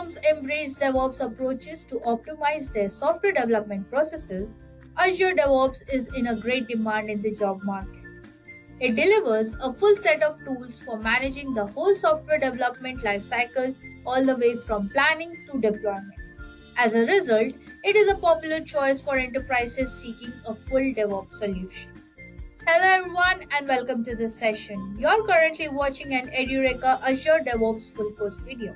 firms embrace DevOps approaches to optimize their software development processes, Azure DevOps is in a great demand in the job market. It delivers a full set of tools for managing the whole software development lifecycle all the way from planning to deployment. As a result, it is a popular choice for enterprises seeking a full DevOps solution. Hello everyone and welcome to this session. You are currently watching an Edureka Azure DevOps Full Course video.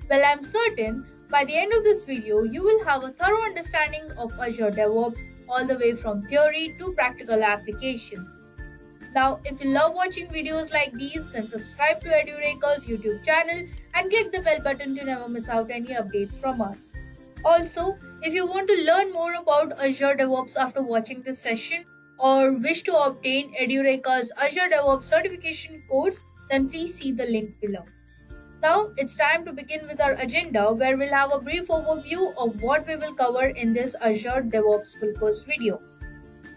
Well, I'm certain by the end of this video, you will have a thorough understanding of Azure DevOps all the way from theory to practical applications. Now, if you love watching videos like these, then subscribe to Edureka's YouTube channel and click the bell button to never miss out any updates from us. Also, if you want to learn more about Azure DevOps after watching this session or wish to obtain Edureka's Azure DevOps Certification course, then please see the link below. Now, it's time to begin with our agenda where we'll have a brief overview of what we will cover in this Azure DevOps Full Course video.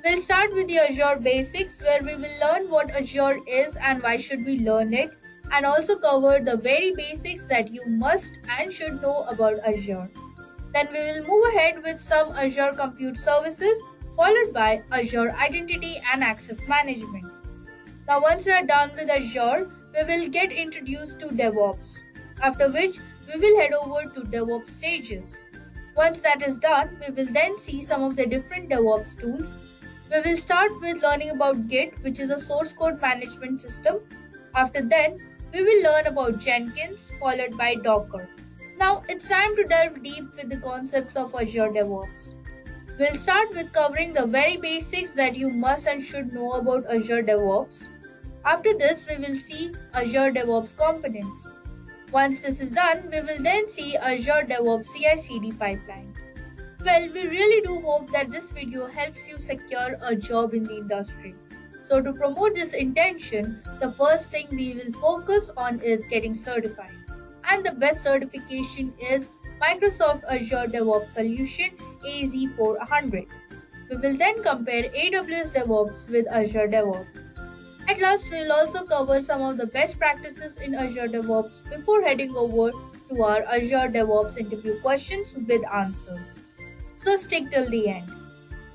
We'll start with the Azure Basics where we will learn what Azure is and why should we learn it, and also cover the very basics that you must and should know about Azure. Then we will move ahead with some Azure Compute Services followed by Azure Identity and Access Management. Now once we are done with Azure, we will get introduced to DevOps, after which we will head over to DevOps stages. Once that is done, we will then see some of the different DevOps tools. We will start with learning about Git, which is a source code management system. After that, we will learn about Jenkins, followed by Docker. Now, it's time to delve deep with the concepts of Azure DevOps. We'll start with covering the very basics that you must and should know about Azure DevOps. After this, we will see Azure DevOps components. Once this is done, we will then see Azure DevOps CI/CD pipeline. Well, we really do hope that this video helps you secure a job in the industry. So to promote this intention, the first thing we will focus on is getting certified. And the best certification is Microsoft Azure DevOps Solution AZ400. We will then compare AWS DevOps with Azure DevOps. At last, we will also cover some of the best practices in Azure DevOps before heading over to our Azure DevOps interview questions with answers. So stick till the end.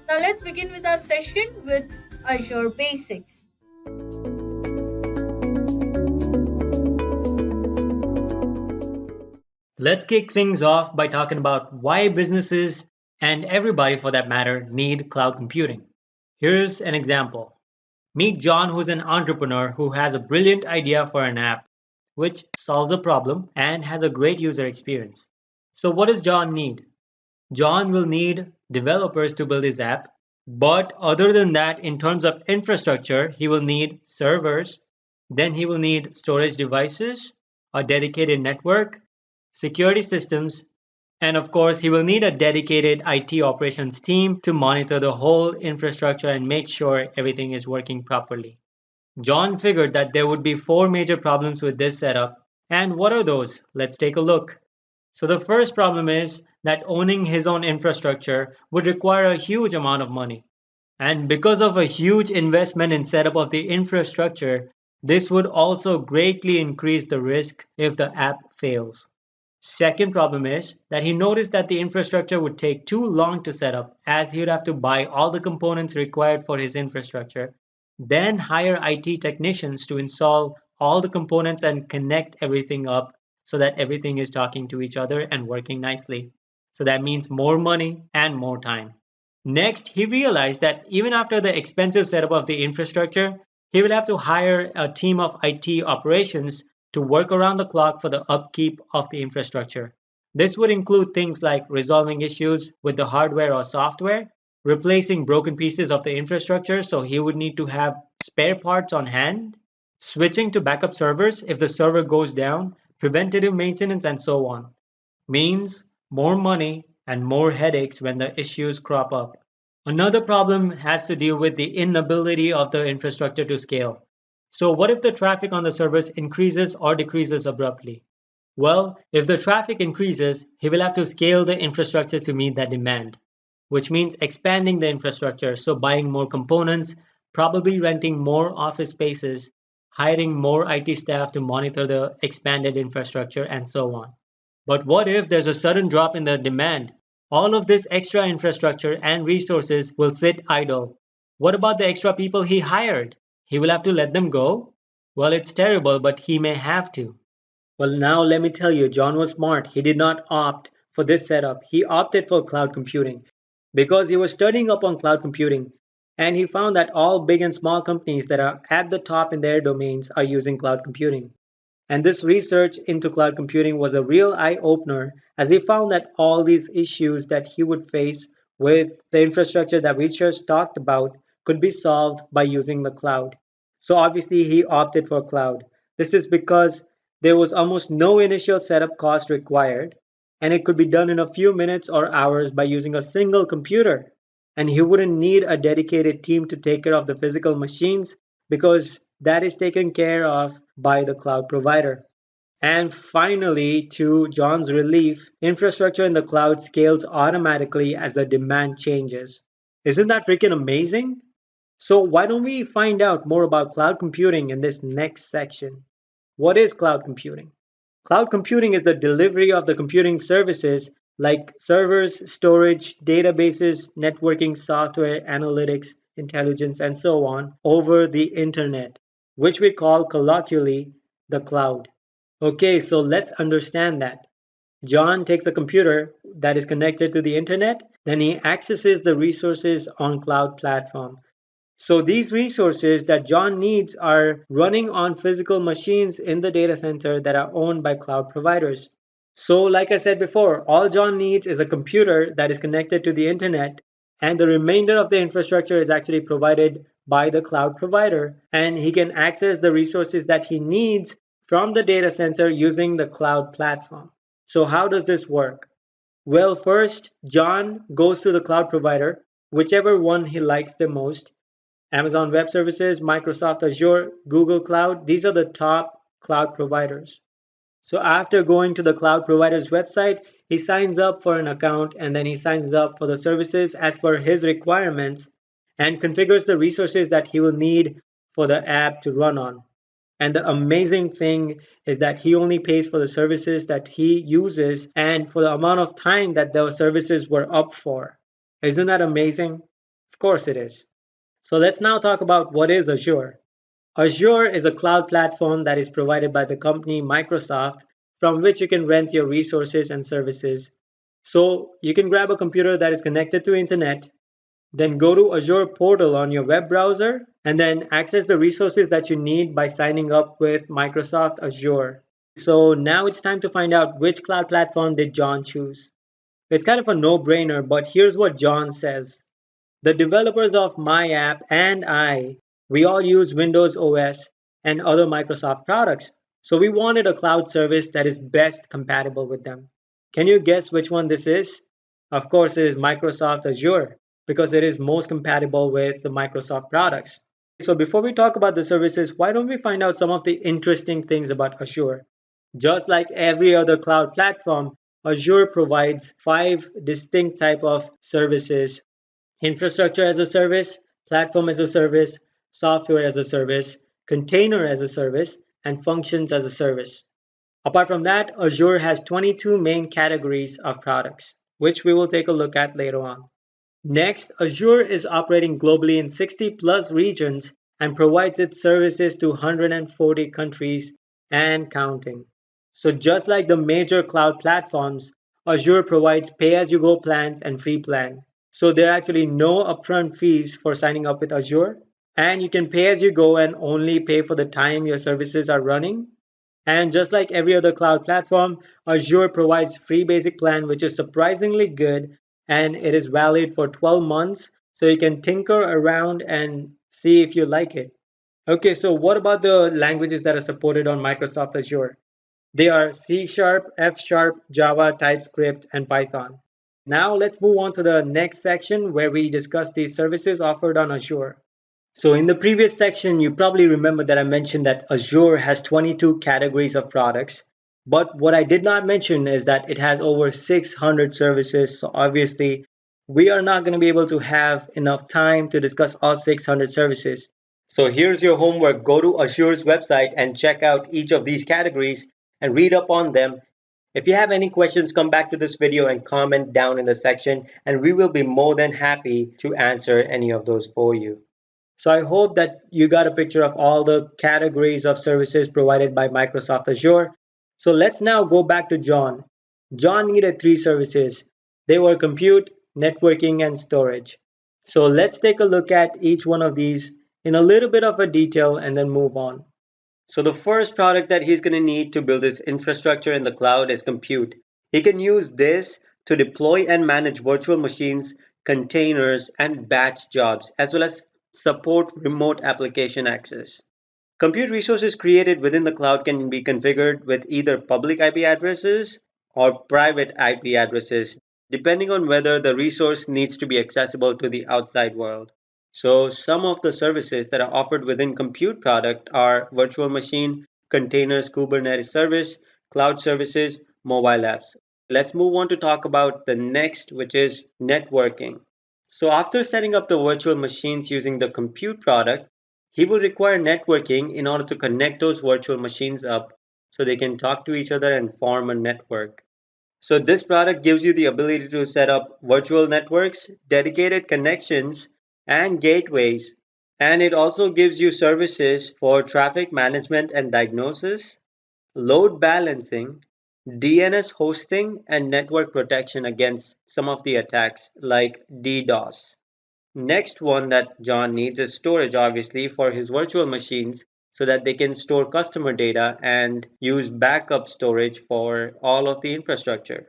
Now let's begin with our session with Azure Basics. Let's kick things off by talking about why businesses, and everybody for that matter, need cloud computing. Here's an example. Meet John, who's an entrepreneur who has a brilliant idea for an app which solves a problem and has a great user experience. So what does John need? John will need developers to build his app, but other than that, in terms of infrastructure, he will need servers, then he will need storage devices, a dedicated network, security systems, and of course, he will need a dedicated IT operations team to monitor the whole infrastructure and make sure everything is working properly. John figured that there would be 4 major problems with this setup. And what are those? Let's take a look. So the first problem is that owning his own infrastructure would require a huge amount of money. And because of a huge investment in setup of the infrastructure, this would also greatly increase the risk if the app fails. Second problem is that he noticed that the infrastructure would take too long to set up, as he would have to buy all the components required for his infrastructure, then hire IT technicians to install all the components and connect everything up so that everything is talking to each other and working nicely. So that means more money and more time. Next, he realized that even after the expensive setup of the infrastructure, he will have to hire a team of IT operations to work around the clock for the upkeep of the infrastructure. This would include things like resolving issues with the hardware or software, replacing broken pieces of the infrastructure, so he would need to have spare parts on hand, switching to backup servers if the server goes down, preventative maintenance, and so on. Means more money and more headaches when the issues crop up. Another problem has to deal with the inability of the infrastructure to scale. So what if the traffic on the servers increases or decreases abruptly? Well, if the traffic increases, he will have to scale the infrastructure to meet that demand, which means expanding the infrastructure, so buying more components, probably renting more office spaces, hiring more IT staff to monitor the expanded infrastructure, and so on. But what if there's a sudden drop in the demand? All of this extra infrastructure and resources will sit idle. What about the extra people he hired? He will have to let them go? Well, it's terrible, but he may have to. Well, now let me tell you, John was smart. He did not opt for this setup. He opted for cloud computing because he was studying up on cloud computing and he found that all big and small companies that are at the top in their domains are using cloud computing. And this research into cloud computing was a real eye opener as he found that all these issues that he would face with the infrastructure that we just talked about could be solved by using the cloud. So obviously he opted for cloud. This is because there was almost no initial setup cost required, and it could be done in a few minutes or hours by using a single computer. And he wouldn't need a dedicated team to take care of the physical machines because that is taken care of by the cloud provider. And finally, to John's relief, infrastructure in the cloud scales automatically as the demand changes. Isn't that freaking amazing? So, why don't we find out more about cloud computing in this next section? What is cloud computing? Cloud computing is the delivery of the computing services like servers, storage, databases, networking, software, analytics, intelligence, and so on over the internet, which we call colloquially the cloud. Okay, so let's understand that. John takes a computer that is connected to the internet, then he accesses the resources on cloud platform. So these resources that John needs are running on physical machines in the data center that are owned by cloud providers. So like I said before, all John needs is a computer that is connected to the internet, and the remainder of the infrastructure is actually provided by the cloud provider, and he can access the resources that he needs from the data center using the cloud platform. So how does this work? Well, first, John goes to the cloud provider, whichever one he likes the most. Amazon Web Services, Microsoft Azure, Google Cloud, these are the top cloud providers. So after going to the cloud provider's website, he signs up for an account and then he signs up for the services as per his requirements and configures the resources that he will need for the app to run on. And the amazing thing is that he only pays for the services that he uses and for the amount of time that those services were up for. Isn't that amazing? Of course it is. So let's now talk about what is Azure. Azure is a cloud platform that is provided by the company Microsoft from which you can rent your resources and services. So you can grab a computer that is connected to internet, then go to Azure Portal on your web browser and then access the resources that you need by signing up with Microsoft Azure. So now it's time to find out which cloud platform did John choose. It's kind of a no-brainer, but here's what John says. The developers of my app and we all use Windows OS and other Microsoft products. So we wanted a cloud service that is best compatible with them. Can you guess which one this is? Of course, it is Microsoft Azure because it is most compatible with the Microsoft products. So before we talk about the services, why don't we find out some of the interesting things about Azure? Just like every other cloud platform, Azure provides 5 distinct type of services: infrastructure as a service, platform as a service, software as a service, container as a service, and functions as a service. Apart from that, Azure has 22 main categories of products, which we will take a look at later on. Next, Azure is operating globally in 60 plus regions and provides its services to 140 countries and counting. So just like the major cloud platforms, Azure provides pay-as-you-go plans and free plan. So there are actually no upfront fees for signing up with Azure, and you can pay as you go and only pay for the time your services are running. And just like every other cloud platform, Azure provides free basic plan, which is surprisingly good, and it is valid for 12 months. So you can tinker around and see if you like it. Okay, so what about the languages that are supported on Microsoft Azure? They are C Sharp, F Sharp, Java, TypeScript, and Python. Now let's move on to the next section where we discuss the services offered on Azure. So in the previous section, you probably remember that I mentioned that Azure has 22 categories of products. But what I did not mention is that it has over 600 services. So obviously, we are not going to be able to have enough time to discuss all 600 services. So here's your homework. Go to Azure's website and check out each of these categories and read up on them. If you have any questions, come back to this video and comment down in the section, and we will be more than happy to answer any of those for you. So I hope that you got a picture of all the categories of services provided by Microsoft Azure. So let's now go back to John. John needed three services. They were compute, networking, and storage. So let's take a look at each one of these in a little bit of a detail and then move on. So the first product that he's going to need to build his infrastructure in the cloud is compute. He can use this to deploy and manage virtual machines, containers, and batch jobs, as well as support remote application access. Compute resources created within the cloud can be configured with either public IP addresses or private IP addresses, depending on whether the resource needs to be accessible to the outside world. So some of the services that are offered within compute product are virtual machine, containers, Kubernetes service, cloud services, mobile apps. Let's move on to talk about the next, which is networking. So after setting up the virtual machines using the compute product, he will require networking in order to connect those virtual machines up so they can talk to each other and form a network. So this product gives you the ability to set up virtual networks, dedicated connections, and gateways. And it also gives you services for traffic management and diagnosis, load balancing, DNS hosting, and network protection against some of the attacks like DDoS. Next one that John needs is storage, obviously, for his virtual machines so that they can store customer data and use backup storage for all of the infrastructure.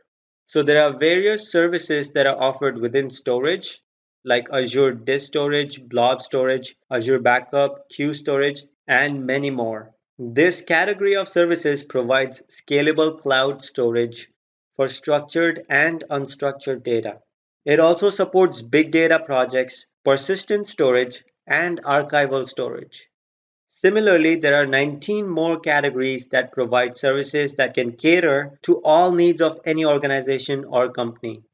So there are various services that are offered within storage, like Azure Disk Storage, Blob Storage, Azure Backup, Queue Storage, and many more. This category of services provides scalable cloud storage for structured and unstructured data. It also supports big data projects, persistent storage, and archival storage. Similarly, there are 19 more categories that provide services that can cater to all needs of any organization or company.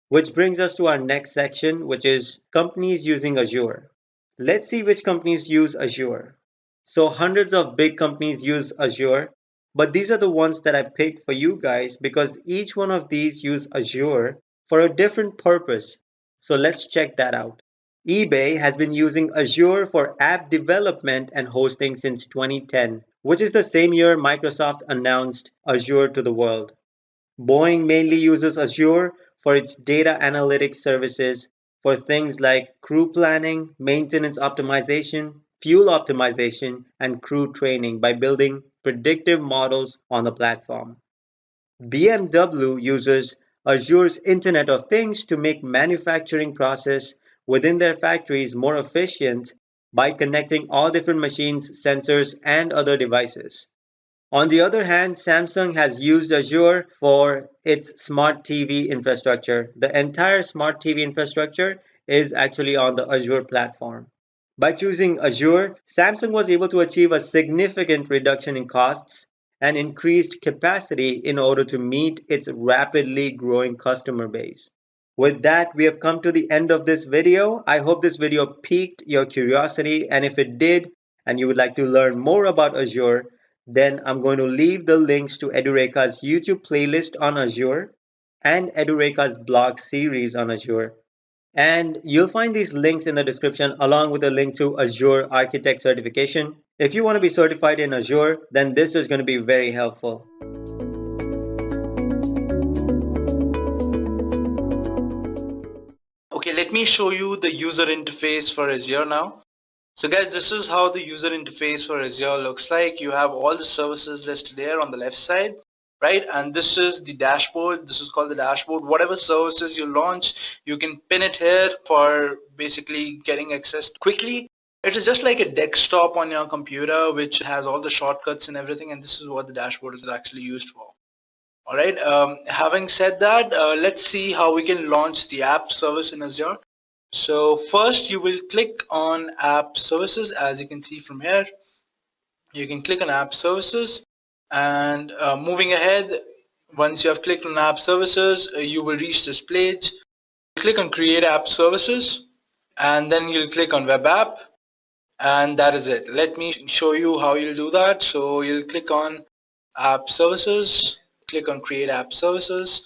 Which brings us to our next section, which is companies using Azure. Let's see which companies use Azure. So hundreds of big companies use Azure, but these are the ones that I picked for you guys because each one of these use Azure for a different purpose. So let's check that out. eBay has been using Azure for app development and hosting since 2010, which is the same year Microsoft announced Azure to the world. Boeing mainly uses Azure for its data analytics services for things like crew planning, maintenance optimization, fuel optimization, and crew training by building predictive models on the platform. BMW uses Azure's Internet of Things to make manufacturing process within their factories more efficient by connecting all different machines, sensors, and other devices. On the other hand, Samsung has used Azure for its smart TV infrastructure. The entire smart TV infrastructure is actually on the Azure platform. By choosing Azure, Samsung was able to achieve a significant reduction in costs and increased capacity in order to meet its rapidly growing customer base. With that, we have come to the end of this video. I hope this video piqued your curiosity, and if it did, and you would like to learn more about Azure, then I'm going to leave the links to Edureka's YouTube playlist on Azure and Edureka's blog series on Azure. And you'll find these links in the description along with a link to Azure Architect Certification. If you want to be certified in Azure, then this is going to be very helpful. Okay, let me show you the user interface for Azure now. So guys, this is how the user interface for Azure looks like. You have all the services listed here on the left side, right? And this is the dashboard. This is called the dashboard. Whatever services you launch, you can pin it here for basically getting access quickly. It is just like a desktop on your computer which has all the shortcuts and everything, and this is what the dashboard is actually used for. All right, having said that, let's see how we can launch the app service in Azure. So first you will click on app services. As you can see from here, you can click on app services, and moving ahead, once you have clicked on app services, you will reach this page. Click on create app services, and then you'll click on web app, and that is it. Let me show you how you'll do that. So you'll click on app services, click on create app services.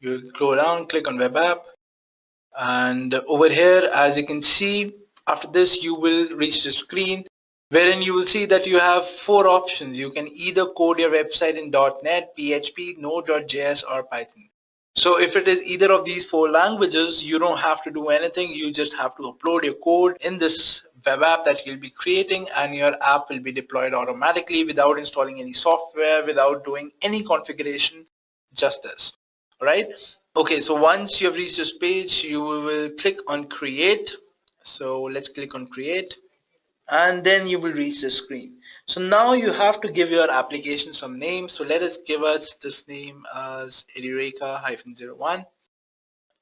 You go down, click on web app, and over here, as you can see, after this you will reach the screen wherein you will see that you have four options. You can either code your website in .NET, PHP, Node.js, or Python. So if it is either of these four languages, you don't have to do anything. You just have to upload your code in this web app that you'll be creating, and your app will be deployed automatically without installing any software, without doing any configuration, just this. All right. Okay, so once you have reached this page, you will click on create. So let's click on create, and then you will reach the screen. So now you have to give your application some name. So let us give us this name as Edureka-01.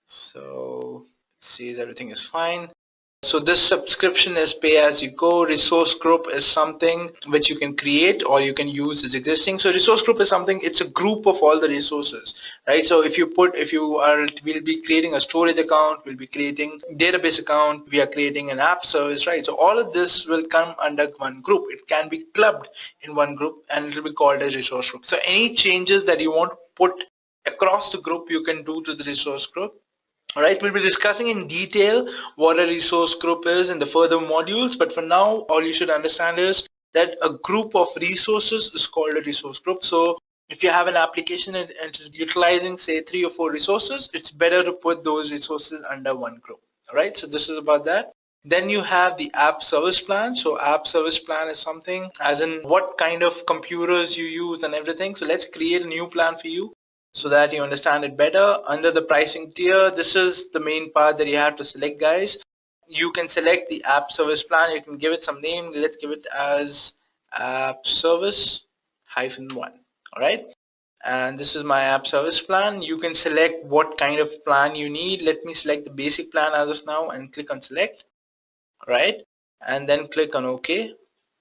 So it says everything is fine. So this subscription is pay as you go. Resource group is something which you can create or you can use as existing. So resource group is something, it's a group of all the resources, right? So we'll be creating a storage account, we'll be creating database account, we are creating an app service, right? So all of this will come under one group. It can be clubbed in one group and it will be called as resource group. So any changes that you want to put across the group, you can do to the resource group. All right, we'll be discussing in detail what a resource group is in the further modules, but for now, all you should understand is that a group of resources is called a resource group. So if you have an application and it's utilizing, say, 3 or 4 resources, it's better to put those resources under one group. All right, so this is about that. Then you have the app service plan. So app service plan is something as in what kind of computers you use and everything. So let's create a new plan for you so that you understand it better. Under the pricing tier, this is the main part that you have to select, guys. You can select the app service plan. You can give it some name. Let's give it as app service -1. All right. And this is my app service plan. You can select what kind of plan you need. Let me select the basic plan as of now and click on select. All right. And then click on OK.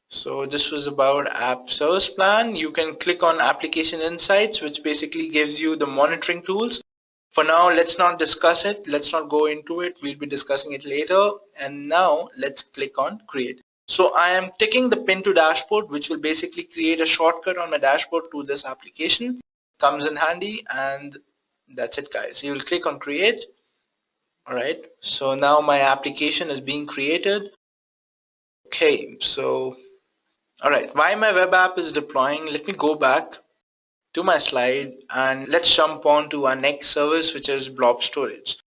So this was about app service plan. You can click on application insights, which basically gives you the monitoring tools. For now, let's not discuss it. Let's not go into it. We'll be discussing it later. And now let's click on create. So I am ticking the pin to dashboard, which will basically create a shortcut on my dashboard to this application. Comes in handy, and that's it, guys. You will click on create. All right. So now my application is being created. Okay. So all right, while my web app is deploying, let me go back to my slide and let's jump on to our next service, which is blob storage.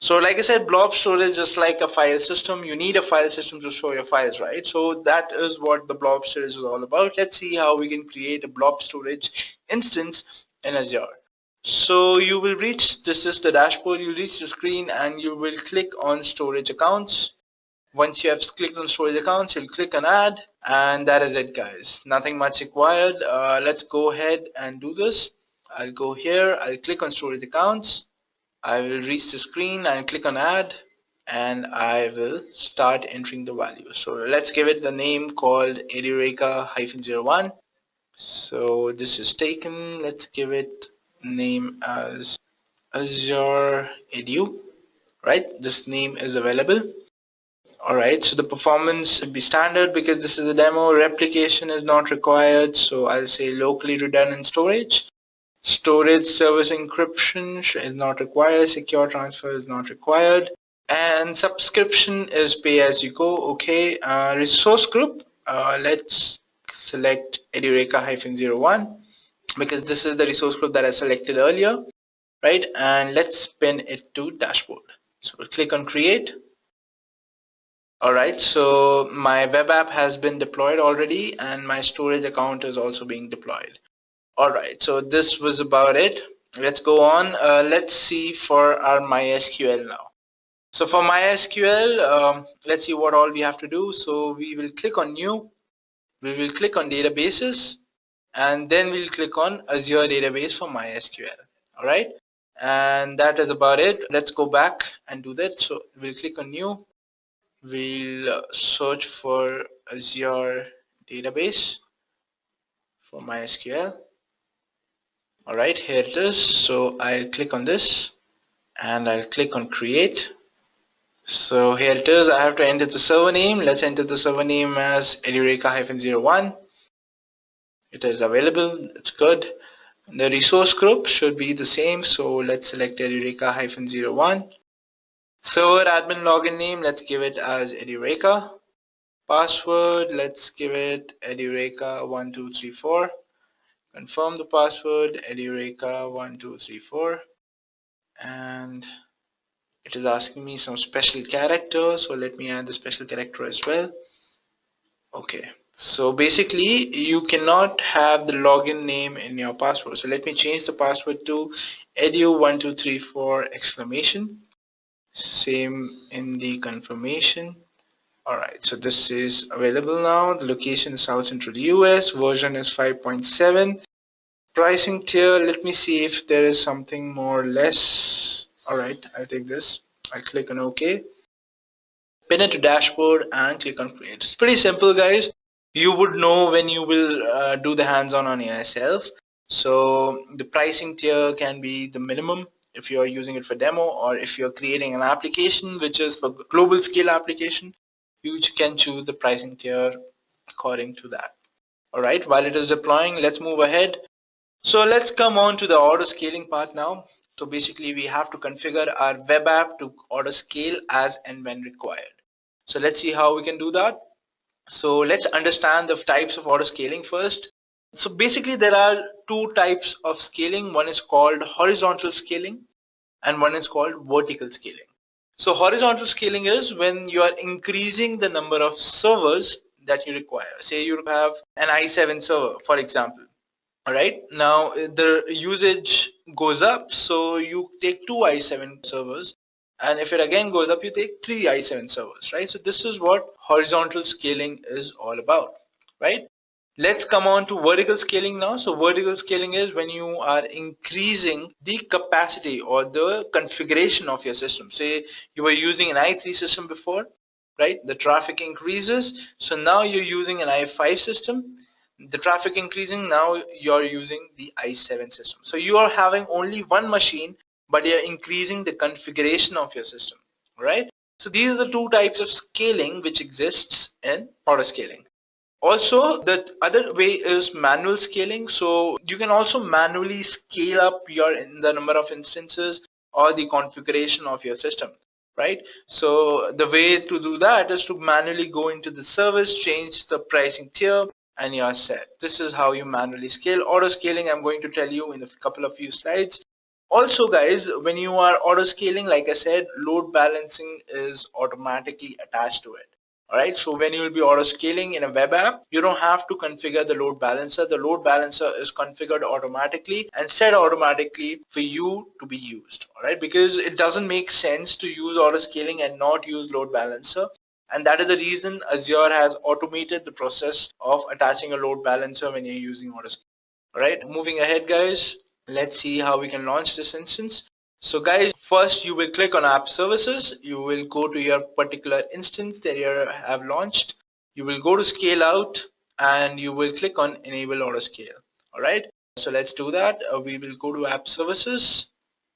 So like I said, blob storage is like a file system. You need a file system to store your files, right? So that is what the blob storage is all about. Let's see how we can create a blob storage instance in Azure. So you will reach, this is the dashboard, you reach the screen and you will click on storage accounts. Once you have clicked on storage accounts, you'll click on add, and that is it, guys. Nothing much required. Let's go ahead and do this. I'll go here, I'll click on storage accounts. I will reach the screen and click on add, and I will start entering the value. So let's give it the name called Edureka-01. So this is taken. Let's give it name as Azure Edu. Right, this name is available. Alright, so the performance should be standard because this is a demo. Replication is not required, so I'll say locally redundant storage. Storage service encryption is not required. Secure transfer is not required. And subscription is pay as you go. Okay, resource group. Let's select Edureka-01 because this is the resource group that I selected earlier, right? And let's pin it to dashboard. So we'll click on create. Alright, so my web app has been deployed already and my storage account is also being deployed. Alright, so this was about it. Let's go on. Let's see for our MySQL now. So for MySQL, let's see what all we have to do. So we will click on new, we will click on databases, and then we'll click on Azure database for MySQL. Alright, and that is about it. Let's go back and do that. So we'll click on new. We'll search for Azure database for MySQL. All right, here it is. So I'll click on this and I'll click on create. So here it is. I have to enter the server name. Let's enter the server name as Edureka-01. It is available. It's good. The resource group should be the same, so let's select Edureka-01. Server admin login name, let's give it as Edureka. Password, let's give it Edureka1234. Confirm the password, Edureka1234. And it is asking me some special character, so let me add the special character as well. Okay, so basically you cannot have the login name in your password. So let me change the password to edu1234 exclamation. Same in the confirmation. Alright, so this is available now. The location is South Central US. Version is 5.7. Pricing tier, let me see if there is something more or less. Alright, I'll take this. I click on OK. Pin it to dashboard and click on create. It's pretty simple, guys. You would know when you will do the hands-on on yourself. So the pricing tier can be the minimum if you're using it for demo, or if you're creating an application which is for global scale application, you can choose the pricing tier according to that. All right, while it is deploying, let's move ahead. So let's come on to the auto scaling part now. So basically we have to configure our web app to auto scale as and when required. So let's see how we can do that. So let's understand the types of auto scaling first. So basically there are two types of scaling. One is called horizontal scaling and one is called vertical scaling. So horizontal scaling is when you are increasing the number of servers that you require. Say you have an i7 server, for example. Alright, now the usage goes up, so you take two i7 servers, and if it again goes up, you take three i7 servers, right? So this is what horizontal scaling is all about, right? Let's come on to vertical scaling now. So vertical scaling is when you are increasing the capacity or the configuration of your system. Say you were using an i3 system before, right? The traffic increases, so now you're using an i5 system. The traffic increasing, now you're using the i7 system. So you are having only one machine, but you're increasing the configuration of your system, right? So these are the two types of scaling which exists in auto scaling. Also, the other way is manual scaling. So you can also manually scale up the number of instances or the configuration of your system, right? So the way to do that is to manually go into the service, change the pricing tier, and you're set. This is how you manually scale. Auto scaling, I'm going to tell you in a couple of few slides. Also, guys, when you are auto scaling, like I said, load balancing is automatically attached to it. Alright, so when you will be auto scaling in a web app, you don't have to configure the load balancer. The load balancer is configured automatically and set automatically for you to be used. Alright, because it doesn't make sense to use auto scaling and not use load balancer. And that is the reason Azure has automated the process of attaching a load balancer when you're using auto scaling. Alright, moving ahead, guys, let's see how we can launch this instance. So guys, first you will click on app services. You will go to your particular instance that you have launched. You will go to scale out and you will click on enable auto scale. Alright, so let's do that. We will go to app services,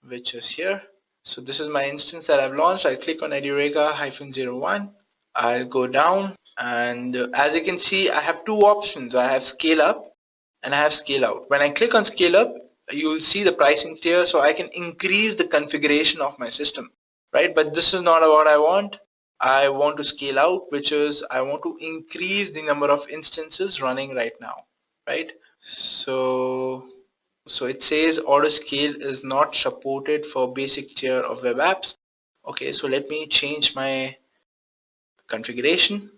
which is here. So this is my instance that I've launched. I'll click on Edureka-01. I'll go down, and as you can see, I have two options. I have scale up and I have scale out. When I click on scale up, you will see the pricing tier, so I can increase the configuration of my system, right? But this is not what I want. I want to scale out, which is I want to increase the number of instances running right now, right? So it says auto scale is not supported for basic tier of web apps. Okay, so let me change my configuration.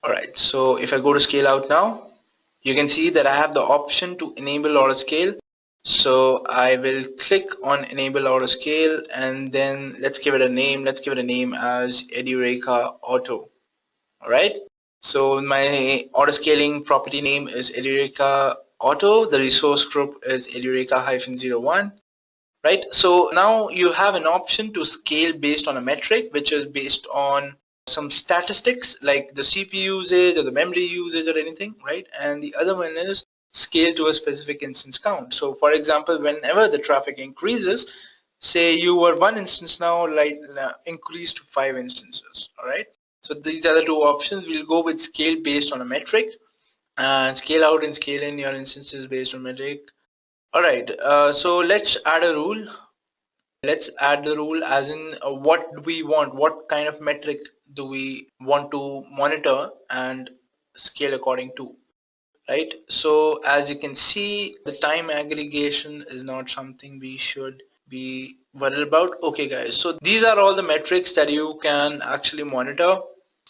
All right, so if I go to scale out now, you can see that I have the option to enable auto scale. So I will click on enable auto scale, and then let's give it a name. Let's give it a name as Edureka Auto. All right, so my auto scaling property name is Edureka Auto. The resource group is Edureka-01. Right, so now you have an option to scale based on a metric, which is based on some statistics like the CPU usage or the memory usage or anything, right? And the other one is scale to a specific instance count. So for example, whenever the traffic increases, say you were one instance, now like increase to 5 instances. All right, so these are the two options. We'll go with scale based on a metric, and scale out and scale in your instances based on metric. Alright, so let's add a rule. Let's add the rule as in what do we want, what kind of metric do we want to monitor and scale according to, right? So as you can see, the time aggregation is not something we should be worried about. Okay guys, so these are all the metrics that you can actually monitor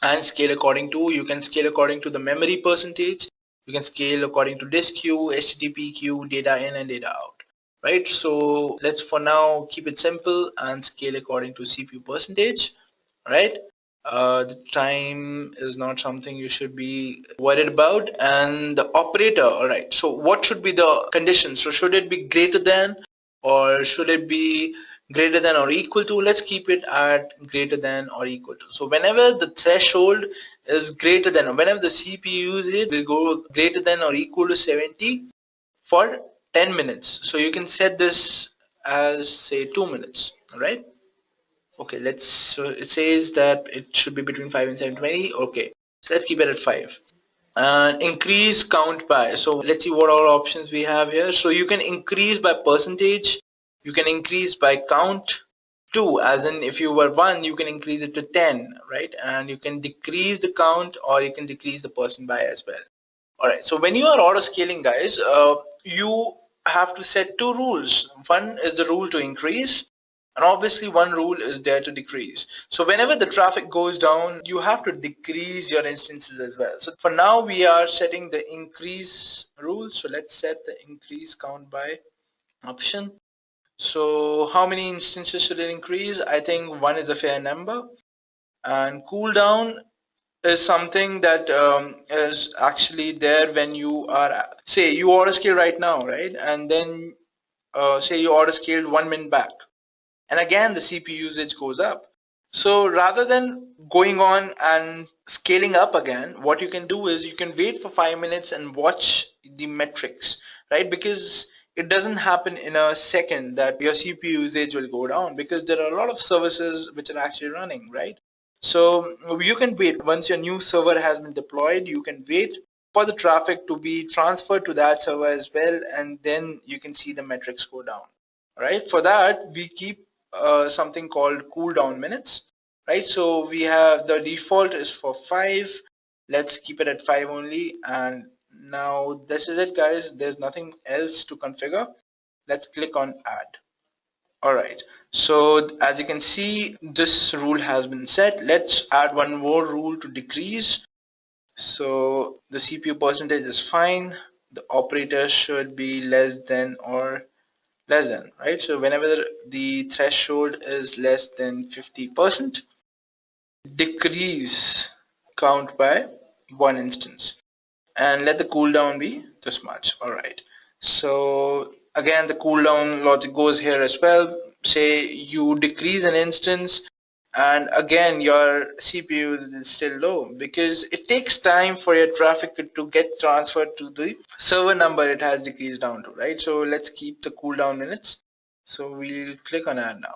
and scale according to. You can scale according to the memory percentage, you can scale according to disk queue, HTTP queue, data in and data out, right? So let's for now keep it simple and scale according to CPU percentage, right? The time is not something you should be worried about. And the operator, all right, so what should be the condition? So should it be greater than, or should it be greater than or equal to? Let's keep it at greater than or equal to. So whenever the threshold is greater than, or whenever the CPU usage will go greater than or equal to 70 for 10 minutes. So you can set this as say 2 minutes, all right? Okay, so it says that it should be between 5 and 720. Okay, so let's keep it at 5. And increase count by. So let's see what all options we have here. So you can increase by percentage, you can increase by count, 2, as in if you were 1, you can increase it to 10, right? And you can decrease the count or you can decrease the percent by as well. Alright, so when you are auto scaling, guys, you have to set 2 rules. One is the rule to increase, and obviously one rule is there to decrease. So whenever the traffic goes down, you have to decrease your instances as well. So for now we are setting the increase rule. So let's set the increase count by option. So how many instances should it increase? I think 1 is a fair number. And cooldown is something that is actually there when you are, say you auto scale right now, right? And then say you auto scaled 1 minute back, and again the CPU usage goes up. So rather than going on and scaling up again, what you can do is you can wait for 5 minutes and watch the metrics, right? Because it doesn't happen in a second that your CPU usage will go down, because there are a lot of services which are actually running, right? So you can wait. Once your new server has been deployed, you can wait for the traffic to be transferred to that server as well, and then you can see the metrics go down. All right, for that we keep something called cooldown minutes, right? So we have the default is for 5. Let's keep it at 5 only. And now this is it, guys. There's nothing else to configure. Let's click on add. All right, so as you can see, this rule has been set. Let's add one more rule to decrease. So the CPU percentage is fine. The operator should be less than or less than, right? So whenever the threshold is less than 50%, decrease count by 1 instance, and let the cooldown be this much. All right, so again the cooldown logic goes here as well. Say you decrease an instance and again your CPU is still low, because it takes time for your traffic to get transferred to the server number it has decreased down to, right? So let's keep the cooldown minutes. So we'll click on add now.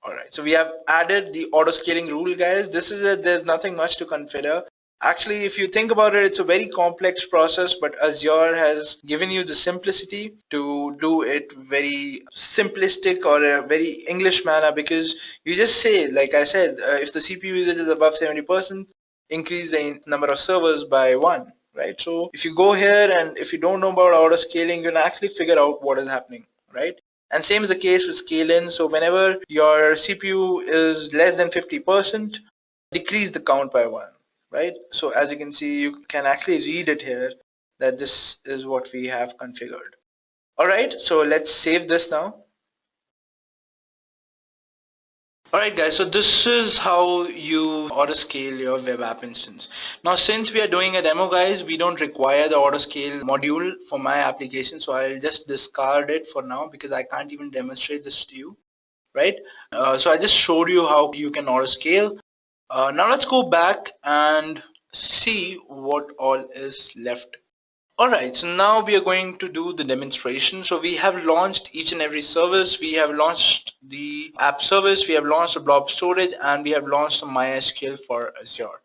Alright, so we have added the auto scaling rule, guys. This is it. There's nothing much to configure. Actually, if you think about it, it's a very complex process, but Azure has given you the simplicity to do it very simplistic or a very English manner, because you just say, like I said, if the CPU usage is above 70%, increase the number of servers by 1, right? So if you go here and if you don't know about auto scaling, you can actually figure out what is happening, right? And same is the case with scale in. So whenever your CPU is less than 50%, decrease the count by 1. Right? So as you can see, you can actually read it here that this is what we have configured. Alright, so let's save this now. Alright guys, so this is how you auto scale your web app instance. Now since we are doing a demo, guys, we don't require the auto scale module for my application, so I'll just discard it for now because I can't even demonstrate this to you, right? So I just showed you how you can auto scale. Now let's go back and see what all is left. Alright, so now we are going to do the demonstration. So we have launched each and every service. We have launched the app service, we have launched the blob storage, and we have launched the MySQL for Azure.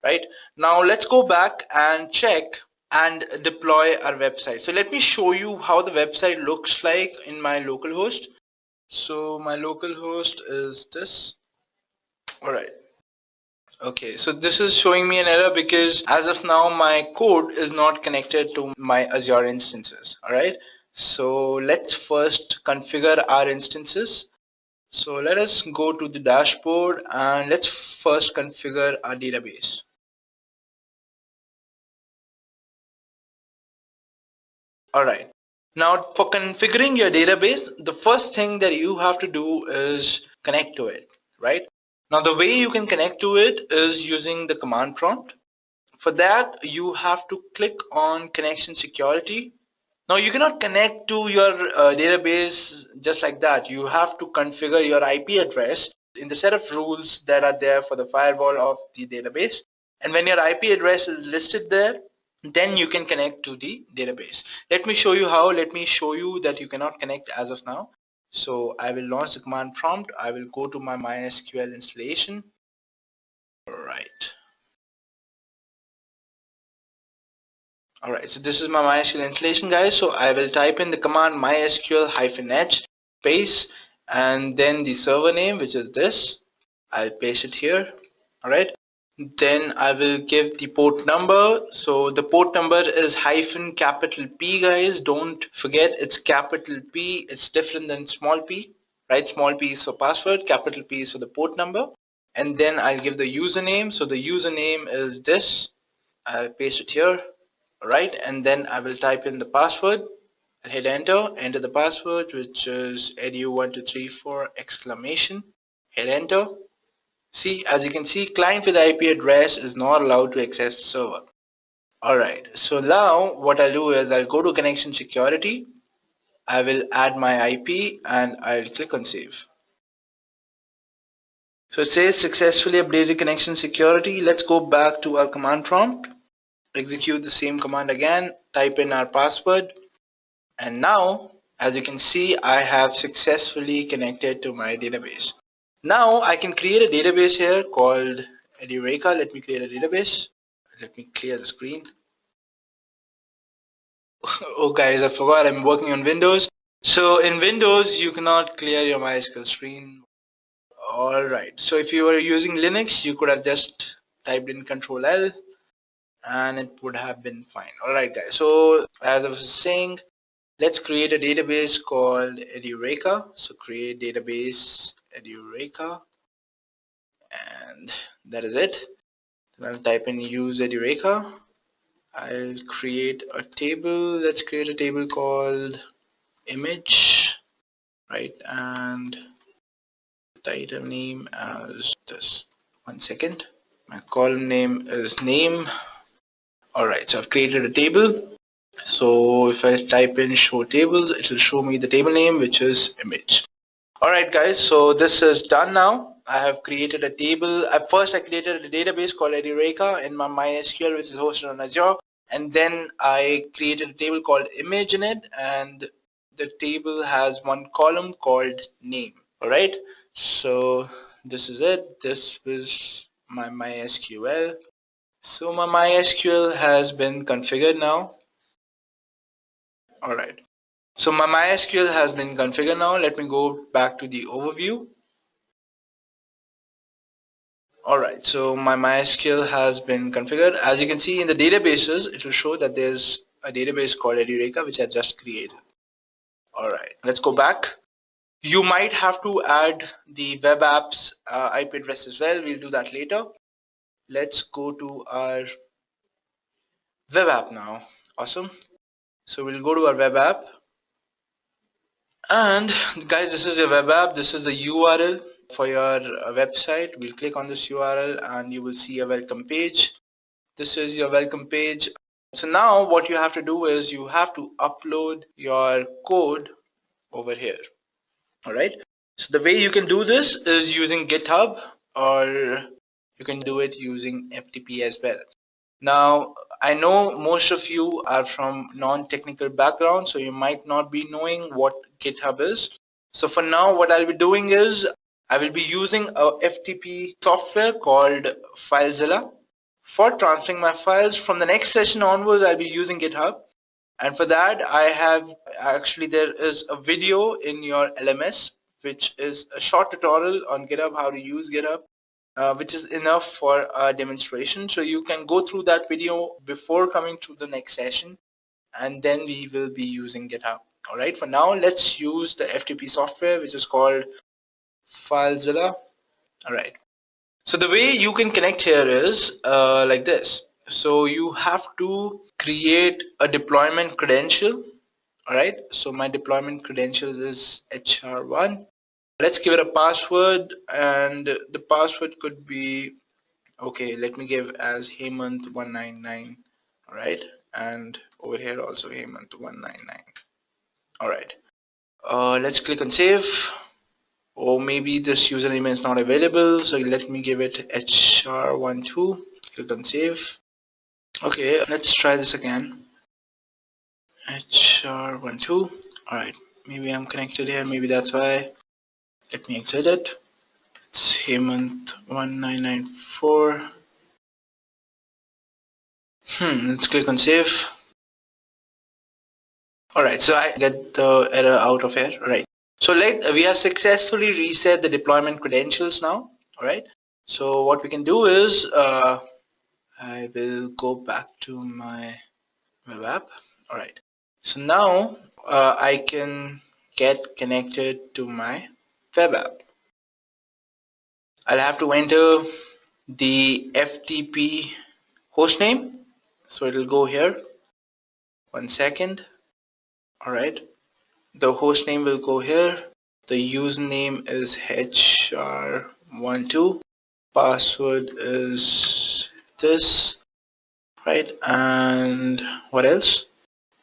Right? Now let's go back and check and deploy our website. So let me show you how the website looks like in my localhost. So my localhost is this. All right. Okay, so this is showing me an error because as of now my code is not connected to my Azure instances. All right. So let's first configure our instances. So let us go to the dashboard and let's first configure our database. Alright. Now for configuring your database, the first thing that you have to do is connect to it, right? Now the way you can connect to it is using the command prompt. For that, you have to click on connection security. Now you cannot connect to your database just like that. You have to configure your IP address in the set of rules that are there for the firewall of the database. And when your IP address is listed there, then you can connect to the database. Let me show you how. Let me show you that you cannot connect as of now. So I will launch the command prompt. I will go to my MySQL installation. All right. Alright, so this is my MySQL installation, guys. So I will type in the command mysql-h space and then the server name, which is this. I'll paste it here. Alright. Then I will give the port number. So the port number is -P, guys. Don't forget it's capital P. It's different than small p. Right? Small p is for password, capital P is for the port number. And then I'll give the username. So the username is this. I'll paste it here. Right, and then I will type in the password. I'll hit enter the password, which is edu1234 exclamation. Hit enter. See, as you can see, client with IP address is not allowed to access the server. Alright, so now what I'll do is I'll go to connection security. I will add my IP and I'll click on save. So it says successfully updated connection security. Let's go back to our command prompt. Execute the same command again, type in our password, and now as you can see I have successfully connected to my database. Now I can create a database here called Edureka. Let me create a database. Let me clear the screen. Oh guys, I forgot I'm working on Windows. So in Windows you cannot clear your MySQL screen. Alright, so if you were using Linux you could have just typed in Control L and it would have been fine. Alright guys, so as I was saying, let's create a database called Edureka. So create database Edureka, and that is it. Then I'll type in use Edureka. I'll create a table. Let's create a table called image, right? And the item name as this. One second. My column name is name. Alright, so I've created a table. So if I type in show tables, it will show me the table name, which is image. Alright guys, so this is done now. I have created a table. First I created a database called Edureka in my MySQL, which is hosted on Azure. And then I created a table called image in it, and the table has one column called name. Alright, so this is it. This was my MySQL. So my MySQL has been configured now. Alright, so my MySQL has been configured now. Let me go back to the overview. Alright, so my MySQL has been configured. As you can see in the databases, it will show that there's a database called Edureka which I just created. Alright, let's go back. You might have to add the web apps IP address as well. We'll do that later. Let's go to our web app now. Awesome. So we'll go to our web app. And guys, this is your web app. This is the URL for your website. We'll click on this URL and you will see a welcome page. This is your welcome page. So now what you have to do is you have to upload your code over here. Alright. So the way you can do this is using GitHub, or you can do it using FTP as well. Now I know most of you are from non-technical background, so you might not be knowing what GitHub is. So for now what I'll be doing is I will be using a FTP software called FileZilla. for transferring my files. From the next session onwards, I'll be using GitHub. And for that, I have actually, there is a video in your LMS, which is a short tutorial on GitHub, how to use GitHub, which is enough for a demonstration. So you can go through that video before coming to the next session, and then we will be using GitHub. All right, for now, let's use the FTP software, which is called FileZilla. All right. So the way you can connect here is like this. So you have to create a deployment credential. All right. So my deployment credentials is HR1. Let's give it a password, and the password could be, okay, let me give as Hemant199. All right. And over here also Hemant199. All right. Let's click on save. Or maybe this username is not available, so let me give it HR12. Click on save. Okay, let's try this again. HR12. Alright, maybe I'm connected here, maybe that's why. Let me exit it. It's Hemant1994. Let's click on save. Alright, so I get the error out of here. Alright, so we have successfully reset the deployment credentials now. Alright, so what we can do is I will go back to my web app. Alright, so now I can get connected to my web app. I'll have to enter the FTP hostname, so it'll go here. 1 second. Alright, the hostname will go here. The username is HR12. Password is this. Right, and what else?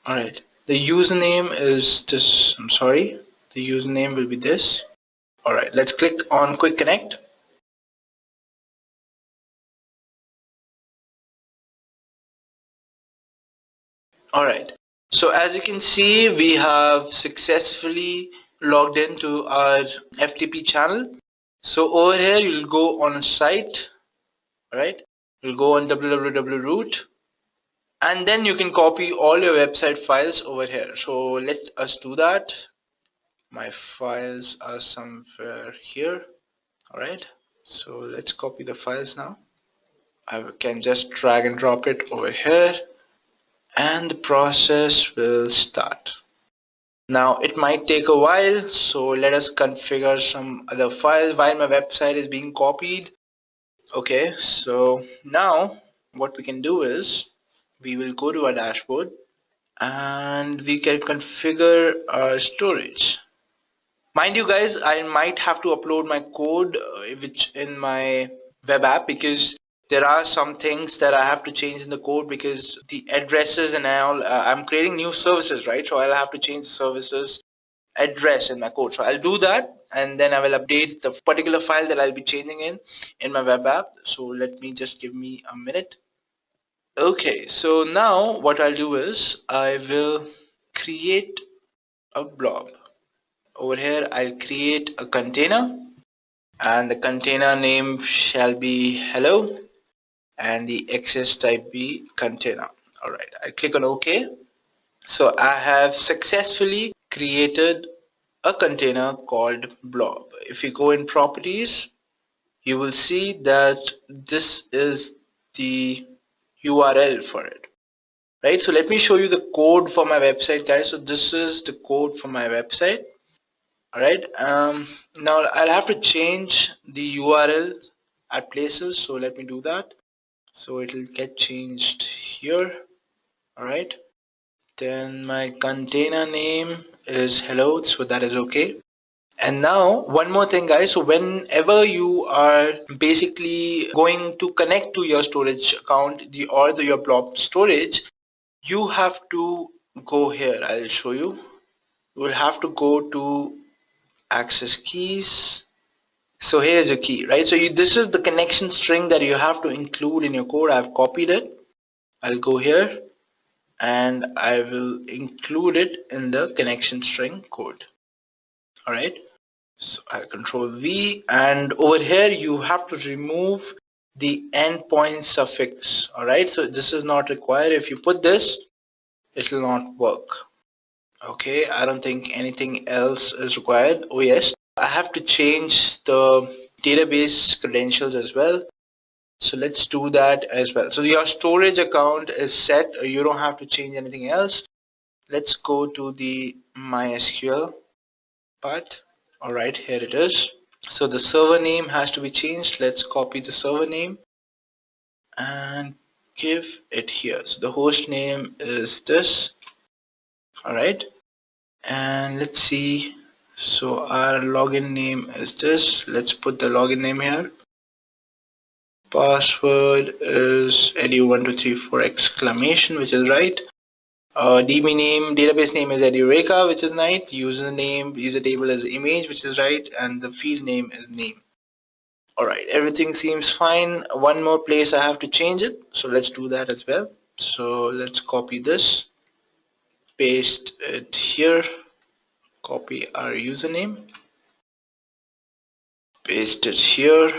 Alright, the username is this. I'm sorry, the username will be this. Alright, let's click on quick connect. Alright, so as you can see, we have successfully logged into our FTP channel. So over here you'll go on a site. Alright, you'll go on www.root, and then you can copy all your website files over here. So let us do that. My files are somewhere here. Alright, so let's copy the files now. I can just drag and drop it over here, and the process will start. Now it might take a while, so let us configure some other files while my website is being copied. Okay, so now what we can do is we will go to our dashboard and we can configure our storage. Mind you guys, I might have to upload my code which in my web app, because there are some things that I have to change in the code, because the addresses and all, I'm creating new services, right? So I'll have to change the services address in my code. So I'll do that, and then I will update the particular file that I'll be changing in my web app. So let me just give me a minute. Okay, so now what I'll do is I will create a blob. Over here I'll create a container, and the container name shall be hello, and the access type be container. Alright, I click on OK. So I have successfully created a container called blob. If you go in properties, you will see that this is the URL for it. Right, so let me show you the code for my website, guys. So this is the code for my website. Alright, now I'll have to change the URL at places, so let me do that. So it will get changed here. Alright, then my container name is hello, so that is okay. And now one more thing, guys, so whenever you are basically going to connect to your storage account or your blob storage, you have to go here. I'll show you. You will have to go to access keys. So here is your key, right? So this is the connection string that you have to include in your code. I've copied it. I'll go here and I will include it in the connection string code. All right, so I'll control V, and over here you have to remove the endpoint suffix. Alright, so this is not required. If you put this, it will not work. Okay, I don't think anything else is required. Oh yes, I have to change the database credentials as well. So let's do that as well. So your storage account is set. You don't have to change anything else. Let's go to the MySQL part. Alright, here it is. So the server name has to be changed. Let's copy the server name and give it here. So the host name is this. Alright, and let's see. So our login name is this. Let's put the login name here. Password is edu1234 exclamation, which is right. DB name, database name is Edureka, which is right. Username, user table is image, which is right, and the field name is name. Alright, everything seems fine. One more place I have to change it, so let's do that as well. So let's copy this, paste it here, copy our username, paste it here,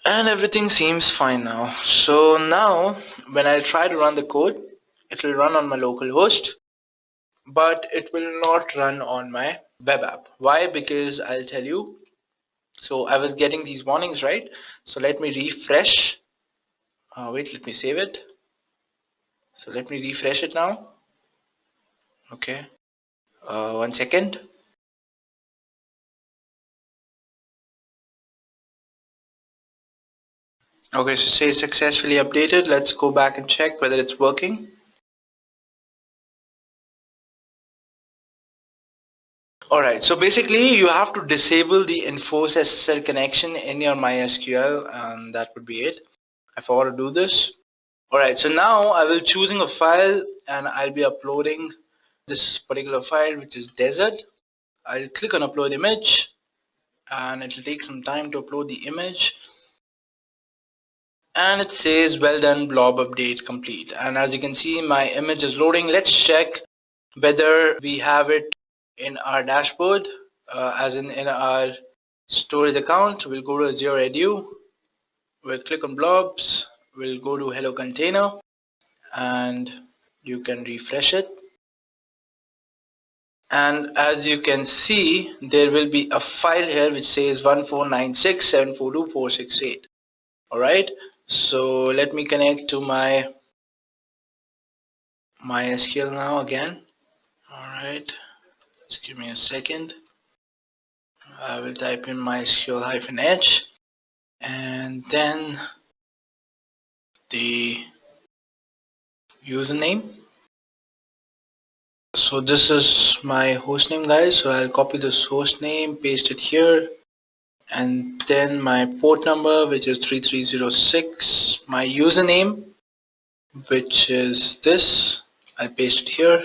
and everything seems fine now. So now when I try to run the code, it will run on my local host, but it will not run on my web app. Why? Because I'll tell you. So I was getting these warnings, right? So let me refresh. Wait, let me save it. So let me refresh it now. Okay. 1 second. Okay, so say successfully updated. Let's go back and check whether it's working. Alright, so basically you have to disable the enforce SSL connection in your MySQL, and that would be it. I forgot to do this. Alright, so now I will choosing a file and I'll be uploading this particular file, which is desert. I'll click on upload image and it will take some time to upload the image, and it says well done, blob update complete. And as you can see, my image is loading. Let's check whether we have it in our dashboard, as in our storage account. We'll go to Azure Edu, we'll click on blobs, we'll go to hello container, and you can refresh it. And as you can see, there will be a file here which says 1496742468. Alright, so let me connect to my MySQL now again. Alright, just give me a second. I will type in MySQL-H and then the username. So this is my hostname, guys. So I'll copy this hostname, paste it here, and then my port number, which is 3306, my username, which is this, I'll paste it here,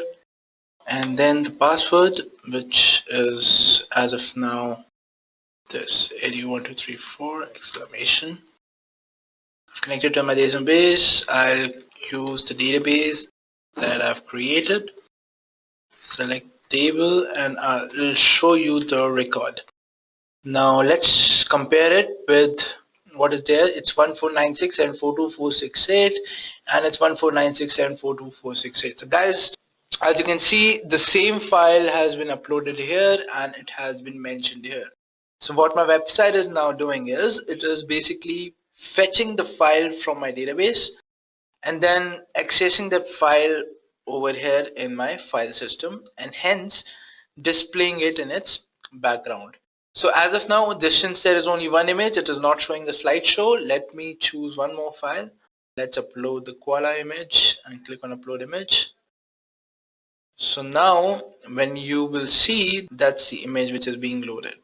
and then the password, which is as of now this edu1234 exclamation. I've connected to my database. I'll use the database that I've created, select table, and I'll show you the record. Now let's compare it with what is there. It's 1496 and 42468, and it's 1496 and 42468. So guys, as you can see, the same file has been uploaded here and it has been mentioned here. So what my website is now doing is, it is basically fetching the file from my database and then accessing that file over here in my file system, and hence displaying it in its background. So as of now, since there is only one image, it is not showing the slideshow. Let me choose one more file. Let's upload the koala image and click on upload image. So now when you will see, that's the image which is being loaded.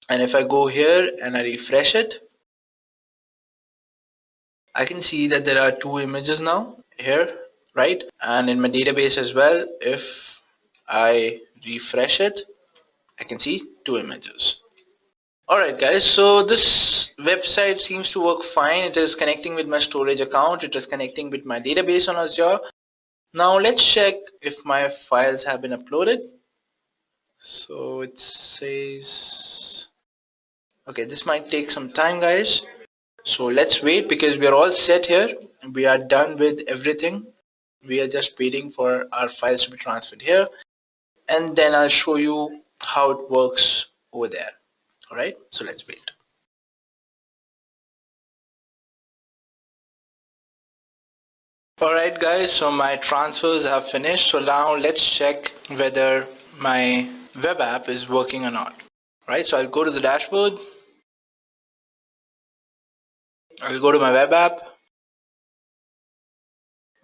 And if I go here and I refresh it, I can see that there are two images now here, right? And in my database as well, if I refresh it, I can see two images. Alright guys, so this website seems to work fine. It is connecting with my storage account. It is connecting with my database on Azure. Now let's check if my files have been uploaded. So it says Okay, this might take some time, guys. So let's wait because we are all set here. We are done with everything. We are just waiting for our files to be transferred here, and then I'll show you how it works over there. All right, so let's wait. Alright guys, so my transfers have finished. So now let's check whether my web app is working or not. Right, so I'll go to the dashboard. I'll go to my web app.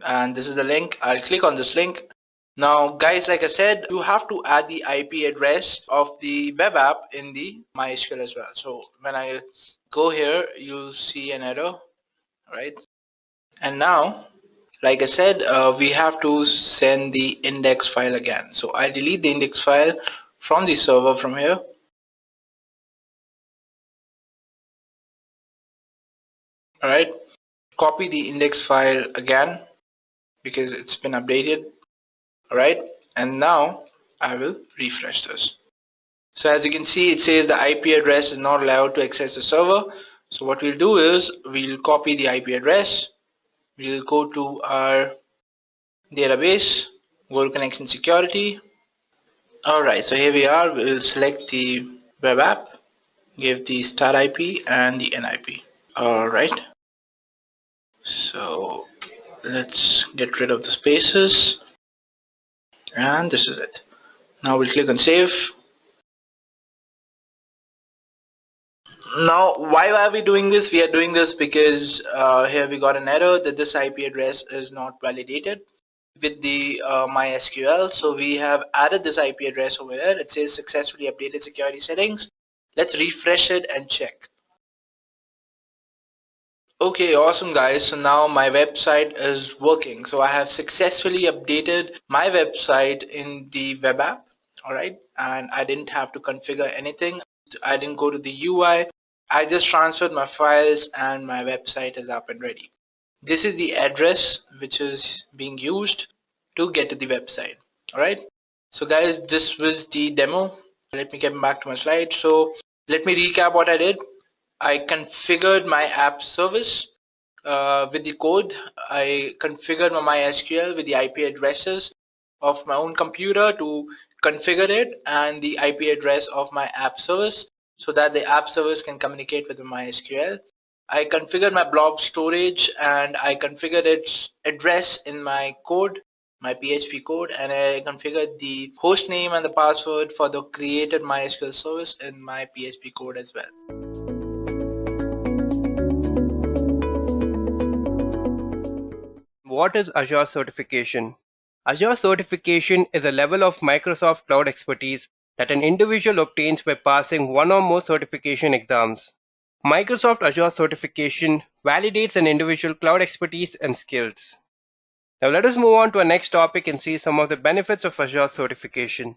And this is the link. I'll click on this link. Now guys, like I said, you have to add the IP address of the web app in the MySQL as well. So when I go here, you'll see an error. Right, and now like I said, we have to send the index file again. So I delete the index file from the server from here. Alright, copy the index file again because it's been updated. Alright, and now I will refresh this. So as you can see, it says the IP address is not allowed to access the server. So what we'll do is we'll copy the IP address. We'll go to our database, go to connection security. Alright, so here we are. We'll select the web app, give the start IP and the NIP. Alright, so let's get rid of the spaces, and this is it. Now we'll click on save. Now why are we doing this? We are doing this because here we got an error that this IP address is not validated with the MySQL. So we have added this IP address over there. It says successfully updated security settings. Let's refresh it and check. Okay, awesome guys. So now my website is working. So I have successfully updated my website in the web app. All right, and I didn't have to configure anything. I didn't go to the UI. I just transferred my files and my website is up and ready. This is the address which is being used to get to the website. All right, so guys, this was the demo. Let me get back to my slide. So let me recap what I did. I configured my app service with the code. I configured my MySQL with the IP addresses of my own computer to configure it and the IP address of my app service so that the app service can communicate with the MySQL. I configured my blob storage and I configured its address in my code, my PHP code, and I configured the host name and the password for the created MySQL service in my PHP code as well. What is Azure Certification? Azure Certification is a level of Microsoft Cloud expertise that an individual obtains by passing one or more certification exams. Microsoft Azure Certification validates an individual cloud expertise and skills. Now let us move on to our next topic and see some of the benefits of Azure Certification.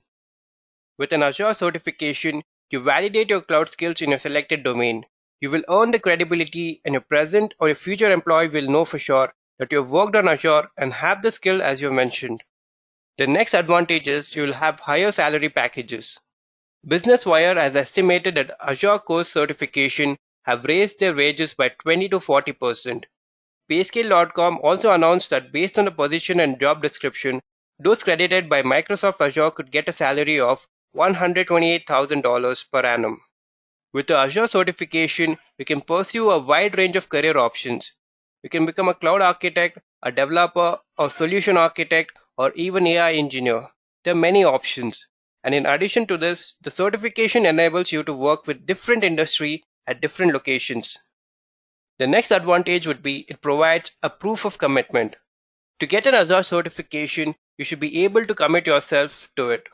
With an Azure Certification, you validate your cloud skills in your selected domain. You will earn the credibility, and your present or your future employee will know for sure that you have worked on Azure and have the skill as you mentioned. The next advantage is you will have higher salary packages. Business Wire has estimated that Azure Course certification have raised their wages by 20 to 40%. Payscale.com also announced that based on the position and job description, those credited by Microsoft Azure could get a salary of $128,000 per annum. With the Azure certification, you can pursue a wide range of career options. You can become a cloud architect, a developer, or solution architect, or even AI engineer. There are many options. And in addition to this, the certification enables you to work with different industry at different locations. The next advantage would be it provides a proof of commitment. To get an Azure certification, you should be able to commit yourself to it.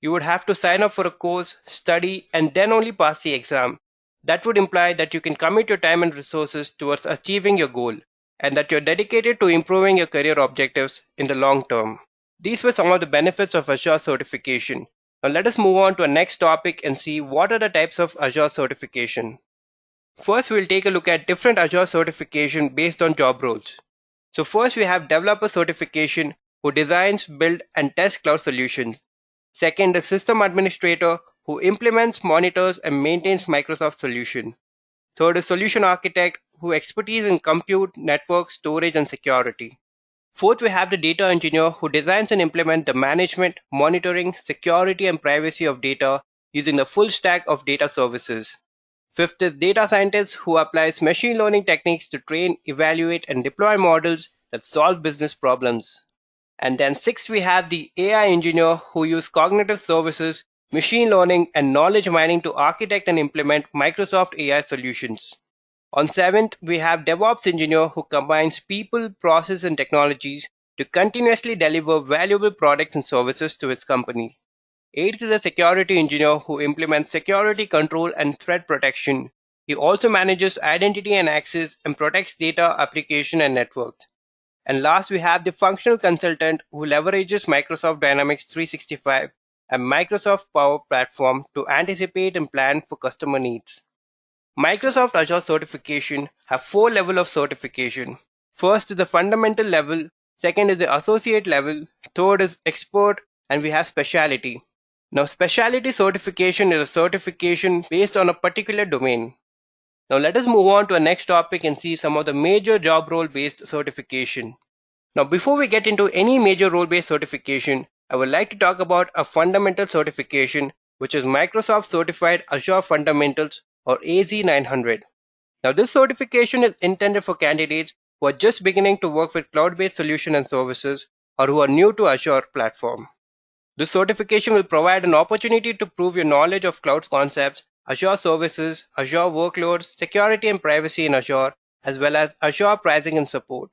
You would have to sign up for a course, study, and then only pass the exam. That would imply that you can commit your time and resources towards achieving your goal, and that you're dedicated to improving your career objectives in the long term. These were some of the benefits of Azure certification. Now let us move on to our next topic and see what are the types of Azure certification. First, we'll take a look at different Azure certification based on job roles. So first we have developer certification who designs, build, and test cloud solutions. Second is system administrator who implements, monitors, and maintains Microsoft solution. Third is solution architect, who expertise in compute, network, storage, and security. Fourth, we have the data engineer, who designs and implements the management, monitoring, security, and privacy of data using the full stack of data services. Fifth is data scientist, who applies machine learning techniques to train, evaluate, and deploy models that solve business problems. And then sixth, we have the AI engineer, who use cognitive services, machine learning, and knowledge mining to architect and implement Microsoft AI solutions. On seventh, we have DevOps engineer, who combines people, process, and technologies to continuously deliver valuable products and services to its company. Eighth is a security engineer, who implements security control and threat protection. He also manages identity and access and protects data, application, and networks. And last, we have the functional consultant, who leverages Microsoft Dynamics 365 and Microsoft Power Platform to anticipate and plan for customer needs. Microsoft Azure Certification have 4 levels of certification. First is the fundamental level, second is the associate level, third is expert, and we have specialty. Now, specialty certification is a certification based on a particular domain. Now, let us move on to our next topic and see some of the major job role based certification. Now, before we get into any major role based certification, I would like to talk about a fundamental certification, which is Microsoft Certified Azure Fundamentals, or AZ900. Now, this certification is intended for candidates who are just beginning to work with cloud-based solutions and services, or who are new to Azure platform. This certification will provide an opportunity to prove your knowledge of cloud concepts, Azure services, Azure workloads, security and privacy in Azure, as well as Azure pricing and support.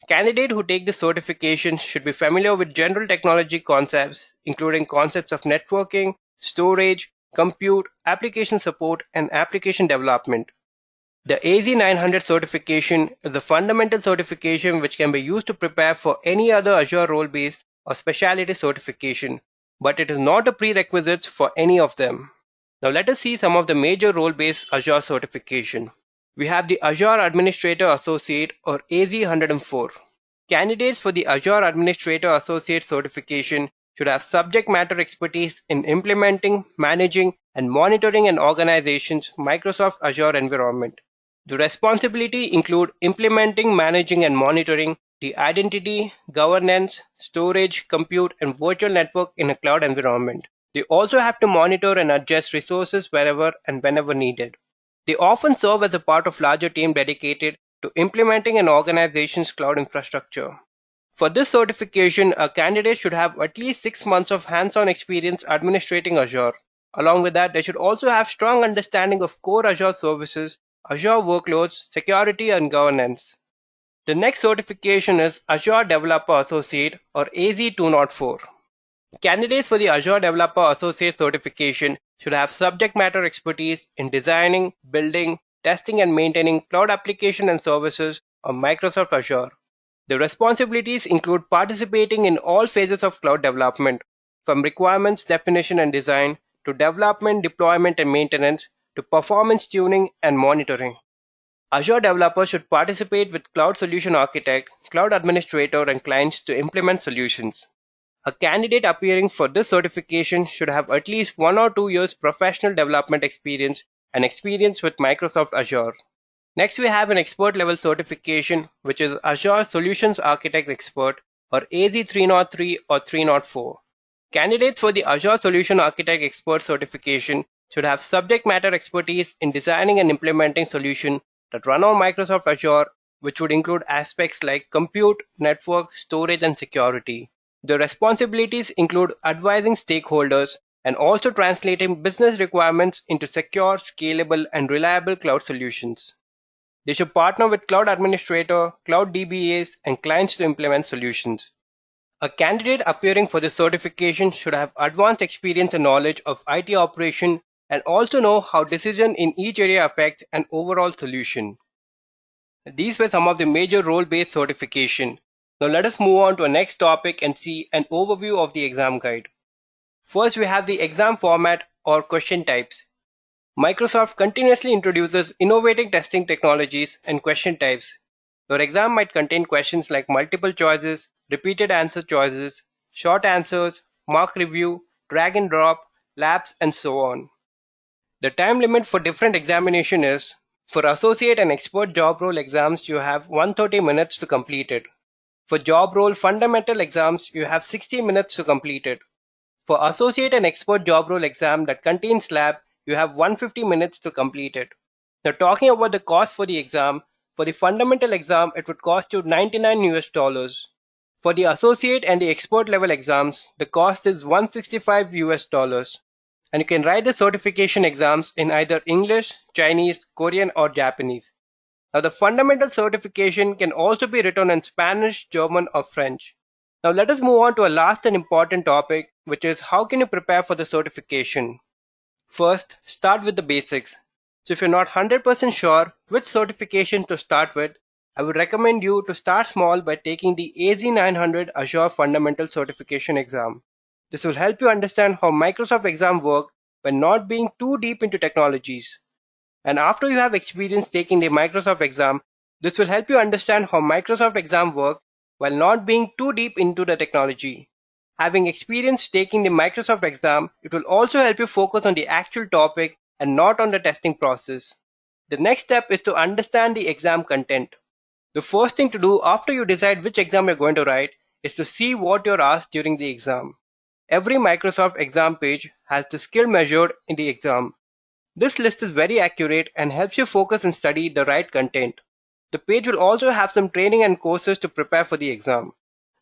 Candidates who take this certification should be familiar with general technology concepts, including concepts of networking, storage, compute, application support, and application development. The AZ900 certification is the fundamental certification which can be used to prepare for any other Azure role-based or specialty certification, but it is not a prerequisite for any of them. Now let us see some of the major role-based Azure certification. We have the Azure Administrator Associate, or AZ104. Candidates for the Azure Administrator Associate certification should have subject matter expertise in implementing, managing, and monitoring an organization's Microsoft Azure environment. The responsibility include implementing, managing, and monitoring the identity, governance, storage, compute, and virtual network in a cloud environment. They also have to monitor and adjust resources wherever and whenever needed. They often serve as a part of larger team dedicated to implementing an organization's cloud infrastructure. For this certification, a candidate should have at least 6 months of hands-on experience administrating Azure. Along with that, they should also have strong understanding of core Azure services, Azure workloads, security, and governance. The next certification is Azure Developer Associate, or AZ204. Candidates for the Azure Developer Associate certification should have subject matter expertise in designing, building, testing, and maintaining cloud application and services on Microsoft Azure. The responsibilities include participating in all phases of cloud development, from requirements definition and design, to development, deployment, and maintenance, to performance tuning and monitoring. Azure developers should participate with Cloud Solution Architect, Cloud Administrator, and clients to implement solutions. A candidate appearing for this certification should have at least 1 or 2 years professional development experience and experience with Microsoft Azure. Next, we have an expert level certification, which is Azure Solutions Architect Expert, or AZ303 or 304. Candidates for the Azure Solution Architect Expert certification should have subject matter expertise in designing and implementing solutions that run on Microsoft Azure, which would include aspects like compute, network, storage, and security. The responsibilities include advising stakeholders and also translating business requirements into secure, scalable, and reliable cloud solutions. They should partner with Cloud Administrator, Cloud DBAs, and clients to implement solutions. A candidate appearing for this certification should have advanced experience and knowledge of IT operation and also know how decision in each area affects an overall solution. These were some of the major role-based certification. Now let us move on to our next topic and see an overview of the exam guide. First, we have the exam format or question types. Microsoft continuously introduces innovative testing technologies and question types. Your exam might contain questions like multiple choices, repeated answer choices, short answers, mark review, drag and drop, labs, and so on. The time limit for different examination is: for associate and expert job role exams, you have 130 minutes to complete it. For job role fundamental exams, you have 60 minutes to complete it. For associate and expert job role exam that contains lab, you have 150 minutes to complete it. Now, talking about the cost for the exam, for the fundamental exam, it would cost you $99. For the associate and the expert level exams, the cost is $165. And you can write the certification exams in either English, Chinese, Korean, or Japanese. Now, the fundamental certification can also be written in Spanish, German, or French. Now, let us move on to a last and important topic, which is how can you prepare for the certification? First, start with the basics. So if you're not 100% sure which certification to start with, I would recommend you to start small by taking the AZ900 Azure Fundamental Certification exam. This will help you understand how Microsoft exam work by not being too deep into technologies. And after you have experience taking the Microsoft exam, this will help you understand how Microsoft exam work while not being too deep into the technology. Having experience taking the Microsoft exam, it will also help you focus on the actual topic and not on the testing process. The next step is to understand the exam content. The first thing to do after you decide which exam you're going to write is to see what you're asked during the exam. Every Microsoft exam page has the skill measured in the exam. This list is very accurate and helps you focus and study the right content. The page will also have some training and courses to prepare for the exam.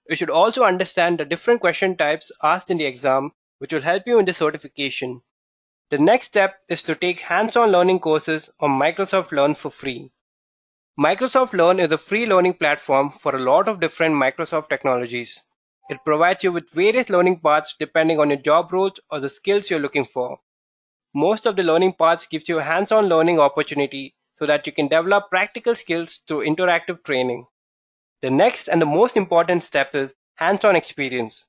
You should also understand the different question types asked in the exam, which will help you in the certification. The next step is to take hands-on learning courses on Microsoft Learn for free. Microsoft Learn is a free learning platform for a lot of different Microsoft technologies. It provides you with various learning paths depending on your job roles or the skills you're looking for. Most of the learning paths gives you a hands-on learning opportunity so that you can develop practical skills through interactive training. The next and the most important step is hands-on experience.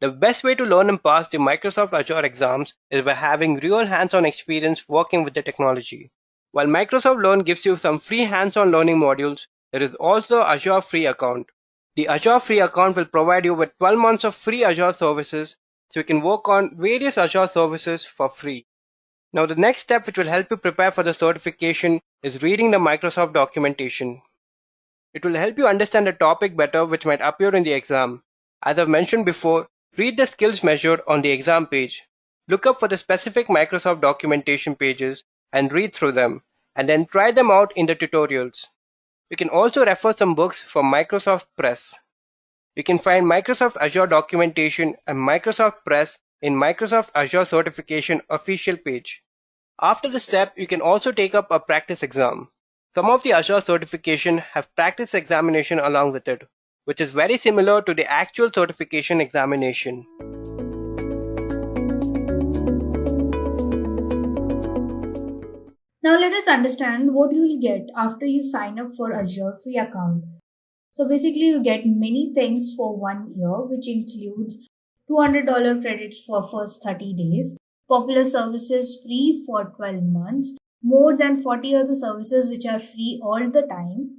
The best way to learn and pass the Microsoft Azure exams is by having real hands-on experience working with the technology. While Microsoft Learn gives you some free hands-on learning modules, there is also Azure Free Account. The Azure Free Account will provide you with 12 months of free Azure services, so you can work on various Azure services for free. Now, the next step which will help you prepare for the certification is reading the Microsoft documentation. It will help you understand the topic better which might appear in the exam. As I've mentioned before, read the skills measured on the exam page. Look up for the specific Microsoft documentation pages and read through them, and then try them out in the tutorials. You can also refer some books from Microsoft Press. You can find Microsoft Azure documentation and Microsoft Press in Microsoft Azure Certification official page. After the step, you can also take up a practice exam. Some of the Azure certification have practice examination along with it, which is very similar to the actual certification examination. Now let us understand what you will get after you sign up for Azure free account. So basically you get many things for 1 year, which includes $200 credits for first 30 days, popular services free for 12 months, more than 40 other services which are free all the time,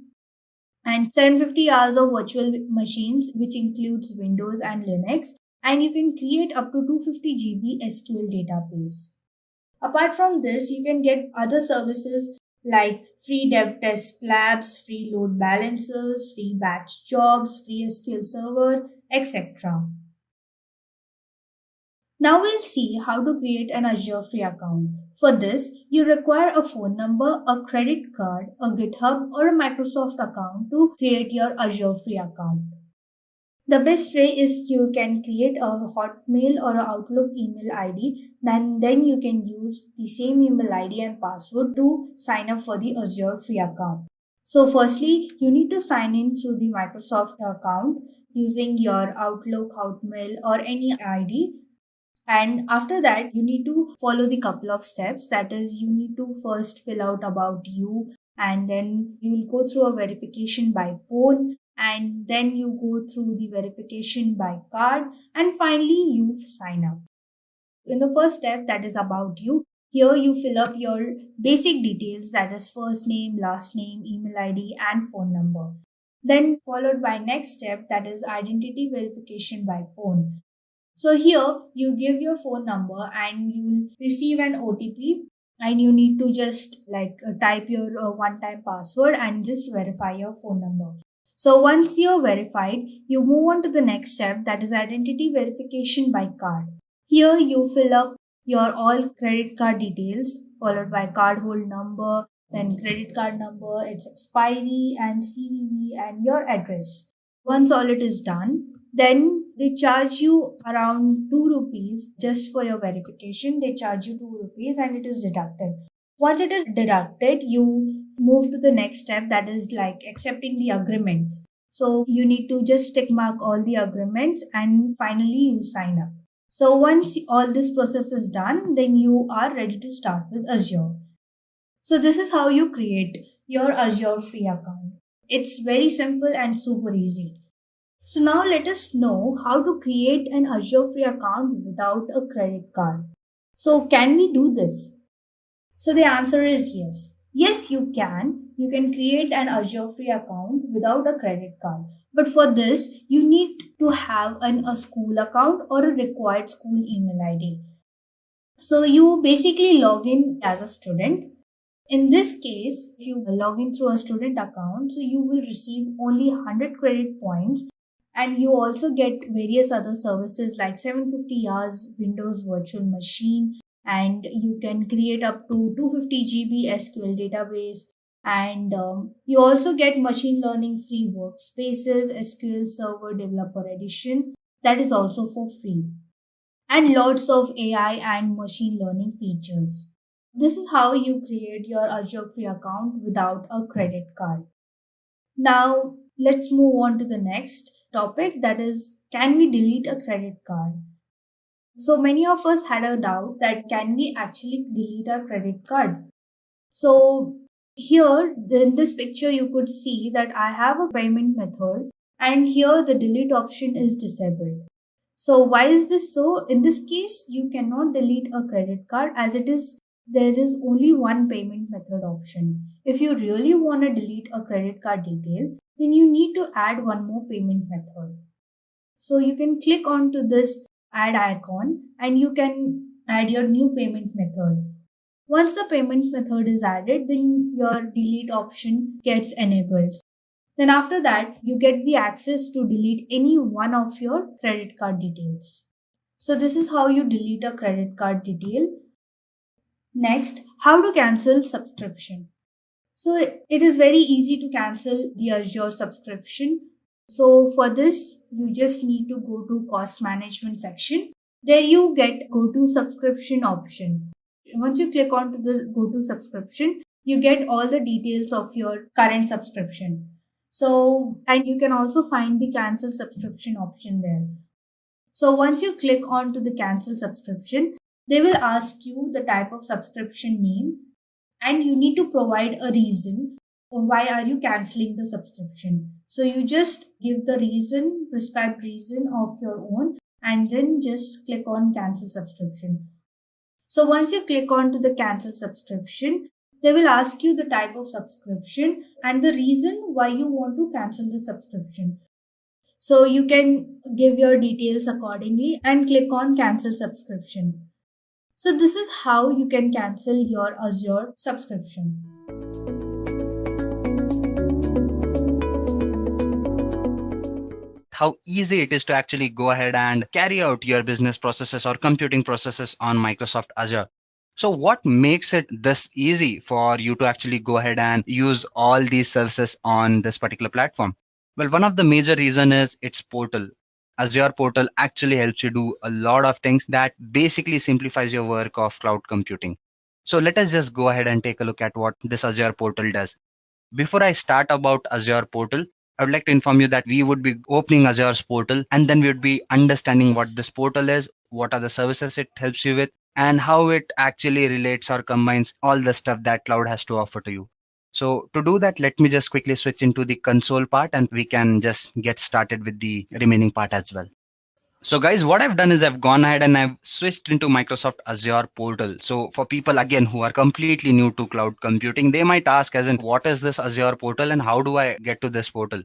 and 750 hours of virtual machines, which includes Windows and Linux, and you can create up to 250 GB SQL database. Apart from this, you can get other services like free dev test labs, free load balancers, free batch jobs, free SQL server, etc. Now we'll see how to create an Azure free account. For this, you require a phone number, a credit card, a GitHub or a Microsoft account to create your Azure free account. The best way is you can create a Hotmail or a Outlook email ID, then you can use the same email ID and password to sign up for the Azure free account. So firstly, you need to sign in through the Microsoft account using your Outlook, Hotmail or any ID. And after that, you need to follow the couple of steps. That is, you need to first fill out about you, and then you will go through a verification by phone, and then you go through the verification by card, and finally you sign up. In the first step, that is about you, here you fill up your basic details, that is first name, last name, email ID and phone number. Then followed by next step, that is identity verification by phone. So here you give your phone number and you will receive an OTP, and you need to just type your one-time password and just verify your phone number. So once you're verified, you move on to the next step, that is identity verification by card. Here you fill up your all credit card details followed by card hold number, then credit card number, its expiry and CVV and your address. Once all it is done, then they charge you around 2 rupees just for your verification. They charge you 2 rupees and it is deducted. Once it is deducted, you move to the next step, that is like accepting the agreements. So you need to just tick mark all the agreements and finally you sign up. So once all this process is done, then you are ready to start with Azure. So this is how you create your Azure free account. It's very simple and super easy. So now let us know how to create an Azure free account without a credit card. So can we do this? So the answer is yes. Yes, you can. You can create an Azure free account without a credit card. But for this, you need to have a school account or a required school email ID. So you basically log in as a student. In this case, if you log in through a student account, so you will receive only 100 credit points, and you also get various other services like 750 hours Windows virtual machine, and you can create up to 250 GB SQL database, and you also get machine learning free workspaces, SQL Server Developer Edition, that is also for free, and lots of AI and machine learning features. This is how you create your Azure free account without a credit card. Now, let's move on to the next topic, that is, can we delete a credit card? So many of us had a doubt that can we actually delete our credit card? So here in this picture you could see that I have a payment method and here the delete option is disabled. So why is this so? In this case, you cannot delete a credit card as there is only one payment method option. If you really want to delete a credit card detail, then you need to add one more payment method. So you can click onto this add icon and you can add your new payment method. Once the payment method is added, then your delete option gets enabled. Then after that, you get the access to delete any one of your credit card details. So this is how you delete a credit card detail. Next, how to cancel subscription. So it is very easy to cancel the Azure subscription. So for this, you just need to go to cost management section. There you get go to subscription option. Once you click on to the go to subscription, you get all the details of your current subscription. So, and you can also find the cancel subscription option there. So once you click on to the cancel subscription, they will ask you the type of subscription name and you need to provide a reason why are you canceling the subscription. So you just give the reason, prescribed reason of your own, and then just click on cancel subscription. So once you click on to the cancel subscription, they will ask you the type of subscription and the reason why you want to cancel the subscription. So you can give your details accordingly and click on cancel subscription. So this is how you can cancel your Azure subscription. How easy it is to actually go ahead and carry out your business processes or computing processes on Microsoft Azure. So what makes it this easy for you to actually go ahead and use all these services on this particular platform? Well, one of the major reason is its portal. Azure Portal actually helps you do a lot of things that basically simplifies your work of cloud computing. So let us just go ahead and take a look at what this Azure Portal does. Before I start about Azure Portal, I would like to inform you that we would be opening Azure's portal and then we would be understanding what this portal is, what are the services it helps you with, and how it actually relates or combines all the stuff that cloud has to offer to you. So to do that, let me just quickly switch into the console part and we can just get started with the remaining part as well. So guys, what I've done is I've gone ahead and I've switched into Microsoft Azure Portal. So for people again who are completely new to cloud computing, they might ask as in what is this Azure Portal and how do I get to this portal?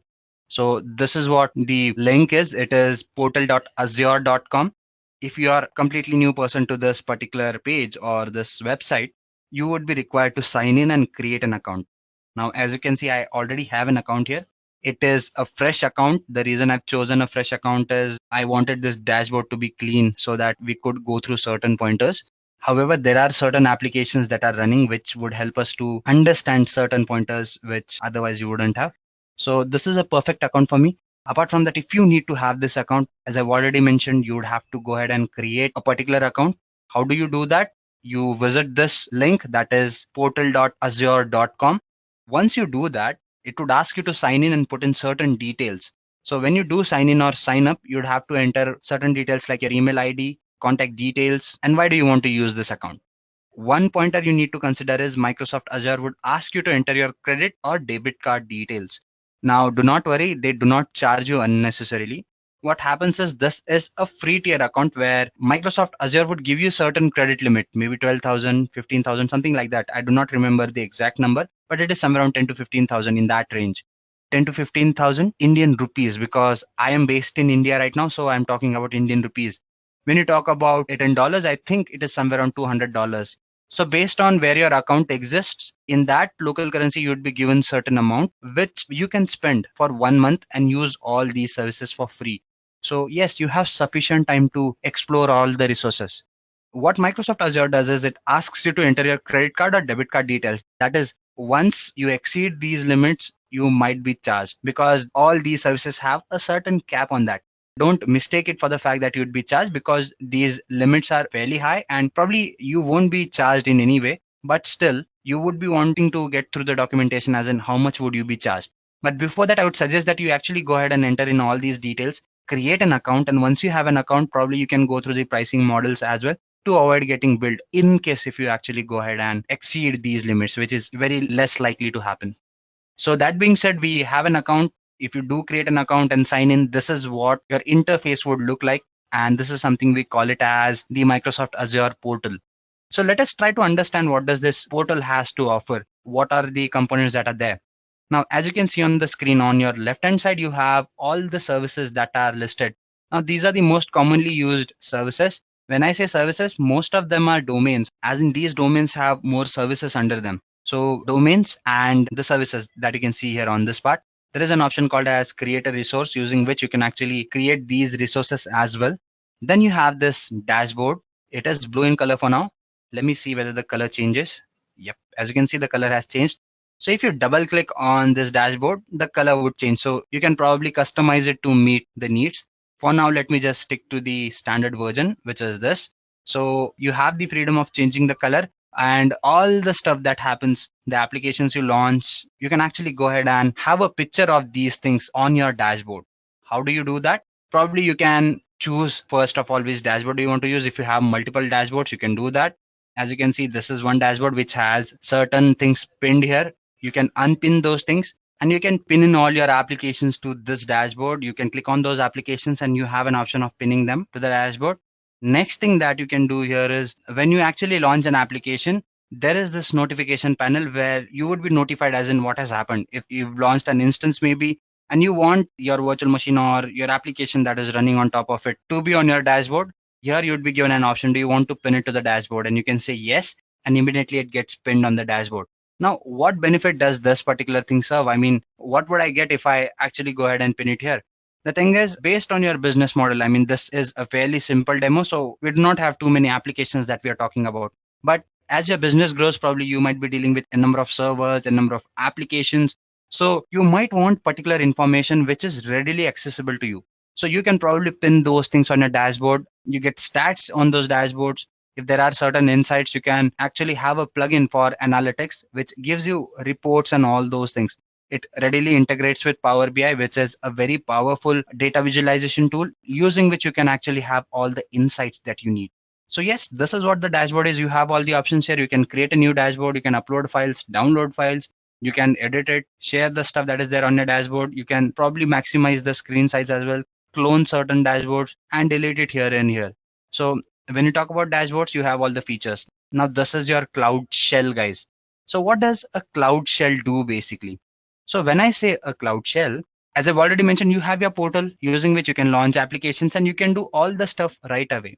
So this is what the link is. It is portal.azure.com. if you are a completely new person to this particular page or this website, you would be required to sign in and create an account. Now, as you can see, I already have an account here. It is a fresh account. The reason I've chosen a fresh account is I wanted this dashboard to be clean so that we could go through certain pointers. However, there are certain applications that are running which would help us to understand certain pointers which otherwise you wouldn't have. So this is a perfect account for me. Apart from that, if you need to have this account, as I've already mentioned, you would have to go ahead and create a particular account. How do you do that? You visit this link, that is portal.azure.com. Once you do that, it would ask you to sign in and put in certain details. So when you do sign in or sign up, you'd have to enter certain details like your email ID, contact details, and why do you want to use this account. One pointer you need to consider is Microsoft Azure would ask you to enter your credit or debit card details. Now, do not worry, they do not charge you unnecessarily. What happens is this is a free tier account where Microsoft Azure would give you certain credit limit, maybe 12,000, 15,000, something like that. I do not remember the exact number, but it is somewhere around 10 to 15,000 in that range. 10 to 15,000 Indian rupees, because I am based in India right now, so I'm talking about Indian rupees. When you talk about it in dollars, I think it is somewhere around $200. So based on where your account exists, in that local currency, you would be given certain amount, which you can spend for 1 month and use all these services for free. So yes, you have sufficient time to explore all the resources. What Microsoft Azure does is it asks you to enter your credit card or debit card details. That is, once you exceed these limits, you might be charged because all these services have a certain cap on that. Don't mistake it for the fact that you'd be charged, because these limits are fairly high and probably you won't be charged in any way, but still you would be wanting to get through the documentation as in how much would you be charged. But before that, I would suggest that you actually go ahead and enter in all these details, create an account, and once you have an account, probably you can go through the pricing models as well to avoid getting billed in case if you actually go ahead and exceed these limits, which is very less likely to happen. So that being said, we have an account. If you do create an account and sign in, this is what your interface would look like. And this is something we call it as the Microsoft Azure portal. So let us try to understand what does this portal has to offer. What are the components that are there? Now, as you can see on the screen on your left hand side, you have all the services that are listed. Now, these are the most commonly used services. When I say services, most of them are domains, as in these domains have more services under them. So domains and the services that you can see here on this part, there is an option called as create a resource, using which you can actually create these resources as well. Then you have this dashboard. It is blue in color for now. Let me see whether the color changes. Yep, as you can see, the color has changed. So if you double click on this dashboard, the color would change. So you can probably customize it to meet the needs. For now, let me just stick to the standard version, which is this. So you have the freedom of changing the color and all the stuff that happens, the applications you launch, you can actually go ahead and have a picture of these things on your dashboard. How do you do that? Probably you can choose first of all which dashboard do you want to use. If you have multiple dashboards, you can do that. As you can see, this is one dashboard which has certain things pinned here. You can unpin those things and you can pin in all your applications to this dashboard. You can click on those applications and you have an option of pinning them to the dashboard. Next thing that you can do here is when you actually launch an application, there is this notification panel where you would be notified as in what has happened. If you've launched an instance maybe and you want your virtual machine or your application that is running on top of it to be on your dashboard, here you'd be given an option. Do you want to pin it to the dashboard? And you can say yes, and immediately it gets pinned on the dashboard. Now, what benefit does this particular thing serve? I mean, what would I get if I actually go ahead and pin it here? The thing is, based on your business model, I mean, this is a fairly simple demo, so we do not have too many applications that we are talking about. But as your business grows, probably you might be dealing with a number of servers, a number of applications. So you might want particular information which is readily accessible to you. So you can probably pin those things on your dashboard. You get stats on those dashboards. If there are certain insights, you can actually have a plugin for analytics, which gives you reports and all those things. It readily integrates with Power BI, which is a very powerful data visualization tool using which you can actually have all the insights that you need. So yes, this is what the dashboard is. You have all the options here. You can create a new dashboard. You can upload files, download files. You can edit it, share the stuff that is there on your dashboard. You can probably maximize the screen size as well, clone certain dashboards and delete it here and here. So when you talk about dashboards, you have all the features. Now this is your cloud shell, guys. So what does a cloud shell do basically? So when I say a cloud shell, as I've already mentioned, you have your portal using which you can launch applications and you can do all the stuff right away.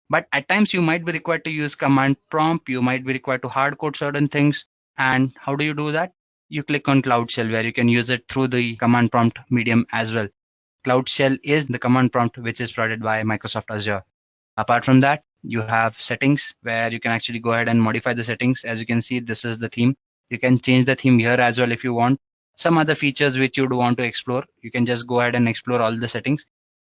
But at times you might be required to use command prompt, you might be required to hard code certain things. And how do you do that? You click on Cloud Shell, where you can use it through the command prompt medium as well. Cloud Shell is the command prompt which is provided by Microsoft Azure. Apart from that, you have settings where you can actually go ahead and modify the settings. As you can see, this is the theme. You can change the theme here as well if you want. Some other features which you would want to explore, you can just go ahead and explore all the settings,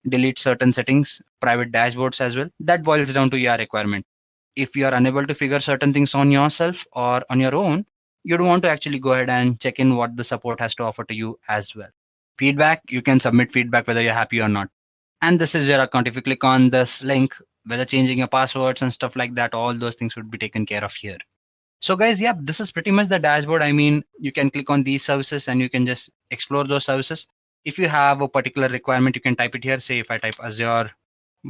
delete certain settings, private dashboards as well. That boils down to your requirement. If you are unable to figure certain things on yourself or on your own, you'd want to actually go ahead and check in what the support has to offer to you as well. Feedback, you can submit feedback whether you're happy or not. And this is your account. If you click on this link, whether changing your passwords and stuff like that, all those things would be taken care of here. So guys, yeah, this is pretty much the dashboard. I mean, you can click on these services and you can just explore those services. If you have a particular requirement, you can type it here. Say if I type Azure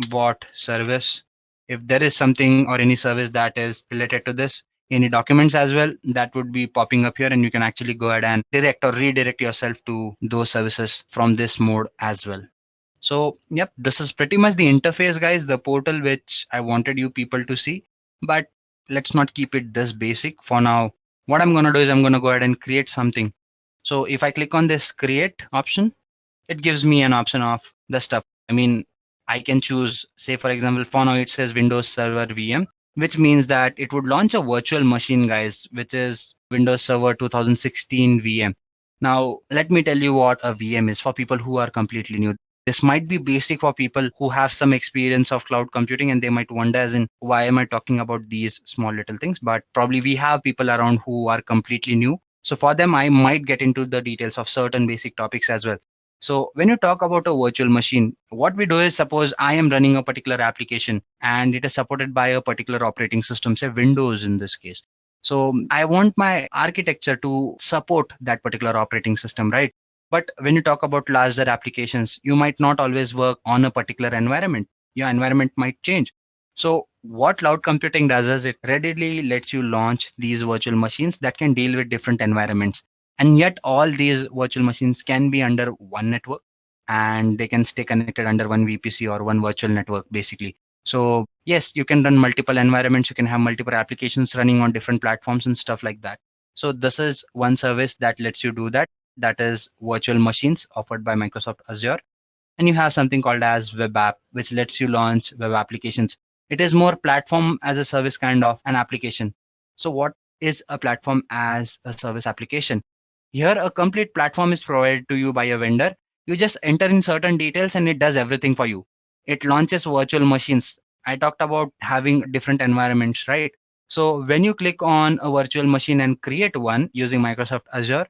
bot service, if there is something or any service that is related to this, any documents as well, that would be popping up here, and you can actually go ahead and direct or redirect yourself to those services from this mode as well. So yep, this is pretty much the interface, guys, the portal which I wanted you people to see. But let's not keep it this basic for now. What I'm going to do is I'm going to go ahead and create something. So if I click on this create option, it gives me an option of the stuff. I mean, I can choose, say for example, for now it says Windows Server VM, which means that it would launch a virtual machine, guys, which is Windows Server 2016 VM. Now, let me tell you what a VM is for people who are completely new. This might be basic for people who have some experience of cloud computing, and they might wonder as in, why am I talking about these small little things? But probably we have people around who are completely new. So for them, I might get into the details of certain basic topics as well. So when you talk about a virtual machine, what we do is, suppose I am running a particular application and it is supported by a particular operating system, say Windows in this case. So I want my architecture to support that particular operating system, right? But when you talk about larger applications, you might not always work on a particular environment. Your environment might change. So what cloud computing does is it readily lets you launch these virtual machines that can deal with different environments. And yet all these virtual machines can be under one network, and they can stay connected under one VPC or one virtual network basically. So yes, you can run multiple environments, you can have multiple applications running on different platforms and stuff like that. So this is one service that lets you do that. That is virtual machines offered by Microsoft Azure. And you have something called as web app, which lets you launch web applications. It is more platform as a service kind of an application. So what is a platform as a service application? Here, a complete platform is provided to you by a vendor. You just enter in certain details and it does everything for you. It launches virtual machines. I talked about having different environments, right? So when you click on a virtual machine and create one using Microsoft Azure,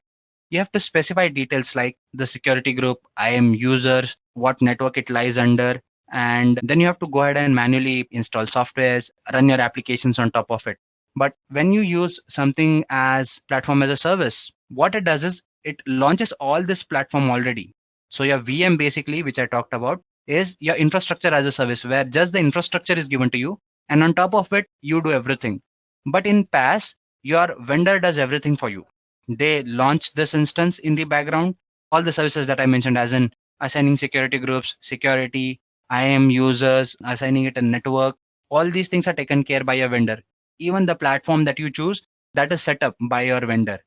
you have to specify details like the security group, IAM users, what network it lies under, and then you have to go ahead and manually install softwares, run your applications on top of it. But when you use something as platform as a service, what it does is it launches all this platform already. So your VM basically, which I talked about, is your infrastructure as a service where just the infrastructure is given to you, and on top of it, you do everything. But in PaaS, your vendor does everything for you. They launch this instance in the background, all the services that I mentioned, as in assigning security groups, security, IAM users, assigning it a network. All these things are taken care by a vendor. Even the platform that you choose, that is set up by your vendor.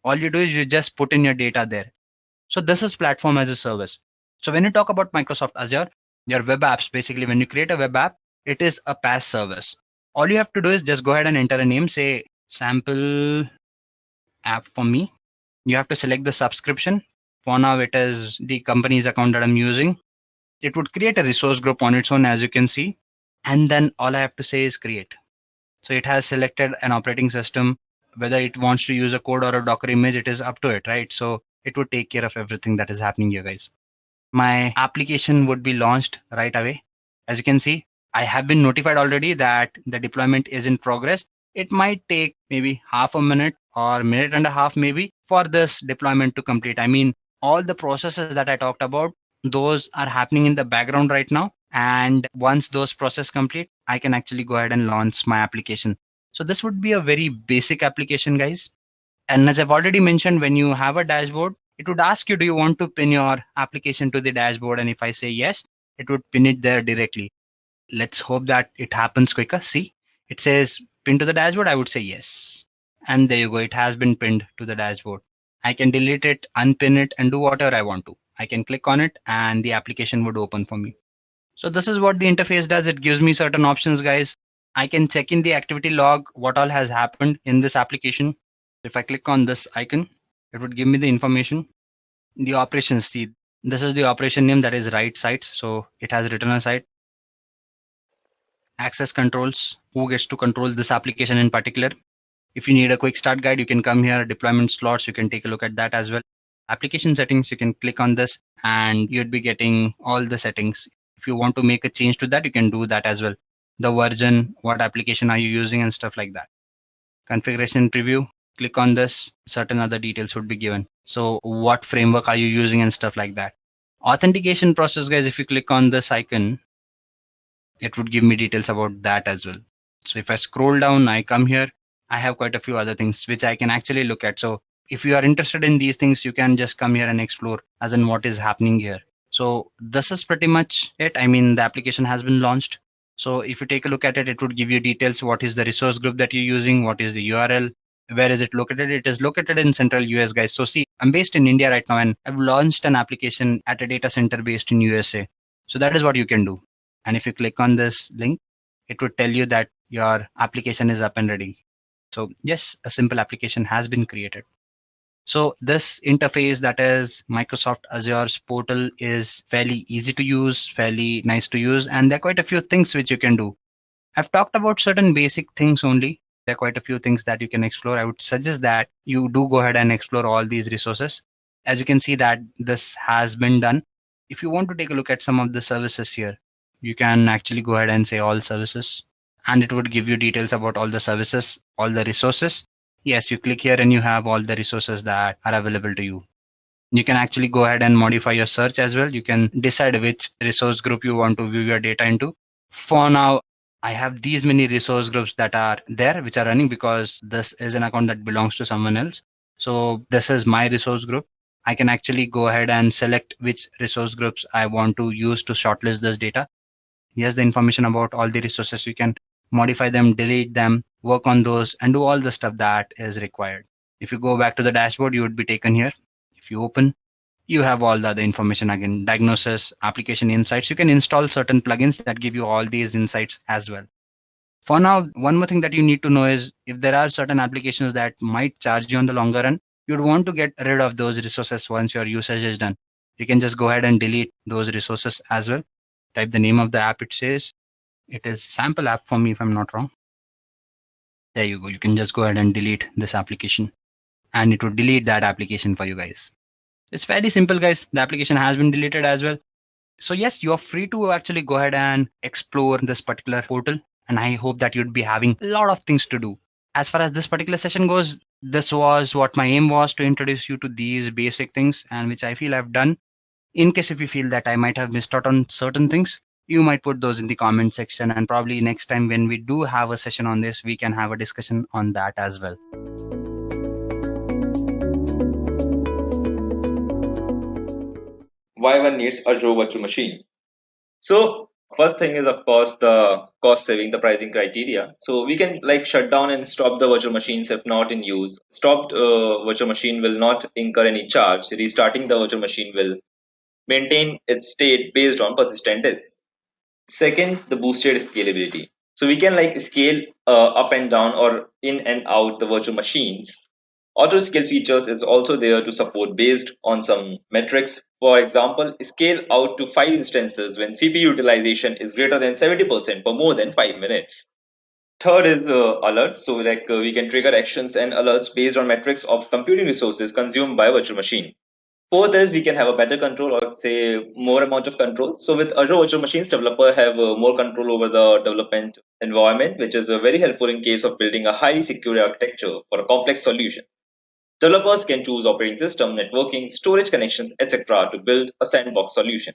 All you do is you just put in your data there. So this is platform as a service. So when you talk about Microsoft Azure, your web apps, basically when you create a web app, it is a PaaS service. All you have to do is just go ahead and enter a name, say sample app for me. You have to select the subscription. For now, it is the company's account that I'm using. It would create a resource group on its own, as you can see. And then all I have to say is create. So it has selected an operating system. Whether it wants to use a code or a Docker image, it is up to it, right? So it would take care of everything that is happening here, guys. My application would be launched right away. As you can see, I have been notified already that the deployment is in progress. It might take maybe half a minute or minute and a half maybe for this deployment to complete. I mean, all the processes that I talked about, those are happening in the background right now. And once those processes complete, I can actually go ahead and launch my application. So this would be a very basic application, guys. And as I've already mentioned, when you have a dashboard, it would ask you, do you want to pin your application to the dashboard? And if I say yes, it would pin it there directly. Let's hope that it happens quicker. See, it says pin to the dashboard. I would say yes. And there you go. It has been pinned to the dashboard. I can delete it, unpin it, and do whatever I want to. I can click on it and the application would open for me. So this is what the interface does. It gives me certain options, guys. I can check in the activity log what all has happened in this application. If I click on this icon, it would give me the information. The operations, see, this is the operation name, that is write sites. So it has written a site. Access controls, who gets to control this application in particular. If you need a quick start guide, you can come here. Deployment slots, you can take a look at that as well. Application settings, you can click on this and you'd be getting all the settings. If you want to make a change to that, you can do that as well. The version, what application are you using and stuff like that. Configuration preview, click on this, certain other details would be given. So what framework are you using and stuff like that. Authentication process, guys, if you click on this icon, it would give me details about that as well. So if I scroll down, I come here, I have quite a few other things which I can actually look at. So if you are interested in these things, you can just come here and explore as in what is happening here. So this is pretty much it. I mean, the application has been launched. So if you take a look at it, it would give you details. What is the resource group that you're using? What is the URL? Where is it located? It is located in central US, guys. So see, I'm based in India right now and I've launched an application at a data center based in USA. So that is what you can do. And if you click on this link, it would tell you that your application is up and ready. So yes, a simple application has been created. So this interface, that is Microsoft Azure's portal, is fairly easy to use, fairly nice to use, and there are quite a few things which you can do. I've talked about certain basic things only. There are quite a few things that you can explore. I would suggest that you do go ahead and explore all these resources. As you can see that this has been done. If you want to take a look at some of the services here, you can actually go ahead and say all services, and it would give you details about all the services, all the resources. Yes, you click here and you have all the resources that are available to you. You can actually go ahead and modify your search as well. You can decide which resource group you want to view your data into. For now, I have these many resource groups that are there, which are running because this is an account that belongs to someone else. So this is my resource group. I can actually go ahead and select which resource groups I want to use to shortlist this data. Here's the information about all the resources. You can modify them, delete them, work on those, and do all the stuff that is required. If you go back to the dashboard, you would be taken here. If you open, you have all the other information again, diagnosis, application insights. You can install certain plugins that give you all these insights as well. For now, one more thing that you need to know is if there are certain applications that might charge you on the longer run, you'd want to get rid of those resources once your usage is done. You can just go ahead and delete those resources as well. Type the name of the app. It says it is sample app for me if I'm not wrong. There you go. You can just go ahead and delete this application and it would delete that application for you guys. It's fairly simple, guys. The application has been deleted as well. So yes, you're free to actually go ahead and explore this particular portal. And I hope that you'd be having a lot of things to do. As far as this particular session goes, this was what my aim was, to introduce you to these basic things, and which I feel I've done. In case if you feel that I might have missed out on certain things, you might put those in the comment section, and probably next time when we do have a session on this, we can have a discussion on that as well. Why one needs Azure virtual machine? So first thing is of course the cost saving, the pricing criteria. So we can like shut down and stop the virtual machines if not in use. Stopped virtual machine will not incur any charge. Restarting the virtual machine will maintain its state based on persistent disks. Second, the boosted scalability. So we can like scale up and down or in and out the virtual machines. Auto scale features is also there to support based on some metrics. For example, scale out to 5 instances when CPU utilization is greater than 70% for more than 5 minutes. Third is alerts. So like we can trigger actions and alerts based on metrics of computing resources consumed by a virtual machine. Fourth is we can have a better control or say more amount of control. So with Azure Virtual Machines, developer have more control over the development environment, which is very helpful in case of building a highly secure architecture for a complex solution. Developers can choose operating system, networking, storage connections, etc. to build a sandbox solution.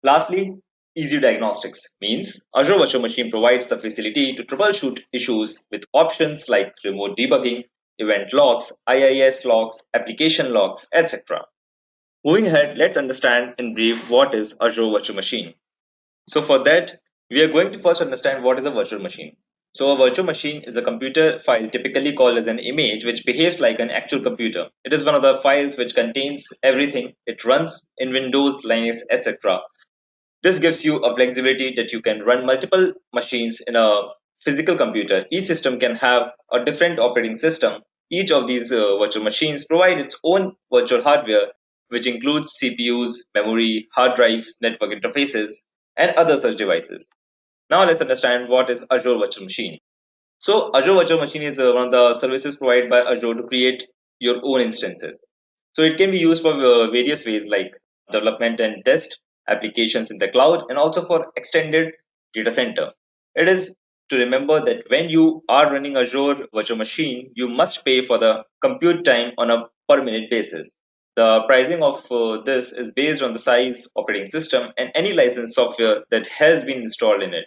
Lastly, easy diagnostics means Azure Virtual Machine provides the facility to troubleshoot issues with options like remote debugging, event logs, IIS logs, application logs, etc. Moving ahead, let's understand in brief what is Azure Virtual Machine. So for that, We are going to first understand what is a virtual machine. So a virtual machine is a computer file typically called as an image which behaves like an actual computer. It is one of the files which contains everything. It runs in Windows, Linux, etc. This gives you a flexibility that you can run multiple machines in a physical computer. Each system can have a different operating system. Each of these virtual machines provide its own virtual hardware, which includes CPUs, memory, hard drives, network interfaces, and other such devices. Now let's understand what is Azure Virtual Machine. So Azure Virtual Machine is one of the services provided by Azure to create your own instances. So it can be used for various ways like development and test, applications in the cloud, and also for extended data center. It is to remember that when you are running Azure Virtual Machine, you must pay for the compute time on a per minute basis. The pricing of this is based on the size, operating system, and any licensed software that has been installed in it.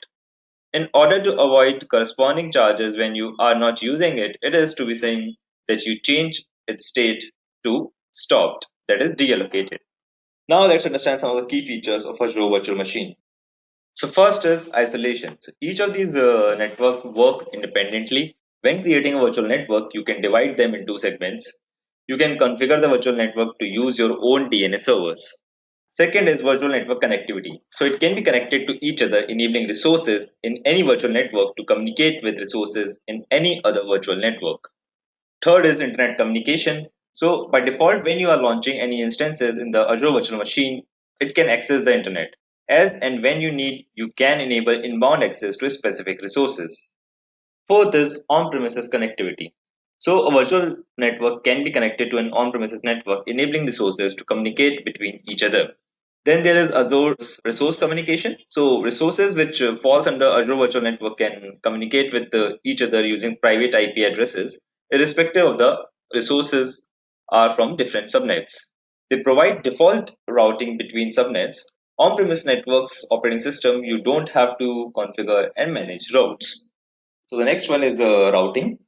In order to avoid corresponding charges when you are not using it, it is to be saying that you change its state to stopped, that is deallocated. Now let's understand some of the key features of Azure Virtual Machine. So first is isolation. So each of these network work independently. When creating a virtual network, you can divide them into segments. You can configure the virtual network to use your own DNS servers. Second is virtual network connectivity. So it can be connected to each other, enabling resources in any virtual network to communicate with resources in any other virtual network. Third is internet communication. So by default, when you are launching any instances in the Azure virtual machine, it can access the internet. As and when you need, you can enable inbound access to specific resources. Fourth is on-premises connectivity. So a virtual network can be connected to an on-premises network, enabling resources to communicate between each other. Then there is Azure's resource communication. So resources which falls under Azure Virtual Network can communicate with each other using private IP addresses, irrespective of the resources are from different subnets. They provide default routing between subnets. On-premise networks operating system, you don't have to configure and manage routes. So the next one is routing.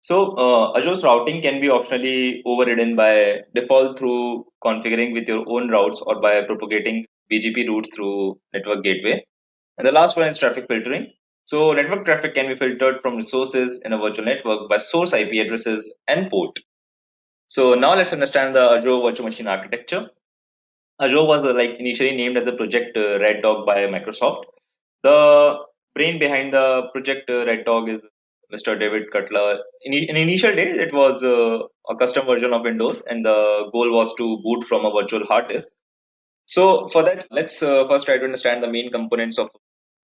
So Azure's routing can be optionally overridden by default through configuring with your own routes or by propagating BGP routes through network gateway. And the last one is traffic filtering. So network traffic can be filtered from resources in a virtual network by source IP addresses and port. So now let's understand the Azure virtual machine architecture. Azure was initially named as the project Red Dog by Microsoft. The brain behind the project Red Dog is Mr. David Cutler. In initial days, it was a custom version of Windows, and the goal was to boot from a virtual hard disk. So for that, let's first try to understand the main components of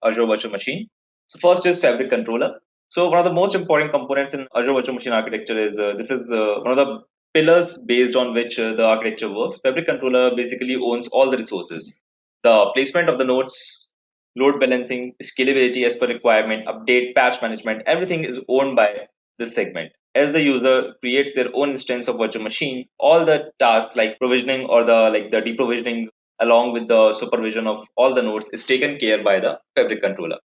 Azure Virtual Machine. So first is Fabric Controller. So one of the most important components in Azure Virtual Machine architecture is this is one of the pillars based on which the architecture works. Fabric Controller basically owns all the resources. The placement of the nodes, load balancing, scalability as per requirement, update, patch management, everything is owned by this segment. As the user creates their own instance of virtual machine, all the tasks like provisioning or the deprovisioning along with the supervision of all the nodes is taken care by the Fabric controller.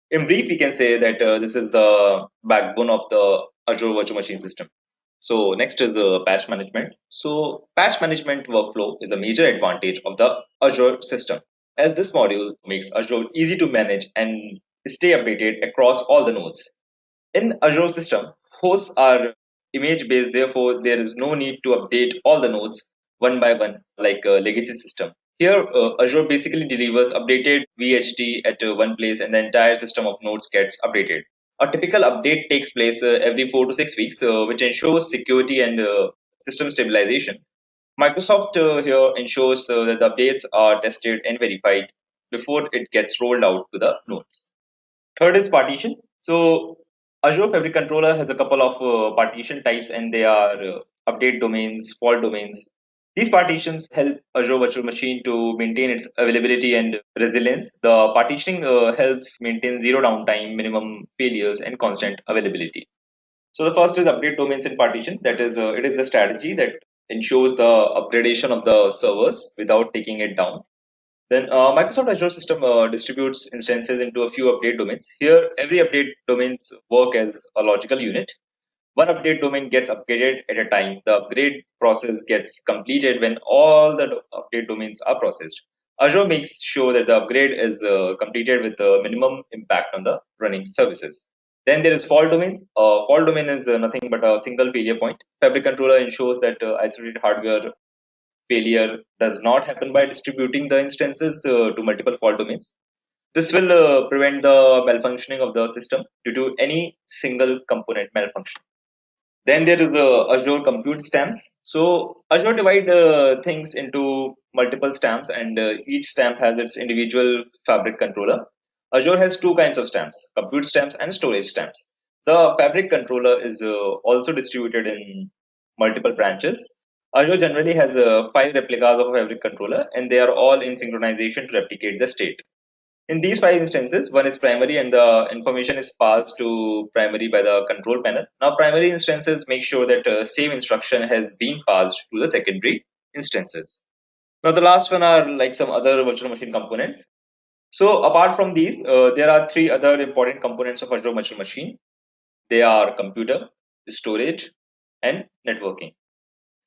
In brief, we can say that this is the backbone of the Azure Virtual Machine system. So next is the patch management. So patch management workflow is a major advantage of the Azure system, as this module makes Azure easy to manage and stay updated across all the nodes. In Azure system, hosts are image based, therefore there is no need to update all the nodes one by one like a legacy system. Here, Azure basically delivers updated VHT at one place and the entire system of nodes gets updated. A typical update takes place every 4 to 6 weeks, which ensures security and system stabilization. Microsoft here ensures that the updates are tested and verified before it gets rolled out to the nodes. Third is partition. So Azure Fabric Controller has a couple of partition types, and they are update domains, fault domains. These partitions help Azure Virtual Machine to maintain its availability and resilience. The partitioning helps maintain zero downtime, minimum failures, and constant availability. So the first is update domains and partition. That is, it is the strategy that ensures the upgradation of the servers without taking it down. Then Microsoft Azure system distributes instances into a few update domains. Here, every update domains work as a logical unit. One update domain gets upgraded at a time. The upgrade process gets completed when all the update domains are processed. Azure makes sure that the upgrade is completed with minimum impact on the running services. Then there is fault domains. Fault domain is nothing but a single failure point. Fabric controller ensures that isolated hardware failure does not happen by distributing the instances to multiple fault domains. This will prevent the malfunctioning of the system due to any single component malfunction. Then there is Azure Compute Stamps. So Azure divide things into multiple stamps, and each stamp has its individual fabric controller. Azure has two kinds of stamps: compute stamps and storage stamps. The fabric controller is also distributed in multiple branches. Azure generally has 5 replicas of a fabric controller, and they are all in synchronization to replicate the state. In these 5 instances, one is primary and the information is passed to primary by the control panel. Now, primary instances make sure that same instruction has been passed to the secondary instances. Now, the last one are like some other virtual machine components. So, apart from these, there are 3 other important components of Azure Virtual Machine. They are computer, storage, and networking.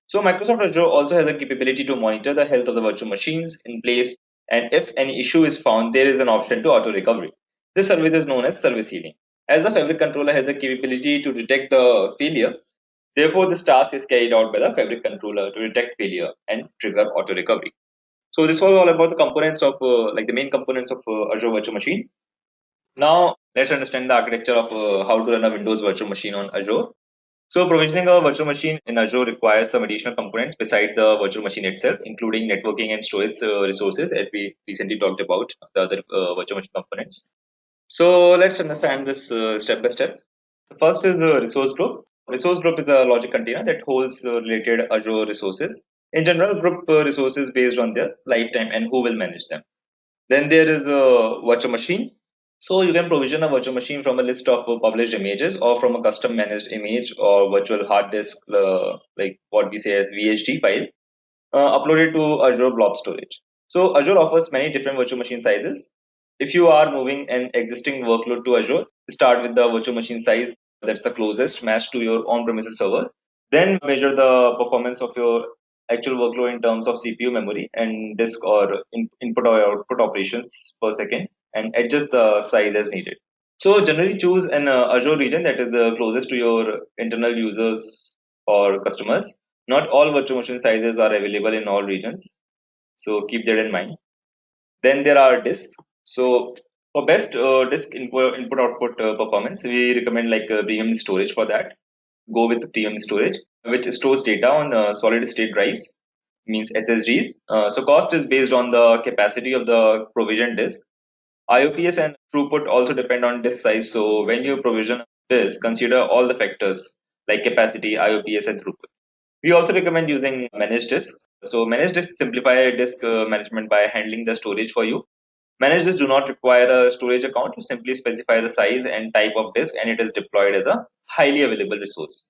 So Microsoft Azure also has the capability to monitor the health of the virtual machines in place, and if any issue is found, there is an option to auto recovery. This service is known as service healing. As the Fabric controller has the capability to detect the failure, therefore this task is carried out by the Fabric controller to detect failure and trigger auto recovery. So this was all about the components of like the main components of Azure Virtual Machine. Now let's understand the architecture of how to run a Windows virtual machine on Azure. So provisioning a virtual machine in Azure requires some additional components beside the virtual machine itself, including networking and storage resources, as we recently talked about the other virtual machine components. So let's understand this step by step. The first is the resource group. Resource group is a logic container that holds related Azure resources. In general, group resources based on their lifetime and who will manage them. Then there is a virtual machine. So you can provision a virtual machine from a list of published images or from a custom managed image or virtual hard disk, like what we say as VHD file, uploaded to Azure Blob Storage. So Azure offers many different virtual machine sizes. If you are moving an existing workload to Azure, start with the virtual machine size that's the closest match to your on-premises server. Then measure the performance of your actual workload in terms of CPU memory and disk or input or output operations per second and adjust the size as needed. So generally choose an Azure region that is the closest to your internal users or customers. Not all virtual machine sizes are available in all regions, so keep that in mind. Then there are disks. So for best disk input output performance, we recommend like premium storage for that. Go with premium storage, which stores data on solid state drives, means SSDs. So cost is based on the capacity of the provisioned disk. IOPS and throughput also depend on disk size. So when you provision disk, consider all the factors like capacity, IOPS, and throughput. We also recommend using managed disks. So managed disks simplify disk management by handling the storage for you. Managed disks do not require a storage account. You simply specify the size and type of disk, and it is deployed as a highly available resource.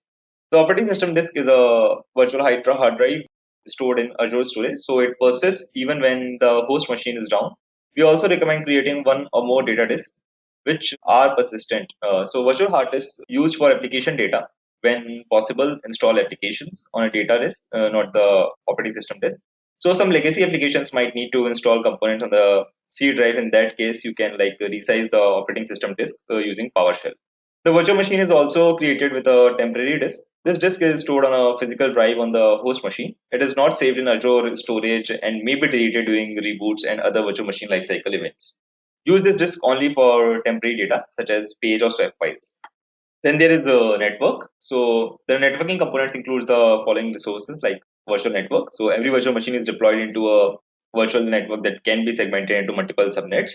The operating system disk is a virtual hard drive stored in Azure storage, so it persists even when the host machine is down. We also recommend creating one or more data disks which are persistent. So virtual hard disks used for application data. When possible, install applications on a data disk, not the operating system disk. So some legacy applications might need to install components on the C drive. In that case, you can like resize the operating system disk using PowerShell. The virtual machine is also created with a temporary disk. This disk is stored on a physical drive on the host machine. It is not saved in Azure storage and may be deleted during reboots and other virtual machine lifecycle events. Use this disk only for temporary data such as page or swap files. Then there is a network. So the networking components includes the following resources like virtual network. So every virtual machine is deployed into a virtual network that can be segmented into multiple subnets.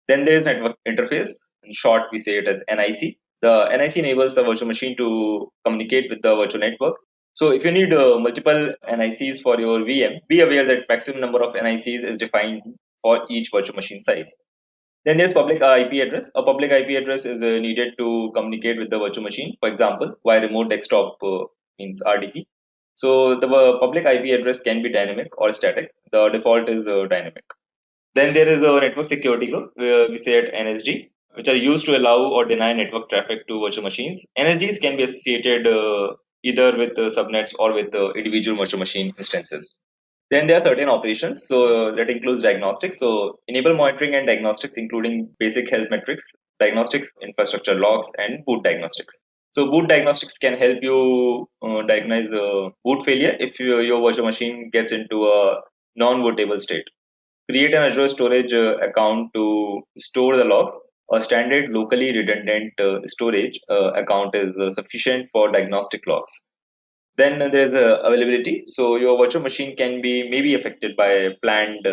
Then there is network interface. In short, we say it as NIC. The NIC enables the virtual machine to communicate with the virtual network. So if you need multiple NICs for your VM, be aware that maximum number of NICs is defined for each virtual machine size. Then there's public IP address. A public IP address is needed to communicate with the virtual machine. For example, via remote desktop means RDP. So the public IP address can be dynamic or static. The default is dynamic. Then there is a network security group, where we say it NSG, which are used to allow or deny network traffic to virtual machines. NSGs can be associated either with subnets or with individual virtual machine instances. Then there are certain operations, so that includes diagnostics. So enable monitoring and diagnostics, including basic health metrics, diagnostics, infrastructure logs, and boot diagnostics. So boot diagnostics can help you diagnose boot failure if your virtual machine gets into a non-bootable state. Create an Azure storage account to store the logs. A standard locally redundant storage account is sufficient for diagnostic logs. Then there's availability. So your virtual machine can be maybe affected by planned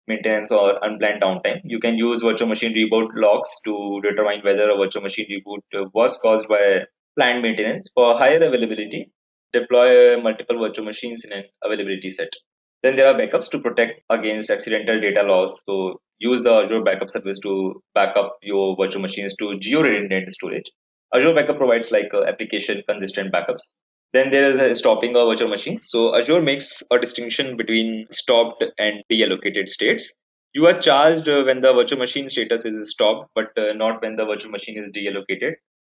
maintenance or unplanned downtime. You can use virtual machine reboot logs to determine whether a virtual machine reboot was caused by planned maintenance. For higher availability, deploy multiple virtual machines in an availability set. Then there are backups to protect against accidental data loss. So use the Azure backup service to back up your virtual machines to geo-redundant storage. Azure backup provides like application consistent backups. Then there is a stopping a virtual machine. So Azure makes a distinction between stopped and deallocated states. You are charged when the virtual machine status is stopped, but not when the virtual machine is deallocated.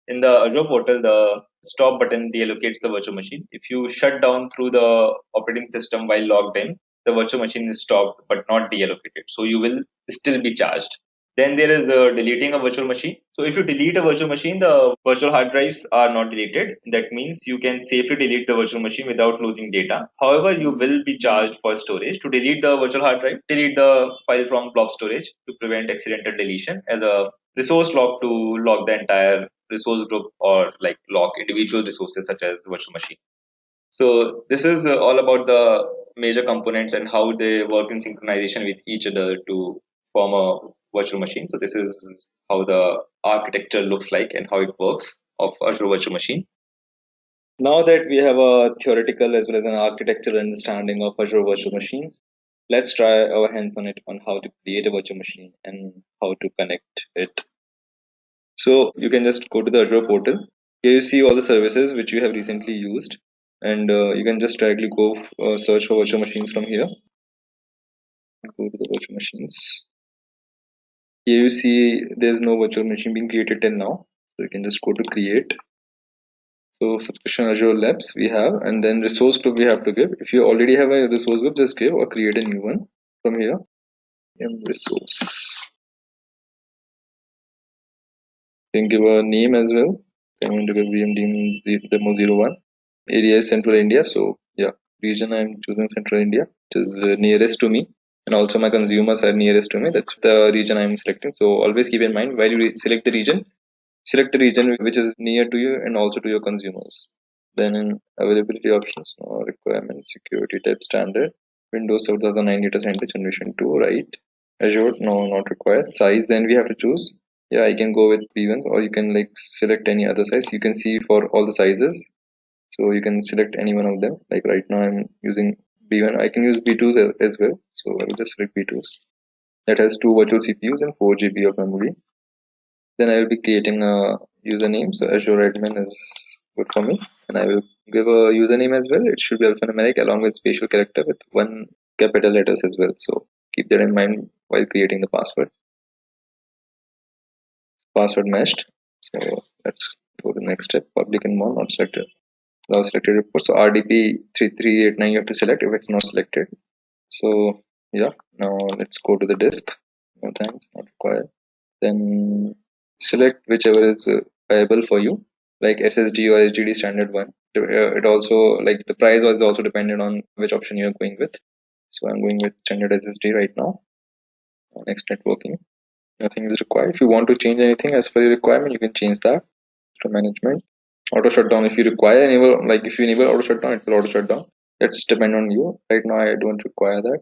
In the Azure portal, the stop button deallocates the virtual machine. If you shut down through the operating system while logged in, the virtual machine is stopped but not deallocated. So you will still be charged. Then there is deleting a virtual machine. So if you delete a virtual machine, the virtual hard drives are not deleted. That means you can safely delete the virtual machine without losing data. However, you will be charged for storage. To delete the virtual hard drive, delete the file from blob storage to prevent accidental deletion as a resource log to log the entire resource group or like log individual resources such as virtual machine. So this is all about the major components and how they work in synchronization with each other to form a virtual machine. So this is how the architecture looks like and how it works of Azure Virtual Machine. Now that we have a theoretical as well as an architectural understanding of Azure Virtual Machine, let's try our hands on it on how to create a virtual machine and how to connect it. So you can just go to the Azure portal. Here you see all the services which you have recently used, and you can just directly go search for virtual machines from here. Go to the virtual machines. Here you see there's no virtual machine being created till now, so you can just go to create. So subscription Azure Labs we have, and then resource group we have to give. If you already have a resource group, just give or create a new one from here. Resource. You can give a name as well. I'm going to give VM demo 01. Area is Central India, so yeah, region I'm choosing Central India, which is nearest to me, and also my consumers are nearest to me. That's the region I'm selecting. So always keep in mind while you select the region, select the region which is near to you and also to your consumers. Then in availability options, requirements, security type standard, Windows 2009 data center generation 2, right? Azure, no, not required. Size, then we have to choose. Yeah, I can go with B1, or you can like select any other size. You can see for all the sizes, so you can select any one of them. Like right now I'm using B1. I can use B2s as well, so I will just select B2s. That has 2 virtual CPUs and 4 GB of memory. Then I will be creating a username. So Azure admin is good for me, and I will give a username as well. It should be alphanumeric along with special character with 1 capital letters as well. So keep that in mind while creating the password. Password meshed. So let's go to the next step. Public and more not selected. Now selected report. So RDP 3389 you have to select if it's not selected. So yeah, now let's go to the disk. No thanks, not required. Then select whichever is viable for you, like SSD or HDD standard one. It also like the price was also dependent on which option you are going with. So I'm going with standard SSD right now. Next, networking. Nothing is required. If you want to change anything as per your requirement, you can change that to management. Auto shutdown, if you require enable, like if you enable auto shutdown, it will auto shutdown. That's depend on you. Right now I don't require that,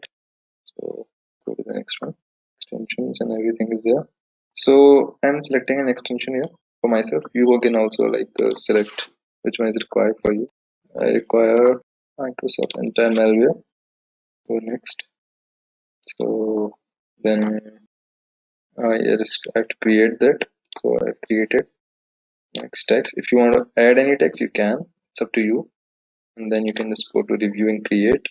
so go to the next one. Extensions and everything is there. So I'm selecting an extension here for myself. You can also like select which one is required for you. I require Microsoft entire malware. Go next. So then I just have to create that. So I've created next text. If you want to add any text, you can. It's up to you. And then you can just go to review and create.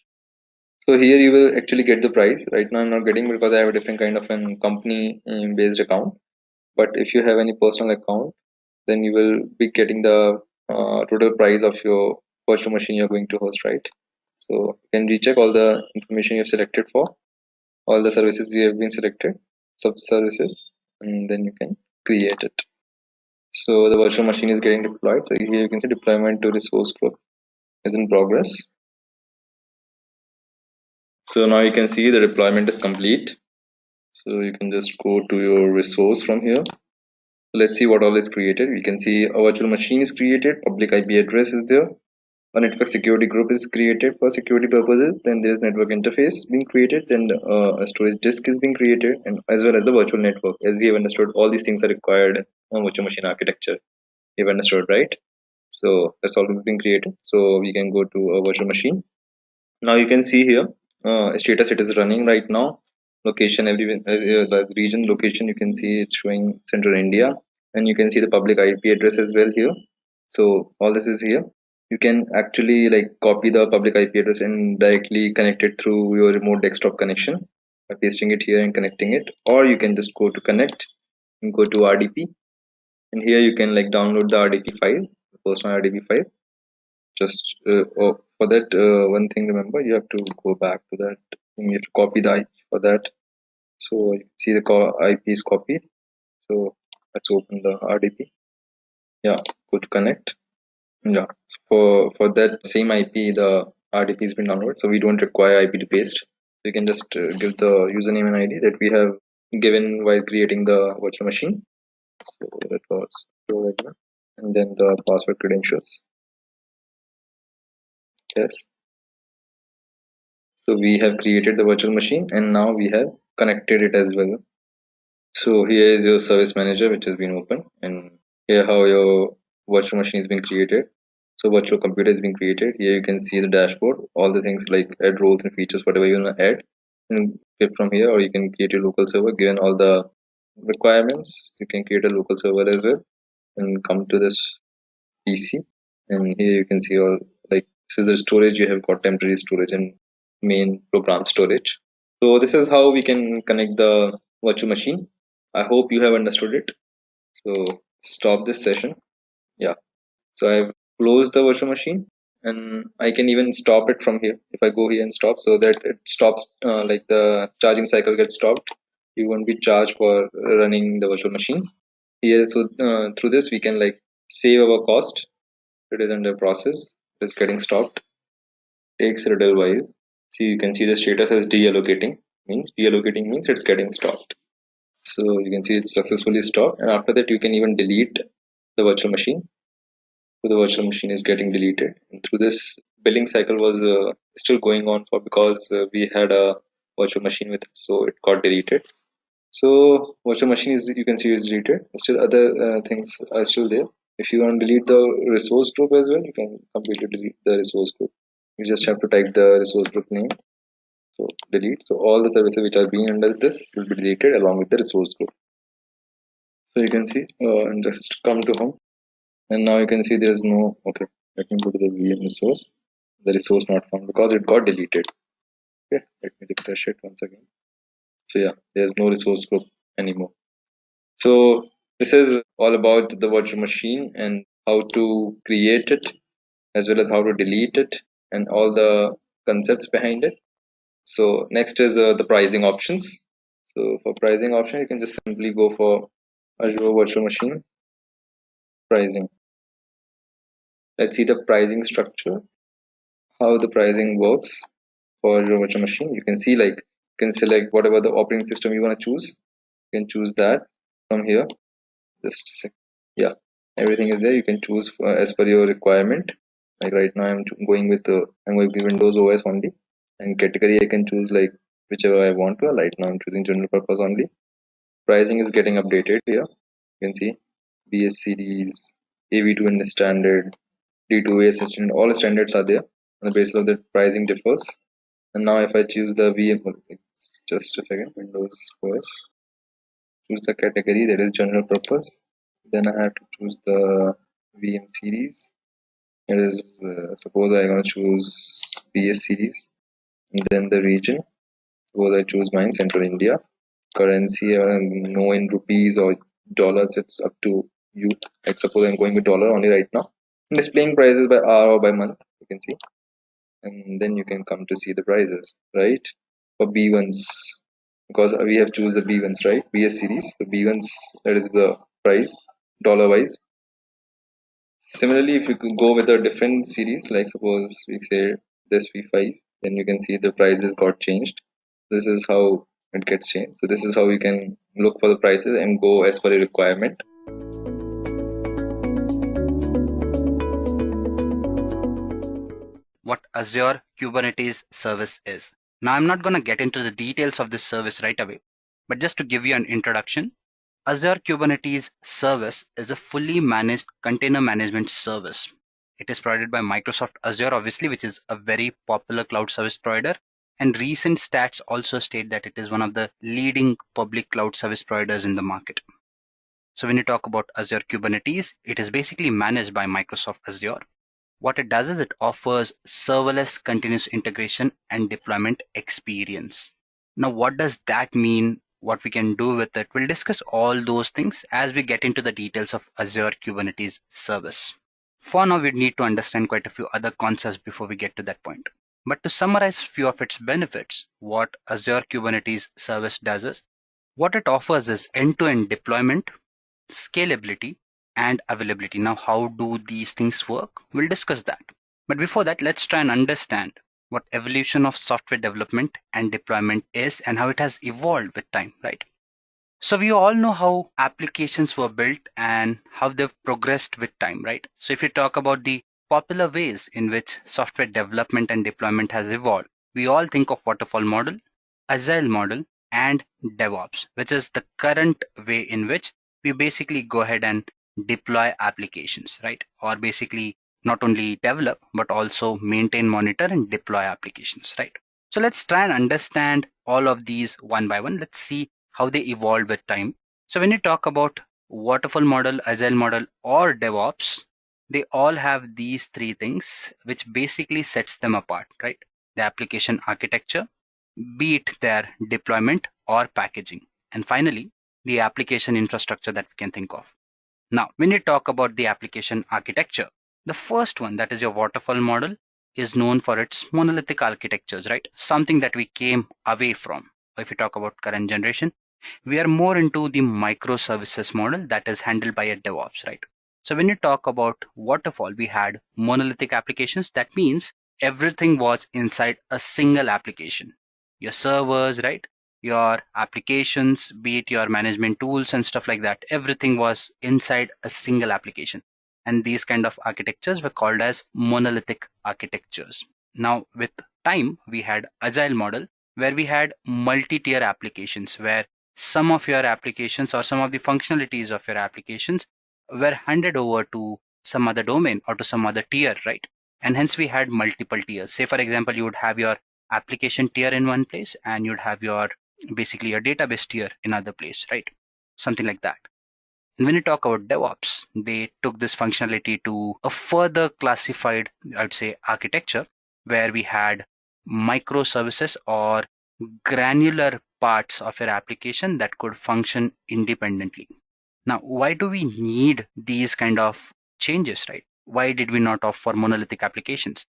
So here you will actually get the price. Right now I'm not getting because I have a different kind of an company based account. But if you have any personal account, then you will be getting the total price of your virtual machine you're going to host, right? So you can recheck all the information you have selected for, all the services you have been selected, sub services, and then you can create it. So the virtual machine is getting deployed. So here you can see deployment to resource group is in progress. So now you can see the deployment is complete. So you can just go to your resource from here. Let's see what all is created. We can see a virtual machine is created, public IP address is there, a network security group is created for security purposes, then there's network interface being created, and a storage disk is being created, and as well as the virtual network. As we have understood, all these things are required in virtual machine architecture. You've understood, right? So that's all being created. So we can go to a virtual machine. Now you can see here status, it is running right now. Location, every the region location, you can see it's showing Central India, and you can see the public IP address as well here. So all this is here. You can actually like copy the public IP address and directly connect it through your remote desktop connection by pasting it here and connecting it, or you can just go to connect and go to RDP, and here you can like download the RDP file, the personal RDP file. Just for that, one thing, remember, you have to go back to that. You have to copy the IP for that. So you can see the IP is copied. So let's open the RDP. Yeah, go to connect. Yeah, so for that same IP, the RDP has been downloaded. So we don't require IP to paste. You can just give the username and ID that we have given while creating the virtual machine. So that was Edureka. And then the password credentials. Yes. So we have created the virtual machine and now we have connected it as well. So here is your service manager which has been opened, and here how your virtual machine has been created. So virtual computer has been created. Here you can see the dashboard, all the things like add roles and features, whatever you want to add, and get from here, or you can create a local server given all the requirements. You can create a local server as well and come to this PC, and here you can see all, like, this is the storage. You have got temporary storage and main program storage. So this is how we can connect the virtual machine. I hope you have understood it. So stop this session. Yeah. So I've closed the virtual machine, and I can even stop it from here. If I go here and stop, so that it stops, like the charging cycle gets stopped. You won't be charged for running the virtual machine here. So through this we can like save our cost. It is under process. It is getting stopped. Takes a little while. See, you can see the status as deallocating. Deallocating means it's getting stopped. So you can see it's successfully stopped, and after that you can even delete the virtual machine. So the virtual machine is getting deleted. And through this, billing cycle was still going on for, because we had a virtual machine with us, so it got deleted. So virtual machine is, you can see, is deleted. Still other things are still there. If you want to delete the resource group as well, you can completely delete the resource group. You just have to type the resource group name. So delete. So all the services which are being under this will be deleted along with the resource group. So you can see, and just come to home, and now you can see there is no. Okay, let me go to the VM resource. The resource not found because it got deleted. Okay, let me refresh it once again. So yeah, there's no resource group anymore. So this is all about the virtual machine and how to create it, as well as how to delete it, and all the concepts behind it. So next is the pricing options. So for pricing option, you can just simply go for Azure Virtual Machine pricing. Let's see the pricing structure, how the pricing works for Azure Virtual Machine. You can see, like, you can select whatever the operating system you want to choose. You can choose that from here. Just a sec. Yeah, everything is there. You can choose as per your requirement. Like right now, going with I'm going with Windows OS only, and category I can choose like whichever I want to. Right now, I'm choosing general purpose only. Pricing is getting updated here. You can see BS series, AV2 in the standard, D2A assistant, all the standards are there. On the basis of that, pricing differs. And now if I choose the VM, just a second, Windows OS, choose the category that is general purpose. Then I have to choose the VM series. It is, suppose I'm going to choose BS series, and then the region. Suppose I choose mine, Central India. Currency, no in rupees or dollars, it's up to you. Like suppose I'm going with dollar only right now. I'm displaying prices by hour or by month, you can see. and then you can come to see the prices, right? For B1s, because we have choose the B1s, right? BS series. So B1s, that is the price dollar wise. Similarly, if you could go with a different series, like suppose we say this V5, then you can see the prices got changed. This is how it gets changed. So this is how you can look for the prices and go as per a requirement. What Azure Kubernetes service is. Now, I'm not going to get into the details of this service right away, but just to give you an introduction, Azure Kubernetes service is a fully managed container management service. It is provided by Microsoft Azure, obviously, which is a very popular cloud service provider. And recent stats also state that it is one of the leading public cloud service providers in the market. So when you talk about Azure Kubernetes, it is basically managed by Microsoft Azure. What it does is it offers serverless continuous integration and deployment experience. Now, what does that mean? What we can do with it? We'll discuss all those things as we get into the details of Azure Kubernetes service. For now, we need to understand quite a few other concepts before we get to that point. But to summarize a few of its benefits, what Azure Kubernetes service does is, what it offers is end-to-end deployment, scalability, and availability. Now, how do these things work? We'll discuss that. But before that, let's try and understand what evolution of software development and deployment is and how it has evolved with time, right? So we all know how applications were built and how they've progressed with time, right? So if you talk about the popular ways in which software development and deployment has evolved, we all think of waterfall model, agile model, and DevOps, which is the current way in which we basically go ahead and deploy applications, right? Or basically not only develop, but also maintain, monitor, and deploy applications, right? So let's try and understand all of these one by one. Let's see how they evolved with time. So when you talk about waterfall model, agile model, or DevOps, they all have these three things, which basically sets them apart, right? The application architecture, be it their deployment or packaging. And finally, the application infrastructure that we can think of. Now, when you talk about the application architecture, the first one, that is your waterfall model, is known for its monolithic architectures, right? Something that we came away from. If you talk about current generation, we are more into the microservices model that is handled by a DevOps, right? So when you talk about waterfall, we had monolithic applications. That means everything was inside a single application. Your servers, right? Your applications, be it your management tools and stuff like that, everything was inside a single application. And these kind of architectures were called as monolithic architectures. Now, with time, we had agile model where we had multi-tier applications where some of your applications or some of the functionalities of your applications were handed over to some other domain or to some other tier, right? And hence we had multiple tiers. Say, for example, you would have your application tier in one place and you'd have your basically your database tier in other place, right? Something like that. And when you talk about DevOps, they took this functionality to a further classified, I'd say, architecture where we had microservices or granular parts of your application that could function independently. Now, why do we need these kind of changes, right? Why did we not opt for monolithic applications?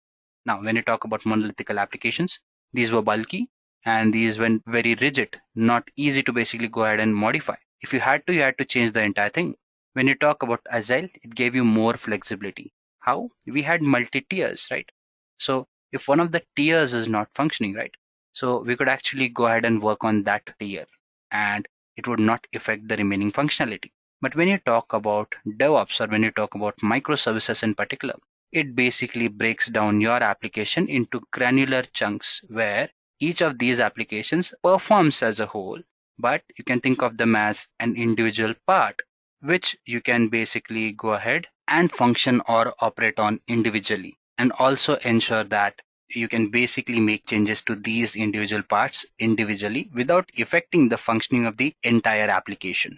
Now, when you talk about monolithic applications, these were bulky and these were very rigid, not easy to basically go ahead and modify. If you had to change the entire thing. When you talk about Agile, it gave you more flexibility. How? We had multi-tiers, right? So if one of the tiers is not functioning, right? So we could actually go ahead and work on that tier and it would not affect the remaining functionality. But when you talk about DevOps or when you talk about microservices in particular, it basically breaks down your application into granular chunks where each of these applications performs as a whole, but you can think of them as an individual part, which you can basically go ahead and function or operate on individually, and also ensure that you can basically make changes to these individual parts individually without affecting the functioning of the entire application.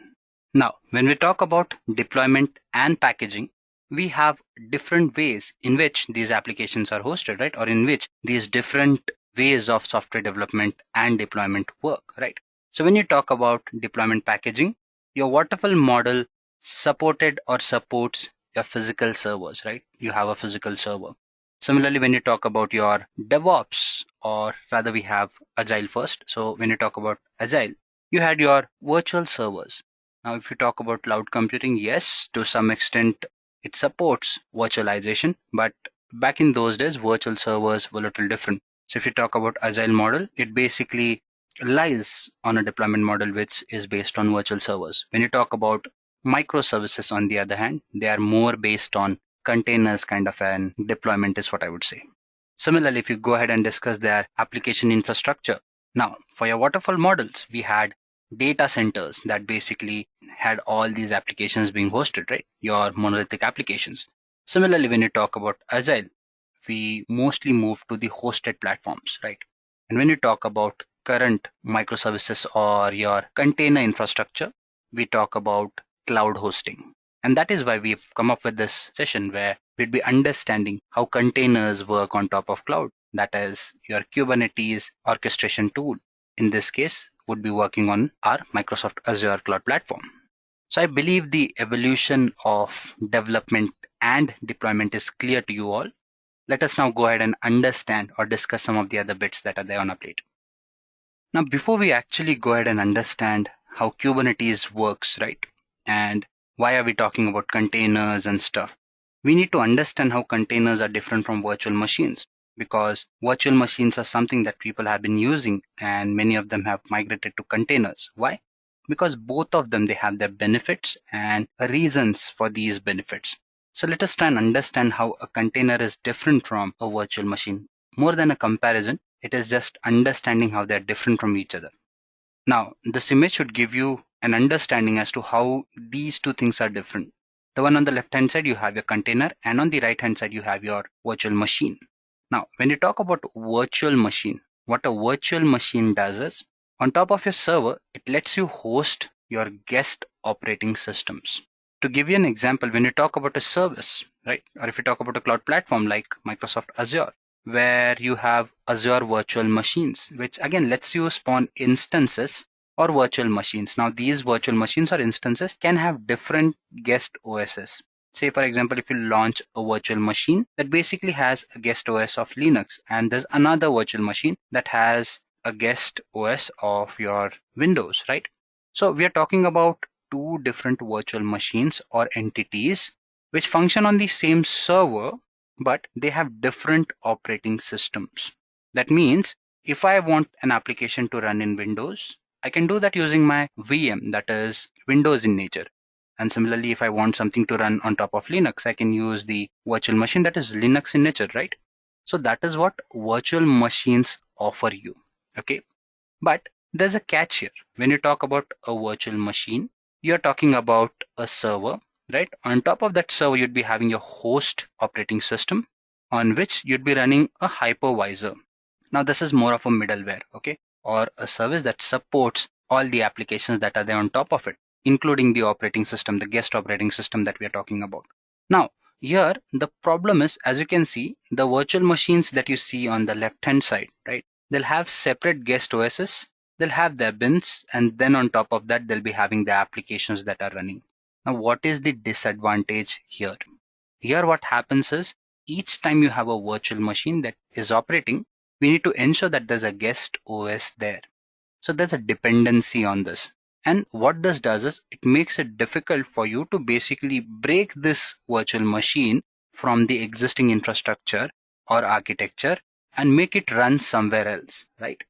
Now, when we talk about deployment and packaging, we have different ways in which these applications are hosted, right? Or in which these different ways of software development and deployment work, right? So when you talk about deployment packaging, your waterfall model supported or supports your physical servers, right? You have a physical server. Similarly, when you talk about your DevOps, or rather we have Agile first. So when you talk about Agile, you had your virtual servers. Now, if you talk about cloud computing, yes, to some extent it supports virtualization, but back in those days, virtual servers were a little different. So if you talk about Agile model, it basically lies on a deployment model which is based on virtual servers. When you talk about microservices, on the other hand, they are more based on containers kind of an deployment is what I would say. Similarly, if you go ahead and discuss their application infrastructure. Now, for your waterfall models, we had data centers that basically had all these applications being hosted, right? Your monolithic applications. Similarly, when you talk about Agile, we mostly move to the hosted platforms, right? And when you talk about current microservices or your container infrastructure, we talk about cloud hosting. And that is why we've come up with this session where we'd be understanding how containers work on top of cloud. That is your Kubernetes orchestration tool. In this case, would be working on our Microsoft Azure cloud platform. So I believe the evolution of development and deployment is clear to you all. Let us now go ahead and understand or discuss some of the other bits that are there on our plate. Now, before we actually go ahead and understand how Kubernetes works, right? And why are we talking about containers and stuff? We need to understand how containers are different from virtual machines, because virtual machines are something that people have been using and many of them have migrated to containers. Why? Because both of them, they have their benefits and reasons for these benefits. So let us try and understand how a container is different from a virtual machine. More than a comparison, it is just understanding how they're different from each other. Now, this image should give you an understanding as to how these two things are different. The one on the left hand side, you have your container, and on the right hand side, you have your virtual machine. Now, when you talk about virtual machine, what a virtual machine does is, on top of your server, it lets you host your guest operating systems. To give you an example, when you talk about a service, right, or if you talk about a cloud platform like Microsoft Azure, where you have Azure virtual machines, which again lets you spawn instances or virtual machines. Now, these virtual machines or instances can have different guest OSs. Say, for example, if you launch a virtual machine that basically has a guest OS of Linux, and there's another virtual machine that has a guest OS of your Windows, right? So we are talking about two different virtual machines or entities which function on the same server, but they have different operating systems. That means if I want an application to run in Windows, I can do that using my VM, that is Windows in nature. And similarly, if I want something to run on top of Linux, I can use the virtual machine that is Linux in nature, right? So that is what virtual machines offer you. Okay. But there's a catch here. When you talk about a virtual machine, you're talking about a server, right? On top of that server, you'd be having your host operating system on which you'd be running a hypervisor. Now, this is more of a middleware, okay? Or a service that supports all the applications that are there on top of it, including the operating system, the guest operating system that we are talking about. Now, here, the problem is, as you can see, the virtual machines that you see on the left-hand side, right? They'll have separate guest OSs, they'll have their bins, and then on top of that, they'll be having the applications that are running. Now, what is the disadvantage here? Here, what happens is, each time you have a virtual machine that is operating, we need to ensure that there's a guest OS there. So there's a dependency on this. And what this does is it makes it difficult for you to basically break this virtual machine from the existing infrastructure or architecture and make it run somewhere else, right?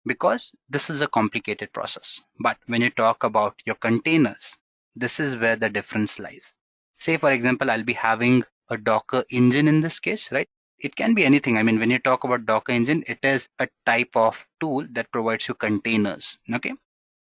Because this is a complicated process. But when you talk about your containers, this is where the difference lies. Say, for example, I'll be having a Docker engine in this case, right? It can be anything. I mean, when you talk about Docker engine, it is a type of tool that provides you containers. Okay.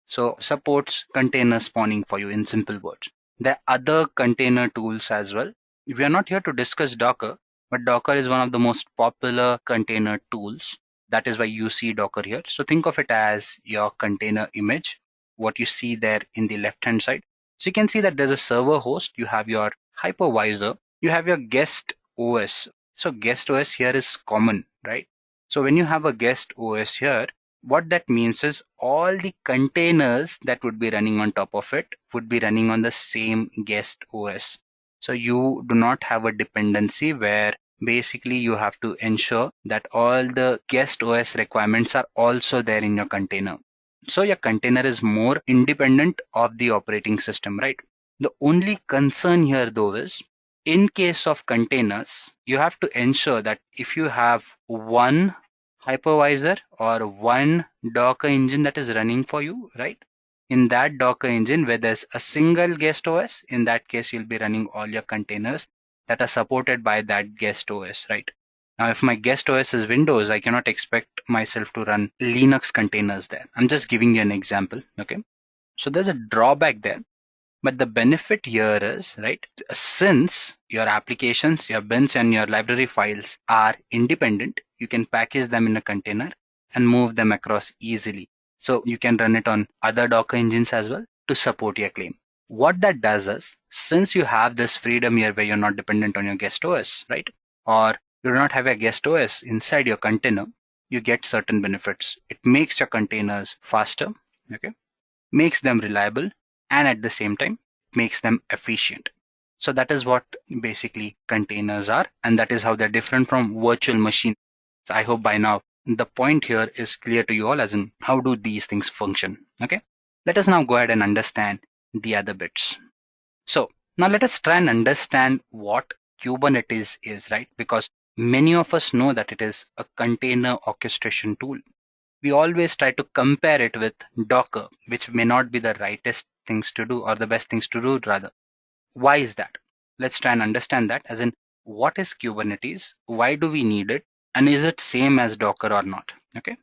So supports container spawning for you in simple words. There are other container tools as well. We are not here to discuss Docker, but Docker is one of the most popular container tools. That is why you see Docker here. So think of it as your container image, what you see there in the left-hand side. So you can see that there's a server host, you have your hypervisor, you have your guest OS. So guest OS here is common, right? So when you have a guest OS here, what that means is all the containers that would be running on top of it would be running on the same guest OS. So you do not have a dependency where basically you have to ensure that all the guest OS requirements are also there in your container. So your container is more independent of the operating system, right? The only concern here though is, in case of containers, you have to ensure that if you have one hypervisor or one Docker engine that is running for you, right? In that Docker engine where there's a single guest OS, in that case, you'll be running all your containers that are supported by that guest OS, right? Now, if my guest OS is Windows, I cannot expect myself to run Linux containers there. I'm just giving you an example, okay? So there's a drawback there. But the benefit here is, right, since your applications, your bins and your library files are independent, you can package them in a container and move them across easily. So you can run it on other Docker engines as well to support your claim. What that does is, since you have this freedom here where you're not dependent on your guest OS, right, or you do not have a guest OS inside your container, you get certain benefits. It makes your containers faster, okay, makes them reliable, and at the same time makes them efficient. So that is what basically containers are, and that is how they're different from virtual machines. So I hope by now the point here is clear to you all, as in how do these things function. Okay, let us now go ahead and understand the other bits. So now let us try and understand what Kubernetes is, right? Because many of us know that it is a container orchestration tool. We always try to compare it with Docker, which may not be the rightest things to do, or the best things to do rather. Why is that? Let's try and understand that, as in, what is Kubernetes? Why do we need it? And is it same as Docker or not? Okay.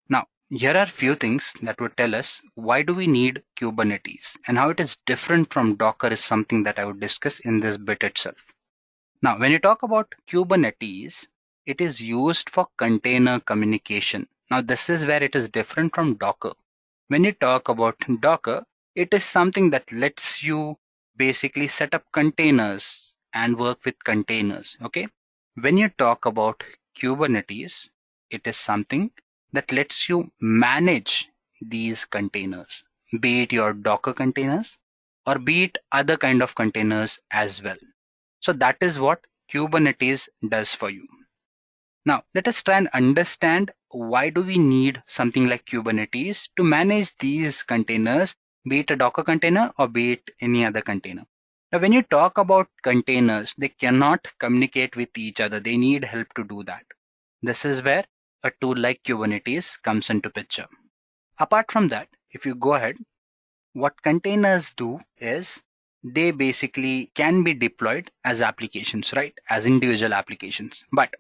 Now, here are few things that would tell us why do we need Kubernetes, and how it is different from Docker is something that I would discuss in this bit itself. Now, when you talk about Kubernetes, it is used for container communication. Now, this is where it is different from Docker. When you talk about Docker, it is something that lets you basically set up containers and work with containers. Okay. When you talk about Kubernetes, it is something that lets you manage these containers, be it your Docker containers or be it other kind of containers as well. So that is what Kubernetes does for you. Now, let us try and understand why do we need something like Kubernetes to manage these containers, be it a Docker container or be it any other container. Now, when you talk about containers, they cannot communicate with each other. They need help to do that. This is where a tool like Kubernetes comes into picture. Apart from that, if you go ahead, what containers do is they basically can be deployed as applications, right? As individual applications. But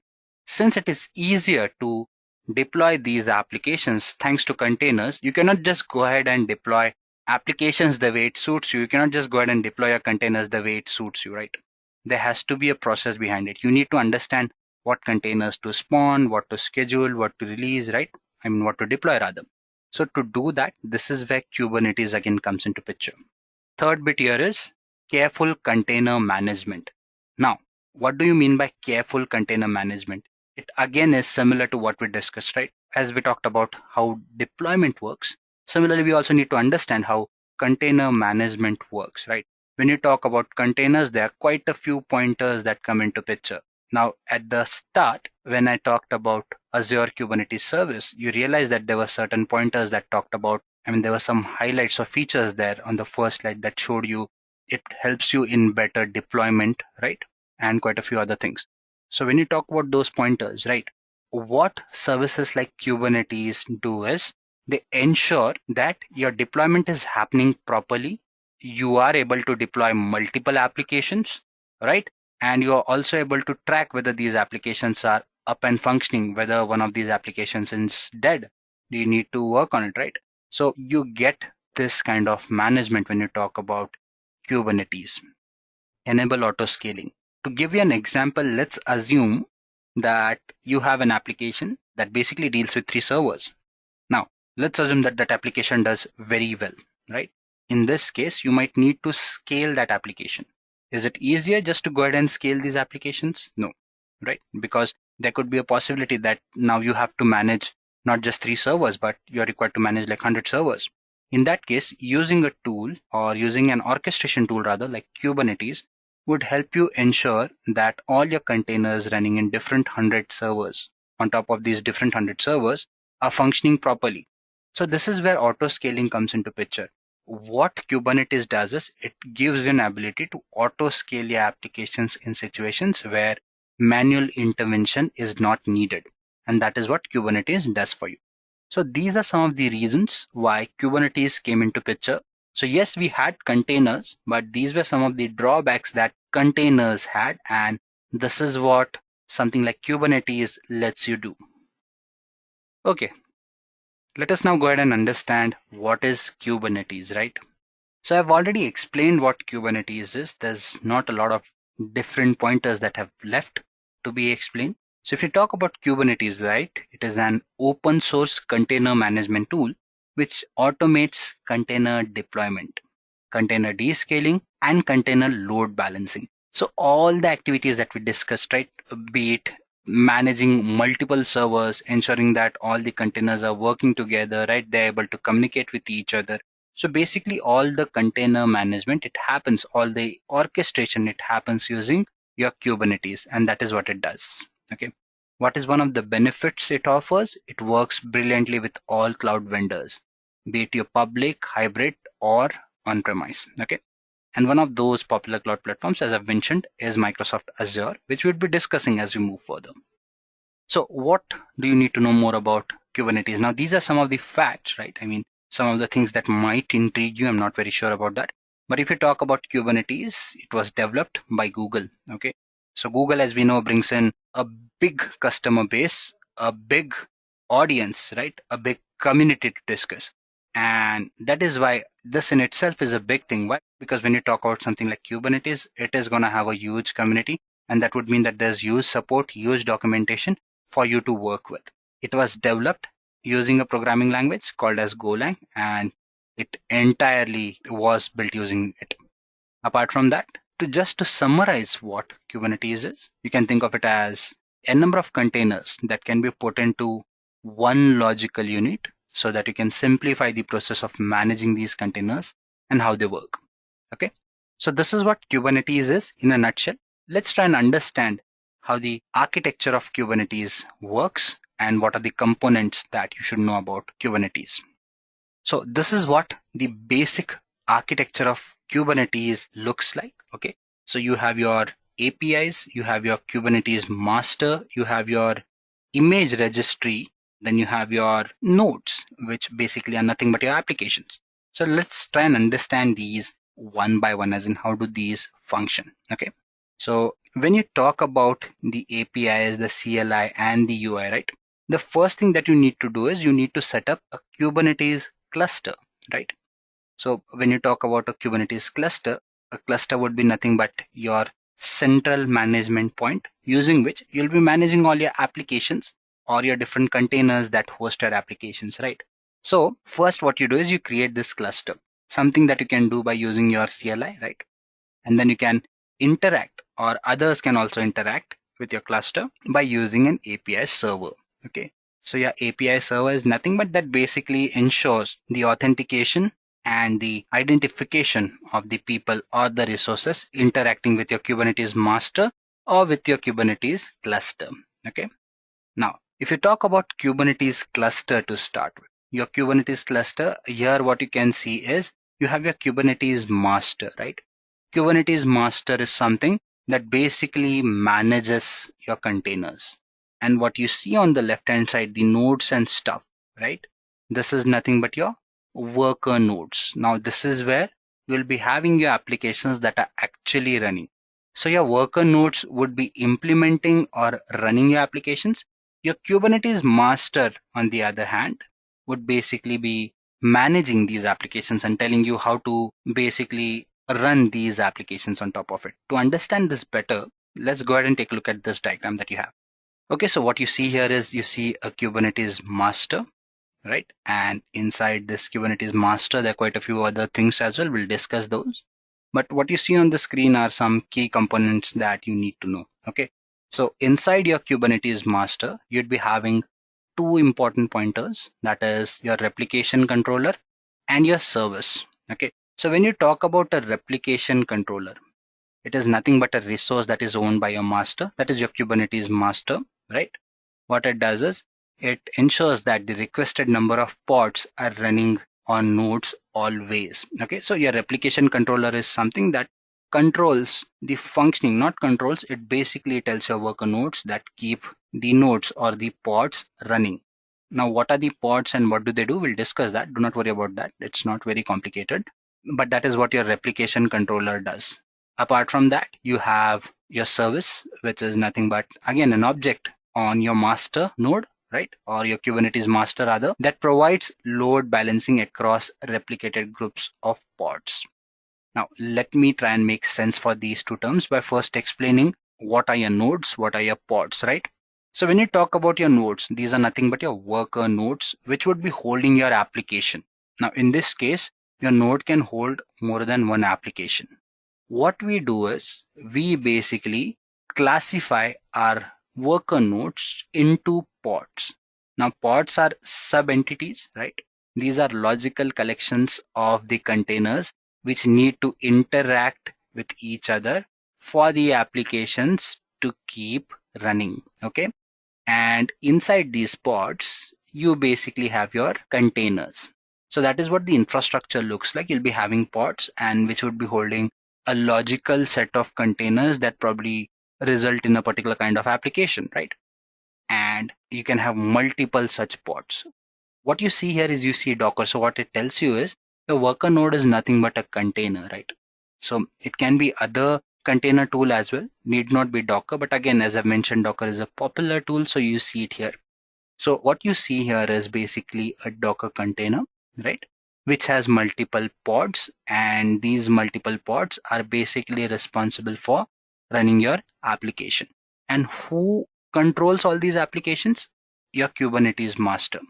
since it is easier to deploy these applications thanks to containers, you cannot just go ahead and deploy applications the way it suits you. You cannot just go ahead and deploy your containers the way it suits you, right? There has to be a process behind it. You need to understand what containers to spawn, what to schedule, what to release, right? I mean, what to deploy rather. So to do that, this is where Kubernetes again comes into picture. Third bit here is careful container management. Now, what do you mean by careful container management? It again is similar to what we discussed, right? As we talked about how deployment works, similarly, we also need to understand how container management works, right? When you talk about containers, there are quite a few pointers that come into picture. Now, at the start, when I talked about Azure Kubernetes Service, you realize that there were certain pointers that talked about, I mean, there were some highlights or features there on the first slide that showed you it helps you in better deployment, right? And quite a few other things. So when you talk about those pointers, right, what services like Kubernetes do is they ensure that your deployment is happening properly. You are able to deploy multiple applications, right? And you are also able to track whether these applications are up and functioning, whether one of these applications is dead. Do you need to work on it, right? So you get this kind of management when you talk about Kubernetes. Enable auto scaling. To give you an example, let's assume that you have an application that basically deals with 3 servers. Now, let's assume that that application does very well, right? In this case, you might need to scale that application. Is it easier just to go ahead and scale these applications? No, right? Because there could be a possibility that now you have to manage not just 3 servers, but you're required to manage like 100 servers. In that case, using a tool or using an orchestration tool rather like Kubernetes would help you ensure that all your containers running in different 100 servers on top of these different 100 servers are functioning properly. So this is where auto scaling comes into picture. What Kubernetes does is it gives you an ability to auto scale your applications in situations where manual intervention is not needed. And that is what Kubernetes does for you. So these are some of the reasons why Kubernetes came into picture. So yes, we had containers, but these were some of the drawbacks that containers had. And this is what something like Kubernetes lets you do. Okay, let us now go ahead and understand what is Kubernetes, right? So I've already explained what Kubernetes is. There's not a lot of different pointers that have left to be explained. So if you talk about Kubernetes, right, it is an open source container management tool which automates container deployment, container descaling, and container load balancing. So all the activities that we discussed, right, be it managing multiple servers, ensuring that all the containers are working together, right, they're able to communicate with each other. So basically all the container management, it happens, all the orchestration, it happens using your Kubernetes, and that is what it does. Okay. What is one of the benefits it offers? It works brilliantly with all cloud vendors, be it your public, hybrid, or on-premise. Okay. And one of those popular cloud platforms, as I've mentioned, is Microsoft Azure, which we'll be discussing as we move further. So what do you need to know more about Kubernetes? Now, these are some of the facts, right? I mean, some of the things that might intrigue you. I'm not very sure about that. But if you talk about Kubernetes, it was developed by Google. Okay. So Google, as we know, brings in a big customer base, a big audience, right? A big community to discuss. And that is why this in itself is a big thing. Why? Because when you talk about something like Kubernetes, it is going to have a huge community. And that would mean that there's huge support, huge documentation for you to work with. It was developed using a programming language called as Golang, and it entirely was built using it. Apart from that, to summarize what Kubernetes is, you can think of it as a number of containers that can be put into one logical unit so that you can simplify the process of managing these containers and how they work. Okay, so this is what Kubernetes is in a nutshell. Let's try and understand how the architecture of Kubernetes works and what are the components that you should know about Kubernetes. So this is what the basic architecture of Kubernetes looks like. Okay, so you have your APIs, you have your Kubernetes master, you have your image registry, then you have your nodes, which basically are nothing but your applications. So let's try and understand these one by one, as in how do these function. Okay, so when you talk about the APIs, the CLI, and the UI, right, the first thing that you need to do is you need to set up a Kubernetes cluster, right? So when you talk about a Kubernetes cluster, a cluster would be nothing but your central management point using which you'll be managing all your applications or your different containers that host your applications, right? So first what you do is you create this cluster, something that you can do by using your CLI, right? And then you can interact, or others can also interact with your cluster by using an API server. Okay, so your API server is nothing but that basically ensures the authentication and the identification of the people or the resources interacting with your Kubernetes master or with your Kubernetes cluster. Okay, now if you talk about Kubernetes cluster to start with, your Kubernetes cluster here, what you can see is you have your Kubernetes master, right? Kubernetes master is something that basically manages your containers. And what you see on the left hand side, the nodes and stuff, right? This is nothing but your worker nodes. Now this is where you'll be having your applications that are actually running. So your worker nodes would be implementing or running your applications. Your Kubernetes master, on the other hand, would basically be managing these applications and telling you how to basically run these applications on top of it. To understand this better, let's go ahead and take a look at this diagram that you have. Okay, so what you see here is you see a Kubernetes master, right? And inside this Kubernetes master, there are quite a few other things as well. We'll discuss those. But what you see on the screen are some key components that you need to know. Okay, so inside your Kubernetes master, you'd be having two important pointers, that is your replication controller and your service. Okay, so when you talk about a replication controller, It is nothing but a resource that is owned by your master, that is your Kubernetes master, right? What it does is it ensures that the requested number of pods are running on nodes always. Okay, so your replication controller is something that controls the functioning, not controls, it basically tells your worker nodes that keep the nodes or the pods running. Now, what are the pods and what do they do? We'll discuss that. Do not worry about that. It's not very complicated, but that is what your replication controller does. Apart from that, you have your service, which is nothing but, again, an object on your master node, right? Or your Kubernetes master rather, that provides load balancing across replicated groups of pods. Now, let me try and make sense for these two terms by first explaining what are your nodes, what are your pods, right? So when you talk about your nodes, these are nothing but your worker nodes, which would be holding your application. Now, in this case, your node can hold more than one application. What we do is we basically classify our worker nodes into pods. Now, pods are sub-entities, right? These are logical collections of the containers which need to interact with each other for the applications to keep running, okay? And inside these pods, you basically have your containers. So that is what the infrastructure looks like. You'll be having pods and which would be holding a logical set of containers that probably result in a particular kind of application, right? And you can have multiple such pods. What you see here is you see Docker. So what it tells you is the worker node is nothing but a container, right? So it can be other container tool as well, need not be Docker. But again, as I mentioned, Docker is a popular tool, so you see it here. So what you see here is basically a Docker container, right? Which has multiple pods, and these multiple pods are basically responsible for running your application. And who controls all these applications? Your Kubernetes master.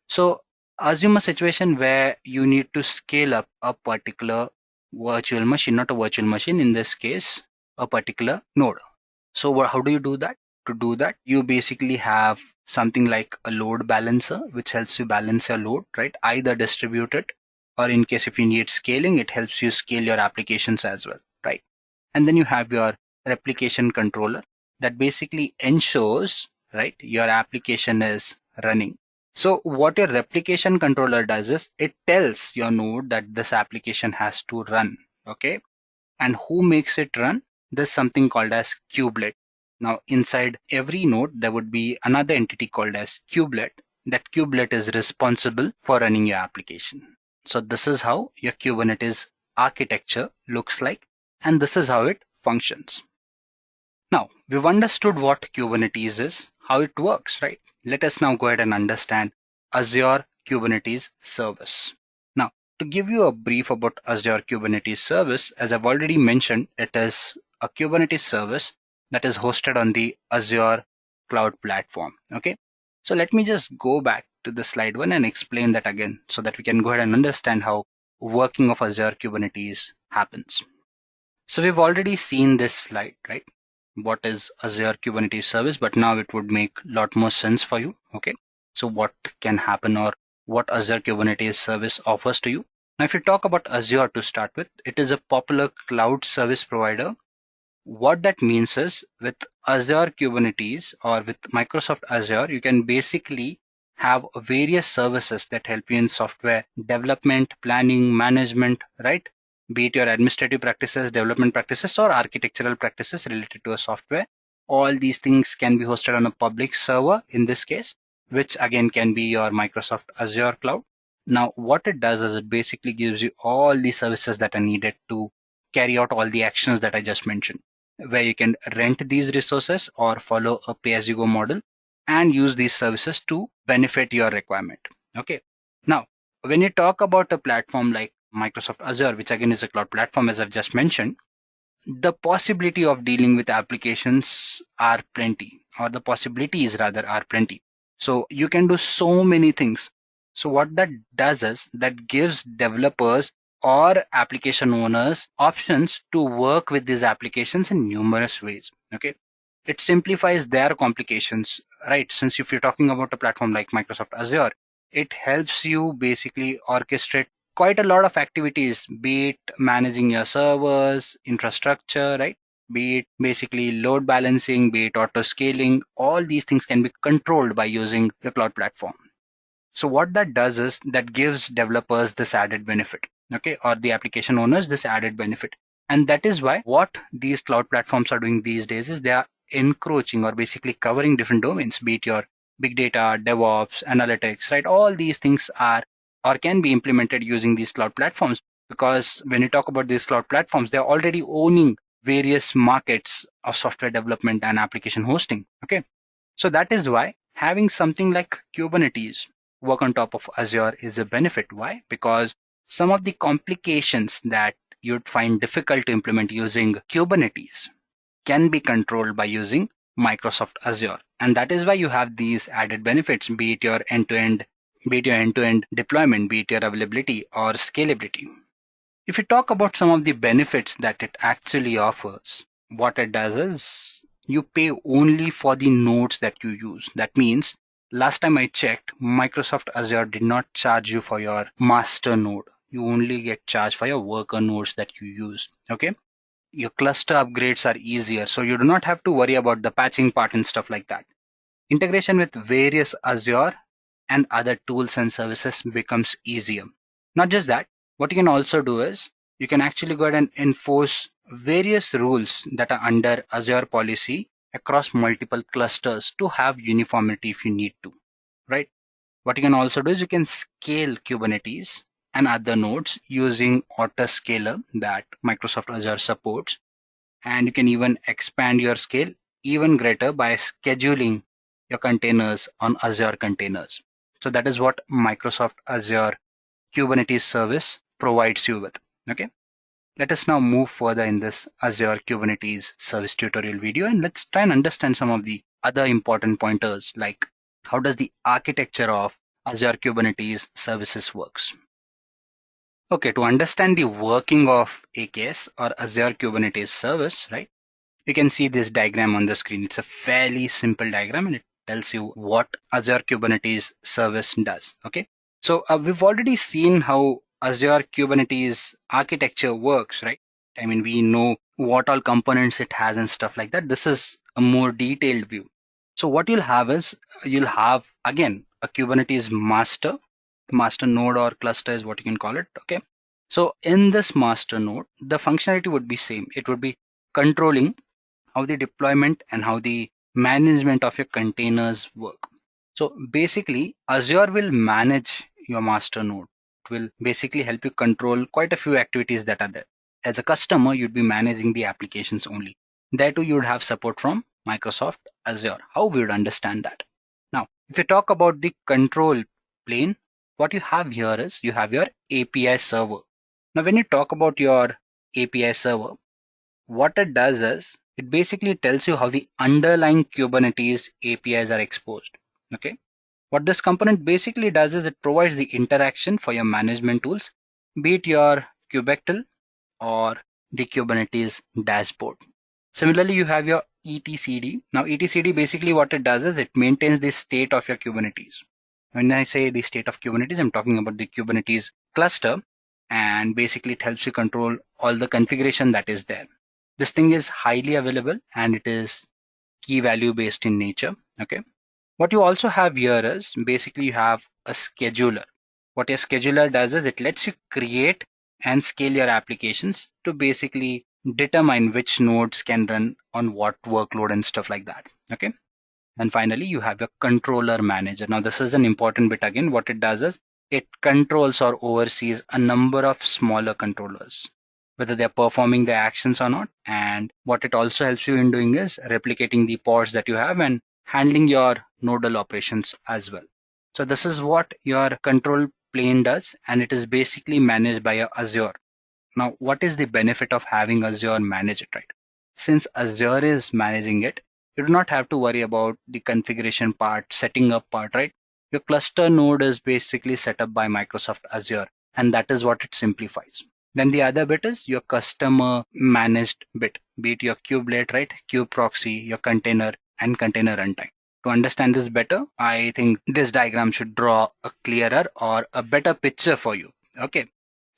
So assume a situation where you need to scale up a particular virtual machine, not a virtual machine, in this case, a particular node. So how do you do that? To do that, you basically have something like a load balancer, which helps you balance your load, right? Either distributed or in case if you need scaling, it helps you scale your applications as well, right? And then you have your replication controller that basically ensures, right, your application is running. So what your replication controller does is it tells your node that this application has to run, okay? And who makes it run? There's something called as kubelet. Now inside every node, there would be another entity called as kubelet. That kubelet is responsible for running your application. So this is how your Kubernetes architecture looks like, and this is how it functions. Now, we've understood what Kubernetes is, how it works, right? Let us now go ahead and understand Azure Kubernetes Service. Now, to give you a brief about Azure Kubernetes Service, as I've already mentioned, it is a Kubernetes service that is hosted on the Azure cloud platform. Okay, so let me just go back to the slide one and explain that again so that we can go ahead and understand how working of Azure Kubernetes happens. So we've already seen this slide, right? What is Azure Kubernetes Service, but now it would make a lot more sense for you. Okay, so what can happen or what Azure Kubernetes Service offers to you. Now, if you talk about Azure to start with, it is a popular cloud service provider. What that means is with Azure Kubernetes or with Microsoft Azure, you can basically have various services that help you in software development, planning, management, right? Be it your administrative practices, development practices, or architectural practices related to a software. All these things can be hosted on a public server in this case, which again can be your Microsoft Azure cloud. Now, what it does is it basically gives you all the services that are needed to carry out all the actions that I just mentioned, where you can rent these resources or follow a pay-as-you-go model and use these services to benefit your requirement. Okay. Now, when you talk about a platform like Microsoft Azure, which again is a cloud platform, as I've just mentioned, the possibility of dealing with applications are plenty, or the possibilities rather are plenty. So you can do so many things. So what that does is that gives developers or application owners options to work with these applications in numerous ways. Okay, it simplifies their complications, right? Since if you're talking about a platform like Microsoft Azure, it helps you basically orchestrate quite a lot of activities, be it managing your servers, infrastructure, right? Be it basically load balancing, be it auto scaling, all these things can be controlled by using the cloud platform. So what that does is that gives developers this added benefit, okay, or the application owners this added benefit. And that is why what these cloud platforms are doing these days is they are encroaching or basically covering different domains, be it your big data, DevOps, analytics, right? All these things are or can be implemented using these cloud platforms, because when you talk about these cloud platforms, they're already owning various markets of software development and application hosting. Okay. So that is why having something like Kubernetes work on top of Azure is a benefit. Why? Because some of the complications that you'd find difficult to implement using Kubernetes can be controlled by using Microsoft Azure. And that is why you have these added benefits, be it your end-to-end deployment, be it your availability or scalability. If you talk about some of the benefits that it actually offers, what it does is you pay only for the nodes that you use. That means last time I checked, Microsoft Azure did not charge you for your master node. You only get charged for your worker nodes that you use. Okay. Your cluster upgrades are easier, so you do not have to worry about the patching part and stuff like that. Integration with various Azure and other tools and services becomes easier. Not just that, what you can also do is you can actually go ahead and enforce various rules that are under Azure policy across multiple clusters to have uniformity if you need to, right? What you can also do is you can scale Kubernetes and other nodes using autoscaler that Microsoft Azure supports. And you can even expand your scale even greater by scheduling your containers on Azure containers. So that is what Microsoft Azure Kubernetes service provides you with. Okay. Let us now move further in this Azure Kubernetes service tutorial video, and let's try and understand some of the other important pointers, like how does the architecture of Azure Kubernetes services works. Okay, to understand the working of AKS or Azure Kubernetes service, right? You can see this diagram on the screen. It's a fairly simple diagram and it tells you what Azure Kubernetes service does. Okay, so we've already seen how Azure Kubernetes architecture works, right? I mean, we know what all components it has and stuff like that. This is a more detailed view. So what you'll have is you'll have again a Kubernetes master node or cluster is what you can call it. Okay, so in this master node, the functionality would be same. It would be controlling how the deployment and how the management of your containers work. So basically, Azure will manage your master node. It will basically help you control quite a few activities that are there. As a customer, you'd be managing the applications only. There too, you would have support from Microsoft Azure. How we would understand that? Now, if you talk about the control plane, what you have here is you have your API server. Now, when you talk about your API server, what it does is it basically tells you how the underlying Kubernetes APIs are exposed. Okay. What this component basically does is it provides the interaction for your management tools, be it your kubectl or the Kubernetes dashboard. Similarly, you have your etcd. Now, etcd basically what it does is it maintains the state of your Kubernetes. When I say the state of Kubernetes, I'm talking about the Kubernetes cluster, and basically it helps you control all the configuration that is there. This thing is highly available and it is key value based in nature. Okay. What you also have here is basically you have a scheduler. What a scheduler does is it lets you create and scale your applications to basically determine which nodes can run on what workload and stuff like that. Okay. And finally, you have your controller manager. Now, this is an important bit again. What it does is it controls or oversees a number of smaller controllers, whether they're performing their actions or not. And what it also helps you in doing is replicating the pods that you have and handling your nodal operations as well. So this is what your control plane does, and it is basically managed by your Azure. Now, what is the benefit of having Azure manage it, right? Since Azure is managing it, you do not have to worry about the configuration part, setting up part, right? Your cluster node is basically set up by Microsoft Azure, and that is what it simplifies. Then the other bit is your customer managed bit, be it your kubelet, right? Kube proxy, your container and container runtime. To understand this better, I think this diagram should draw a clearer or a better picture for you. Okay.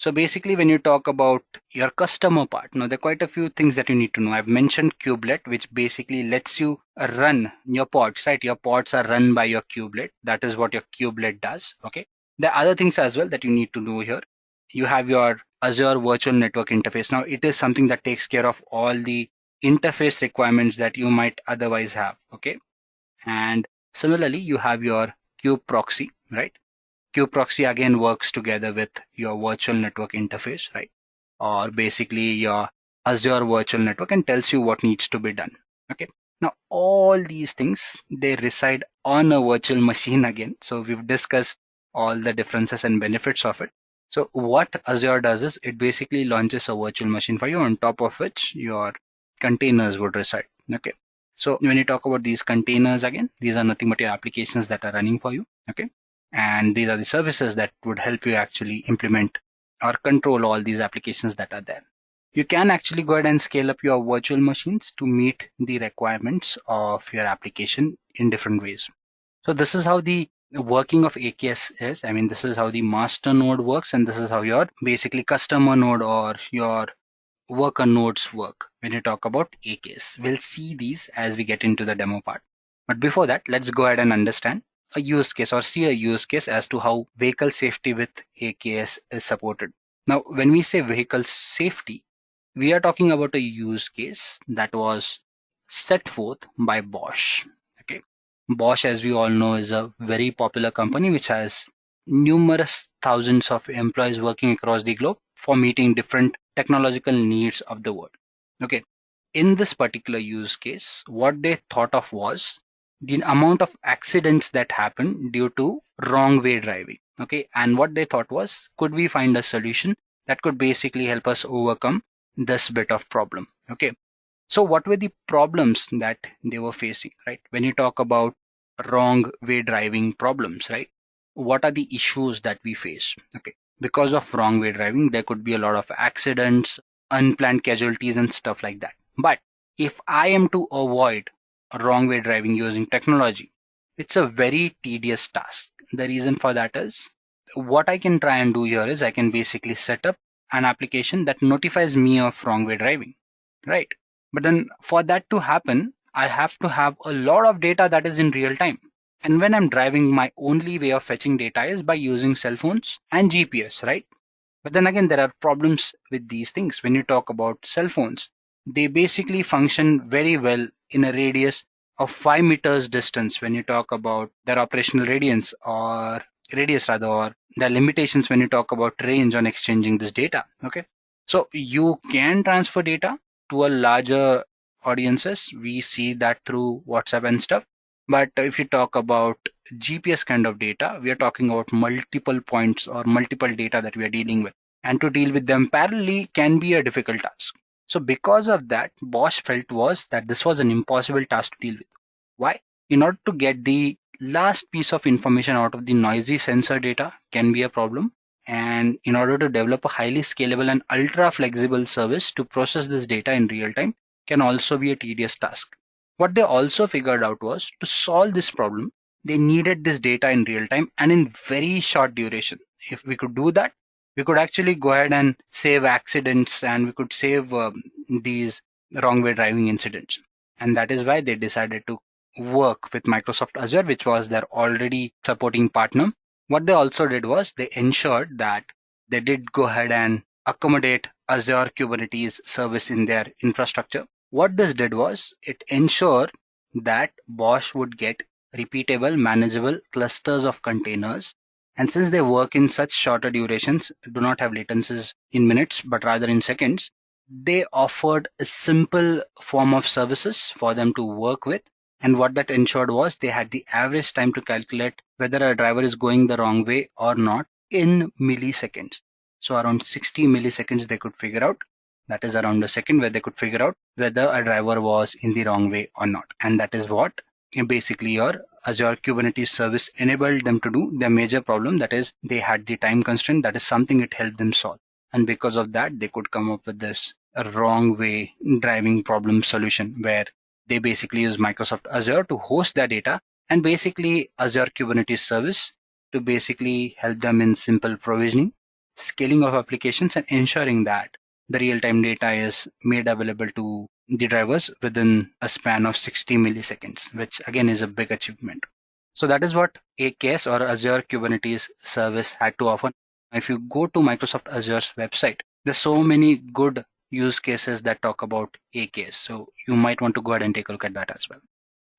So basically, when you talk about your customer part, now there are quite a few things that you need to know. I've mentioned kubelet, which basically lets you run your pods, right? Your pods are run by your kubelet. That is what your kubelet does. Okay. There are other things as well that you need to know here. You have your Azure Virtual Network Interface. Now, it is something that takes care of all the interface requirements that you might otherwise have. Okay. And similarly, you have your kube proxy, right? Kube proxy again works together with your virtual network interface, right? Or basically your Azure virtual network and tells you what needs to be done. Okay. Now, all these things, they reside on a virtual machine again. So we've discussed all the differences and benefits of it. So what Azure does is it basically launches a virtual machine for you on top of which your containers would reside. Okay. So when you talk about these containers again, these are nothing but your applications that are running for you. Okay. And these are the services that would help you actually implement or control all these applications that are there. You can actually go ahead and scale up your virtual machines to meet the requirements of your application in different ways. So this is how the working of AKS is. I mean, this is how the master node works, and this is how your basically customer node or your worker nodes work when you talk about AKS. We'll see these as we get into the demo part. But before that, let's go ahead and understand a use case or see a use case as to how vehicle safety with AKS is supported. Now, when we say vehicle safety, we are talking about a use case that was set forth by Bosch. Okay. Bosch, as we all know, is a very popular company which has numerous thousands of employees working across the globe for meeting different technological needs of the world. Okay. In this particular use case, what they thought of was the amount of accidents that happen due to wrong way driving. Okay. And what they thought was, could we find a solution that could basically help us overcome this bit of problem? Okay. So what were the problems that they were facing, right? When you talk about wrong way driving problems, right? What are the issues that we face? Okay. Because of wrong way driving, there could be a lot of accidents, unplanned casualties and stuff like that. But if I am to avoid wrong way driving using technology, it's a very tedious task. The reason for that is what I can try and do here is I can basically set up an application that notifies me of wrong way driving, right? But then for that to happen, I have to have a lot of data that is in real time. And when I'm driving, my only way of fetching data is by using cell phones and GPS, right? But then again, there are problems with these things. When you talk about cell phones, they basically function very well in a radius of 5 meters distance when you talk about their operational radius or their limitations when you talk about range on exchanging this data. Okay. So you can transfer data to a larger audiences. We see that through WhatsApp and stuff. But if you talk about GPS kind of data, we are talking about multiple points or multiple data that we are dealing with. And to deal with them parallelly can be a difficult task. So because of that, Bosch felt was that this was an impossible task to deal with. Why? In order to get the last piece of information out of the noisy sensor data can be a problem. And in order to develop a highly scalable and ultra flexible service to process this data in real time can also be a tedious task. What they also figured out was to solve this problem, they needed this data in real time and in very short duration. If we could do that, we could actually go ahead and save accidents and we could save these wrong way driving incidents. And that is why they decided to work with Microsoft Azure, which was their already supporting partner. What they also did was they ensured that they did go ahead and accommodate Azure Kubernetes service in their infrastructure. What this did was it ensured that Bosch would get repeatable, manageable clusters of containers. And since they work in such shorter durations, do not have latencies in minutes, but rather in seconds, they offered a simple form of services for them to work with. And what that ensured was they had the average time to calculate whether a driver is going the wrong way or not in milliseconds. So around 60 milliseconds they could figure out. That is around a second where they could figure out whether a driver was in the wrong way or not. And that is what basically your Azure Kubernetes service enabled them to do. Their major problem, that is they had the time constraint. That is something it helped them solve. And because of that, they could come up with this wrong way driving problem solution where they basically use Microsoft Azure to host their data and basically Azure Kubernetes service to basically help them in simple provisioning scaling of applications, and ensuring that the real-time data is made available to the drivers within a span of 60 milliseconds, which again is a big achievement. So that is what AKS or Azure Kubernetes Service had to offer. If you go to Microsoft Azure's website, there's so many good use cases that talk about AKS. So you might want to go ahead and take a look at that as well.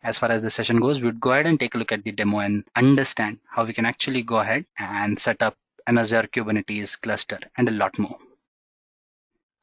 As far as the session goes, we'd go ahead and take a look at the demo and understand how we can actually go ahead and set up an Azure Kubernetes cluster and a lot more.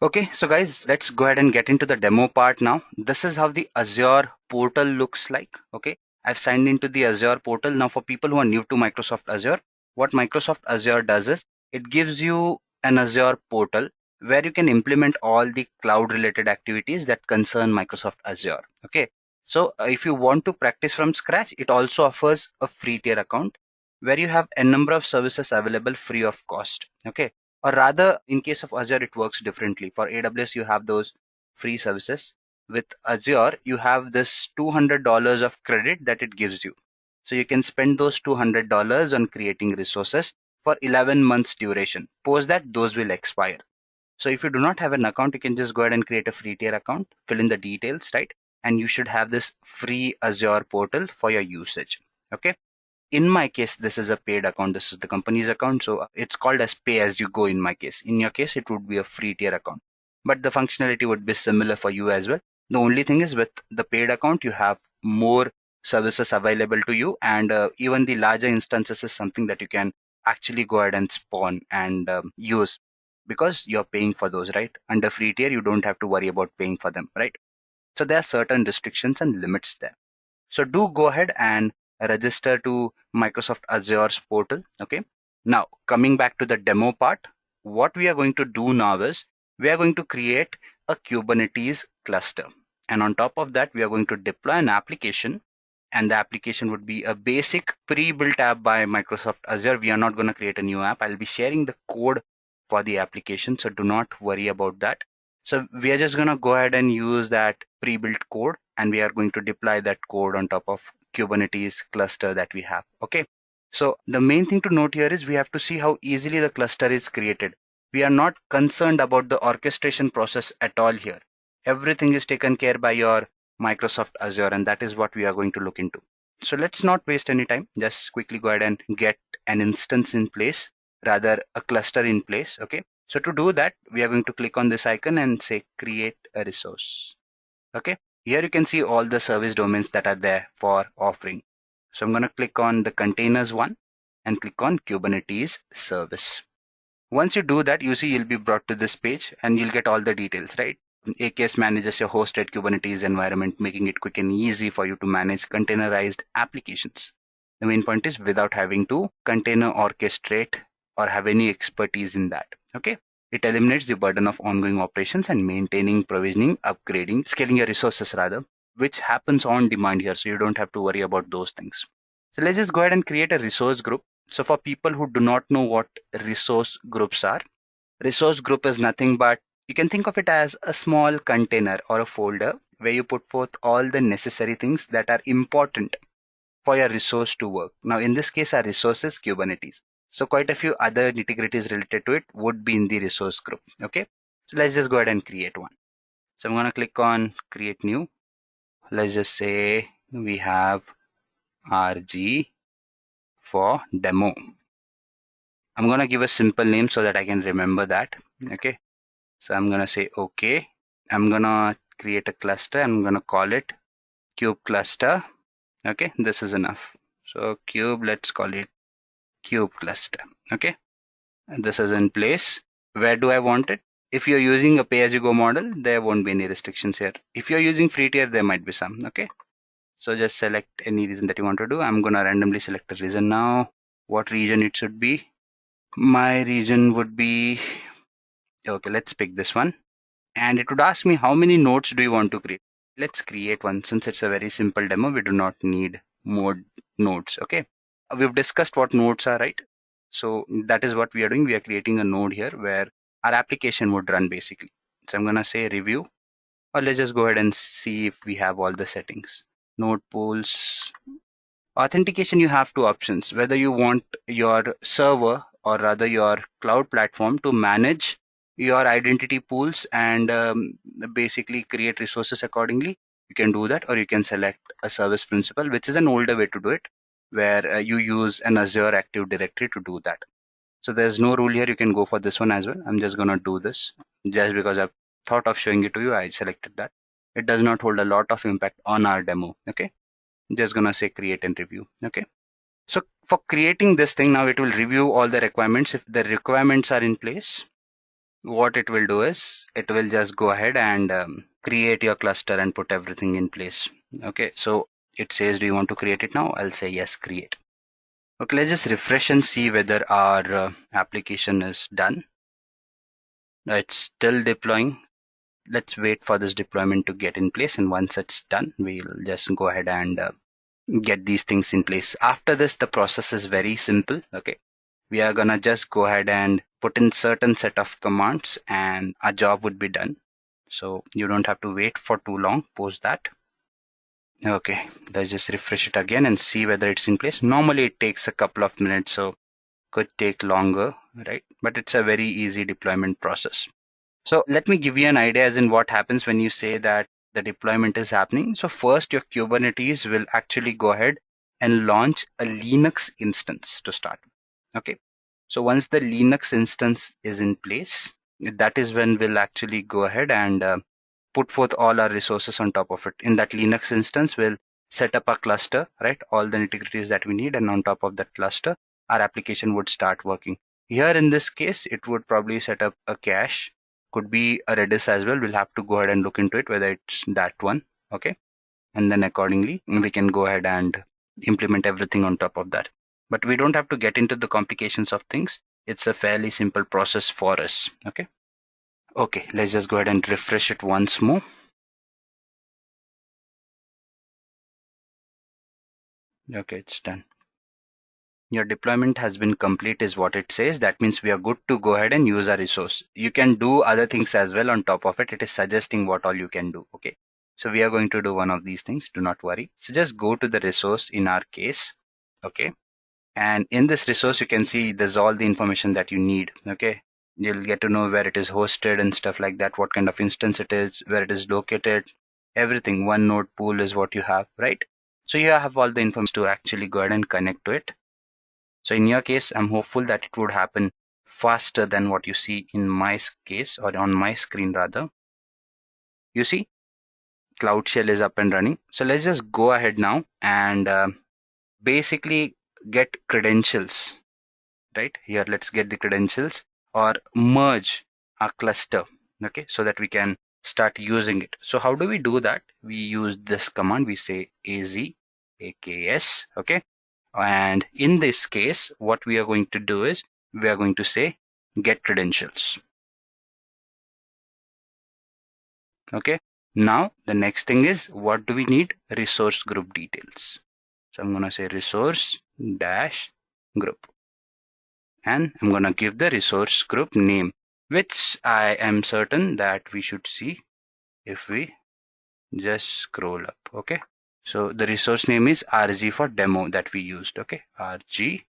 Okay, so guys, let's go ahead and get into the demo part now. This is how the Azure portal looks like. Okay, I've signed into the Azure portal. Now for people who are new to Microsoft Azure, what Microsoft Azure does is it gives you an Azure portal where you can implement all the cloud related activities that concern Microsoft Azure. Okay, so if you want to practice from scratch, it also offers a free tier account where you have a number of services available free of cost. Okay, or rather, in case of Azure, it works differently. For AWS, you have those free services. With Azure, you have this $200 of credit that it gives you. So you can spend those $200 on creating resources for 11 months duration. Post that, those will expire. So if you do not have an account, you can just go ahead and create a free tier account, fill in the details, right? And you should have this free Azure portal for your usage. Okay. In my case, this is a paid account. This is the company's account. So it's called as pay as you go in my case. In your case, it would be a free tier account. But the functionality would be similar for you as well. The only thing is with the paid account, you have more services available to you. And even the larger instances is something that you can actually go ahead and spawn and use because you're paying for those, right? Under free tier, you don't have to worry about paying for them, right? So there are certain restrictions and limits there. So do go ahead and register to Microsoft Azure's portal. Okay. Now, coming back to the demo part, what we are going to do now is we are going to create a Kubernetes cluster. And on top of that, we are going to deploy an application. And the application would be a basic pre-built app by Microsoft Azure. We are not going to create a new app. I'll be sharing the code for the application. So do not worry about that. So we are just going to go ahead and use that pre-built code, and we are going to deploy that code on top of Kubernetes cluster that we have. Okay. So the main thing to note here is we have to see how easily the cluster is created. We are not concerned about the orchestration process at all here. Everything is taken care by your Microsoft Azure, and that is what we are going to look into. So let's not waste any time. Just quickly go ahead and get an instance in place, rather a cluster in place. Okay. So to do that, we are going to click on this icon and say create a resource. Okay. Here you can see all the service domains that are there for offering. So I'm going to click on the containers one and click on Kubernetes service. Once you do that, you see you'll be brought to this page and you'll get all the details, right? AKS manages your hosted Kubernetes environment, making it quick and easy for you to manage containerized applications. The main point is without having to container orchestrate or have any expertise in that. Okay. It eliminates the burden of ongoing operations and maintaining, provisioning, upgrading, scaling your resources rather, which happens on demand here. So you don't have to worry about those things. So let's just go ahead and create a resource group. So for people who do not know what resource groups are, resource group is nothing but you can think of it as a small container or a folder where you put forth all the necessary things that are important for your resource to work. Now, in this case, our resource is Kubernetes. So quite a few other nitty-gritties related to it would be in the resource group. Okay. So let's just go ahead and create one. So I'm going to click on create new. Let's just say we have RG for demo. I'm going to give a simple name so that I can remember that. Okay. So I'm going to say, okay, I'm going to create a cluster. I'm going to call it cube cluster. Okay. This is enough. So cube, let's call it cube cluster. Okay. And this is in place. Where do I want it? If you're using a pay-as-you-go model, there won't be any restrictions here. If you're using free tier, there might be some. Okay. So just select any region that you want to do. I'm going to randomly select a region now. What region it should be? My region would be, okay, let's pick this one. And it would ask me how many nodes do you want to create? Let's create one. Since it's a very simple demo, we do not need more nodes. Okay. We've discussed what nodes are, right? So that is what we are doing. We are creating a node here where our application would run basically. So I'm going to say review, or let's just go ahead and see if we have all the settings. Node pools. Authentication, you have two options, whether you want your server or rather your cloud platform to manage your identity pools and basically create resources accordingly, you can do that, or you can select a service principal, which is an older way to do it, where you use an Azure Active Directory to do that. So there's no rule here. You can go for this one as well. I'm just going to do this just because I've thought of showing it to you. I selected that. It does not hold a lot of impact on our demo. Okay. Just going to say create and review. Okay. So for creating this thing, now it will review all the requirements. If the requirements are in place, what it will do is it will just go ahead and create your cluster and put everything in place. Okay. So it says, do you want to create it now? I'll say yes, create. Okay, let's just refresh and see whether our application is done. It's still deploying. Let's wait for this deployment to get in place, and once it's done, we'll just go ahead and get these things in place. After this, the process is very simple. Okay, we are gonna just go ahead and put in certain set of commands and our job would be done. So you don't have to wait for too long post that. Okay, let's just refresh it again and see whether it's in place. Normally it takes a couple of minutes, so could take longer, right? But it's a very easy deployment process. So let me give you an idea as in what happens when you say that the deployment is happening. So first your Kubernetes will actually go ahead and launch a Linux instance to start. Okay, so once the Linux instance is in place, that is when we'll actually go ahead and put forth all our resources on top of it. In that Linux instance, we'll set up a cluster, right? All the nitty-gritties that we need, and on top of that cluster, our application would start working. Here in this case, it would probably set up a cache, could be a Redis as well. We'll have to go ahead and look into it, whether it's that one, okay? And then accordingly, we can go ahead and implement everything on top of that. But we don't have to get into the complications of things. It's a fairly simple process for us, okay? Okay, let's just go ahead and refresh it once more. Okay, it's done. Your deployment has been complete is what it says. That means we are good to go ahead and use our resource. You can do other things as well on top of it. It is suggesting what all you can do. Okay, so we are going to do one of these things. Do not worry. So just go to the resource in our case. Okay, and in this resource, you can see there's all the information that you need. Okay, you'll get to know where it is hosted and stuff like that, what kind of instance it is, where it is located, everything. One node pool is what you have, right? So you have all the information to actually go ahead and connect to it. So in your case, I'm hopeful that it would happen faster than what you see in my case, or on my screen rather. You see, Cloud Shell is up and running. So let's just go ahead now and basically get credentials, right? Here, let's get the credentials or merge our cluster, okay? So that we can start using it. So how do we do that? We use this command. We say AZ-AKS, okay? And in this case, what we are going to do is we are going to say get credentials. Okay. Now the next thing is, what do we need? Resource group details. So I'm going to say resource dash group. And I'm going to give the resource group name, which I am certain that we should see if we just scroll up. Okay. So the resource name is RG for demo that we used. Okay, RG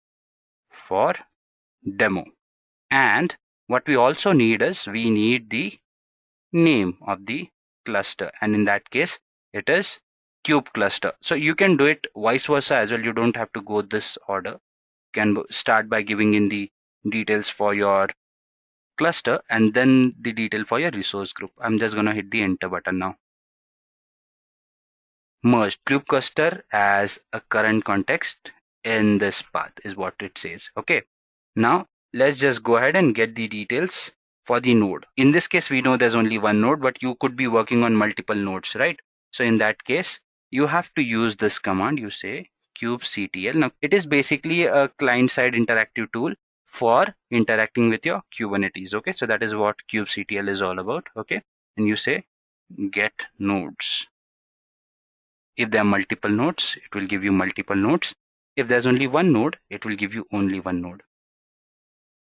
for demo. And what we also need is we need the name of the cluster. And in that case, it is kube cluster. So you can do it vice versa as well. You don't have to go this order. You can start by giving in the details for your cluster and then the detail for your resource group. I'm just going to hit the enter button now. Merged kube cluster as a current context in this path is what it says. Okay, now let's just go ahead and get the details for the node. In this case, we know there's only one node, but you could be working on multiple nodes, right? So in that case, you have to use this command. You say kubectl. Now it is basically a client-side interactive tool for interacting with your Kubernetes. Okay, so that is what kubectl is all about. Okay, and you say get nodes. If there are multiple nodes, it will give you multiple nodes. If there's only one node, it will give you only one node.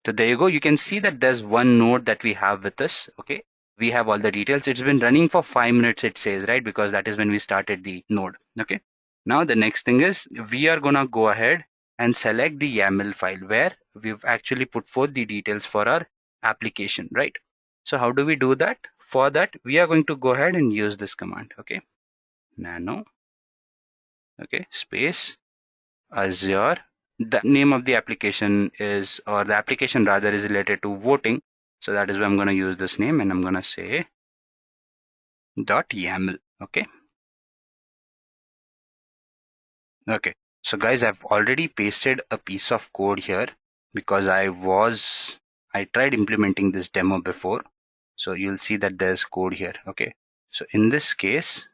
So there you go. You can see that there's one node that we have with us. Okay, we have all the details. It's been running for 5 minutes, it says, right? Because that is when we started the node. Okay, now the next thing is we are gonna go ahead and select the YAML file where we've actually put forth the details for our application, right? So how do we do that? For that, we are going to go ahead and use this command, okay? Nano, okay, space Azure. The name of the application is, or the application rather, is related to voting. So that is why I'm going to use this name, and I'm going to say .yaml, okay? Okay, so guys, I've already pasted a piece of code here because I tried implementing this demo before. So you'll see that there's code here, okay? So in this case,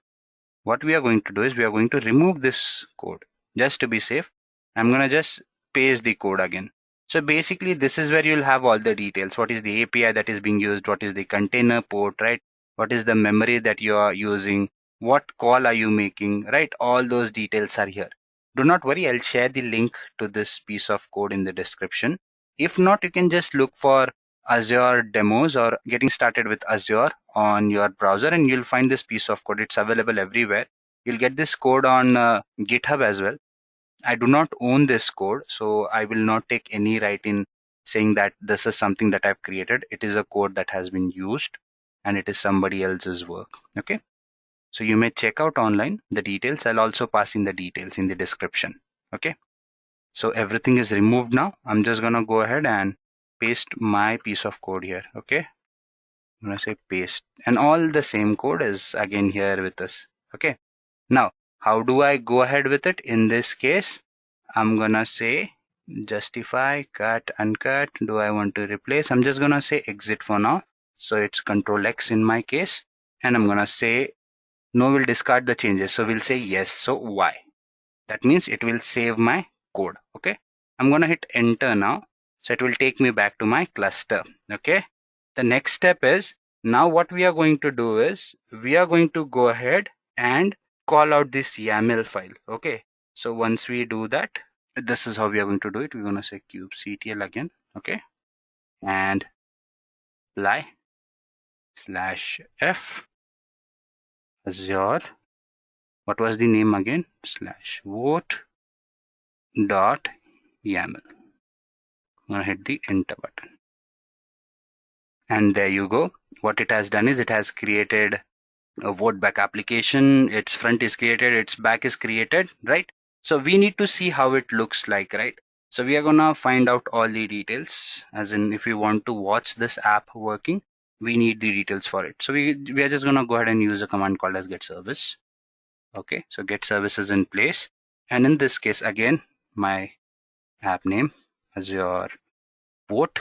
what we are going to do is we are going to remove this code just to be safe. I'm going to just paste the code again. So basically, this is where you'll have all the details. What is the API that is being used? What is the container port, right? What is the memory that you are using? What call are you making, right? All those details are here. Do not worry, I'll share the link to this piece of code in the description. If not, you can just look for Azure demos or getting started with Azure on your browser, and you'll find this piece of code. It's available everywhere. You'll get this code on GitHub as well. I do not own this code, so I will not take any right in saying that this is something that I've created. It is a code that has been used and it is somebody else's work. Okay. So you may check out online the details. I'll also pass in the details in the description. Okay. So everything is removed now. I'm just going to go ahead and paste my piece of code here. Okay. I'm going to say paste, and all the same code is again here with us. Okay. Now, how do I go ahead with it? In this case, I'm going to say justify, cut, uncut. Do I want to replace? I'm just going to say exit for now. So it's Control X in my case. And I'm going to say no, we'll discard the changes. So we'll say yes. So Y. That means it will save my code. Okay. I'm going to hit enter now. So it will take me back to my cluster. Okay. The next step is, now what we are going to do is we are going to go ahead and call out this YAML file. Okay. So once we do that, this is how we are going to do it. We're going to say kubectl again. Okay. And apply /f Azure. What was the name again? /vote dot YAML. I'm going to hit the enter button. And there you go. What it has done is it has created a vote back application. Its front is created, its back is created, right? So we need to see how it looks like, right? So we are going to find out all the details, as in if we want to watch this app working, we need the details for it. So we are just going to go ahead and use a command called as get service. Okay, so get service is in place. And in this case, again, my app name, Azure vote,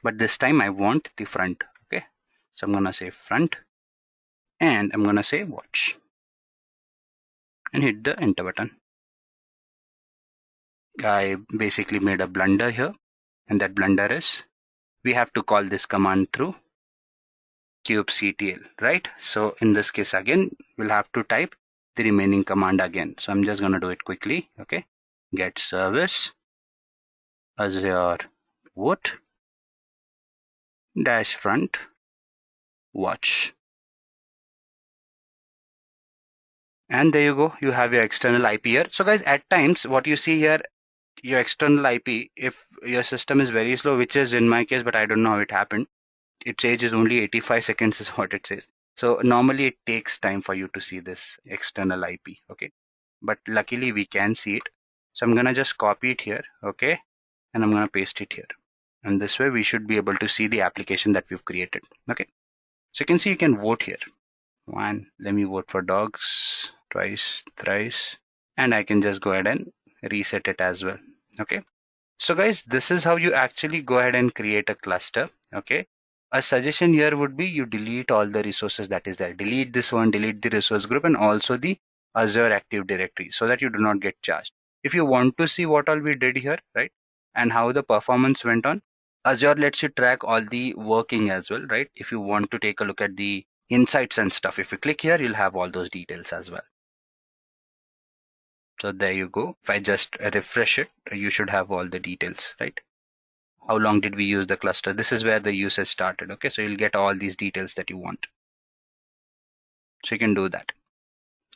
but this time I want the front. Okay, so I'm going to say front, and I'm going to say watch and hit the enter button. I basically made a blunder here, and that blunder is we have to call this command through kubectl, right? So in this case, again, we'll have to type the remaining command again. So I'm just going to do it quickly. Okay, get service Azure vote dash front watch. And there you go. You have your external IP here. So guys, at times what you see here, your external IP, if your system is very slow, which is in my case, but I don't know how it happened, it says is only 85 seconds is what it says. So normally it takes time for you to see this external IP. Okay, but luckily we can see it. So I'm gonna just copy it here. Okay, and I'm gonna paste it here, and this way we should be able to see the application that we've created. Okay, so you can see you can vote here. One, let me vote for dogs, twice, thrice, and I can just go ahead and reset it as well. Okay, so guys, this is how you actually go ahead and create a cluster. Okay, a suggestion here would be you delete all the resources that is there. Delete this one, delete the resource group, and also the Azure Active Directory, so that you do not get charged. If you want to see what all we did here, right, and how the performance went on, Azure lets you track all the working as well, right? If you want to take a look at the insights and stuff, if you click here, you'll have all those details as well. So there you go. If I just refresh it, you should have all the details, right? How long did we use the cluster? This is where the usage started. Okay, so you'll get all these details that you want. So you can do that.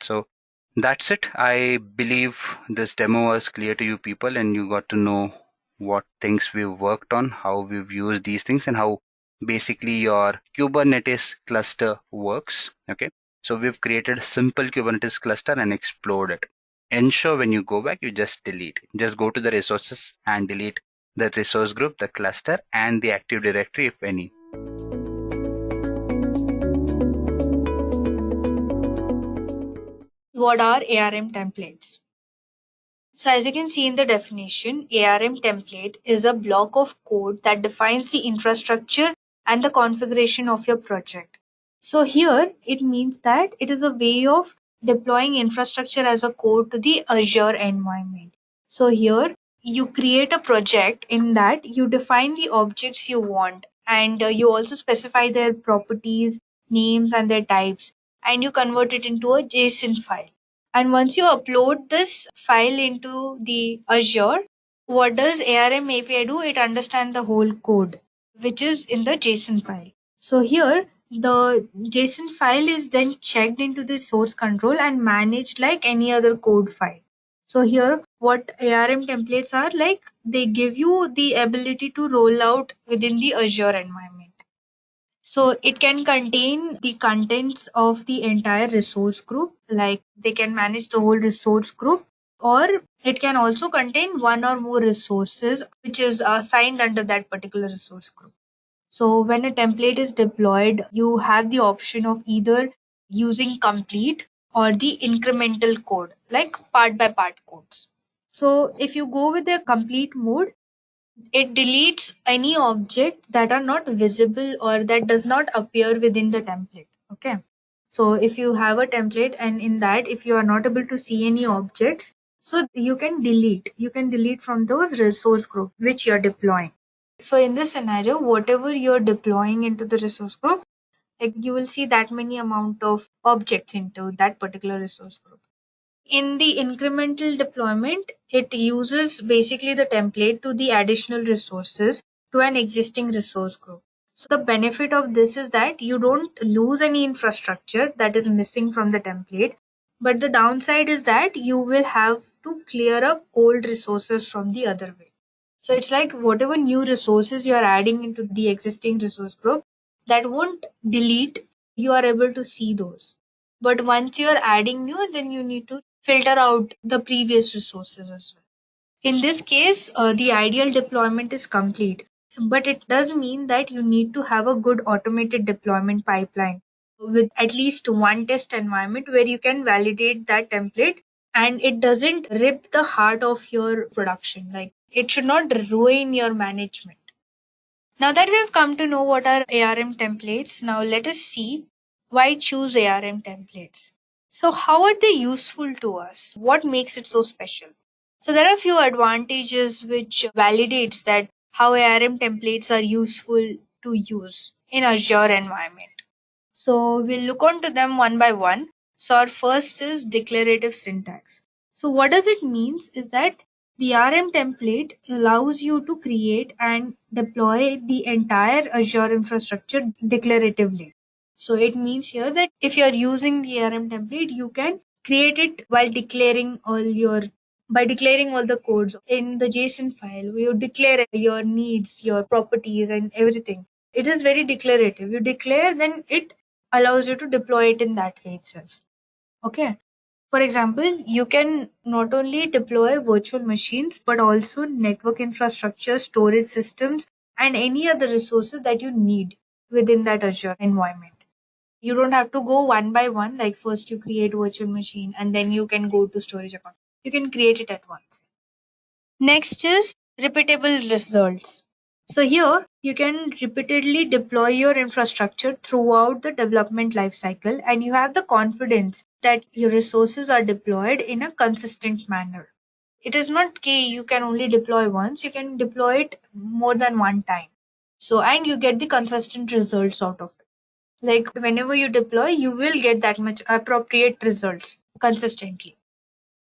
So that's it. I believe this demo was clear to you people, and you got to know what things we've worked on, how we've used these things, and how basically your Kubernetes cluster works. Okay. So we've created a simple Kubernetes cluster and explored it. Ensure when you go back, you just delete. Just go to the resources and delete the resource group, the cluster, and the Active Directory, if any. What are ARM templates? So as you can see in the definition, ARM template is a block of code that defines the infrastructure and the configuration of your project. So here it means that it is a way of deploying infrastructure as a code to the Azure environment. So here you create a project in that you define the objects you want, and you also specify their properties, names and their types, and you convert it into a JSON file. And once you upload this file into the Azure, what does ARM API do? It understands the whole code, which is in the JSON file. So here, the JSON file is then checked into the source control and managed like any other code file. So here, what ARM templates are like, they give you the ability to roll out within the Azure environment. So it can contain the contents of the entire resource group, like they can manage the whole resource group, or it can also contain one or more resources which is assigned under that particular resource group. So when a template is deployed, you have the option of either using complete or the incremental code, like part by part codes. So if you go with the complete mode, it deletes any object that are not visible or that does not appear within the template. Okay. So if you have a template and in that, if you are not able to see any objects, so you can delete from those resource group which you're deploying. So in this scenario, whatever you're deploying into the resource group, like you will see that many amount of objects into that particular resource group. In the incremental deployment, it uses basically the template to the additional resources to an existing resource group. So the benefit of this is that you don't lose any infrastructure that is missing from the template, but the downside is that you will have to clear up old resources from the other way. So it's like whatever new resources you are adding into the existing resource group, that won't delete, you are able to see those. But once you're adding new, then you need to filter out the previous resources as well. In this case, the ideal deployment is complete, but it does mean that you need to have a good automated deployment pipeline with at least one test environment where you can validate that template and it doesn't rip the heart of your production. Like it should not ruin your management. Now that we've come to know what are ARM templates, now let us see why choose ARM templates. So how are they useful to us? What makes it so special? So there are a few advantages which validates that how ARM templates are useful to use in Azure environment. So we'll look on to them one by one. So our first is declarative syntax. So what does it means is that the RM template allows you to create and deploy the entire Azure infrastructure declaratively. So it means here that if you're using the RM template, you can create it while declaring all your by declaring all the codes in the JSON file. You declare your needs, your properties, and everything. It is very declarative. You declare, then it allows you to deploy it in that way itself. Okay. For example, you can not only deploy virtual machines, but also network infrastructure, storage systems, and any other resources that you need within that Azure environment. You don't have to go one by one, like first you create virtual machine and then you can go to storage account. You can create it at once. Next is repeatable results. So here you can repeatedly deploy your infrastructure throughout the development lifecycle and you have the confidence that your resources are deployed in a consistent manner. It is not key you can only deploy once, you can deploy it more than one time. So and you get the consistent results out of it. Like whenever you deploy, you will get that much appropriate results consistently.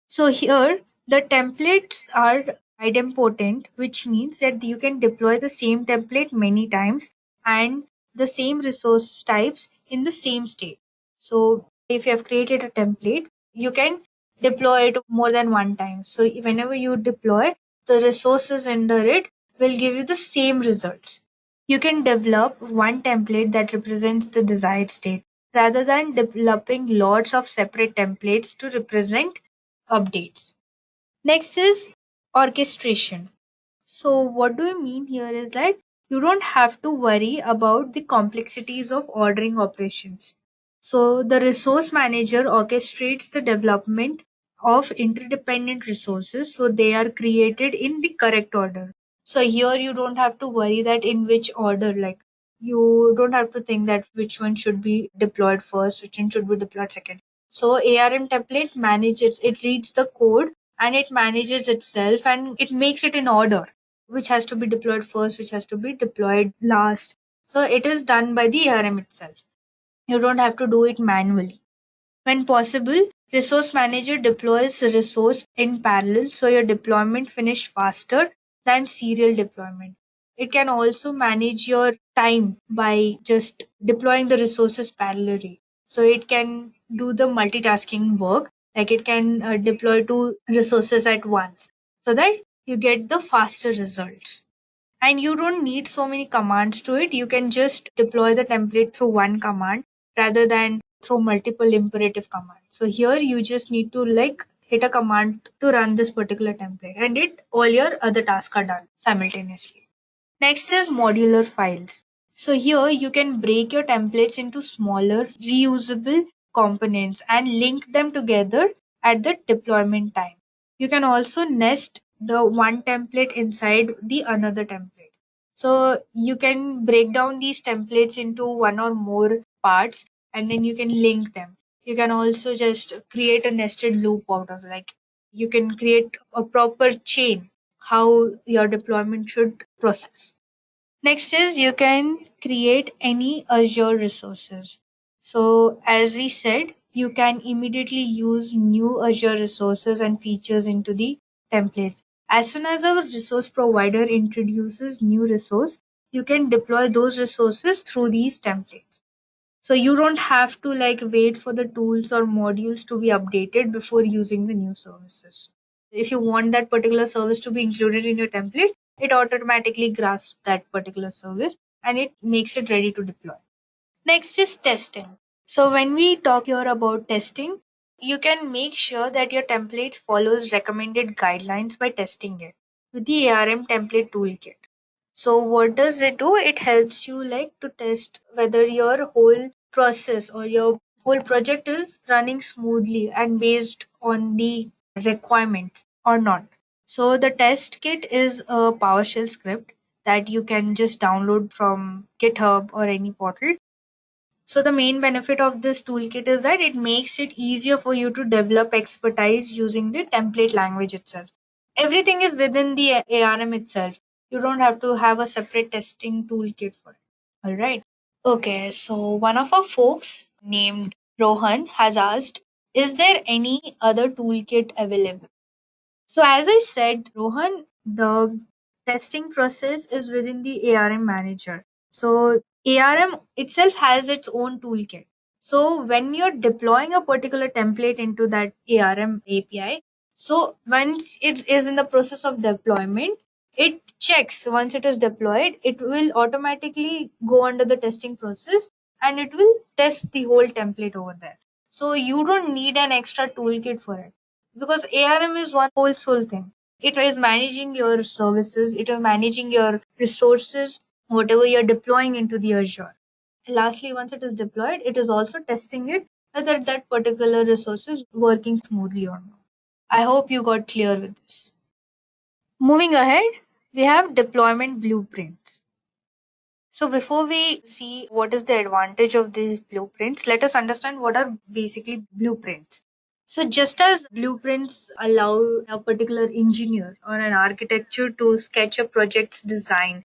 So here the templates are idempotent, which means that you can deploy the same template many times and the same resource types in the same state. So if you have created a template, you can deploy it more than one time. So whenever you deploy, the resources under it will give you the same results. You can develop one template that represents the desired state rather than developing lots of separate templates to represent updates. Next is orchestration. So, what do I mean here is that you don't have to worry about the complexities of ordering operations. So, the resource manager orchestrates the development of interdependent resources so they are created in the correct order. So, here you don't have to worry that in which order, like you don't have to think that which one should be deployed first, which one should be deployed second. So, ARM template manages, it reads the code and it manages itself and it makes it in order which has to be deployed first, which has to be deployed last. So it is done by the ARM itself. You don't have to do it manually. When possible, Resource Manager deploys resource in parallel so your deployment finish faster than serial deployment. It can also manage your time by just deploying the resources parallelly. So it can do the multitasking work, like it can deploy two resources at once so that you get the faster results. And you don't need so many commands to it. You can just deploy the template through one command rather than through multiple imperative commands. So here you just need to like hit a command to run this particular template and it all your other tasks are done simultaneously. Next is modular files. So here you can break your templates into smaller reusable components and link them together at the deployment time. You can also nest the one template inside the another template. So you can break down these templates into one or more parts and then you can link them. You can also just create a nested loop out of like you can create a proper chain how your deployment should process. Next is you can create any Azure resources. So as we said, you can immediately use new Azure resources and features into the templates. As soon as a resource provider introduces new resource, you can deploy those resources through these templates. So you don't have to like wait for the tools or modules to be updated before using the new services. If you want that particular service to be included in your template, it automatically grasps that particular service and it makes it ready to deploy. Next is testing. So when we talk here about testing, you can make sure that your template follows recommended guidelines by testing it with the ARM template toolkit. So what does it do? It helps you like to test whether your whole process or your whole project is running smoothly and based on the requirements or not. So the test kit is a PowerShell script that you can just download from GitHub or any portal. So the main benefit of this toolkit is that it makes it easier for you to develop expertise using the template language itself. Everything is within the ARM itself. You don't have to have a separate testing toolkit for it. All right. Okay, so one of our folks named Rohan has asked, is there any other toolkit available? So as I said, Rohan, the testing process is within the ARM manager. So ARM itself has its own toolkit. So when you're deploying a particular template into that ARM API, so once it is in the process of deployment, it checks once it is deployed, it will automatically go under the testing process and it will test the whole template over there. So you don't need an extra toolkit for it because ARM is one whole soul thing. It is managing your services, it is managing your resources, whatever you're deploying into the Azure. And lastly, once it is deployed, it is also testing it whether that particular resource is working smoothly or not. I hope you got clear with this. Moving ahead, we have deployment blueprints. So before we see what is the advantage of these blueprints, let us understand what are basically blueprints. So just as blueprints allow a particular engineer or an architecture to sketch a project's design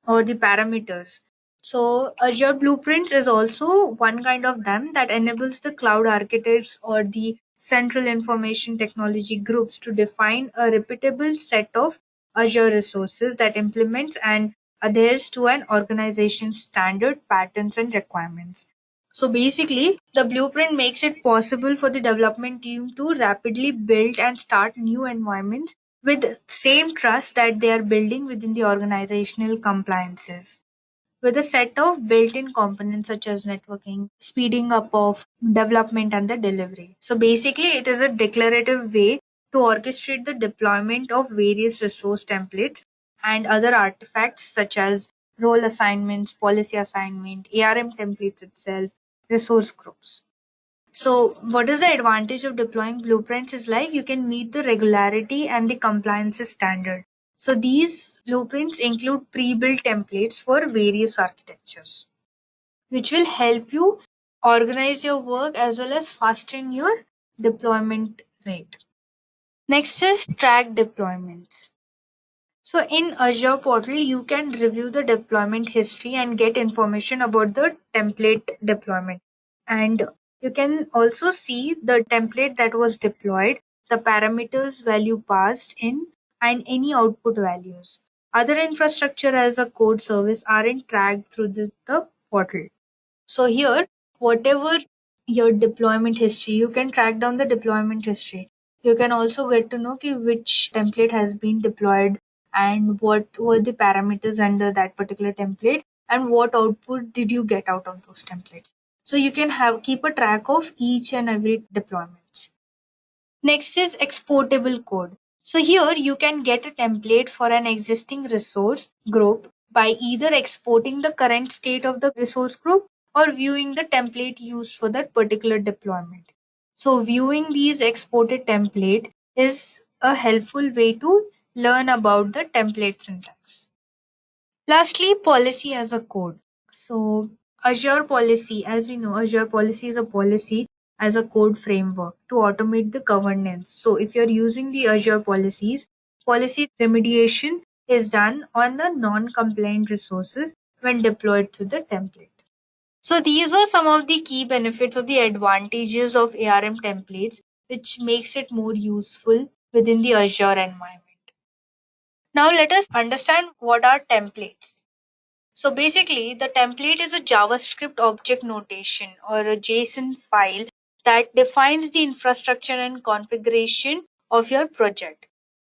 or the parameters. So Azure Blueprints is also one kind of them that enables the cloud architects or the central information technology groups to define a repeatable set of Azure resources that implements and adheres to an organization's standard patterns and requirements. So basically, the blueprint makes it possible for the development team to rapidly build and start new environments with same trust that they are building within the organizational compliances, with a set of built-in components such as networking, speeding up of development and the delivery. So basically, it is a declarative way to orchestrate the deployment of various resource templates and other artifacts such as role assignments, policy assignment, ARM templates itself, resource groups. So, what is the advantage of deploying blueprints is like you can meet the regularity and the compliance standard. So, these blueprints include pre built templates for various architectures, which will help you organize your work as well as fasten your deployment rate. Next is track deployments. So in Azure Portal, you can review the deployment history and get information about the template deployment. And you can also see the template that was deployed, the parameters value passed in, and any output values. Other infrastructure as a code service aren't tracked through the portal. So here, whatever your deployment history, you can track down the deployment history. You can also get to know which template has been deployed and what were the parameters under that particular template and what output did you get out of those templates. So you can have keep a track of each and every deployments. Next is exportable code. So here you can get a template for an existing resource group by either exporting the current state of the resource group or viewing the template used for that particular deployment. So viewing these exported template is a helpful way to learn about the template syntax. Lastly, policy as a code. So, Azure policy, as we know, Azure policy is a policy as a code framework to automate the governance. So, if you're using the Azure policies, policy remediation is done on the non compliant resources when deployed to the template. So, these are some of the key benefits of the advantages of ARM templates, which makes it more useful within the Azure environment. Now, let us understand what are templates. So basically, the template is a JavaScript object notation or a JSON file that defines the infrastructure and configuration of your project.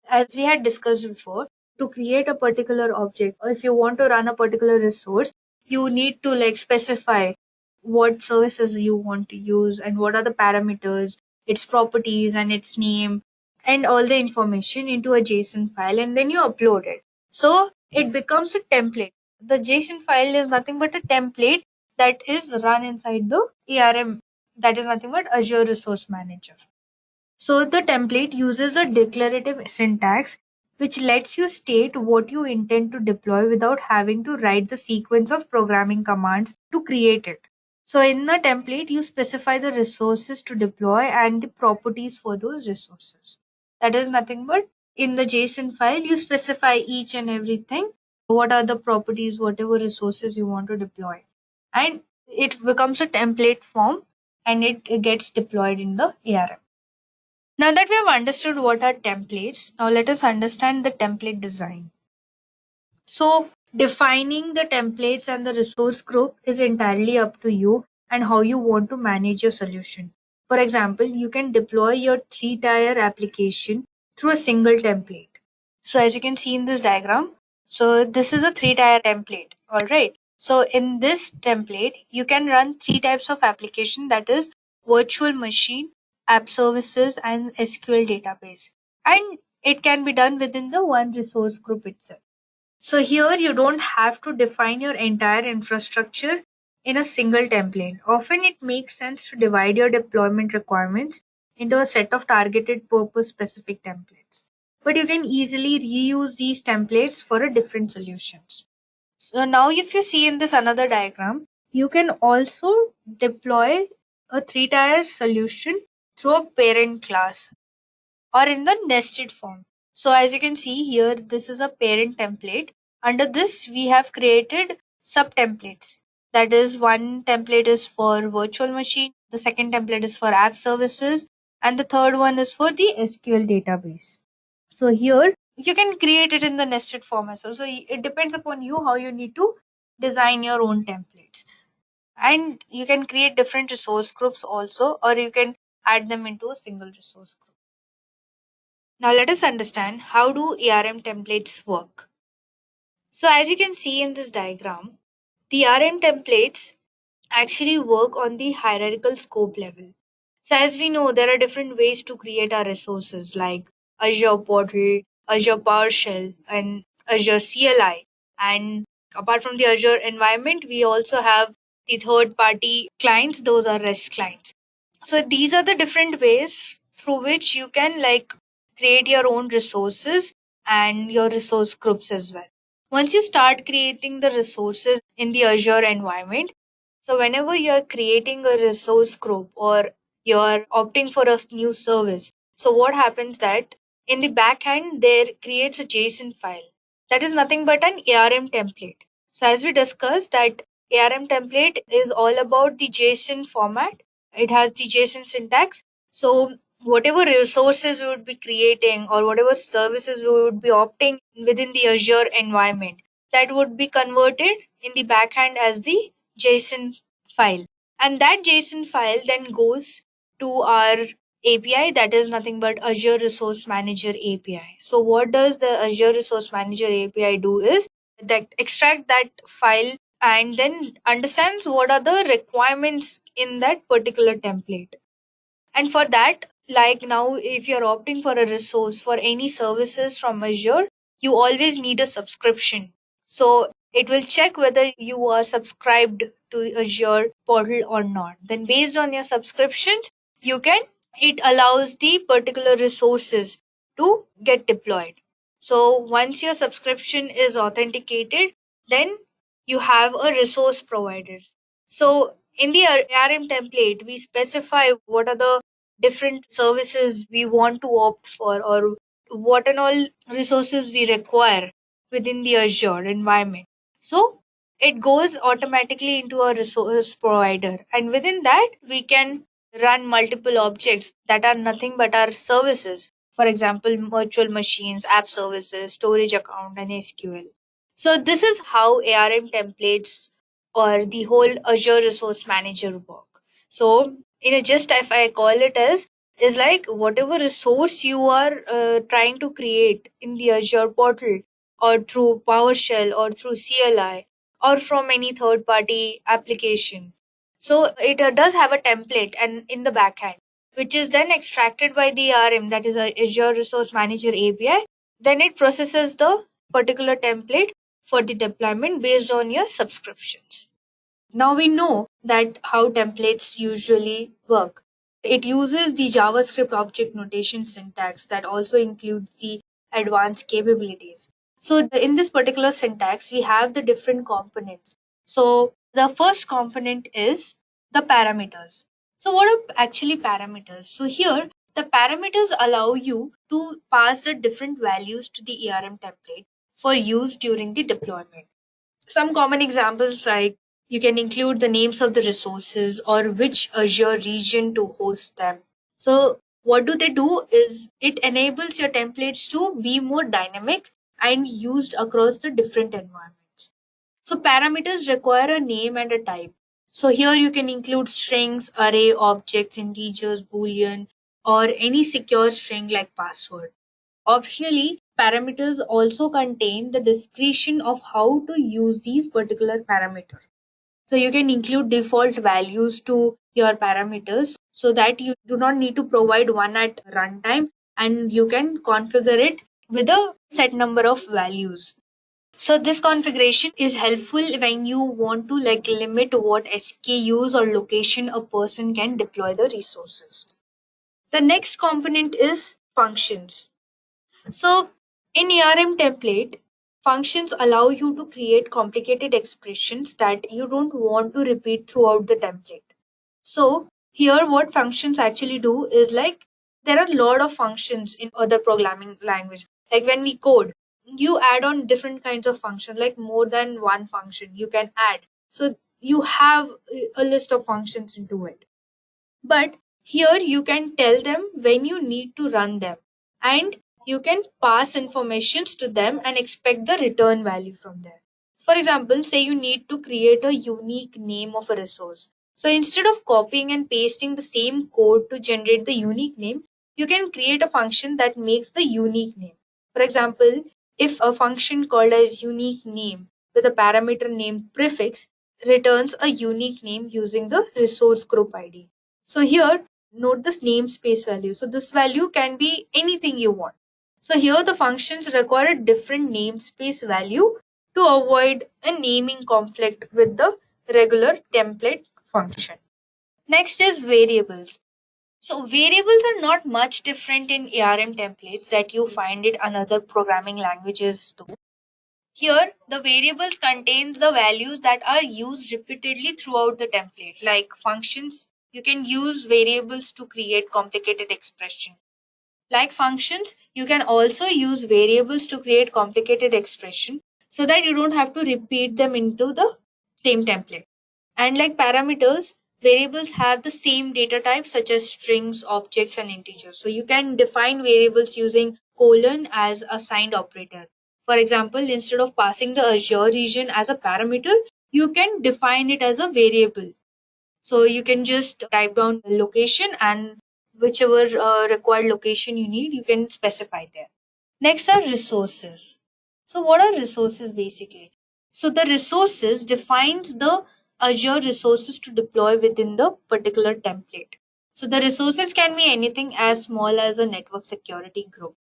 As we had discussed before, to create a particular object, or if you want to run a particular resource, you need to specify what services you want to use and what are the parameters, its properties and its name, and all the information into a JSON file, and then you upload it. So it becomes a template. The JSON file is nothing but a template that is run inside the ARM, that is nothing but Azure Resource Manager. So the template uses a declarative syntax which lets you state what you intend to deploy without having to write the sequence of programming commands to create it. So in the template, you specify the resources to deploy and the properties for those resources. That is nothing but in the JSON file, you specify each and everything. What are the properties, whatever resources you want to deploy. And it becomes a template form and it gets deployed in the ARM. Now that we have understood what are templates, now let us understand the template design. So, defining the templates and the resource group is entirely up to you and how you want to manage your solution. For example, you can deploy your 3-tier application through a single template. So, as you can see in this diagram, so this is a 3-tier template. All right. So, in this template, you can run 3 types of application, that is virtual machine, app services, and SQL database. And it can be done within the one resource group itself. So here you don't have to define your entire infrastructure in a single template. Often it makes sense to divide your deployment requirements into a set of targeted purpose specific templates. But you can easily reuse these templates for a different solutions. So now if you see in this another diagram, you can also deploy a 3-tier solution through a parent class or in the nested form. So as you can see here, this is a parent template. Under this, we have created sub templates. That is, one template is for virtual machine, the second template is for app services, and the third one is for the SQL database. So here you can create it in the nested form as well. So it depends upon you how you need to design your own templates. And you can create different resource groups also, or you can add them into a single resource group. Now let us understand how do ARM templates work. So as you can see in this diagram, the ARM templates actually work on the hierarchical scope level. So as we know, there are different ways to create our resources like Azure Portal, Azure PowerShell, and Azure CLI. And apart from the Azure environment, we also have the third party clients, those are REST clients. So these are the different ways through which you can create your own resources and your resource groups as well. Once you start creating the resources in the Azure environment, so whenever you're creating a resource group or you're opting for a new service, so what happens that in the backend there creates a JSON file that is nothing but an ARM template. So as we discussed that ARM template is all about the JSON format. It has the JSON syntax. So whatever resources we would be creating or whatever services we would be opting within the Azure environment, that would be converted in the backend as the JSON file. And that JSON file then goes to our API, that is nothing but Azure Resource Manager API. So what does the Azure Resource Manager API do is that extract that file and then understands what are the requirements in that particular template. And for that, like now, if you're opting for a resource for any services from Azure, you always need a subscription. So it will check whether you are subscribed to Azure portal or not. Then, based on your subscriptions, it allows the particular resources to get deployed. So once your subscription is authenticated, then you have a resource provider. So in the ARM template, we specify what are the different services we want to opt for or what and all resources we require within the Azure environment. So it goes automatically into a resource provider, and within that, we can run multiple objects that are nothing but our services. For example, virtual machines, app services, storage account, and SQL. So this is how ARM templates or the whole Azure Resource Manager work. So in a just if I call it as is like whatever resource you are trying to create in the Azure portal or through PowerShell or through CLI or from any third party application. So it does have a template and in the backend, which is then extracted by the RM, that is a Azure Resource Manager API. Then it processes the particular template for the deployment based on your subscriptions. Now we know that how templates usually work. It uses the JavaScript object notation syntax that also includes the advanced capabilities. So in this particular syntax, we have the different components. So the first component is the parameters. So what are actually parameters? So here the parameters allow you to pass the different values to the ARM template for use during the deployment. Some common examples like you can include the names of the resources or which Azure region to host them. So what do they do is it enables your templates to be more dynamic and used across the different environments. So parameters require a name and a type. So here you can include strings, array, objects, integers, boolean, or any secure string like password. Optionally, parameters also contain the discretion of how to use these particular parameters. So you can include default values to your parameters so that you do not need to provide one at runtime and you can configure it with a set number of values. So this configuration is helpful when you want to limit what SKUs or location a person can deploy the resources. The next component is functions. So in ARM template, functions allow you to create complicated expressions that you don't want to repeat throughout the template. So here what functions actually do is there are a lot of functions in other programming language. Like when we code, you add on different kinds of functions, like more than one function you can add. So you have a list of functions into it. But here you can tell them when you need to run them and you can pass informations to them and expect the return value from there. For example, say you need to create a unique name of a resource. So instead of copying and pasting the same code to generate the unique name, you can create a function that makes the unique name. For example, if a function called as unique name with a parameter name prefix returns a unique name using the resource group ID. So here, note this namespace value. So this value can be anything you want. So here the functions require a different namespace value to avoid a naming conflict with the regular template function. Next is variables. So variables are not much different in ARM templates that you find it in other programming languages too. Here, the variables contains the values that are used repeatedly throughout the template. Like functions, you can use variables to create complicated expression. Like functions, you can also use variables to create complicated expression so that you don't have to repeat them into the same template. And like parameters, variables have the same data types such as strings, objects, and integers. So you can define variables using colon as a signed operator. For example, instead of passing the Azure region as a parameter, you can define it as a variable. So you can just type down the location and whichever required location you need, you can specify there. Next are resources. So what are resources basically? So the resources defines the Azure resources to deploy within the particular template. So the resources can be anything as small as a network security group,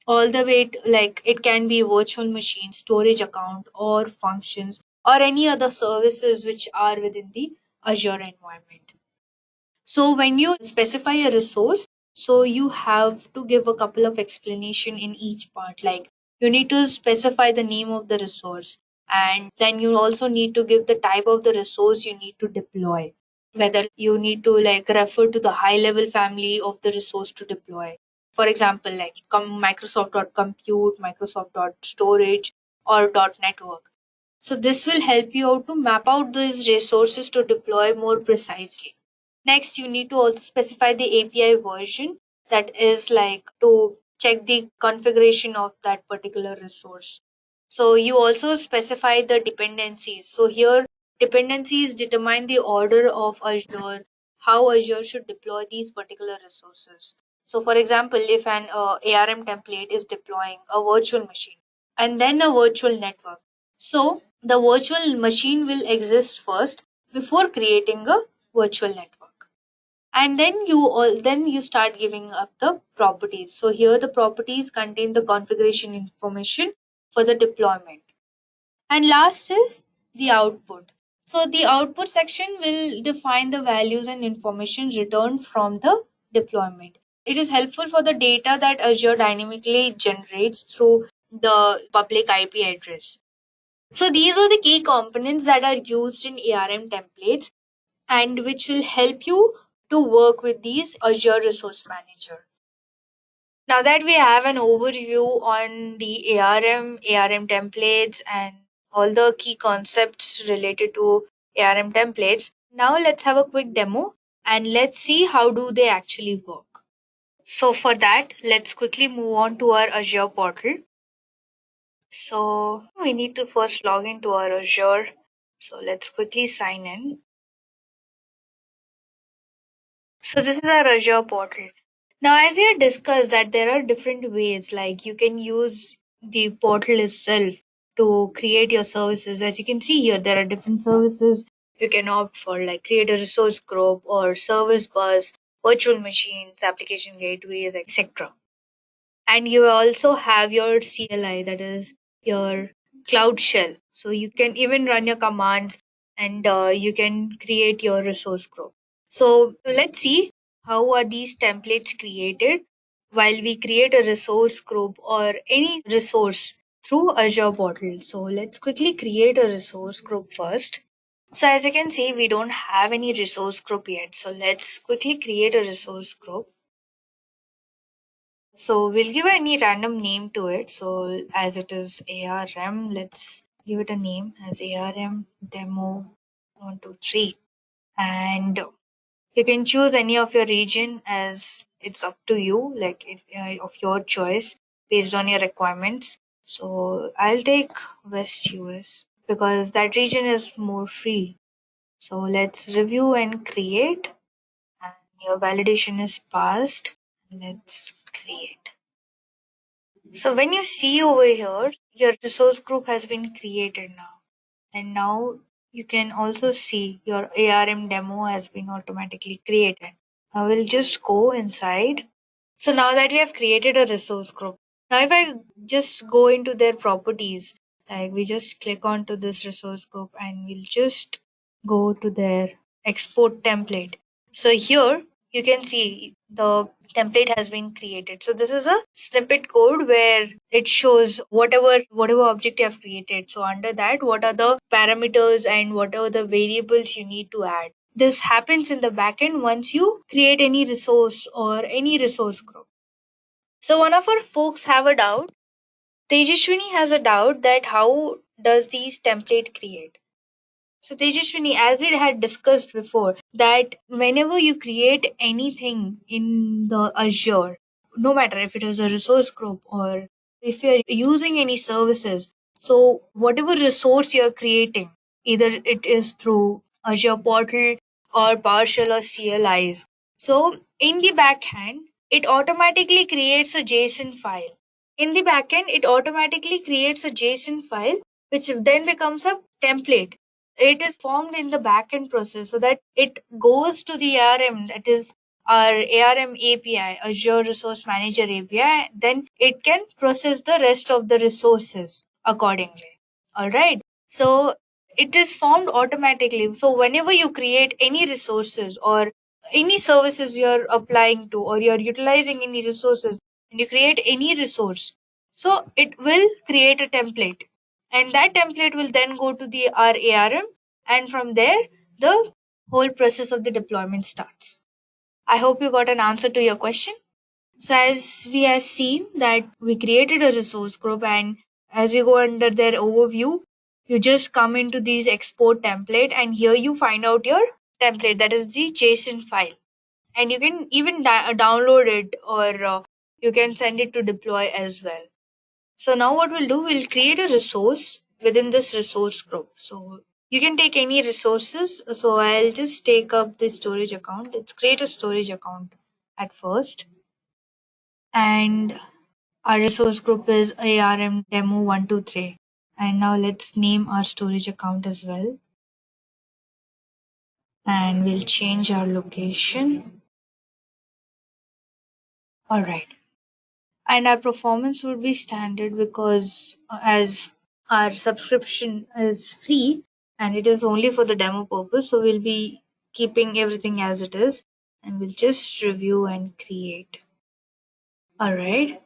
all the way to, like it can be virtual machine, storage account, or functions, or any other services which are within the Azure environment. So when you specify a resource, so you have to give a couple of explanation in each part. Like you need to specify the name of the resource, and then you also need to give the type of the resource you need to deploy. Whether you need to like refer to the high level family of the resource to deploy. For example, like Microsoft.compute, Microsoft.storage, or .network. So this will help you out to map out these resources to deploy more precisely. Next, you need to also specify the API version, that is like to check the configuration of that particular resource. So you also specify the dependencies. So here dependencies determine the order of Azure, how Azure should deploy these particular resources. So for example, if an ARM template is deploying a virtual machine and then a virtual network, so the virtual machine will exist first before creating a virtual network. And then you start giving up the properties. So here the properties contain the configuration information for the deployment. And last is the output. So the output section will define the values and information returned from the deployment. It is helpful for the data that Azure dynamically generates through the public IP address. So these are the key components that are used in ARM templates and which will help you to work with these Azure Resource Manager. Now that we have an overview on the ARM templates, and all the key concepts related to ARM templates, now let's have a quick demo and let's see how do they actually work. So for that, let's quickly move on to our Azure portal. So we need to first log into our Azure. So let's quickly sign in. So this is our Azure portal. Now, as we had discussed that there are different ways, like you can use the portal itself to create your services. As you can see here, there are different services you can opt for, like create a resource group or service bus, virtual machines, application gateways, etc. And you also have your CLI, that is your cloud shell. So you can even run your commands, and you can create your resource group. So let's see how are these templates created while we create a resource group or any resource through Azure portal. So let's quickly create a resource group first. So as you can see, we don't have any resource group yet. So let's quickly create a resource group. So we'll give any random name to it. So as it is ARM, let's give it a name as ARM demo 123. And you can choose any of your region, as it's up to you, like it's of your choice based on your requirements. So I'll take West US because that region is more free. So let's review and create. And your validation is passed. Let's create. So when you see over here, your resource group has been created now. And now you can also see your ARM demo has been automatically created. I will just go inside. So now that we have created a resource group, now if I just go into their properties, like we just click onto this resource group and we'll just go to their export template. So here you can see the template has been created. So this is a snippet code where it shows whatever object you have created. So under that, what are the parameters and what are the variables you need to add. This happens in the backend once you create any resource or any resource group. So one of our folks have a doubt. Tejashwini has a doubt that how does these template create? So Tejaswini, as we had discussed before, that whenever you create anything in the Azure, no matter if it is a resource group or if you're using any services, so whatever resource you're creating, either it is through Azure Portal or PowerShell or CLIs. So in the backhand, it automatically creates a JSON file. In the backend, it automatically creates a JSON file, which then becomes a template. It is formed in the backend process so that it goes to the ARM, that is our ARM API, Azure Resource Manager API, then it can process the rest of the resources accordingly. All right. So it is formed automatically. So whenever you create any resources or any services you're applying to or you're utilizing any resources and you create any resource, so it will create a template and that template will then go to the our ARM and from there the whole process of the deployment starts. I hope you got an answer to your question. So as we have seen that we created a resource group and as we go under their overview, you just come into these export template and here you find out your template, that is the JSON file, and you can even download it or you can send it to deploy as well. So now what we'll do, we'll create a resource within this resource group. So you can take any resources. So I'll just take up the storage account. Let's create a storage account at first. And our resource group is ARM demo 123. And now let's name our storage account as well. And we'll change our location. All right. And our performance would be standard because as our subscription is free and it is only for the demo purpose, so we'll be keeping everything as it is and we'll just review and create. All right.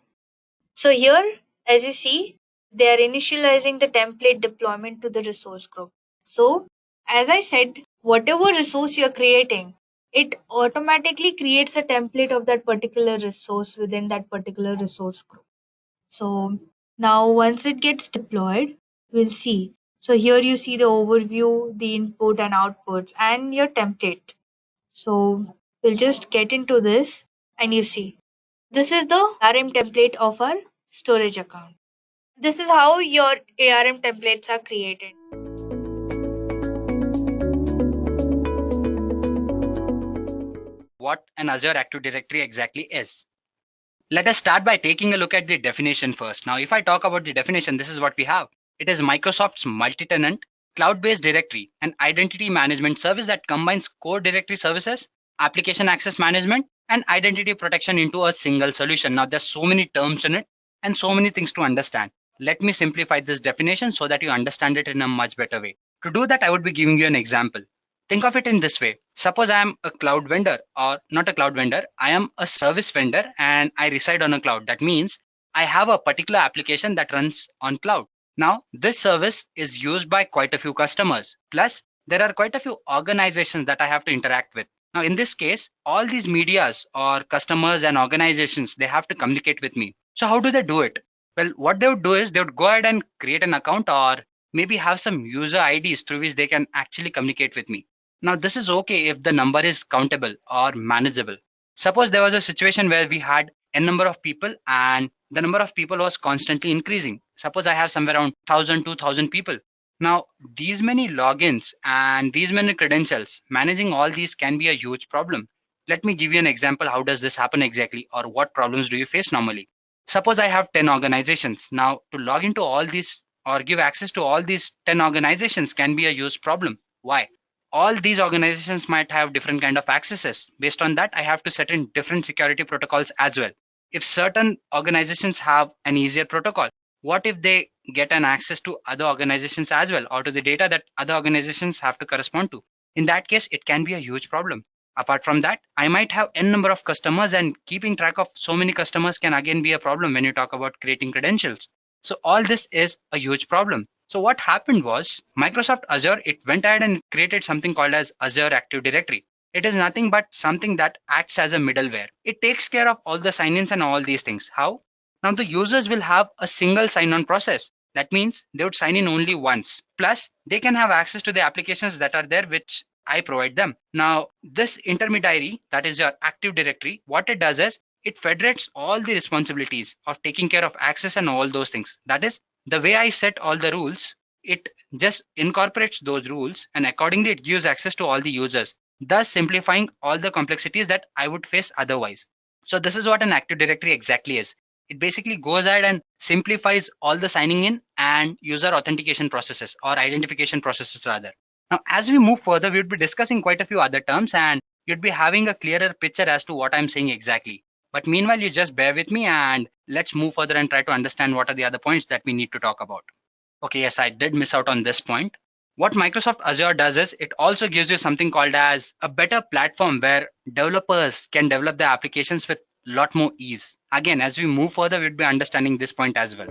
So here, as you see, they are initializing the template deployment to the resource group. So as I said, whatever resource you're creating, it automatically creates a template of that particular resource within that particular resource group. So now once it gets deployed, we'll see. So here you see the overview, the input and outputs and your template. So we'll just get into this and you see, this is the ARM template of our storage account. This is how your ARM templates are created. What an Azure Active Directory exactly is. Let us start by taking a look at the definition first. Now, if I talk about the definition, this is what we have. It is Microsoft's multi-tenant, cloud-based directory and identity management service that combines core directory services, application access management, and identity protection into a single solution. Now, there's so many terms in it and so many things to understand. Let me simplify this definition so that you understand it in a much better way. To do that, I would be giving you an example. Think of it in this way. Suppose I am a cloud vendor, or not a cloud vendor, I am a service vendor and I reside on a cloud. That means I have a particular application that runs on cloud. Now, this service is used by quite a few customers. Plus, there are quite a few organizations that I have to interact with. Now, in this case, all these medias or customers and organizations, they have to communicate with me. So how do they do it? Well, what they would do is they would go ahead and create an account or maybe have some user IDs through which they can actually communicate with me. Now, this is okay if the number is countable or manageable. Suppose there was a situation where we had n number of people and the number of people was constantly increasing. Suppose I have somewhere around 1000, 2000 people. Now, these many logins and these many credentials, managing all these can be a huge problem. let me give you an example. How does this happen exactly, or what problems do you face normally? Suppose I have 10 organizations. Now, to log into all these or give access to all these 10 organizations can be a huge problem. Why? All these organizations might have different kind of accesses. Based on that, I have to set in different security protocols as well. If certain organizations have an easier protocol, what if they get an access to other organizations as well, or to the data that other organizations have to correspond to? In that case, it can be a huge problem. Apart from that, I might have n number of customers, and keeping track of so many customers can again be a problem when you talk about creating credentials. So all this is a huge problem. So what happened was Microsoft Azure, it went ahead and created something called as Azure Active Directory. It is nothing but something that acts as a middleware. It takes care of all the sign-ins and all these things. How? Now the users will have a single sign-on process. That means they would sign in only once. Plus, they can have access to the applications that are there, which I provide them. Now, this intermediary, that is your Active Directory, what it does is it federates all the responsibilities of taking care of access and all those things. That is, the way I set all the rules, it just incorporates those rules and accordingly it gives access to all the users, thus simplifying all the complexities that I would face otherwise. So this is what an Active Directory exactly is. It basically goes ahead and simplifies all the signing in and user authentication processes, or identification processes rather. Now, as we move further, we would be discussing quite a few other terms and you'd be having a clearer picture as to what I'm saying exactly. But meanwhile, you just bear with me and let's move further and try to understand what are the other points that we need to talk about. Okay, yes, I did miss out on this point. What Microsoft Azure does is it also gives you something called as a better platform where developers can develop their applications with a lot more ease. Again, as we move further, we'd be understanding this point as well.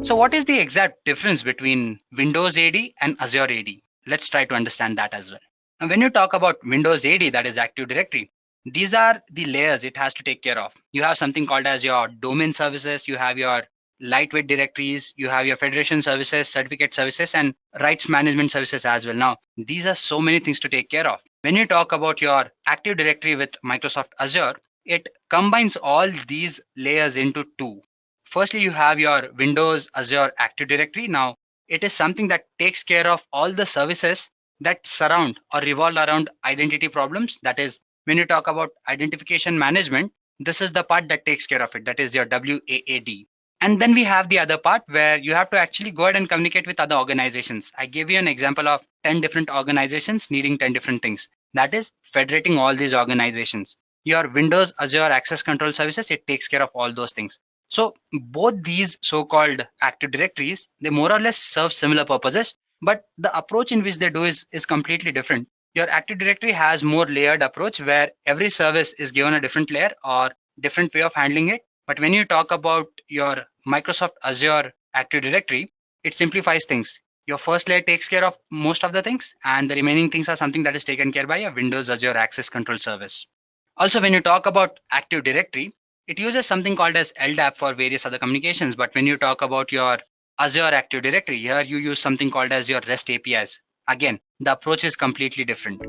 So what is the exact difference between Windows AD and Azure AD? Let's try to understand that as well. Now, when you talk about Windows AD, that is Active Directory, these are the layers it has to take care of. You have something called as your domain services, you have your lightweight directories, you have your federation services, certificate services, and rights management services as well. Now, these are so many things to take care of. When you talk about your Active Directory with Microsoft Azure, it combines all these layers into two. Firstly, you have your Windows Azure Active Directory. Now, it is something that takes care of all the services that surround or revolve around identity problems. That is, when you talk about identification management, this is the part that takes care of it. That is your WAAD. And then we have the other part where you have to actually go ahead and communicate with other organizations. I gave you an example of 10 different organizations needing 10 different things. That is federating all these organizations. Your Windows Azure Access Control Services, it takes care of all those things. So both these so-called Active Directories, they more or less serve similar purposes, but the approach in which they do is completely different. Your Active Directory has more layered approach where every service is given a different layer or different way of handling it. But when you talk about your Microsoft Azure Active Directory, it simplifies things. Your first layer takes care of most of the things, and the remaining things are something that is taken care by a Windows Azure Access Control Service. Also, when you talk about Active Directory, it uses something called as LDAP for various other communications. But when you talk about your Azure Active Directory, here you use something called as your REST APIs. Again, the approach is completely different.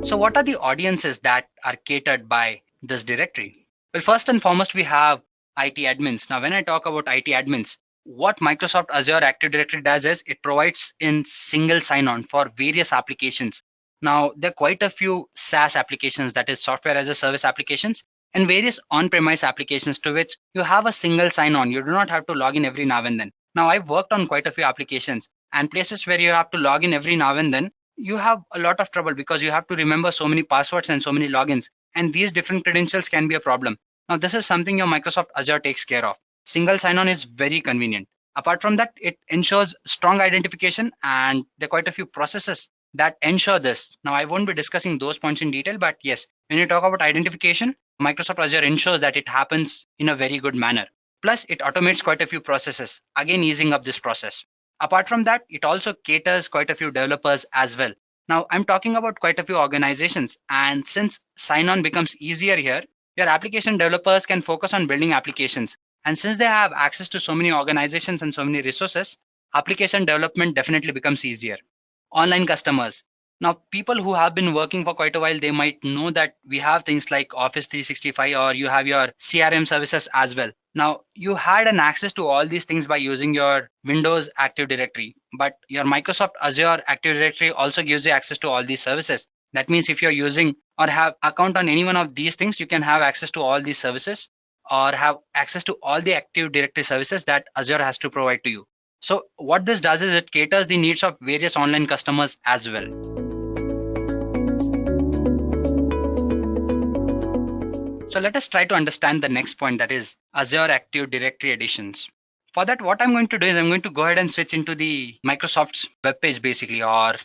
So what are the audiences that are catered by this directory? Well, first and foremost, we have IT admins. Now, when I talk about IT admins, what Microsoft Azure Active Directory does is it provides in single sign-on for various applications. Now, there are quite a few SaaS applications, that is software as a service applications, and various on-premise applications to which you have a single sign-on. You do not have to log in every now and then. Now, I've worked on quite a few applications, and places where you have to log in every now and then, you have a lot of trouble because you have to remember so many passwords and so many logins, and these different credentials can be a problem. Now, this is something your Microsoft Azure takes care of. Single sign-on is very convenient. Apart from that, it ensures strong identification, and there are quite a few processes that ensure this. Now, I won't be discussing those points in detail, but yes, when you talk about identification, Microsoft Azure ensures that it happens in a very good manner. Plus, it automates quite a few processes, again easing up this process. Apart from that, it also caters quite a few developers as well. Now, I'm talking about quite a few organizations, and since sign-on becomes easier here, your application developers can focus on building applications. And since they have access to so many organizations and so many resources, application development definitely becomes easier. Online customers. Now, people who have been working for quite a while, they might know that we have things like Office 365, or you have your CRM services as well. Now, you had an access to all these things by using your Windows Active Directory, but your Microsoft Azure Active Directory also gives you access to all these services. That means if you're using or have account on any one of these things, you can have access to all these services or have access to all the Active Directory services that Azure has to provide to you. So what this does is it caters the needs of various online customers as well. So let us try to understand the next point, that is Azure Active Directory editions. For that, what I'm going to do is I'm going to go ahead and switch into the Microsoft's web page basically, or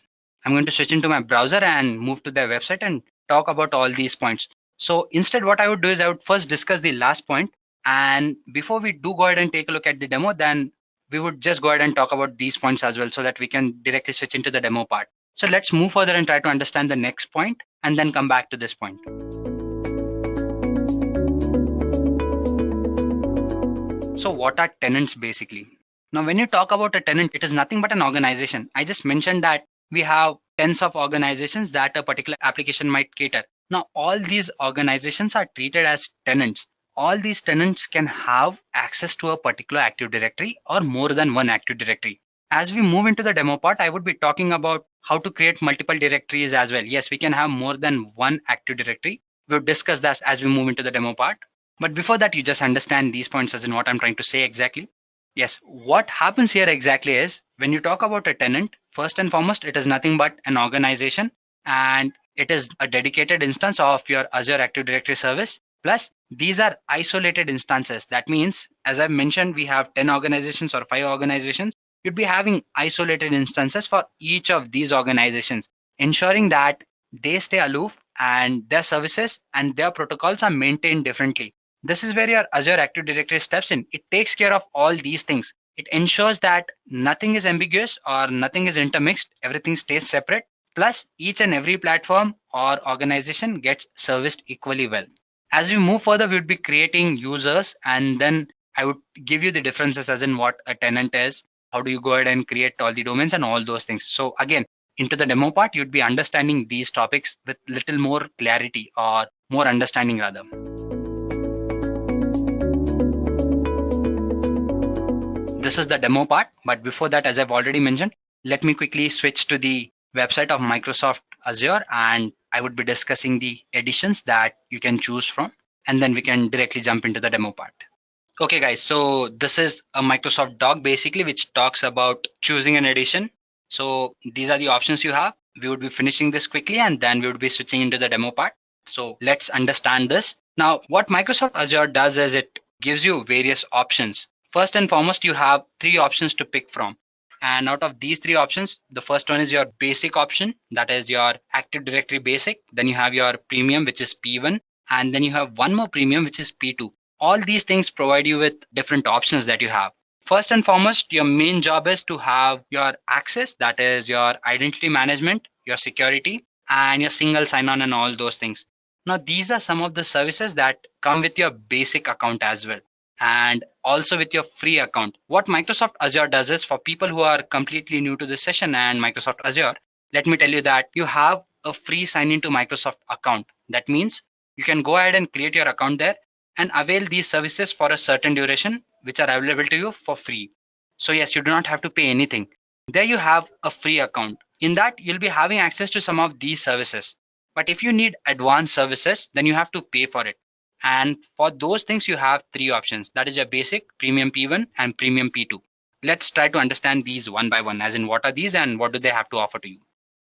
I'm going to switch into my browser and move to their website and talk about all these points. So instead, what I would do is I would first discuss the last point. And before we do go ahead and take a look at the demo, then we would just go ahead and talk about these points as well so that we can directly switch into the demo part. So let's move further and try to understand the next point and then come back to this point. So what are tenants basically? Now, when you talk about a tenant, it is nothing but an organization. I just mentioned that we have tens of organizations that a particular application might cater. Now, all these organizations are treated as tenants. All these tenants can have access to a particular Active Directory or more than one Active Directory. As we move into the demo part, I would be talking about how to create multiple directories as well. Yes, we can have more than one Active Directory. We'll discuss that as we move into the demo part. But before that, you just understand these points as in what I'm trying to say exactly. Yes, what happens here exactly is when you talk about a tenant, first and foremost, it is nothing but an organization and it is a dedicated instance of your Azure Active Directory service. Plus, these are isolated instances. That means, as I've mentioned, we have 10 organizations or 5 organizations. You'd be having isolated instances for each of these organizations, ensuring that they stay aloof and their services and their protocols are maintained differently. This is where your Azure Active Directory steps in. It takes care of all these things. It ensures that nothing is ambiguous or nothing is intermixed. Everything stays separate. Plus, each and every platform or organization gets serviced equally well. As we move further, we would be creating users, and then I would give you the differences as in what a tenant is, how do you go ahead and create all the domains and all those things. So again, into the demo part, you'd be understanding these topics with little more clarity or more understanding rather. This is the demo part, but before that, as I've already mentioned, let me quickly switch to the website of Microsoft Azure and I would be discussing the editions that you can choose from, and then we can directly jump into the demo part. Okay guys, so this is a Microsoft doc basically which talks about choosing an edition. So these are the options you have. We would be finishing this quickly and then we would be switching into the demo part. So let's understand this. Now what Microsoft Azure does is it gives you various options. First and foremost, you have 3 options to pick from. And out of these 3 options, the first one is your basic option, that is your Active Directory basic. Then you have your premium, which is P1. And then you have one more premium, which is P2. All these things provide you with different options that you have. First and foremost, your main job is to have your access, that is your identity management, your security, and your single sign-on and all those things. Now, these are some of the services that come with your basic account as well, and also with your free account. What Microsoft Azure does is, for people who are completely new to this session and Microsoft Azure, let me tell you that you have a free sign into Microsoft account. That means you can go ahead and create your account there and avail these services for a certain duration, which are available to you for free. So yes, you do not have to pay anything. There you have a free account. In that, you'll be having access to some of these services. But if you need advanced services, then you have to pay for it. And for those things, you have 3 options. That is your basic, premium P1 and premium P2. Let's try to understand these one by one, as in what are these and what do they have to offer to you.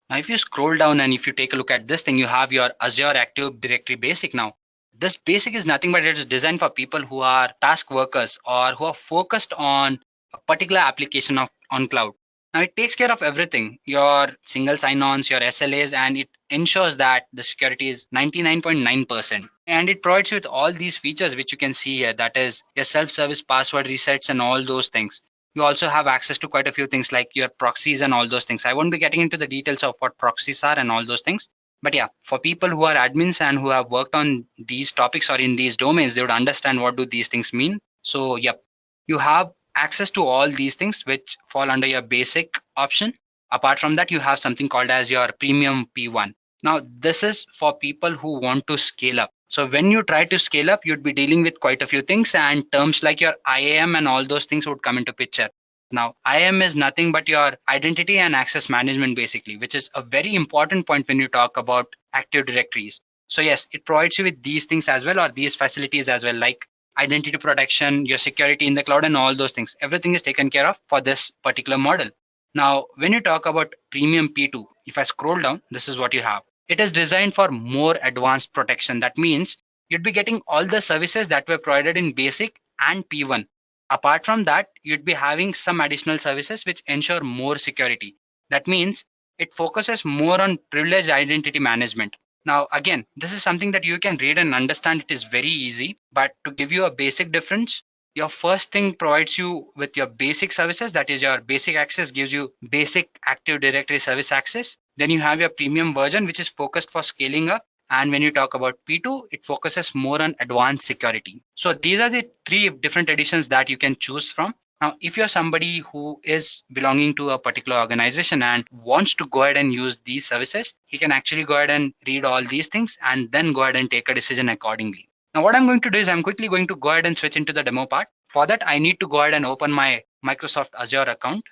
Now, if you scroll down and if you take a look at this thing, you have your Azure Active Directory Basic. Now, this basic is nothing but it is designed for people who are task workers or who are focused on a particular application on cloud. Now, it takes care of everything, your single sign-ons, your SLAs, and it ensures that the security is 99.9%. And it provides you with all these features which you can see here, that is your self-service password resets and all those things. You also have access to quite a few things like your proxies and all those things. I won't be getting into the details of what proxies are and all those things. But yeah, for people who are admins and who have worked on these topics or in these domains, they would understand what do these things mean. So yep, you have access to all these things which fall under your basic option. Apart from that, you have something called as your premium P1. Now, this is for people who want to scale up. So when you try to scale up, you'd be dealing with quite a few things, and terms like your IAM and all those things would come into picture. Now, IAM is nothing but your identity and access management, basically, which is a very important point when you talk about Active Directories. So yes, it provides you with these things as well, or these facilities as well, like identity protection, your security in the cloud, and all those things. Everything is taken care of for this particular model. Now, when you talk about Premium P2, if I scroll down, this is what you have. It is designed for more advanced protection. That means you'd be getting all the services that were provided in Basic and P1. Apart from that, you'd be having some additional services which ensure more security. That means it focuses more on privileged identity management. Now, again, this is something that you can read and understand. It is very easy, but to give you a basic difference, your first thing provides you with your basic services. That is, your basic access gives you basic Active Directory service access. Then you have your premium version, which is focused for scaling up. And when you talk about P2, it focuses more on advanced security. So these are the three different editions that you can choose from. Now, if you're somebody who is belonging to a particular organization and wants to go ahead and use these services, he can actually go ahead and read all these things and then go ahead and take a decision accordingly. Now, what I'm going to do is I'm quickly going to go ahead and switch into the demo part. For that, I need to go ahead and open my Microsoft Azure account.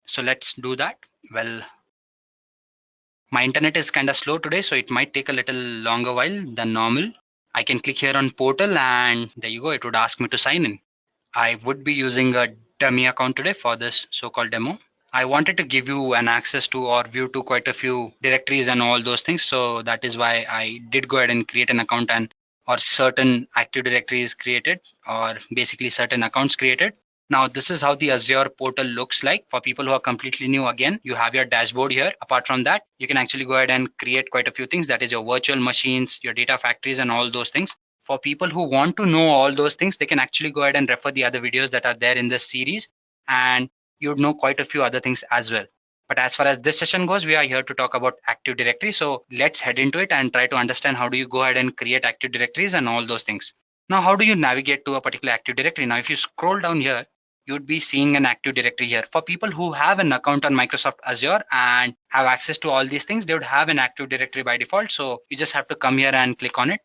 So let's do that. Well, my internet is kind of slow today, so it might take a little longer while than normal. I can click here on portal and there you go. It would ask me to sign in. I would be using a dummy account today for this so-called demo. I wanted to give you an access to or view to quite a few directories and all those things. So that is why I did go ahead and create an account and or certain Active Directories created or basically certain accounts created. Now, this is how the Azure portal looks like for people who are completely new. Again, you have your dashboard here. Apart from that, you can actually go ahead and create quite a few things. That is your virtual machines, your data factories, and all those things. For people who want to know all those things, they can actually go ahead and refer the other videos that are there in this series, and you'd know quite a few other things as well. But as far as this session goes, we are here to talk about Active Directory. So let's head into it and try to understand how do you go ahead and create Active Directories and all those things. Now, how do you navigate to a particular Active Directory? Now, if you scroll down here, you'd be seeing an Active Directory here. For people who have an account on Microsoft Azure and have access to all these things, they would have an Active Directory by default. So you just have to come here and click on it,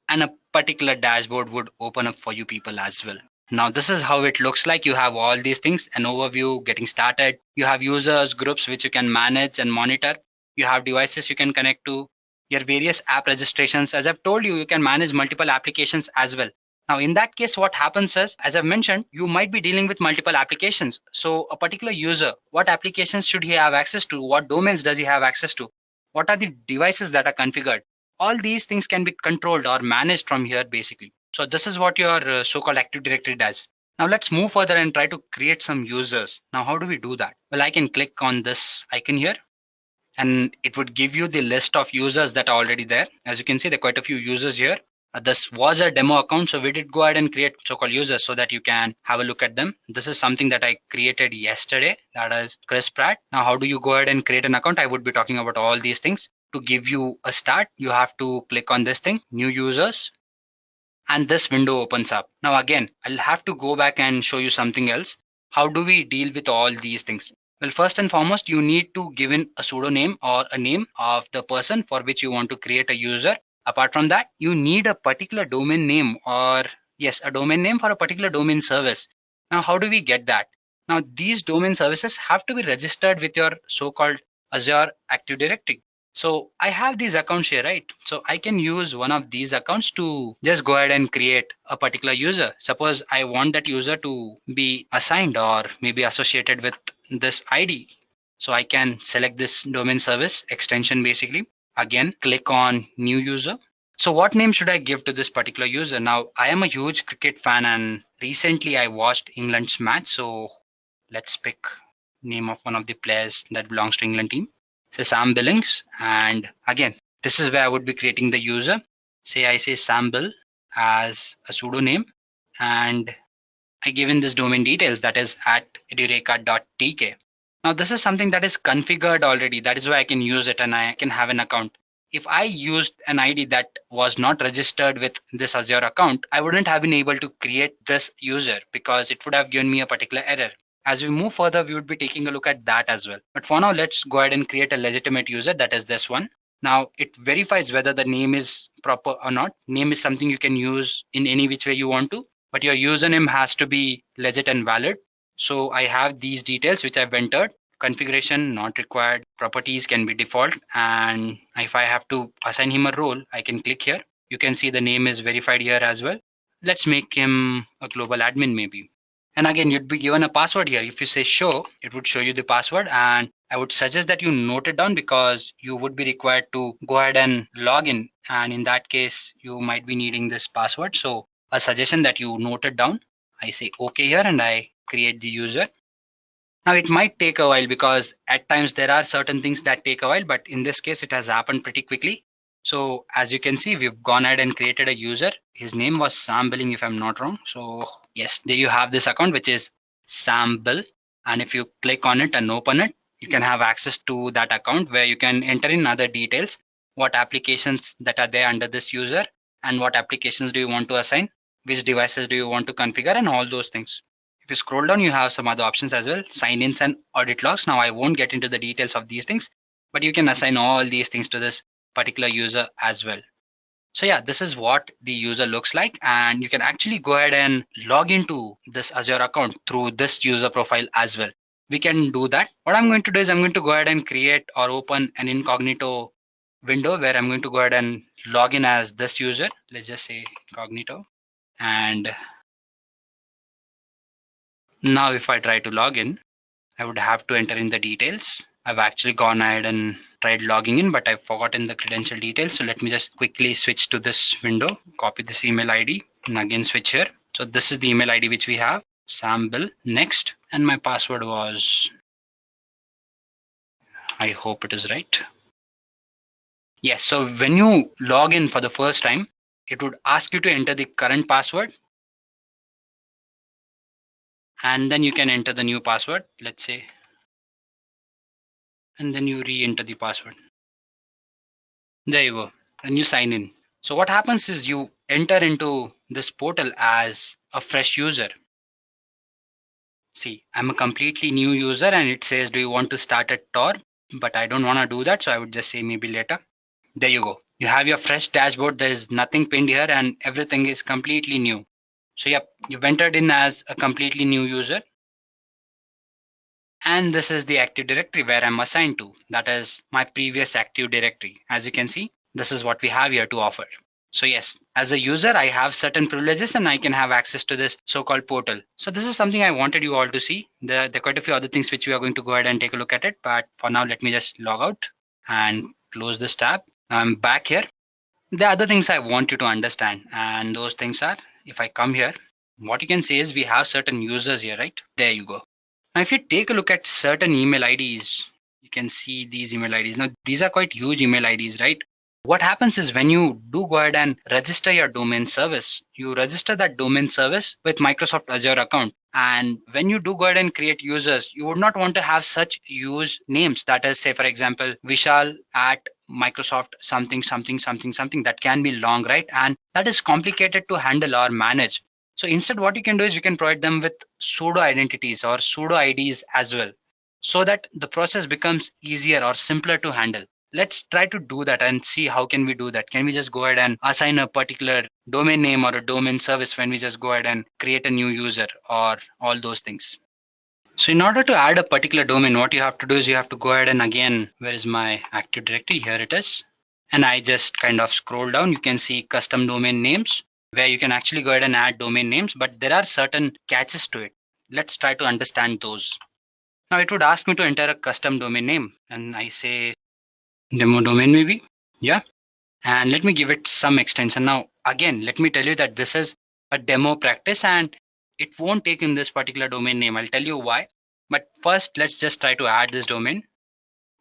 and a particular dashboard would open up for you people as well. Now, this is how it looks like. You have all these things, an overview, getting started. You have users, groups, which you can manage and monitor. You have devices you can connect to, your various app registrations. As I've told you, you can manage multiple applications as well. Now, in that case, what happens is, as I've mentioned, you might be dealing with multiple applications. So a particular user, what applications should he have access to? What domains does he have access to? What are the devices that are configured? All these things can be controlled or managed from here, basically. So this is what your so-called Active Directory does. Now let's move further and try to create some users. Now, how do we do that? Well, I can click on this icon here, and it would give you the list of users that are already there. As you can see, there are quite a few users here. This was a demo account, so we did go ahead and create so-called users so that you can have a look at them. This is something that I created yesterday. That is Chris Pratt. Now, how do you go ahead and create an account? I would be talking about all these things. To give you a start, you have to click on this thing, new users, and this window opens up. Now, again, I'll have to go back and show you something else. How do we deal with all these things? Well, first and foremost, you need to give in a pseudonym or a name of the person for which you want to create a user. Apart from that, you need a particular domain name, or yes, a domain name for a particular domain service. Now, how do we get that? Now, these domain services have to be registered with your so-called Azure Active Directory. So I have these accounts here, right? So I can use one of these accounts to just go ahead and create a particular user. Suppose I want that user to be assigned or maybe associated with this ID. So I can select this domain service extension basically. Again, click on new user. So what name should I give to this particular user? Now, I am a huge cricket fan and recently I watched England's match. So let's pick name of one of the players that belongs to England team. Say Sam Billings, and again, this is where I would be creating the user. Say I say Sam Bill as a pseudonym, and I give in this domain details, that is at edureka.tk. Now this is something that is configured already. That is why I can use it and I can have an account. If I used an ID that was not registered with this Azure account, I wouldn't have been able to create this user because it would have given me a particular error. As we move further, we would be taking a look at that as well. But for now, let's go ahead and create a legitimate user, that is this one. Now it verifies whether the name is proper or not. Name is something you can use in any which way you want to, but your username has to be legit and valid. So I have these details which I've entered. Configuration not required, properties can be default, and if I have to assign him a role, I can click here. You can see the name is verified here as well. Let's make him a global admin maybe. And again, you'd be given a password here. If you say show, it would show you the password, and I would suggest that you note it down because you would be required to go ahead and log in, and in that case you might be needing this password. So a suggestion that you note it down. I say okay here and I create the user. Now it might take a while because at times there are certain things that take a while, but in this case it has happened pretty quickly. So as you can see, we've gone ahead and created a user. His name was Sam Billing if I'm not wrong. So yes, there you have this account, which is Sam Bill. And if you click on it and open it, you can have access to that account where you can enter in other details, what applications that are there under this user and what applications do you want to assign, which devices do you want to configure, and all those things. If you scroll down, you have some other options as well, sign-ins and audit logs. Now I won't get into the details of these things, but you can assign all these things to this particular user as well. So yeah, this is what the user looks like, and you can actually go ahead and log into this Azure account through this user profile as well. We can do that. What I'm going to do is I'm going to go ahead and create or open an incognito window where I'm going to go ahead and log in as this user. Let's just say incognito. And now if I try to log in, I would have to enter in the details. I've actually gone ahead and tried logging in, but I've forgotten the credential details. So let me just quickly switch to this window, copy this email ID and again switch here. So this is the email ID which we have, Sam Bill, next. And my password was, I hope it is right. Yes, so when you log in for the first time, it would ask you to enter the current password. And then you can enter the new password, let's say. And then you re-enter the password. There you go, and you sign in. So what happens is you enter into this portal as a fresh user. See, I'm a completely new user and it says, do you want to start a Tor? But I don't want to do that, so I would just say maybe later. There you go. You have your fresh dashboard. There is nothing pinned here and everything is completely new. So yep, you've entered in as a completely new user. And this is the Active Directory where I'm assigned to. That is my previous Active Directory. As you can see, this is what we have here to offer. So yes, as a user, I have certain privileges and I can have access to this so-called portal. So this is something I wanted you all to see. There are quite a few other things which we are going to go ahead and take a look at it. But for now, let me just log out and close this tab. Now I'm back here. There are other things I want you to understand. And those things are, if I come here, what you can say is we have certain users here, right? There you go. Now, if you take a look at certain email IDs, you can see these email IDs. Now, these are quite huge email IDs, right? What happens is when you do go ahead and register your domain service, you register that domain service with Microsoft Azure account. And when you do go ahead and create users, you would not want to have such huge names. That is, say, for example, Vishal at Microsoft something, something, something, something. That can be long, right? And that is complicated to handle or manage. So instead, what you can do is you can provide them with pseudo identities or pseudo IDs as well, so that the process becomes easier or simpler to handle. Let's try to do that and see how can we do that. Can we just go ahead and assign a particular domain name or a domain service when we just go ahead and create a new user or all those things? So in order to add a particular domain, what you have to do is you have to go ahead and again, where is my Active Directory? Here it is. And I just kind of scroll down. You can see custom domain names, where you can actually go ahead and add domain names, but there are certain catches to it. Let's try to understand those. Now it would ask me to enter a custom domain name and I say demo domain maybe. Yeah. And let me give it some extension. Now, again, let me tell you that this is a demo practice and it won't take in this particular domain name. I'll tell you why. But first, let's just try to add this domain.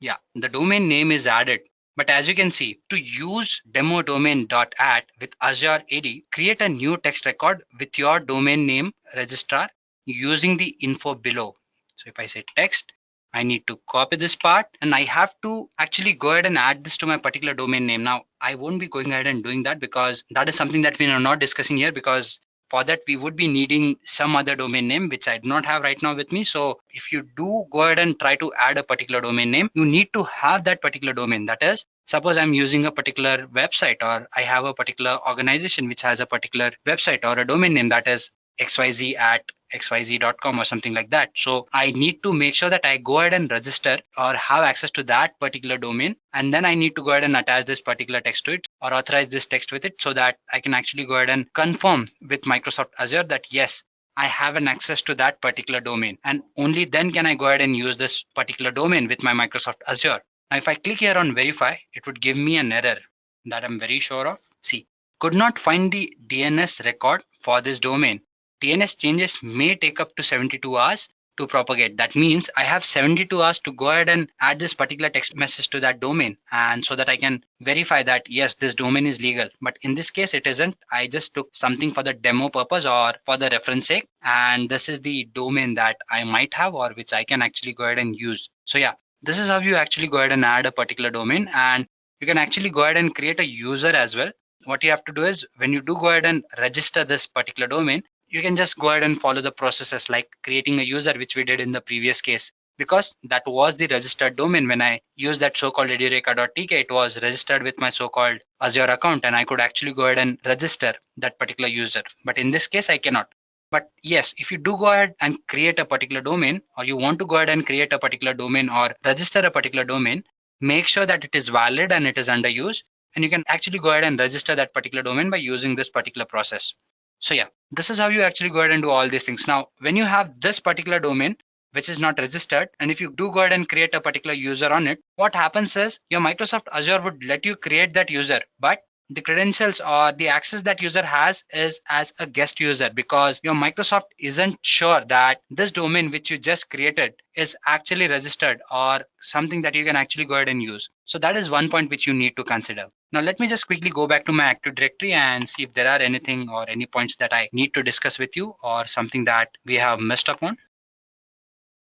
Yeah, the domain name is added. But as you can see, to use demo domain.add with Azure AD, create a new text record with your domain name registrar using the info below. So if I say text, I need to copy this part and I have to actually go ahead and add this to my particular domain name. Now, I won't be going ahead and doing that because that is something that we are not discussing here, because for that, we would be needing some other domain name, which I do not have right now with me. So if you do go ahead and try to add a particular domain name, you need to have that particular domain. That is, suppose I'm using a particular website, or I have a particular organization which has a particular website or a domain name that is xyz at xyz.com or something like that. So I need to make sure that I go ahead and register or have access to that particular domain, and then I need to go ahead and attach this particular text to it or authorize this text with it, so that I can actually go ahead and confirm with Microsoft Azure that yes, I have an access to that particular domain, and only then can I go ahead and use this particular domain with my Microsoft Azure. Now if I click here on verify, it would give me an error that I'm very sure of. See, could not find the DNS record for this domain. DNS changes may take up to 72 hours to propagate. That means I have 72 hours to go ahead and add this particular text message to that domain, and so that I can verify that yes, this domain is legal. But in this case, it isn't. I just took something for the demo purpose or for the reference sake, and this is the domain that I might have or which I can actually go ahead and use. So yeah, this is how you actually go ahead and add a particular domain, and you can actually go ahead and create a user as well. What you have to do is, when you do go ahead and register this particular domain, you can just go ahead and follow the processes like creating a user, which we did in the previous case, because that was the registered domain. When I used that so-called edureka.tk, it was registered with my so-called Azure account, and I could actually go ahead and register that particular user. But in this case, I cannot. But yes, if you do go ahead and create a particular domain, or you want to go ahead and create a particular domain or register a particular domain, make sure that it is valid and it is under use, and you can actually go ahead and register that particular domain by using this particular process. So yeah, this is how you actually go ahead and do all these things. Now, when you have this particular domain, which is not registered, and if you do go ahead and create a particular user on it, what happens is your Microsoft Azure would let you create that user, but the credentials or the access that user has is as a guest user, because your Microsoft isn't sure that this domain which you just created is actually registered or something that you can actually go ahead and use. So that is one point which you need to consider. Now let me just quickly go back to my Active Directory and see if there are anything or any points that I need to discuss with you or something that we have missed upon.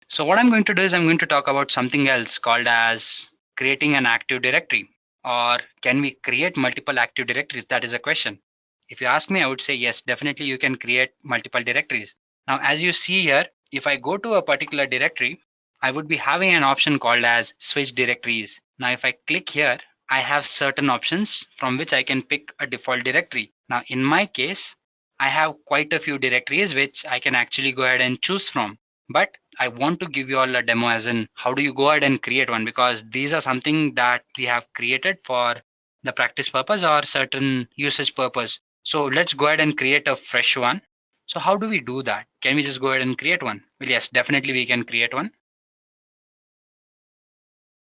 So what I'm going to do is I'm going to talk about something else called as creating an Active Directory. Or can we create multiple Active Directories? That is a question. If you ask me, I would say yes, definitely you can create multiple directories. Now, as you see here, if I go to a particular directory, I would be having an option called as switch directories. Now, if I click here, I have certain options from which I can pick a default directory. Now, in my case, I have quite a few directories which I can actually go ahead and choose from. But I want to give you all a demo as in how do you go ahead and create one, because these are something that we have created for the practice purpose or certain usage purpose. So let's go ahead and create a fresh one. So how do we do that? Can we just go ahead and create one? Well, yes, definitely we can create one.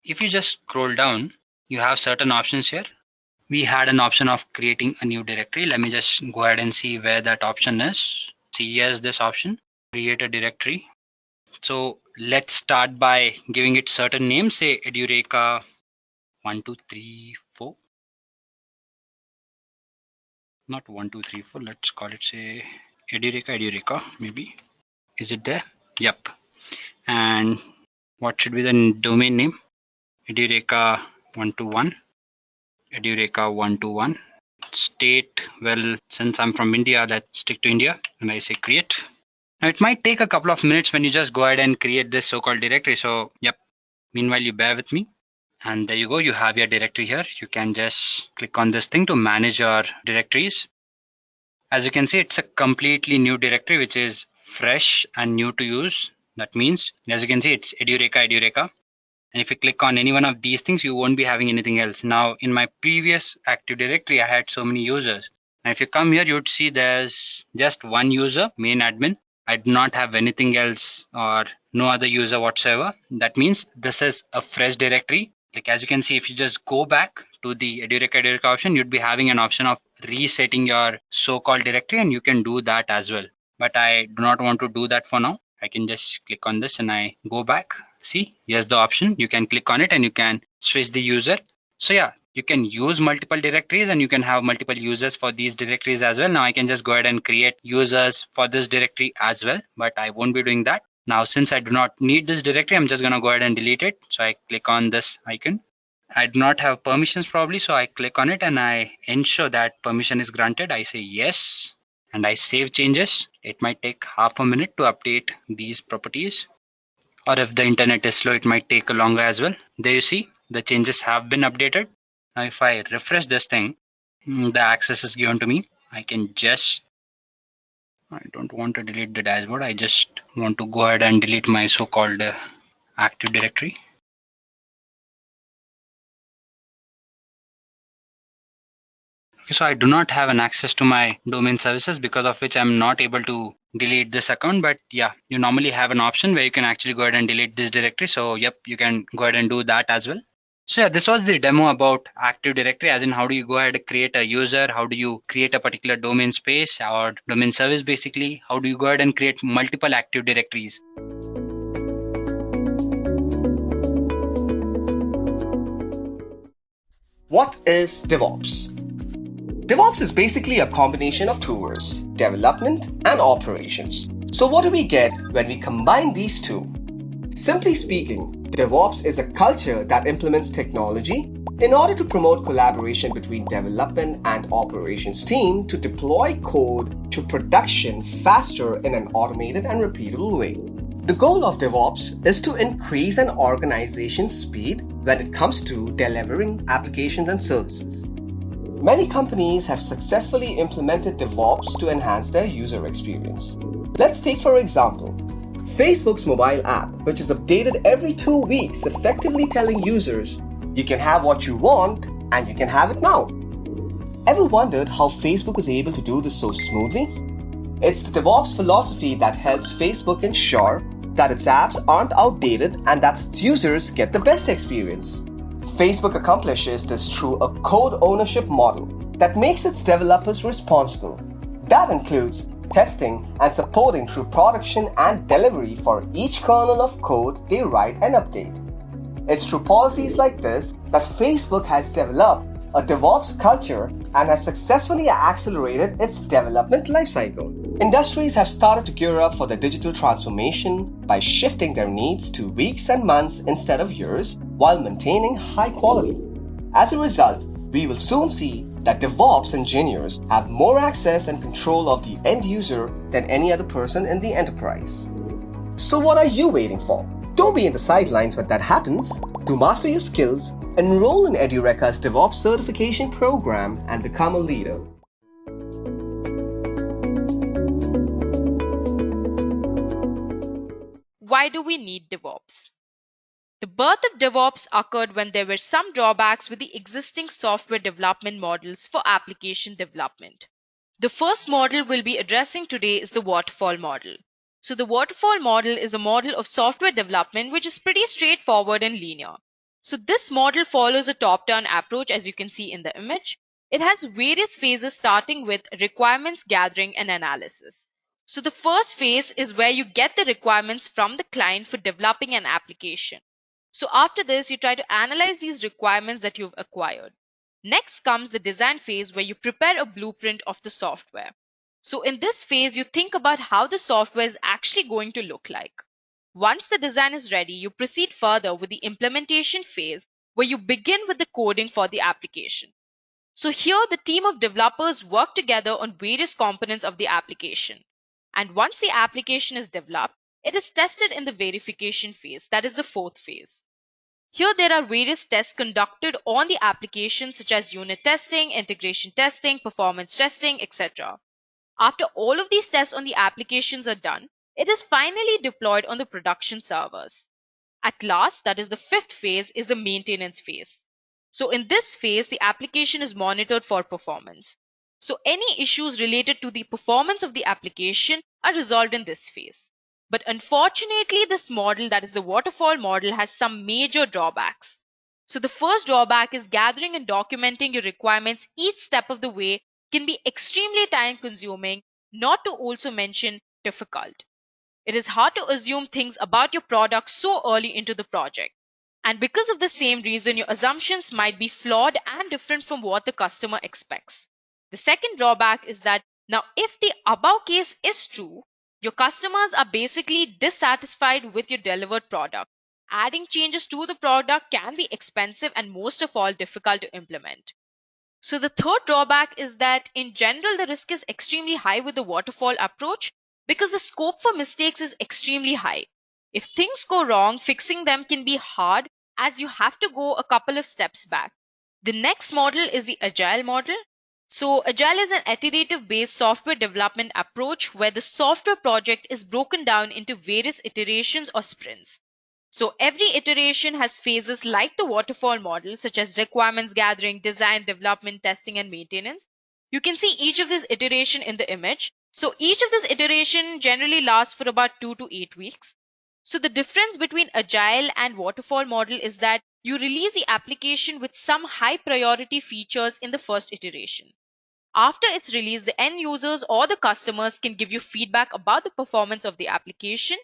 If you just scroll down, you have certain options here. We had an option of creating a new directory. Let me just go ahead and see where that option is. See, yes, this option, create a directory. So let's start by giving it certain names, say Edureka 1, 2, 3, 4. Not 1, 2, 3, 4. Let's call it, say, Edureka, maybe. Is it there? Yep. And what should be the domain name? Edureka 121. Edureka 121. State, well, since I'm from India, let's stick to India. And I say create. Now it might take a couple of minutes when you just go ahead and create this so-called directory. So yep, meanwhile you bear with me. And there you go, you have your directory here. You can just click on this thing to manage your directories. As you can see, it's a completely new directory which is fresh and new to use. That means, as you can see, it's Edureka. And if you click on any one of these things, you won't be having anything else. Now, in my previous Active Directory, I had so many users. Now, if you come here, you'd see there's just one user, main admin. I do not have anything else or no other user whatsoever. That means this is a fresh directory. Like as you can see, if you just go back to the Edureka option, you'd be having an option of resetting your so-called directory, and you can do that as well. But I do not want to do that for now. I can just click on this and I go back. See, here's the option. You can click on it and you can switch the user. So yeah, you can use multiple directories and you can have multiple users for these directories as well. Now I can just go ahead and create users for this directory as well, but I won't be doing that. Now, since I do not need this directory, I'm just going to go ahead and delete it. So I click on this icon. I do not have permissions probably, so I click on it and I ensure that permission is granted. I say yes. and I save changes, it might take half a minute to update these properties. Or if the internet is slow, it might take longer as well. There you see, the changes have been updated. Now if I refresh this thing, the access is given to me. I don't want to delete the dashboard. I just want to go ahead and delete my so-called Active Directory. Okay, so I do not have an access to my domain services, because of which I'm not able to delete this account. But yeah, you normally have an option where you can actually go ahead and delete this directory. So yep, you can go ahead and do that as well. So yeah, this was the demo about Active Directory, as in how do you go ahead and create a user, how do you create a particular domain space or domain service basically, how do you go ahead and create multiple Active Directories. What is DevOps? DevOps is basically a combination of two words, development and operations. So what do we get when we combine these two? Simply speaking, DevOps is a culture that implements technology in order to promote collaboration between development and operations team to deploy code to production faster in an automated and repeatable way. The goal of DevOps is to increase an organization's speed when it comes to delivering applications and services. Many companies have successfully implemented DevOps to enhance their user experience. Let's take for example, Facebook's mobile app, which is updated every 2 weeks, effectively telling users, you can have what you want and you can have it now. Ever wondered how Facebook is able to do this so smoothly? It's the DevOps philosophy that helps Facebook ensure that its apps aren't outdated and that its users get the best experience. Facebook accomplishes this through a code ownership model that makes its developers responsible. That includes testing and supporting through production and delivery for each kernel of code they write and update. It's through policies like this that Facebook has developed a DevOps culture and has successfully accelerated its development lifecycle. Industries have started to gear up for the digital transformation by shifting their needs to weeks and months instead of years while maintaining high quality. As a result, we will soon see that DevOps engineers have more access and control of the end user than any other person in the enterprise. So what are you waiting for? Don't be in the sidelines when that happens. To master your skills, enroll in Edureka's DevOps Certification program and become a leader. Why do we need DevOps? The birth of DevOps occurred when there were some drawbacks with the existing software development models for application development. The first model we'll be addressing today is the waterfall model. So the waterfall model is a model of software development which is pretty straightforward and linear. So this model follows a top-down approach, as you can see in the image. It has various phases starting with requirements gathering and analysis. So the first phase is where you get the requirements from the client for developing an application. So after this, you try to analyze these requirements that you've acquired. Next comes the design phase where you prepare a blueprint of the software. So in this phase, you think about how the software is actually going to look like. Once the design is ready, you proceed further with the implementation phase where you begin with the coding for the application. So here, the team of developers work together on various components of the application. And once the application is developed, it is tested in the verification phase, that is the fourth phase. Here there are various tests conducted on the application such as unit testing, integration testing, performance testing, etc. After all of these tests on the applications are done, it is finally deployed on the production servers. At last, that is the fifth phase, is the maintenance phase. So in this phase, the application is monitored for performance. So any issues related to the performance of the application are resolved in this phase. But unfortunately, this model, that is the waterfall model, has some major drawbacks. So the first drawback is gathering and documenting your requirements each step of the way can be extremely time consuming, not to also mention difficult. It is hard to assume things about your product so early into the project. And because of the same reason, your assumptions might be flawed and different from what the customer expects. The second drawback is that now if the above case is true, your customers are basically dissatisfied with your delivered product. Adding changes to the product can be expensive and most of all difficult to implement. So the third drawback is that in general, the risk is extremely high with the waterfall approach because the scope for mistakes is extremely high. If things go wrong, fixing them can be hard as you have to go a couple of steps back. The next model is the agile model. So agile is an iterative based software development approach where the software project is broken down into various iterations or sprints. So every iteration has phases like the waterfall model, such as requirements gathering, design, development, testing, and maintenance. You can see each of these iteration in the image. So each of this iteration generally lasts for about 2 to 8 weeks. So the difference between agile and waterfall model is that you release the application with some high priority features in the first iteration. After its release, the end users or the customers can give you feedback about the performance of the application,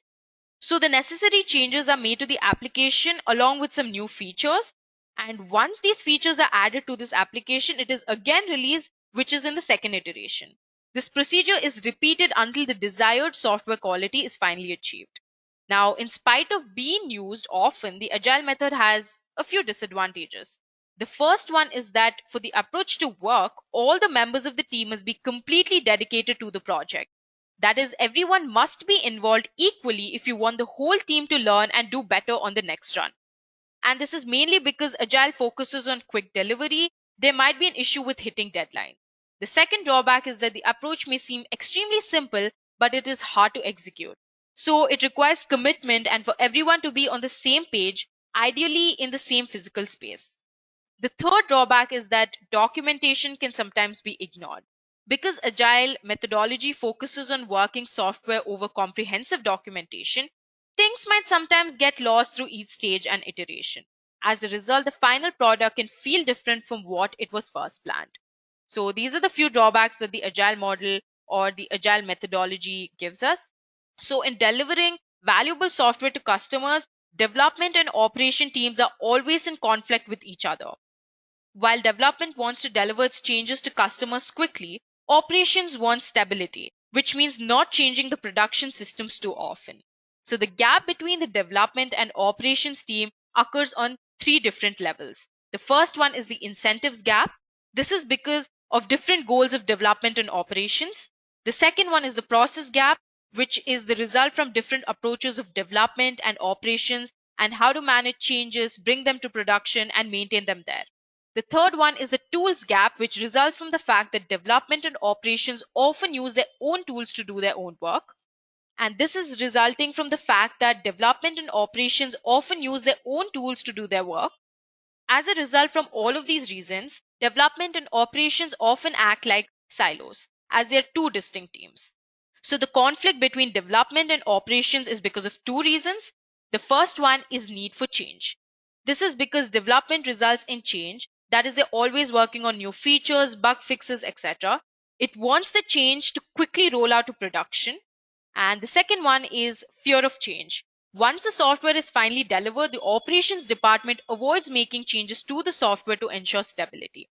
so the necessary changes are made to the application along with some new features. And once these features are added to this application, it is again released, which is in the second iteration. This procedure is repeated until the desired software quality is finally achieved. Now, in spite of being used often, the agile method has a few disadvantages. The first one is that for the approach to work, all the members of the team must be completely dedicated to the project. That is, everyone must be involved equally if you want the whole team to learn and do better on the next run. And this is mainly because Agile focuses on quick delivery. There might be an issue with hitting deadline. The second drawback is that the approach may seem extremely simple, but it is hard to execute. So it requires commitment and for everyone to be on the same page, ideally in the same physical space. The third drawback is that documentation can sometimes be ignored. Because agile methodology focuses on working software over comprehensive documentation, things might sometimes get lost through each stage and iteration. As a result, the final product can feel different from what it was first planned. So these are the few drawbacks that the agile model or the agile methodology gives us. So in delivering valuable software to customers, development and operation teams are always in conflict with each other. While development wants to deliver its changes to customers quickly, operations want stability, which means not changing the production systems too often. So the gap between the development and operations team occurs on three different levels. The first one is the incentives gap. This is because of different goals of development and operations. The second one is the process gap, which is the result from different approaches of development and operations and how to manage changes, bring them to production, and maintain them there. The third one is the tools gap, which results from the fact that development and operations often use their own tools to do their own work. And this is resulting from the fact that development and operations often use their own tools to do their work. As a result, from all of these reasons, development and operations often act like silos, as they are two distinct teams. So the conflict between development and operations is because of two reasons. The first one is need for change. This is because development results in change. That is, they're always working on new features, bug fixes, etc. It wants the change to quickly roll out to production. And the second one is fear of change. Once the software is finally delivered, the operations department avoids making changes to the software to ensure stability.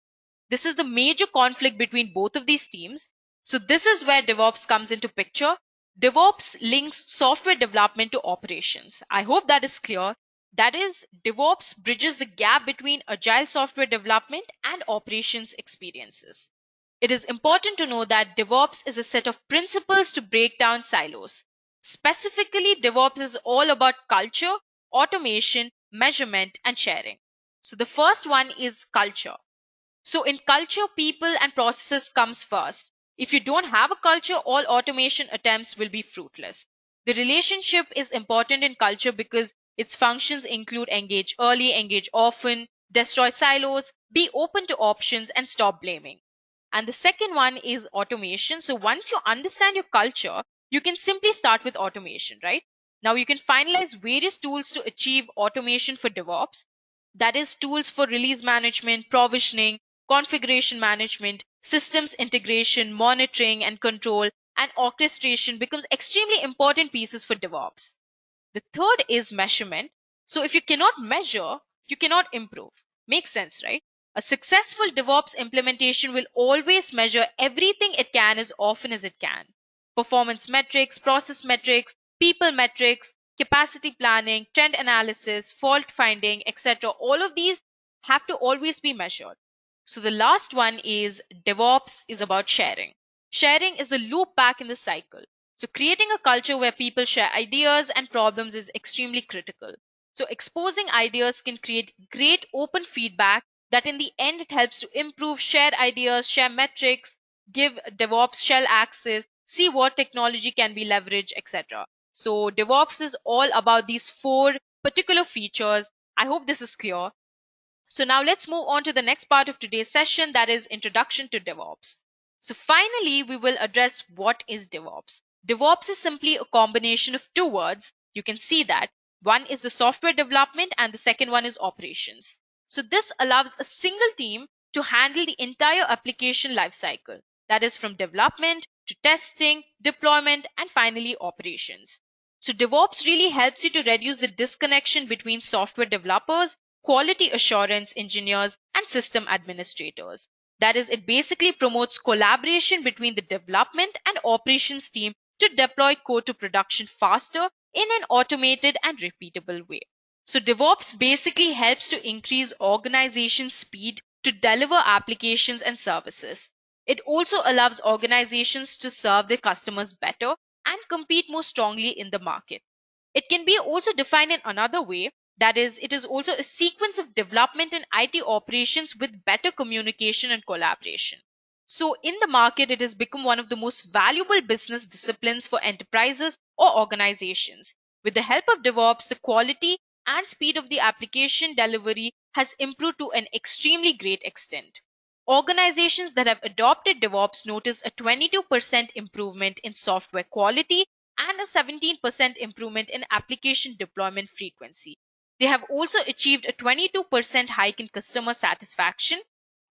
This is the major conflict between both of these teams. So this is where DevOps comes into picture. DevOps links software development to operations. I hope that is clear. That is, DevOps bridges the gap between agile software development and operations experiences. It is important to know that DevOps is a set of principles to break down silos. Specifically, DevOps is all about culture, automation, measurement, and sharing. So the first one is culture. So in culture, people and processes comes first. If you don't have a culture, all automation attempts will be fruitless. The relationship is important in culture because its functions include engage early, engage often, destroy silos, be open to options, and stop blaming. And the second one is automation. So once you understand your culture, you can simply start with automation, right? Now you can finalize various tools to achieve automation for DevOps. That is, tools for release management, provisioning, configuration management, systems integration, monitoring and control, and orchestration becomes extremely important pieces for DevOps. The third is measurement. So if you cannot measure, you cannot improve. Makes sense, right? A successful DevOps implementation will always measure everything it can as often as it can. Performance metrics, process metrics, people metrics, capacity planning, trend analysis, fault finding, etc. All of these have to always be measured. So the last one is DevOps is about sharing. Sharing is the loop back in the cycle. So creating a culture where people share ideas and problems is extremely critical. So exposing ideas can create great open feedback that in the end it helps to improve shared ideas, share metrics, give DevOps shell access, see what technology can be leveraged, etc. So DevOps is all about these four particular features. I hope this is clear. So now let's move on to the next part of today's session, that is Introduction to DevOps. So finally, we will address what is DevOps. DevOps is simply a combination of two words. You can see that. One is the software development and the second one is operations. So this allows a single team to handle the entire application lifecycle. That is from development to testing, deployment, and finally operations. So DevOps really helps you to reduce the disconnection between software developers, quality assurance engineers, and system administrators. That is, it basically promotes collaboration between the development and operations team to deploy code to production faster in an automated and repeatable way. So DevOps basically helps to increase organization speed to deliver applications and services. It also allows organizations to serve their customers better and compete more strongly in the market. It can be also defined in another way, that is, it is also a sequence of development and IT operations with better communication and collaboration. So, in the market, it has become one of the most valuable business disciplines for enterprises or organizations. With the help of DevOps, the quality and speed of the application delivery has improved to an extremely great extent. Organizations that have adopted DevOps notice a 22% improvement in software quality and a 17% improvement in application deployment frequency. They have also achieved a 22% hike in customer satisfaction.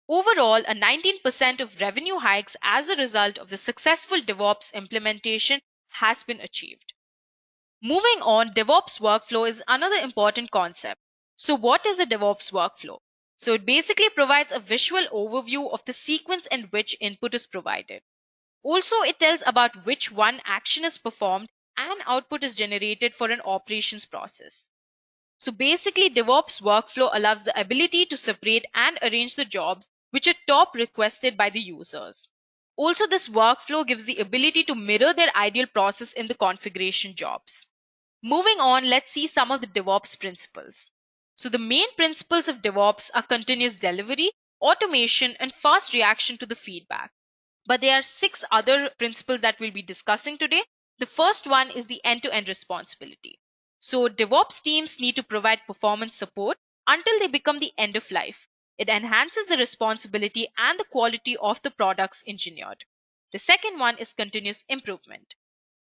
Overall, a 19% of revenue hikes as a result of the successful DevOps implementation has been achieved. Moving on, DevOps workflow is another important concept. So what is a DevOps workflow? So it basically provides a visual overview of the sequence in which input is provided. Also, it tells about which one action is performed and output is generated for an operations process. So basically, DevOps workflow allows the ability to separate and arrange the jobs which are top requested by the users. Also, this workflow gives the ability to mirror their ideal process in the configuration jobs. Moving on, let's see some of the DevOps principles. So the main principles of DevOps are continuous delivery, automation, and fast reaction to the feedback. But there are 6 other principles that we'll be discussing today. The first one is the end-to-end responsibility. So DevOps teams need to provide performance support until they become the end of life. It enhances the responsibility and the quality of the products engineered. The second one is continuous improvement.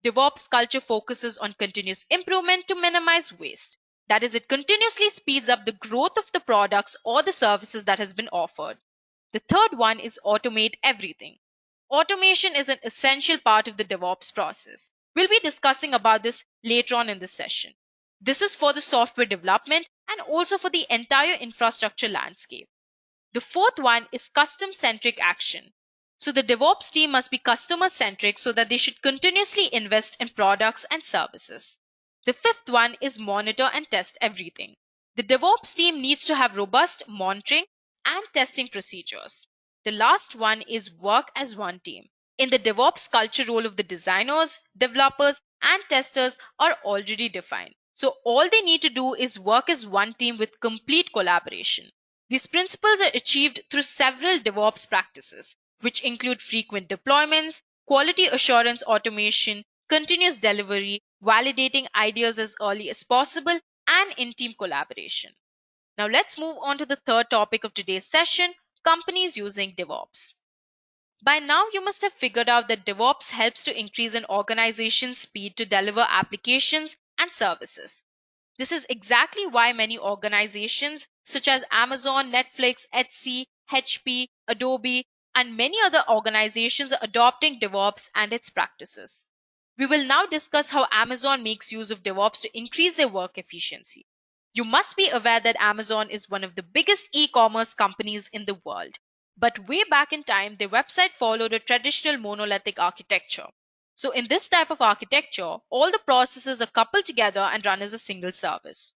DevOps culture focuses on continuous improvement to minimize waste. That is, it continuously speeds up the growth of the products or the services that has been offered. The third one is automate everything. Automation is an essential part of the DevOps process. We'll be discussing about this later on in this session. This is for the software development and also for the entire infrastructure landscape. The fourth one is custom-centric action. So the DevOps team must be customer-centric so that they should continuously invest in products and services. The fifth one is monitor and test everything. The DevOps team needs to have robust monitoring and testing procedures. The last one is work as one team. In the DevOps culture, role of the designers, developers, and testers are already defined. So all they need to do is work as one team with complete collaboration. These principles are achieved through several DevOps practices, which include frequent deployments, quality assurance automation, continuous delivery, validating ideas as early as possible, and in-team collaboration. Now let's move on to the third topic of today's session, companies using DevOps. By now, you must have figured out that DevOps helps to increase an organization's speed to deliver applications and services. This is exactly why many organizations such as Amazon, Netflix, Etsy, HP, Adobe, and many other organizations are adopting DevOps and its practices. We will now discuss how Amazon makes use of DevOps to increase their work efficiency. You must be aware that Amazon is one of the biggest e-commerce companies in the world. But way back in time, their website followed a traditional monolithic architecture. So in this type of architecture, all the processes are coupled together and run as a single service.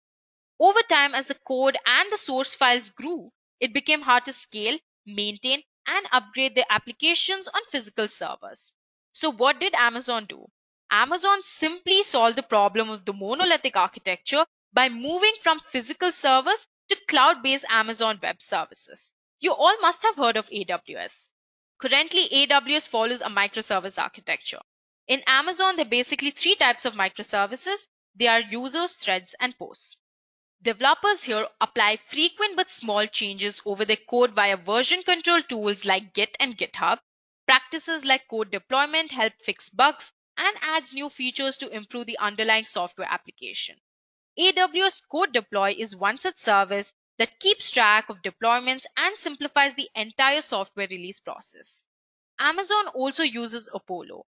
Over time, as the code and the source files grew, it became hard to scale, maintain, and upgrade their applications on physical servers. So, what did Amazon do? Amazon simply solved the problem of the monolithic architecture by moving from physical servers to cloud based Amazon Web Services. You all must have heard of AWS. Currently, AWS follows a microservice architecture. In Amazon, there are basically three types of microservices. They are users, threads, and posts. Developers here apply frequent but small changes over their code via version control tools like Git and GitHub. Practices like code deployment help fix bugs and adds new features to improve the underlying software application. AWS Code Deploy is one such service that keeps track of deployments and simplifies the entire software release process. Amazon also uses Apollo.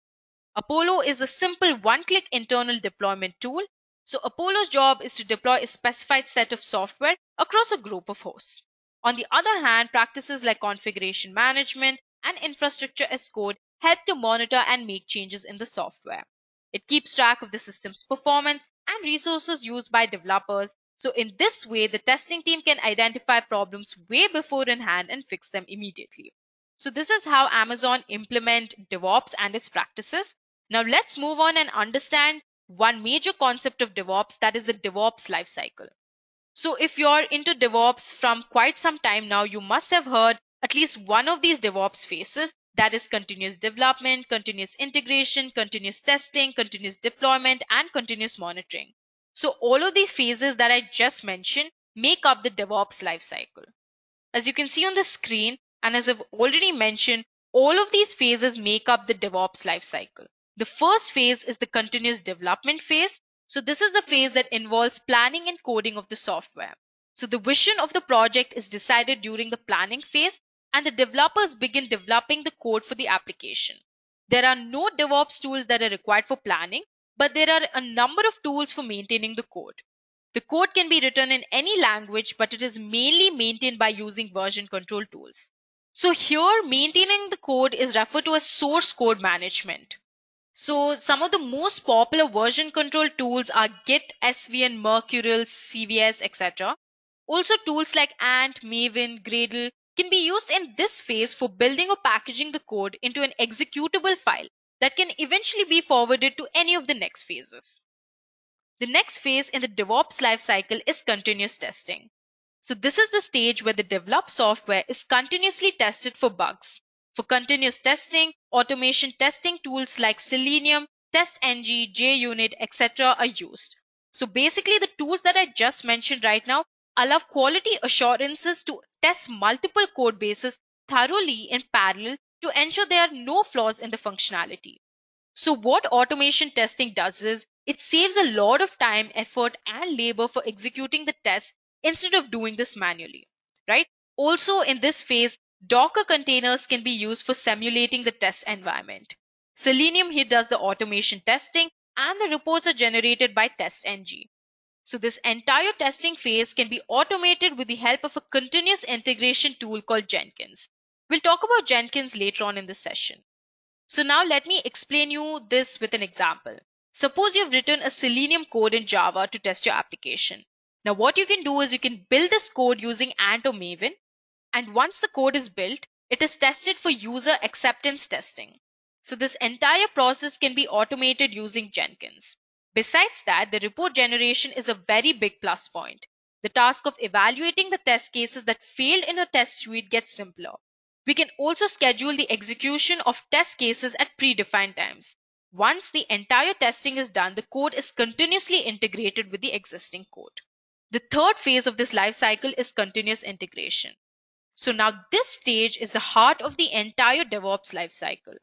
Apollo is a simple one-click internal deployment tool. So Apollo's job is to deploy a specified set of software across a group of hosts. On the other hand, practices like configuration management and infrastructure as code help to monitor and make changes in the software. It keeps track of the system's performance and resources used by developers. So in this way, the testing team can identify problems way before in hand and fix them immediately. So this is how Amazon implement DevOps and its practices. Now let's move on and understand one major concept of DevOps, that is the DevOps lifecycle. So if you're into DevOps from quite some time now, you must have heard at least one of these DevOps phases, that is continuous development, continuous integration, continuous testing, continuous deployment, and continuous monitoring. So all of these phases that I just mentioned make up the DevOps lifecycle. As you can see on the screen, and as I've already mentioned, all of these phases make up the DevOps lifecycle. The first phase is the continuous development phase. So this is the phase that involves planning and coding of the software. So the vision of the project is decided during the planning phase, and the developers begin developing the code for the application. There are no DevOps tools that are required for planning, but there are a number of tools for maintaining the code. The code can be written in any language, but it is mainly maintained by using version control tools. So here, maintaining the code is referred to as source code management. So some of the most popular version control tools are Git, SVN, Mercurial, CVS, etc. Also, tools like Ant, Maven, Gradle can be used in this phase for building or packaging the code into an executable file that can eventually be forwarded to any of the next phases. The next phase in the DevOps lifecycle is continuous testing. So this is the stage where the developed software is continuously tested for bugs. For continuous testing, automation testing tools like Selenium, TestNG, JUnit, etc. are used. So basically the tools that I just mentioned right now allow quality assurances to test multiple code bases thoroughly in parallel to ensure there are no flaws in the functionality. So what automation testing does is it saves a lot of time, effort, and labor for executing the test instead of doing this manually, right? Also in this phase, Docker containers can be used for simulating the test environment. Selenium here does the automation testing and the reports are generated by TestNG. So this entire testing phase can be automated with the help of a continuous integration tool called Jenkins. We'll talk about Jenkins later on in this session. So now let me explain you this with an example. Suppose you've written a Selenium code in Java to test your application. Now what you can do is you can build this code using Ant or Maven, and once the code is built, it is tested for user acceptance testing. So this entire process can be automated using Jenkins. Besides that, the report generation is a very big plus point. The task of evaluating the test cases that failed in a test suite gets simpler. We can also schedule the execution of test cases at predefined times. Once the entire testing is done, the code is continuously integrated with the existing code. The third phase of this life cycle is continuous integration. So now this stage is the heart of the entire DevOps lifecycle.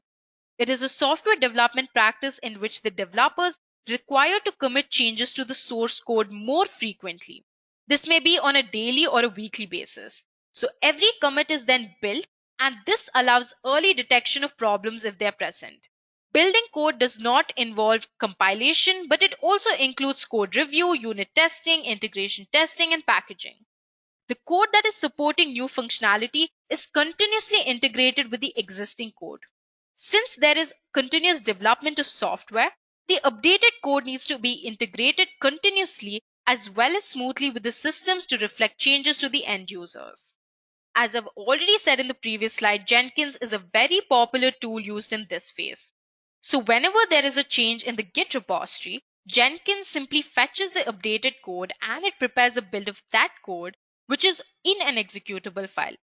It is a software development practice in which the developers require to commit changes to the source code more frequently. This may be on a daily or a weekly basis. So every commit is then built, and this allows early detection of problems if they are present. Building code does not involve compilation, but it also includes code review, unit testing, integration testing, and packaging. The code that is supporting new functionality is continuously integrated with the existing code. Since there is continuous development of software, the updated code needs to be integrated continuously as well as smoothly with the systems to reflect changes to the end users. As I've already said in the previous slide, Jenkins is a very popular tool used in this phase. So whenever there is a change in the Git repository, Jenkins simply fetches the updated code and it prepares a build of that code, which is in an executable file.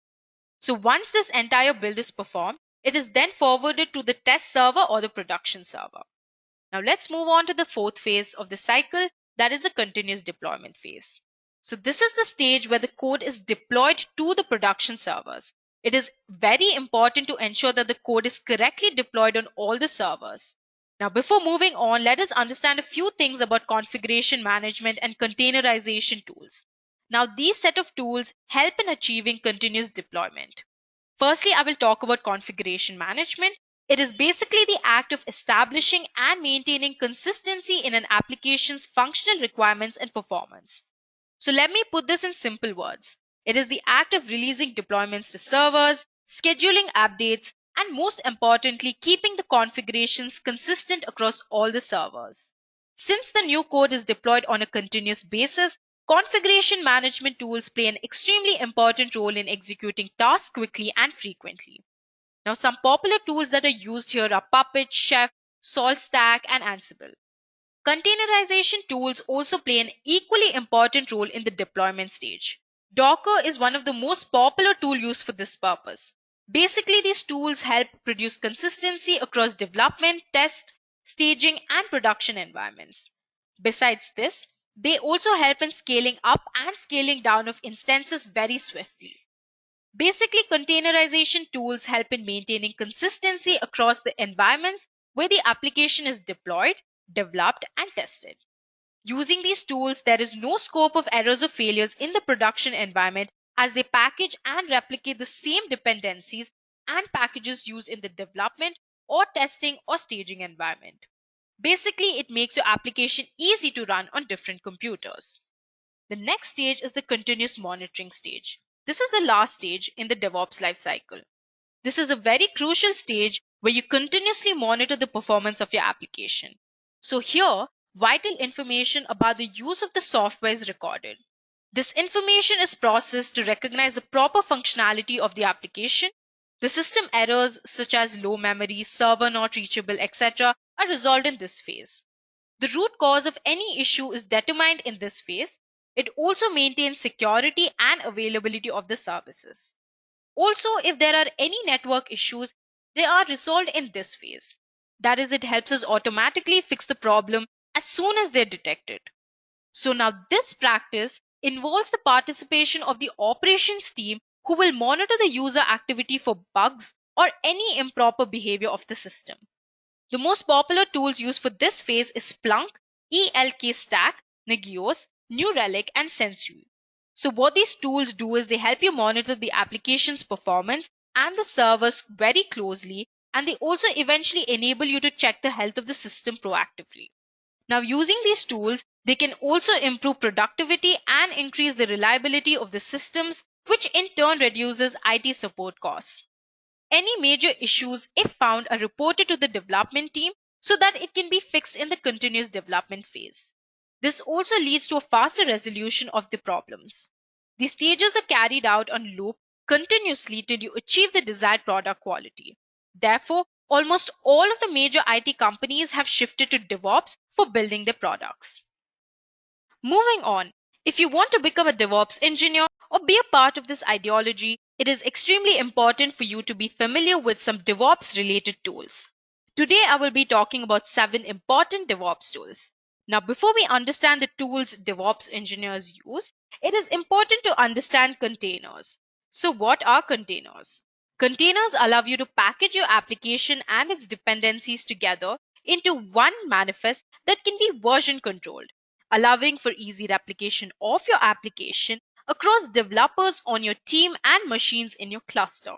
So once this entire build is performed, it is then forwarded to the test server or the production server. Now let's move on to the fourth phase of the cycle, that is the continuous deployment phase. So this is the stage where the code is deployed to the production servers. It is very important to ensure that the code is correctly deployed on all the servers. Now before moving on, let us understand a few things about configuration management and containerization tools. Now these set of tools help in achieving continuous deployment. Firstly, I will talk about configuration management. It is basically the act of establishing and maintaining consistency in an application's functional requirements and performance. So let me put this in simple words. It is the act of releasing deployments to servers, scheduling updates, and most importantly, keeping the configurations consistent across all the servers. Since the new code is deployed on a continuous basis, configuration management tools play an extremely important role in executing tasks quickly and frequently. Now, some popular tools that are used here are Puppet, Chef, SaltStack, and Ansible. Containerization tools also play an equally important role in the deployment stage. Docker is one of the most popular tools used for this purpose. Basically, these tools help produce consistency across development, test, staging, and production environments. Besides this, they also help in scaling up and scaling down of instances very swiftly. Basically, containerization tools help in maintaining consistency across the environments where the application is deployed, developed, and tested. Using these tools, there is no scope of errors or failures in the production environment as they package and replicate the same dependencies and packages used in the development or testing or staging environment. Basically, it makes your application easy to run on different computers. The next stage is the continuous monitoring stage. This is the last stage in the DevOps lifecycle. This is a very crucial stage where you continuously monitor the performance of your application. So here, vital information about the use of the software is recorded. This information is processed to recognize the proper functionality of the application. The system errors such as low memory, server not reachable, etc. are resolved in this phase. The root cause of any issue is determined in this phase. It also maintains security and availability of the services. Also, if there are any network issues, they are resolved in this phase. That is, it helps us automatically fix the problem as soon as they're detected. So now this practice involves the participation of the operations team who will monitor the user activity for bugs or any improper behavior of the system. The most popular tools used for this phase is Splunk, ELK Stack, Nagios, New Relic, and Sensui. So what these tools do is they help you monitor the application's performance and the servers very closely, and they also eventually enable you to check the health of the system proactively. Now, using these tools, they can also improve productivity and increase the reliability of the systems, which in turn reduces IT support costs. Any major issues, if found, are reported to the development team so that it can be fixed in the continuous development phase. This also leads to a faster resolution of the problems. The stages are carried out on loop continuously till you achieve the desired product quality. Therefore, almost all of the major IT companies have shifted to DevOps for building their products. Moving on, if you want to become a DevOps engineer or be a part of this ideology, it is extremely important for you to be familiar with some DevOps related tools. Today, I will be talking about 7 important DevOps tools. Now, before we understand the tools DevOps engineers use, it is important to understand containers. So, what are containers? Containers allow you to package your application and its dependencies together into one manifest that can be version controlled, allowing for easy replication of your application across developers on your team and machines in your cluster.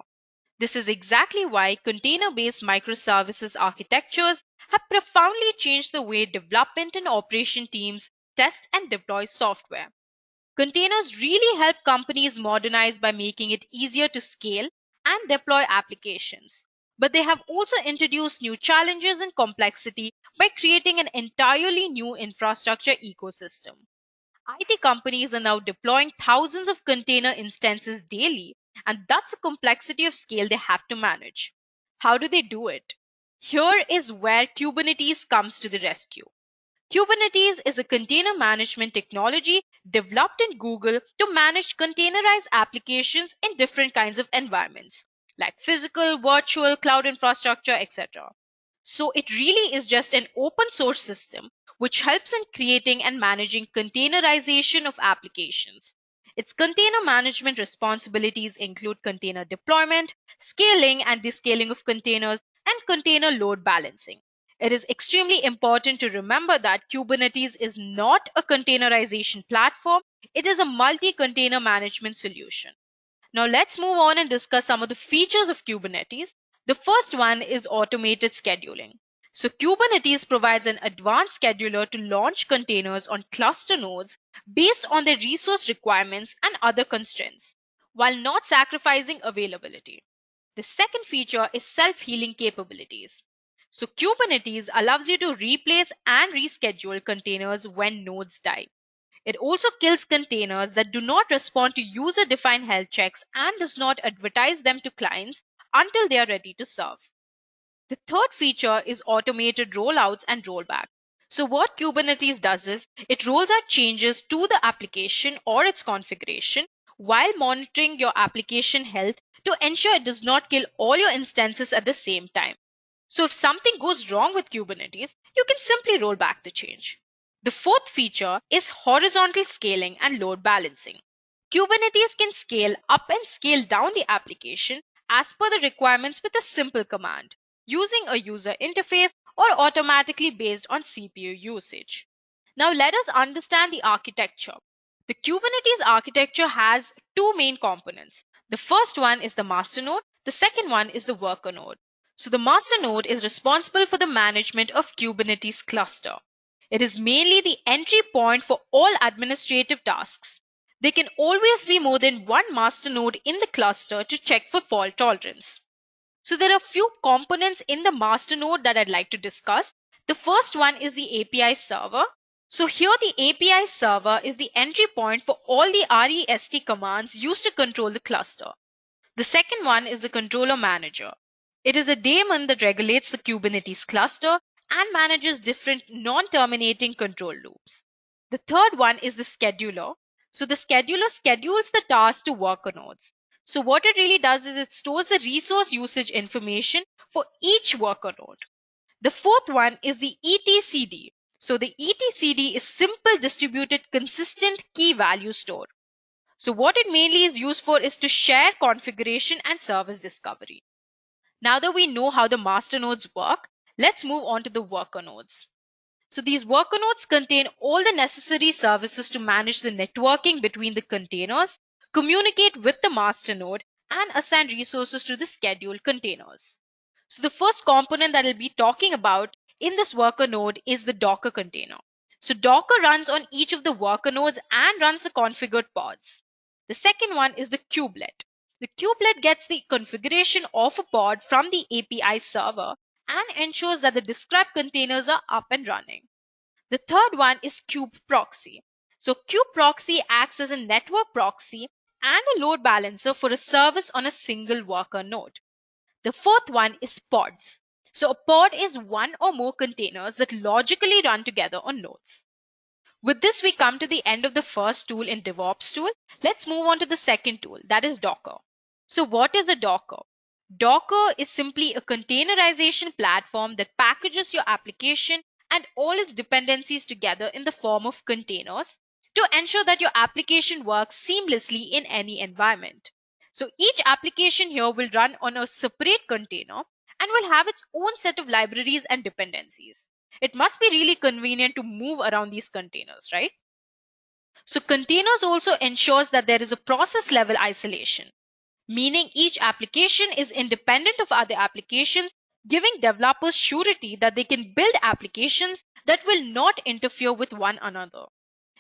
This is exactly why container-based microservices architectures have profoundly changed the way development and operation teams test and deploy software. Containers really help companies modernize by making it easier to scale and deploy applications. But they have also introduced new challenges and complexity by creating an entirely new infrastructure ecosystem. IT companies are now deploying thousands of container instances daily, and that's a complexity of scale they have to manage. How do they do it? Here is where Kubernetes comes to the rescue. Kubernetes is a container management technology developed in Google to manage containerized applications in different kinds of environments, like physical, virtual, cloud infrastructure, etc. So it really is just an open source system which helps in creating and managing containerization of applications. Its container management responsibilities include container deployment, scaling and descaling of containers, and container load balancing. It is extremely important to remember that Kubernetes is not a containerization platform, it is a multi-container management solution. Now let's move on and discuss some of the features of Kubernetes. The first one is automated scheduling. So Kubernetes provides an advanced scheduler to launch containers on cluster nodes based on their resource requirements and other constraints, while not sacrificing availability. The second feature is self-healing capabilities. So Kubernetes allows you to replace and reschedule containers when nodes die. It also kills containers that do not respond to user-defined health checks and does not advertise them to clients until they are ready to serve. The third feature is automated rollouts and rollback. So what Kubernetes does is it rolls out changes to the application or its configuration while monitoring your application health to ensure it does not kill all your instances at the same time. So if something goes wrong with Kubernetes, you can simply roll back the change. The fourth feature is horizontal scaling and load balancing. Kubernetes can scale up and scale down the application as per the requirements with a simple command, using a user interface or automatically based on CPU usage. Now let us understand the architecture. The Kubernetes architecture has two main components. The first one is the master node, the second one is the worker node. So the master node is responsible for the management of Kubernetes cluster. It is mainly the entry point for all administrative tasks. There can always be more than one master node in the cluster to check for fault tolerance. So there are a few components in the master node that I'd like to discuss. The first one is the API server. So here the API server is the entry point for all the REST commands used to control the cluster. The second one is the controller manager. It is a daemon that regulates the Kubernetes cluster and manages different non-terminating control loops. The third one is the scheduler. So the scheduler schedules the tasks to worker nodes. So what it really does is it stores the resource usage information for each worker node. The fourth one is the etcd. So the etcd is simple distributed consistent key value store. So what it mainly is used for is to share configuration and service discovery. Now that we know how the master nodes work, let's move on to the worker nodes. So these worker nodes contain all the necessary services to manage the networking between the containers, communicate with the master node, and assign resources to the scheduled containers. So the first component that I'll be talking about in this worker node is the Docker container. So Docker runs on each of the worker nodes and runs the configured pods. The second one is the kubelet. The kubelet gets the configuration of a pod from the API server and ensures that the described containers are up and running. The third one is kube proxy. So kube proxy acts as a network proxy and a load balancer for a service on a single worker node. The fourth one is pods. So a pod is one or more containers that logically run together on nodes. With this, we come to the end of the first tool in DevOps tool. Let's move on to the second tool, that is Docker. So what is a Docker? Docker is simply a containerization platform that packages your application and all its dependencies together in the form of containers to ensure that your application works seamlessly in any environment. So each application here will run on a separate container and will have its own set of libraries and dependencies. It must be really convenient to move around these containers, right? So containers also ensures that there is a process level isolation, meaning each application is independent of other applications, giving developers surety that they can build applications that will not interfere with one another.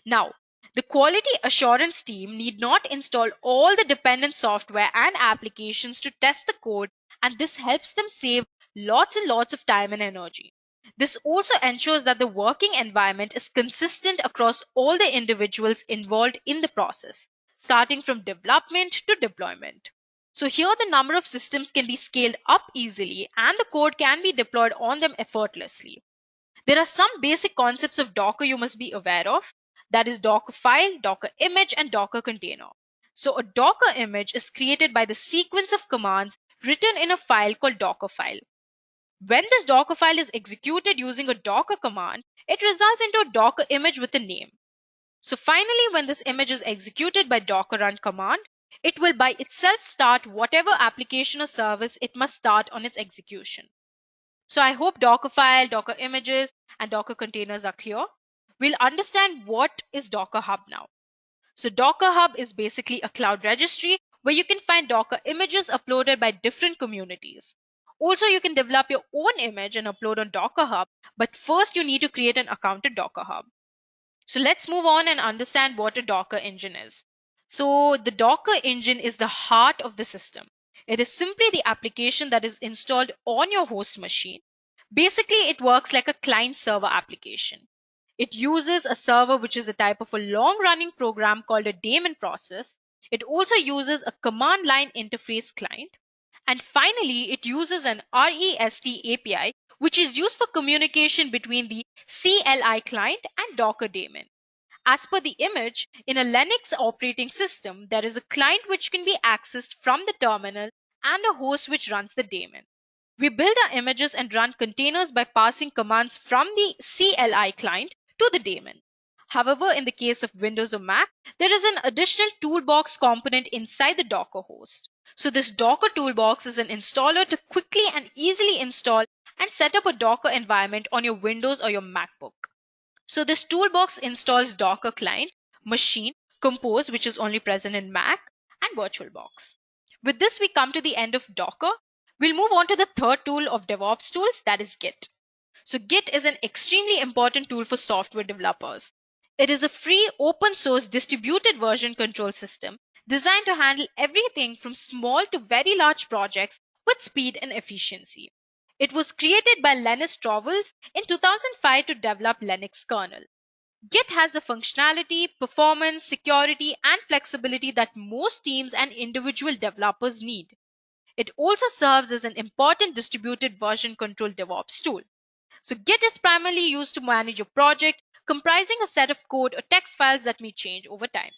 Now, the quality assurance team need not install all the dependent software and applications to test the code, and this helps them save lots and lots of time and energy. This also ensures that the working environment is consistent across all the individuals involved in the process, starting from development to deployment. So here the number of systems can be scaled up easily and the code can be deployed on them effortlessly. There are some basic concepts of Docker you must be aware of. That is Dockerfile, DockerImage, and Docker container. So a Docker image is created by the sequence of commands written in a file called Dockerfile. When this Docker file is executed using a Docker command, it results into a Docker image with a name. So finally, when this image is executed by Docker run command, it will by itself start whatever application or service it must start on its execution. So I hope Dockerfile, Docker images, and Docker containers are clear. We'll understand what is Docker Hub now. So Docker Hub is basically a cloud registry where you can find Docker images uploaded by different communities. Also, you can develop your own image and upload on Docker Hub, but first you need to create an account at Docker Hub. So let's move on and understand what a Docker engine is. So the Docker engine is the heart of the system. It is simply the application that is installed on your host machine. Basically, it works like a client-server application. It uses a server, which is a type of a long-running program called a daemon process. It also uses a command line interface client. And finally, it uses an REST API, which is used for communication between the CLI client and Docker daemon. As per the image, in a Linux operating system, there is a client which can be accessed from the terminal and a host which runs the daemon. We build our images and run containers by passing commands from the CLI client to the daemon. However, in the case of Windows or Mac, there is an additional toolbox component inside the Docker host. So this Docker toolbox is an installer to quickly and easily install and set up a Docker environment on your Windows or your MacBook. So this toolbox installs Docker client, machine, compose, which is only present in Mac, and VirtualBox. With this, we come to the end of Docker. We'll move on to the third tool of DevOps tools, that is Git. So Git is an extremely important tool for software developers. It is a free open source distributed version control system designed to handle everything from small to very large projects with speed and efficiency. It was created by Linus Torvalds in 2005 to develop Linux kernel. Git has the functionality, performance, security, and flexibility that most teams and individual developers need. It also serves as an important distributed version control DevOps tool. So Git is primarily used to manage a project comprising a set of code or text files that may change over time.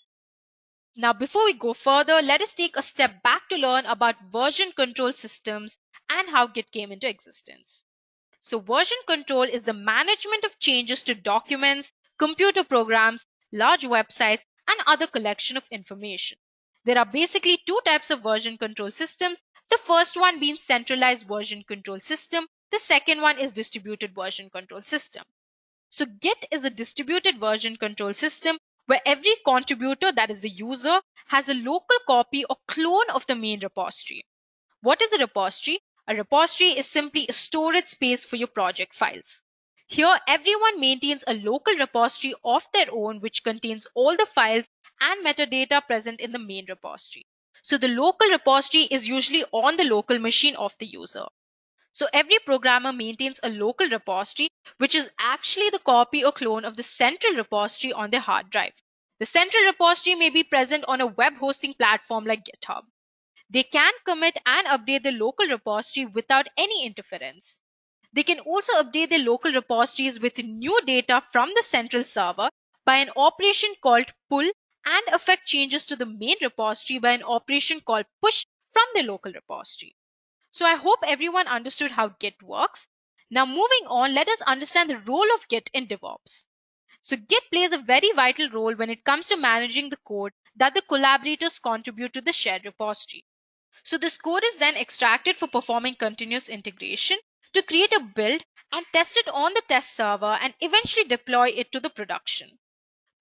Now, before we go further, let us take a step back to learn about version control systems and how Git came into existence. So version control is the management of changes to documents, computer programs, large websites, and other collection of information. There are basically two types of version control systems. The first one being centralized version control system. The second one is distributed version control system. So Git is a distributed version control system where every contributor, that is the user, has a local copy or clone of the main repository. What is a repository? A repository is simply a storage space for your project files. Here, everyone maintains a local repository of their own which contains all the files and metadata present in the main repository. So the local repository is usually on the local machine of the user. So every programmer maintains a local repository, which is actually the copy or clone of the central repository on their hard drive. The central repository may be present on a web hosting platform like GitHub. They can commit and update the local repository without any interference. They can also update their local repositories with new data from the central server by an operation called pull and affect changes to the main repository by an operation called push from the local repository. So I hope everyone understood how Git works. Now moving on, let us understand the role of Git in DevOps. So Git plays a very vital role when it comes to managing the code that the collaborators contribute to the shared repository. So this code is then extracted for performing continuous integration to create a build and test it on the test server and eventually deploy it to the production.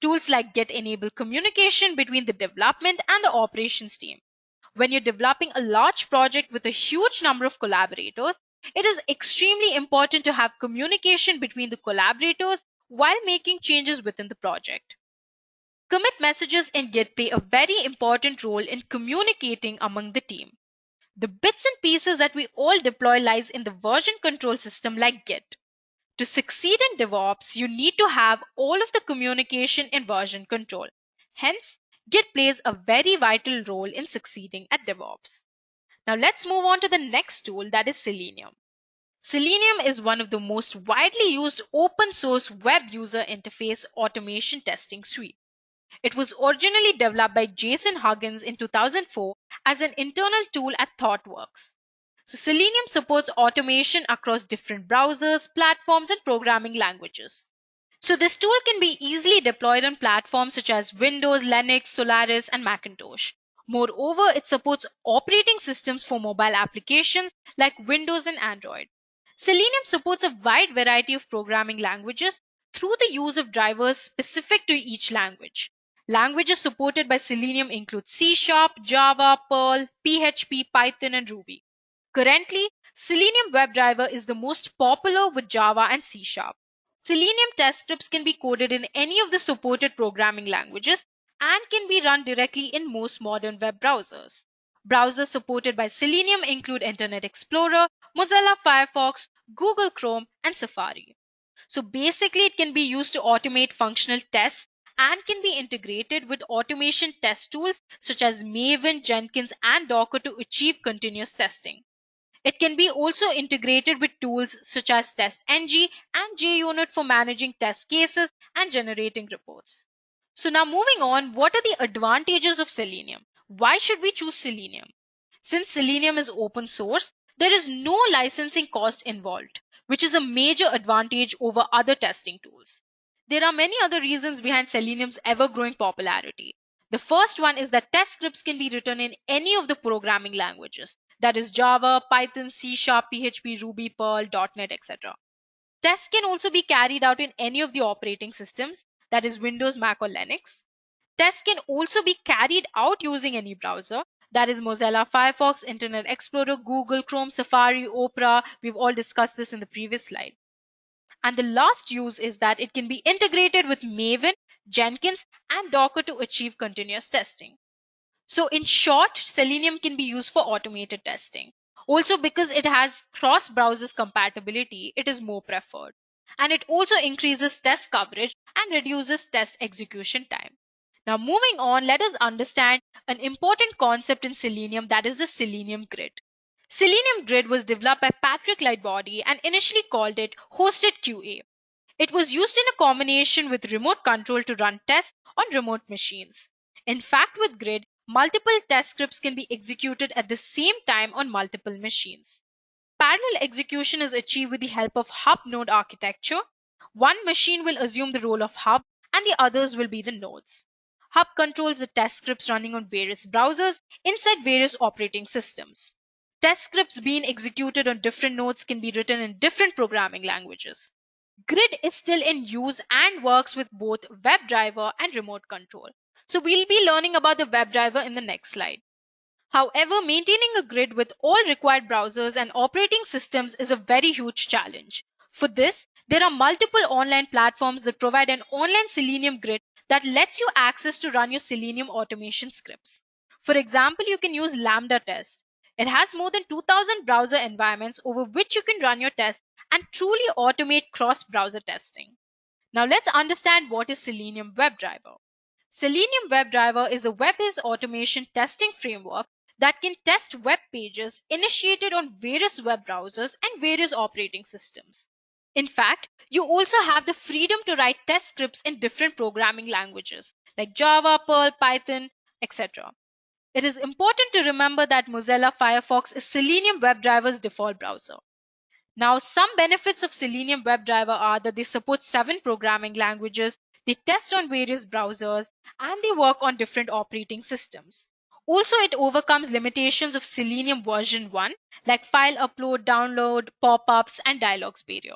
Tools like Git enable communication between the development and the operations team. When you're developing a large project with a huge number of collaborators, it is extremely important to have communication between the collaborators while making changes within the project. Commit messages in Git play a very important role in communicating among the team. The bits and pieces that we all deploy lies in the version control system like Git. To succeed in DevOps, you need to have all of the communication in version control. Hence, Git plays a very vital role in succeeding at DevOps. Now let's move on to the next tool, that is Selenium. Selenium is one of the most widely used open source web user interface automation testing suite. It was originally developed by Jason Huggins in 2004 as an internal tool at ThoughtWorks. So Selenium supports automation across different browsers, platforms, and programming languages. So this tool can be easily deployed on platforms such as Windows, Linux, Solaris, and Macintosh. Moreover, it supports operating systems for mobile applications like Windows and Android. Selenium supports a wide variety of programming languages through the use of drivers specific to each language. Languages supported by Selenium include C#, Java, Perl, PHP, Python, and Ruby. Currently, Selenium WebDriver is the most popular with Java and C#. Selenium test scripts can be coded in any of the supported programming languages and can be run directly in most modern web browsers. Browsers supported by Selenium include Internet Explorer, Mozilla Firefox, Google Chrome, and Safari. So basically, it can be used to automate functional tests and can be integrated with automation test tools such as Maven, Jenkins, and Docker to achieve continuous testing. It can be also integrated with tools such as TestNG and JUnit for managing test cases and generating reports. So now moving on, what are the advantages of Selenium? Why should we choose Selenium? Since Selenium is open source, there is no licensing cost involved, which is a major advantage over other testing tools. There are many other reasons behind Selenium's ever-growing popularity. The first one is that test scripts can be written in any of the programming languages, that is Java, Python, C#, PHP, Ruby, Perl, .NET, etc. Tests can also be carried out in any of the operating systems, that is Windows, Mac, or Linux. Tests can also be carried out using any browser, that is Mozilla Firefox, Internet Explorer, Google Chrome, Safari, Opera. We've all discussed this in the previous slide. And the last use is that it can be integrated with Maven, Jenkins, and Docker to achieve continuous testing. So in short, Selenium can be used for automated testing. Also, because it has cross-browsers compatibility, it is more preferred. And it also increases test coverage and reduces test execution time. Now moving on, let us understand an important concept in Selenium, that is the Selenium Grid. Selenium Grid was developed by Patrick Lightbody and initially called it Hosted QA. It was used in a combination with remote control to run tests on remote machines. In fact, with Grid, multiple test scripts can be executed at the same time on multiple machines. Parallel execution is achieved with the help of hub node architecture. One machine will assume the role of hub and the others will be the nodes. Hub controls the test scripts running on various browsers inside various operating systems. Test scripts being executed on different nodes can be written in different programming languages. Grid is still in use and works with both WebDriver and remote control. So we'll be learning about the WebDriver in the next slide. However, maintaining a grid with all required browsers and operating systems is a very huge challenge. For this, there are multiple online platforms that provide an online Selenium grid that lets you access to run your Selenium automation scripts. For example, you can use Lambda Test. It has more than 2000 browser environments over which you can run your tests and truly automate cross-browser testing. Now let's understand what is Selenium WebDriver. Selenium WebDriver is a web-based automation testing framework that can test web pages initiated on various web browsers and various operating systems. In fact, you also have the freedom to write test scripts in different programming languages like Java, Perl, Python, etc. It is important to remember that Mozilla Firefox is Selenium WebDriver's default browser. Now, some benefits of Selenium WebDriver are that they support 7 programming languages, they test on various browsers, and they work on different operating systems. Also, it overcomes limitations of Selenium version 1, like file upload, download, pop-ups, and dialogues barrier.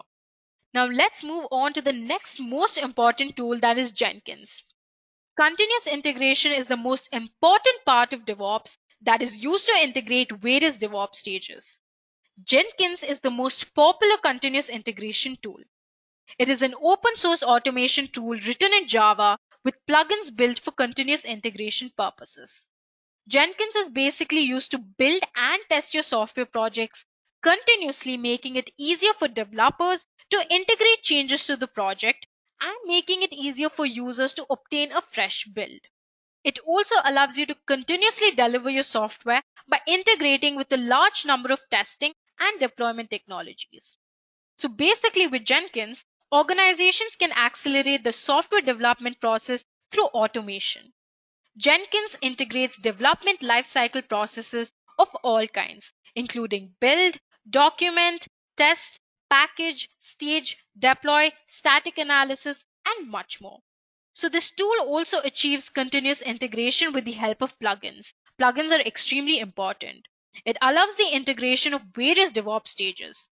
Now, let's move on to the next most important tool, that is Jenkins. Continuous integration is the most important part of DevOps that is used to integrate various DevOps stages. Jenkins is the most popular continuous integration tool. It is an open source automation tool written in Java with plugins built for continuous integration purposes. Jenkins is basically used to build and test your software projects continuously, making it easier for developers to integrate changes to the project and making it easier for users to obtain a fresh build. It also allows you to continuously deliver your software by integrating with a large number of testing and deployment technologies. So basically with Jenkins, organizations can accelerate the software development process through automation. Jenkins integrates development lifecycle processes of all kinds, including build, document, test, package, stage, deploy, static analysis, and much more. So this tool also achieves continuous integration with the help of plugins. Plugins are extremely important. It allows the integration of various DevOps stages.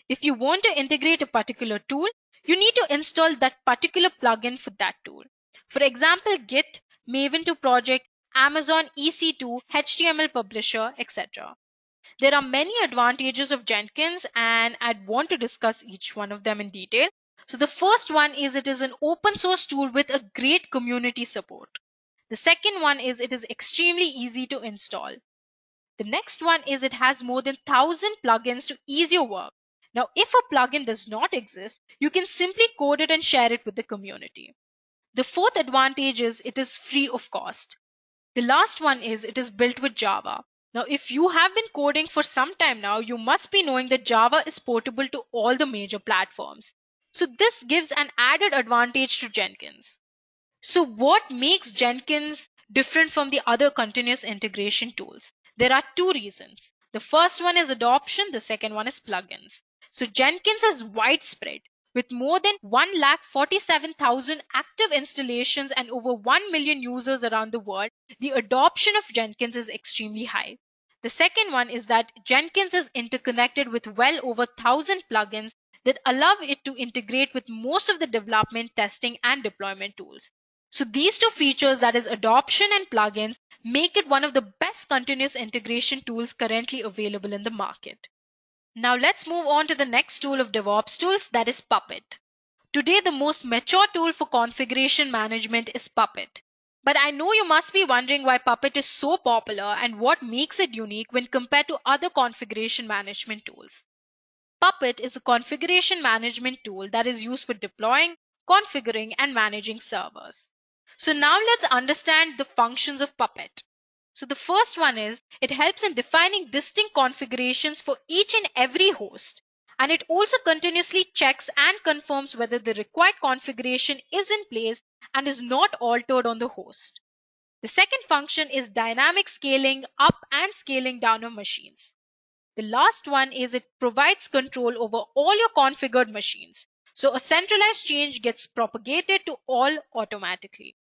If you want to integrate a particular tool, you need to install that particular plugin for that tool. For example, Git, Maven to Project, Amazon EC2, HTML Publisher, etc. There are many advantages of Jenkins, and I'd want to discuss each one of them in detail. So the first one is it is an open source tool with a great community support. The second one is it is extremely easy to install. The next one is it has more than 1,000 plugins to ease your work. Now, if a plugin does not exist, you can simply code it and share it with the community. The fourth advantage is it is free of cost. The last one is it is built with Java. Now, if you have been coding for some time now, you must be knowing that Java is portable to all the major platforms. So this gives an added advantage to Jenkins. So what makes Jenkins different from the other continuous integration tools? There are two reasons. The first one is adoption, the second one is plugins. So Jenkins is widespread with more than 147,000 active installations and over 1 million users around the world. The adoption of Jenkins is extremely high. The second one is that Jenkins is interconnected with well over 1,000 plugins that allow it to integrate with most of the development, testing, and deployment tools. So these two features, that is adoption and plugins, make it one of the best continuous integration tools currently available in the market. Now let's move on to the next tool of DevOps tools, that is Puppet. Today, the most mature tool for configuration management is Puppet. But I know you must be wondering why Puppet is so popular and what makes it unique when compared to other configuration management tools. Puppet is a configuration management tool that is used for deploying, configuring, and managing servers. So now let's understand the functions of Puppet. So the first one is it helps in defining distinct configurations for each and every host. And it also continuously checks and confirms whether the required configuration is in place and is not altered on the host. The second function is dynamic scaling up and scaling down of machines. The last one is it provides control over all your configured machines. So a centralized change gets propagated to all automatically.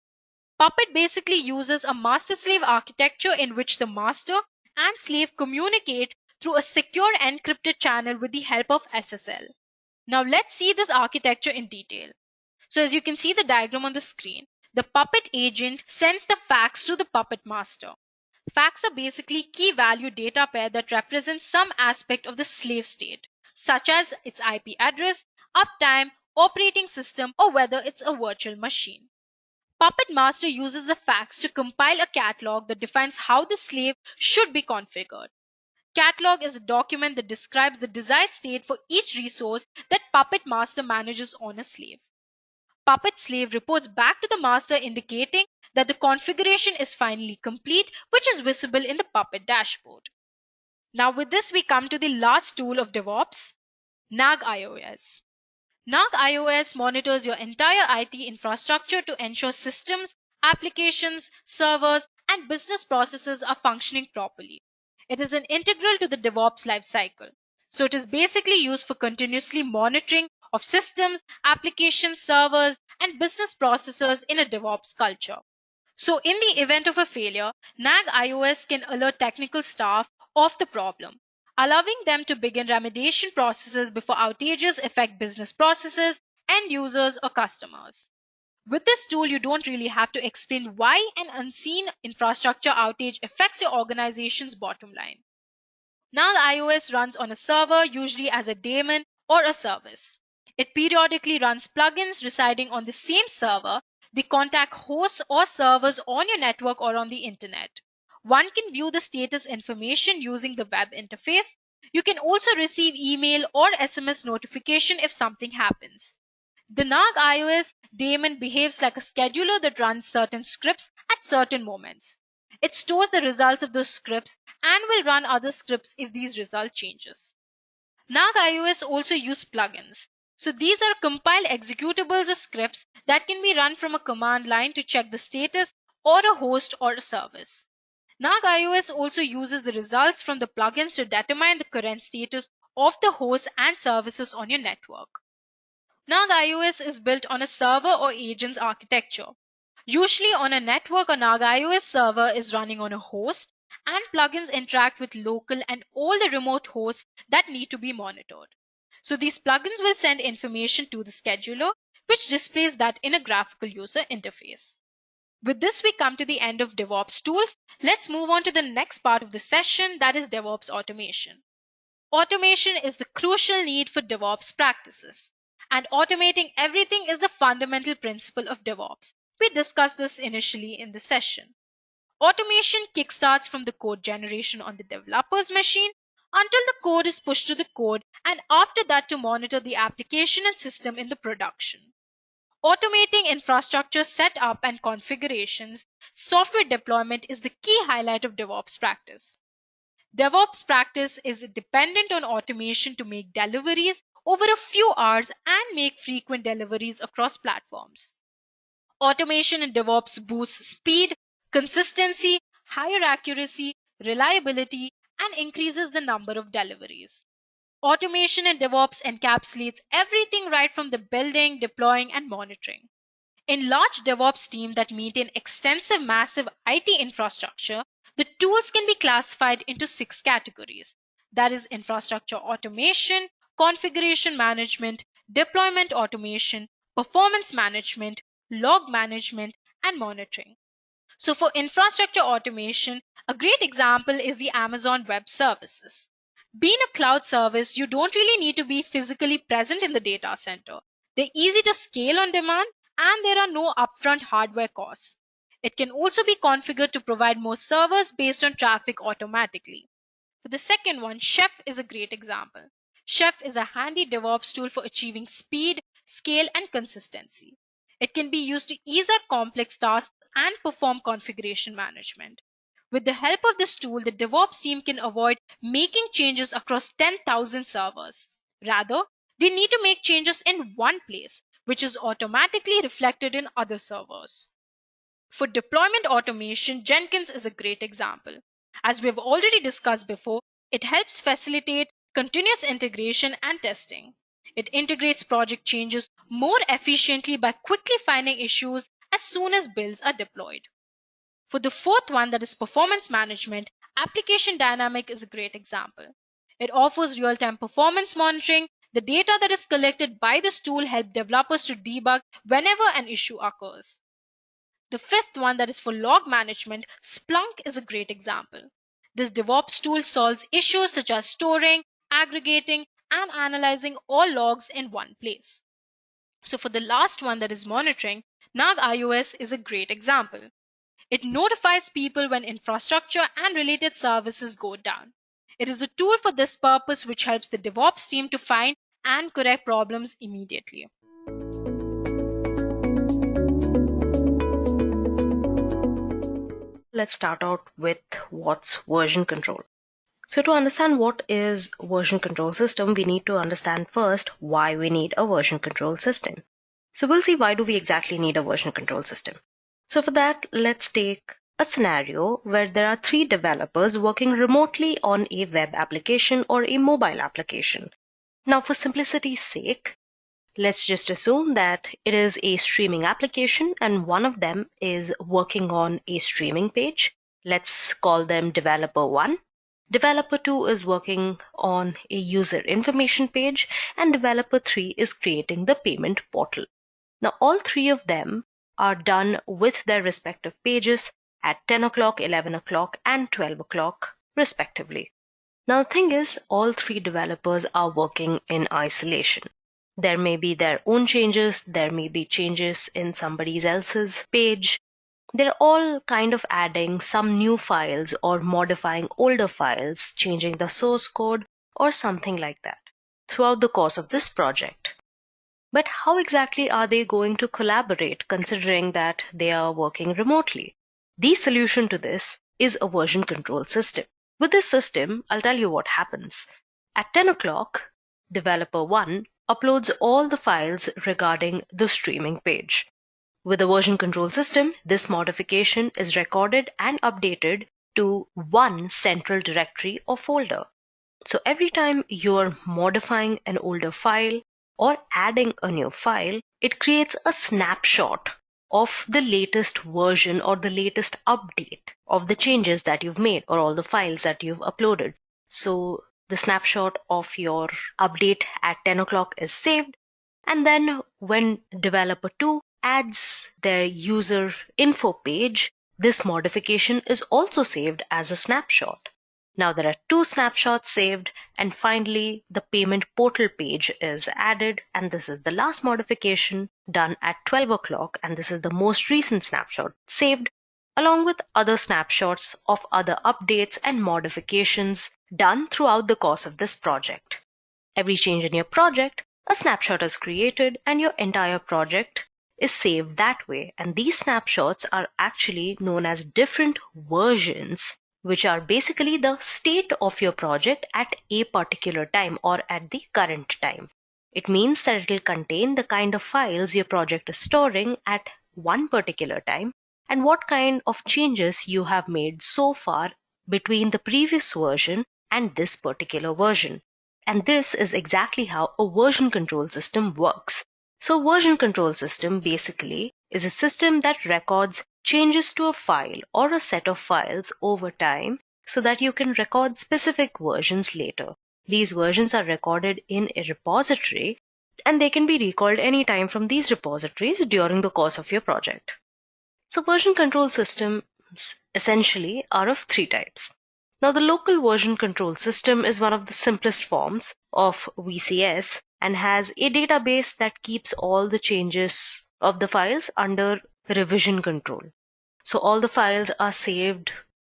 Puppet basically uses a master-slave architecture in which the master and slave communicate through a secure encrypted channel with the help of SSL. Now let's see this architecture in detail. So as you can see the diagram on the screen, the Puppet agent sends the facts to the Puppet master. Facts are basically key value data pair that represents some aspect of the slave state, such as its IP address, uptime, operating system, or whether it's a virtual machine. Puppet Master uses the facts to compile a catalog that defines how the slave should be configured. Catalog is a document that describes the desired state for each resource that Puppet Master manages on a slave. Puppet Slave reports back to the master indicating that the configuration is finally complete, which is visible in the Puppet dashboard. Now with this we come to the last tool of DevOps, NAG iOS. NAG iOS monitors your entire IT infrastructure to ensure systems, applications, servers, and business processes are functioning properly. It is an integral to the DevOps lifecycle. So it is basically used for continuously monitoring of systems, applications, servers, and business processes in a DevOps culture. So in the event of a failure, NAG iOS can alert technical staff of the problem, allowing them to begin remediation processes before outages affect business processes, end users, or customers. With this tool, you don't really have to explain why an unseen infrastructure outage affects your organization's bottom line. Now iOS runs on a server, usually as a daemon or a service. It periodically runs plugins residing on the same server. They contact hosts or servers on your network or on the internet. One can view the status information using the web interface. You can also receive email or SMS notification if something happens. The NAG iOS daemon behaves like a scheduler that runs certain scripts at certain moments. It stores the results of those scripts and will run other scripts if these result changes. NAG-iOS also use plugins. So these are compiled executables or scripts that can be run from a command line to check the status or a host or a service. NAG-iOS also uses the results from the plugins to determine the current status of the hosts and services on your network. NAG-iOS is built on a server or agents architecture. Usually on a network, a NAG-iOS server is running on a host, and plugins interact with local and all the remote hosts that need to be monitored. So these plugins will send information to the scheduler, which displays that in a graphical user interface. With this, we come to the end of DevOps tools. Let's move on to the next part of the session, that is DevOps automation. Automation is the crucial need for DevOps practices, and automating everything is the fundamental principle of DevOps. We discussed this initially in the session. Automation kickstarts from the code generation on the developer's machine until the code is pushed to the code, and after that to monitor the application and system in the production. Automating infrastructure setup and configurations, software deployment is the key highlight of DevOps practice. DevOps practice is dependent on automation to make deliveries over a few hours and make frequent deliveries across platforms. Automation in DevOps boosts speed, consistency, higher accuracy, reliability, and increases the number of deliveries. Automation in DevOps encapsulates everything right from the building, deploying, and monitoring. In large DevOps teams that maintain extensive, massive IT infrastructure, the tools can be classified into 6 categories. That is infrastructure automation, configuration management, deployment automation, performance management, log management, and monitoring. So for infrastructure automation, a great example is the Amazon Web Services. Being a cloud service, you don't really need to be physically present in the data center. They're easy to scale on demand, and there are no upfront hardware costs. It can also be configured to provide more servers based on traffic automatically. For the second one, Chef is a great example. Chef is a handy DevOps tool for achieving speed, scale, and consistency. It can be used to ease out complex tasks and perform configuration management. With the help of this tool, the DevOps team can avoid making changes across 10,000 servers. Rather, they need to make changes in one place, which is automatically reflected in other servers. For deployment automation, Jenkins is a great example. As we have already discussed before, it helps facilitate continuous integration and testing. It integrates project changes more efficiently by quickly finding issues as soon as builds are deployed. For the fourth one, that is performance management, Application Dynamic is a great example. It offers real-time performance monitoring. The data that is collected by this tool helps developers to debug whenever an issue occurs. The fifth one, that is for log management, Splunk is a great example. This DevOps tool solves issues such as storing, aggregating, and analyzing all logs in one place. So for the last one, that is monitoring, NAG-iOS is a great example. It notifies people when infrastructure and related services go down. It is a tool for this purpose which helps the DevOps team to find and correct problems immediately. Let's start out with what's version control. So to understand what is version control system, we need to understand first why we need a version control system. So we'll see why do we exactly need a version control system. So for that, let's take a scenario where there are 3 developers working remotely on a web application or a mobile application. Now for simplicity's sake, let's just assume that it is a streaming application and one of them is working on a streaming page. Let's call them developer 1. Developer 2 is working on a user information page and developer 3 is creating the payment portal. Now all 3 of them are done with their respective pages at 10 o'clock, 11 o'clock and 12 o'clock respectively. Now the thing is, all 3 developers are working in isolation. There may be their own changes, there may be changes in somebody else's page. They're all kind of adding some new files or modifying older files, changing the source code or something like that throughout the course of this project. But how exactly are they going to collaborate considering that they are working remotely? The solution to this is a version control system. With this system, I'll tell you what happens. At 10 o'clock, developer 1 uploads all the files regarding the streaming page. With a version control system, this modification is recorded and updated to one central directory or folder. So every time you're modifying an older file or adding a new file, it creates a snapshot of the latest version or the latest update of the changes that you've made or all the files that you've uploaded. So the snapshot of your update at 10 o'clock is saved, and then when developer 2 adds their user info page, this modification is also saved as a snapshot. Now there are 2 snapshots saved, and finally the payment portal page is added, and this is the last modification done at 12 o'clock, and this is the most recent snapshot saved, along with other snapshots of other updates and modifications done throughout the course of this project. Every change in your project, a snapshot is created and your entire project is saved that way. And these snapshots are actually known as different versions, which are basically the state of your project at a particular time or at the current time. It means that it will contain the kind of files your project is storing at one particular time and what kind of changes you have made so far between the previous version and this particular version. And this is exactly how a version control system works. So version control system basically is a system that records changes to a file or a set of files over time so that you can record specific versions later. These versions are recorded in a repository and they can be recalled anytime from these repositories during the course of your project. So version control systems essentially are of 3 types. Now the local version control system is one of the simplest forms of VCS and has a database that keeps all the changes of the files under revision control. So all the files are saved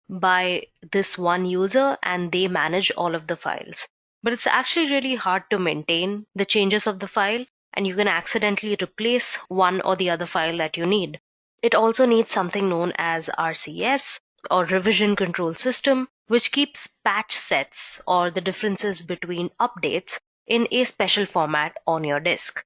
by this one user and they manage all of the files. But it's actually really hard to maintain the changes of the file, and you can accidentally replace one or the other file that you need. It also needs something known as RCS or revision control system, which keeps patch sets or the differences between updates in a special format on your disk.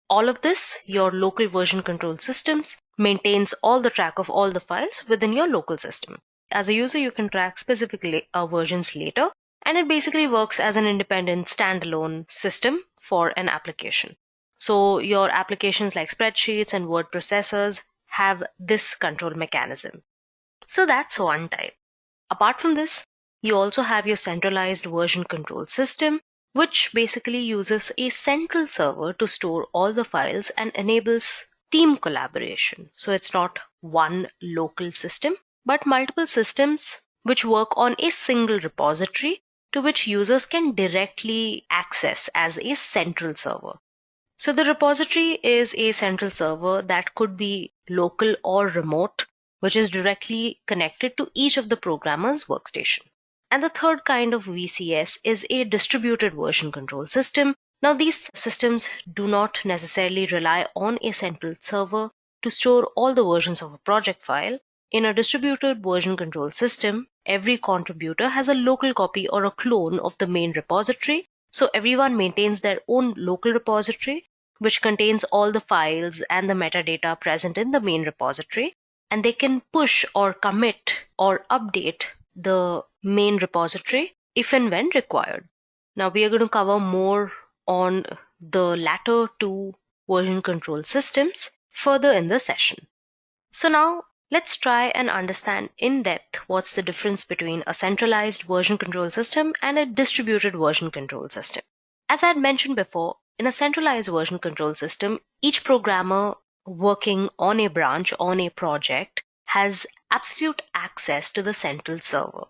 All of this, your local version control systems maintains all the track of all the files within your local system. As a user, you can track specific versions later, and it basically works as an independent standalone system for an application. So your applications like spreadsheets and word processors have this control mechanism. So that's one type. Apart from this, you also have your centralized version control system, which basically uses a central server to store all the files and enables team collaboration. So it's not one local system, but multiple systems which work on a single repository to which users can directly access as a central server. So the repository is a central server that could be local or remote, which is directly connected to each of the programmer's workstation. And the third kind of VCS is a distributed version control system. Now these systems do not necessarily rely on a central server to store all the versions of a project file. In a distributed version control system, every contributor has a local copy or a clone of the main repository. So everyone maintains their own local repository, which contains all the files and the metadata present in the main repository. And they can push or commit or update the main repository if and when required. Now we are going to cover more on the latter 2 version control systems further in the session. So now let's try and understand in depth what's the difference between a centralized version control system and a distributed version control system. As I had mentioned before, in a centralized version control system, each programmer working on a branch on a project has absolute access to the central server.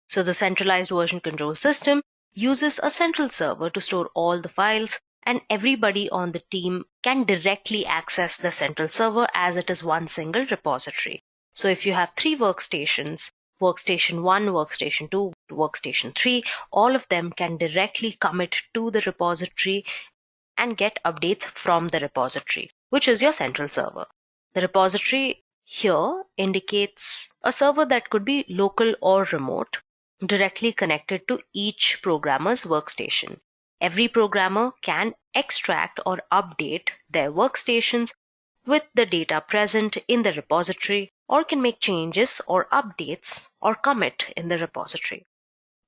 So the centralized version control system uses a central server to store all the files, and everybody on the team can directly access the central server as it is one single repository. So if you have 3 workstations, workstation 1, workstation 2, workstation 3, all of them can directly commit to the repository and get updates from the repository, which is your central server. The repository here indicates a server that could be local or remote, directly connected to each programmer's workstation. Every programmer can extract or update their workstations with the data present in the repository, or can make changes or updates or commit in the repository.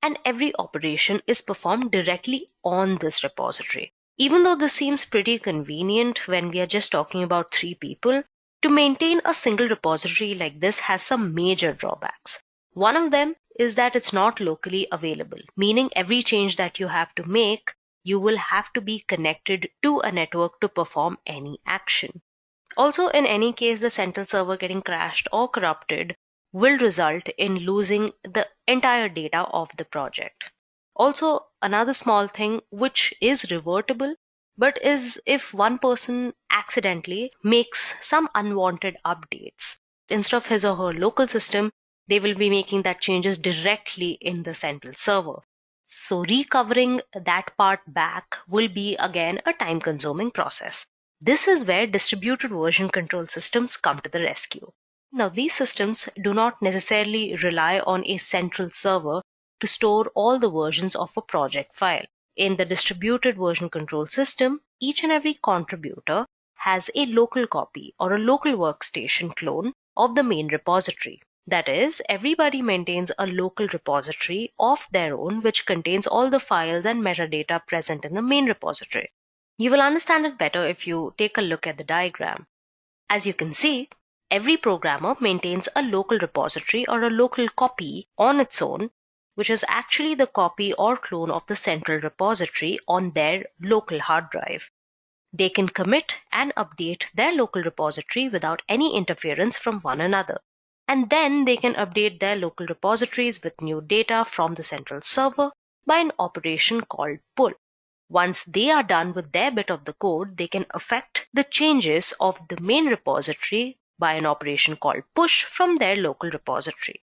And every operation is performed directly on this repository. Even though this seems pretty convenient when we are just talking about 3 people, to maintain a single repository like this has some major drawbacks. One of them is that it's not locally available, meaning every change that you have to make, you will have to be connected to a network to perform any action. Also, in any case, the central server getting crashed or corrupted will result in losing the entire data of the project. Also, another small thing which is revertible, but is if one person accidentally makes some unwanted updates, instead of his or her local system, they will be making that changes directly in the central server. So recovering that part back will be again a time-consuming process. This is where distributed version control systems come to the rescue. Now, these systems do not necessarily rely on a central server to store all the versions of a project file. In the distributed version control system, each and every contributor has a local copy or a local workstation clone of the main repository. That is, everybody maintains a local repository of their own which contains all the files and metadata present in the main repository. You will understand it better if you take a look at the diagram. As you can see, every programmer maintains a local repository or a local copy on its own, which is actually the copy or clone of the central repository on their local hard drive. They can commit and update their local repository without any interference from one another. And then they can update their local repositories with new data from the central server by an operation called pull. Once they are done with their bit of the code, they can affect the changes of the main repository by an operation called push from their local repository.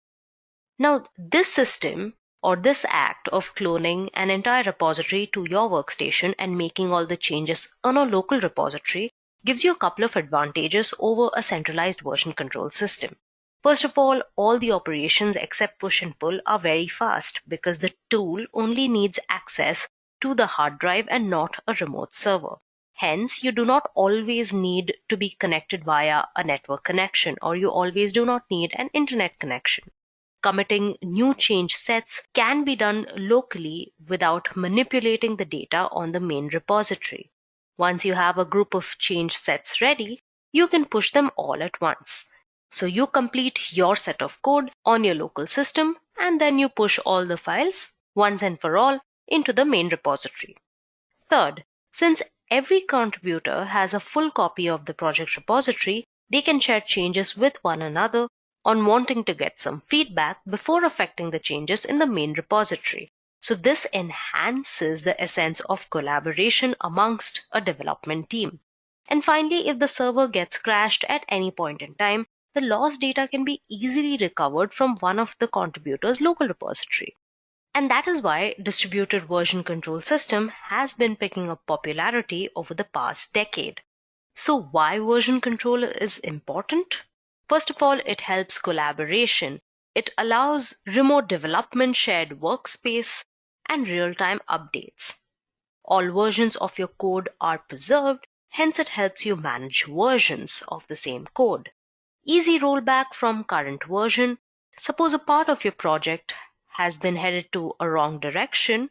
Now, this system or this act of cloning an entire repository to your workstation and making all the changes on a local repository gives you a couple of advantages over a centralized version control system. First of all the operations except push and pull are very fast because the tool only needs access to the hard drive and not a remote server. Hence, you do not always need to be connected via a network connection, or you always do not need an internet connection. Committing new change sets can be done locally without manipulating the data on the main repository. Once you have a group of change sets ready, you can push them all at once. So you complete your set of code on your local system and then you push all the files once and for all into the main repository. Third, since every contributor has a full copy of the project repository, they can share changes with one another on wanting to get some feedback before affecting the changes in the main repository. So this enhances the essence of collaboration amongst a development team. And finally, if the server gets crashed at any point in time, the lost data can be easily recovered from one of the contributors' local repository. And that is why distributed version control system has been picking up popularity over the past decade. So why version control is important? First of all, it helps collaboration. It allows remote development, shared workspace, and real-time updates. All versions of your code are preserved, hence it helps you manage versions of the same code. Easy rollback from current version. Suppose a part of your project has been headed to a wrong direction,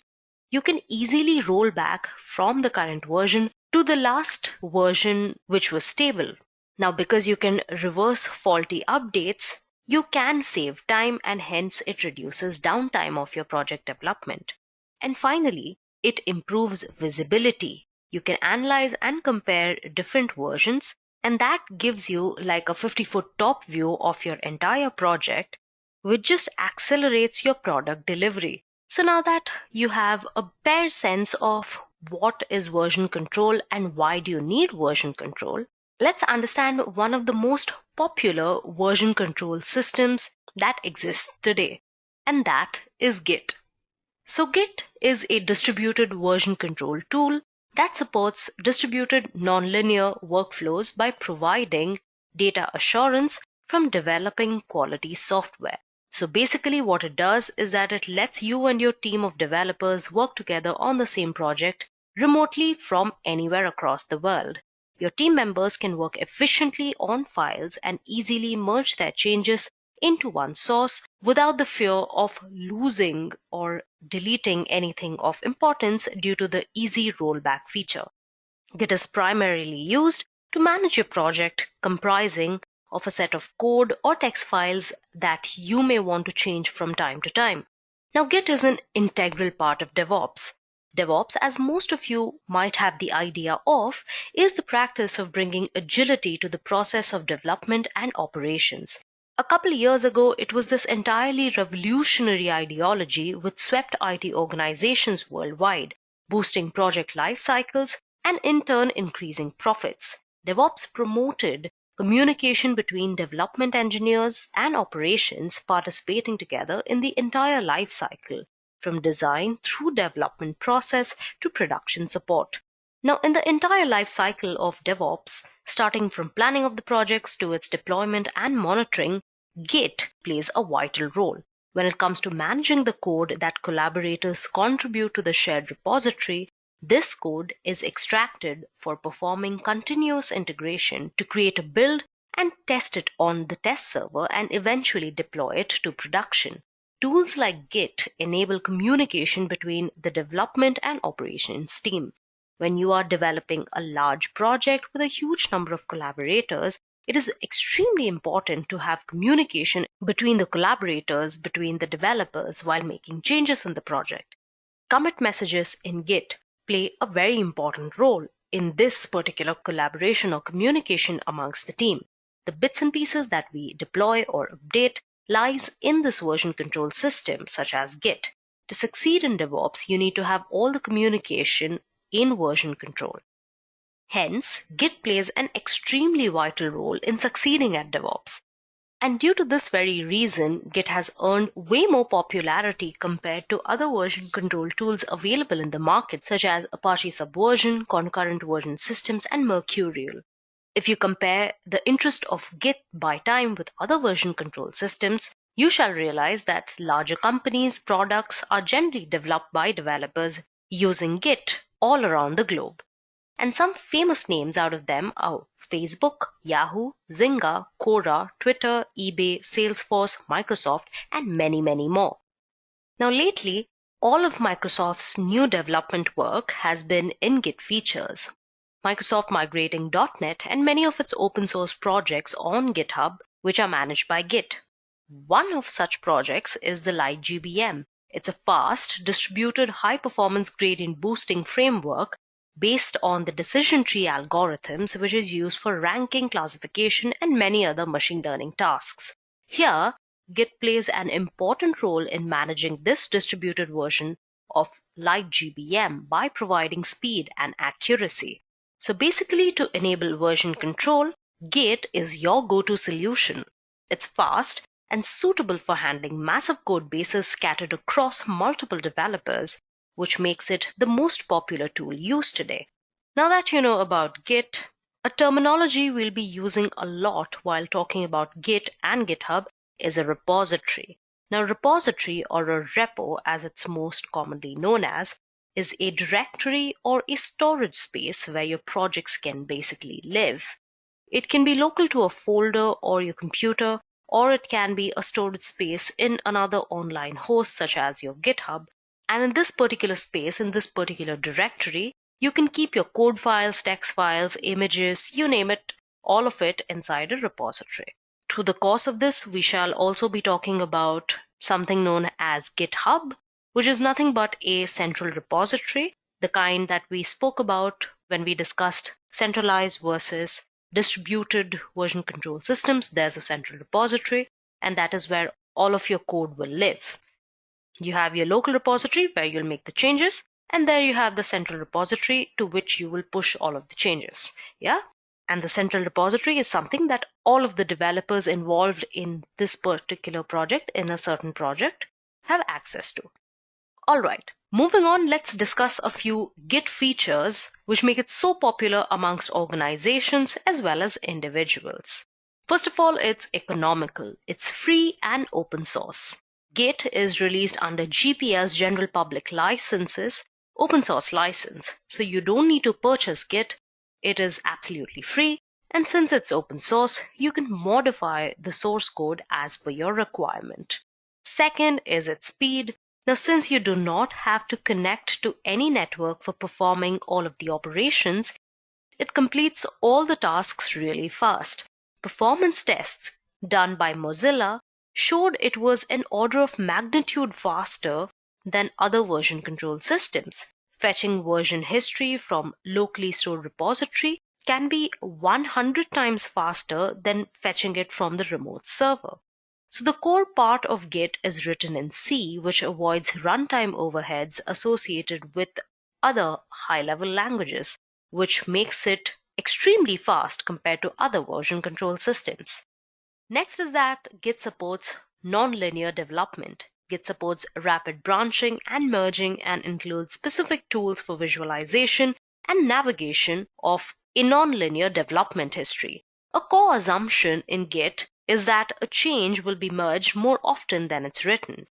you can easily roll back from the current version to the last version which was stable. Now, because you can reverse faulty updates, you can save time and hence it reduces downtime of your project development. And finally, it improves visibility. You can analyze and compare different versions, and that gives you like a 50-foot top view of your entire project, which just accelerates your product delivery. So now that you have a bare sense of what is version control and why do you need version control, let's understand one of the most popular version control systems that exists today, and that is Git. So Git is a distributed version control tool that supports distributed nonlinear workflows by providing data assurance from developing quality software. So basically what it does is that it lets you and your team of developers work together on the same project remotely from anywhere across the world. Your team members can work efficiently on files and easily merge their changes into one source without the fear of losing or deleting anything of importance due to the easy rollback feature. Git is primarily used to manage your project comprising of a set of code or text files that you may want to change from time to time. Now, Git is an integral part of DevOps. DevOps, as most of you might have the idea of, is the practice of bringing agility to the process of development and operations. A couple of years ago, it was this entirely revolutionary ideology which swept IT organizations worldwide, boosting project life cycles and in turn increasing profits. DevOps promoted communication between development engineers and operations participating together in the entire life cycle, from design through development process to production support. Now, in the entire life cycle of DevOps, starting from planning of the projects to its deployment and monitoring, Git plays a vital role. When it comes to managing the code that collaborators contribute to the shared repository, this code is extracted for performing continuous integration to create a build and test it on the test server and eventually deploy it to production. Tools like Git enable communication between the development and operations team. When you are developing a large project with a huge number of collaborators, it is extremely important to have communication between the collaborators, between the developers while making changes in the project. Commit messages in Git play a very important role in this particular collaboration or communication amongst the team. The bits and pieces that we deploy or update lies in this version control system, such as Git. To succeed in DevOps, you need to have all the communication in version control. Hence, Git plays an extremely vital role in succeeding at DevOps. And due to this very reason, Git has earned way more popularity compared to other version control tools available in the market, such as Apache Subversion, concurrent version systems, and Mercurial. If you compare the interest of Git by time with other version control systems, you shall realize that larger companies' products are generally developed by developers using Git all around the globe. And some famous names out of them are Facebook, Yahoo, Zynga, Quora, Twitter, eBay, Salesforce, Microsoft, and many, many more. Now, lately, all of Microsoft's new development work has been in Git features. Microsoft migrating .NET and many of its open source projects on GitHub, which are managed by Git. One of such projects is the LightGBM. It's a fast, distributed, high-performance gradient boosting framework based on the decision tree algorithms, which is used for ranking, classification, and many other machine learning tasks. Here, Git plays an important role in managing this distributed version of LightGBM by providing speed and accuracy. So basically, to enable version control, Git is your go-to solution. It's fast and suitable for handling massive code bases scattered across multiple developers, which makes it the most popular tool used today. Now that you know about Git, a terminology we'll be using a lot while talking about Git and GitHub is a repository. Now, repository, or a repo as it's most commonly known as, is a directory or a storage space where your projects can basically live. It can be local to a folder or your computer, or it can be a storage space in another online host such as your GitHub. And in this particular space, in this particular directory, you can keep your code files, text files, images, you name it, all of it inside a repository. Through the course of this, we shall also be talking about something known as GitHub, which is nothing but a central repository, the kind that we spoke about when we discussed centralized versus distributed version control systems. There's a central repository, and that is where all of your code will live. You have your local repository where you'll make the changes, and there you have the central repository to which you will push all of the changes. Yeah? And the central repository is something that all of the developers involved in this particular project, in a certain project, have access to. All right, moving on, let's discuss a few Git features which make it so popular amongst organizations as well as individuals. First of all, it's economical. It's free and open source. Git is released under GPL's General Public Licenses, open source license. So you don't need to purchase Git. It is absolutely free. And since it's open source, you can modify the source code as per your requirement. Second is its speed. Now, since you do not have to connect to any network for performing all of the operations, it completes all the tasks really fast. Performance tests done by Mozilla showed it was an order of magnitude faster than other version control systems. Fetching version history from locally stored repository can be 100 times faster than fetching it from the remote server. So the core part of Git is written in C, which avoids runtime overheads associated with other high-level languages, which makes it extremely fast compared to other version control systems. Next is that Git supports non-linear development. Git supports rapid branching and merging and includes specific tools for visualization and navigation of a non-linear development history. A core assumption in Git is that a change will be merged more often than it's written,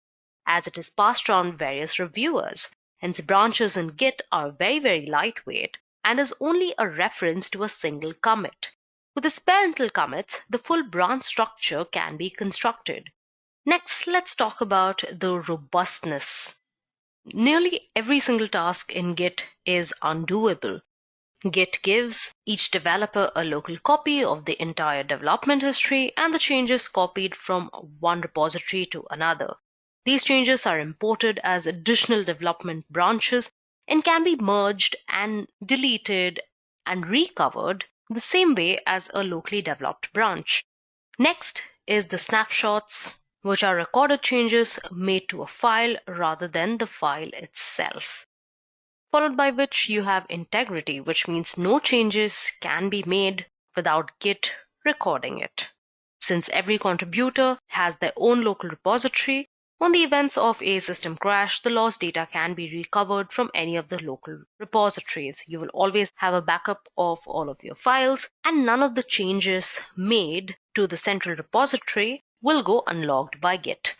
as it is passed around various reviewers. Hence, branches in Git are very lightweight and is only a reference to a single commit. With its parental commits, the full branch structure can be constructed. Next, let's talk about the robustness. Nearly every single task in Git is undoable. Git gives each developer a local copy of the entire development history and the changes copied from one repository to another. These changes are imported as additional development branches and can be merged and deleted and recovered the same way as a locally developed branch. Next is the snapshots, which are recorded changes made to a file rather than the file itself. Followed by which you have integrity, which means no changes can be made without Git recording it. Since every contributor has their own local repository, on the events of a system crash, the lost data can be recovered from any of the local repositories. You will always have a backup of all of your files, and none of the changes made to the central repository will go unlogged by Git.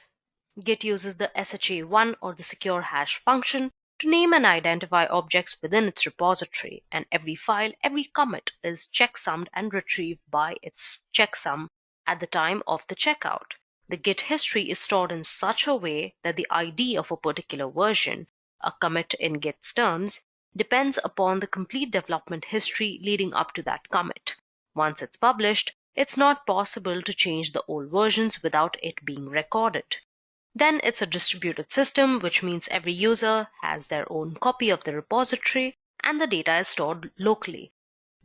Git uses the SHA1 or the secure hash function to name and identify objects within its repository, and every file, every commit is checksummed and retrieved by its checksum at the time of the checkout. The Git history is stored in such a way that the ID of a particular version, a commit in Git's terms, depends upon the complete development history leading up to that commit. Once it's published, it's not possible to change the old versions without it being recorded. Then it's a distributed system, which means every user has their own copy of the repository and the data is stored locally.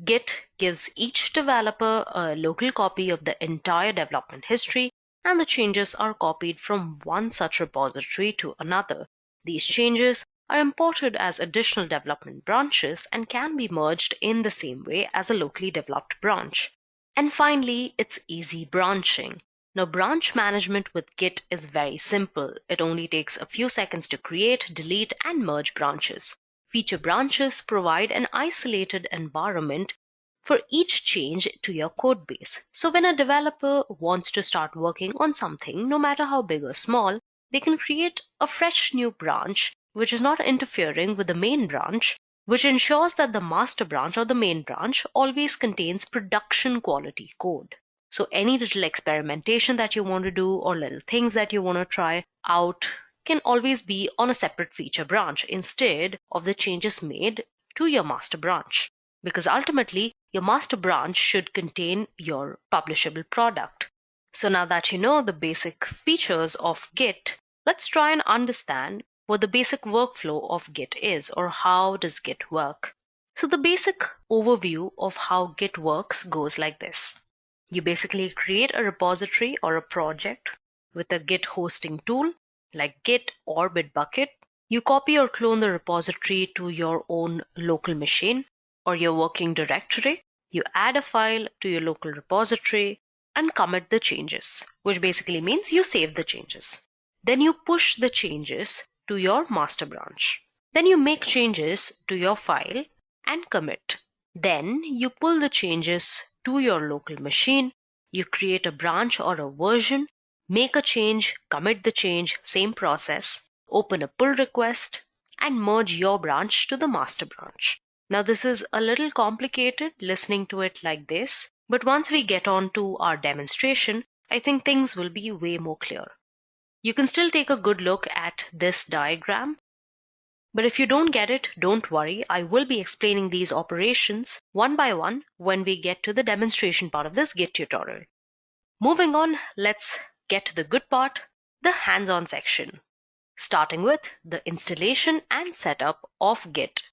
Git gives each developer a local copy of the entire development history, and the changes are copied from one such repository to another. These changes are imported as additional development branches and can be merged in the same way as a locally developed branch. And finally, it's easy branching. Now, branch management with Git is very simple. It only takes a few seconds to create, delete, and merge branches. Feature branches provide an isolated environment for each change to your code base. So when a developer wants to start working on something, no matter how big or small, they can create a fresh new branch which is not interfering with the main branch, which ensures that the master branch or the main branch always contains production quality code. So any little experimentation that you want to do or little things that you want to try out can always be on a separate feature branch instead of the changes made to your master branch. Because ultimately, your master branch should contain your publishable product. So now that you know the basic features of Git, let's try and understand what the basic workflow of Git is, or how does Git work. So the basic overview of how Git works goes like this. You basically create a repository or a project with a Git hosting tool like Git or Bitbucket. You copy or clone the repository to your own local machine or your working directory. You add a file to your local repository and commit the changes, which basically means you save the changes. Then you push the changes to your master branch. Then you make changes to your file and commit. Then you pull the changes to your local machine. you create a branch or a version, make a change, commit the change, same process, open a pull request, and merge your branch to the master branch. Now this is a little complicated listening to it like this, but once we get on to our demonstration, I think things will be way more clear. You can still take a good look at this diagram, but if you don't get it, don't worry. I will be explaining these operations one by one when we get to the demonstration part of this Git tutorial. Moving on, let's get to the good part, the hands-on section, starting with the installation and setup of Git.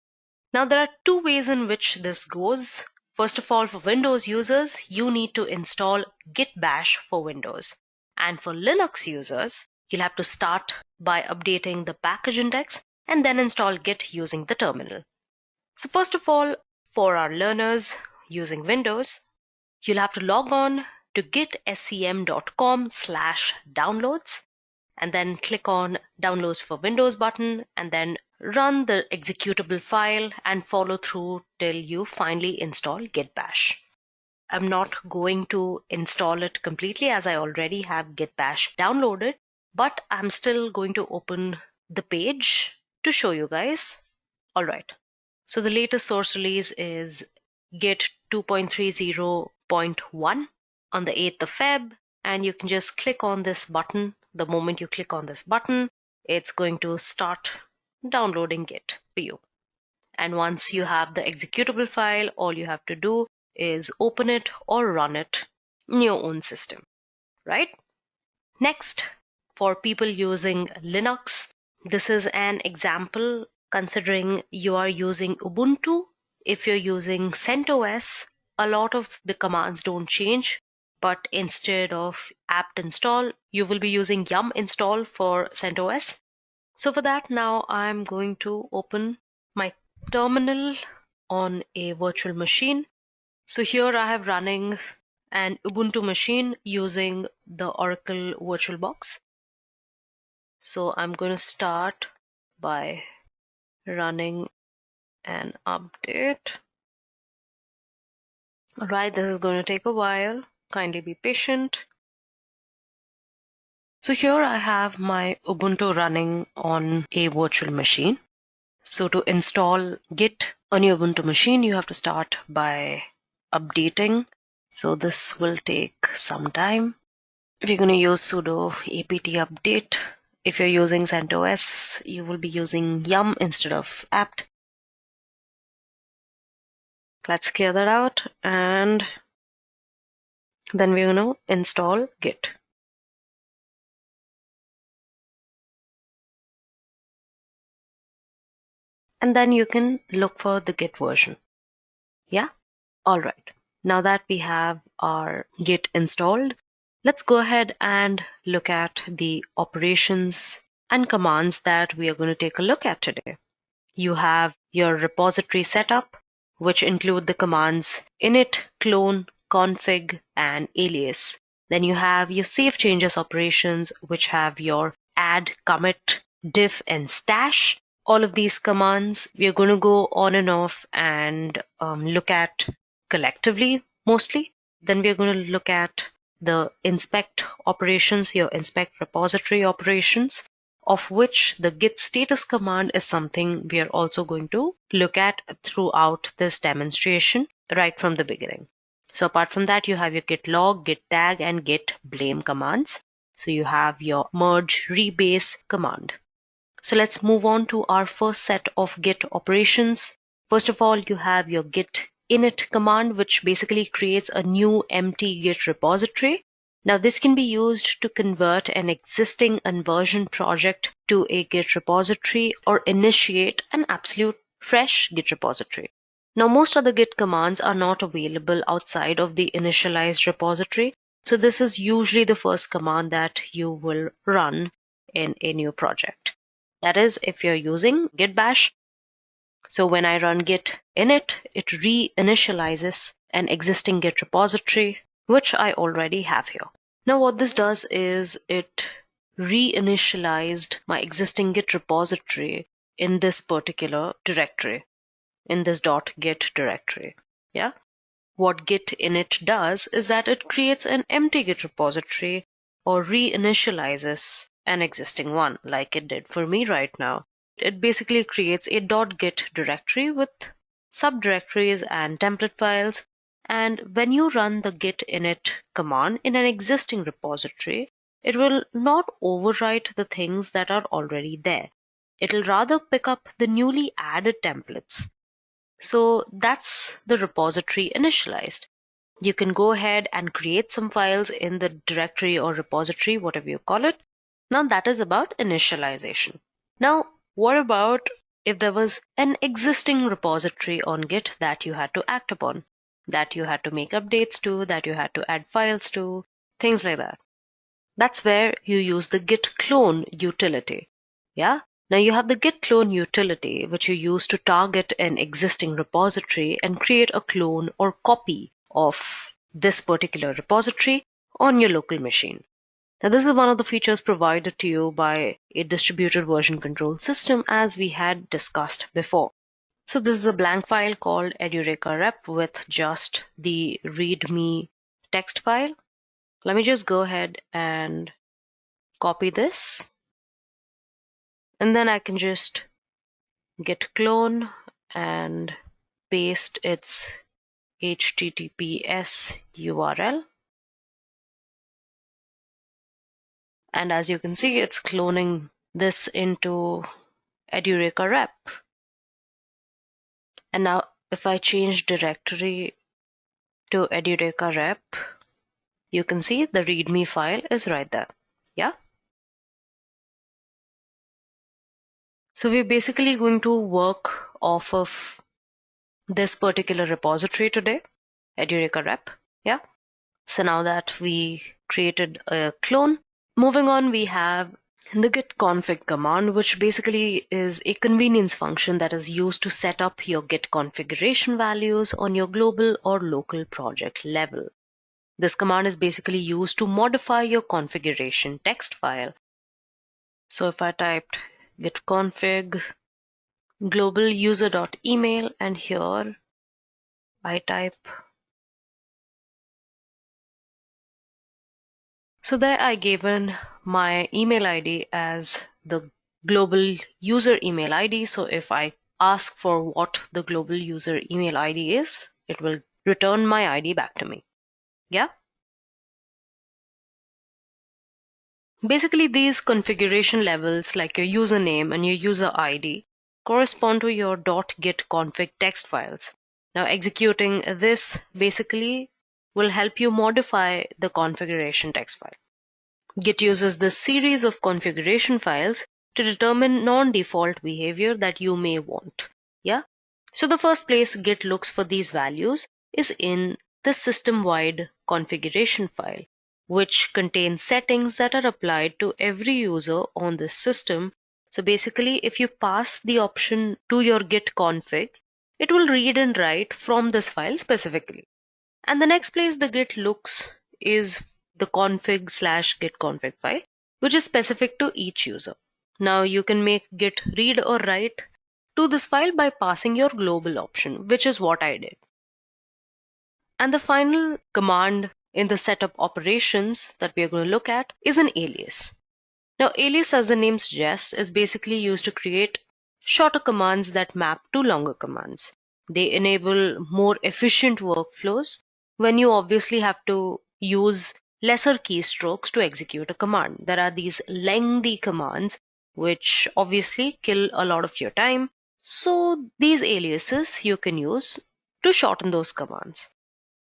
Now there are two ways in which this goes. First of all, for Windows users, you need to install Git Bash for Windows. And for Linux users, you'll have to start by updating the package index and then install Git using the terminal. So first of all, for our learners using Windows, you'll have to log on to gitscm.com/downloads and then click on Downloads for Windows button and then run the executable file and follow through till you finally install Git Bash. I'm not going to install it completely as I already have Git Bash downloaded, but I'm still going to open the page to show you guys. All right. So the latest source release is Git 2.30.1 on the 8th of Feb, and you can just click on this button. The moment you click on this button, it's going to start downloading Git for you. And once you have the executable file, all you have to do is open it or run it in your own system, right? Next, for people using Linux, this is an example considering you are using Ubuntu. If you're using CentOS, a lot of the commands don't change, but instead of apt install, you will be using yum install for CentOS. So for that, now I'm going to open my terminal on a virtual machine. So here I have running an Ubuntu machine using the Oracle VirtualBox. So I'm going to start by running an update. All right, this is going to take a while. Kindly be patient. So here I have my Ubuntu running on a virtual machine. So to install Git on your Ubuntu machine, you have to start by updating. So this will take some time. We're going to use sudo apt update. If you're using CentOS, you will be using yum instead of apt. Let's clear that out, and then we're going to install Git. And then you can look for the Git version. Yeah? All right. Now that we have our Git installed, let's go ahead and look at the operations and commands that we are going to take a look at today. You have your repository setup, which include the commands init, clone, config, and alias. Then you have your save changes operations, which have your add, commit, diff, and stash. All of these commands we are going to go on and off and look at collectively mostly. Then we are going to look at the inspect operations, your inspect repository operations, of which the git status command is something we are also going to look at throughout this demonstration right from the beginning. So apart from that, you have your git log, git tag, and git blame commands. So you have your merge rebase command. So let's move on to our first set of Git operations. First of all, you have your git init command, which basically creates a new empty Git repository. Now this can be used to convert an existing unversioned project to a Git repository or initiate an absolute fresh Git repository. Now most other Git commands are not available outside of the initialized repository. So this is usually the first command that you will run in a new project. That is, if you're using Git Bash. So when I run git init, it reinitializes an existing Git repository, which I already have here. Now what this does is it reinitialized my existing Git repository in this particular directory, in this .git directory. Yeah. what git init does is that it creates an empty Git repository or reinitializes an existing one, like it did for me right now. It basically creates a .git directory with subdirectories and template files, and when you run the git init command in an existing repository, it will not overwrite the things that are already there. It'll rather pick up the newly added templates. So that's the repository initialized. You can go ahead and create some files in the directory or repository, whatever you call it. Now that is about initialization. Now, what about if there was an existing repository on Git that you had to act upon, that you had to make updates to, that you had to add files to, things like that? That's where you use the git clone utility. Yeah. Now you have the git clone utility, which you use to target an existing repository and create a clone or copy of this particular repository on your local machine. Now this is one of the features provided to you by a distributed version control system, as we had discussed before. So this is a blank file called Edureka rep with just the readme text file. Let me just go ahead and copy this. And then I can just git clone and paste its HTTPS URL. And as you can see, it's cloning this into Edureka rep. And now if I change directory to Edureka rep, you can see the readme file is right there. Yeah. So we're basically going to work off of this particular repository today, Edureka rep. Yeah. So now that we created a clone, moving on, we have the git config command, which basically is a convenience function that is used to set up your git configuration values on your global or local project level. This command is basically used to modify your configuration text file. So if I typed git config global user.email, and here I type, so there I gave in my email ID as the global user email ID. So if I ask for what the global user email ID is, it will return my ID back to me. Yeah. Basically, these configuration levels, like your username and your user ID, correspond to your .git config text files. Now, executing this basically will help you modify the configuration text file. Git uses this series of configuration files to determine non-default behavior that you may want. Yeah. So the first place Git looks for these values is in the system-wide configuration file, which contains settings that are applied to every user on this system. So basically, if you pass the option to your git config, it will read and write from this file specifically. And the next place the Git looks is the config/git config file, which is specific to each user. Now you can make Git read or write to this file by passing your global option, which is what I did. And the final command in the setup operations that we are going to look at is an alias. Now, alias, as the name suggests, is basically used to create shorter commands that map to longer commands. They enable more efficient workflows when you obviously have to use lesser keystrokes to execute a command. There are these lengthy commands which obviously kill a lot of your time. So these aliases you can use to shorten those commands.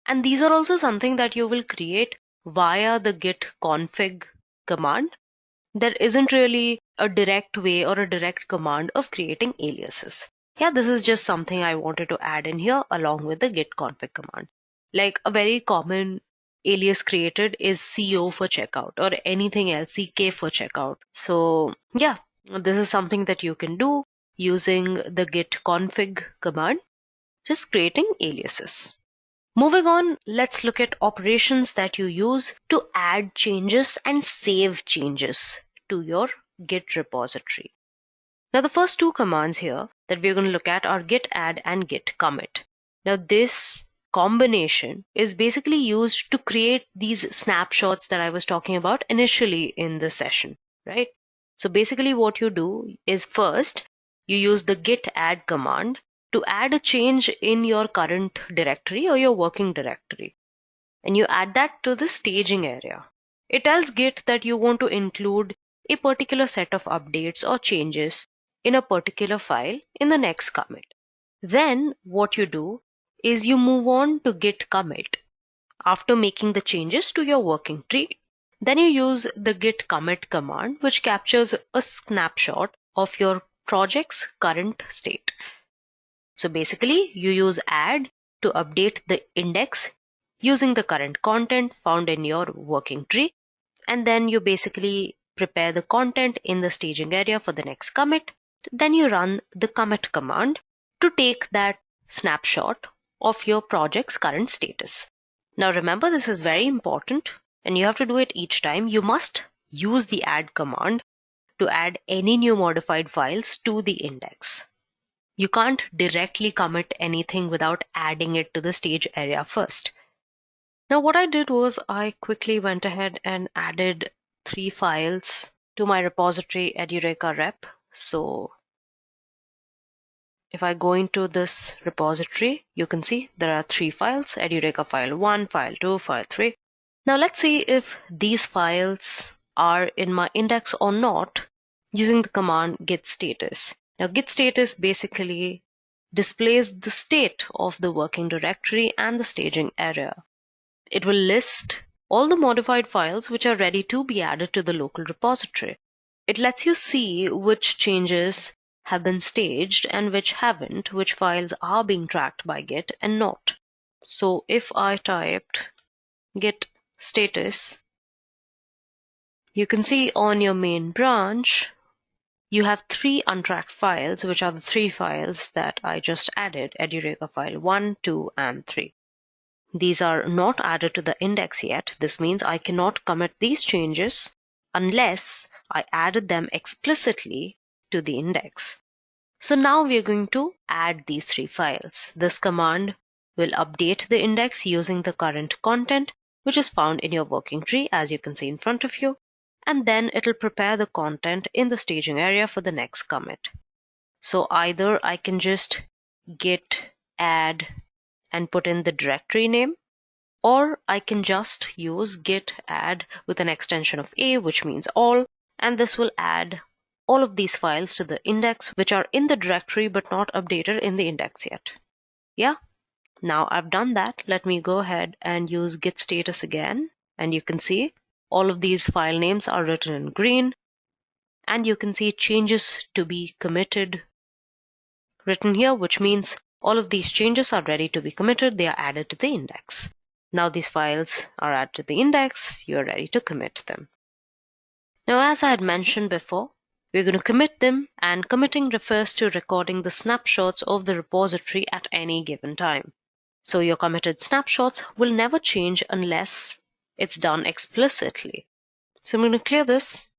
And these are also something that you will create via the git config command. There isn't really a direct way or a direct command of creating aliases. Yeah, this is just something I wanted to add in here along with the git config command. Like a very common alias created is CO for checkout or anything else, CK for checkout. So yeah, this is something that you can do using the git config command, just creating aliases. Moving on, let's look at operations that you use to add changes and save changes to your Git repository. Now, the first two commands here that we're going to look at are git add and git commit. Now, this combination is basically used to create these snapshots that I was talking about initially in the session, right? So basically what you do is first you use the git add command to add a change in your current directory or your working directory. And you add that to the staging area. It tells Git that you want to include a particular set of updates or changes in a particular file in the next commit. Then what you do is you move on to git commit after making the changes to your working tree. Then you use the git commit command, which captures a snapshot of your project's current state. So basically you use add to update the index using the current content found in your working tree, and then you basically prepare the content in the staging area for the next commit. Then you run the commit command to take that snapshot of your project's current status. Now remember, this is very important and you have to do it each time. You must use the add command to add any new modified files to the index. You can't directly commit anything without adding it to the stage area first. Now what I did was I quickly went ahead and added 3 files to my repository Edureka rep. So if I go into this repository, you can see there are 3 files: Edureka file 1, file 2, file 3. Now let's see if these files are in my index or not using the command git status. Now git status basically displays the state of the working directory and the staging area. It will list all the modified files which are ready to be added to the local repository. It lets you see which changes have been staged and which haven't, which files are being tracked by Git and not. So if I typed git status, you can see on your main branch, you have 3 untracked files, which are the 3 files that I just added: Edureka file 1, 2, and 3. These are not added to the index yet. This means I cannot commit these changes unless I added them explicitly to the index. So now we are going to add these 3 files. This command will update the index using the current content, which is found in your working tree, as you can see in front of you, and then it'll prepare the content in the staging area for the next commit. So either I can just git add and put in the directory name, or I can just use git add with an extension of a, which means all, and this will add all of these files to the index which are in the directory but not updated in the index yet. Yeah, now I've done that. Let me go ahead and use git status again, and you can see all of these file names are written in green, and you can see changes to be committed written here, which means all of these changes are ready to be committed. They are added to the index. Now these files are added to the index. You're ready to commit them. Now, as I had mentioned before, we're going to commit them, and committing refers to recording the snapshots of the repository at any given time. So your committed snapshots will never change unless it's done explicitly. So I'm going to clear this,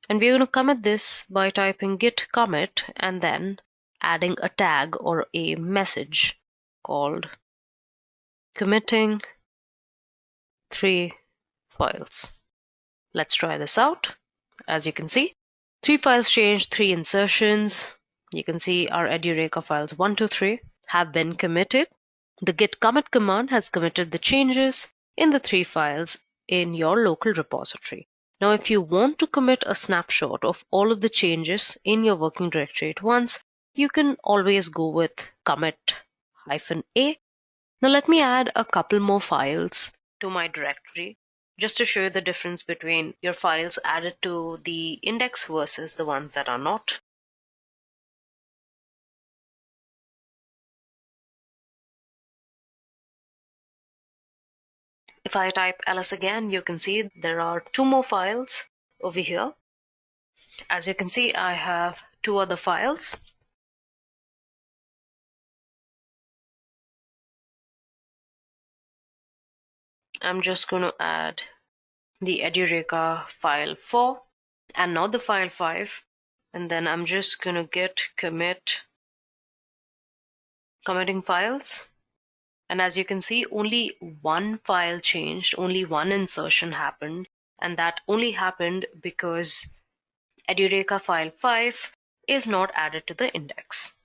and we're going to commit this by typing git commit and then adding a tag or a message called committing 3 files. Let's try this out. As you can see, 3 files changed, 3 insertions. You can see our Edureka files 1, 2, 3 have been committed. The git commit command has committed the changes in the 3 files in your local repository. Now, if you want to commit a snapshot of all of the changes in your working directory at once, you can always go with commit-a. Now let me add a couple more files to my directory just to show you the difference between your files added to the index versus the ones that are not. If I type ls again, you can see there are 2 more files over here. As you can see, I have 2 other files. I'm just going to add the Edureka file 4 and now the file 5, and then I'm just going to git commit committing files, And as you can see, only one file changed, only one insertion happened, and that only happened because Edureka file 5 is not added to the index.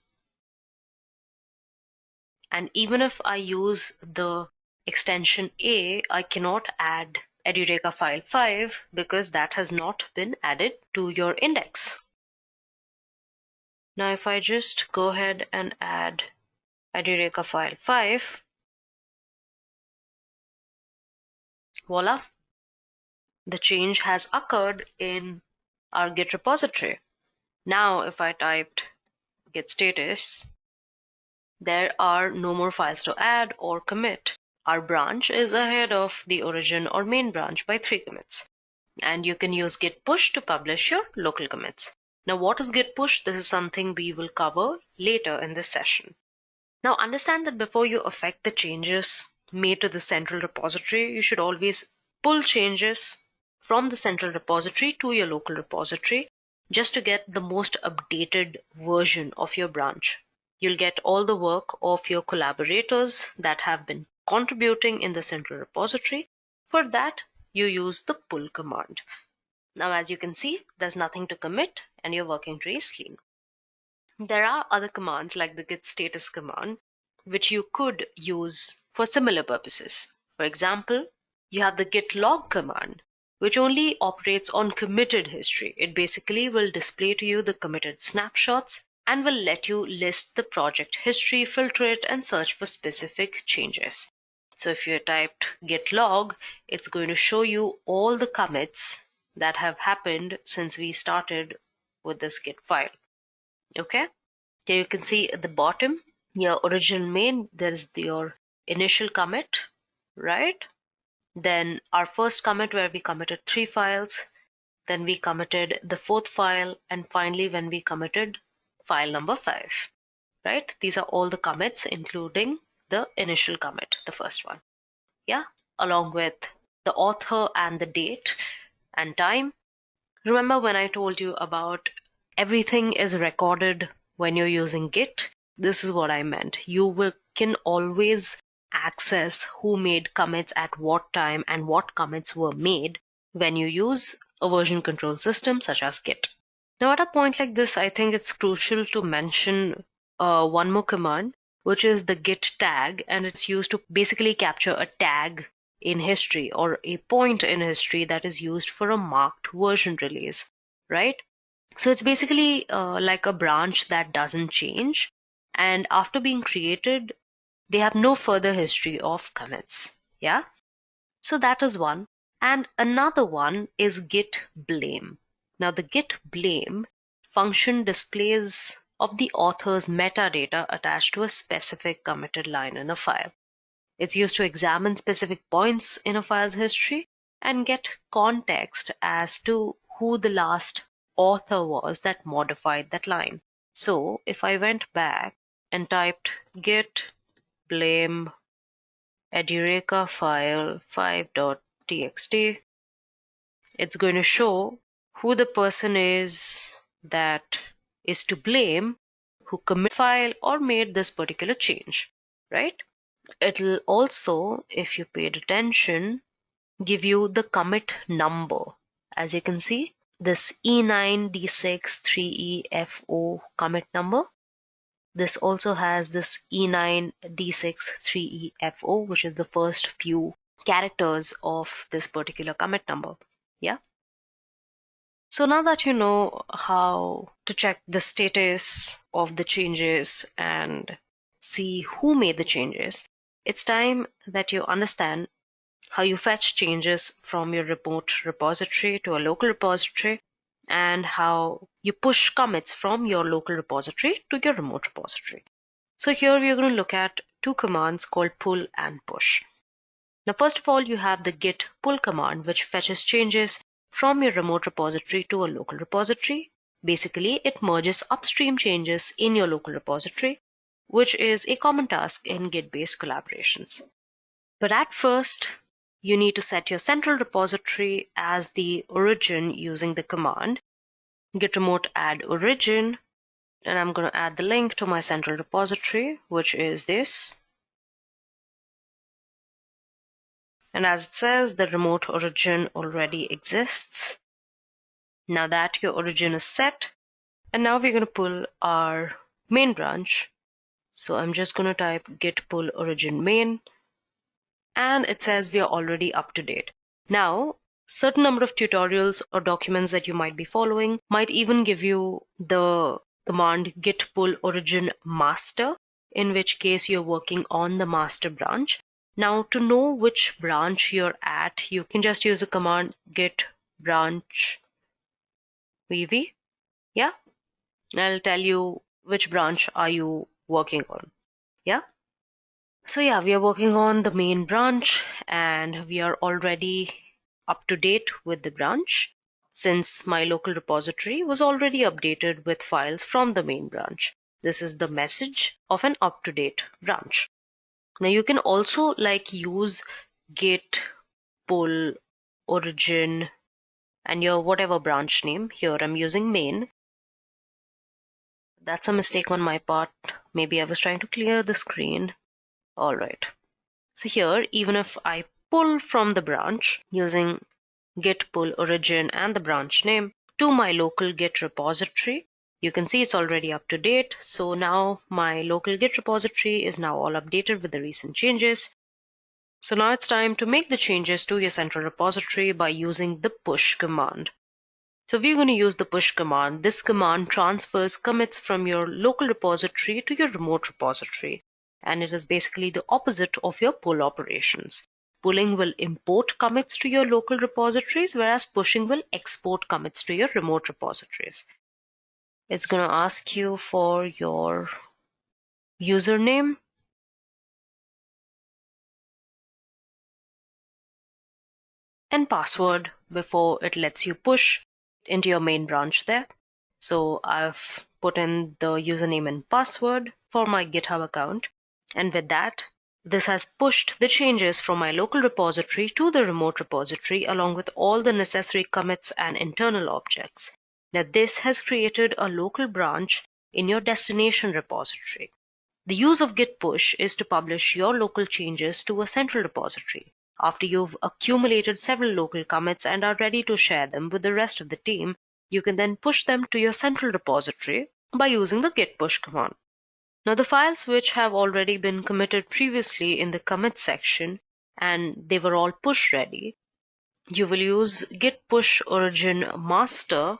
And even if I use the extension A, I cannot add Edureka file 5 because that has not been added to your index. Now if I just go ahead and add Edureka file 5, voila, the change has occurred in our Git repository. Now if I typed git status, there are no more files to add or commit. Our branch is ahead of the origin or main branch by 3 commits. And you can use git push to publish your local commits. Now what is git push? This is something we will cover later in this session. Now understand that before you affect the changes made to the central repository, you should always pull changes from the central repository to your local repository just to get the most updated version of your branch. You'll get all the work of your collaborators that have been contributing in the central repository. For that, you use the pull command. Now, as you can see, there's nothing to commit and your working tree is clean. There are other commands like the git status command, which you could use for similar purposes. For example, you have the git log command, which only operates on committed history. It basically will display to you the committed snapshots and will let you list the project history, filter it, and search for specific changes. So if you typed git log, it's going to show you all the commits that have happened since we started with this git file. Okay, so you can see at the bottom, your original main, there's your initial commit, right? Then our first commit where we committed 3 files, then we committed the 4th file, and finally when we committed file number 5, right? These are all the commits, including the initial commit, the first one. Yeah, along with the author and the date and time. Remember when I told you about everything is recorded when you're using Git? This is what I meant. You can always access who made commits at what time and what commits were made when you use a version control system such as Git. Now at a point like this, I think it's crucial to mention one more command, which is the git tag, and it's used to basically capture a tag in history or a point in history that is used for a marked version release, right? So it's basically like a branch that doesn't change, and after being created, they have no further history of commits. Yeah, so that is one. And another one is git blame. Now the git blame function displays of the author's metadata attached to a specific committed line in a file. It's used to examine specific points in a file's history and get context as to who the last author was that modified that line. So if I went back and typed git blame Edureka file 5.txt, it's going to show who the person is that is to blame, who committed the file or made this particular change, right? It'll also, if you paid attention, give you the commit number. As you can see, this E9D63EFO commit number. This also has this E9D63EFO, which is the first few characters of this particular commit number. Yeah. So now that you know how to check the status of the changes and see who made the changes, it's time that you understand how you fetch changes from your remote repository to a local repository, and how you push commits from your local repository to your remote repository. So here we are going to look at 2 commands called pull and push. Now first of all, you have the git pull command, which fetches changes from your remote repository to a local repository. Basically, it merges upstream changes in your local repository, which is a common task in Git-based collaborations. But at first, you need to set your central repository as the origin using the command git remote add origin, and I'm going to add the link to my central repository, which is this. And as it says, the remote origin already exists. Now that your origin is set, and now we're going to pull our main branch. So I'm just going to type git pull origin main, and it says we are already up to date. Now, certain number of tutorials or documents that you might be following might even give you the command git pull origin master, in which case you're working on the master branch. Now, to know which branch you're at, you can just use the command git branch vv. Yeah, I'll tell you which branch are you working on. Yeah. So yeah, we are working on the main branch, and we are already up to date with the branch since my local repository was already updated with files from the main branch. This is the message of an up-to-date branch. Now you can also use git pull origin and your whatever branch name. Here I'm using main. That's a mistake on my part. Maybe I was trying to clear the screen. All right. So here, even if I pull from the branch using git pull origin and the branch name to my local git repository, you can see it's already up to date. So now my local git repository is now all updated with the recent changes. So now it's time to make the changes to your central repository by using the push command. So we're going to use the push command. This command transfers commits from your local repository to your remote repository. And it is basically the opposite of your pull operations. Pulling will import commits to your local repositories, whereas pushing will export commits to your remote repositories. It's going to ask you for your username. And password before it lets you push into your main branch there. So I've put in the username and password for my GitHub account. And with that, this has pushed the changes from my local repository to the remote repository along with all the necessary commits and internal objects. Now this has created a local branch in your destination repository. The use of git push is to publish your local changes to a central repository. After you've accumulated several local commits and are ready to share them with the rest of the team, you can then push them to your central repository by using the git push command. Now the files which have already been committed previously in the commit section and they were all push ready, you will use git push origin master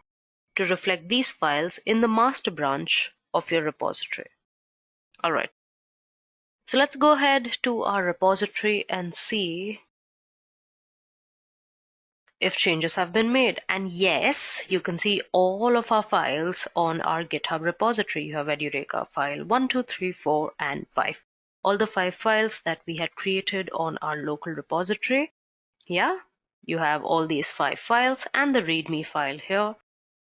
to reflect these files in the master branch of your repository. All right. So let's go ahead to our repository and see if changes have been made. And yes, you can see all of our files on our GitHub repository. You have Edureka file 1, 2, 3, 4, and 5. All the 5 files that we had created on our local repository. Yeah, you have all these 5 files and the README file here.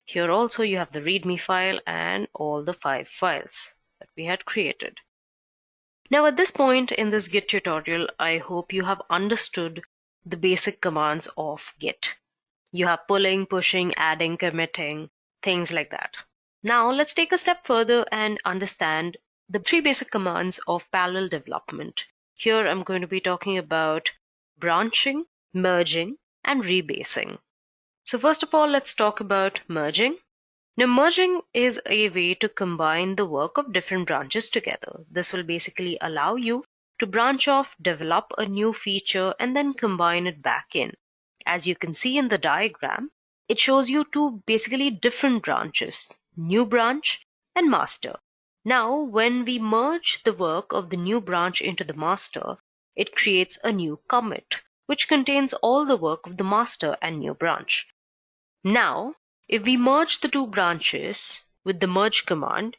Here also you have the README file and all the 5 files that we had created. Now at this point in this Git tutorial, I hope you have understood the basic commands of Git. You have pulling, pushing, adding, committing, things like that. Now let's take a step further and understand the 3 basic commands of parallel development. Here I'm going to be talking about branching, merging, and rebasing. So first of all, let's talk about merging. Now, merging is a way to combine the work of different branches together. This will basically allow you to branch off, develop a new feature, and then combine it back in. As you can see in the diagram, it shows you 2 basically different branches, new branch and master. Now, when we merge the work of the new branch into the master, it creates a new commit, which contains all the work of the master and new branch. Now, if we merge the 2 branches with the merge command,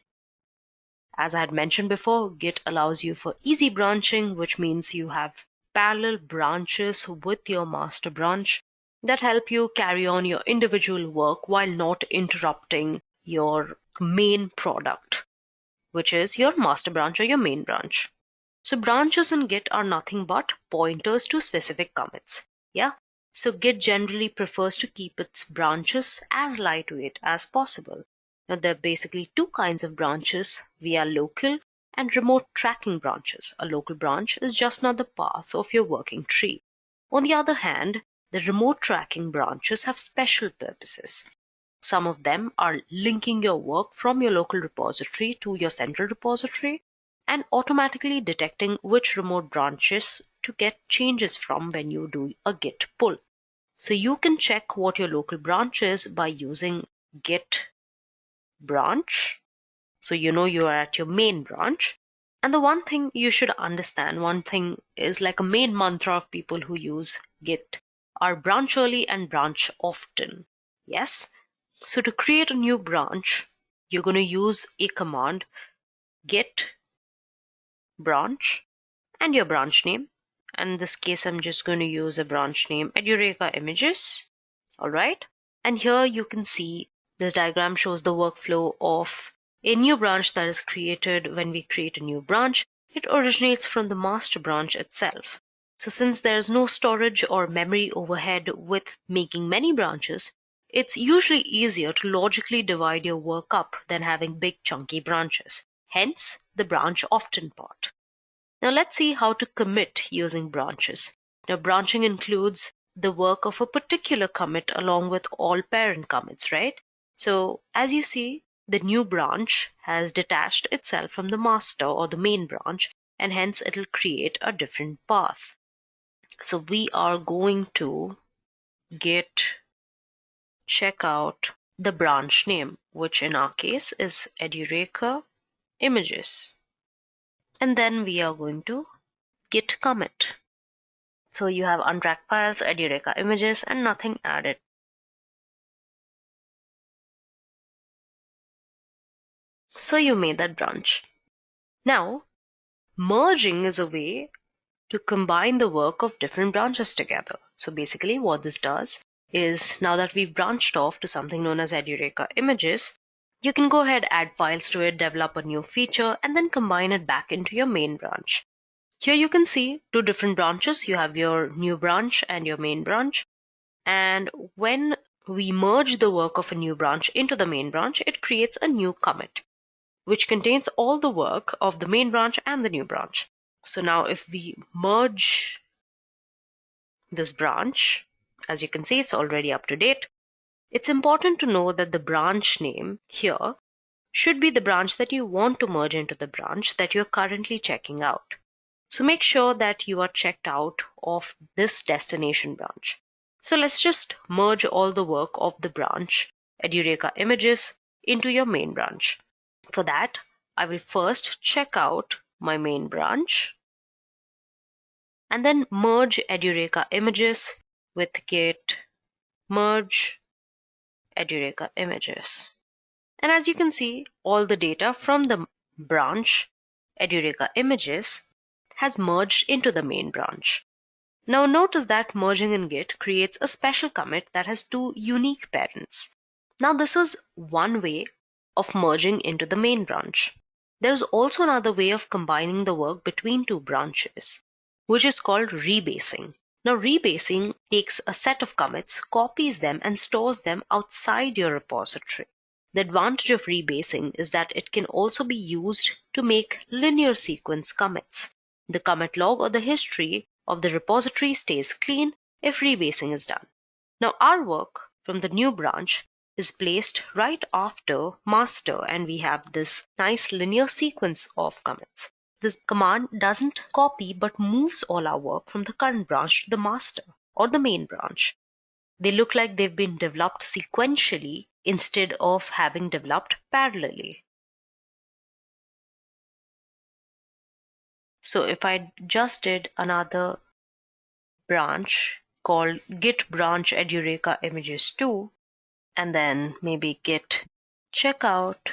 as I had mentioned before, Git allows you for easy branching, which means you have parallel branches with your master branch that help you carry on your individual work while not interrupting your main product, which is your master branch or your main branch. So branches in Git are nothing but pointers to specific commits. Yeah. So Git generally prefers to keep its branches as lightweight as possible. Now there are basically 2 kinds of branches via local and remote tracking branches. A local branch is just not the path of your working tree. On the other hand, the remote tracking branches have special purposes. Some of them are linking your work from your local repository to your central repository and automatically detecting which remote branches to get changes from when you do a git pull. So you can check what your local branch is by using git branch. So you know you are at your main branch. And the one thing you should understand, one thing is like a main mantra of people who use Git are branch early and branch often. Yes? So to create a new branch, you're going to use a command git branch and your branch name. And in this case, I'm just going to use a branch name Edureka Images. All right. And here you can see this diagram shows the workflow of a new branch that is created. When we create a new branch, it originates from the master branch itself. So since there's no storage or memory overhead with making many branches, it's usually easier to logically divide your work up than having big chunky branches. Hence, the branch often part. Now let's see how to commit using branches. Now branching includes the work of a particular commit along with all parent commits, right? So as you see, the new branch has detached itself from the master or the main branch, and hence it'll create a different path. So we are going to git check out the branch name, which in our case is Edureka Images. And then we are going to git commit. So you have untracked files, Edureka Images, and nothing added. So you made that branch. Now, merging is a way to combine the work of different branches together. So basically what this does is, now that we've branched off to something known as Edureka Images, you can go ahead, add files to it, develop a new feature, and then combine it back into your main branch. Here you can see two different branches. You have your new branch and your main branch. And when we merge the work of a new branch into the main branch, it creates a new commit, which contains all the work of the main branch and the new branch. So now if we merge this branch, as you can see, it's already up to date. It's important to know that the branch name here should be the branch that you want to merge into the branch that you're currently checking out. So make sure that you are checked out of this destination branch. So let's just merge all the work of the branch Edureka Images into your main branch. For that, I will first check out my main branch and then merge Edureka Images with git merge Edureka Images. And as you can see, all the data from the branch Edureka Images has merged into the main branch. Now notice that merging in Git creates a special commit that has two unique parents. Now this is one way of merging into the main branch. There's also another way of combining the work between two branches, which is called rebasing. Now rebasing takes a set of commits, copies them, and stores them outside your repository. The advantage of rebasing is that it can also be used to make linear sequence commits. The commit log or the history of the repository stays clean if rebasing is done. Now our work from the new branch is placed right after master, and we have this nice linear sequence of commits. This command doesn't copy but moves all our work from the current branch to the master or the main branch. They look like they've been developed sequentially instead of having developed parallelly. So if I just did another branch called git branch Edureka Images 2, and then maybe git checkout,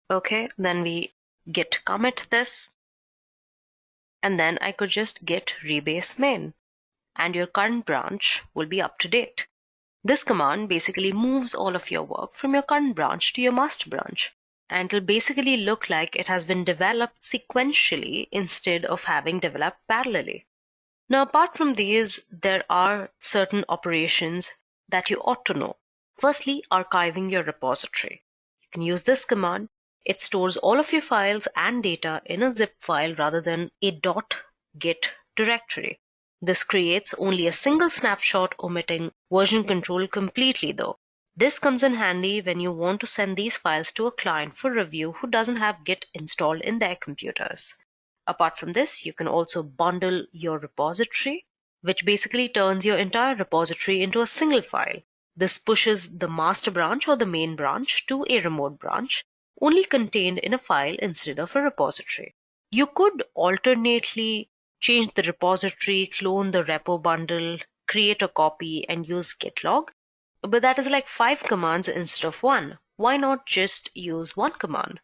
okay, then we git commit this, and then I could just git rebase main, and your current branch will be up to date. This command basically moves all of your work from your current branch to your master branch, and it'll basically look like it has been developed sequentially instead of having developed parallelly. Now, apart from these, there are certain operations that you ought to know. Firstly, archiving your repository. You can use this command It stores all of your files and data in a zip file rather than a .git directory. This creates only a single snapshot, omitting version control completely though. This comes in handy when you want to send these files to a client for review who doesn't have Git installed in their computers. Apart from this, you can also bundle your repository, which basically turns your entire repository into a single file. This pushes the master branch or the main branch to a remote branch, only contained in a file instead of a repository. You could alternately change the repository, clone the repo bundle, create a copy, and use git log. But that is like 5 commands instead of 1. Why not just use 1 command?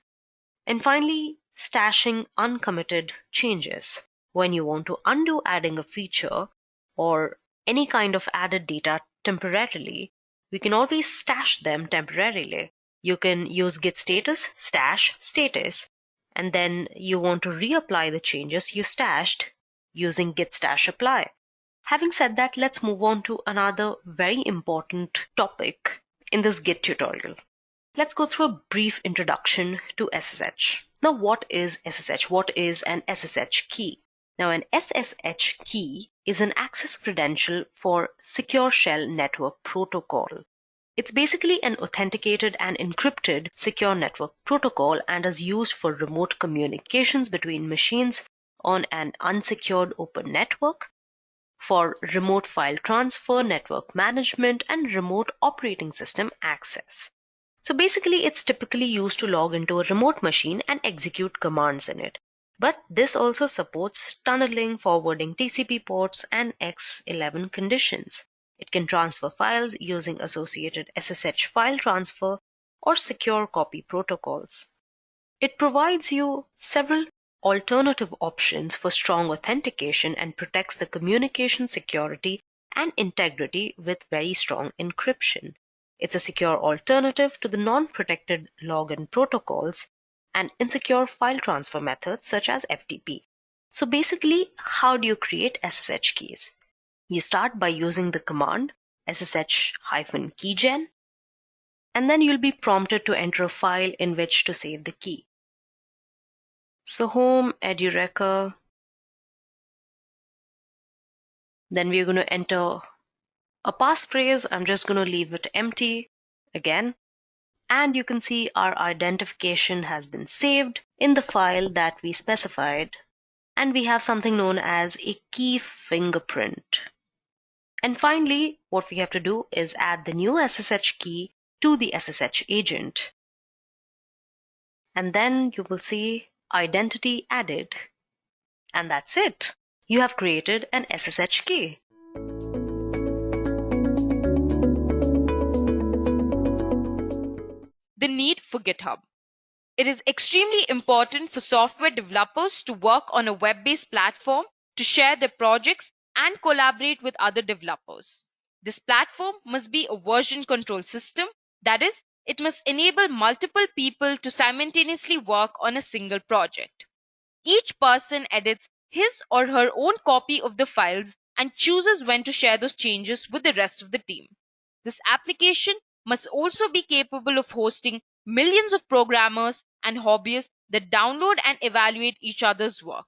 And finally, stashing uncommitted changes. When you want to undo adding a feature or any kind of added data temporarily, we can always stash them temporarily. You can use git status, stash status, and then you want to reapply the changes you stashed using git stash apply. Having said that, let's move on to another very important topic in this Git tutorial. Let's go through a brief introduction to SSH. Now, what is SSH? What is an SSH key? Now, an SSH key is an access credential for Secure Shell Network Protocol. It's basically an authenticated and encrypted secure network protocol and is used for remote communications between machines on an unsecured open network, for remote file transfer, network management, and remote operating system access. So basically, it's typically used to log into a remote machine and execute commands in it. But this also supports tunneling, forwarding TCP ports, and X11 conditions. It can transfer files using associated SSH file transfer or secure copy protocols. It provides you several alternative options for strong authentication and protects the communication security and integrity with very strong encryption. It's a secure alternative to the non-protected login protocols and insecure file transfer methods such as FTP. So basically, how do you create SSH keys? You start by using the command ssh-keygen, and then you'll be prompted to enter a file in which to save the key. So home, Edureka. Then we're going to enter a passphrase. I'm just going to leave it empty again. And you can see our identification has been saved in the file that we specified. And we have something known as a key fingerprint. And finally, what we have to do is add the new SSH key to the SSH agent. And then you will see identity added. And that's it. You have created an SSH key. The need for GitHub. It is extremely important for software developers to work on a web-based platform to share their projects and collaborate with other developers. This platform must be a version control system. That is, it must enable multiple people to simultaneously work on a single project. Each person edits his or her own copy of the files and chooses when to share those changes with the rest of the team. This application must also be capable of hosting millions of programmers and hobbyists that download and evaluate each other's work.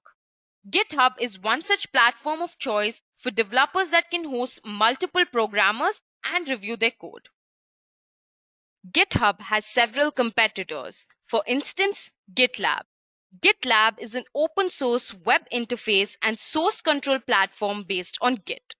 GitHub is one such platform of choice for developers that can host multiple programmers and review their code. GitHub has several competitors. For instance, GitLab. GitLab is an open source web interface and source control platform based on Git,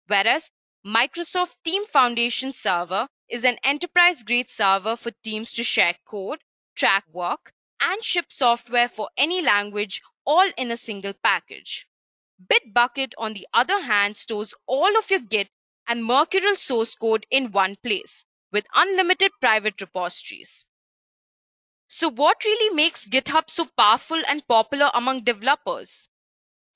whereas Microsoft Team Foundation Server is an enterprise-grade server for teams to share code, track work, and ship software for any language, all in a single package. Bitbucket, on the other hand, stores all of your Git and Mercurial source code in one place, with unlimited private repositories. So what really makes GitHub so powerful and popular among developers?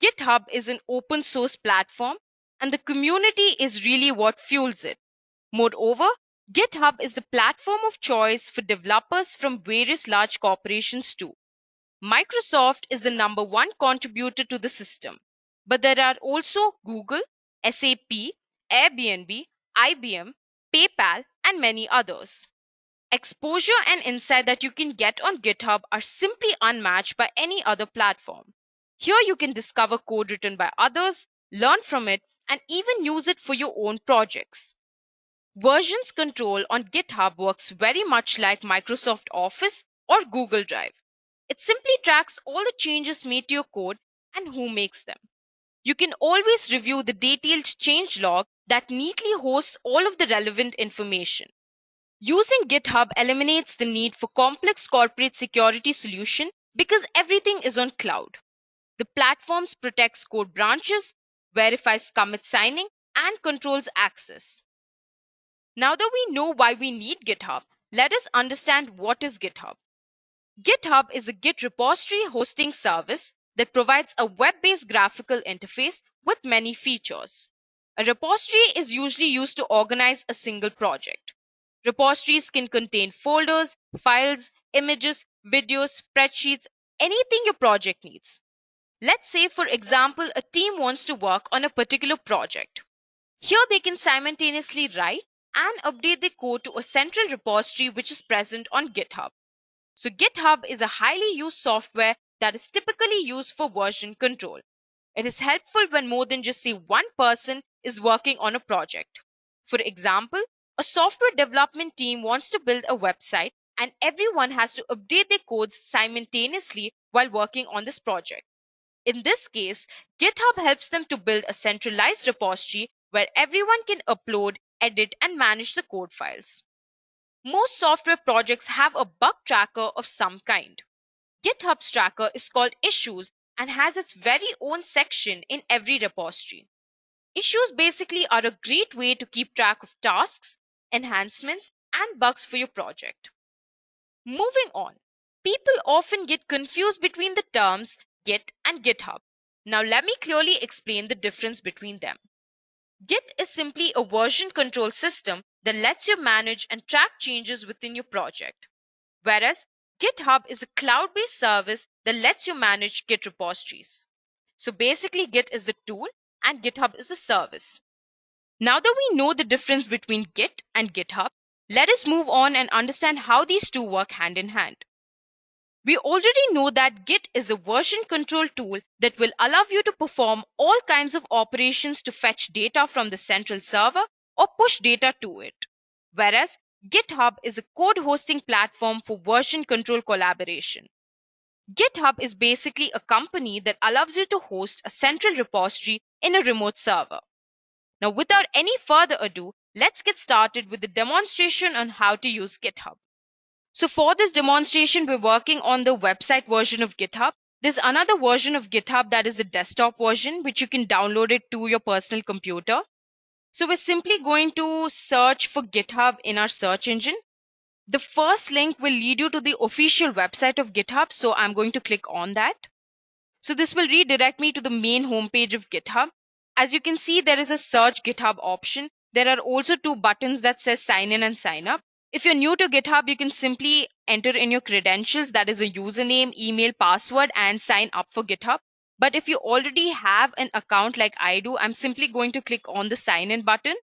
GitHub is an open source platform, and the community is really what fuels it. Moreover, GitHub is the platform of choice for developers from various large corporations too. Microsoft is the number one contributor to the system, but there are also Google, SAP, Airbnb, IBM, PayPal, and many others. Exposure and insight that you can get on GitHub are simply unmatched by any other platform. Here you can discover code written by others, learn from it, and even use it for your own projects. Versions control on GitHub works very much like Microsoft Office or Google Drive. It simply tracks all the changes made to your code and who makes them. You can always review the detailed change log that neatly hosts all of the relevant information. Using GitHub eliminates the need for complex corporate security solution because everything is on cloud. The platform protects code branches, verifies commit signing, and controls access. Now that we know why we need GitHub, let us understand what is GitHub. GitHub is a Git repository hosting service that provides a web-based graphical interface with many features. A repository is usually used to organize a single project. Repositories can contain folders, files, images, videos, spreadsheets, anything your project needs. Let's say, for example, a team wants to work on a particular project. Here they can simultaneously write and update their code to a central repository which is present on GitHub. So GitHub is a highly used software that is typically used for version control. It is helpful when more than just say one person is working on a project. For example, a software development team wants to build a website and everyone has to update their codes simultaneously while working on this project. In this case, GitHub helps them to build a centralized repository where everyone can upload, edit, and manage the code files. Most software projects have a bug tracker of some kind. GitHub's tracker is called Issues and has its very own section in every repository. Issues basically are a great way to keep track of tasks, enhancements, and bugs for your project. Moving on, people often get confused between the terms Git and GitHub. Now let me clearly explain the difference between them. Git is simply a version control system that lets you manage and track changes within your project, whereas GitHub is a cloud-based service that lets you manage Git repositories. So basically, Git is the tool and GitHub is the service. Now that we know the difference between Git and GitHub, let us move on and understand how these two work hand in hand. We already know that Git is a version control tool that will allow you to perform all kinds of operations to fetch data from the central server or push data to it, whereas GitHub is a code hosting platform for version control collaboration. GitHub is basically a company that allows you to host a central repository in a remote server. Now, without any further ado, let's get started with the demonstration on how to use GitHub. So for this demonstration, we're working on the website version of GitHub. There's another version of GitHub that is the desktop version, which you can download it to your personal computer. So we're simply going to search for GitHub in our search engine. The first link will lead you to the official website of GitHub. So I'm going to click on that. So this will redirect me to the main homepage of GitHub. As you can see, there is a search GitHub option. There are also two buttons that says sign in and sign up. If you're new to GitHub, you can simply enter in your credentials, that is a username, email, password, and sign up for GitHub. But if you already have an account like I do, I'm simply going to click on the sign in button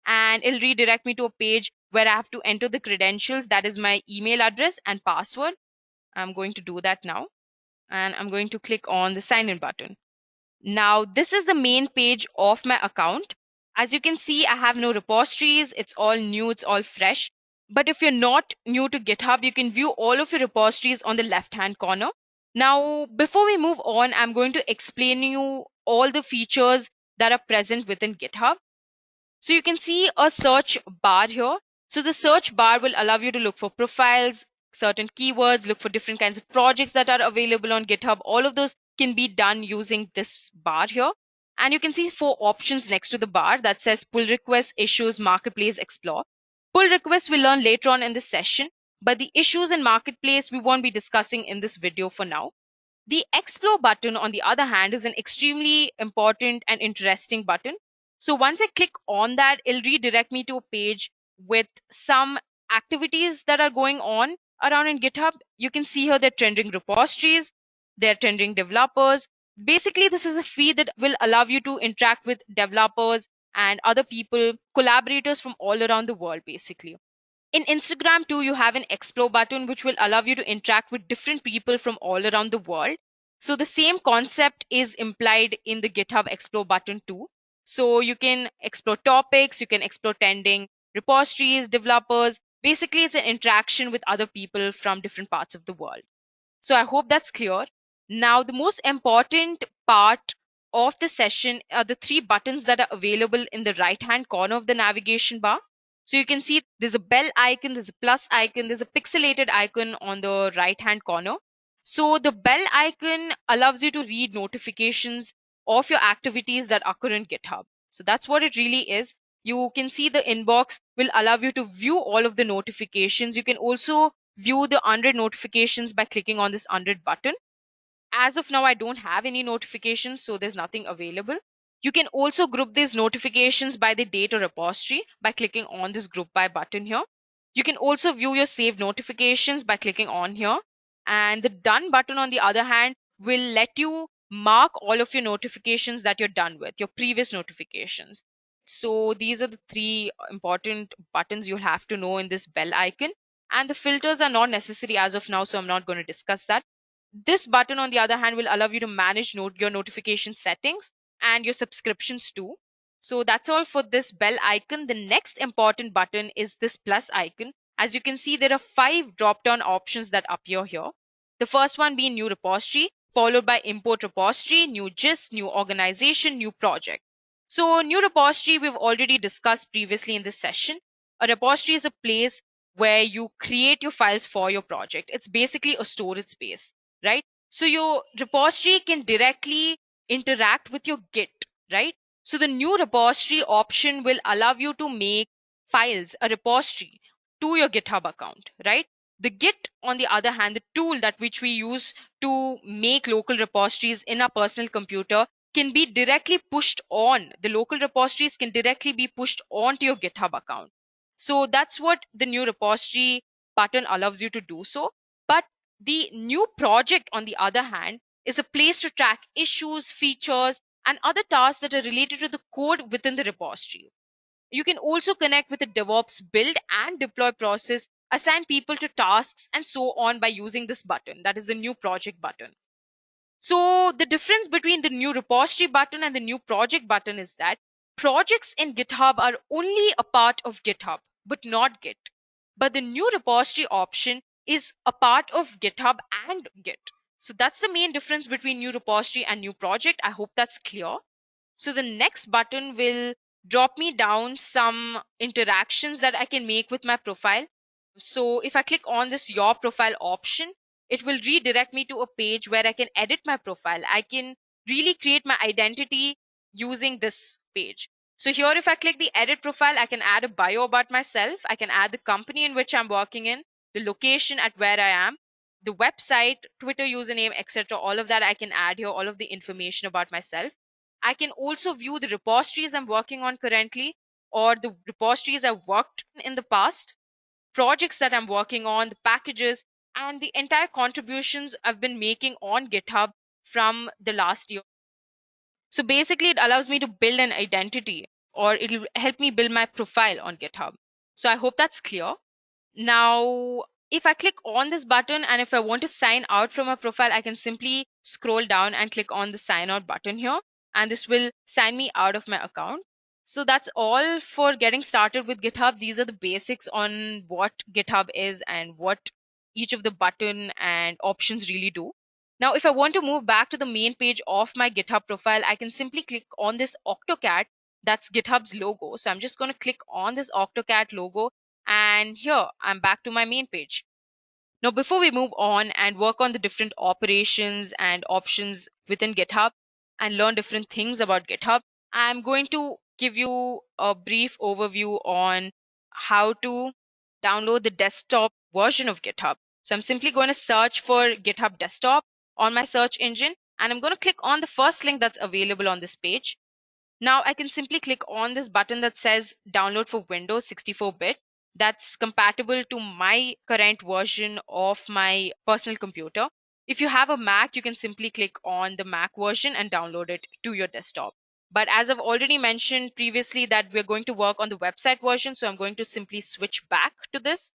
and it'll redirect me to a page where I have to enter the credentials, that is my email address and password. I'm going to do that now and I'm going to click on the sign in button. Now, this is the main page of my account. As you can see, I have no repositories. It's all new, it's all fresh. But if you're not new to GitHub, you can view all of your repositories on the left-hand corner. Now, before we move on, I'm going to explain you all the features that are present within GitHub. So you can see a search bar here. So the search bar will allow you to look for profiles, certain keywords, look for different kinds of projects that are available on GitHub. All of those can be done using this bar here. And you can see 4 options next to the bar that says pull requests, issues, marketplace, explore. Pull requests we'll learn later on in this session, but the issues and marketplace we won't be discussing in this video for now. The explore button, on the other hand, is an extremely important and interesting button. So once I click on that, it'll redirect me to a page with some activities that are going on around in GitHub. You can see here they're trending repositories, they're trending developers. Basically, this is a feed that will allow you to interact with developers and other people, collaborators from all around the world, basically. In Instagram too, you have an explore button, which will allow you to interact with different people from all around the world. So the same concept is implied in the GitHub explore button too. So you can explore topics, you can explore trending repositories, developers. Basically, it's an interaction with other people from different parts of the world. So I hope that's clear. Now, the most important part of the session are the three buttons that are available in the right-hand corner of the navigation bar. So you can see there's a bell icon, there's a plus icon, there's a pixelated icon on the right-hand corner. So the bell icon allows you to read notifications of your activities that occur in GitHub. So that's what it really is. You can see the inbox will allow you to view all of the notifications. You can also view the 100 notifications by clicking on this 100 button. As of now, I don't have any notifications, so there's nothing available. You can also group these notifications by the date or repository by clicking on this group by button here. You can also view your saved notifications by clicking on here. And the done button, on the other hand, will let you mark all of your notifications that you're done with, your previous notifications. So these are the three important buttons you'll have to know in this bell icon. And the filters are not necessary as of now, so I'm not going to discuss that. This button, on the other hand, will allow you to manage your notification settings and your subscriptions too. So that's all for this bell icon. The next important button is this plus icon. As you can see, there are 5 drop-down options that appear here. The first one being new repository, followed by import repository, new gist, new organization, new project. So new repository we've already discussed previously in this session. A repository is a place where you create your files for your project. It's basically a storage space, right? So your repository can directly interact with your Git, right? So the new repository option will allow you to make files, a repository to your GitHub account, right? The Git, on the other hand, the tool that which we use to make local repositories in our personal computer, can be directly pushed on. The local repositories can directly be pushed onto your GitHub account. So that's what the new repository button allows you to do so. But the new project, on the other hand, is a place to track issues, features, and other tasks that are related to the code within the repository. You can also connect with the DevOps build and deploy process, assign people to tasks, and so on by using this button. That is the new project button. So the difference between the new repository button and the new project button is that projects in GitHub are only a part of GitHub, but not Git. But the new repository option is a part of GitHub and Git. So that's the main difference between new repository and new project. I hope that's clear. So the next button will drop me down some interactions that I can make with my profile. So if I click on this your profile option, it will redirect me to a page where I can edit my profile. I can really create my identity using this page. So here, if I click the edit profile, I can add a bio about myself. I can add the company in which I'm working in, the location at where I am, the website, Twitter username, etc. All of that I can add here, all of the information about myself. I can also view the repositories I'm working on currently, or the repositories I've worked in the past, projects that I'm working on, the packages, and the entire contributions I've been making on GitHub from the last year. So basically, it allows me to build an identity, or it'll help me build my profile on GitHub. So I hope that's clear. Now, if I click on this button and if I want to sign out from a profile, I can simply scroll down and click on the sign out button here, and this will sign me out of my account. So that's all for getting started with GitHub. These are the basics on what GitHub is and what each of the button and options really do. Now, if I want to move back to the main page of my GitHub profile, I can simply click on this Octocat. That's GitHub's logo. So I'm just going to click on this Octocat logo, and here I'm back to my main page. Now, before we move on and work on the different operations and options within GitHub and learn different things about GitHub, I'm going to give you a brief overview on how to download the desktop version of GitHub. So I'm simply going to search for GitHub Desktop on my search engine, and I'm going to click on the first link that's available on this page. Now I can simply click on this button that says download for Windows 64-bit. That's compatible to my current version of my personal computer. If you have a Mac, you can simply click on the Mac version and download it to your desktop. But as I've already mentioned previously that we're going to work on the website version, so I'm going to simply switch back to this.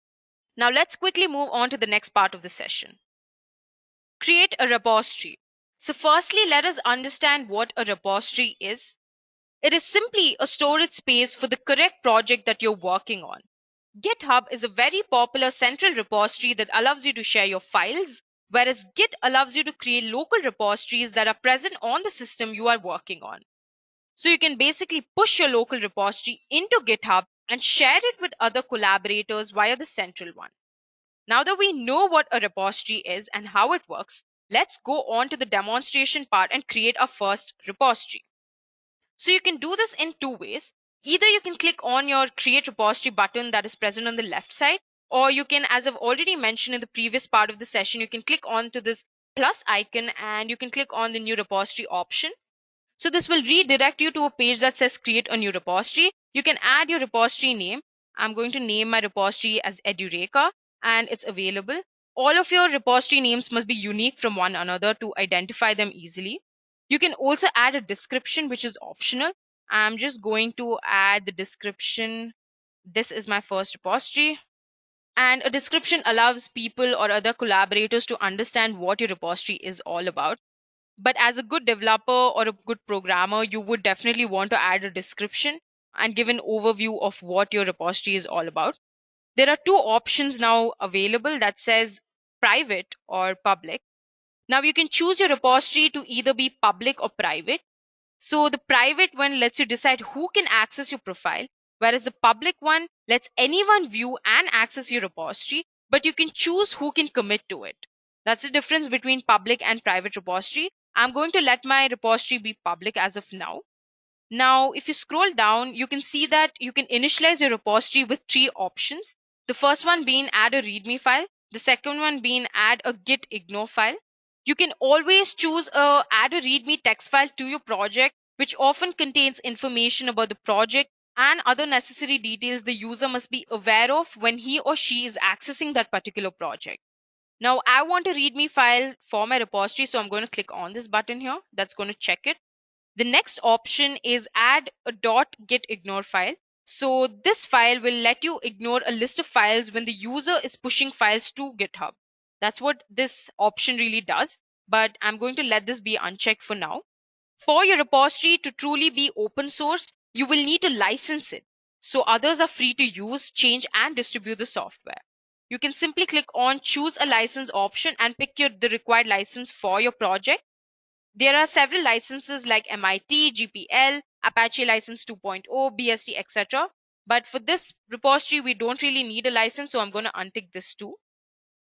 Now let's quickly move on to the next part of the session. Create a repository. So firstly, let us understand what a repository is. It is simply a storage space for the correct project that you're working on. GitHub is a very popular central repository that allows you to share your files, whereas Git allows you to create local repositories that are present on the system you are working on. So you can basically push your local repository into GitHub and share it with other collaborators via the central one. Now that we know what a repository is and how it works, let's go on to the demonstration part and create our first repository. So you can do this in two ways. Either you can click on your create repository button that is present on the left side, or you can, as I've already mentioned in the previous part of the session, you can click on to this plus icon and you can click on the new repository option. So this will redirect you to a page that says create a new repository. You can add your repository name. I'm going to name my repository as Edureka and it's available. All of your repository names must be unique from one another to identify them easily. You can also add a description, which is optional. I'm just going to add the description. This is my first repository. And a description allows people or other collaborators to understand what your repository is all about. But as a good developer or a good programmer, you would definitely want to add a description and give an overview of what your repository is all about. There are two options now available that says private or public. Now you can choose your repository to either be public or private. So the private one lets you decide who can access your profile, whereas the public one lets anyone view and access your repository, but you can choose who can commit to it. That's the difference between public and private repository. I'm going to let my repository be public as of now. Now, if you scroll down, you can see that you can initialize your repository with three options. The first one being add a README file. The second one being add a git ignore file. You can always choose add a README text file to your project, which often contains information about the project and other necessary details the user must be aware of when he or she is accessing that particular project. Now, I want a README file for my repository, so I'm going to click on this button here. That's going to check it. The next option is add a .git ignore file. So this file will let you ignore a list of files when the user is pushing files to GitHub. That's what this option really does, but I'm going to let this be unchecked for now. For your repository to truly be open source, you will need to license it, so others are free to use, change, and distribute the software. You can simply click on choose a license option and pick the required license for your project. There are several licenses like MIT, GPL, Apache License 2.0, BSD, etc. But for this repository, we don't really need a license, so I'm going to untick this too.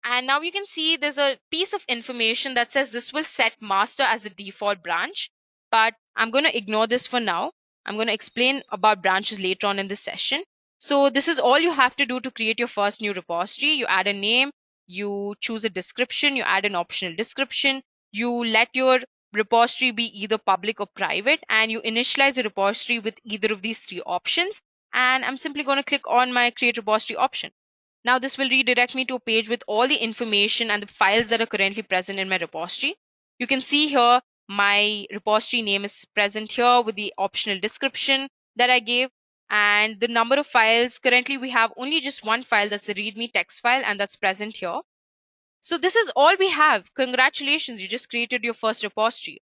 And now you can see there's a piece of information that says this will set master as the default branch, but I'm going to ignore this for now. I'm going to explain about branches later on in this session. So this is all you have to do to create your first new repository. You add a name, you choose a description, you add an optional description, you let your repository be either public or private, and you initialize your repository with either of these three options. And I'm simply going to click on my create repository option. Now this will redirect me to a page with all the information and the files that are currently present in my repository. You can see here my repository name is present here with the optional description that I gave, and the number of files. Currently we have only just one file, that's the readme text file, and that's present here. So this is all we have. Congratulations, you just created your first repository.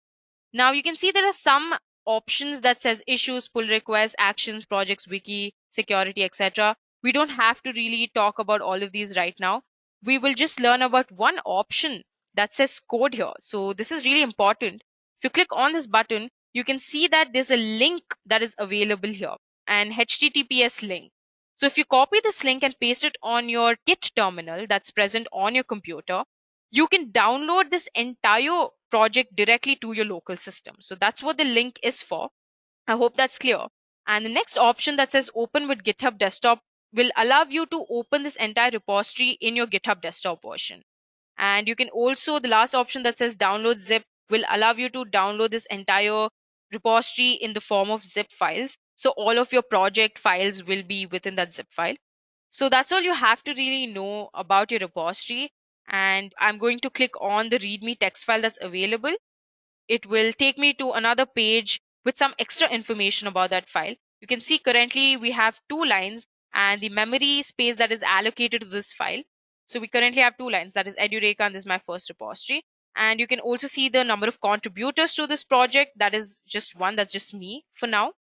Now you can see there are some options that says issues, pull requests, actions, projects, wiki, security, etc. We don't have to really talk about all of these right now. We will just learn about one option that says code here. So this is really important. If you click on this button, you can see that there's a link that is available here, an HTTPS link. So if you copy this link and paste it on your Git terminal that's present on your computer, you can download this entire project directly to your local system. So that's what the link is for. I hope that's clear. And the next option that says open with GitHub Desktop will allow you to open this entire repository in your GitHub Desktop version. And you can also, the last option that says download zip will allow you to download this entire repository in the form of zip files. So all of your project files will be within that zip file. So that's all you have to really know about your repository. And I'm going to click on the README text file that's available. It will take me to another page with some extra information about that file. You can see currently we have 2 lines and the memory space that is allocated to this file. So we currently have 2 lines, that is Edureka and this is my first repository. And you can also see the number of contributors to this project. That is just one, that's just me for now.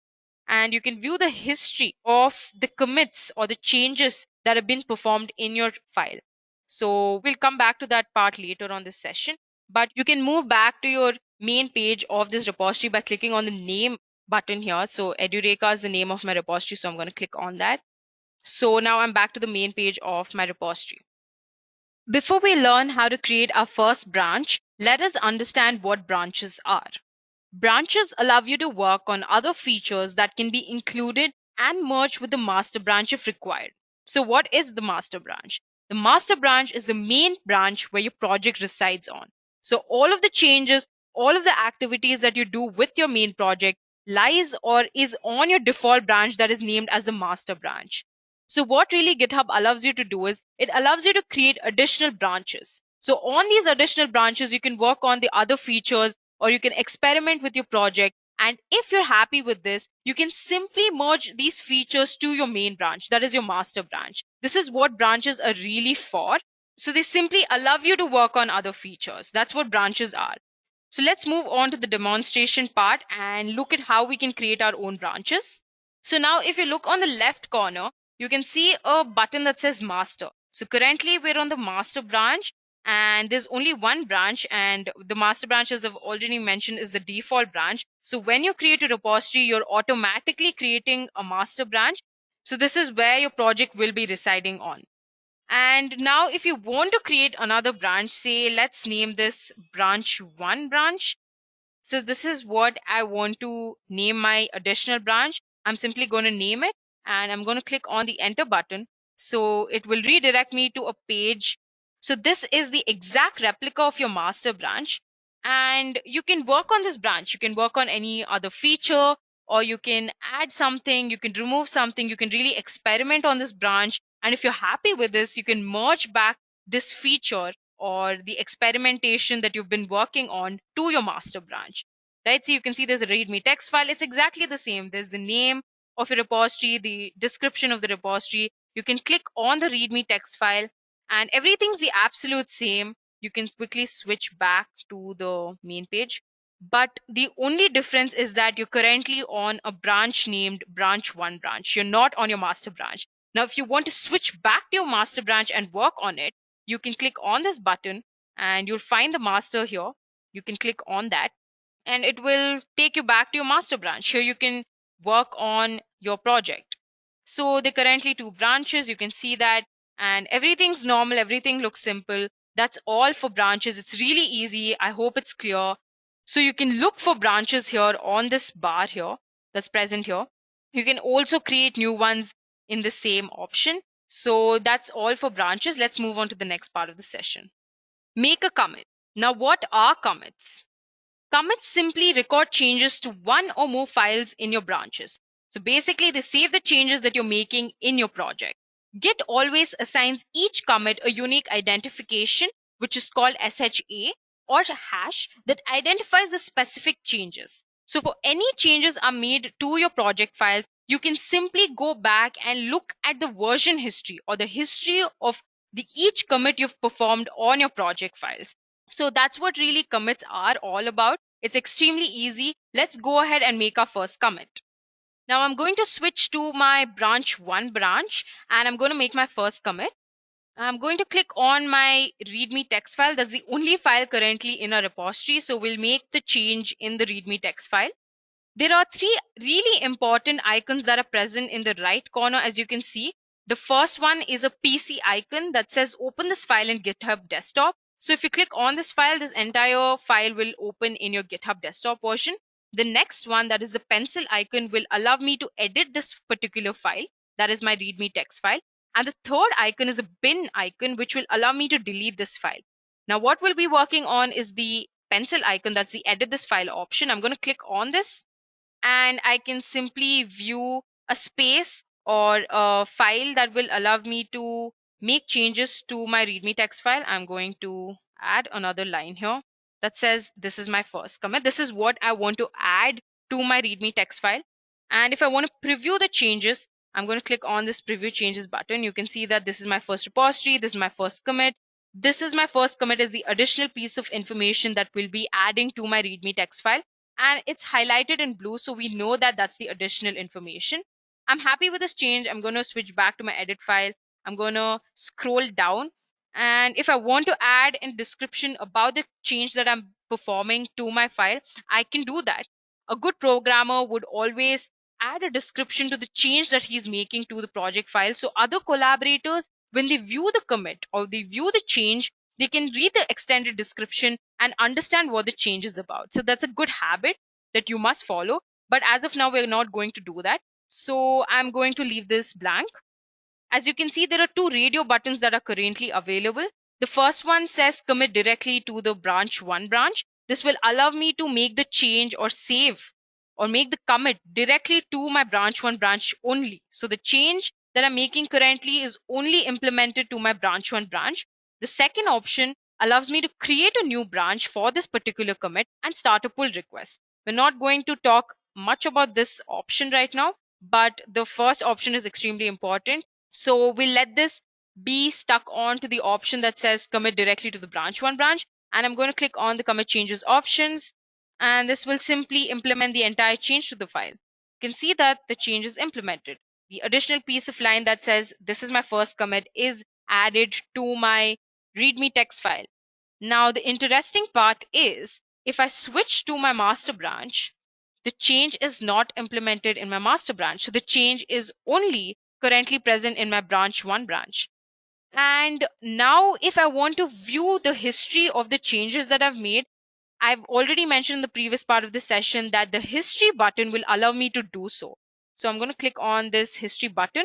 And you can view the history of the commits or the changes that have been performed in your file. So we'll come back to that part later on this session, but you can move back to your main page of this repository by clicking on the name button here. So Edureka is the name of my repository, so I'm going to click on that. So now I'm back to the main page of my repository. Before we learn how to create our first branch, let us understand what branches are. Branches allow you to work on other features that can be included and merged with the master branch if required. So what is the master branch? The master branch is the main branch where your project resides on. So all of the changes, all of the activities that you do with your main project lies or is on your default branch that is named as the master branch. So what really GitHub allows you to do is it allows you to create additional branches. So on these additional branches, you can work on the other features or you can experiment with your project. And if you're happy with this, you can simply merge these features to your main branch, that is your master branch. This is what branches are really for. So they simply allow you to work on other features. That's what branches are. So let's move on to the demonstration part and look at how we can create our own branches. So now if you look on the left corner, you can see a button that says master. So currently we're on the master branch and there's only one branch, and the master branch, as I've already mentioned, is the default branch. So when you create a repository, you're automatically creating a master branch. So this is where your project will be residing on. And now if you want to create another branch, say let's name this branch 1 branch. So this is what I want to name my additional branch. I'm simply going to name it and I'm going to click on the enter button. So it will redirect me to a page. So this is the exact replica of your master branch. And you can work on this branch. You can work on any other feature, or you can add something, you can remove something, you can really experiment on this branch. And if you're happy with this, you can merge back this feature or the experimentation that you've been working on to your master branch, right? So you can see there's a README text file. It's exactly the same. There's the name of your repository, the description of the repository. You can click on the README text file and everything's the absolute same. You can quickly switch back to the main page. But the only difference is that you're currently on a branch named branch 1 branch. You're not on your master branch. Now, if you want to switch back to your master branch and work on it, you can click on this button and you'll find the master here. You can click on that and it will take you back to your master branch. Here you can work on your project. So there are currently 2 branches. You can see that, and everything's normal. Everything looks simple. That's all for branches. It's really easy. I hope it's clear. So you can look for branches here on this bar here that's present here. You can also create new ones in the same option. So that's all for branches. Let's move on to the next part of the session. Make a commit. Now, what are commits? Commits simply record changes to one or more files in your branches. So basically, they save the changes that you're making in your project. Git always assigns each commit a unique identification, which is called SHA or hash, that identifies the specific changes. So for any changes are made to your project files, you can simply go back and look at the version history or the history of each commit you've performed on your project files. So that's what really commits are all about. It's extremely easy. Let's go ahead and make our first commit. Now I'm going to switch to my branch 1 branch and I'm going to make my first commit. I'm going to click on my README text file. That's the only file currently in our repository. So we'll make the change in the README text file. There are 3 really important icons that are present in the right corner, as you can see. The first one is a PC icon that says open this file in GitHub desktop. So if you click on this file, this entire file will open in your GitHub desktop version. The next one, that is the pencil icon, will allow me to edit this particular file. That is my README text file. And the third icon is a bin icon, which will allow me to delete this file. Now, what we'll be working on is the pencil icon. That's the edit this file option. I'm going to click on this and I can simply view a space or a file that will allow me to make changes to my README text file. I'm going to add another line here that says this is my first commit. This is what I want to add to my README text file. And if I want to preview the changes, I'm going to click on this preview changes button. You can see that this is my first repository. This is my first commit. This is my first commit as the additional piece of information that will be adding to my README text file. And it's highlighted in blue, so we know that that's the additional information. I'm happy with this change. I'm going to switch back to my edit file. I'm going to scroll down. And if I want to add a description about the change that I'm performing to my file, I can do that. A good programmer would always add a description to the change that he's making to the project file. So other collaborators, when they view the commit or they view the change, they can read the extended description and understand what the change is about. So that's a good habit that you must follow. But as of now, we're not going to do that. So I'm going to leave this blank. As you can see, there are two radio buttons that are currently available. The first one says commit directly to the branch 1 branch. This will allow me to make the change or save or make the commit directly to my branch 1 branch only. So the change that I'm making currently is only implemented to my branch 1 branch. The second option allows me to create a new branch for this particular commit and start a pull request. We're not going to talk much about this option right now, but the first option is extremely important. So we'll let this be stuck on to the option that says commit directly to the branch 1 branch. And I'm going to click on the commit changes options. And this will simply implement the entire change to the file. You can see that the change is implemented. The additional piece of line that says this is my first commit is added to my README text file. Now, the interesting part is if I switch to my master branch, the change is not implemented in my master branch. So the change is only currently present in my branch 1 branch. And now if I want to view the history of the changes that I've made, I've already mentioned in the previous part of the session that the history button will allow me to do so. So I'm going to click on this history button,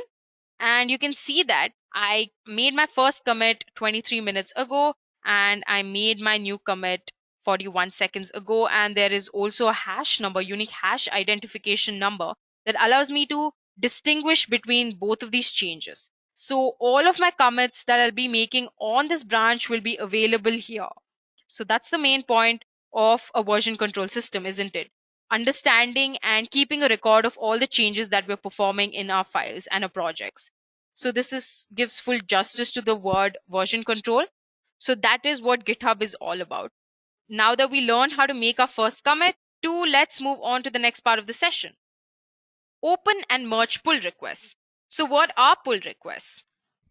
and you can see that I made my first commit 23 minutes ago, and I made my new commit 41 seconds ago. And there is also a hash number, unique hash identification number that allows me to distinguish between both of these changes. So all of my commits that I'll be making on this branch will be available here. So that's the main point of a version control system, isn't it? Understanding and keeping a record of all the changes that we're performing in our files and our projects. So this gives full justice to the word version control. So that is what GitHub is all about. Now that we learned how to make our first commit, let's move on to the next part of the session. Open and merge pull requests. So what are pull requests?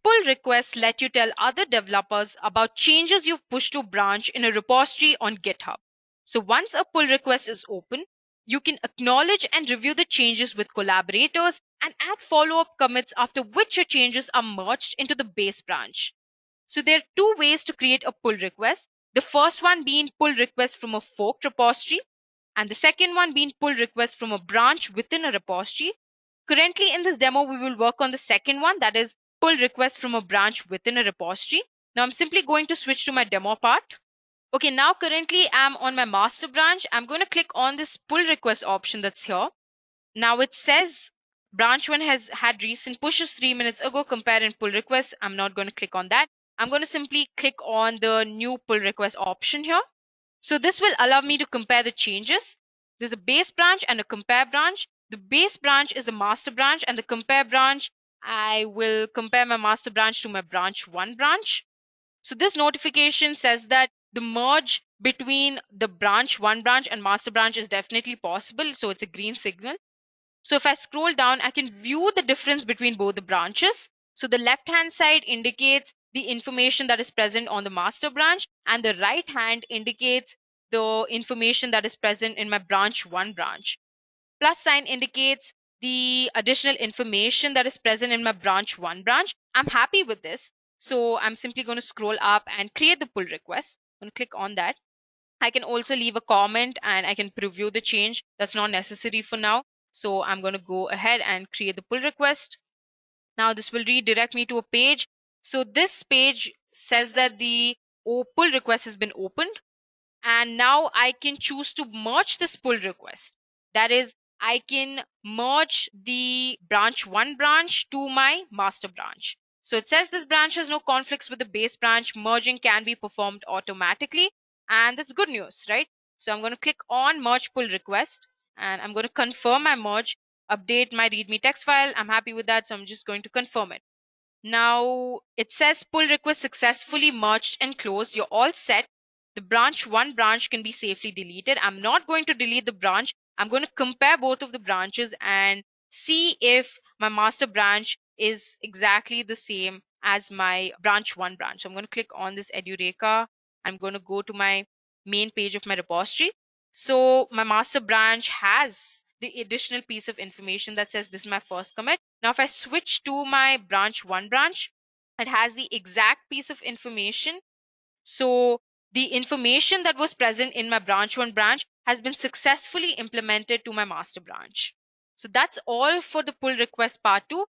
Pull requests let you tell other developers about changes you've pushed to branch in a repository on GitHub. So once a pull request is open, you can acknowledge and review the changes with collaborators and add follow-up commits after which your changes are merged into the base branch. So there are two ways to create a pull request. The first one being pull request from a forked repository, and the second one being pull request from a branch within a repository. Currently in this demo, we will work on the second one, that is pull request from a branch within a repository. Now I'm simply going to switch to my demo part. Okay, now currently I'm on my master branch. I'm going to click on this pull request option that's here. Now it says branch 1 has had recent pushes 3 minutes ago, compare and pull request. I'm not going to click on that. I'm going to simply click on the new pull request option here. So this will allow me to compare the changes. There's a base branch and a compare branch. The base branch is the master branch, and the compare branch, I will compare my master branch to my branch 1 branch. So this notification says that the merge between the branch 1 branch and master branch is definitely possible. So it's a green signal. So if I scroll down, I can view the difference between both the branches. So the left-hand side indicates the information that is present on the master branch, and the right hand indicates the information that is present in my branch 1 branch. Plus sign indicates the additional information that is present in my branch 1 branch. I'm happy with this. So I'm simply going to scroll up and create the pull request. I'm going to click on that. I can also leave a comment and I can preview the change. That's not necessary for now. So I'm going to go ahead and create the pull request. Now this will redirect me to a page. So this page says that the pull request has been opened. And now I can choose to merge this pull request. That is, I can merge the branch 1 branch to my master branch. So it says this branch has no conflicts with the base branch. Merging can be performed automatically. And that's good news, right? So I'm going to click on merge pull request. and I'm going to confirm my merge, update my README text file. I'm happy with that, so I'm just going to confirm it. Now it says pull request successfully merged and closed. You're all set. The one branch can be safely deleted. I'm not going to delete the branch. I'm going to compare both of the branches and see if my master branch is exactly the same as my branch. So I'm going to click on this Edureka. I'm going to go to my main page of my repository. So my master branch has the additional piece of information that says this is my first commit. Now, if I switch to my branch, it has the exact piece of information. So the information that was present in my branch has been successfully implemented to my master branch. So that's all for the pull request part 2.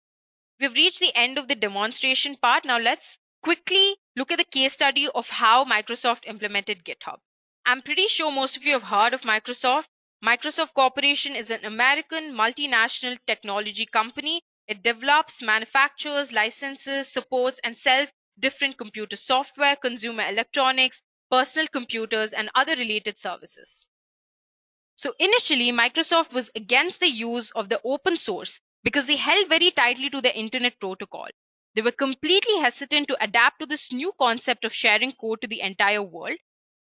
We've reached the end of the demonstration part. Now let's quickly look at the case study of how Microsoft implemented GitHub. I'm pretty sure most of you have heard of Microsoft. Microsoft Corporation is an American multinational technology company. It develops, manufactures, licenses, supports, and sells different computer software, consumer electronics, personal computers, and other related services. So initially, Microsoft was against the use of the open source because they held very tightly to the internet protocol. They were completely hesitant to adapt to this new concept of sharing code to the entire world.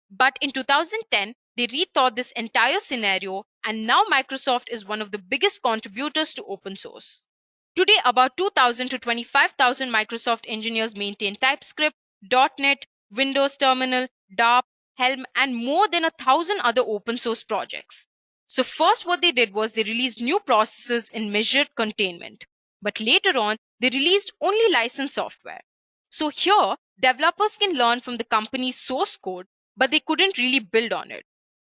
But in 2010, they rethought this entire scenario, and now Microsoft is one of the biggest contributors to open source. Today, about 2,000 to 25,000 Microsoft engineers maintain TypeScript, .NET, Windows Terminal, DARP, Helm, and more than 1,000 other open source projects. So first what they did was they released new processes in measured containment. But later on, they released only licensed software. So here, developers can learn from the company's source code, but they couldn't really build on it.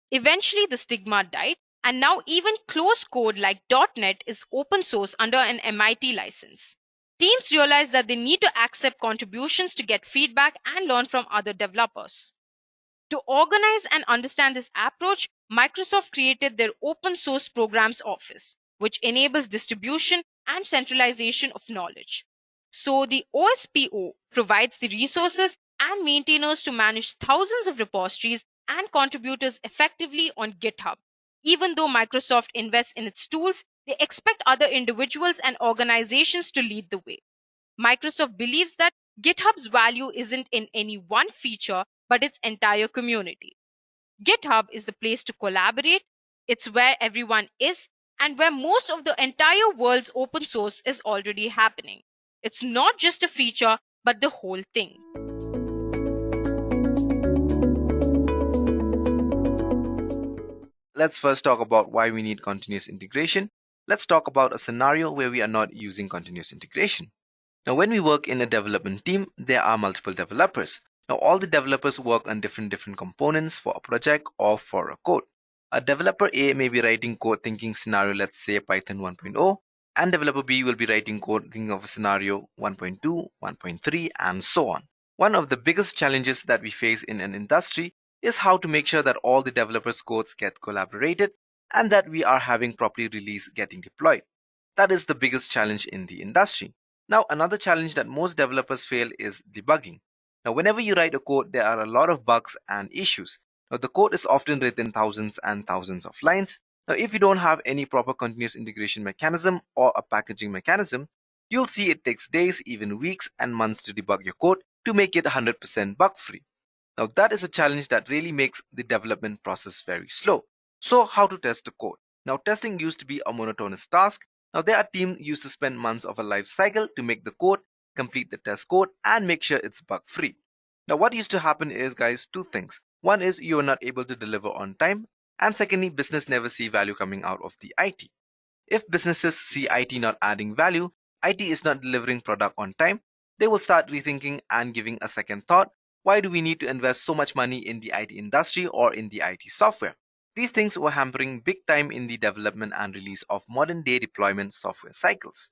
Eventually, the stigma died, and now even closed code like .NET is open source under an MIT license. Teams realize that they need to accept contributions to get feedback and learn from other developers. To organize and understand this approach, Microsoft created their Open Source Programs Office, which enables distribution and centralization of knowledge. So the OSPO provides the resources and maintainers to manage thousands of repositories and contributors effectively on GitHub. Even though Microsoft invests in its tools, they expect other individuals and organizations to lead the way. Microsoft believes that GitHub's value isn't in any one feature, but its entire community. GitHub is the place to collaborate, it's where everyone is, and where most of the entire world's open source is already happening. It's not just a feature, but the whole thing. Let's first talk about why we need continuous integration. Let's talk about a scenario where we are not using continuous integration. Now, when we work in a development team, there are multiple developers. Now, all the developers work on different components for a project or for a code. A developer A may be writing code thinking scenario, let's say Python 1.0, and developer B will be writing code thinking of a scenario 1.2, 1.3, and so on. One of the biggest challenges that we face in an industry is how to make sure that all the developers' codes get collaborated and that we are having properly released getting deployed. That is the biggest challenge in the industry. Now, another challenge that most developers fail is debugging. Now, whenever you write a code, there are a lot of bugs and issues. Now, the code is often written thousands and thousands of lines. Now, if you don't have any proper continuous integration mechanism or a packaging mechanism, you'll see it takes days, even weeks and months to debug your code to make it 100% bug-free. Now, that is a challenge that really makes the development process very slow. So, how to test the code? Now, testing used to be a monotonous task. Now, there are teams used to spend months of a life cycle to make the code, complete the test code, and make sure it's bug-free. Now, what used to happen is, guys, two things. One is you are not able to deliver on time, and secondly, business never see value coming out of the IT. If businesses see IT not adding value, IT is not delivering product on time, they will start rethinking and giving a second thought. Why do we need to invest so much money in the IT industry or in the IT software? These things were hampering big time in the development and release of modern day deployment software cycles.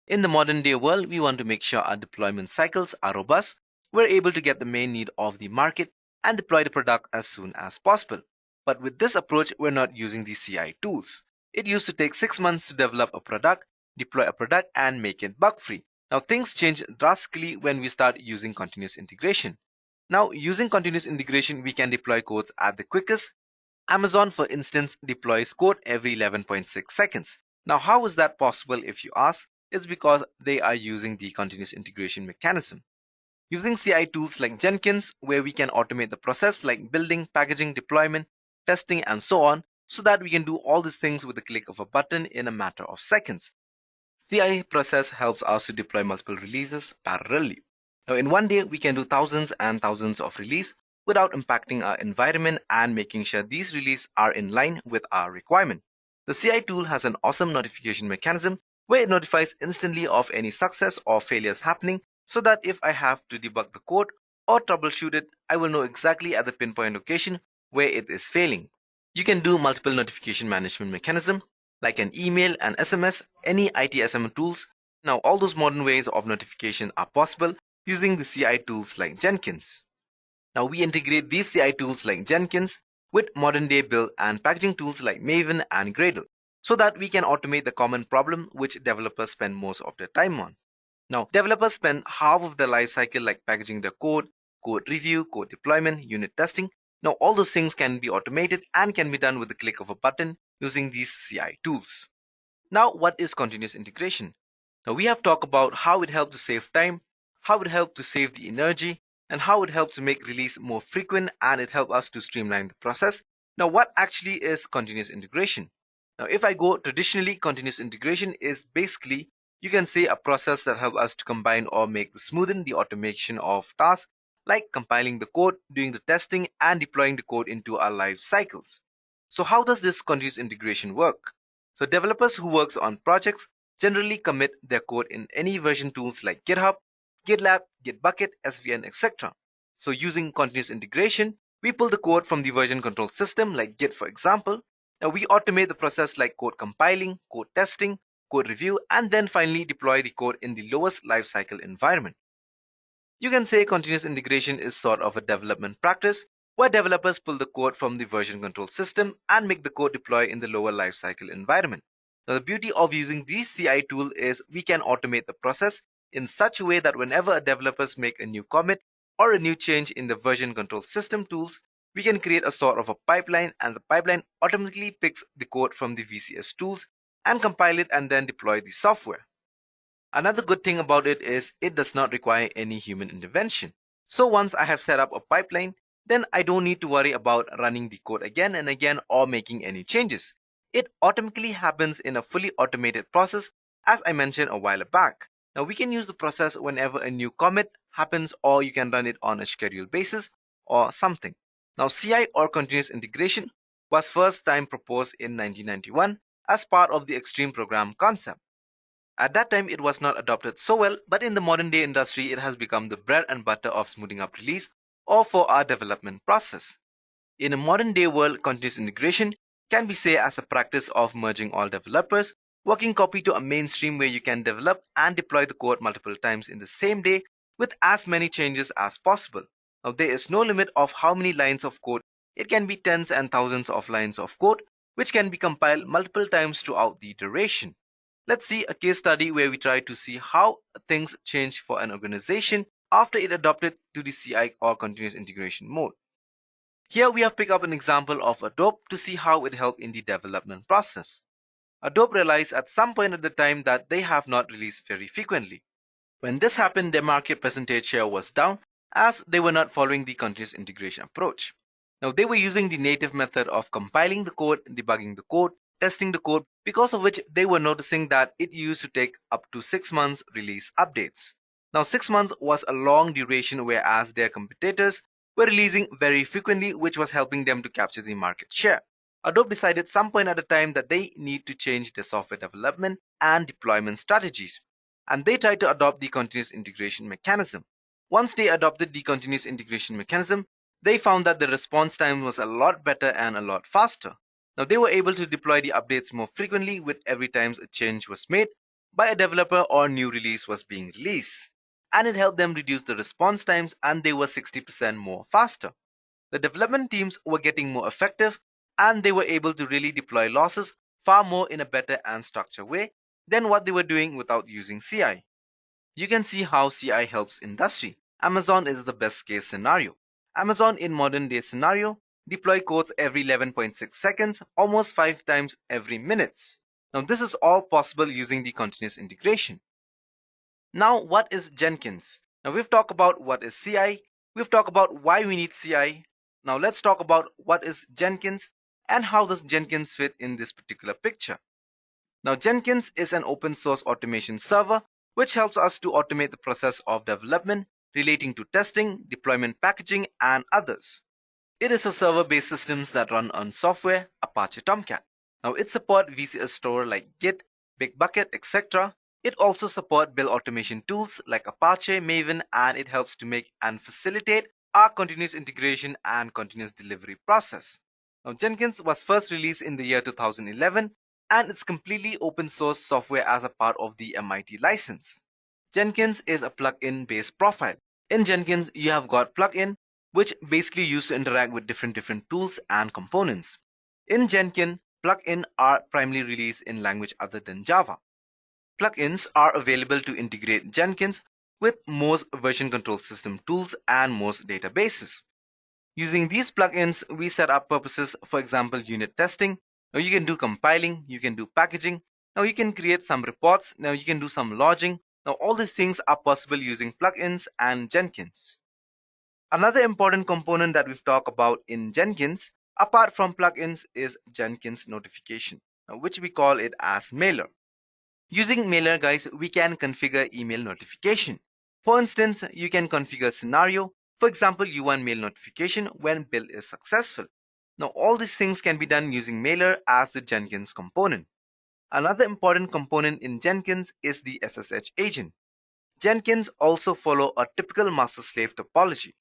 In the modern day world, we want to make sure our deployment cycles are robust, we're able to get the main need of the market and deploy the product as soon as possible. But with this approach, we're not using the CI tools. It used to take 6 months to develop a product, deploy a product, and make it bug-free. Now things change drastically when we start using continuous integration. Now, using continuous integration, we can deploy codes at the quickest, Amazon, for instance, deploys code every 11.6 seconds. Now, how is that possible if you ask? It's because they are using the continuous integration mechanism. Using CI tools like Jenkins, where we can automate the process like building, packaging, deployment, testing, and so on, so that we can do all these things with the click of a button in a matter of seconds. CI process helps us to deploy multiple releases parallelly. Now, in one day, we can do thousands and thousands of releases without impacting our environment and making sure these releases are in line with our requirement. The CI tool has an awesome notification mechanism where it notifies instantly of any success or failures happening, so that if I have to debug the code or troubleshoot it, I will know exactly at the pinpoint location where it is failing. You can do multiple notification management mechanism like an email, an SMS, any ITSM tools. Now, all those modern ways of notification are possible using the CI tools like Jenkins. Now, we integrate these CI tools like Jenkins with modern day build and packaging tools like Maven and Gradle, so that we can automate the common problem which developers spend most of their time on. Now, developers spend half of their life cycle like packaging their code, code review, code deployment, unit testing. Now, all those things can be automated and can be done with the click of a button using these CI tools. Now, what is continuous integration? Now, we have talked about how it helps to save time, how it helps to save the energy, and how it helps to make release more frequent, and it helps us to streamline the process. Now, what actually is continuous integration? Now, if I go traditionally, continuous integration is basically, you can say, a process that helps us to combine or make smoothen the automation of tasks like compiling the code, doing the testing, and deploying the code into our life cycles. So how does this continuous integration work? So developers who works on projects generally commit their code in any version tools like GitHub, GitLab, Gitbucket, SVN, etc. So using continuous integration, we pull the code from the version control system like Git, for example. Now we automate the process like code compiling, code testing, code review, and then finally deploy the code in the lowest lifecycle environment. You can say continuous integration is sort of a development practice where developers pull the code from the version control system and make the code deploy in the lower lifecycle environment. Now, the beauty of using these CI tool is we can automate the process in such a way that whenever developers make a new commit or a new change in the version control system tools, we can create a sort of a pipeline, and the pipeline automatically picks the code from the VCS tools and compile it and then deploy the software. Another good thing about it is it does not require any human intervention. So once I have set up a pipeline, then I don't need to worry about running the code again and again or making any changes. It automatically happens in a fully automated process, as I mentioned a while back. Now we can use the process whenever a new commit happens, or you can run it on a scheduled basis or something. Now CI, or continuous integration, was first time proposed in 1991 as part of the Extreme Program concept. At that time, it was not adopted so well, but in the modern day industry, it has become the bread and butter of smoothing up release or for our development process. In a modern day world, continuous integration can be said as a practice of merging all developers, working copy to a mainstream where you can develop and deploy the code multiple times in the same day with as many changes as possible. Now, there is no limit of how many lines of code. It can be tens and thousands of lines of code, which can be compiled multiple times throughout the duration. Let's see a case study where we try to see how things changed for an organization after it adopted to the CI, or continuous integration mode. Here we have picked up an example of Adobe to see how it helped in the development process. Adobe realized at some point at the time that they have not released very frequently. When this happened, their market percentage share was down as they were not following the continuous integration approach. Now they were using the native method of compiling the code, debugging the code, testing the code, because of which they were noticing that it used to take up to 6 months release updates. Now 6 months was a long duration, whereas their competitors were releasing very frequently, which was helping them to capture the market share. Adobe decided some point at a time that they need to change their software development and deployment strategies, and they tried to adopt the continuous integration mechanism. Once they adopted the continuous integration mechanism, they found that the response time was a lot better and a lot faster. Now they were able to deploy the updates more frequently with every time a change was made by a developer or new release was being released. And it helped them reduce the response times, and they were 60% more faster. The development teams were getting more effective, and they were able to really deploy losses far more in a better and structured way than what they were doing without using CI. You can see how CI helps industry. Amazon is the best case scenario. Amazon in modern day scenario, deploy codes every 11.6 seconds, almost 5 times every minute. Now this is all possible using the continuous integration. Now what is Jenkins? Now we've talked about what is CI, we've talked about why we need CI. Now let's talk about what is Jenkins and how does Jenkins fit in this particular picture. Now Jenkins is an open source automation server which helps us to automate the process of development relating to testing, deployment packaging, and others. It is a server-based system that run on software, Apache Tomcat. Now it supports VCS store like Git, Bitbucket, etc. It also supports build automation tools like Apache, Maven, and it helps to make and facilitate our continuous integration and continuous delivery process. Now Jenkins was first released in the year 2011 and it's completely open source software as a part of the MIT license. Jenkins is a plugin based profile. In Jenkins, you have got plugin which basically used to interact with different tools and components. In Jenkins, plugins are primarily released in language other than Java. Plugins are available to integrate Jenkins with most version control system tools and most databases. Using these plugins, we set up purposes, for example, unit testing. Now you can do compiling, you can do packaging. Now you can create some reports. Now you can do some logging. Now all these things are possible using plugins and Jenkins. Another important component that we've talked about in Jenkins, apart from plugins, is Jenkins notification, which we call it as Mailer. Using Mailer, guys, we can configure email notification. For instance, you can configure scenario. For example, you want mail notification when build is successful. Now, all these things can be done using Mailer as the Jenkins component. Another important component in Jenkins is the SSH agent. Jenkins also follow a typical master-slave topology.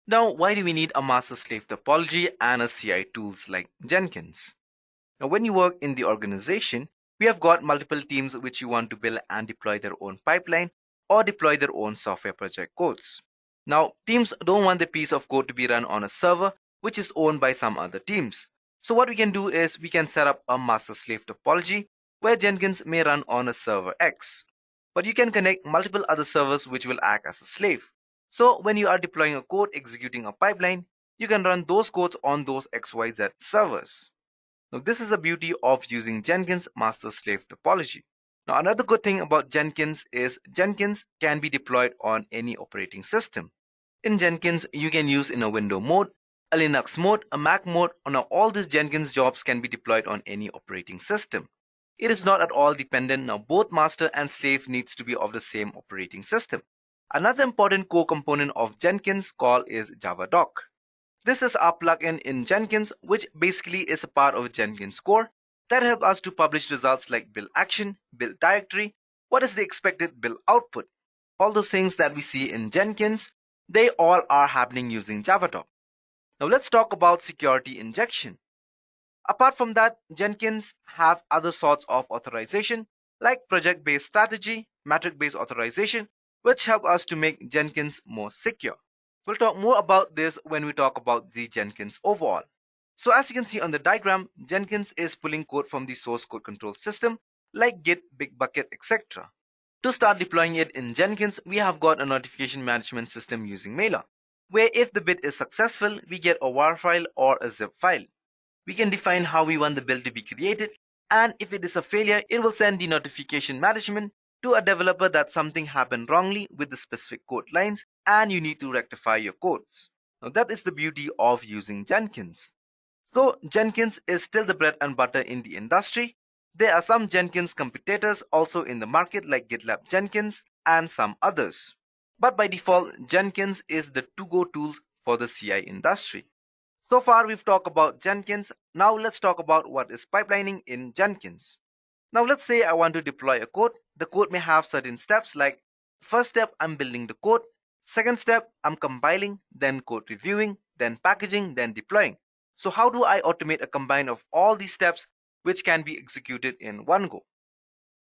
Now, why do we need a master-slave topology and a CI tools like Jenkins? Now, when you work in the organization, we have got multiple teams which you want to build and deploy their own pipeline or deploy their own software project codes. Now, teams don't want the piece of code to be run on a server which is owned by some other teams. So what we can do is we can set up a master-slave topology where Jenkins may run on a server X. But you can connect multiple other servers which will act as a slave. So when you are deploying a code executing a pipeline, you can run those codes on those XYZ servers. Now this is the beauty of using Jenkins master-slave topology. Now another good thing about Jenkins is Jenkins can be deployed on any operating system. In Jenkins, you can use in a Windows mode, a Linux mode, a Mac mode. Now all these Jenkins jobs can be deployed on any operating system. It is not at all dependent. Now both master and slave needs to be of the same operating system. Another important core component of Jenkins call is JavaDoc. This is our plugin in Jenkins, which basically is a part of Jenkins core that helps us to publish results like build action, build directory, what is the expected build output. All those things that we see in Jenkins, they all are happening using JavaDoc. Now let's talk about security injection. Apart from that, Jenkins have other sorts of authorization like project-based strategy, metric-based authorization, which help us to make Jenkins more secure. We'll talk more about this when we talk about the Jenkins overall. So as you can see on the diagram, Jenkins is pulling code from the source code control system like Git, Bitbucket, etc. To start deploying it in Jenkins, we have got a notification management system using Mailer, where if the build is successful, we get a WAR file or a zip file. We can define how we want the build to be created, and if it is a failure, it will send the notification management to a developer that something happened wrongly with the specific code lines and you need to rectify your codes. Now that is the beauty of using Jenkins. So Jenkins is still the bread and butter in the industry. There are some Jenkins competitors also in the market like GitLab Jenkins and some others. But by default, Jenkins is the to-go tool for the CI industry. So far we've talked about Jenkins. Now let's talk about what is pipelining in Jenkins. Now let's say I want to deploy a code. The code may have certain steps like first step, I'm building the code. Second step, I'm compiling, then code reviewing, then packaging, then deploying. So how do I automate a combine of all these steps which can be executed in one go?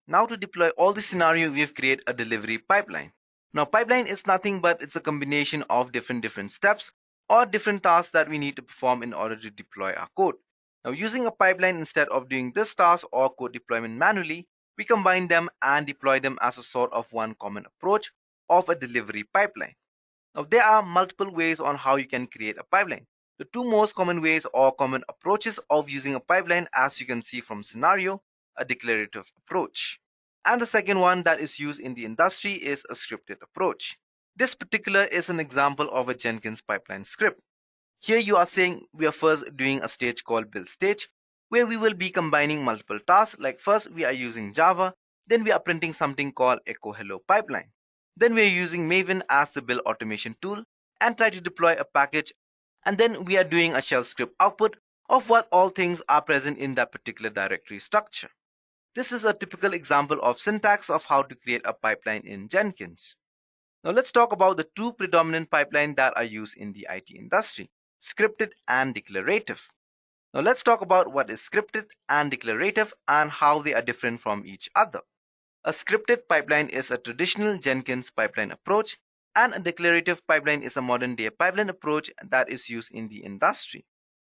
Now to deploy all the scenario, we've created a delivery pipeline. Now pipeline is nothing but it's a combination of different steps or different tasks that we need to perform in order to deploy our code. Now using a pipeline instead of doing this task or code deployment manually, we combine them and deploy them as a sort of one common approach of a delivery pipeline. Now there are multiple ways on how you can create a pipeline. The two most common ways or common approaches of using a pipeline, as you can see from scenario, a declarative approach. And the second one that is used in the industry is a scripted approach. This particular is an example of a Jenkins pipeline script. Here you are saying we are first doing a stage called build stage, where we will be combining multiple tasks. Like first we are using Java, then we are printing something called echo hello pipeline. Then we are using Maven as the build automation tool and try to deploy a package. And then we are doing a shell script output of what all things are present in that particular directory structure. This is a typical example of syntax of how to create a pipeline in Jenkins. Now let's talk about the two predominant pipelines that are used in the IT industry, scripted and declarative. Now let's talk about what is scripted and declarative and how they are different from each other. A scripted pipeline is a traditional Jenkins pipeline approach, and a declarative pipeline is a modern day pipeline approach that is used in the industry.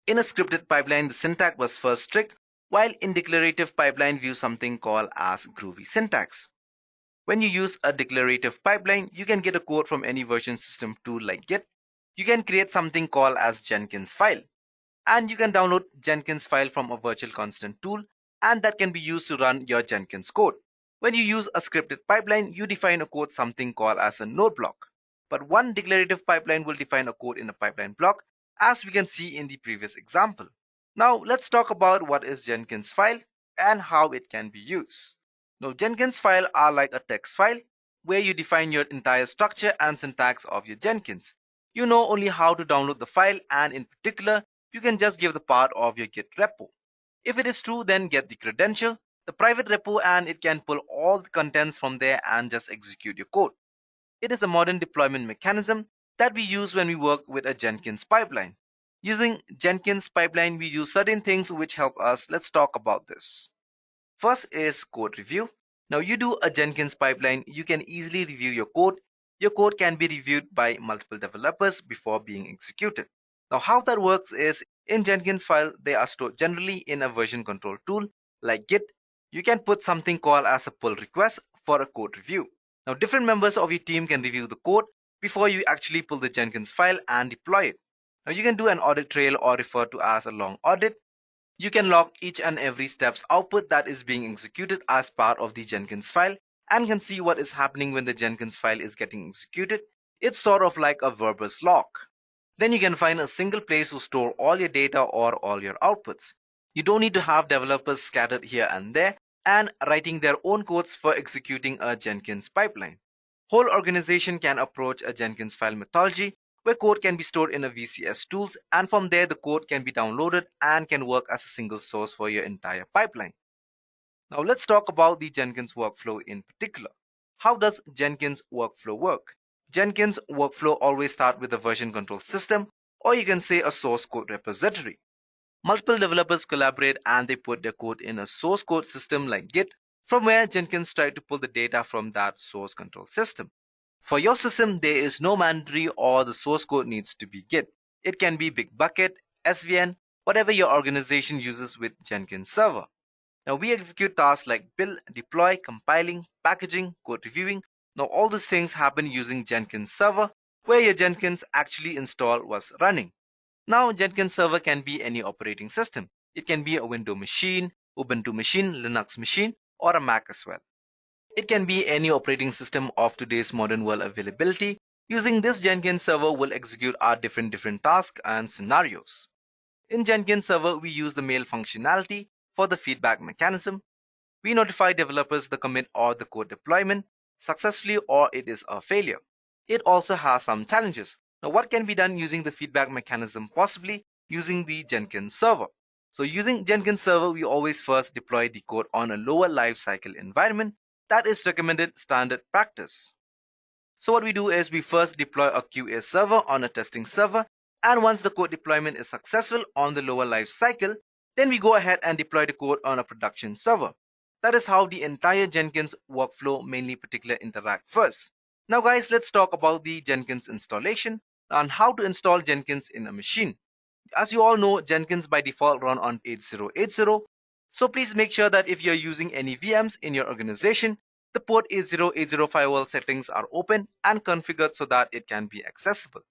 In a scripted pipeline, the syntax was first strict, while in declarative pipeline we use something called as groovy syntax. When you use a declarative pipeline, you can get a code from any version system tool like Git. You can create something called as Jenkins file, and you can download Jenkins file from a virtual constant tool, and that can be used to run your Jenkins code. When you use a scripted pipeline, you define a code something called as a node block. But one declarative pipeline will define a code in a pipeline block, as we can see in the previous example. Now let's talk about what is Jenkins file and how it can be used. Now Jenkins file are like a text file where you define your entire structure and syntax of your Jenkins. You know only how to download the file, and in particular, you can just give the part of your Git repo. If it is true, then get the credential, the private repo, and it can pull all the contents from there and just execute your code. It is a modern deployment mechanism that we use when we work with a Jenkins pipeline. Using Jenkins pipeline, we use certain things which help us. Let's talk about this. First is code review. Now you do a Jenkins pipeline, you can easily review your code. Your code can be reviewed by multiple developers before being executed. Now how that works is, in Jenkins file, they are stored generally in a version control tool like Git. You can put something called as a pull request for a code review. Now different members of your team can review the code before you actually pull the Jenkins file and deploy it. Now you can do an audit trail, or refer to as a long audit. You can log each and every step's output that is being executed as part of the Jenkins file, and can see what is happening when the Jenkins file is getting executed. It's sort of like a verbose log. Then you can find a single place to store all your data or all your outputs. You don't need to have developers scattered here and there and writing their own codes for executing a Jenkins pipeline. Whole organization can approach a Jenkins file methodology where code can be stored in a VCS tools, and from there the code can be downloaded and can work as a single source for your entire pipeline. Now let's talk about the Jenkins workflow in particular. How does Jenkins workflow work? Jenkins workflow always start with a version control system, or you can say a source code repository. Multiple developers collaborate and they put their code in a source code system like Git, from where Jenkins try to pull the data from that source control system. For your system, there is no mandatory or the source code needs to be Git. It can be Bitbucket, SVN, whatever your organization uses with Jenkins server. Now we execute tasks like build, deploy, compiling, packaging, code reviewing. Now all these things happen using Jenkins server, where your Jenkins actually installed was running. Now Jenkins server can be any operating system. It can be a Windows machine, Ubuntu machine, Linux machine, or a Mac as well. It can be any operating system of today's modern world availability. Using this Jenkins server will execute our different tasks and scenarios. In Jenkins server, we use the mail functionality for the feedback mechanism. We notify developers the commit or the code deployment successfully or it is a failure. It also has some challenges. Now what can be done using the feedback mechanism? Possibly using the Jenkins server. So using Jenkins server, we always first deploy the code on a lower lifecycle environment. That is recommended standard practice. So what we do is we first deploy a QA server on a testing server, and once the code deployment is successful on the lower life cycle, then we go ahead and deploy the code on a production server. That is how the entire Jenkins workflow mainly particular interact first. Now guys, let's talk about the Jenkins installation and how to install Jenkins in a machine. As you all know, Jenkins by default run on 8080. So please make sure that if you're using any VMs in your organization, the port 8080 firewall settings are open and configured so that it can be accessible.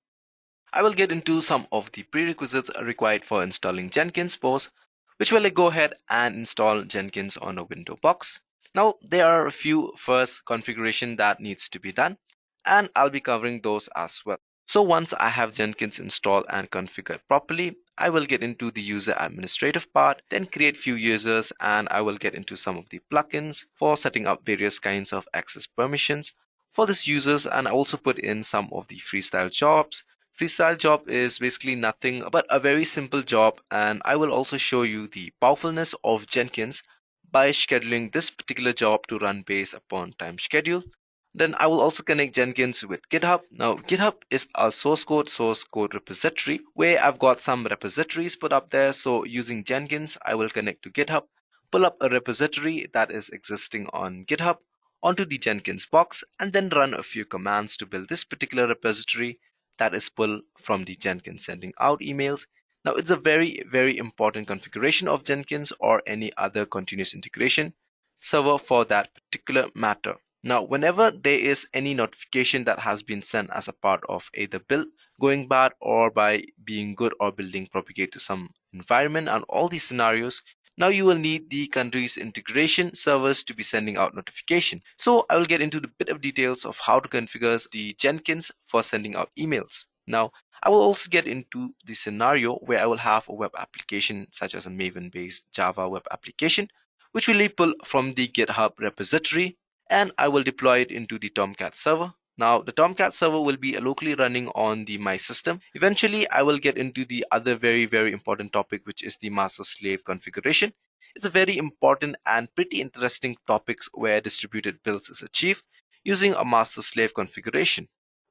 I will get into some of the prerequisites required for installing Jenkins post, which will go ahead and install Jenkins on a window box. Now, there are a few first configuration that needs to be done, and I'll be covering those as well. So once I have Jenkins installed and configured properly, I will get into the user administrative part, then create few users, and I will get into some of the plugins for setting up various kinds of access permissions for these users, and I also put in some of the freestyle jobs. Freestyle job is basically nothing but a very simple job, and I will also show you the powerfulness of Jenkins by scheduling this particular job to run based upon time schedule. Then I will also connect Jenkins with GitHub. Now, GitHub is a source code repository where I've got some repositories put up there. So using Jenkins, I will connect to GitHub, pull up a repository that is existing on GitHub onto the Jenkins box, and then run a few commands to build this particular repository that is pulled from the Jenkins sending out emails. Now, it's a very, very important configuration of Jenkins or any other continuous integration server for that particular matter. Now, whenever there is any notification that has been sent as a part of either build going bad or by being good or building propagate to some environment and all these scenarios, now you will need the country's integration servers to be sending out notification. So I will get into the bit of details of how to configure the Jenkins for sending out emails. Now, I will also get into the scenario where I will have a web application such as a Maven-based Java web application, which will be pulled from the GitHub repository, and I will deploy it into the Tomcat server. Now, the Tomcat server will be locally running on my system. Eventually, I will get into the other very, very important topic, which is the master-slave configuration. It's a very important and pretty interesting topics where distributed builds is achieved using a master-slave configuration.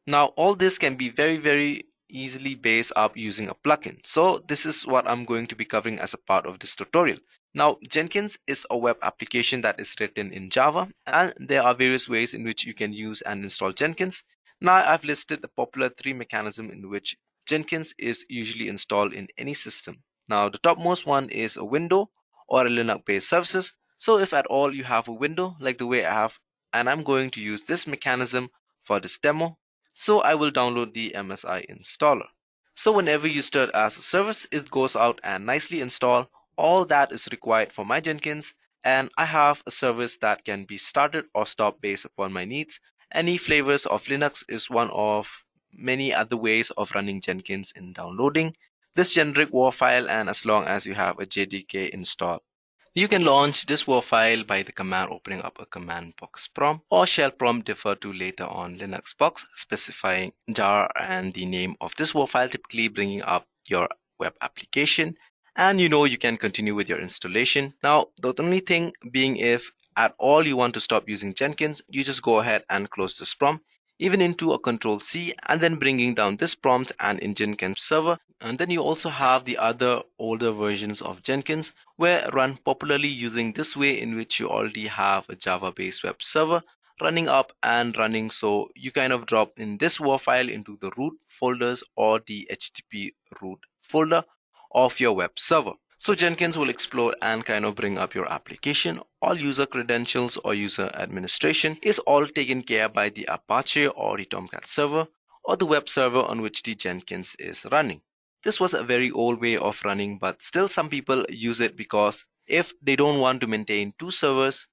Now, all this can be very, very easily based up using a plugin. So this is what I'm going to be covering as a part of this tutorial. Now, Jenkins is a web application that is written in Java, and there are various ways in which you can use and install Jenkins. Now, I've listed the popular three mechanisms in which Jenkins is usually installed in any system. Now, the topmost one is a window or a Linux-based services. So if at all you have a window like the way I have, and I'm going to use this mechanism for this demo, so I will download the MSI installer. So whenever you start as a service, it goes out and nicely install all that is required for my Jenkins, and I have a service that can be started or stopped based upon my needs. Any flavors of Linux is one of many other ways of running Jenkins in downloading this generic WAR file, and as long as you have a JDK installed. You can launch this WAR file by the command opening up a command box prompt or shell prompt defer to later on Linux box specifying jar and the name of this WAR file, typically bringing up your web application, and you can continue with your installation. Now, the only thing being, if at all you want to stop using Jenkins, you just go ahead and close this prompt, even into a control C, and then bringing down this prompt and in Jenkins server. And then you also have the other older versions of Jenkins where run popularly using this way, in which you already have a Java based web server running up and running. So you kind of drop in this WAR file into the root folders or the HTTP root folder of your web server. So Jenkins will explore and kind of bring up your application. All user credentials or user administration is all taken care by the Apache or the Tomcat server or the web server on which the Jenkins is running. This was a very old way of running, but still some people use it because if they don't want to maintain two servers,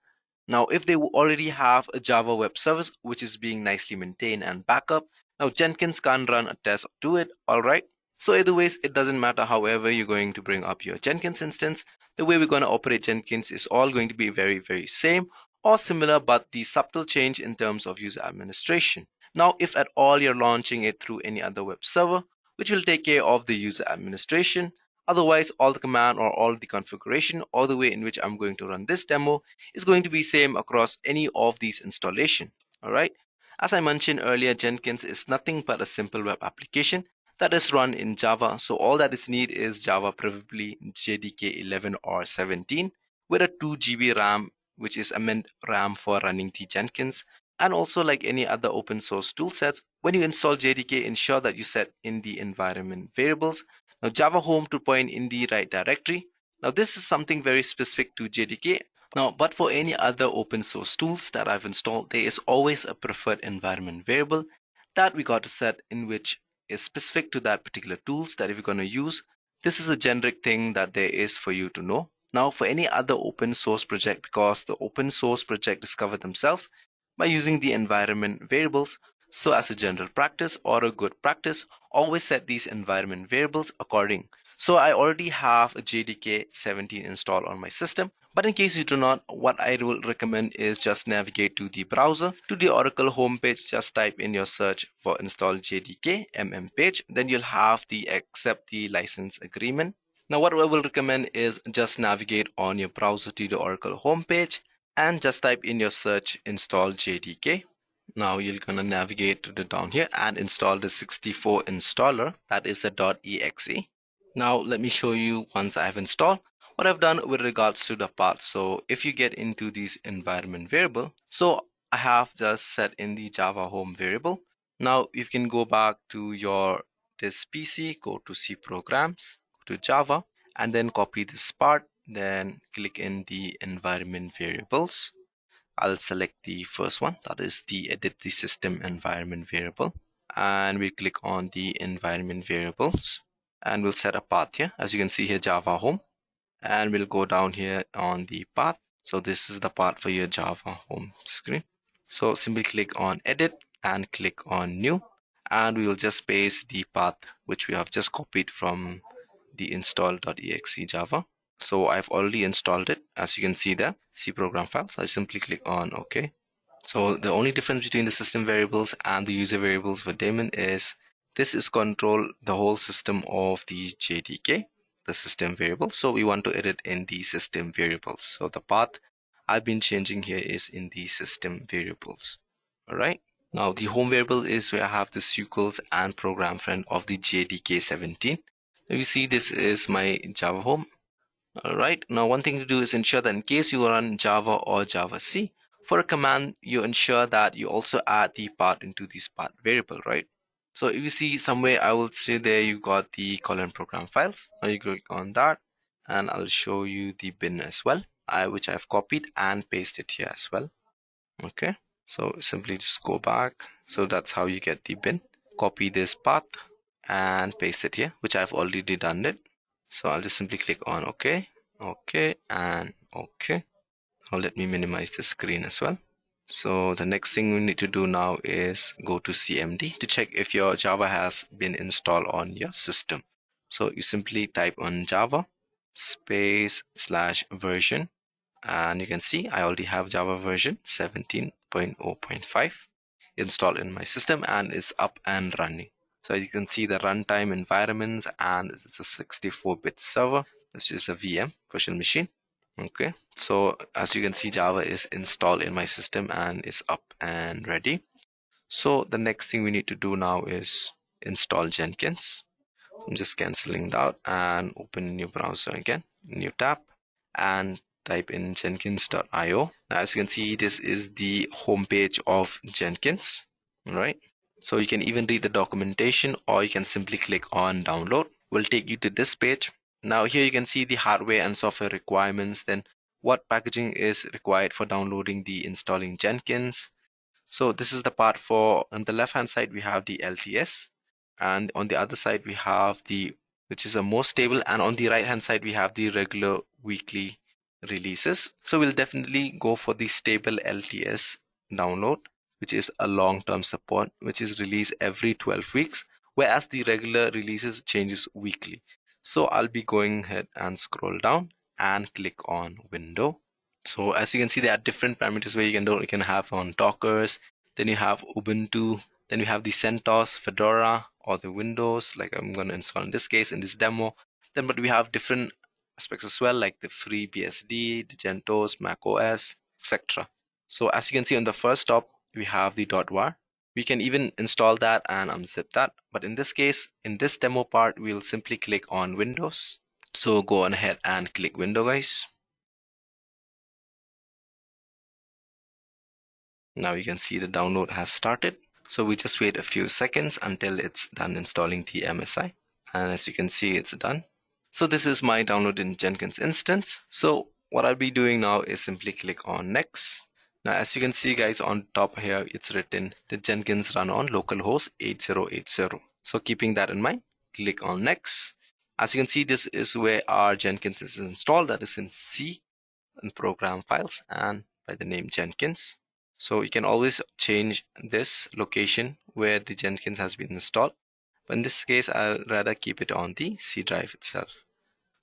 now if they already have a Java web service which is being nicely maintained and backup, now Jenkins can't run a test to it, alright? So either ways, it doesn't matter however you're going to bring up your Jenkins instance. The way we're going to operate Jenkins is all going to be very, very same or similar, but the subtle change in terms of user administration. Now, if at all you're launching it through any other web server, which will take care of the user administration. Otherwise, all the command or all the configuration or the way in which I'm going to run this demo is going to be same across any of these installation. Alright. As I mentioned earlier, Jenkins is nothing but a simple web application that is run in Java. So all that is need is Java, preferably JDK 11 or 17 with a 2 GB RAM, which is meant RAM for running the Jenkins. And also, like any other open source tool sets, when you install JDK, ensure that you set in the environment variables. Now, Java home to point in the right directory. Now, this is something very specific to JDK. Now, but for any other open source tools that I've installed, there is always a preferred environment variable that we got to set, in which is specific to that particular tools that if you're going to use. This is a generic thing that there is for you to know. Now for any other open source project, because the open source project discover themselves by using the environment variables. So as a general practice or a good practice, always set these environment variables according. So I already have a JDK 17 installed on my system, but in case you do not, what I will recommend is just navigate to the browser, to the Oracle homepage, just type in your search for install JDK page, then you'll have the accept the license agreement. Now what I will recommend is just navigate on your browser to the Oracle homepage and just type in your search install JDK. Now you're gonna navigate to the down here and install the 64 installer, that is the .exe. Now let me show you once I've installed what I've done with regards to the path. So if you get into these environment variable, so I have just set in the Java home variable. Now you can go back to your this PC, go to C programs, go to Java, and then copy this part, then click in the environment variables. I'll select the first one, that is the edit the system environment variable, and we click on the environment variables and we'll set a path here. As you can see here, Java home, and we'll go down here on the path. So this is the path for your Java home screen. So simply click on edit and click on new, and we will just paste the path which we have just copied from the install.exe Java. So I've already installed it, as you can see there, C program file. So I simply click on OK. So the only difference between the system variables and the user variables for daemon is this is control the whole system of the JDK, the system variable. So we want to edit in the system variables. So the path I've been changing here is in the system variables. All right. Now the home variable is where I have the SQLs and program friend of the JDK 17. Now you see this is my Java home. All right. Now one thing to do is ensure that in case you run Java or Java C, for a command, you ensure that you also add the path into this path variable, right? So if you see somewhere, I will say there you got the colon program files. Now you click on that and I'll show you the bin as well, which I've copied and pasted here as well. Okay. So simply just go back. So that's how you get the bin. Copy this path and paste it here, which I've already done it. So I'll just simply click on OK, OK, and OK. Now let me minimize the screen as well. So the next thing we need to do now is go to CMD to check if your Java has been installed on your system. So you simply type on Java space / version, and you can see I already have Java version 17.0.5 installed in my system and it's up and running. So as you can see the runtime environments, and this is a 64-bit server. This is a VM virtual machine. Okay, so as you can see, Java is installed in my system and is up and ready. So the next thing we need to do now is install Jenkins. I'm just canceling that and open a new browser again, new tab, and type in jenkins.io. Now, as you can see, this is the homepage of Jenkins. All right. So you can even read the documentation, or you can simply click on download. Will take you to this page. Now here you can see the hardware and software requirements, then what packaging is required for downloading the installing Jenkins. So this is the part for, on the left hand side we have the LTS, and on the other side we have the, which is a more stable, and on the right hand side we have the regular weekly releases. So we'll definitely go for the stable LTS download, which is a long-term support, which is released every 12 weeks, whereas the regular releases changes weekly. So I'll be going ahead and scroll down and click on window. So as you can see, there are different parameters where you can have on Dockers, then you have Ubuntu, then you have the CentOS, Fedora, or the Windows, like I'm going to install in this case in this demo. Then but we have different aspects as well, like the free BSD, the CentOS, Mac OS, etc. So as you can see on the first stop, we have the .war. We can even install that and unzip that. But in this case, in this demo part, we'll simply click on Windows. So go on ahead and click Window, guys. Now you can see the download has started. So we just wait a few seconds until it's done installing the MSI. And as you can see, it's done. So this is my download in Jenkins instance. So what I'll be doing now is simply click on next. Now, as you can see, guys, on top here, it's written the Jenkins run on localhost 8080. So keeping that in mind, click on next. As you can see, this is where our Jenkins is installed. That is in C and program files and by the name Jenkins. So you can always change this location where the Jenkins has been installed. But in this case, I'll rather keep it on the C drive itself.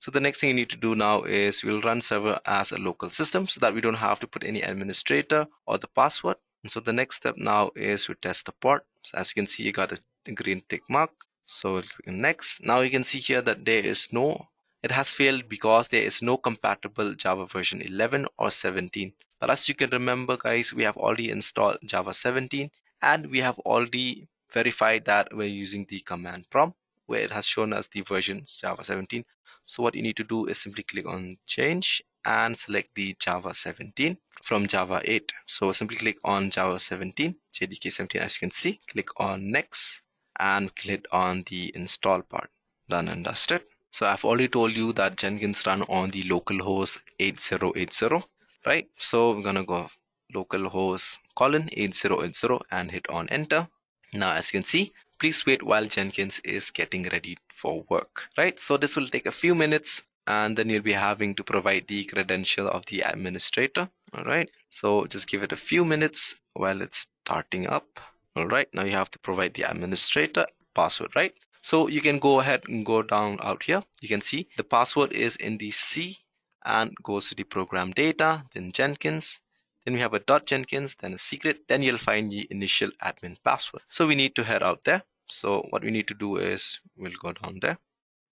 So the next thing you need to do now is we'll run server as a local system so that we don't have to put any administrator or the password. And so the next step now is we test the port. So as you can see, you got a green tick mark. So we'll click on next. Now you can see here that it has failed because there is no compatible Java version 11 or 17. But as you can remember, guys, we have already installed Java 17 and we have already verified that we're using the command prompt where it has shown us the version Java 17. So what you need to do is simply click on change and select the Java 17 from Java 8. So simply click on Java 17, JDK 17 as you can see, click on next and click on the install part. Done and dusted. So I've already told you that Jenkins run on the localhost 8080, right? So we're gonna go localhost 8080 and hit on enter. Now as you can see, please wait while Jenkins is getting ready for work, right? So this will take a few minutes and then you'll be having to provide the credential of the administrator. All right, so just give it a few minutes while it's starting up. All right, now you have to provide the administrator password, right? So you can go ahead and go down out here. You can see the password is in the C and goes to the program data, then Jenkins, then we have a .jenkins, then a secret, then you'll find the initial admin password. So we need to head out there. So what we need to do is we'll go down there.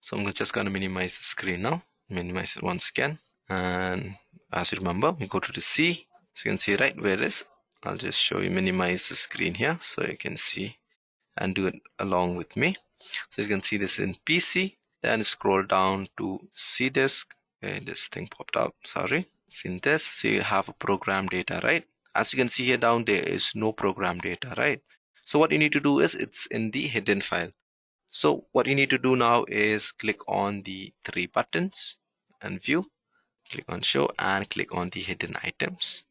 So I'm just going to minimize the screen now, minimize it once again. And as you remember, we go to the C. So you can see right where it is. I'll just show you, minimize the screen here so you can see and do it along with me. So you can see this in PC, then scroll down to C disk. Okay, this thing popped up, sorry. It's in this, so you have a program data, right? As you can see here down, there is no program data, right? So what you need to do is it's in the hidden file. So what you need to do now is click on the three buttons and view, click on show and click on the hidden items.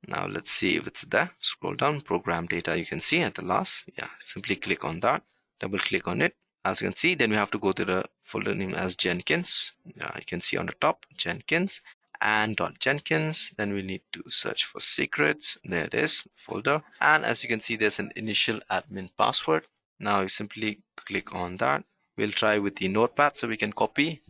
Now let's see if it's there. Scroll down, program data, you can see at the last. Yeah, simply click on that, double click on it. As you can see, then we have to go to the folder name as Jenkins. Yeah, you can see on the top, Jenkins and .jenkins. Then we need to search for secrets. There it is, folder. And as you can see, there's an initial admin password. Now you simply click on that. We'll try with the notepad so we can copy.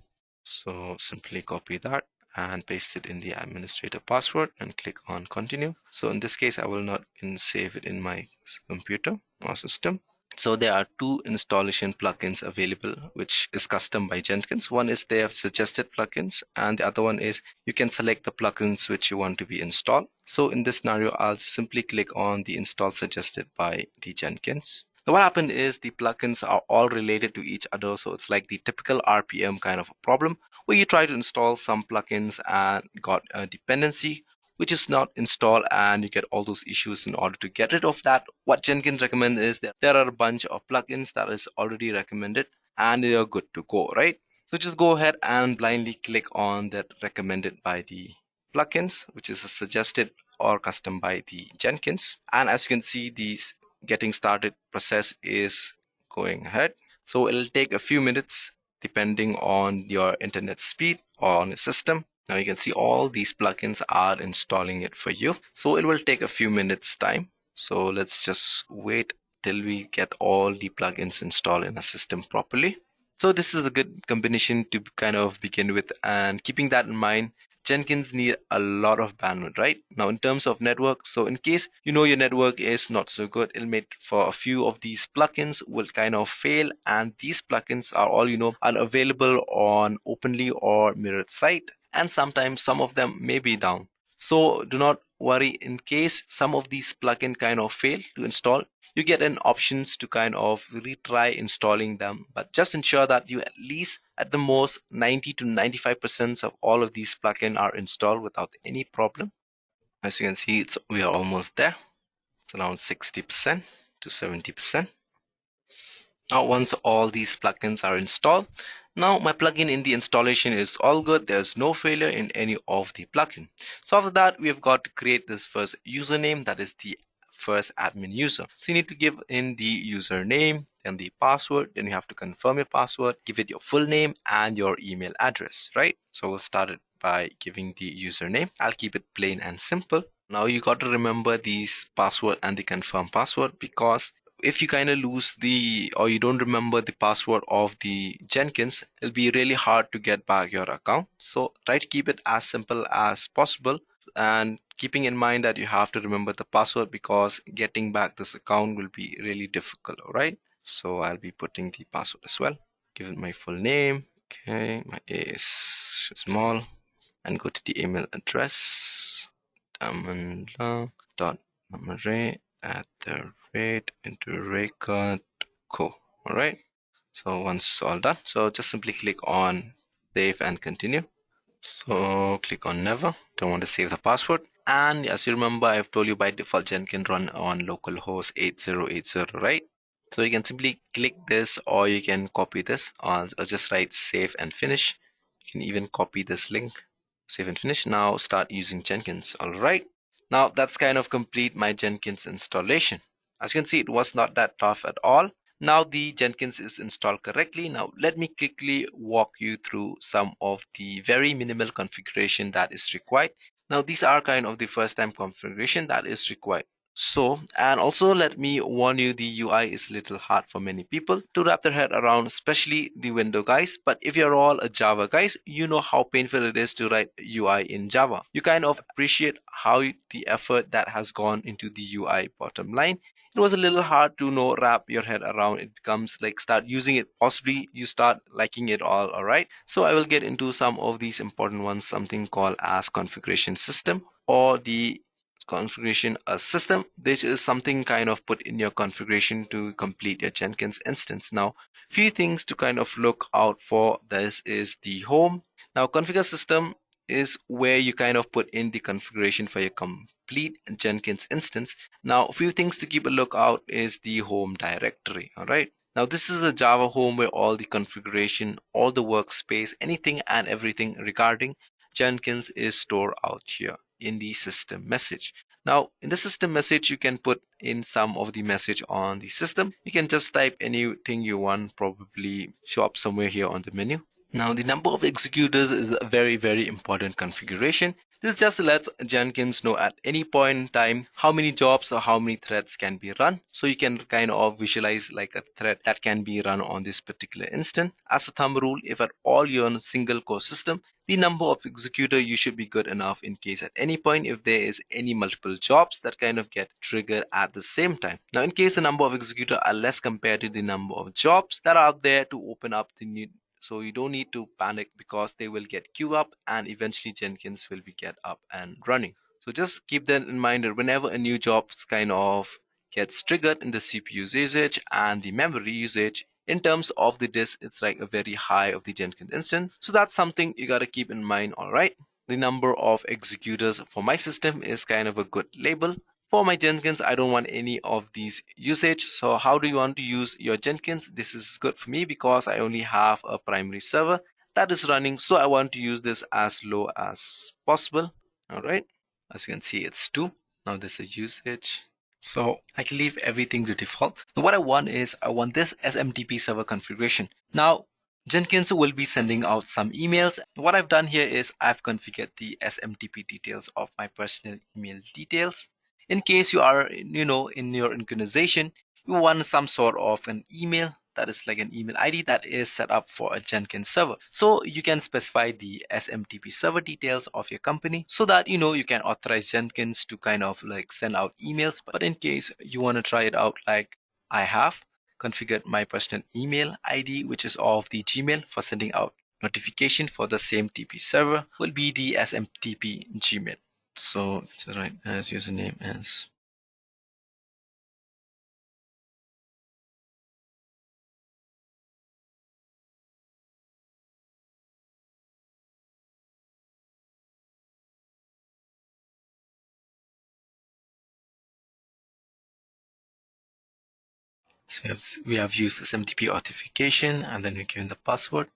So simply copy that and paste it in the administrator password and click on continue. So in this case, I will not save it in my computer or system. So there are two installation plugins available, which is custom by Jenkins. One is they have suggested plugins, and the other one is you can select the plugins which you want to be installed. So in this scenario, I'll simply click on the install suggested by the Jenkins. So what happened is the plugins are all related to each other. So it's like the typical RPM kind of a problem where you try to install some plugins and got a dependency which is not installed and you get all those issues. In order to get rid of that, what Jenkins recommends is that there are a bunch of plugins that is already recommended and they are good to go, right? So just go ahead and blindly click on that recommended by the plugins, which is a suggested or custom by the Jenkins. And as you can see, these getting started process is going ahead. So it'll take a few minutes depending on your internet speed or on the system. Now you can see all these plugins are installing it for you. So it will take a few minutes time. So let's just wait till we get all the plugins installed in a system properly. So this is a good combination to kind of begin with, and keeping that in mind, Jenkins need a lot of bandwidth, right? Now in terms of network, so in case you know your network is not so good, it'll make for a few of these plugins will kind of fail, and these plugins are all are available on openly or mirrored site, and sometimes some of them may be down. So do not worry, in case some of these plugin kind of fail to install, you get an options to kind of retry installing them, but just ensure that you at least at the most 90 to 95% of all of these plugins are installed without any problem. As you can see, we are almost there. It's around 60% to 70%. Now once all these plugins are installed, now my plugin in the installation is all good. There's no failure in any of the plugin. So after that, we've got to create this first username, that is the first admin user. So you need to give in the username, then the password, then you have to confirm your password, give it your full name and your email address, right? So we'll start it by giving the username. I'll keep it plain and simple. Now you got to remember these password and the confirm password, because if you kind of lose the, or you don't remember the password of the Jenkins, it'll be really hard to get back your account. So try to keep it as simple as possible, and keeping in mind that you have to remember the password, because getting back this account will be really difficult. All right, so I'll be putting the password as well. Give it my full name. Okay, my A is small, and go to the email address damandla.namare@edureka.co. All right, so once it's all done, so just simply click on save and continue. So click on never, don't want to save the password. And as you remember, I've told you by default Jenkins run on localhost 8080, right? So you can simply click this, or you can copy this, or just write save and finish. You can even copy this link, save and finish. Now start using Jenkins. All right, now that's kind of complete my Jenkins installation. As you can see, it was not that tough at all. Now the Jenkins is installed correctly. Now let me quickly walk you through some of the very minimal configuration that is required. Now these are kind of the first time configuration that is required. So, and also let me warn you, the UI is a little hard for many people to wrap their head around, especially the window guys. But if you're all a Java guys, you know how painful it is to write UI in Java. You kind of appreciate how the effort that has gone into the UI bottom line. It was a little hard to wrap your head around. It becomes like start using it, possibly you start liking it all right? So I will get into some of these important ones, something called as configuration system, or the configuration system. This is something kind of put in your configuration to complete your Jenkins instance. Now few things to kind of look out for this is the home. Now configure system is where you kind of put in the configuration for your complete Jenkins instance. Now a few things to keep a lookout is the home directory. All right, now this is a Java home where all the configuration, all the workspace, anything and everything regarding Jenkins is stored out here in the system message. Now in the system message, you can put in some of the message on the system. You can just type anything you want, probably show up somewhere here on the menu. Now the number of executors is a very, very important configuration. This just lets Jenkins know at any point in time how many jobs or how many threads can be run. So you can kind of visualize like a thread that can be run on this particular instance. As a thumb rule, if at all you're on a single core system, the number of executor you should be good enough in case at any point if there is any multiple jobs that kind of get triggered at the same time. Now in case the number of executor are less compared to the number of jobs that are out there to open up the new, so you don't need to panic, because they will get queued up and eventually Jenkins will be get up and running. So just keep that in mind that whenever a new job kind of gets triggered in the CPU usage and the memory usage, in terms of the disk, it's like a very high of the Jenkins instance. So that's something you got to keep in mind. All right, the number of executors for my system is kind of a good label. For my Jenkins, I don't want any of these usage. So how do you want to use your Jenkins? This is good for me because I only have a primary server that is running. So I want to use this as low as possible. All right, as you can see, it's 2. Now this is usage. So I can leave everything to default. So what I want is I want this SMTP server configuration. Now Jenkins will be sending out some emails. What I've done here is I've configured the SMTP details of my personal email details. In case you are, in your organization, you want some sort of an email that is like an email ID that is set up for a Jenkins server. So you can specify the SMTP server details of your company so that you can authorize Jenkins to kind of like send out emails. But in case you want to try it out, like I have configured my personal email ID, which is of the Gmail, for sending out notification for the same TP server, will be the SMTP Gmail. So just write as username as so we have used SMTP authentication, and then we're given the password.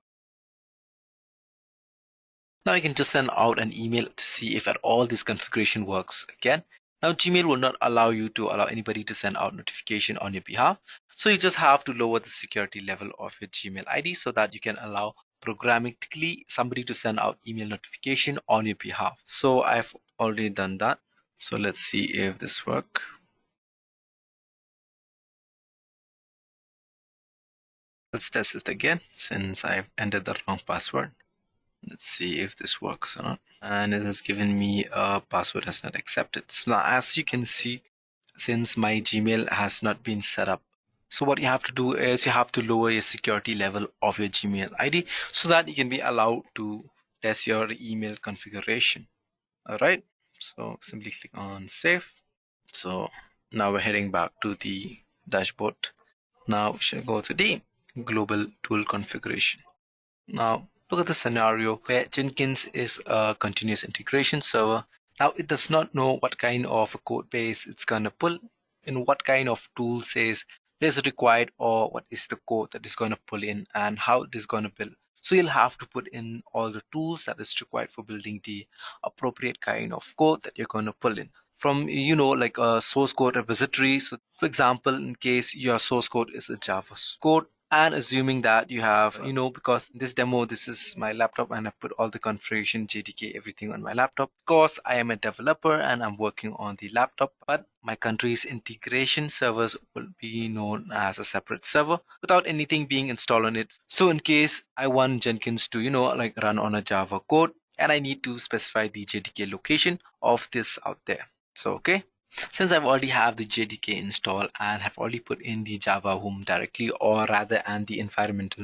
Now you can just send out an email to see if at all this configuration works again. Now Gmail will not allow you to allow anybody to send out notification on your behalf. So you just have to lower the security level of your Gmail ID so that you can allow programmatically somebody to send out email notification on your behalf. So I've already done that. So let's see if this works. Let's test it again since I've entered the wrong password. Let's see if this works or not. And it has given me a password has not accepted. So now as you can see, since my Gmail has not been set up, so what you have to do is you have to lower your security level of your Gmail ID so that you can be allowed to test your email configuration. All right. So simply click on save. So now we're heading back to the dashboard. Now we should go to the global tool configuration. Now look at the scenario where Jenkins is a continuous integration server. Now it does not know what kind of a code base it's going to pull and what kind of tool says is required or what is the code that is going to pull in and how it is going to build. So you'll have to put in all the tools that is required for building the appropriate kind of code that you're going to pull in from, like a source code repository. So for example, in case your source code is a Java code, and assuming that you have, because this demo, this is my laptop and I put all the configuration, JDK, everything on my laptop because I am a developer and I'm working on the laptop, but my country's integration servers will be known as a separate server without anything being installed on it. So in case I want Jenkins to, like run on a Java code, and I need to specify the JDK location of this out there. So, okay. Since I've already have the JDK installed and have already put in the Java home directly or rather and the environment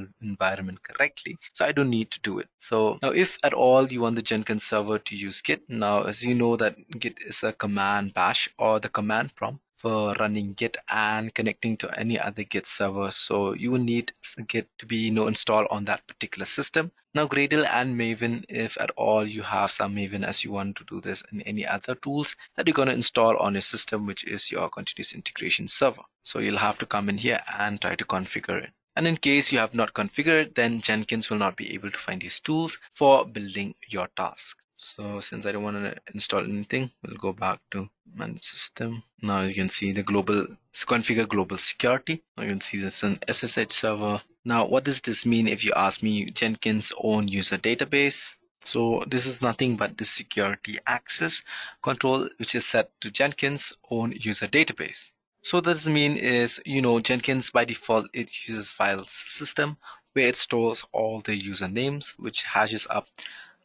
correctly, so I don't need to do it. So now if at all you want the Jenkins server to use Git, now as you know that Git is a command bash or the command prompt for running Git and connecting to any other Git server. So you will need Git to be installed on that particular system. Now Gradle and Maven, if at all you have some Maven as you want to do this and any other tools that you're going to install on your system, which is your continuous integration server. So you'll have to come in here and try to configure it. And in case you have not configured, then Jenkins will not be able to find these tools for building your task. So since I don't want to install anything, we'll go back to manage system. Now you can see the configure global security. Now you can see this an SSH server. Now what does this mean if you ask me? Jenkins own user database. So this is nothing but the security access control which is set to Jenkins own user database. So what this mean is, Jenkins by default it uses files system where it stores all the usernames which hashes up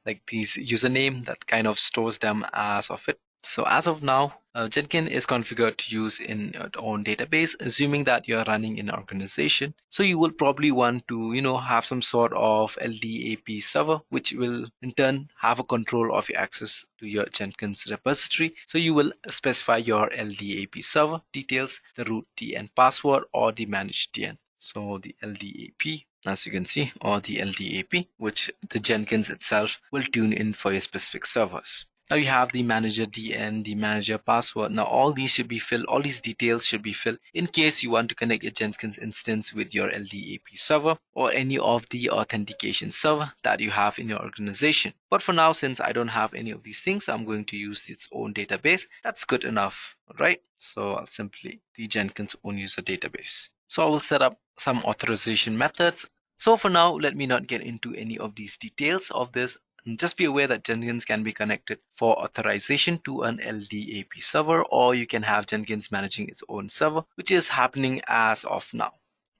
like these username that kind of stores them as of it. So as of now, Jenkins is configured to use in your own database, assuming that you're running in an organization. So you will probably want to, have some sort of LDAP server, which will in turn have a control of your access to your Jenkins repository. So you will specify your LDAP server details, the root DN password or the managed DN. So the LDAP, as you can see, or the LDAP, which the Jenkins itself will tune in for your specific servers. Now you have the manager DN, the manager password. Now all these should be filled, all these details should be filled in case you want to connect your Jenkins instance with your LDAP server or any of the authentication server that you have in your organization. But for now, since I don't have any of these things, I'm going to use its own database. That's good enough, right? So I'll simply the Jenkins own user database. So I will set up some authorization methods. So for now, let me not get into any of these details of this. Just be aware that Jenkins can be connected for authorization to an LDAP server, or you can have Jenkins managing its own server, which is happening as of now.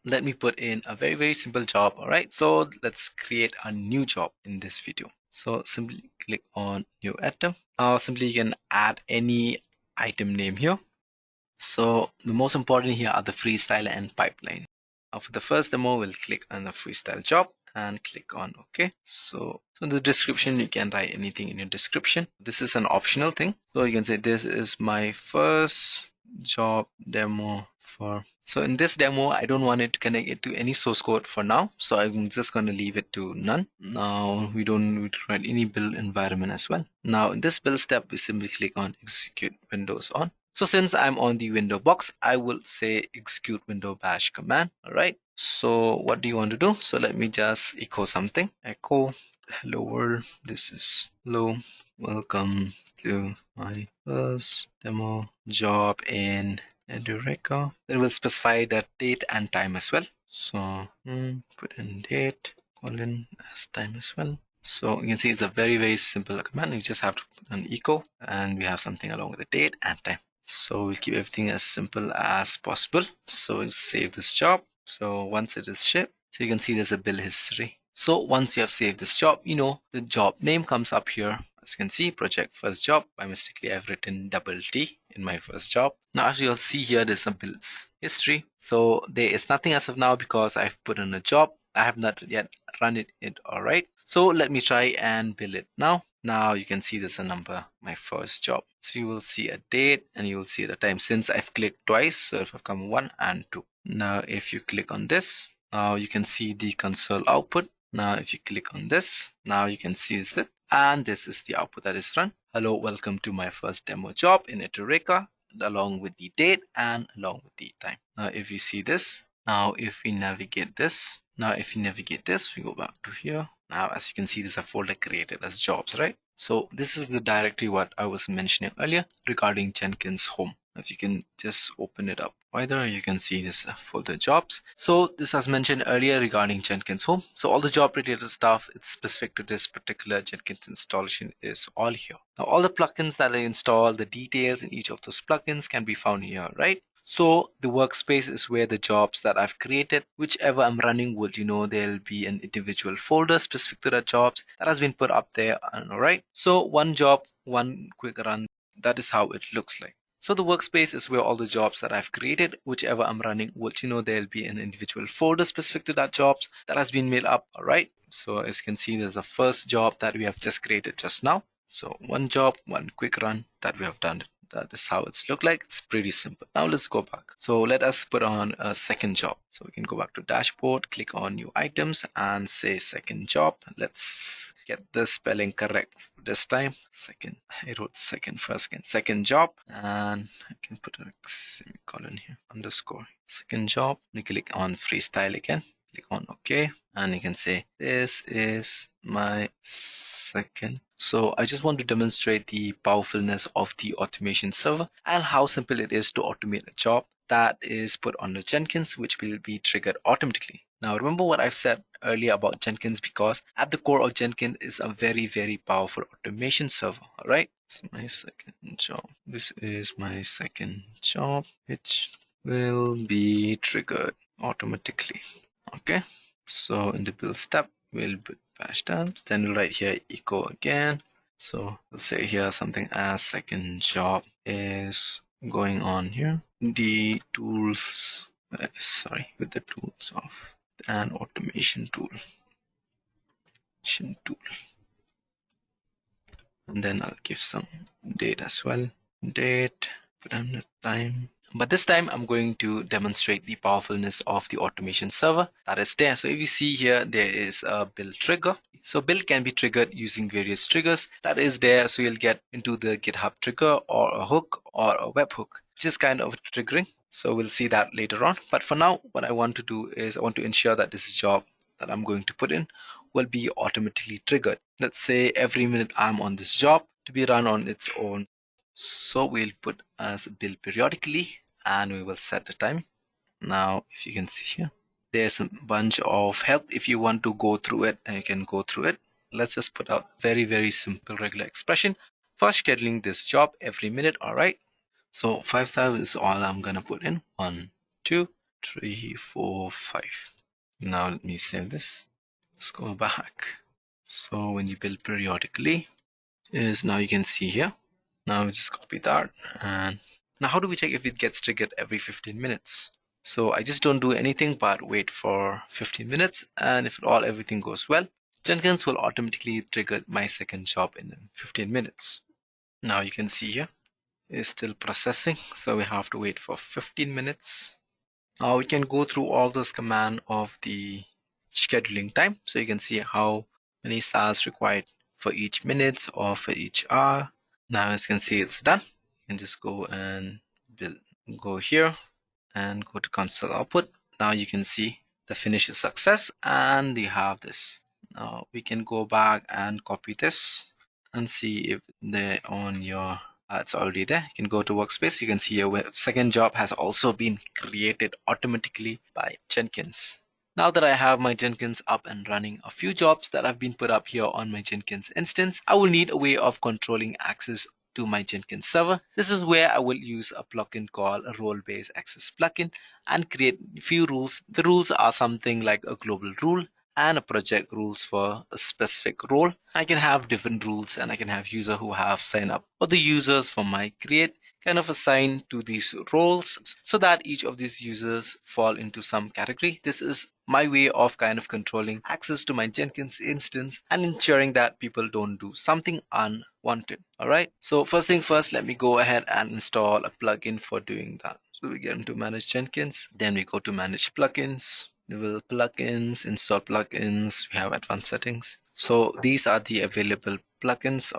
Let me put in a very, very simple job. All right. So let's create a new job in this video. So simply click on new item. Now simply you can add any item name here. So the most important here are the freestyle and pipeline. Now for the first demo, we'll click on the freestyle job and click on OK. So in the description, you can write anything in your description. This is an optional thing. So you can say this is my first job demo for. So in this demo, I don't want it to connect it to any source code for now. So I'm just going to leave it to none. Now we don't need to write any build environment as well. Now in this build step, we simply click on execute Windows on. So since I'm on the window box, I will say execute window bash command. All right. So what do you want to do? So let me just echo something. Echo hello world. This is hello. Welcome to my first demo job in Edureka. Then we'll specify the date and time as well. So put in date, colon as time as well. So you can see it's a very simple command. You just have to put an echo and we have something along with the date and time. So we'll keep everything as simple as possible. So we'll save this job. So once it is shipped, so you can see there's a bill history. So once you have saved this job, you know the job name comes up here. As you can see, project first job. By mistakenly, I've written double T in my first job. Now, as you'll see here, there's some bills history. So there is nothing as of now because I've put in a job. I have not yet run it. All right. So let me try and bill it now. Now you can see there's a number, my first job. So you will see a date and you will see the time since I've clicked twice. So if I've come 1 and 2. Now if you click on this, now you can see the console output. Now if you click on this, now you can see it. And this is the output that is run. Hello, welcome to my first demo job in Edureka, along with the date and along with the time. Now if you see this, now if we navigate this, we go back to here. Now, as you can see, there's a folder created as jobs, right? So this is the directory what I was mentioning earlier regarding Jenkins home. If you can just open it up wider, you can see this folder jobs. So this as mentioned earlier regarding Jenkins home. So all the job related stuff, it's specific to this particular Jenkins installation is all here. Now all the plugins that I install, the details in each of those plugins can be found here, right? So the workspace is where the jobs that I've created, whichever I'm running would, there'll be an individual folder specific to the jobs that has been put up there. All right. So one job, one quick run. That is how it looks like. So the workspace is where all the jobs that I've created, whichever I'm running, would, there'll be an individual folder specific to that jobs that has been made up. All right. So as you can see, there's the first job that we have just created just now. So one job, one quick run that we have done. That is how it's look like. It's pretty simple. Now let's go back. So let us put on a second job. So we can go back to dashboard, click on new items and say second job. Let's get the spelling correct this time. Second, I wrote second first again. Second job, and I can put a semicolon here, underscore. Second job. We click on freestyle again. Click on OK, and you can say this is my second. So I just want to demonstrate the powerfulness of the automation server and how simple it is to automate a job that is put on the Jenkins, which will be triggered automatically. Now remember what I've said earlier about Jenkins, because at the core of Jenkins is a very powerful automation server. All right, this is my second job. This is my second job, which will be triggered automatically. Okay, so in the build step, we'll put bash tabs, then we'll write here echo again. So we'll say here something as second job is going on here. The tools, with the tools of an automation tool. And then I'll give some date as well. Date, put in the time. But this time I'm going to demonstrate the powerfulness of the automation server that is there. So if you see here, there is a build trigger. So build can be triggered using various triggers that is there. So you'll get into the GitHub trigger or a hook or a webhook, which is kind of triggering. So we'll see that later on. But for now, what I want to do is I want to ensure that this job that I'm going to put in will be automatically triggered. Let's say every minute I'm on this job to be run on its own. So we'll put as build periodically and we will set the time. Now, if you can see here, there's a bunch of help. If you want to go through it, and you can go through it. Let's just put out very simple regular expression for scheduling this job every minute. All right. So 5 stars is all I'm going to put in. 1, 2, 3, 4, 5. Now let me save this. Let's go back. So when you build periodically, now you can see here. Now we just copy that. And now how do we check if it gets triggered every 15 minutes? So I just don't do anything but wait for 15 minutes. And if everything goes well, Jenkins will automatically trigger my second job in 15 minutes. Now you can see here, it's still processing. So we have to wait for 15 minutes. Now we can go through all this command of the scheduling time. So you can see how many stars required for each minute or for each hour. Now as you can see, it's done. You can just go and go here and go to console output. Now you can see the finish is success and you have this. Now we can go back and copy this and see if they're on your It's already there. You can go to workspace. You can see your second job has also been created automatically by Jenkins. Now that I have my Jenkins up and running, a few jobs that have been put up here on my Jenkins instance, I will need a way of controlling access to my Jenkins server. This is where I will use a plugin called a role-based access plugin and create a few rules. The rules are something like a global rule and a project rules for a specific role. I can have different rules and I can have user who have signed up or the users from my create kind of assign to these roles so that each of these users fall into some category. This is my way of kind of controlling access to my Jenkins instance and ensuring that people don't do something unwanted. All right. So first thing first, let me go ahead and install a plugin for doing that. So we get into manage Jenkins, then we go to manage plugins. We will plugins, install plugins. We have advanced settings. So these are the available plugins,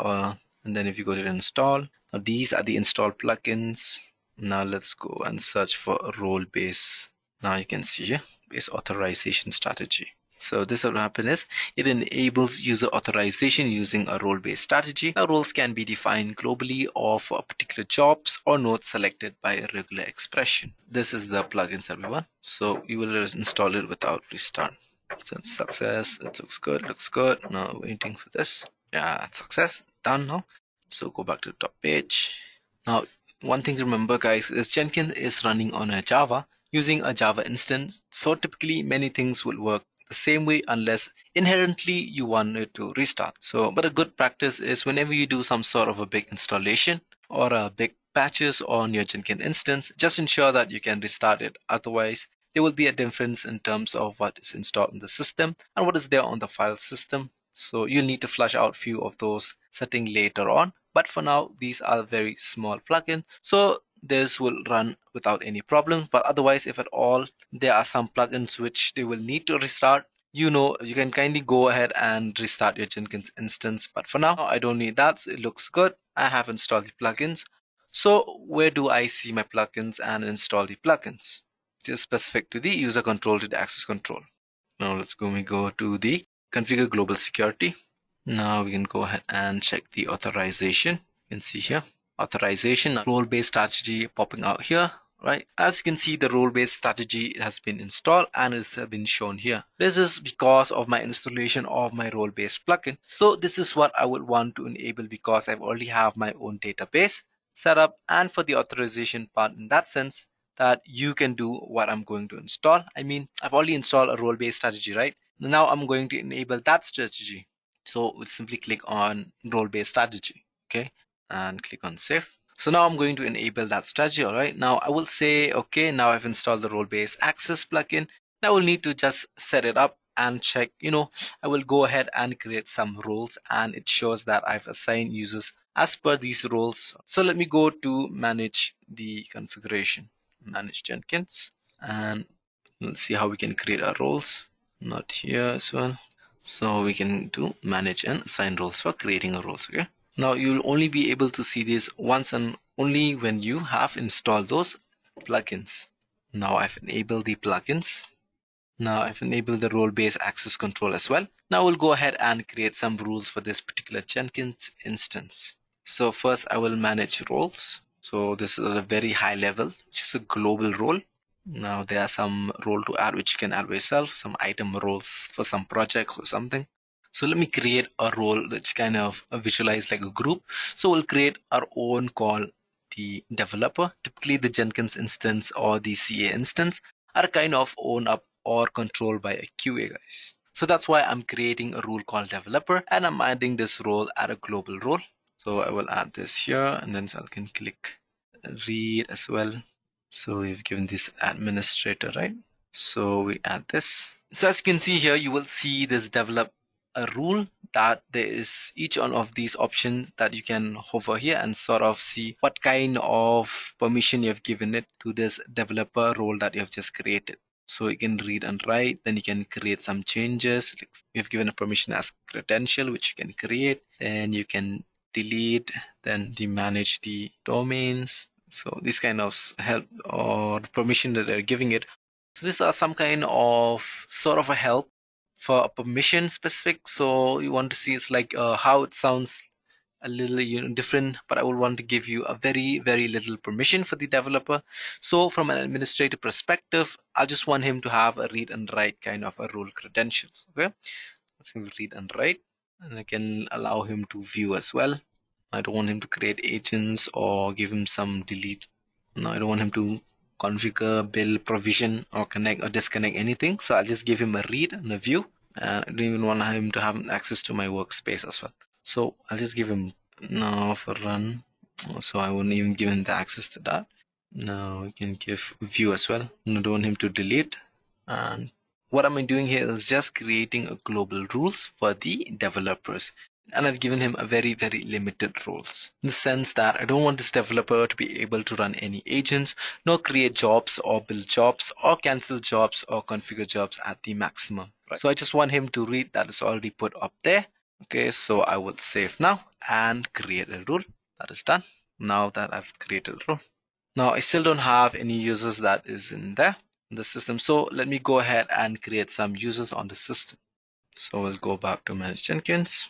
and then if you go to install, now these are the installed plugins. Now let's go and search for a role base. Now you can see here, base authorization strategy. So this will happen is it enables user authorization using a role-based strategy. Now roles can be defined globally or for particular jobs or nodes selected by a regular expression. This is the plugins everyone. So you will install it without restart. So it's success. It looks good. Looks good. Now waiting for this. Yeah, success. Done now. So go back to the top page. Now one thing to remember guys is Jenkins is running on a Java using a Java instance. So typically many things will work the same way unless inherently you want it to restart. So but a good practice is whenever you do some sort of a big installation or a big patches on your Jenkins instance, just ensure that you can restart it. Otherwise there will be a difference in terms of what is installed in the system and what is there on the file system. So you'll need to flush out few of those settings later on. But for now, these are very small plugins. So this will run without any problem. But otherwise, if at all, there are some plugins which they will need to restart, you can kindly go ahead and restart your Jenkins instance. But for now, I don't need that. So it looks good. I have installed the plugins. So where do I see my plugins and install the plugins? Which is specific to the user control to the access control. Now let's go to the configure global security. Now we can go ahead and check the authorization. You can see here authorization role-based strategy popping out here, right? As you can see, the role-based strategy has been installed and has been shown here. This is because of my installation of my role-based plugin. So this is what I would want to enable because I already have my own database set up, and for the authorization part in that sense that you can do what I'm going to install. I mean, I've already installed a role-based strategy, right? Now I'm going to enable that strategy. So we'll simply click on role-based strategy, okay, and click on save. So now I'm going to enable that strategy. All right, now I will say, okay, now I've installed the role-based access plugin. Now I will need to just set it up and check, I will go ahead and create some roles, and it shows that I've assigned users as per these roles. So let me go to manage the configuration, manage Jenkins, and let's see how we can create our roles. Not here as well. So we can do manage and assign roles for creating a roles. Okay. Now you'll only be able to see this once and only when you have installed those plugins. Now I've enabled the plugins. Now I've enabled the role-based access control as well. Now we'll go ahead and create some rules for this particular Jenkins instance. So first I will manage roles. So this is at a very high level, which is a global role. Now there are some role to add which you can add by yourself, some item roles for some projects or something. So let me create a role that's kind of visualized like a group. So we'll create our own called the developer. Typically the Jenkins instance or the CA instance are kind of owned up or controlled by a QA guys. So that's why I'm creating a rule called developer, and I'm adding this role at a global role. So I will add this here, and then I can click read as well. So we've given this administrator, right? So we add this. So as you can see here, you will see this develop a rule that there is each one of these options that you can hover here and sort of see what kind of permission you have given it to this developer role that you have just created. So you can read and write, then you can create some changes. We have given a permission as credential, which you can create. Then you can delete, then manage the domains. So this kind of help or the permission that they're giving it. So these are some kind of sort of a help for a permission specific. So you want to see it's like how it sounds a little different, but I will want to give you a very, very little permission for the developer. So from an administrative perspective, I just want him to have a read and write kind of a role credentials. Okay, let's read and write, and I can allow him to view as well. I don't want him to create agents or give him some delete. No, I don't want him to configure, build, provision, or connect or disconnect anything. So I'll just give him a read and a view. And I don't even want him to have access to my workspace as well. So I'll just give him now for run. So I won't even give him the access to that. Now we can give view as well. I don't want him to delete. And what am I doing here is just creating a global rules for the developers. And I've given him a very, very limited roles, in the sense that I don't want this developer to be able to run any agents, nor create jobs or build jobs or cancel jobs or configure jobs at the maximum. Right? So I just want him to read that is already put up there. Okay, so I would save now and create a rule. That is done. Now that I've created a rule. Now I still don't have any users that is in there in the system. So let me go ahead and create some users on the system. So we'll go back to Manage Jenkins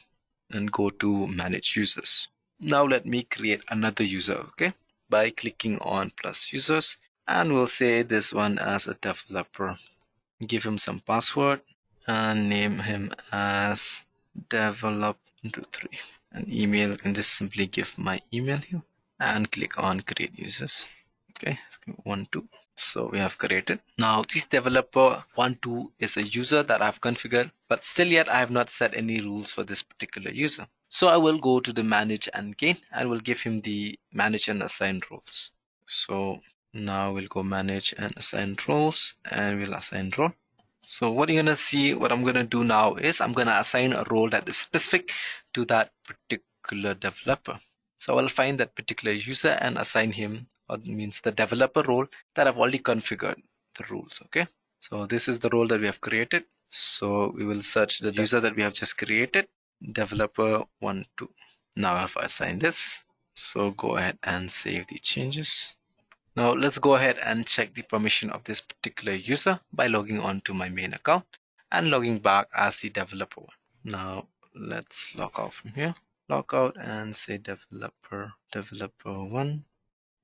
and go to Manage Users. Now let me create another user, okay, by clicking on plus users, and we'll say this one as a developer. Give him some password and name him as develop23. And email, and just simply give my email here and click on create users. Okay, 1-2. So we have created. Now this developer 1-2 is a user that I've configured, but still yet I have not set any rules for this particular user. So I will go to the manage and gain and will give him the manage and assign roles. So now we'll go manage and assign roles, and we'll assign role. So what you're gonna see, what I'm gonna do now is I'm gonna assign a role that is specific to that particular developer. So I'll find that particular user and assign him, or means the developer role that I've already configured the rules. Okay, so this is the role that we have created. So we will search the user that we have just created, developer 1-2. Now I've assigned this. So go ahead and save the changes. Now let's go ahead and check the permission of this particular user by logging on to my main account and logging back as the developer one. Now let's log out from here. Log out and say developer 1.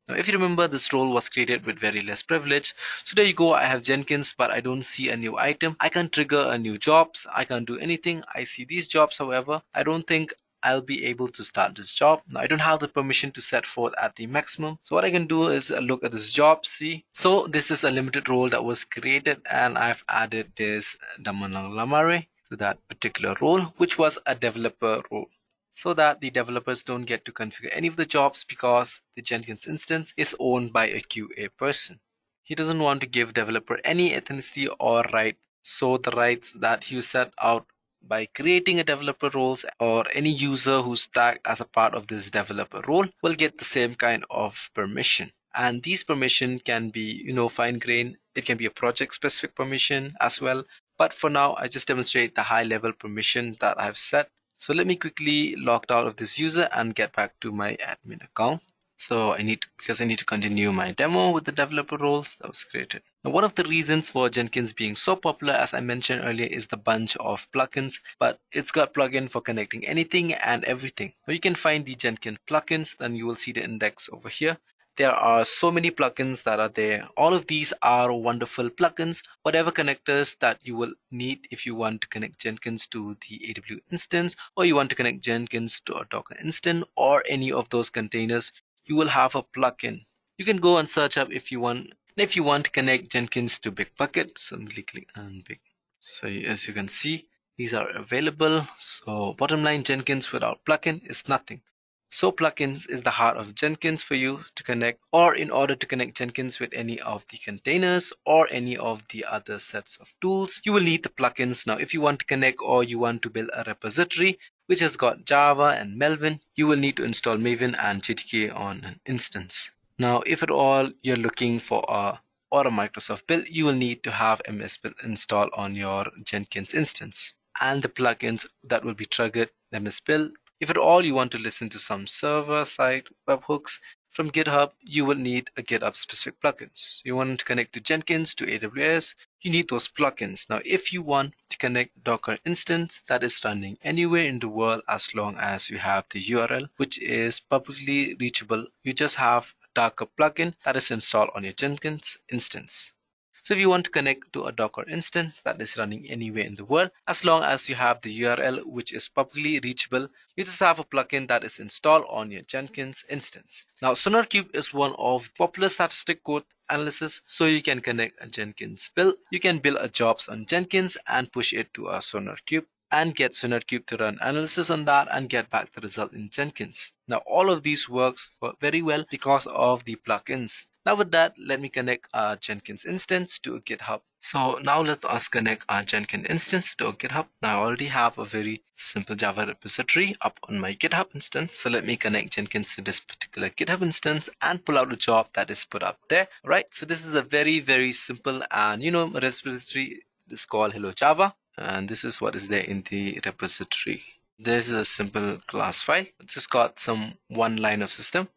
Now, if you remember, this role was created with very less privilege. So there you go. I have Jenkins, but I don't see a new item. I can't trigger a new jobs. I can't do anything. I see these jobs. However, I don't think I'll be able to start this job. Now, I don't have the permission to set forth at the maximum. So what I can do is look at this job, see. So this is a limited role that was created, and I've added this Damanang Lamare to that particular role, which was a developer role, so that the developers don't get to configure any of the jobs because the Jenkins instance is owned by a QA person. He doesn't want to give developer any ethnicity or right. So the rights that you set out by creating a developer roles, or any user who's tagged as a part of this developer role, will get the same kind of permission. And these permission can be, fine grained. It can be a project specific permission as well. But for now, I just demonstrate the high level permission that I've set. So let me quickly log out of this user and get back to my admin account. So because I need to continue my demo with the developer roles that was created. Now, one of the reasons for Jenkins being so popular, as I mentioned earlier, is the bunch of plugins, but it's got plugin for connecting anything and everything. Now you can find the Jenkins plugins, then you will see the index over here. There are so many plugins that are there. All of these are wonderful plugins. Whatever connectors that you will need if you want to connect Jenkins to the AWS instance, or you want to connect Jenkins to a Docker instance, or any of those containers, you will have a plugin. You can go and search up if you want. If you want to connect Jenkins to Bitbucket, simply click on Big. So as you can see, these are available. So bottom line, Jenkins without plugin is nothing. So plugins is the heart of Jenkins for you to connect, or in order to connect Jenkins with any of the containers or any of the other sets of tools, you will need the plugins. Now, if you want to connect or you want to build a repository which has got Java and Melvin, you will need to install Maven and GTK on an instance. Now, if at all you're looking for a Microsoft build, you will need to have MS Build installed on your Jenkins instance, and the plugins that will be triggered MS Build. If at all you want to listen to some server-side webhooks, from GitHub, you will need a GitHub specific plugins. You want to connect to Jenkins, to AWS, you need those plugins. Now, if you want to connect Docker instance that is running anywhere in the world, as long as you have the URL, which is publicly reachable, you just have a Docker plugin that is installed on your Jenkins instance. So if you want to connect to a Docker instance that is running anywhere in the world, as long as you have the URL which is publicly reachable, you just have a plugin that is installed on your Jenkins instance. Now, SonarQube is one of the popular statistic code analysis, so you can connect a Jenkins build. You can build a jobs on Jenkins and push it to a SonarQube and get SonarQube to run analysis on that and get back the result in Jenkins. Now, all of these works very well because of the plugins. Now with that, let me connect our Jenkins instance to a GitHub. So now let us connect our Jenkins instance to a GitHub. Now I already have a very simple Java repository up on my GitHub instance. So let me connect Jenkins to this particular GitHub instance and pull out a job that is put up there. Right. So this is a very, very simple and repository is called Hello Java. And this is what is there in the repository. This is a simple class file. It's just got some one line of system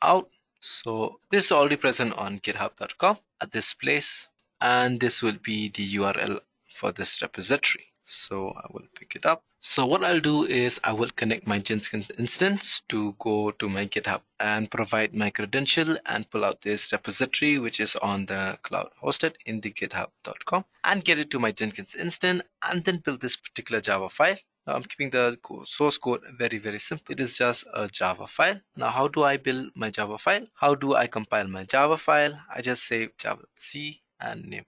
.out. So this is already present on github.com at this place, and this will be the URL for this repository. So I will pick it up. So what I'll do is I will connect my Jenkins instance to go to my GitHub and provide my credential and pull out this repository, which is on the cloud hosted in the github.com, and get it to my Jenkins instance and then build this particular Java file. Now I'm keeping the source code very, very simple. It is just a Java file. Now, how do I build my Java file? How do I compile my Java file? I just say java.c and name.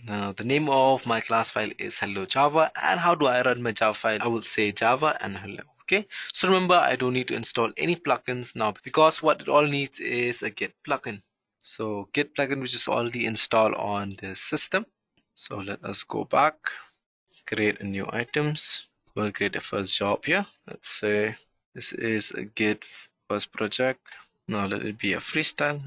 Now, the name of my class file is Hello Java. And how do I run my Java file? I will say Java and hello. Okay. So remember, I don't need to install any plugins now because what it all needs is a Git plugin. So Git plugin, which is already installed on this system. So let us go back, create a new items. We'll create a first job here. Let's say this is a Git first project. Now let it be a freestyle.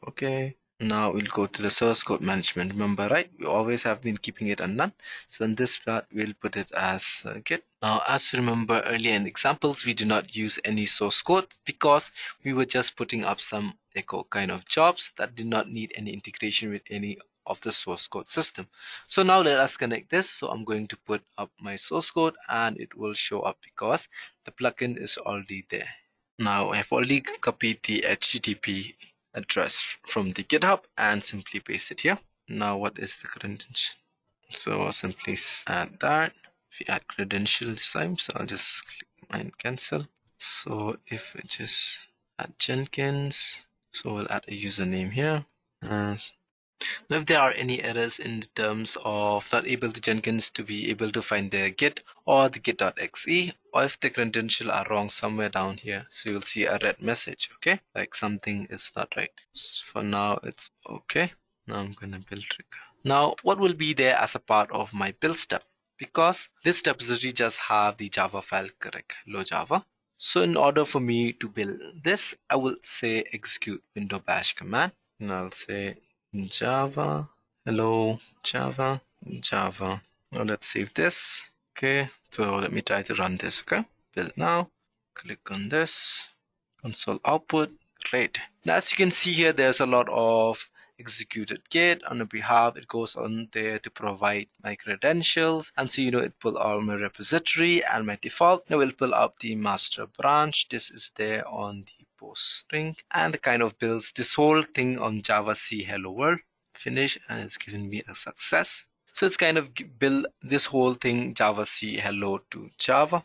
Okay. Now we'll go to the source code management. Remember, right? We always have been keeping it on none. So in this part, we'll put it as Git. Now, as you remember earlier in examples, we do not use any source code because we were just putting up some echo kind of jobs that did not need any integration with any of the source code system. So now let us connect this. So I'm going to put up my source code and it will show up because the plugin is already there. Now I've already copied the HTTP address from the GitHub and simply paste it here. Now what is the credential? So I'll simply add that. If you add credential this time, so I'll just click and cancel. So if we just add Jenkins, so we'll add a username here. Now, if there are any errors in terms of not able to Jenkins to be able to find the Git or the git.exe, or if the credentials are wrong somewhere down here, so you'll see a red message, okay? Like something is not right. So for now, it's okay. Now I'm going to build trigger. Now, what will be there as a part of my build step? Because this repository just have the Java file correct, hello Java. So in order for me to build this, I will say execute window bash command, and I'll say Java, hello, Java, Java. Now let's save this. Okay, so let me try to run this. Okay, build now. Click on this. Console output. Great. Now, as you can see here, there's a lot of executed Git on the behalf. It goes on there to provide my credentials, and so it pull out my repository and my default. Now we'll pull up the master branch. This is there on the post string, and the kind of builds this whole thing on Java C hello world. Finish, and it's given me a success. So it's kind of build this whole thing Java C hello to Java,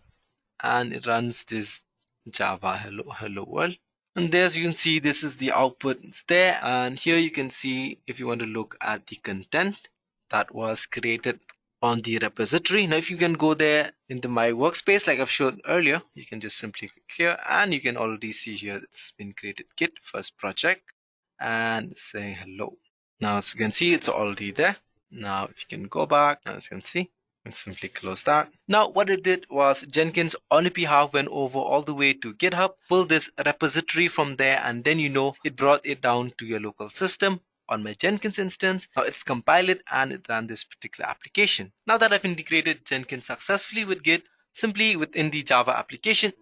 and it runs this Java hello world. And there, as you can see, this is the output. It's there, and here you can see if you want to look at the content that was created on the repository. Now, if you can go there into my workspace, like I've showed earlier, you can just simply click here, and you can already see here it's been created Git first project, and it's saying hello. Now, as you can see, it's already there. Now, if you can go back, as you can see, and simply close that. Now what it did was Jenkins on your behalf went over all the way to GitHub, pulled this repository from there, and then it brought it down to your local system on my Jenkins instance. Now it's compiled it and it ran this particular application. Now that I've integrated Jenkins successfully with Git, simply within the Java application,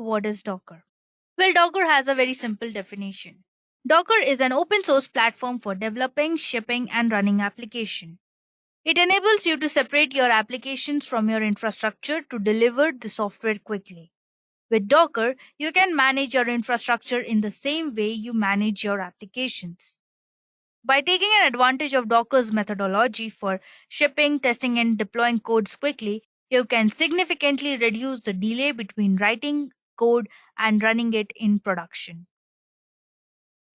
what is Docker? Well, Docker has a very simple definition. Docker is an open source platform for developing, shipping, and running application. It enables you to separate your applications from your infrastructure to deliver the software quickly. With Docker, you can manage your infrastructure in the same way you manage your applications. By taking an advantage of Docker's methodology for shipping, testing, and deploying codes quickly, you can significantly reduce the delay between writing code and running it in production.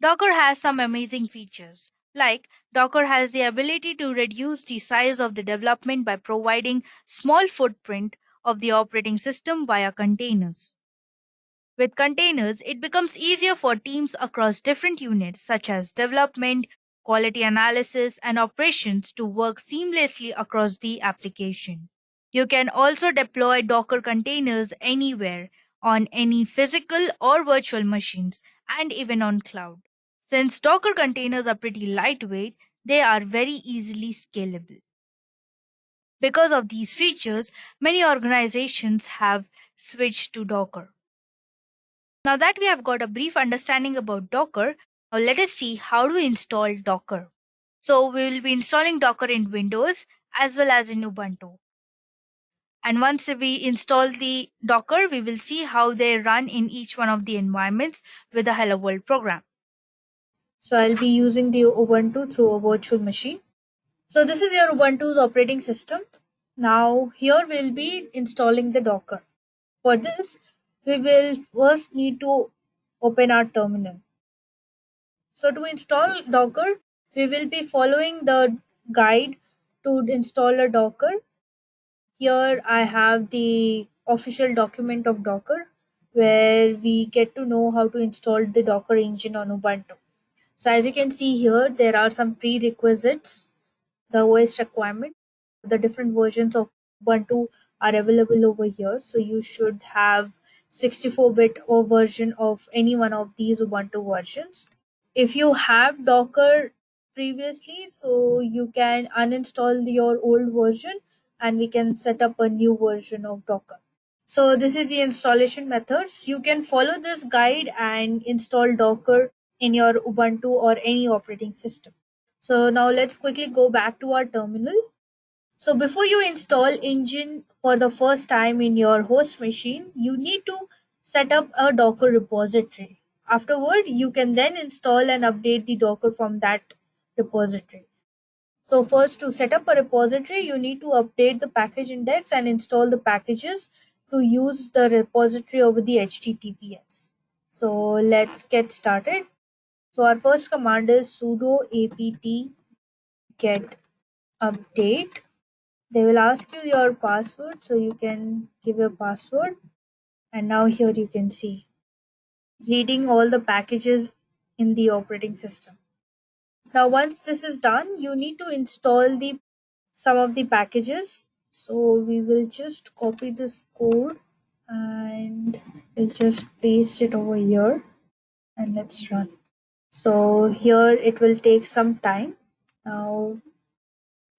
Docker has some amazing features. Like, Docker has the ability to reduce the size of the development by providing small footprint of the operating system via containers. With containers, it becomes easier for teams across different units such as development, quality analysis, and operations to work seamlessly across the application. You can also deploy Docker containers anywhere on any physical or virtual machines and even on cloud. Since Docker containers are pretty lightweight, they are very easily scalable. Because of these features, many organizations have switched to Docker. Now that we have got a brief understanding about Docker, now let us see how to install Docker. So we will be installing Docker in Windows as well as in Ubuntu. And once we install the Docker, we will see how they run in each one of the environments with the Hello World program. So I'll be using the Ubuntu through a virtual machine. So this is your Ubuntu's operating system. Now here we'll be installing the Docker. For this, we will first need to open our terminal. So to install Docker, we will be following the guide to install a Docker. Here I have the official document of Docker where we get to know how to install the Docker engine on Ubuntu. So as you can see here, there are some prerequisites, the OS requirement. The different versions of Ubuntu are available over here. So you should have 64-bit or version of any one of these Ubuntu versions. If you have Docker previously, so you can uninstall your old version and we can set up a new version of Docker. So this is the installation methods. You can follow this guide and install Docker in your Ubuntu or any operating system. So now let's quickly go back to our terminal. So before you install engine for the first time in your host machine, you need to set up a Docker repository. Afterward, you can then install and update the Docker from that repository. So first, to set up a repository, you need to update the package index and install the packages to use the repository over the HTTPS. So let's get started. So our first command is sudo apt get update. They will ask you your password, so you can give your password. And now here you can see reading all the packages in the operating system. Now once this is done, you need to install the some of the packages. So we will just copy this code and we'll just paste it over here and let's run. So here it will take some time. Now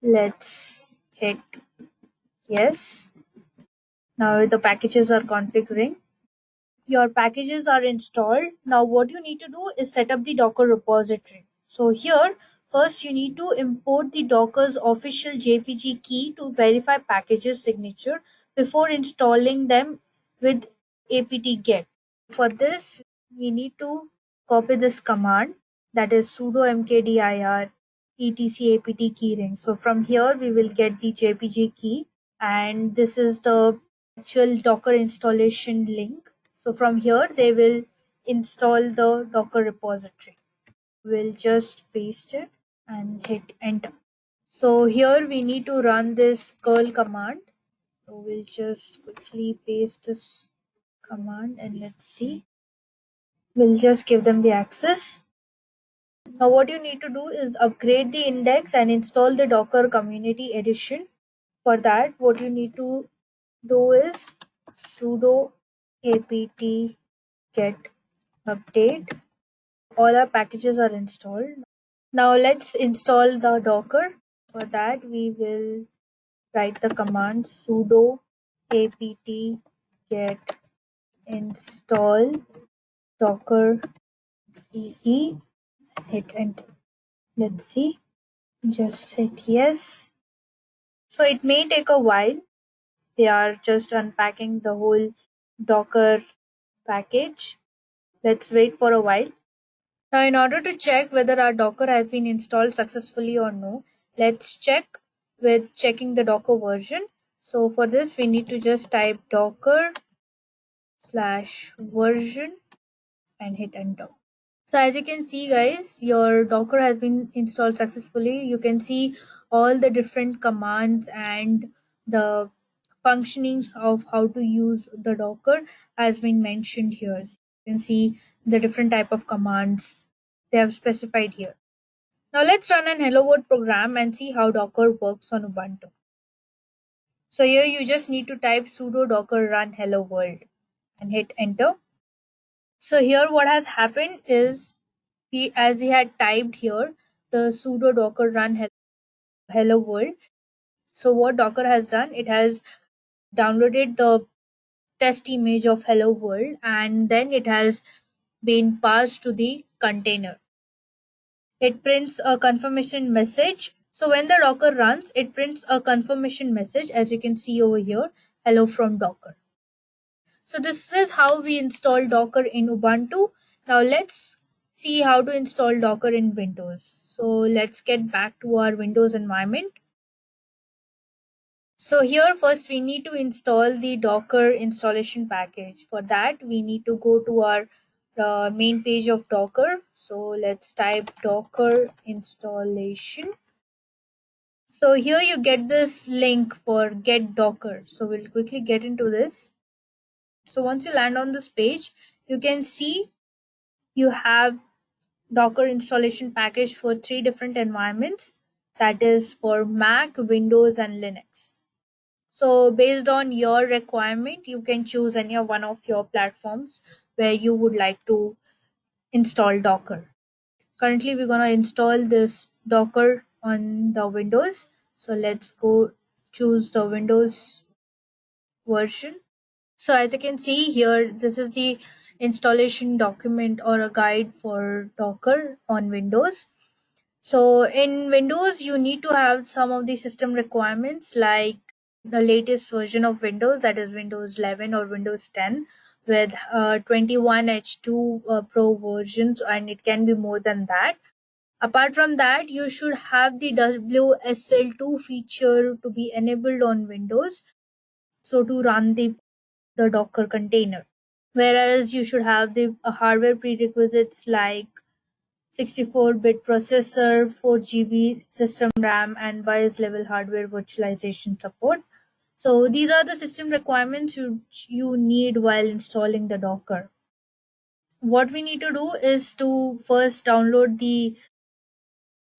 let's hit yes. Now the packages are configuring. Your packages are installed. Now what you need to do is set up the Docker repository. So here, first you need to import the Docker's official JPG key to verify packages signature before installing them with apt-get. For this, we need to copy this command, that is sudo mkdir etc apt keyring. So from here we will get the JPG key and this is the actual Docker installation link. So from here they will install the Docker repository. We'll just paste it and hit enter. So here we need to run this curl command. So we'll just quickly paste this command and let's see. We'll just give them the access. Now what you need to do is upgrade the index and install the Docker Community Edition. For that, what you need to do is sudo apt get update. All our packages are installed. Now let's install the Docker. For that, we will write the command sudo apt get install Docker CE, hit enter. Let's see, just hit yes. So it may take a while. They are just unpacking the whole Docker package. Let's wait for a while. Now, in order to check whether our Docker has been installed successfully or no, let's check with checking the Docker version. So for this, we need to just type docker/version and hit enter. So as you can see, guys, your Docker has been installed successfully. You can see all the different commands and the functionings of how to use the Docker has been mentioned here. So you can see the different type of commands they have specified here. Now let's run an hello world program and see how Docker works on Ubuntu. So here you just need to type sudo docker run hello world and hit enter. So here what has happened is as we had typed here the sudo docker run hello world. So what Docker has done, it has downloaded the test image of hello world and then it has been passed to the container. It prints a confirmation message. So when the Docker runs, it prints a confirmation message, as you can see over here, hello from Docker. So this is how we install Docker in Ubuntu. Now let's see how to install Docker in Windows. So let's get back to our Windows environment. So here first we need to install the Docker installation package. For that we need to go to our main page of Docker. So let's type Docker installation. So here you get this link for get Docker. So we'll quickly get into this. So once you land on this page, you can see you have Docker installation package for 3 different environments, that is for Mac, Windows and Linux. So based on your requirement, you can choose any of one of your platforms where you would like to install Docker. Currently we're going to install this Docker on the Windows. So let's go choose the Windows version. So as you can see here, this is the installation document or a guide for Docker on Windows. So in Windows, you need to have some of the system requirements like the latest version of Windows, that is Windows 11 or Windows 10 with 21H2 Pro versions, and it can be more than that. Apart from that, you should have the WSL2 feature to be enabled on Windows, so to run the Docker container. Whereas you should have the hardware prerequisites like 64-bit processor, 4 GB system RAM, and BIOS level hardware virtualization support. So these are the system requirements you need while installing the Docker. What we need to do is to first download the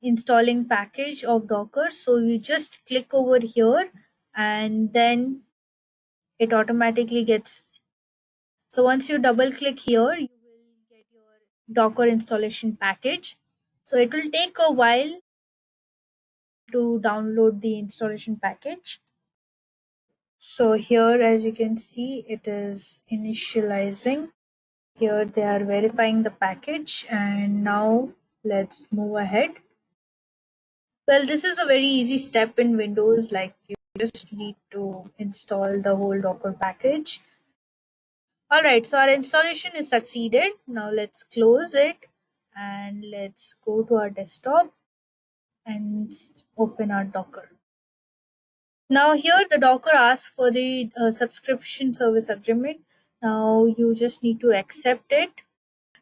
installing package of Docker. So you just click over here and then it automatically gets. So once you double click here, you will get your Docker installation package. So it will take a while to download the installation package. So here, as you can see, it is initializing. Here they are verifying the package, and now let's move ahead. Well, this is a very easy step in Windows, like you just need to install the whole Docker package. Alright, so our installation is succeeded. Now let's close it and let's go to our desktop and open our Docker. Now here the Docker asks for the subscription service agreement. Now you just need to accept it.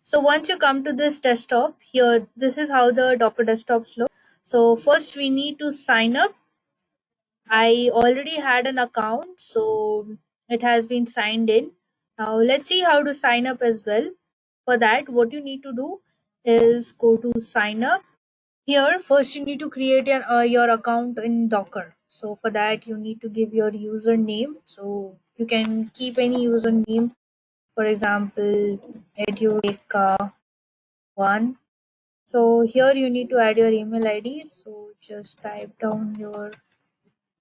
So once you come to this desktop here, this is how the Docker desktops look. So first we need to sign up. I already had an account, so it has been signed in. Now let's see how to sign up as well. For that, what you need to do is go to sign up. Here, first you need to create your account in Docker. So for that, you need to give your username. So you can keep any username. For example, Edureka 1. So here you need to add your email ID. So just type down your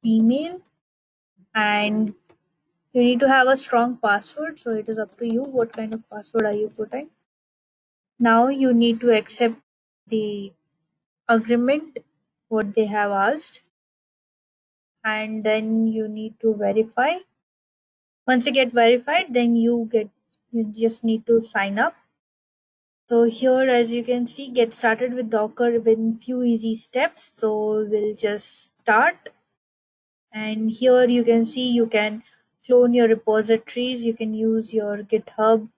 email and You need to have a strong password, so it is up to you what kind of password are you putting. Now you need to accept the agreement what they have asked, and then you need to verify. Once you get verified, then you just need to sign up. So here, as you can see, get started with Docker within few easy steps. So we'll just start. And here you can see you can clone your repositories. You can use your GitHub.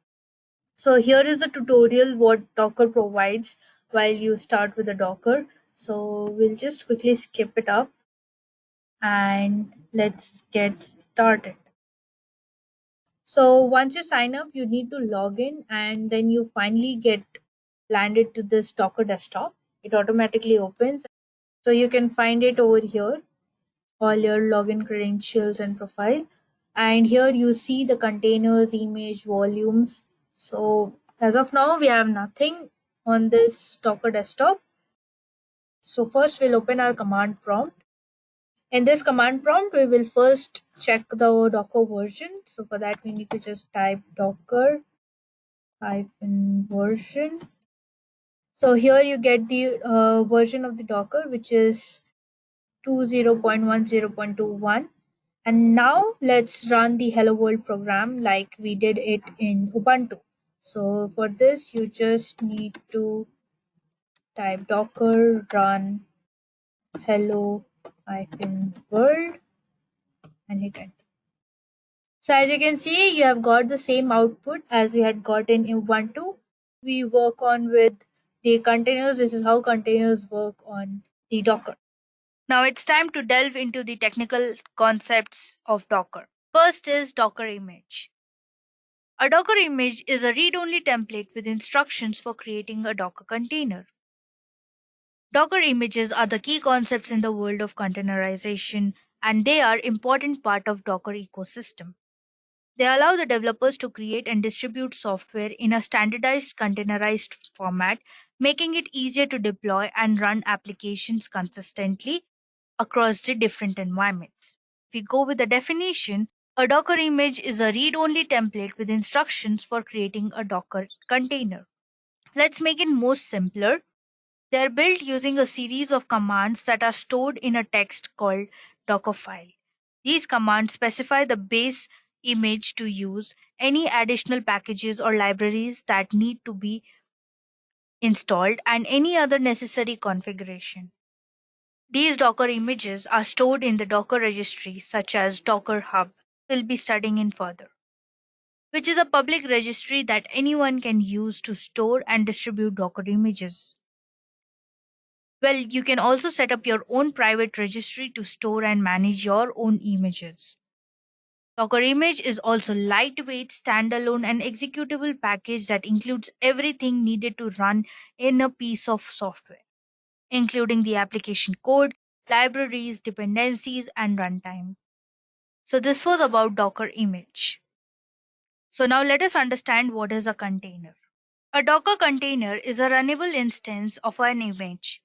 So here is a tutorial what Docker provides while you start with the Docker. So we'll just quickly skip it up and let's get started. So once you sign up, you need to log in and then you finally get landed to this Docker desktop. It automatically opens. So you can find it over here, all your login credentials and profile. And here you see the containers, image, volumes. So as of now, we have nothing on this Docker desktop. So first we'll open our command prompt. In this command prompt, we will first check the Docker version. So for that, we need to just type Docker version. So here you get the version of the Docker, which is 20.10.21. And now let's run the Hello World program like we did it in Ubuntu. So for this, you just need to type Docker run hello world and hit enter. So as you can see, you have got the same output as we had got in Ubuntu. We work on with the containers. This is how containers work on the Docker. Now it's time to delve into the technical concepts of Docker. First is Docker image. A Docker image is a read-only template with instructions for creating a Docker container. Docker images are the key concepts in the world of containerization, and they are important part of Docker ecosystem. They allow the developers to create and distribute software in a standardized containerized format, making it easier to deploy and run applications consistently across the different environments. If we go with the definition, a Docker image is a read-only template with instructions for creating a Docker container. Let's make it more simpler. They are built using a series of commands that are stored in a text called Dockerfile. These commands specify the base image to use, any additional packages or libraries that need to be installed, and any other necessary configuration. These Docker images are stored in the Docker registry, such as Docker Hub, we'll be studying in further, which is a public registry that anyone can use to store and distribute Docker images. Well, you can also set up your own private registry to store and manage your own images. Docker Image is also lightweight, standalone, and executable package that includes everything needed to run in a piece of software, including the application code, libraries, dependencies, and runtime. So this was about Docker Image. So now let us understand what is a container. A Docker container is a runnable instance of an image.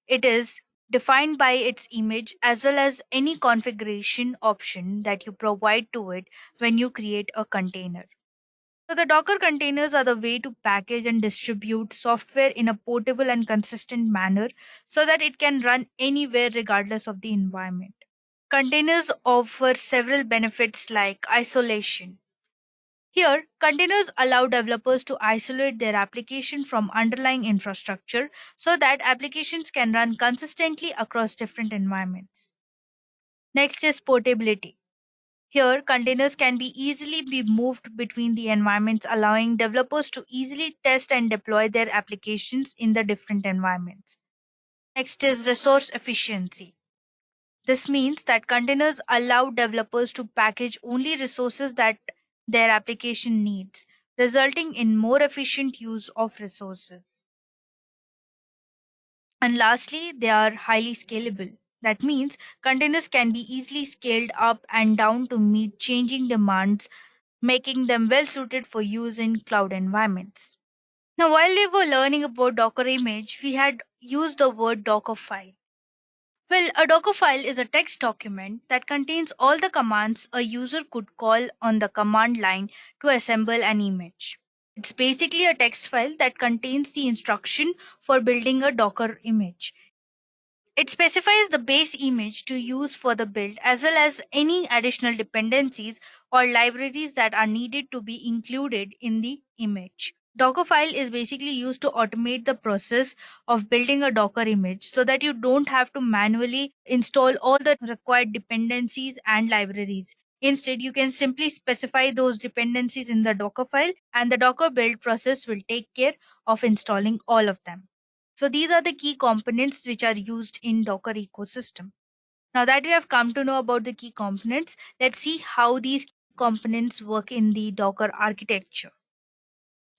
It is defined by its image as well as any configuration option that you provide to it when you create a container. So the Docker containers are the way to package and distribute software in a portable and consistent manner so that it can run anywhere regardless of the environment. Containers offer several benefits like isolation. Here, containers allow developers to isolate their application from underlying infrastructure so that applications can run consistently across different environments. Next is portability. Here, containers can be easily be moved between the environments, allowing developers to easily test and deploy their applications in the different environments. Next is resource efficiency. This means that containers allow developers to package only resources that their application needs, resulting in more efficient use of resources. And lastly, they are highly scalable. That means containers can be easily scaled up and down to meet changing demands, making them well suited for use in cloud environments. Now, while we were learning about Docker image, we had used the word Dockerfile. Well, a Dockerfile is a text document that contains all the commands a user could call on the command line to assemble an image. It's basically a text file that contains the instruction for building a Docker image. It specifies the base image to use for the build as well as any additional dependencies or libraries that are needed to be included in the image. Dockerfile is basically used to automate the process of building a Docker image so that you don't have to manually install all the required dependencies and libraries. Instead, you can simply specify those dependencies in the Dockerfile, and the Docker build process will take care of installing all of them. So these are the key components which are used in Docker ecosystem. Now that we have come to know about the key components, let's see how these components work in the Docker architecture.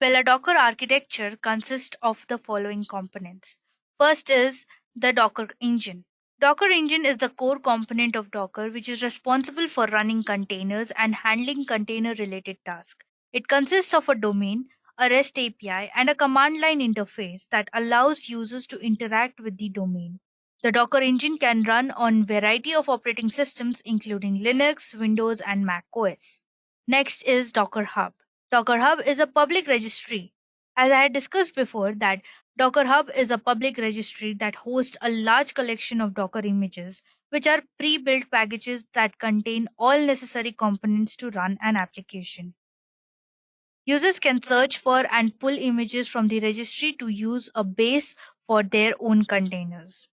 Well, a Docker architecture consists of the following components. First is the Docker engine. Docker engine is the core component of Docker which is responsible for running containers and handling container related tasks. It consists of a domain, a REST API, and a command line interface that allows users to interact with the domain. The Docker engine can run on variety of operating systems including Linux, Windows, and Mac OS. Next is Docker Hub. Docker Hub is a public registry. As I had discussed before, that Docker Hub is a public registry that hosts a large collection of Docker images, which are pre-built packages that contain all necessary components to run an application. Users can search for and pull images from the registry to use a base for their own containers.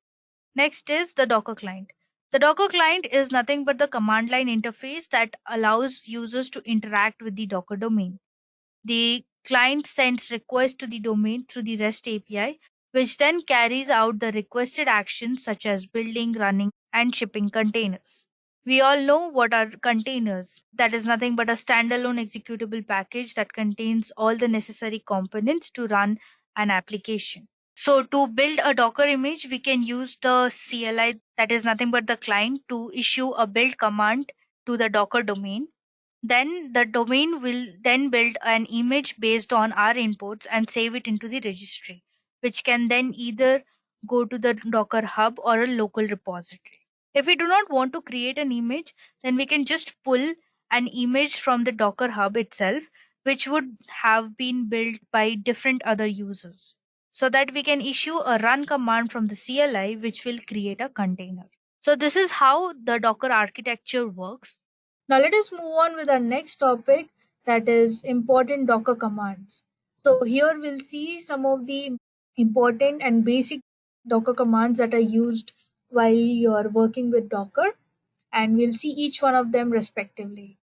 Next is the Docker client. The Docker client is nothing but the command line interface that allows users to interact with the Docker domain. The client sends requests to the domain through the REST API, which then carries out the requested actions such as building, running, and shipping containers. We all know what are containers. That is nothing but a standalone executable package that contains all the necessary components to run an application. So, to build a Docker image, we can use the CLI, that is nothing but the client, to issue a build command to the Docker domain. Then the domain will then build an image based on our inputs and save it into the registry, which can then either go to the Docker hub or a local repository. If we do not want to create an image, then we can just pull an image from the Docker hub itself, which would have been built by different other users, so that we can issue a run command from the CLI, which will create a container. So this is how the Docker architecture works. Now let us move on with our next topic, that is important Docker commands. So here we'll see some of the important and basic Docker commands that are used while you are working with Docker, and we'll see each one of them respectively.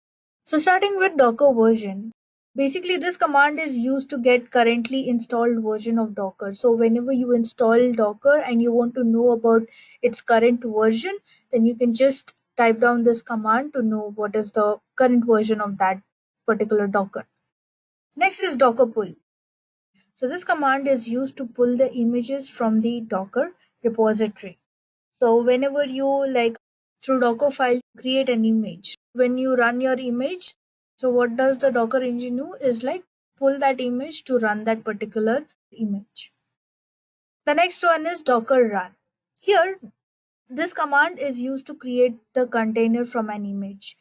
So starting with Docker version. Basically this command is used to get currently installed version of Docker. So whenever you install Docker and you want to know about its current version, then you can just type down this command to know what is the current version of that particular Docker. Next is Docker pull. So this command is used to pull the images from the Docker repository. So whenever you through Dockerfile create an image, when you run your image, so what does the Docker engine do is pull that image to run that particular image. The next one is Docker run. Here, this command is used to create the container from an image.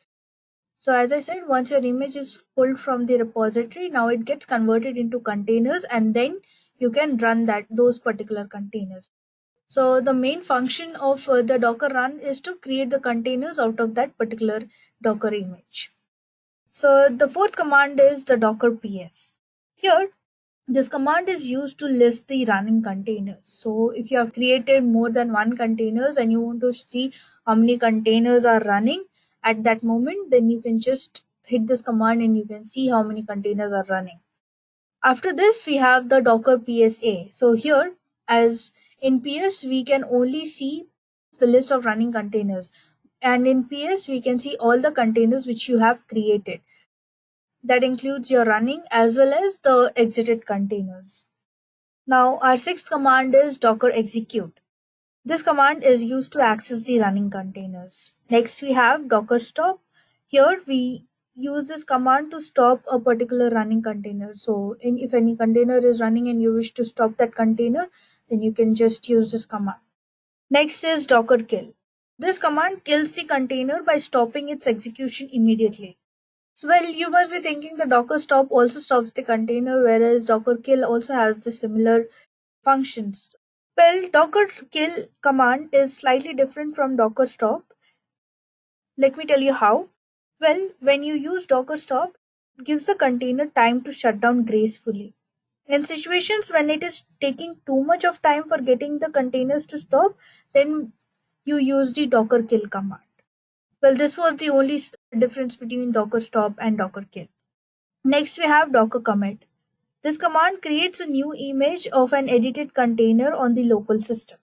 So as I said, once your image is pulled from the repository, now it gets converted into containers, and then you can run those particular containers. So the main function of the Docker run is to create the containers out of that particular Docker image. So the fourth command is the Docker PS. Here, this command is used to list the running containers. So if you have created more than one containers and you want to see how many containers are running at that moment, then you can just hit this command and you can see how many containers are running. After this, we have the Docker PSA. So here, as in PS, we can only see the list of running containers. And in PS, we can see all the containers which you have created. That includes your running as well as the exited containers. Now, our sixth command is Docker execute. This command is used to access the running containers. Next, we have Docker stop. Here, we use this command to stop a particular running container. So if any container is running and you wish to stop that container, then you can just use this command. Next is docker kill. This command kills the container by stopping its execution immediately. So, well, you must be thinking the docker stop also stops the container, whereas docker kill also has the similar functions. Well, docker kill command is slightly different from docker stop. Let me tell you how. Well, when you use docker stop, it gives the container time to shut down gracefully. In situations when it is taking too much of time for getting the containers to stop, then you use the docker kill command. Well, this was the only difference between docker stop and docker kill. Next, we have docker commit. This command creates a new image of an edited container on the local system.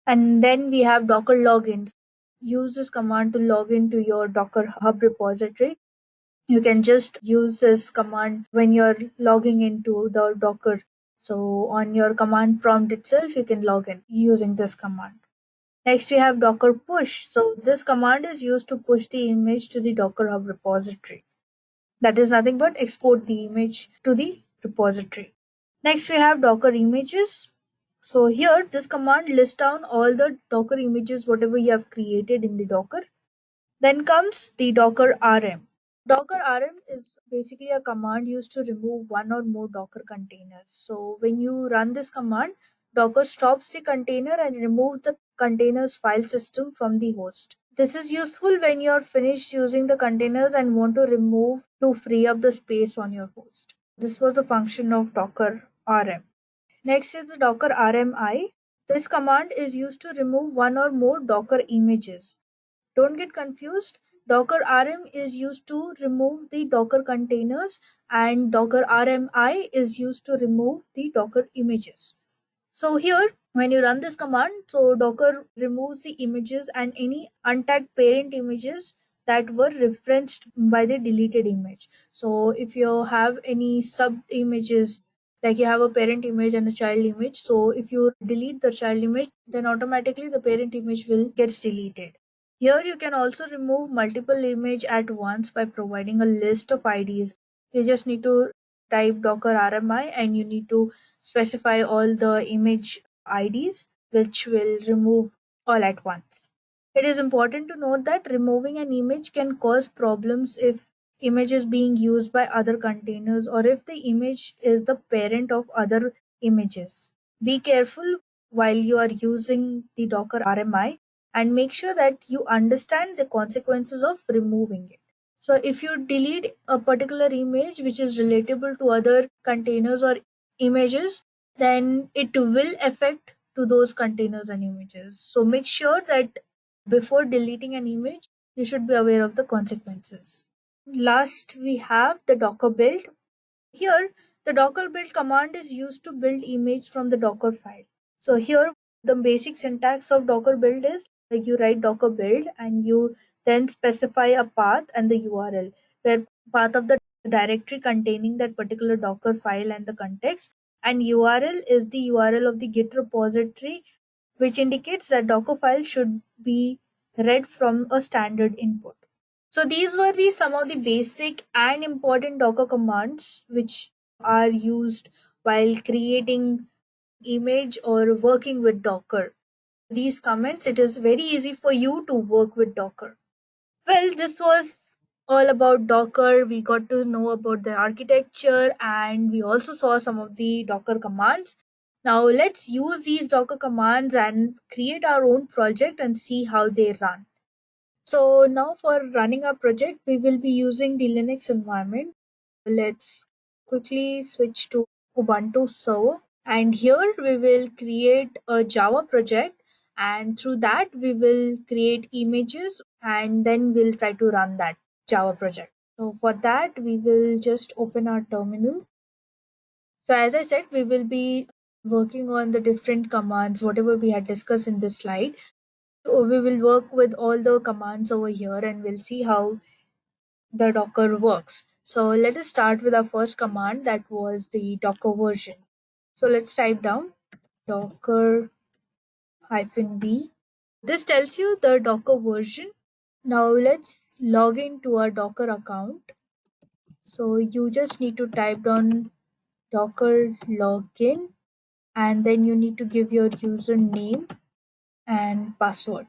And then we have docker logins. Use this command to log into your Docker Hub repository. You can just use this command when you're logging into the Docker. So on your command prompt itself, you can log in using this command. Next, we have docker push. So this command is used to push the image to the Docker Hub repository. That is nothing but export the image to the repository. Next, we have Docker images. So here, this command lists down all the Docker images, whatever you have created in the Docker. Then comes the Docker RM. Docker RM is basically a command used to remove one or more Docker containers. So when you run this command, Docker stops the container and removes the container's file system from the host. This is useful when you're finished using the containers and want to remove to free up the space on your host. This was the function of Docker RM. Next is the Docker RMI. This command is used to remove one or more Docker images. Don't get confused. Docker RM is used to remove the Docker containers and Docker RMI is used to remove the Docker images. So here, when you run this command, so Docker removes the images and any untagged parent images that were referenced by the deleted image. So if you have any sub images, like you have a parent image and a child image, so if you delete the child image, then automatically the parent image will get deleted. Here you can also remove multiple image at once by providing a list of IDs. You just need to type docker RMI and you need to specify all the image IDs which will remove all at once. It is important to note that removing an image can cause problems if image is being used by other containers or if the image is the parent of other images. Be careful while you are using the Docker RMI and make sure that you understand the consequences of removing it. So if you delete a particular image which is relatable to other containers or images, then it will affect to those containers and images. So make sure that before deleting an image, you should be aware of the consequences. Last, we have the Docker build. Here, the Docker build command is used to build image from the Docker file. So here, the basic syntax of Docker build is like you write Docker build and you then specify a path and the URL, where path of the directory containing that particular Docker file and the context, and URL is the URL of the Git repository, which indicates that Docker file should be read from a standard input. So these were the some of the basic and important Docker commands which are used while creating image or working with Docker. These comments, it is very easy for you to work with Docker. Well, this was all about Docker. We got to know about the architecture and we also saw some of the Docker commands. Now let's use these Docker commands and create our own project and see how they run. So now for running our project, we will be using the Linux environment. Let's quickly switch to Ubuntu server. And here we will create a Java project and through that we will create images and then we'll try to run that Java project. So for that we will just open our terminal. So as I said, we will be working on the different commands, whatever we had discussed in this slide. So we will work with all the commands over here and we'll see how the Docker works. So let us start with our first command, that was the Docker version. So let's type down docker -b. This tells you the Docker version. Now let's log into our Docker account. So you just need to type down docker login and then you need to give your username and password.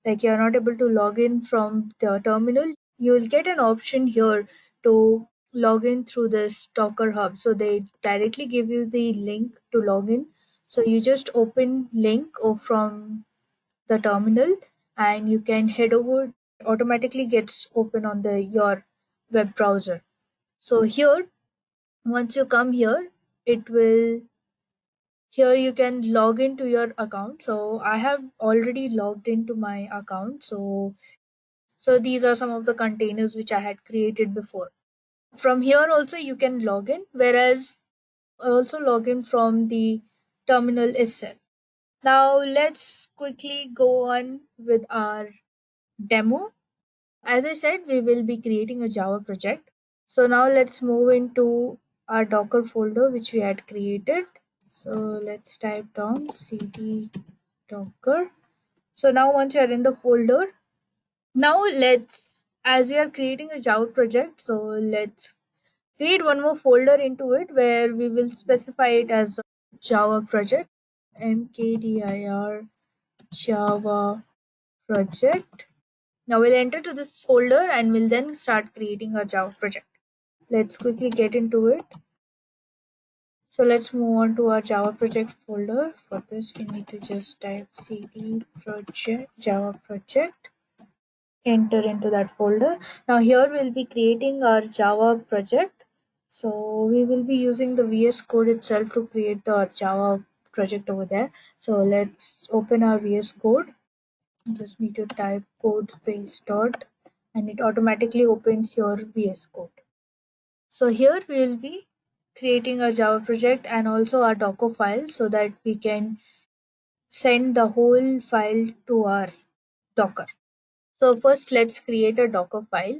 Like you're not able to log in from the terminal, you will get an option here to log in through this Docker Hub. So they directly give you the link to log in. So you just open link or from the terminal and you can head over, automatically gets open on the your web browser. So here, once you come here, it will, here you can log into your account. So I have already logged into my account. So these are some of the containers which I had created before. From here also you can log in, whereas also log in from the terminal itself. Now let's quickly go on with our demo. As I said, we will be creating a Java project. So now let's move into our Docker folder which we had created. So let's type down cd docker. So now once you're in the folder, now let's, as we are creating a Java project, so let's create one more folder into it where we will specify it as a Java project, mkdir Java project. Now we'll enter to this folder and we'll then start creating our Java project. Let's quickly get into it. So let's move on to our Java project folder. For this, we need to just type cd project Java project, enter into that folder. Now here we'll be creating our Java project. So we will be using the VS Code itself to create the Java project over there. So let's open our VS Code. You just need to type code space dot and it automatically opens your VS Code. So here we will be creating a Java project and also our Dockerfile so that we can send the whole file to our Docker. So first let's create a Docker file.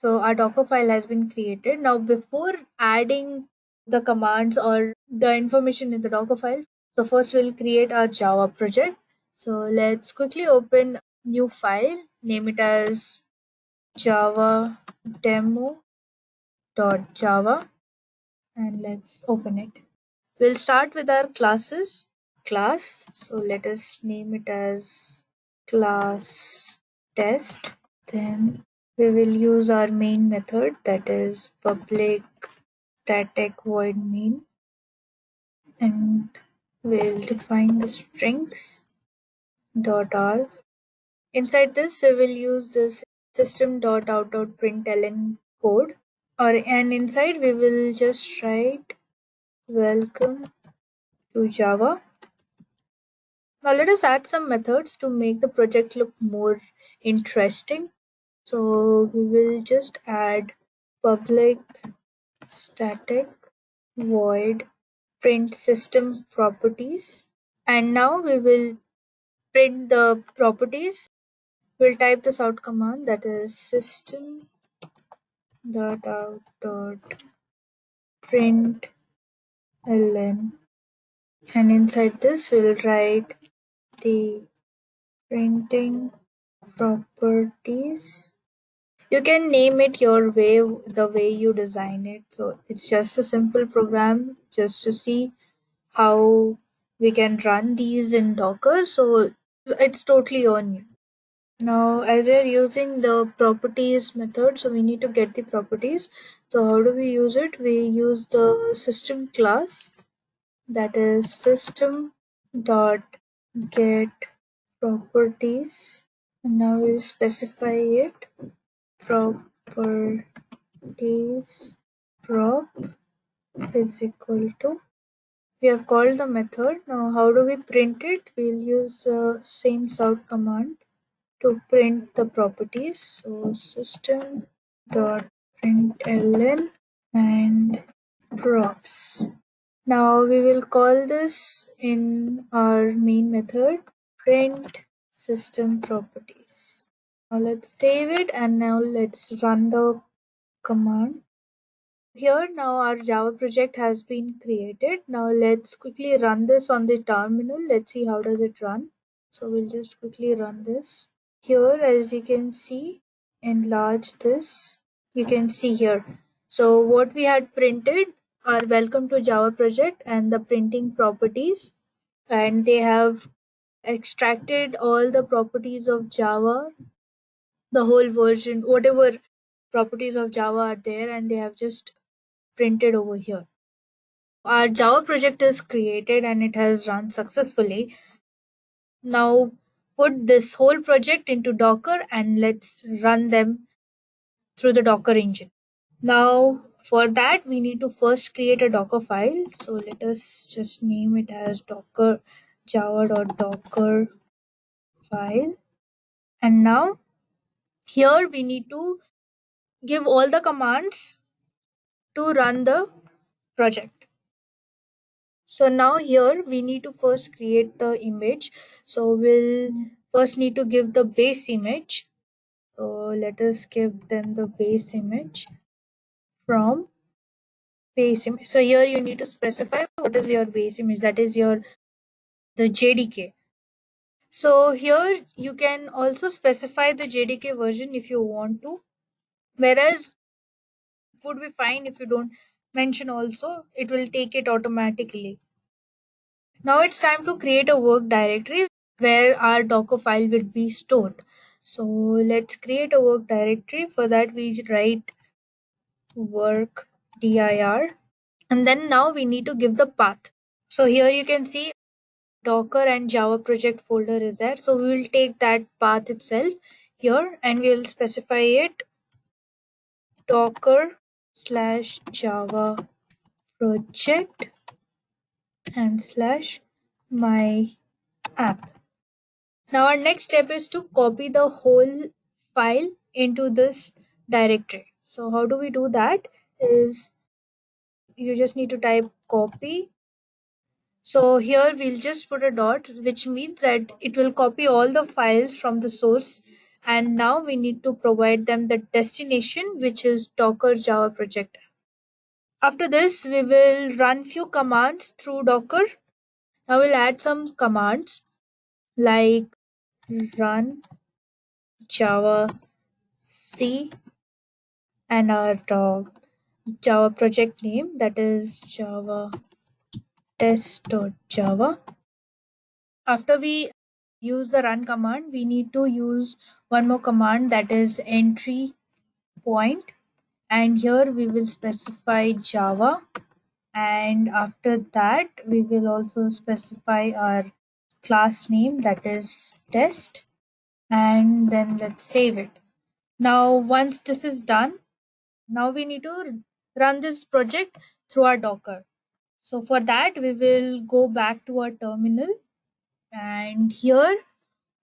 So our Docker file has been created. Now before adding the commands or the information in the Docker file, so first we'll create our Java project. So let's quickly open new file, name it as java demo.java and let's open it. We'll start with our classes. Class. So let us name it as class test. Then we will use our main method, that is public static void main, and we'll define the strings dot r. Inside this we will use this system.out.println code, and inside we will just write welcome to Java. Now let us add some methods to make the project look more interesting. So we will just add public static void print system properties, and now we will print the properties. We'll type this out command, that is system dot out dot print ln, and inside this we'll write the printing properties. You can name it your way, the way you design it. So it's just a simple program just to see how we can run these in Docker. So it's totally on you. Now, as we're using the properties method, so we need to get the properties. So how do we use it? We use the system class, that is system dot get properties, and now we'll specify it properties prop is equal to, we have called the method. Now how do we print it? We'll use the same sout command to print the properties. So system dot println and props. Now we will call this in our main method print system properties. Now let's save it and now let's run the command. Here now our Java project has been created. Now let's quickly run this on the terminal. Let's see how does it run. So we'll just quickly run this. Here, as you can see, enlarge this. You can see here. So what we had printed are welcome to Java project and the printing properties, and they have extracted all the properties of Java, the whole version, whatever properties of Java are there, and they have just printed over here. Our Java project is created and it has run successfully. Now put this whole project into Docker and let's run them through the Docker engine. Now for that we need to first create a Docker file. So let us just name it as docker java.docker file. And now here we need to give all the commands to run the project. So now here we need to first create the image. So we'll first need to give the base image. So let us give them the base image from base image. So here you need to specify what is your base image, that is your the JDK. So here you can also specify the JDK version if you want to, whereas it would be fine if you don't mention also, it will take it automatically. Now it's time to create a work directory where our Docker file will be stored. So let's create a work directory. For that we write work dir, and then now we need to give the path. So here you can see Docker and Java project folder is there. So we will take that path itself here and we will specify it Docker/Java project and /my app. Now our next step is to copy the whole file into this directory. So how do we do that is you just need to type copy. So here we'll just put a dot, which means that it will copy all the files from the source, and now we need to provide them the destination, which is Docker Java project. After this we will run few commands through Docker. Now we'll add some commands like run Java C and our Java project name, that is Java test.java. After we use the run command, we need to use one more command, that is entry point, and here we will specify Java, and after that we will also specify our class name, that is test, and then let's save it. Now once this is done, now we need to run this project through our Docker. So for that we will go back to our terminal, and here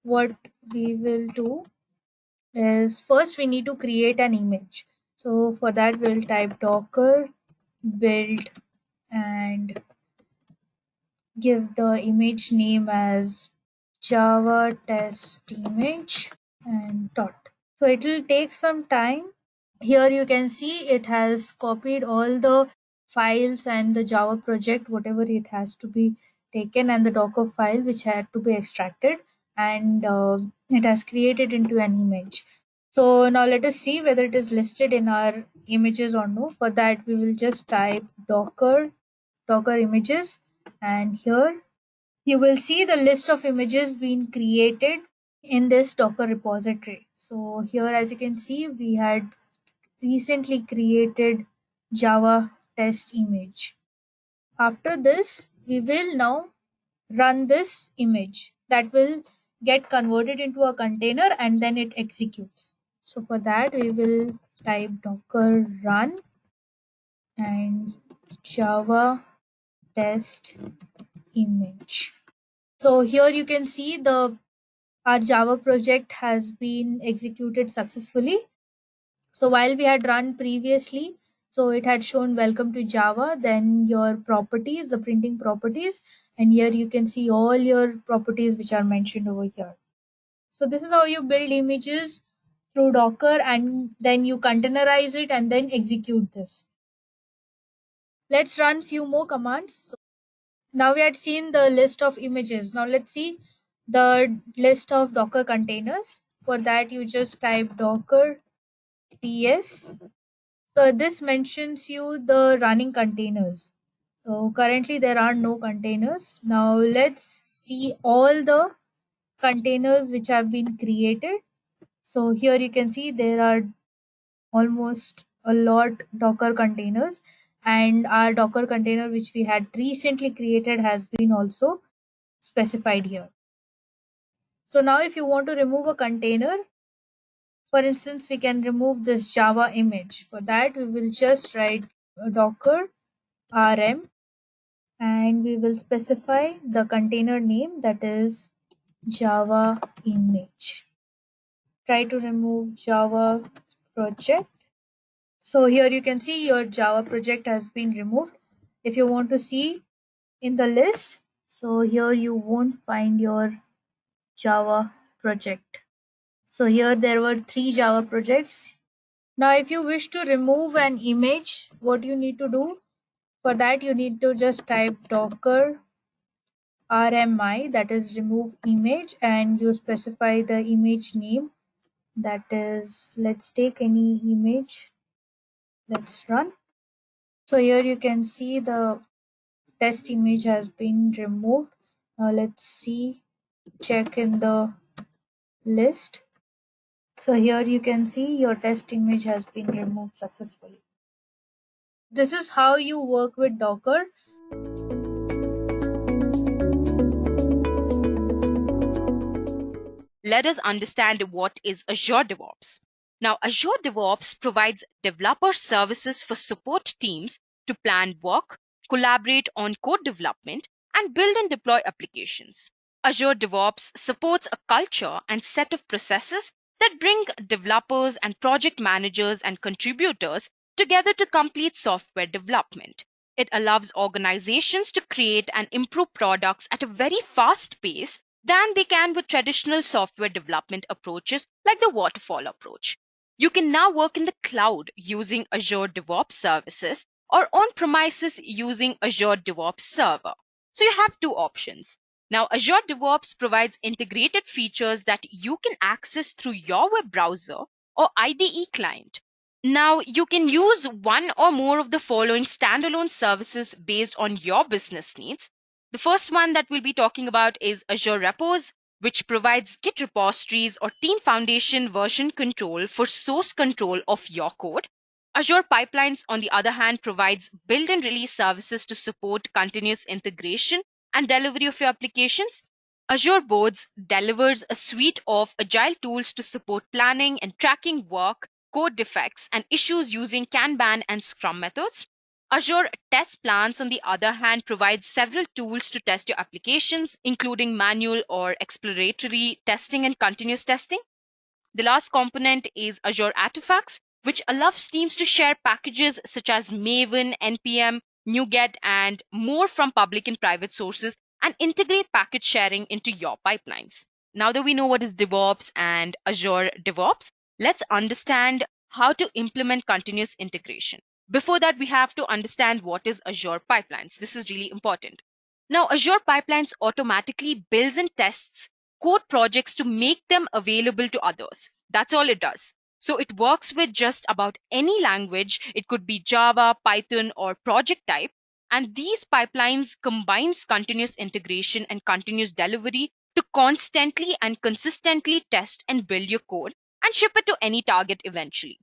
what we will do is first we need to create an image. So for that we'll type docker build and give the image name as java test image and dot. So it will take some time. Here you can see it has copied all the files and the Java project, whatever it has to be taken, and the Docker file which had to be extracted, and it has created into an image. So now let us see whether it is listed in our images or no. For that we will just type docker images, and here you will see the list of images being created in this Docker repository. So here as you can see we had recently created Java test image. After this, we will now run this image that will get converted into a container and then it executes. So for that, we will type docker run and Java test image. So here you can see our Java project has been executed successfully. So while we had run previously, so it had shown welcome to Java, then your properties, the printing properties, and here you can see all your properties which are mentioned over here. So this is how you build images through Docker, and then you containerize it and then execute this. Let's run few more commands. So now we had seen the list of images. Now let's see the list of Docker containers. For that you just type docker ts. So this mentions you the running containers. So currently there are no containers. Now let's see all the containers which have been created. So here you can see there are almost a lot Docker containers, and our Docker container which we had recently created has been also specified here. So now if you want to remove a container, for instance, we can remove this Java image. For that, we will just write Docker rm, and we will specify the container name, that is Java image. Try to remove Java project. So here you can see your Java project has been removed. If you want to see in the list, so here you won't find your Java project. So here there were 3 Java projects. Now if you wish to remove an image, what you need to do? For that you need to just type Docker RMI, that is remove image, and you specify the image name, that is, let's take any image, let's run. So here you can see the test image has been removed. Now let's see, check in the list. So here you can see your test image has been removed successfully. This is how you work with Docker. Let us understand what is Azure DevOps. Now, Azure DevOps provides developer services for support teams to plan work, collaborate on code development, and build and deploy applications. Azure DevOps supports a culture and set of processes that bring developers and project managers and contributors together to complete software development. It allows organizations to create and improve products at a very fast pace than they can with traditional software development approaches like the waterfall approach. You can now work in the cloud using Azure DevOps services or on premises using Azure DevOps Server. So you have 2 options. Now, Azure DevOps provides integrated features that you can access through your web browser or IDE client. Now, you can use one or more of the following standalone services based on your business needs. The first one that we'll be talking about is Azure Repos, which provides Git repositories or Team Foundation version control for source control of your code. Azure Pipelines, on the other hand, provides build and release services to support continuous integration and delivery of your applications. Azure Boards delivers a suite of agile tools to support planning and tracking work, code defects, and issues using Kanban and Scrum methods. Azure Testplan, on the other hand, provides several tools to test your applications, including manual or exploratory testing and continuous testing. The last component is Azure Artifacts, which allows teams to share packages such as Maven, NPM, NuGet, and more from public and private sources and integrate package sharing into your pipelines. Now that we know what is DevOps and Azure DevOps, let's understand how to implement continuous integration. Before that, we have to understand what is Azure Pipelines. This is really important. Now, Azure Pipelines automatically builds and tests code projects to make them available to others. That's all it does. So it works with just about any language. It could be Java, Python, or project type. And these pipelines combines continuous integration and continuous delivery to constantly and consistently test and build your code and ship it to any target eventually.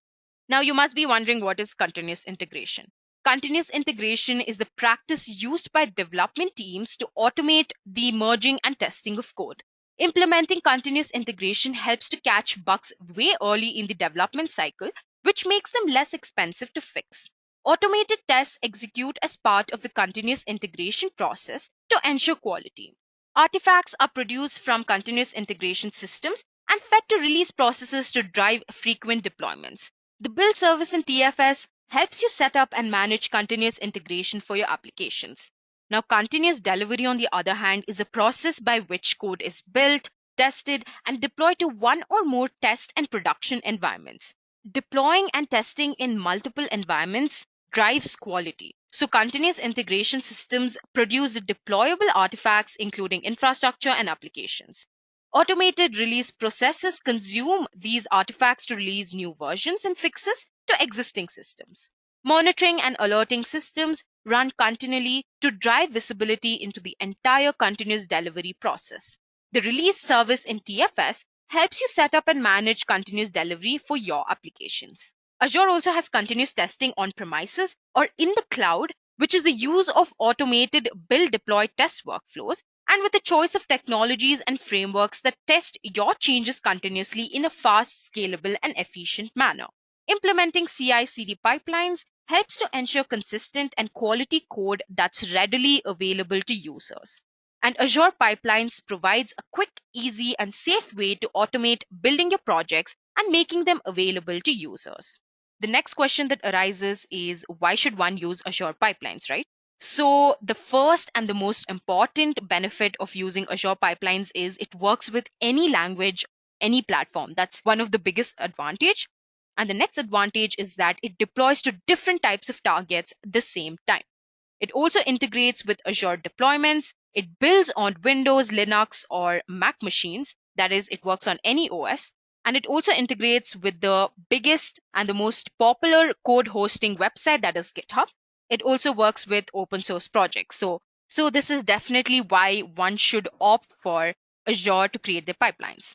Now, you must be wondering, what is continuous integration? Continuous integration is the practice used by development teams to automate the merging and testing of code. Implementing continuous integration helps to catch bugs way early in the development cycle, which makes them less expensive to fix. Automated tests execute as part of the continuous integration process to ensure quality. Artifacts are produced from continuous integration systems and fed to release processes to drive frequent deployments. The build service in TFS helps you set up and manage continuous integration for your applications. Now, continuous delivery, on the other hand, is a process by which code is built, tested, and deployed to one or more test and production environments. Deploying and testing in multiple environments drives quality. So, continuous integration systems produce the deployable artifacts, including infrastructure and applications. Automated release processes consume these artifacts to release new versions and fixes to existing systems. Monitoring and alerting systems run continually to drive visibility into the entire continuous delivery process. The release service in TFS helps you set up and manage continuous delivery for your applications. Azure also has continuous testing on premises or in the cloud, which is the use of automated build deploy test workflows, and with a choice of technologies and frameworks that test your changes continuously in a fast, scalable, and efficient manner. Implementing CI/CD pipelines helps to ensure consistent and quality code that's readily available to users. And Azure Pipelines provides a quick, easy, and safe way to automate building your projects and making them available to users. The next question that arises is, why should one use Azure Pipelines, right? So the first and the most important benefit of using Azure Pipelines is it works with any language, any platform. That's one of the biggest advantage. And the next advantage is that it deploys to different types of targets at the same time. It also integrates with Azure deployments. It builds on Windows, Linux, or Mac machines. That is, it works on any OS. And it also integrates with the biggest and the most popular code hosting website, that is GitHub. It also works with open source projects. So this is definitely why one should opt for Azure to create their pipelines.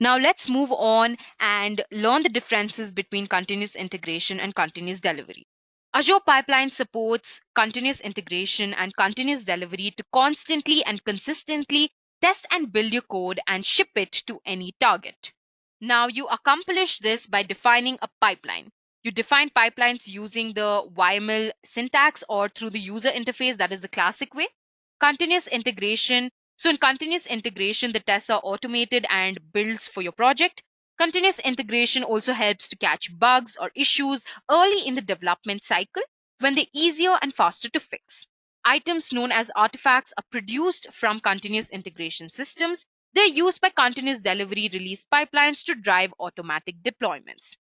Now let's move on and learn the differences between continuous integration and continuous delivery. Azure Pipeline supports continuous integration and continuous delivery to constantly and consistently test and build your code and ship it to any target. Now you accomplish this by defining a pipeline. You define pipelines using the YAML syntax or through the user interface, that is the classic way. Continuous integration. So in continuous integration, the tests are automated and builds for your project. Continuous integration also helps to catch bugs or issues early in the development cycle when they're easier and faster to fix. Items known as artifacts are produced from continuous integration systems. They're used by continuous delivery release pipelines to drive automatic deployments.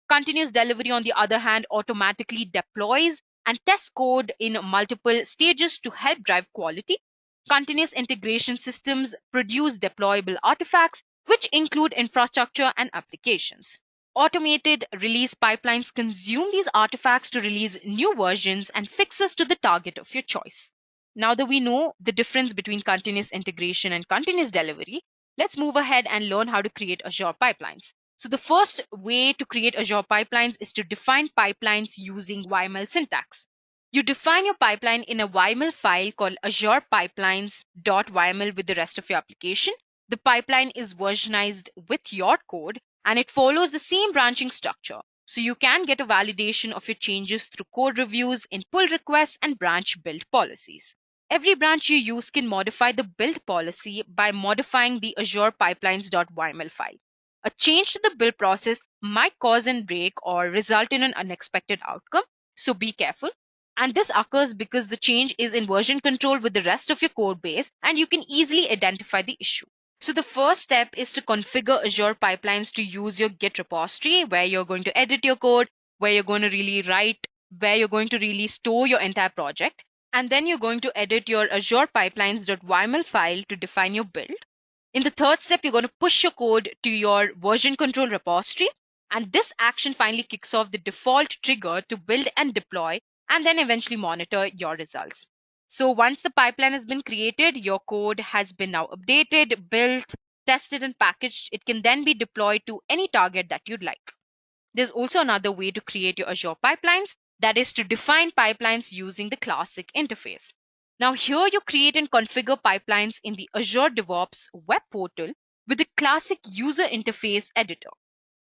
Continuous delivery, on the other hand, automatically deploys and tests code in multiple stages to help drive quality. Continuous integration systems produce deployable artifacts, which include infrastructure and applications. Automated release pipelines consume these artifacts to release new versions and fixes to the target of your choice. Now that we know the difference between continuous integration and continuous delivery, let's move ahead and learn how to create Azure pipelines. So the first way to create Azure pipelines is to define pipelines using YAML syntax. You define your pipeline in a YAML file called Azure Pipelines.yml with the rest of your application. The pipeline is versionized with your code and it follows the same branching structure. So you can get a validation of your changes through code reviews in pull requests and branch build policies. Every branch you use can modify the build policy by modifying the Azure Pipelines.yml file. A change to the build process might cause a break or result in an unexpected outcome, so be careful. And this occurs because the change is in version control with the rest of your code base and you can easily identify the issue. So the first step is to configure Azure Pipelines to use your Git repository where you're going to edit your code, where you're going to really write, where you're going to really store your entire project. And then you're going to edit your Azure Pipelines.yml file to define your build. In the third step, you're going to push your code to your version control repository. And this action finally kicks off the default trigger to build and deploy and then eventually monitor your results. So once the pipeline has been created, your code has been now updated, built, tested, and packaged. It can then be deployed to any target that you'd like. There's also another way to create your Azure pipelines, that is to define pipelines using the classic interface. Now here you create and configure pipelines in the Azure DevOps web portal with the classic user interface editor.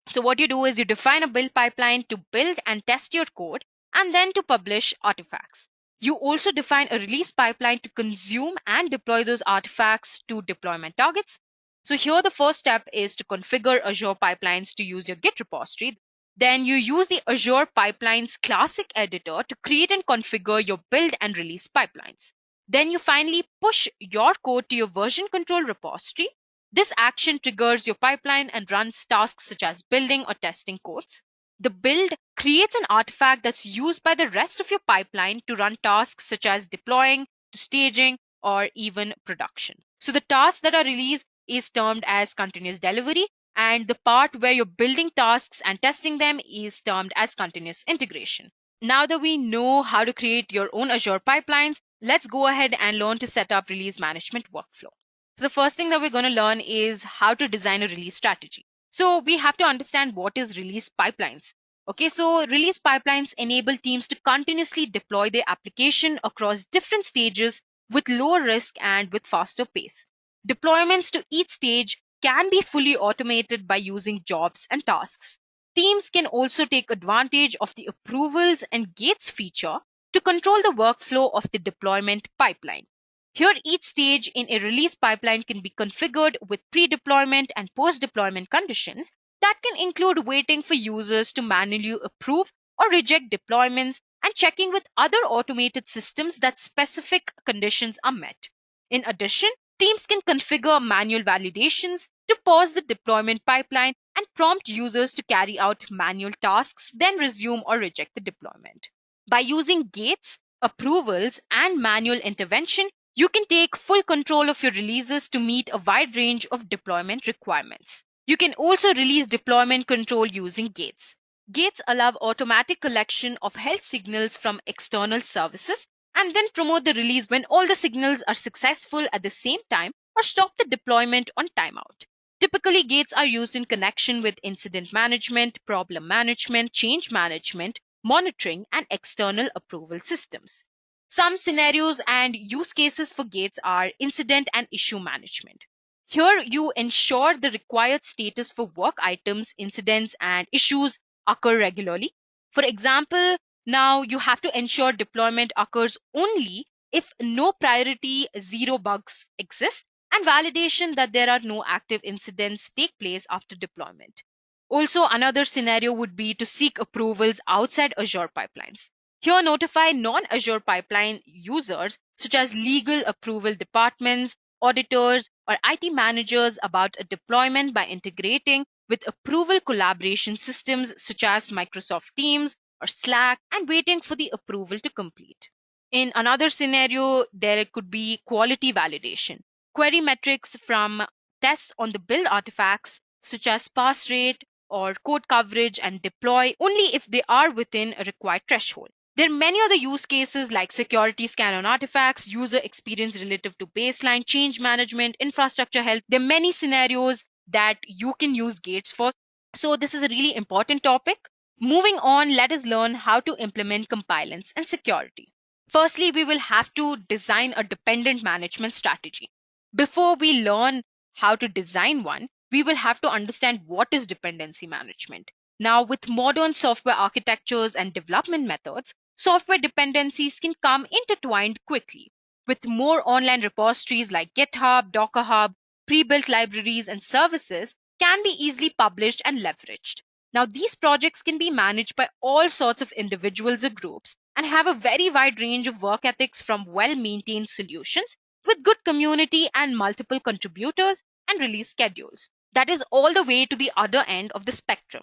So what you do is you define a build pipeline to build and test your code and then to publish artifacts. You also define a release pipeline to consume and deploy those artifacts to deployment targets. So here the first step is to configure Azure pipelines to use your Git repository. Then you use the Azure Pipelines classic editor to create and configure your build and release pipelines. Then you finally push your code to your version control repository. This action triggers your pipeline and runs tasks such as building or testing codes. The build creates an artifact that's used by the rest of your pipeline to run tasks such as deploying, to staging, or even production. So the tasks that are released is termed as continuous delivery, and the part where you're building tasks and testing them is termed as continuous integration. Now that we know how to create your own Azure pipelines, let's go ahead and learn to set up release management workflow. So the first thing that we're going to learn is how to design a release strategy. So we have to understand what is release pipelines. Okay, so release pipelines enable teams to continuously deploy their application across different stages with lower risk and with faster pace. Deployments to each stage can be fully automated by using jobs and tasks. Teams can also take advantage of the approvals and gates feature to control the workflow of the deployment pipeline. Here, each stage in a release pipeline can be configured with pre-deployment and post-deployment conditions that can include waiting for users to manually approve or reject deployments and checking with other automated systems that specific conditions are met. In addition, teams can configure manual validations to pause the deployment pipeline and prompt users to carry out manual tasks, then resume or reject the deployment. By using gates, approvals, and manual intervention, you can take full control of your releases to meet a wide range of deployment requirements. You can also release deployment control using gates. Gates allow automatic collection of health signals from external services and then promote the release when all the signals are successful at the same time or stop the deployment on timeout. Typically, gates are used in connection with incident management, problem management, change management, monitoring, and external approval systems. Some scenarios and use cases for gates are incident and issue management. Here, you ensure the required status for work items, incidents, and issues occur regularly. For example, now you have to ensure deployment occurs only if no priority zero bugs exist and validation that there are no active incidents take place after deployment. Also, another scenario would be to seek approvals outside Azure pipelines. Here, notify non-Azure pipeline users, such as legal approval departments, auditors, or IT managers about a deployment by integrating with approval collaboration systems such as Microsoft Teams or Slack and waiting for the approval to complete. In another scenario, there could be quality validation. Query metrics from tests on the build artifacts such as pass rate or code coverage and deploy only if they are within a required threshold. There are many other use cases like security scan on artifacts, user experience relative to baseline, change management, infrastructure health. There are many scenarios that you can use gates for. So this is a really important topic. Moving on, let us learn how to implement compliance and security. Firstly, we will have to design a dependent management strategy. Before we learn how to design one, we will have to understand what is dependency management. Now, with modern software architectures and development methods, software dependencies can come intertwined quickly. With more online repositories like GitHub, Dockerhub, pre-built libraries, and services can be easily published and leveraged. Now, these projects can be managed by all sorts of individuals or groups and have a very wide range of work ethics from well-maintained solutions with good community and multiple contributors and release schedules. That is all the way to the other end of the spectrum.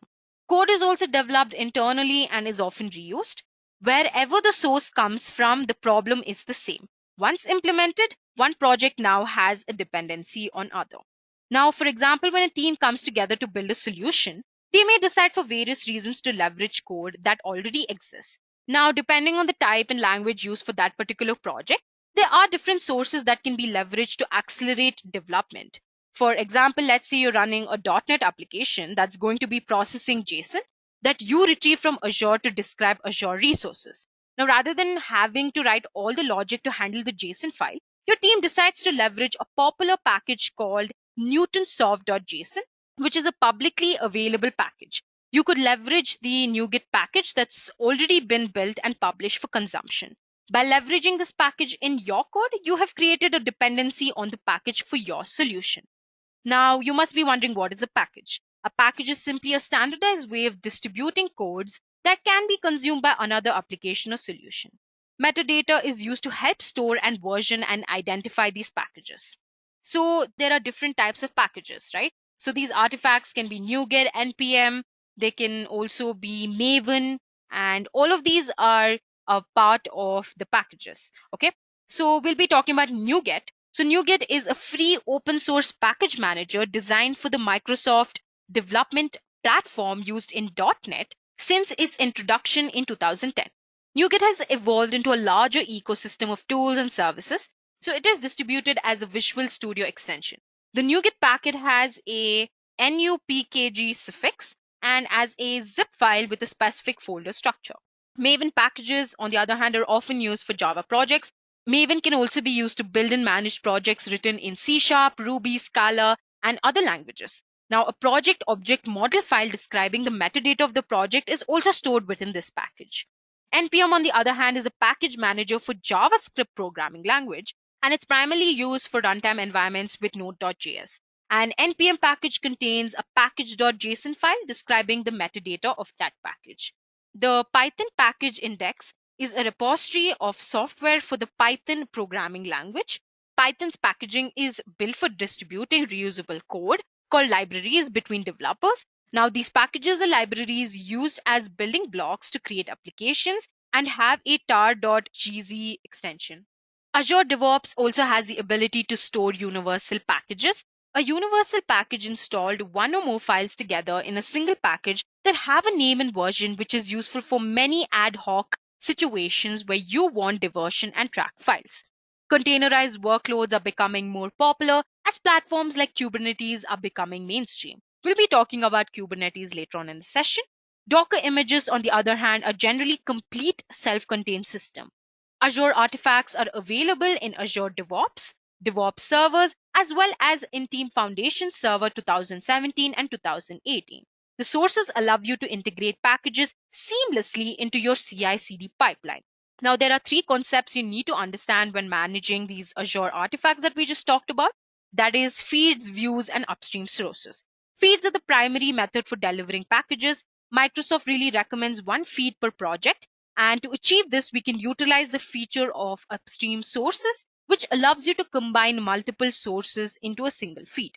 Code is also developed internally and is often reused. Wherever the source comes from, the problem is the same. Once implemented, one project now has a dependency on other. Now, for example, when a team comes together to build a solution, they may decide for various reasons to leverage code that already exists. Now, depending on the type and language used for that particular project, there are different sources that can be leveraged to accelerate development. For example, let's say you're running a .NET application that's going to be processing JSON that you retrieve from Azure to describe Azure resources. Now, rather than having to write all the logic to handle the JSON file, your team decides to leverage a popular package called newtonsoft.json, which is a publicly available package. You could leverage the NuGet package that's already been built and published for consumption. By leveraging this package in your code, you have created a dependency on the package for your solution. Now, you must be wondering, what is a package? A package is simply a standardized way of distributing codes that can be consumed by another application or solution. Metadata is used to help store and version and identify these packages. So there are different types of packages, right? So these artifacts can be NuGet, NPM, they can also be Maven, and all of these are a part of the packages, okay? So we'll be talking about NuGet. So NuGet is a free open source package manager designed for the Microsoft development platform used in .NET since its introduction in 2010. NuGet has evolved into a larger ecosystem of tools and services So it is distributed as a Visual Studio extension. The NuGet packet has a NUPKG suffix and as a zip file with a specific folder structure. Maven packages, on the other hand, are often used for Java projects. Maven can also be used to build and manage projects written in C#, Ruby, Scala, and other languages. Now, a project object model file describing the metadata of the project is also stored within this package. NPM, on the other hand, is a package manager for JavaScript programming language, and it's primarily used for runtime environments with Node.js. An NPM package contains a package.json file describing the metadata of that package. The Python package index is a repository of software for the Python programming language. Python's packaging is built for distributing reusable code called libraries between developers. Now, these packages are libraries used as building blocks to create applications and have a tar.gz extension. Azure DevOps also has the ability to store universal packages. A universal package installed one or more files together in a single package that have a name and version, which is useful for many ad hoc situations where you want diversion and track files. Containerized workloads are becoming more popular as platforms like Kubernetes are becoming mainstream. We'll be talking about Kubernetes later on in the session. Docker images, on the other hand, are generally complete self-contained system. Azure artifacts are available in Azure DevOps, DevOps servers, as well as in Team Foundation Server 2017 and 2018. The sources allow you to integrate packages seamlessly into your CI/CD pipeline. Now, there are three concepts you need to understand when managing these Azure artifacts that we just talked about. That is feeds, views, and upstream sources. Feeds are the primary method for delivering packages. Microsoft really recommends one feed per project. And to achieve this, we can utilize the feature of upstream sources, which allows you to combine multiple sources into a single feed.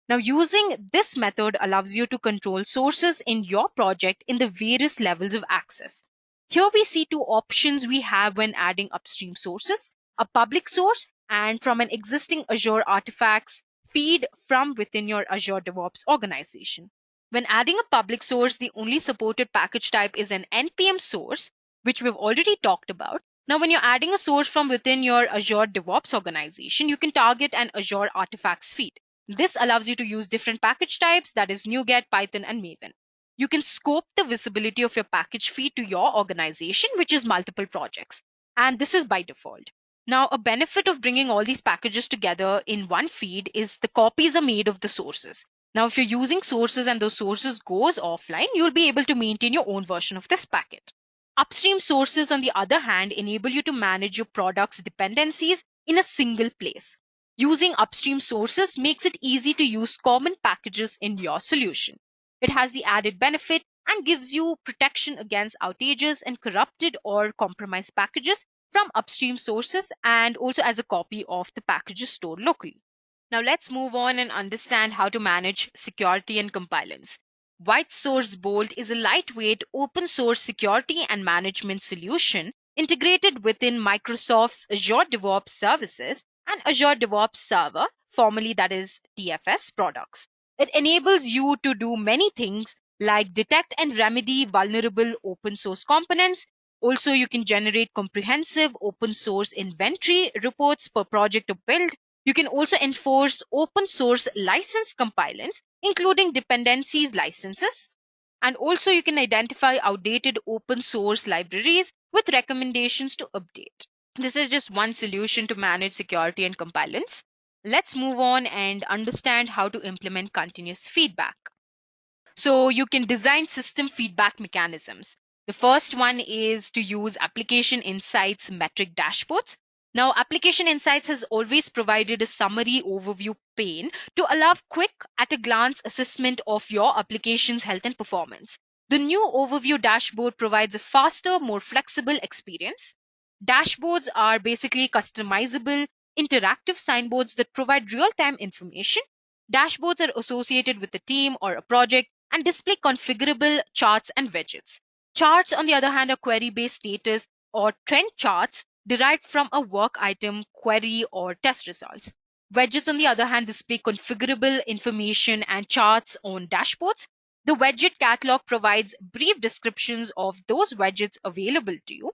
Now, using this method allows you to control sources in your project in the various levels of access. Here we see two options we have when adding upstream sources: a public source and from an existing Azure artifacts feed from within your Azure DevOps organization. When adding a public source, the only supported package type is an NPM source, which we've already talked about. Now, when you're adding a source from within your Azure DevOps organization, you can target an Azure artifacts feed. This allows you to use different package types, that is NuGet, Python, and Maven. You can scope the visibility of your package feed to your organization, which is multiple projects. And this is by default. Now, a benefit of bringing all these packages together in one feed is the copies are made of the sources. Now, if you're using sources and those sources goes offline, you'll be able to maintain your own version of this packet. Upstream sources, on the other hand, enable you to manage your product's dependencies in a single place. Using upstream sources makes it easy to use common packages in your solution. It has the added benefit and gives you protection against outages and corrupted or compromised packages from upstream sources, and also as a copy of the packages stored locally. Now let's move on and understand how to manage security and compliance. White Source Bolt is a lightweight open source security and management solution integrated within Microsoft's Azure DevOps Services and Azure DevOps Server, formerly that is DFS products. It enables you to do many things like detect and remedy vulnerable open source components. Also, you can generate comprehensive open source inventory reports per project or build. You can also enforce open source license compliance, including dependencies licenses. And also you can identify outdated open source libraries with recommendations to update. This is just one solution to manage security and compliance. Let's move on and understand how to implement continuous feedback. So you can design system feedback mechanisms. The first one is to use application insights metric dashboards. Now, Application Insights has always provided a summary overview pane to allow quick at-a-glance assessment of your application's health and performance. The new overview dashboard provides a faster, more flexible experience. Dashboards are basically customizable, interactive signboards that provide real-time information. Dashboards are associated with a team or a project and display configurable charts and widgets. Charts, on the other hand, are query-based status or trend charts derived from a work item, query, or test results. Widgets, on the other hand, display configurable information and charts on dashboards. The widget catalog provides brief descriptions of those widgets available to you.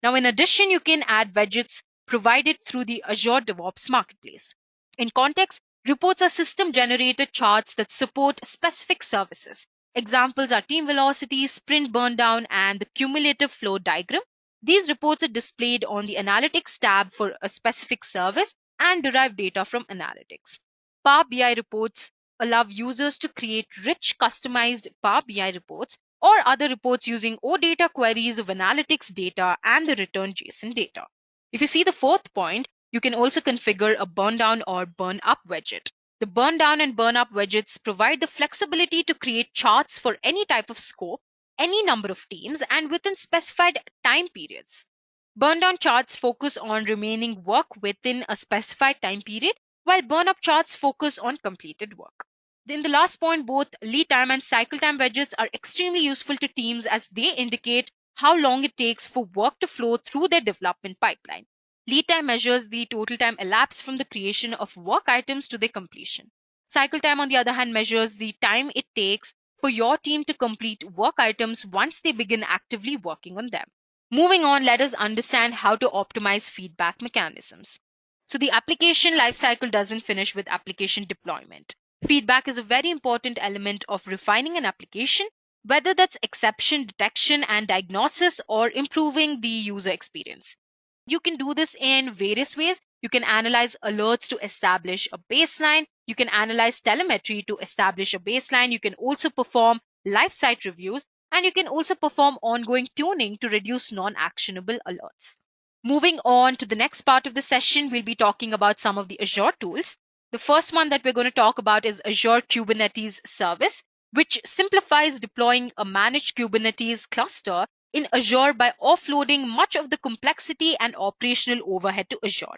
Now, in addition, you can add widgets provided through the Azure DevOps Marketplace. In context, reports are system-generated charts that support specific services. Examples are team velocity, sprint burndown, and the cumulative flow diagram. These reports are displayed on the Analytics tab for a specific service and derive data from analytics. Power BI reports allow users to create rich, customized Power BI reports or other reports using OData queries of analytics data and the return JSON data. If you see the fourth point, you can also configure a burn down or burn up widget. The burn down and burn up widgets provide the flexibility to create charts for any type of scope, any number of teams, and within specified time periods. Burn down charts focus on remaining work within a specified time period, while burn up charts focus on completed work. In the last point, both lead time and cycle time widgets are extremely useful to teams as they indicate how long it takes for work to flow through their development pipeline. Lead time measures the total time elapsed from the creation of work items to their completion. Cycle time, on the other hand, measures the time it takes for your team to complete work items once they begin actively working on them. Moving on, let us understand how to optimize feedback mechanisms. So the application lifecycle doesn't finish with application deployment. Feedback is a very important element of refining an application, whether that's exception detection and diagnosis or improving the user experience. You can do this in various ways. You can analyze alerts to establish a baseline. You can analyze telemetry to establish a baseline. You can also perform life site reviews, and you can also perform ongoing tuning to reduce non-actionable alerts. Moving on to the next part of the session, we'll be talking about some of the Azure tools. The first one that we're going to talk about is Azure Kubernetes Service, which simplifies deploying a managed Kubernetes cluster in Azure by offloading much of the complexity and operational overhead to Azure.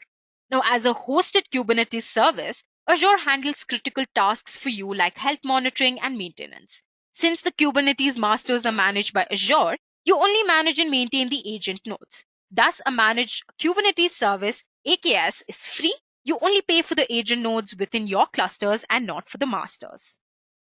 Now, as a hosted Kubernetes service, Azure handles critical tasks for you like health monitoring and maintenance. Since the Kubernetes masters are managed by Azure, you only manage and maintain the agent nodes. Thus, a managed Kubernetes service, AKS, is free. You only pay for the agent nodes within your clusters and not for the masters.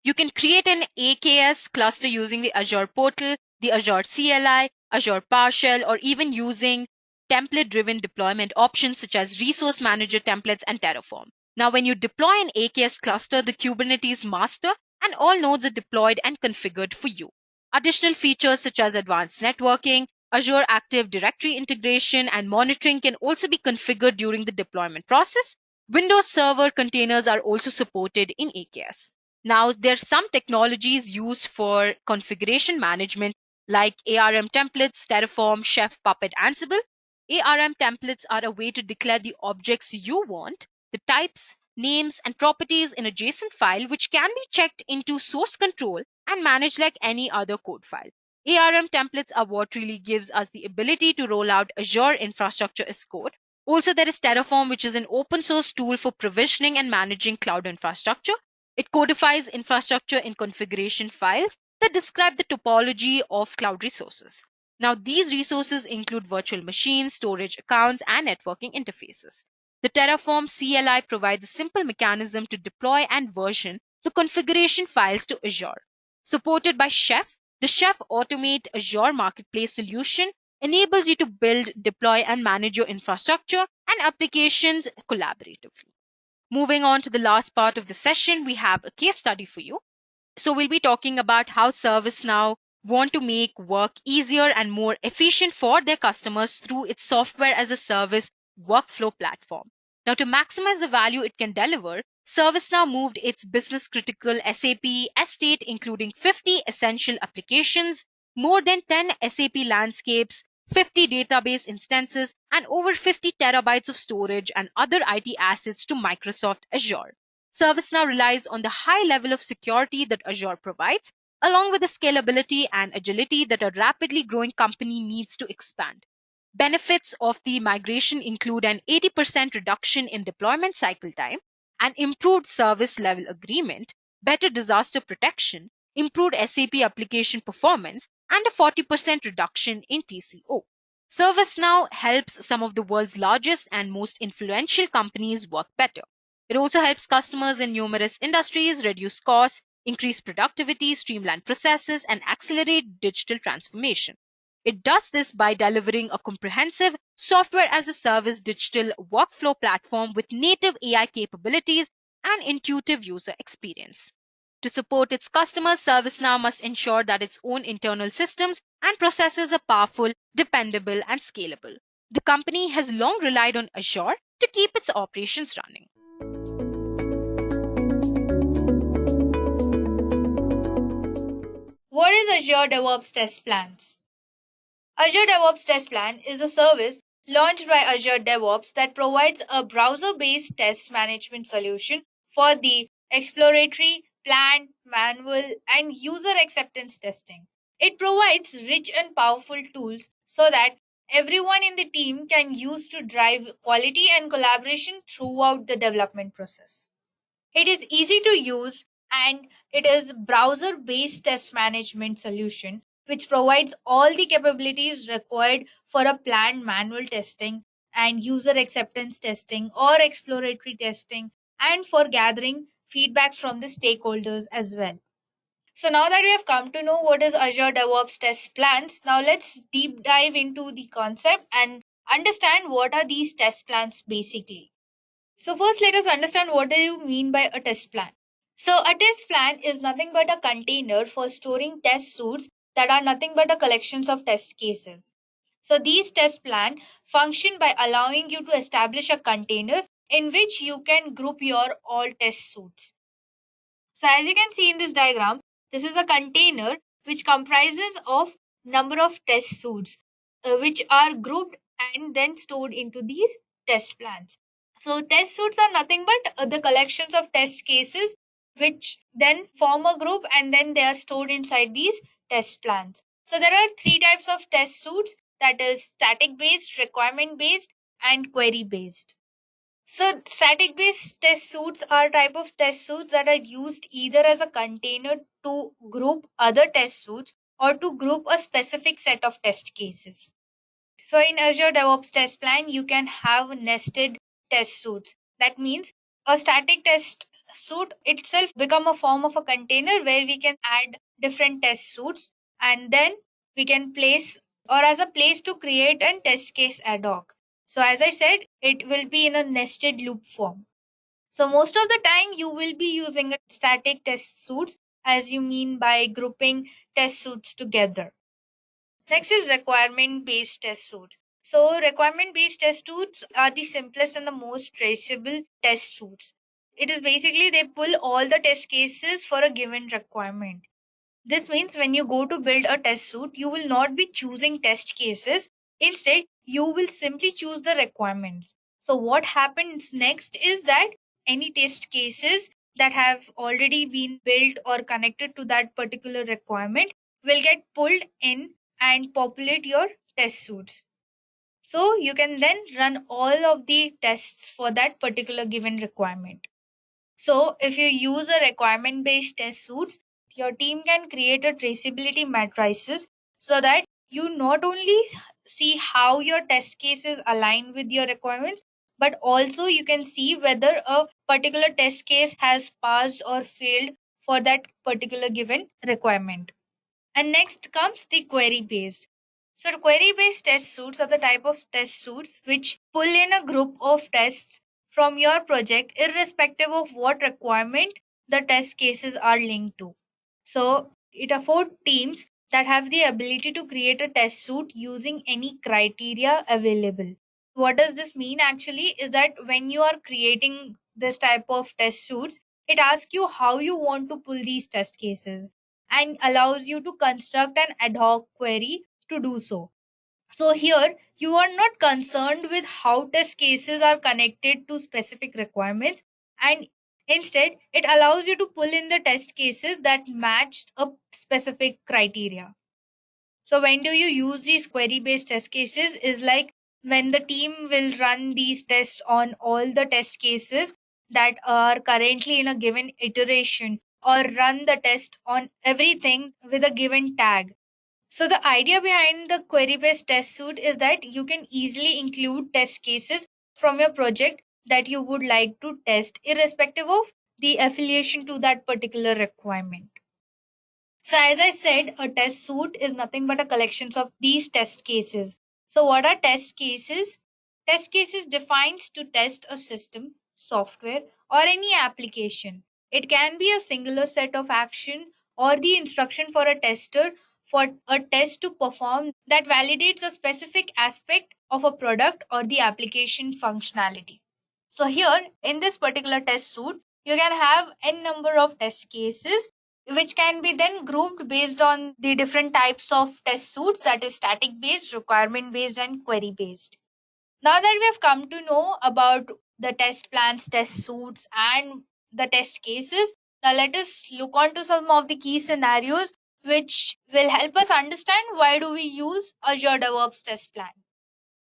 You can create an AKS cluster using the Azure Portal, the Azure CLI, Azure PowerShell, or even using template-driven deployment options such as Resource Manager templates and Terraform. Now, when you deploy an AKS cluster, the Kubernetes master and all nodes are deployed and configured for you. Additional features such as advanced networking, Azure Active Directory integration, and monitoring can also be configured during the deployment process. Windows Server containers are also supported in AKS. Now, there's some technologies used for configuration management like ARM templates, Terraform, Chef, Puppet, Ansible. ARM templates are a way to declare the objects you want, the types, names, and properties in a JSON file, which can be checked into source control and managed like any other code file. ARM templates are what really gives us the ability to roll out Azure infrastructure as code. Also, there is Terraform, which is an open source tool for provisioning and managing cloud infrastructure. It codifies infrastructure in configuration files that describe the topology of cloud resources. Now, these resources include virtual machines, storage accounts, and networking interfaces. The Terraform CLI provides a simple mechanism to deploy and version the configuration files to Azure. Supported by Chef, the Chef Automate Azure Marketplace solution enables you to build, deploy, and manage your infrastructure and applications collaboratively. Moving on to the last part of the session, we have a case study for you. So we'll be talking about how ServiceNow want to make work easier and more efficient for their customers through its software as a service workflow platform. Now, to maximize the value it can deliver, ServiceNow moved its business critical SAP estate, including 50 essential applications, more than 10 SAP landscapes, 50 database instances, and over 50 terabytes of storage and other IT assets to Microsoft Azure. ServiceNow relies on the high level of security that Azure provides, along with the scalability and agility that a rapidly growing company needs to expand. Benefits of the migration include an 80% reduction in deployment cycle time, an improved service level agreement, better disaster protection, improved SAP application performance, and a 40% reduction in TCO. ServiceNow helps some of the world's largest and most influential companies work better. It also helps customers in numerous industries reduce costs, increase productivity, streamline processes, and accelerate digital transformation. It does this by delivering a comprehensive software as a service digital workflow platform with native AI capabilities and intuitive user experience. To support its customers, ServiceNow must ensure that its own internal systems and processes are powerful, dependable, and scalable. The company has long relied on Azure to keep its operations running. What is Azure DevOps Test Plans? Azure DevOps Test Plan is a service launched by Azure DevOps that provides a browser-based test management solution for the exploratory, planned, manual, and user acceptance testing. It provides rich and powerful tools so that everyone in the team can use to drive quality and collaboration throughout the development process. It is easy to use and it is browser based test management solution which provides all the capabilities required for a planned manual testing and user acceptance testing or exploratory testing and for gathering feedbacks from the stakeholders as well. So now that we have come to know what is Azure DevOps Test Plans, now let's deep dive into the concept and understand what are these test plans basically. So first let us understand what do you mean by a test plan. So a test plan is nothing but a container for storing test suites that are nothing but a collections of test cases. So these test plan function by allowing you to establish a container in which you can group your all test suites. So as you can see in this diagram, this is a container which comprises of number of test suites which are grouped and then stored into these test plans. So test suites are nothing but the collections of test cases which then form a group and then they are stored inside these test plans. So there are three types of test suites, that is static based, requirement based and query based. So static based test suites are type of test suites that are used either as a container to group other test suites or to group a specific set of test cases. So in Azure DevOps Test Plan, you can have nested test suites. That means a static test suite itself become a form of a container where we can add different test suites and then we can place or as a place to create a test case ad hoc. So as I said, it will be in a nested loop form. So most of the time you will be using a static test suites as you mean by grouping test suites together. Next is requirement based test suites. So requirement based test suites are the simplest and the most traceable test suites. It is basically they pull all the test cases for a given requirement. This means when you go to build a test suite, you will not be choosing test cases. Instead, you will simply choose the requirements. So what happens next is that any test cases that have already been built or connected to that particular requirement will get pulled in and populate your test suites. So you can then run all of the tests for that particular given requirement. So if you use a requirement based test suites, your team can create a traceability matrices so that you not only see how your test cases align with your requirements, but also you can see whether a particular test case has passed or failed for that particular given requirement. And next comes the query based. So query based test suites are the type of test suites which pull in a group of tests from your project irrespective of what requirement the test cases are linked to. So it affords teams that have the ability to create a test suite using any criteria available. What does this mean actually is that when you are creating this type of test suites, it asks you how you want to pull these test cases and allows you to construct an ad hoc query to do so. So here you are not concerned with how test cases are connected to specific requirements, and instead it allows you to pull in the test cases that match a specific criteria. So when do you use these query based test cases is like when the team will run these tests on all the test cases that are currently in a given iteration or run the test on everything with a given tag. So the idea behind the query based test suite is that you can easily include test cases from your project that you would like to test irrespective of the affiliation to that particular requirement. So as I said, a test suite is nothing but a collection of these test cases. So what are test cases? Test cases defines to test a system, software, or any application. It can be a singular set of action or the instruction for a tester for a test to perform that validates a specific aspect of a product or the application functionality. So here in this particular test suite, you can have n number of test cases which can be then grouped based on the different types of test suites, that is static based, requirement based, and query based. Now that we have come to know about the test plans, test suites, and the test cases, now let us look on to some of the key scenarios which will help us understand why do we use Azure DevOps Test Plan.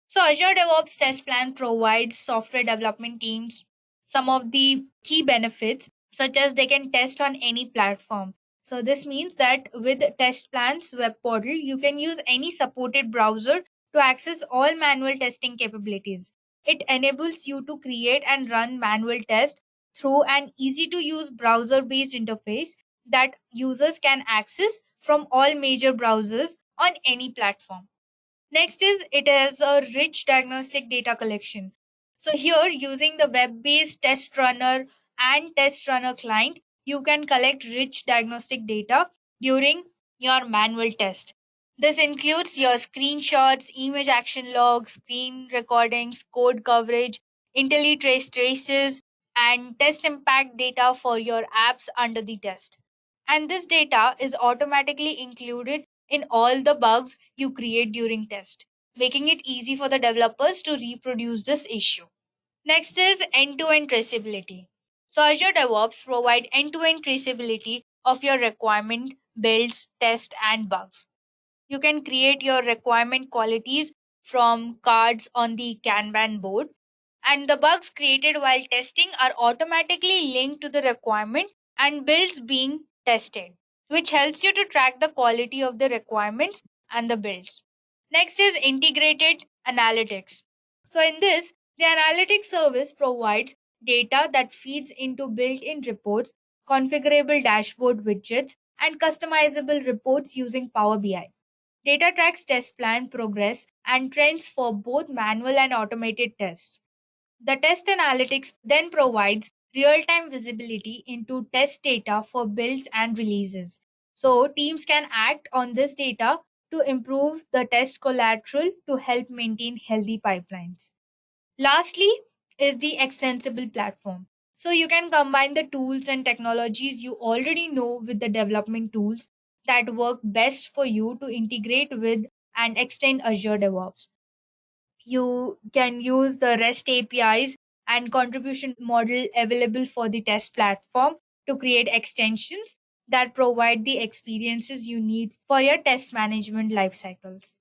So Azure DevOps Test Plan provides software development teams some of the key benefits, such as they can test on any platform. So this means that with Test Plan's web portal, you can use any supported browser to access all manual testing capabilities. It enables you to create and run manual tests through an easy to use browser based interface that users can access from all major browsers on any platform. Next is it has a rich diagnostic data collection. So here using the web-based test runner and test runner client, you can collect rich diagnostic data during your manual test. This includes your screenshots, image action logs, screen recordings, code coverage, IntelliTrace traces, and test impact data for your apps under the test. And this data is automatically included in all the bugs you create during test, making it easy for the developers to reproduce this issue. Next is end-to-end traceability. So Azure DevOps provide end-to-end traceability of your requirement, builds, test, and bugs. You can create your requirement qualities from cards on the Kanban board, and the bugs created while testing are automatically linked to the requirement and builds being tested, which helps you to track the quality of the requirements and the builds. Next is integrated analytics. So, in this, the analytics service provides data that feeds into built in reports, configurable dashboard widgets, and customizable reports using Power BI. Data tracks test plan progress and trends for both manual and automated tests. The test analytics then provides real time visibility into test data for builds and releases. So, teams can act on this data to improve the test collateral to help maintain healthy pipelines. Lastly, is the extensible platform. So, you can combine the tools and technologies you already know with the development tools that work best for you to integrate with and extend Azure DevOps. You can use the REST APIs and contribution model available for the test platform to create extensions that provide the experiences you need for your test management lifecycles.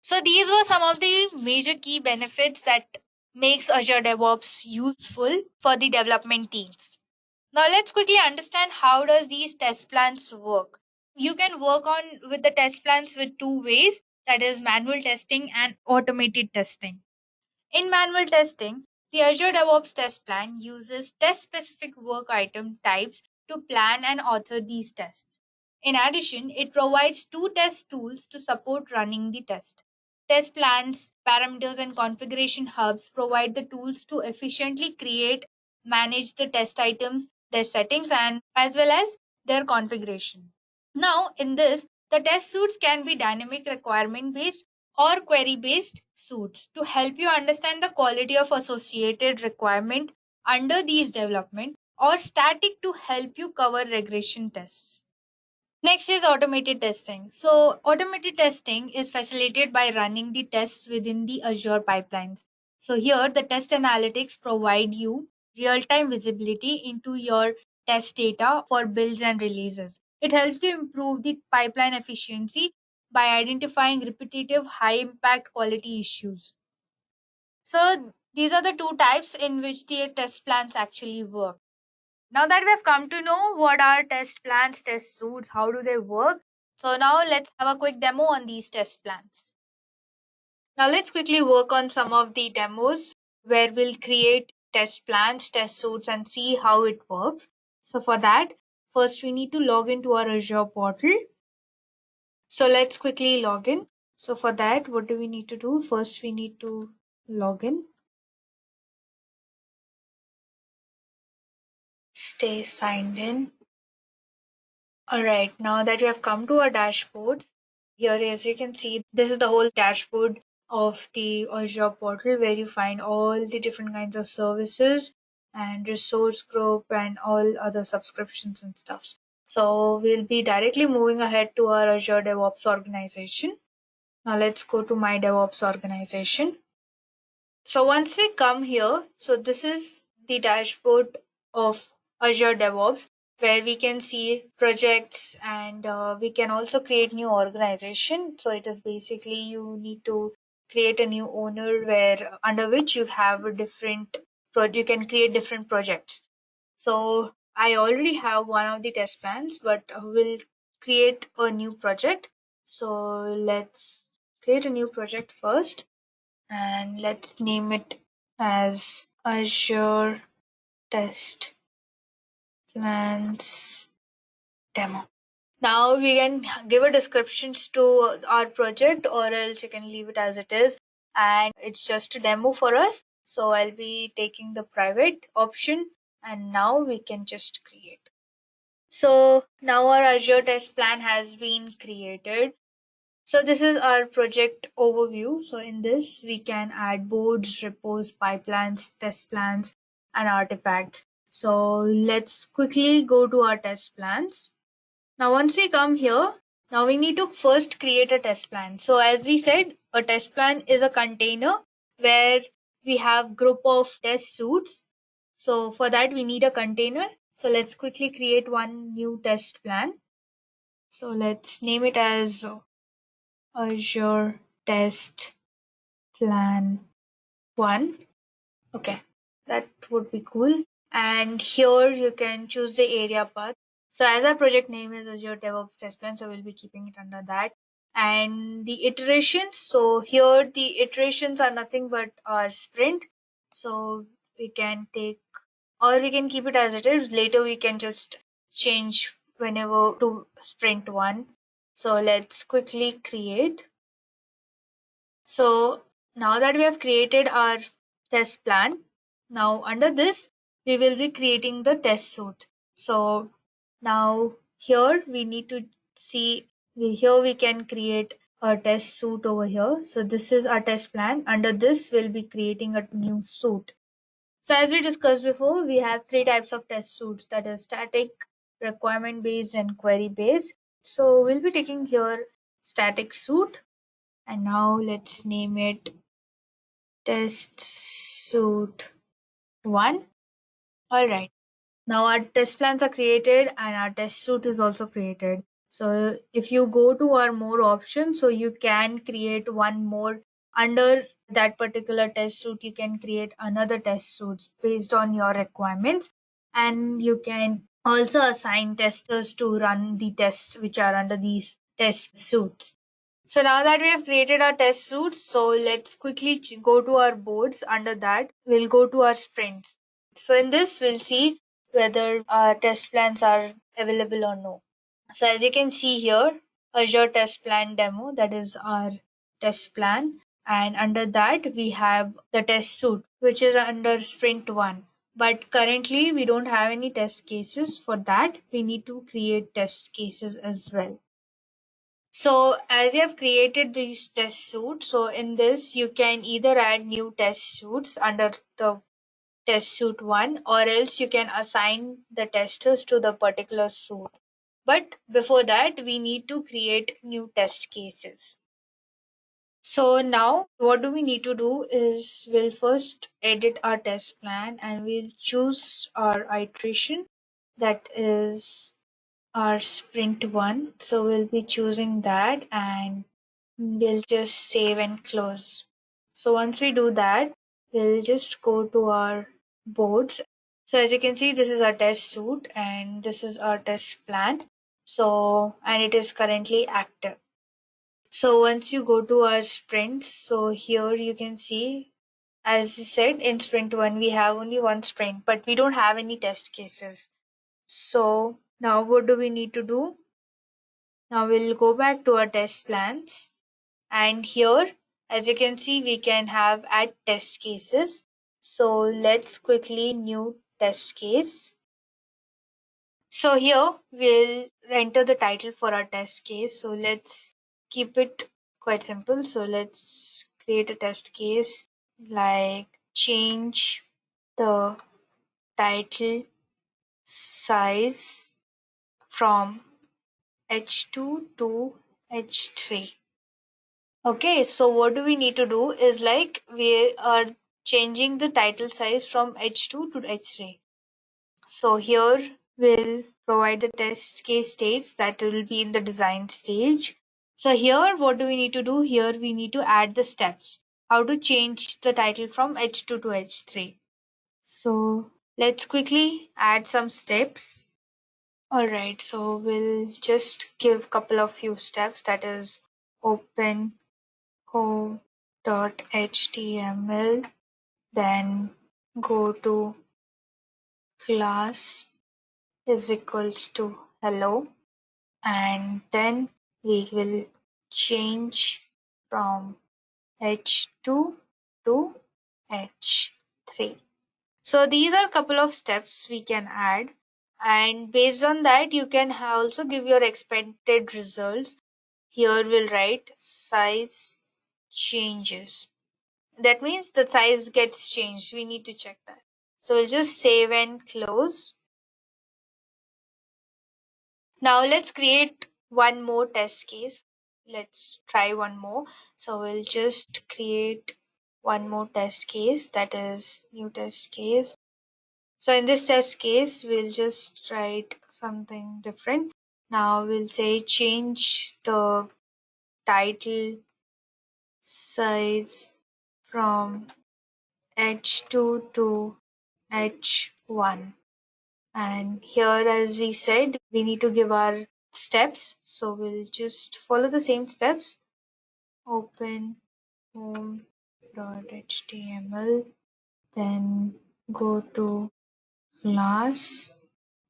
So these were some of the major key benefits that makes Azure DevOps useful for the development teams. Now let's quickly understand how does these test plans work. You can work on with the test plans with two ways, that is manual testing and automated testing. In manual testing, the Azure DevOps test plan uses test specific work item types to plan and author these tests. In addition, it provides two test tools to support running the test. Test plans, parameters, and configuration hubs provide the tools to efficiently create, manage the test items, their settings, and as well as their configuration. Now, in this, the test suites can be dynamic requirement based or query based suites to help you understand the quality of associated requirement under these development, or static to help you cover regression tests. Next is automated testing. So, automated testing is facilitated by running the tests within the Azure pipelines. So, here the test analytics provide you real time visibility into your test data for builds and releases. It helps you improve the pipeline efficiency by identifying repetitive, high impact quality issues. So, these are the two types in which the test plans actually work. Now that we have come to know what are test plans, test suites, how do they work, so now let's have a quick demo on these test plans. Now let's quickly work on some of the demos where we'll create test plans, test suites, and see how it works. So for that, first we need to log into our Azure portal. So let's quickly log in. So for that, what do we need to do? First, we need to log in. Stay signed in. All right, now that we have come to our dashboards, here as you can see, this is the whole dashboard of the Azure portal where you find all the different kinds of services and resource group and all other subscriptions and stuff. So we'll be directly moving ahead to our Azure DevOps organization. Now let's go to my DevOps organization. So once we come here, so this is the dashboard of Azure DevOps where we can see projects and we can also create new organization. So it is basically you need to create a new owner where under which you have a different you can create different projects. So I already have one of the test plans, but we'll create a new project. So let's create a new project first and let's name it as Azure Test Plans Demo. Now we can give a descriptions to our project or else you can leave it as it is and it's just a demo for us. So I'll be taking the private option and now we can just create. So now our Azure test plan has been created. So this is our project overview. So in this, we can add boards, repos, pipelines, test plans, and artifacts. So let's quickly go to our test plans. Now, once we come here, now we need to first create a test plan. So as we said, a test plan is a container where we have group of test suites. So for that, we need a container. So let's quickly create one new test plan. So let's name it as Azure Test Plan 1. Okay, that would be cool. And here you can choose the area path. So as our project name is Azure DevOps Test Plan, so we'll be keeping it under that. And the iterations, so here the iterations are nothing but our sprint. So we can take, or we can keep it as it is. Later we can just change whenever to sprint 1. So let's quickly create. So now that we have created our test plan, now under this, we will be creating the test suite. So now here we need to see, here we can create a test suite over here. So this is our test plan. Under this, we'll be creating a new suite. So as we discussed before, we have 3 types of test suites, that is static, requirement based and query based. So we'll be taking here static suite. And now let's name it test suite 1. All right. Now our test plans are created and our test suite is also created. So if you go to our more options, so you can create one more under that particular test suite. You can create another test suite based on your requirements. And you can also assign testers to run the tests which are under these test suites. So now that we have created our test suites, so let's quickly go to our boards. Under that, we'll go to our sprints. So in this, we'll see whether our test plans are available or no. So as you can see here, Azure Test Plan Demo, that is our test plan. And under that, we have the test suite, which is under sprint 1. But currently, we don't have any test cases. For that, we need to create test cases as well. So as you have created these test suites, so in this you can either add new test suites under the test suite 1 or else you can assign the testers to the particular suite. But before that we need to create new test cases. So now what do we need to do is we'll first edit our test plan and we'll choose our iteration, that is our sprint 1. So we'll be choosing that and we'll just save and close. So once we do that, we'll just go to our boards. So as you can see, this is our test suite and this is our test plan. So, and it is currently active. So once you go to our sprints, so here you can see, as I said, in sprint 1, we have only one sprint, but we don't have any test cases. So Now what do we need to do? Now we'll go back to our test plans, and here, as you can see, we can have add test cases. So let's quickly new test case. So here we'll enter the title for our test case. So let's keep it quite simple. So let's create a test case like change the title size from H2 to H3. Okay, so what do we need to do is like we are changing the title size from H2 to H3. So here we'll provide the test case states that will be in the design stage. So here what do we need to do? Here we need to add the steps. How to change the title from H2 to H3. So let's quickly add some steps. Alright, so we'll just give couple of few steps, that is open home.html, then go to class is equals to hello, and then we will change from H2 to H3. So these are a couple of steps we can add, and based on that you can also give your expected results. Here we'll write size changes. That means the size gets changed. We need to check that. So we'll just save and close. Now let's create one more test case. Let's try one more. So we'll just create one more test case, that is new test case. So in this test case, we'll just write something different. Now we'll say change the title size from H2 to H1. And here, as we said, we need to give our steps. So we'll just follow the same steps. Open home.html, then go to class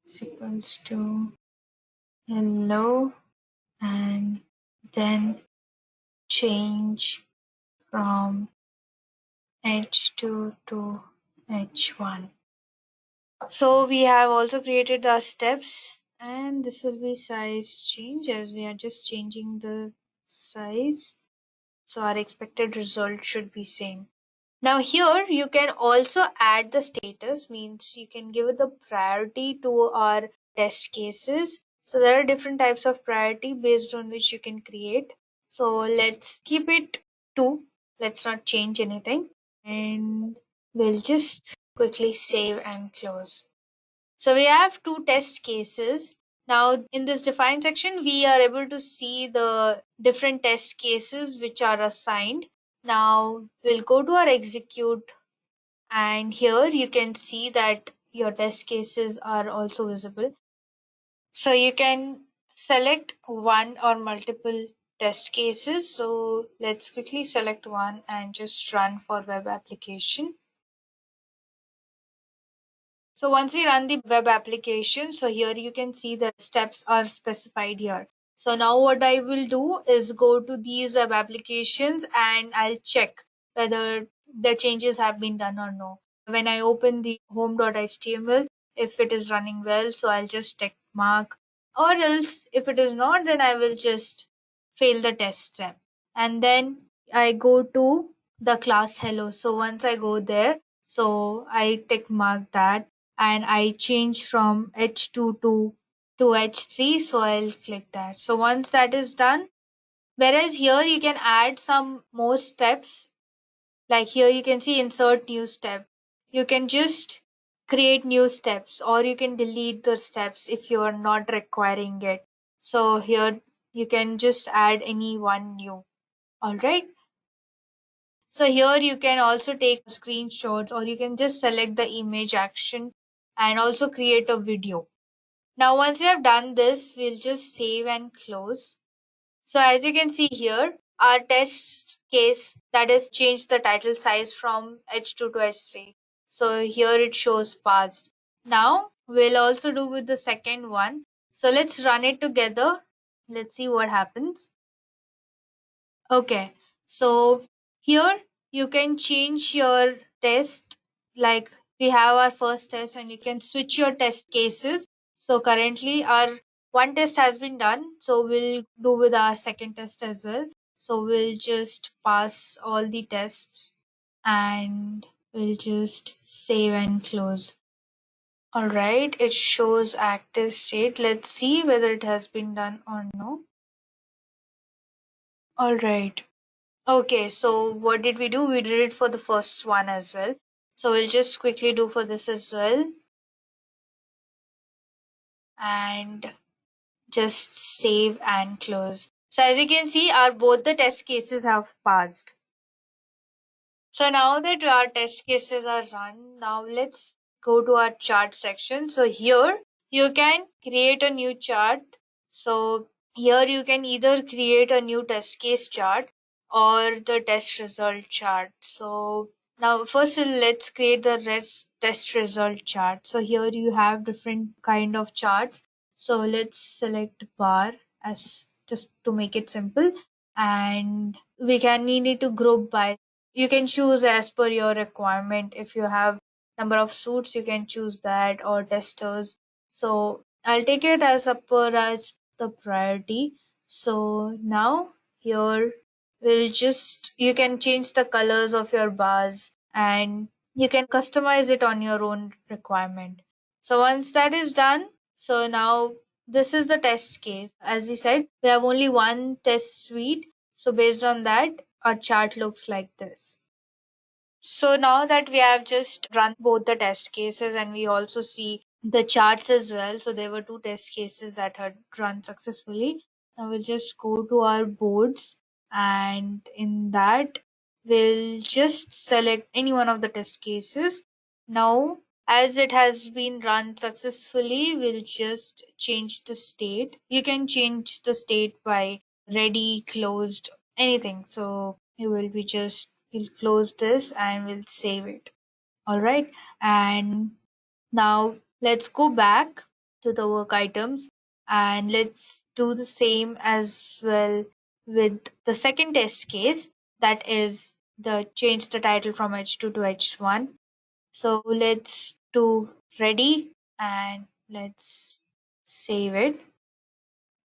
is equals to hello, and then change from H2 to H1. So we have also created the steps, and this will be size change as we are just changing the size. So our expected result should be same. Now here you can also add the status, means you can give it the priority to our test cases. So there are different types of priority based on which you can create. So let's keep it 2. Let's not change anything, and we'll just quickly save and close. So we have 2 test cases. Now in this define section, we are able to see the different test cases which are assigned. Now we'll go to our execute, and here you can see that your test cases are also visible. So you can select one or multiple test cases. So let's quickly select one and just run for web application. So once we run the web application, so here you can see the steps are specified here. So now what I will do is go to these web applications and I'll check whether the changes have been done or no. When I open the home.html, if it is running well, so I'll just tick mark, or else if it is not, then I will just fail the test step. And then I go to the class hello. So once I go there, so I tick mark that, and I change from H2 to H3, so I'll click that. So once that is done, whereas here you can add some more steps, like here you can see insert new step. You can just create new steps, or you can delete the steps if you are not requiring it. So here you can just add any one new. All right. So here you can also take screenshots, or you can just select the image action and also create a video. Now once you have done this, we'll just save and close. So as you can see here, our test case, that is change the title size from H2 to H3. So here it shows passed. Now we'll also do with the second one. So let's run it together. Let's see what happens. Okay, so here you can change your test. Like we have our first test and you can switch your test cases. So currently our one test has been done, so we'll do with our second test as well. So we'll just pass all the tests and we'll just save and close. All right, it shows active state. Let's see whether it has been done or no. All right. Okay, so what did we do? We did it for the first one as well. So we'll just quickly do for this as well. And just save and close. So as you can see, our both the test cases have passed. So now that our test cases are run, now let's go to our chart section. So here you can create a new chart. So here you can either create a new test case chart or the test result chart. So now first let's create the test result chart. So here you have different kind of charts. So let's select bar as just to make it simple, and we need to group by. You can choose as per your requirement. If you have number of suits, you can choose that, or testers. So I'll take it as upper as the priority. So now here we'll just, you can change the colors of your bars and you can customize it on your own requirement. So once that is done, so now this is the test case. As we said, we have only one test suite. So based on that, our chart looks like this. So now that we have just run both the test cases and we also see the charts as well. So there were two test cases that had run successfully. Now we'll just go to our boards, and in that we'll just select any one of the test cases. Now as it has been run successfully, we'll just change the state. You can change the state by ready, closed, anything. So you will be just, we'll close this and we'll save it. All right. And now let's go back to the work items and let's do the same as well with the second test case, that is the change the title from H2 to H1. So let's do ready and let's save it.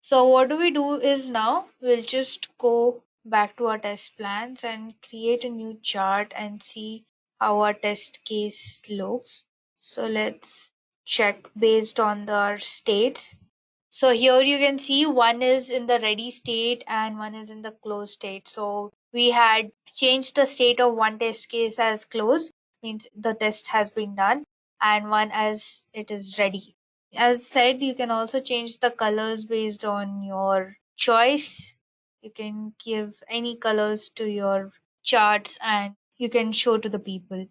So what do we do is now we'll just go back to our test plans and create a new chart and see how our test case looks. So let's check based on our states. So here you can see one is in the ready state and one is in the closed state. So we had changed the state of one test case as closed, means the test has been done, and one as it is ready. As said, you can also change the colors based on your choice. You can give any colors to your charts and you can show to the people.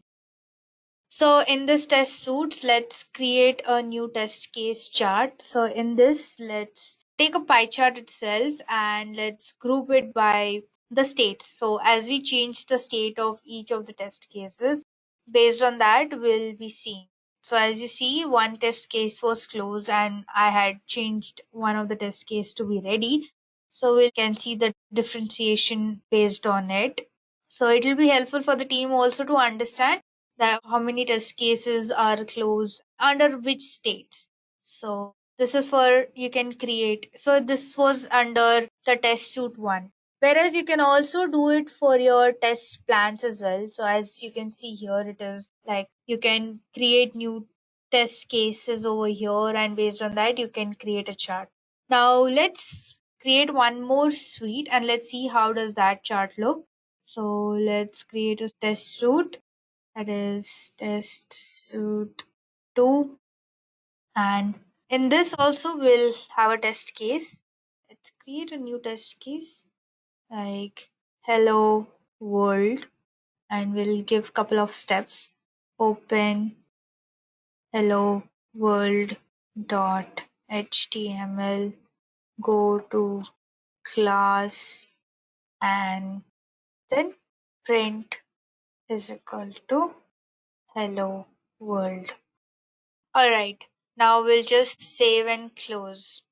So in this test suits, let's create a new test case chart. So in this, let's take a pie chart itself and let's group it by the states. So as we change the state of each of the test cases, based on that, we'll be seeing. So as you see, one test case was closed and I had changed one of the test case to be ready. So we can see the differentiation based on it. So it will be helpful for the team also to understand that how many test cases are closed under which states. So this is for you can create. So this was under the test suite one. Whereas you can also do it for your test plans as well. So as you can see here, it is like you can create new test cases over here, and based on that, you can create a chart. Now let's create one more suite and let's see how does that chart look. So let's create a test suite, that is test suite 2, and in this also we'll have a test case. Let's create a new test case like hello world, and we'll give couple of steps. Open hello world dot html, go to class, and then print is equal to hello world. All right. Now we'll just save and close.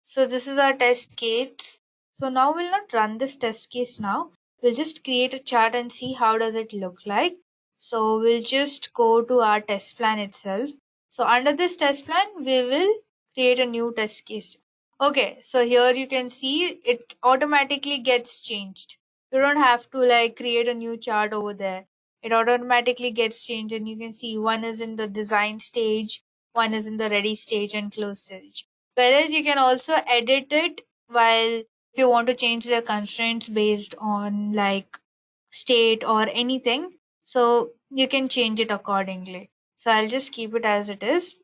So this is our test case. So now we'll not run this test case now. We'll just create a chart and see how does it look like. So we'll just go to our test plan itself. So under this test plan, we will create a new test case. Okay, so here you can see it automatically gets changed. You don't have to like create a new chart over there. It automatically gets changed, and you can see one is in the design stage, one is in the ready stage and close stage. Whereas you can also edit it while if you want to change their constraints based on like state or anything. So you can change it accordingly. So I'll just keep it as it is.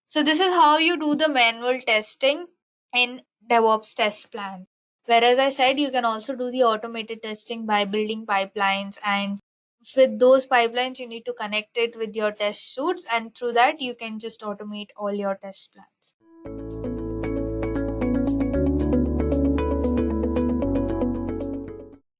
So this is how you do the manual testing in DevOps test plan. Whereas I said you can also do the automated testing by building pipelines, and with those pipelines you need to connect it with your test suites, and through that you can just automate all your test plans.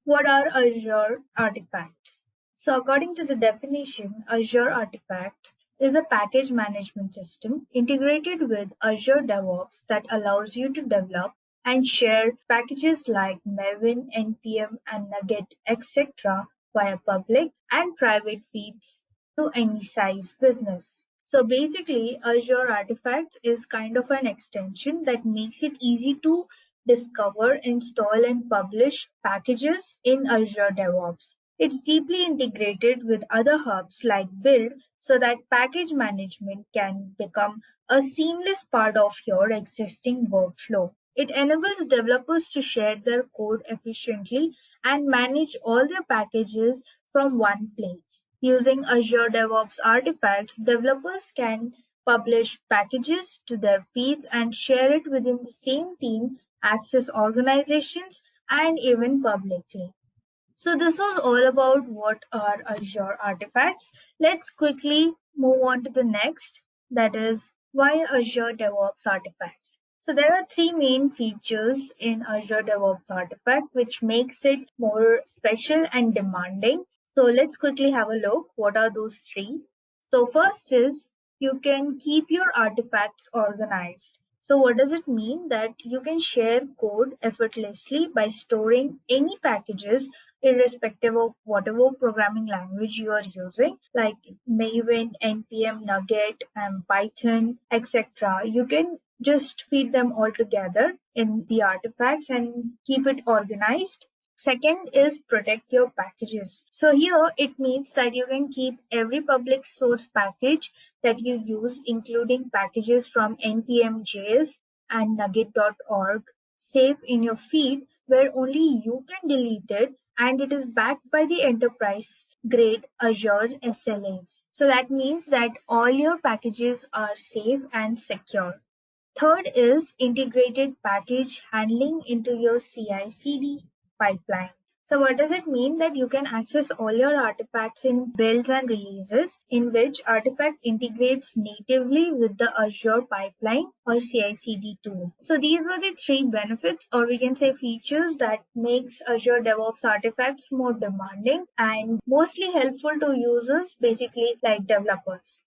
What are Azure artifacts? So, according to the definition, Azure Artifacts is a package management system integrated with Azure DevOps that allows you to develop and share packages like Maven, NPM, and Nugget, etc., via public and private feeds to any size business. So basically, Azure Artifacts is kind of an extension that makes it easy to discover, install, and publish packages in Azure DevOps. It's deeply integrated with other hubs like Build so that package management can become a seamless part of your existing workflow. It enables developers to share their code efficiently and manage all their packages from one place. Using Azure DevOps artifacts, developers can publish packages to their feeds and share it within the same team, access organizations, and even publicly. So this was all about what are Azure artifacts. Let's quickly move on to the next, that is why Azure DevOps artifacts. So there are three main features in Azure DevOps artifact which makes it more special and demanding. So let's quickly have a look. What are those three? So first is you can keep your artifacts organized. So what does it mean? That you can share code effortlessly by storing any packages irrespective of whatever programming language you are using, like Maven, NPM, Nugget, and Python, etc. You can just feed them all together in the artifacts and keep it organized. Second is protect your packages. So here it means that you can keep every public source package that you use, including packages from npm.js and nugget.org, safe in your feed where only you can delete it, and it is backed by the enterprise grade Azure SLAs. So that means that all your packages are safe and secure. Third is integrated package handling into your CI/CD pipeline. So what does it mean? That you can access all your artifacts in builds and releases in which artifact integrates natively with the Azure pipeline or CI/CD tool. So these were the three benefits, or we can say features, that makes Azure DevOps artifacts more demanding and mostly helpful to users, basically like developers.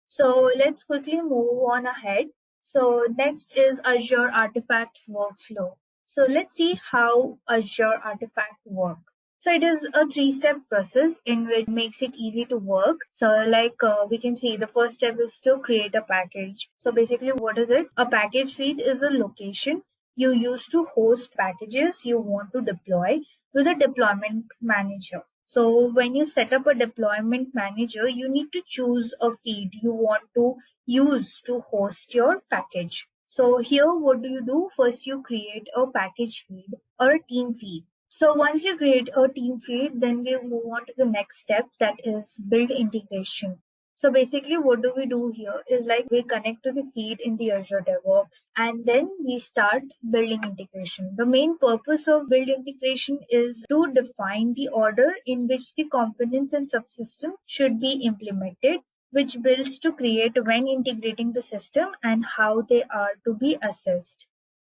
So let's quickly move on ahead. So next is Azure Artifacts workflow. So let's see how Azure Artifact work. So it is a three-step process in which makes it easy to work. So we can see the first step is to create a package. So basically what is it? A package feed is a location you use to host packages you want to deploy with a deployment manager. So when you set up a deployment manager, you need to choose a feed you want to use to host your package. So here what do you do? First you create a package feed or a team feed. So once you create a team feed, then we move on to the next step, that is build integration. So basically what do we do here is like we connect to the feed in the Azure DevOps and then we start building integration. The main purpose of build integration is to define the order in which the components and subsystem should be implemented, which builds to create when integrating the system and how they are to be assessed.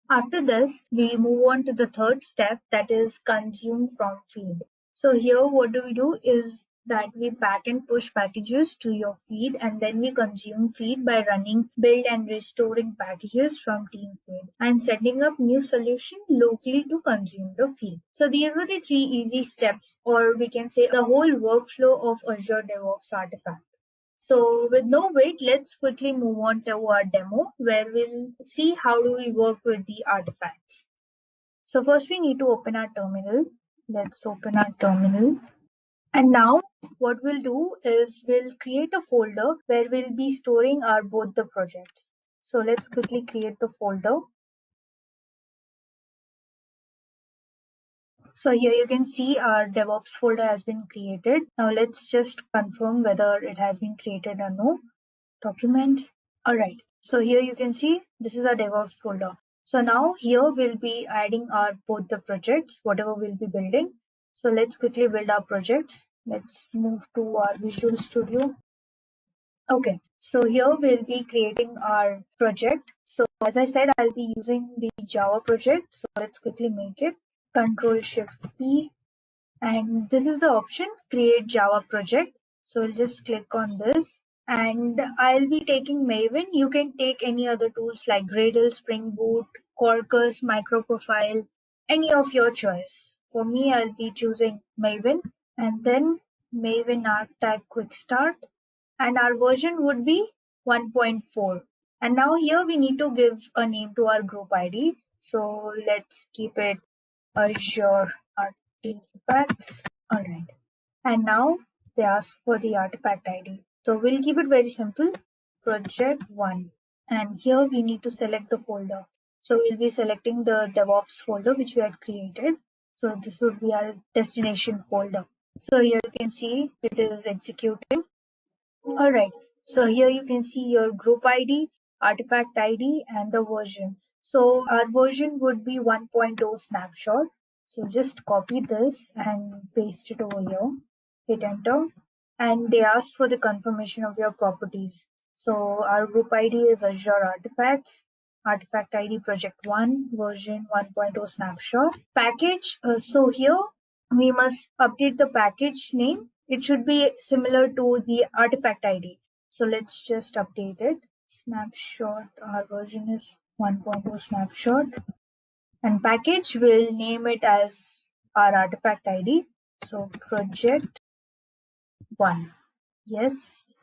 After this, we move on to the third step, that is consume from feed. So here what do we do is that we pack and push packages to your feed, and then we consume feed by running build and restoring packages from team feed and setting up new solution locally to consume the feed. So these were the 3 easy steps, or we can say the whole workflow of Azure DevOps Artifact. So with no wait, let's quickly move on to our demo where we'll see how do we work with the artifacts. So first we need to open our terminal. Let's open our terminal. And now what we'll do is we'll create a folder where we'll be storing our both the projects. So let's quickly create the folder. So here you can see our DevOps folder has been created. Now let's just confirm whether it has been created or no. Document. Alright. So here you can see this is our DevOps folder. So now here we'll be adding our both the projects, whatever we'll be building. So let's quickly build our projects. Let's move to our Visual Studio. Okay, so here we'll be creating our project. So as I said, I'll be using the Java project. So let's quickly make it. Control Shift P. And this is the option, Create Java Project. So we'll just click on this. And I'll be taking Maven. You can take any other tools like Gradle, Spring Boot, Quarkus, Microprofile, any of your choice. For me, I'll be choosing Maven and then Maven Arctag Quick Start. And our version would be 1.4. And now here we need to give a name to our group ID. So let's keep it Azure Artifacts. Alright. And now they ask for the artifact ID. So we'll keep it very simple. Project 1. And here we need to select the folder. So we'll be selecting the DevOps folder which we had created. So this would be our destination folder. So here you can see it is executing. Alright. So here you can see your group ID, artifact ID, and the version. So our version would be 1.0 snapshot. So just copy this and paste it over here. Hit enter. And they asked for the confirmation of your properties. So our group ID is Azure Artifacts. Artifact ID project 1, version 1.0 snapshot. Package. So here we must update the package name. It should be similar to the artifact ID. So let's just update it. Snapshot, our version is 1.0 snapshot. And package, will name it as our artifact ID. So project 1. Yes.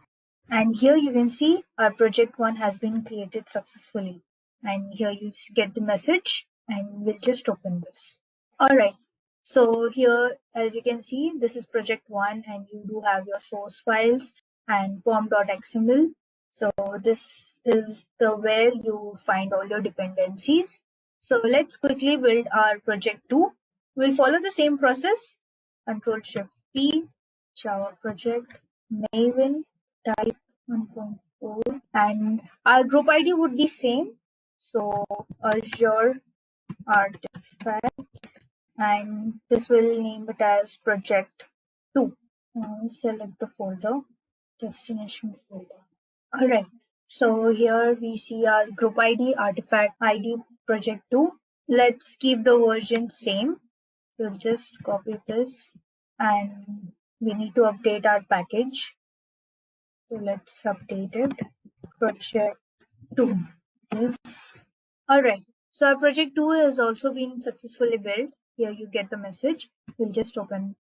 And here you can see our project 1 has been created successfully. And here you get the message and we'll just open this. Alright. So here, as you can see, this is project 1 and you do have your source files and pom.xml. So this is the where you find all your dependencies. So let's quickly build our project 2. We'll follow the same process. Control Shift P, Java project, Maven, type 1.4, and our group ID would be same. So Azure Artifacts, and this will name it as project 2. Now select the folder, destination folder. Alright, so here we see our group ID, artifact ID, project 2. Let's keep the version same. We'll just copy this and we need to update our package. So let's update it. Project 2. Yes. Alright. So our project 2 has also been successfully built. Here you get the message. We'll just open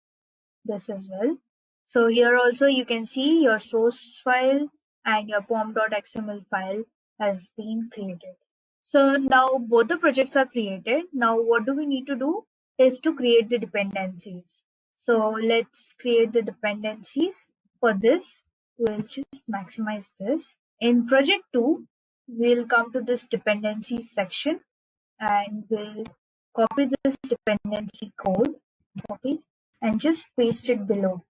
this as well. So here also you can see your source file and your pom.xml file has been created. So now both the projects are created. Now what do we need to do is to create the dependencies. So let's create the dependencies. For this, we'll just maximize this. In project 2, we'll come to this dependencies section and we'll copy this dependency code, copy, and just paste it below.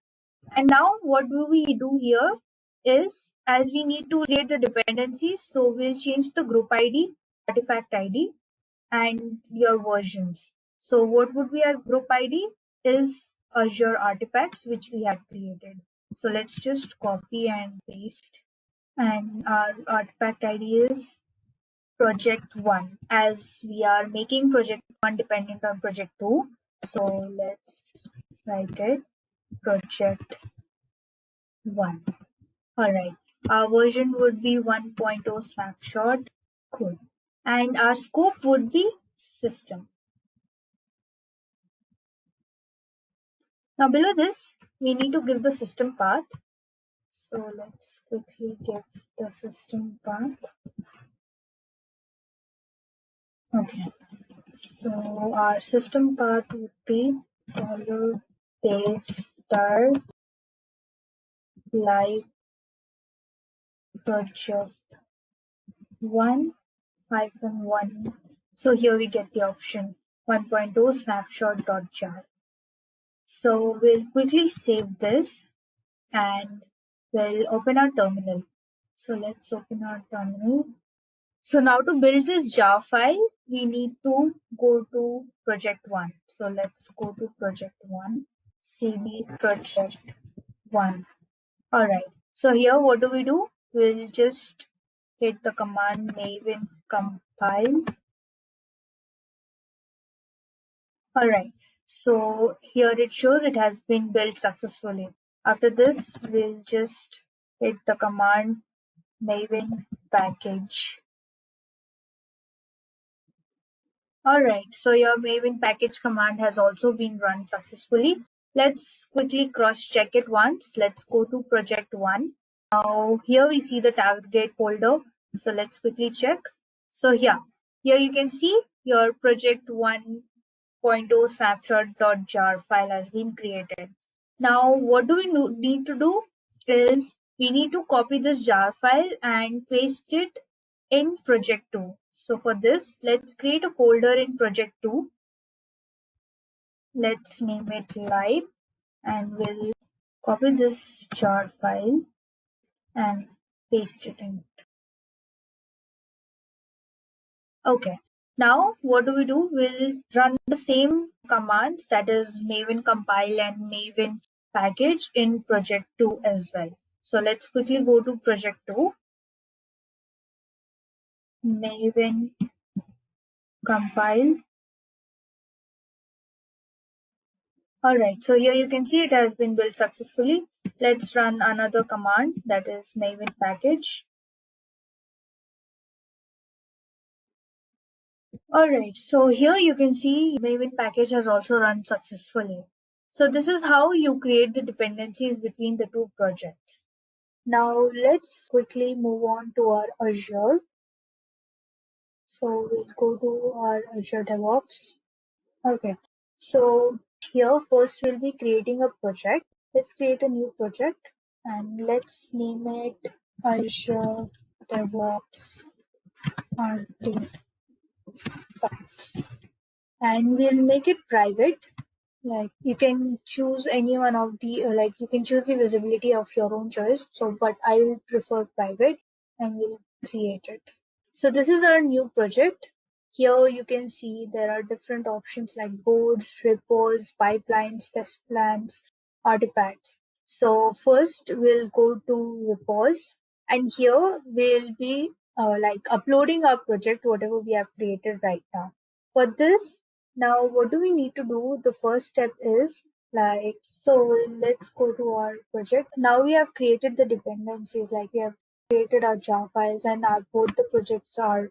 And now what do we do here is, as we need to create the dependencies, so we'll change the group ID, artifact ID, and your versions. So what would be our group ID is Azure Artifacts, which we had created. So let's just copy and paste. And our artifact ID is project 1, as we are making project 1 dependent on project 2. So let's write it project 1. Alright, our version would be 1.0 snapshot. Cool. And our scope would be system. Now below this, we need to give the system path. So let's quickly give the system path. Okay, so our system path would be $base star live project 1-1. So here we get the option 1.0 snapshot.jar. So we'll quickly save this and we'll open our terminal. So let's open our terminal. So now to build this jar file, we need to go to project 1. So let's go to project 1, cd project 1. Alright, so here what do? We'll just hit the command maven compile. Alright, so here it shows it has been built successfully. After this, we'll just hit the command maven package. Alright, so your maven package command has also been run successfully. Let's quickly cross-check it once. Let's go to project 1. Now here we see the target folder. So let's quickly check. So here you can see your project 1.0 snapshot.jar file has been created. Now what do we need to do is we need to copy this jar file and paste it in project 2. So for this, let's create a folder in project 2. Let's name it live and we'll copy this jar file and paste it in. Okay, now what do? We'll run the same commands, that is maven compile and maven package in project 2 as well. So let's quickly go to project 2. Maven compile. Alright, so here you can see it has been built successfully. Let's run another command, that is maven package. Alright, so here you can see maven package has also run successfully. So this is how you create the dependencies between the two projects. Now let's quickly move on to our Azure. So we'll go to our Azure DevOps. Okay, so here first we'll be creating a project. Let's create a new project and let's name it Azure DevOps Artifacts. And we'll make it private. Like you can choose any one of the like you can choose the visibility of your own choice. So but I will prefer private and we'll create it. So this is our new project. Here you can see there are different options like boards, repos, pipelines, test plans, artifacts. So first we'll go to repos and here we'll be like uploading our project, whatever we have created right now. For this, now what do we need to do? The first step is like, so let's go to our project. Now we have created the dependencies, like we have created our jar files and our both the projects are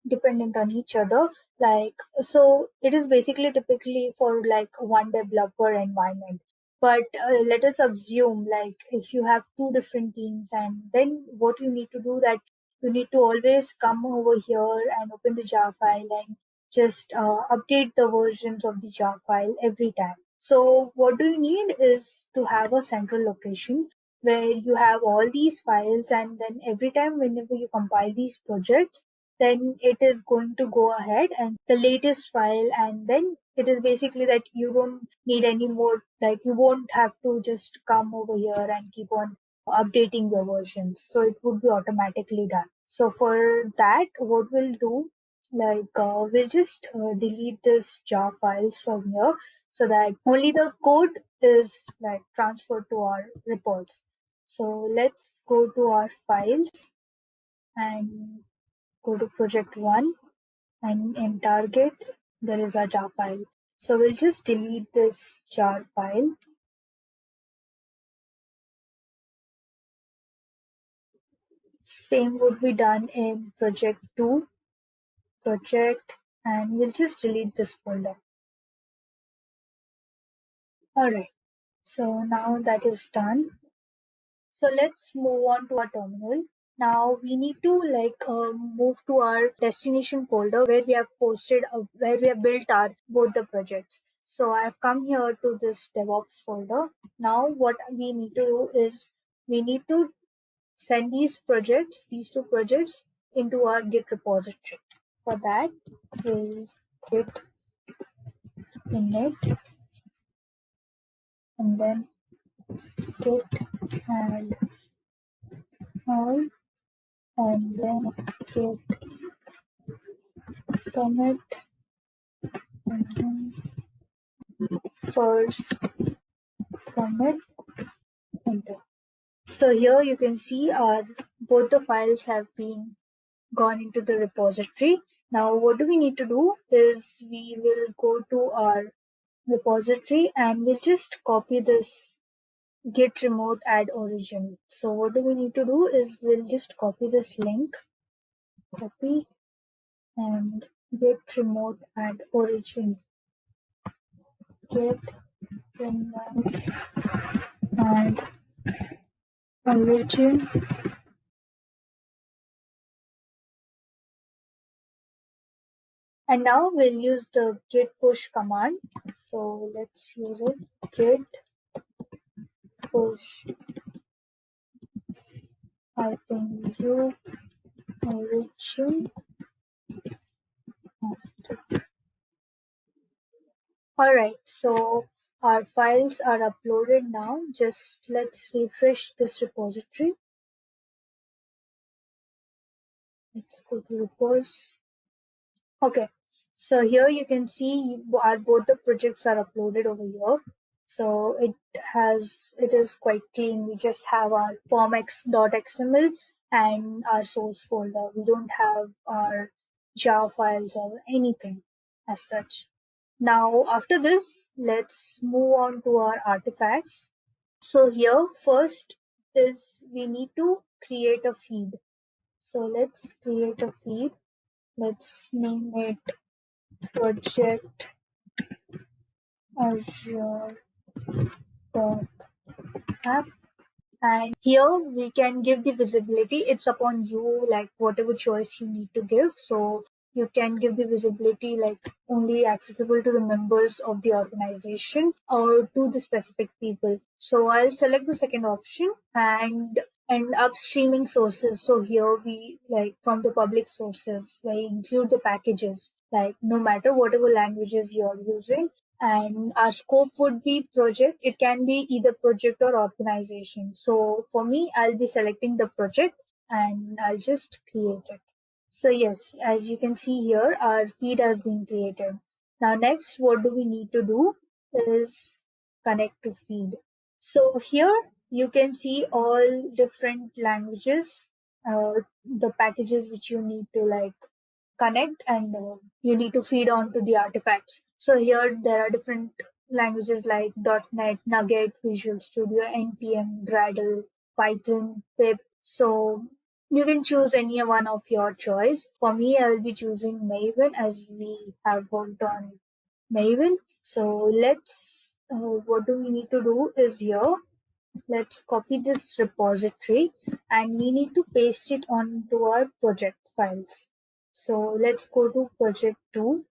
dependent on each other. Like, so it is basically typically for like one developer environment. But let us assume like if you have two different teams, and then what you need to do that you need to always come over here and open the jar file and just update the versions of the jar file every time. So what do you need is to have a central location where you have all these files, and then every time whenever you compile these projects, then it is going to go ahead and the latest file, and then it is basically that you don't need any more, like you won't have to just come over here and keep on updating your versions. So it would be automatically done. So for that, what we'll do, like we'll just delete this jar files from here so that only the code is like transferred to our repos. So let's go to our files and go to project 1, and in target there is a jar file. So we'll just delete this jar file Same would be done in project 2, project, and we'll just delete this folder. Alright, so now that is done. So let's move on to our terminal. Now we need to move to our destination folder where we have where we have built our both the projects. So I have come here to this DevOps folder. Now what we need to do is we need to send these two projects into our Git repository. For that, we'll git init and then git add all and then git commit and then first commit enter. So here you can see our both the files have been gone into the repository. Now what do we need to do is we will go to our repository and we'll just copy this git remote add origin. So what do we need to do is we'll just copy this link, copy and git remote add origin, git remote add origin. And now we'll use the git push command. So let's use it. Git push -u origin master. Alright, so our files are uploaded now. Just let's refresh this repository. Let's go to repos. Okay, so here you can see both the projects are uploaded over here. So it is quite clean. We just have our formx.xml and our source folder. We don't have our jar files or anything as such. Now after this, let's move on to our artifacts. So here first is we need to create a feed. So let's create a feed. Let's name it project Azure app. And here we can give the visibility. It's upon you, like whatever choice you need to give. So you can give the visibility like only accessible to the members of the organization or to the specific people. So I'll select the second option and upstreaming sources. So here we like from the public sources, we include the packages, like no matter whatever languages you're using. And our scope would be project. It can be either project or organization. So for me, I'll be selecting the project and I'll just create it. So yes, as you can see here, our feed has been created. Now next, what do we need to do is connect to feed. So here you can see all different languages, the packages which you need to like connect and you need to feed on to the artifacts. So here there are different languages like .NET, Nugget, Visual Studio, NPM, Gradle, Python, Pip. So you can choose any one of your choice. For me, I'll be choosing Maven as we have worked on Maven. So let's, what do we need to do is here, let's copy this repository and we need to paste it onto our project files. So let's go to project 2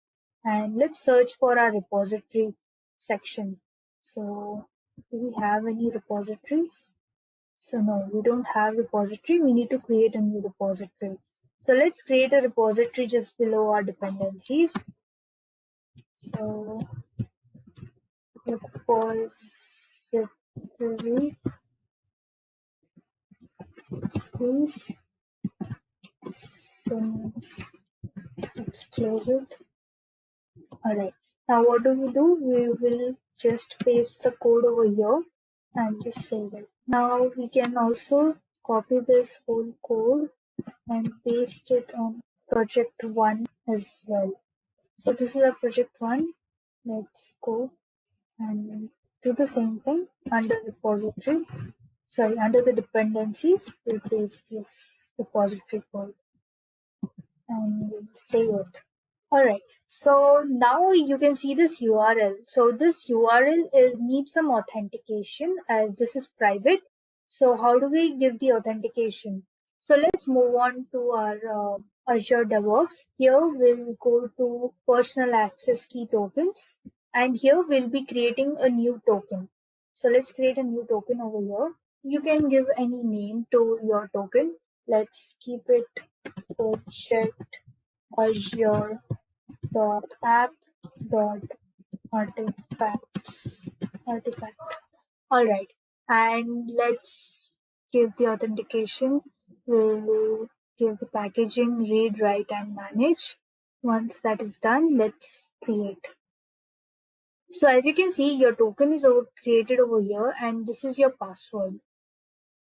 and let's search for our repository section. So do we have any repositories? So no, we don't have repository. We need to create a new repository. So let's create a repository just below our dependencies. So repository is, so let's close it. Alright, now what do? We will just paste the code over here and just save it. Now we can also copy this whole code and paste it on project 1 as well. So this is a project 1. Let's go and do the same thing under repository. under the dependencies, we'll paste this repository code and we'll save it. Alright, so now you can see this URL. So this URL needs some authentication as this is private. So how do we give the authentication? So let's move on to our Azure DevOps. Here we'll go to personal access key tokens, and here we'll be creating a new token. So let's create a new token over here. You can give any name to your token. Let's keep it project Azure app artifact. All right, and let's give the authentication. We'll give the packaging, read, write, and manage. Once that is done, let's create. So as you can see, your token is created over here, and this is your password.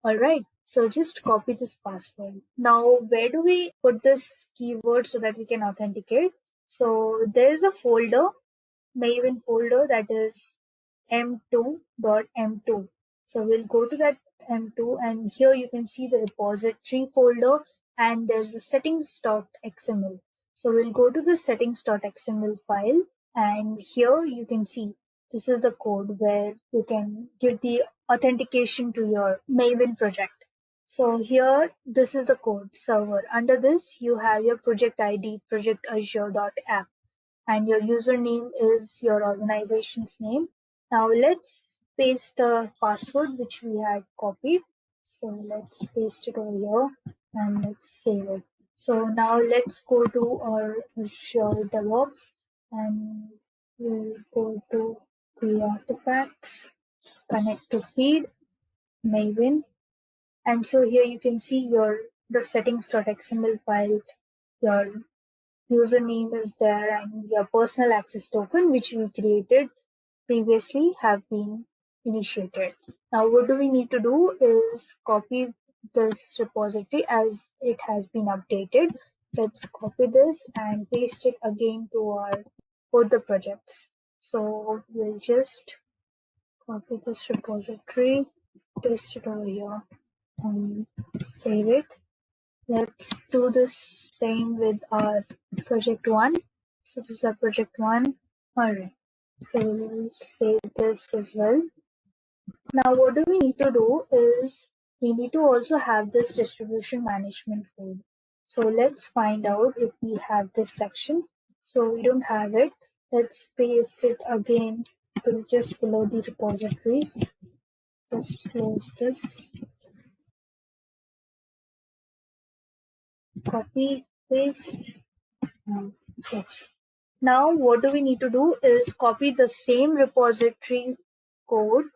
All right, so just copy this password. Now, where do we put this keyword so that we can authenticate? So there is a folder, Maven folder, that is m2.m2. So we'll go to that m2, and here you can see the repository folder, and there's a settings.xml. So we'll go to the settings.xml file, and here you can see this is the code where you can give the authentication to your Maven project. So here, this is the code server. Under this, you have your project ID, project azure.app, and your username is your organization's name. Now let's paste the password which we had copied. So let's paste it over here and let's save it. So now let's go to our Azure DevOps, and we'll go to the artifacts, connect to feed, Maven. And so here you can see the settings.xml file, your username is there, and your personal access token which we created previously have been initiated. Now what do we need to do is copy this repository as it has been updated. Let's copy this and paste it again to our both the projects. So we'll just copy this repository, paste it over here and save it. Let's do the same with our project 1. So this is our project 1. Alright, so we'll save this as well. Now what do we need to do is we need to also have this distribution management code. So let's find out if we have this section. So we don't have it. Let's paste it again just below the repositories. Just close this. Copy, paste, and close. Now what do we need to do is copy the same repository code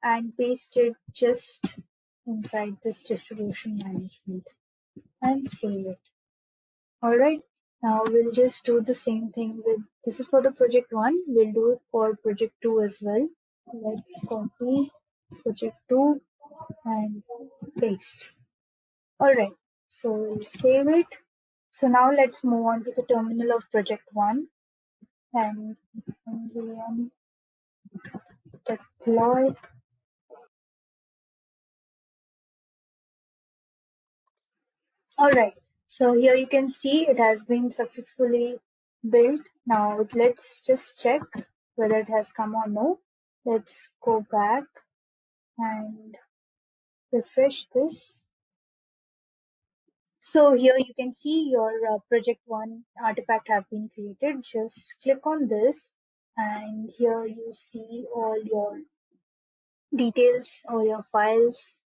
and paste it just inside this distribution management and save it. Alright, now we'll just do the same thing with, this is for the project 1, we'll do it for project 2 as well. Let's copy project 2 and paste. Alright, so we'll save it. So now let's move on to the terminal of project 1 and VM deploy. Alright, so here you can see it has been successfully built. Now let's just check whether it has come or no. Let's go back and refresh this. So here you can see your project 1 artifact have been created. Just click on this and here you see all your details, all your files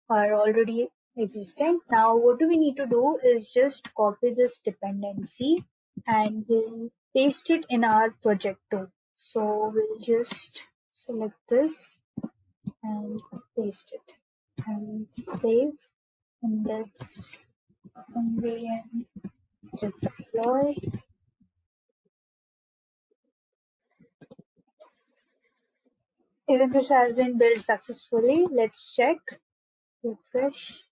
are already existing. Now what do we need to do is just copy this dependency and we'll paste it in our project 2. So we'll just select this and paste it and save, and let's VM deploy. Even this has been built successfully. Let's check, refresh.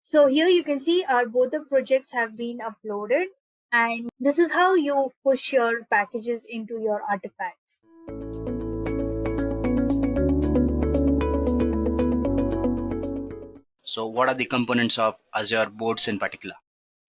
So here you can see our both the projects have been uploaded, and this is how you push your packages into your artifacts. So what are the components of Azure Boards in particular?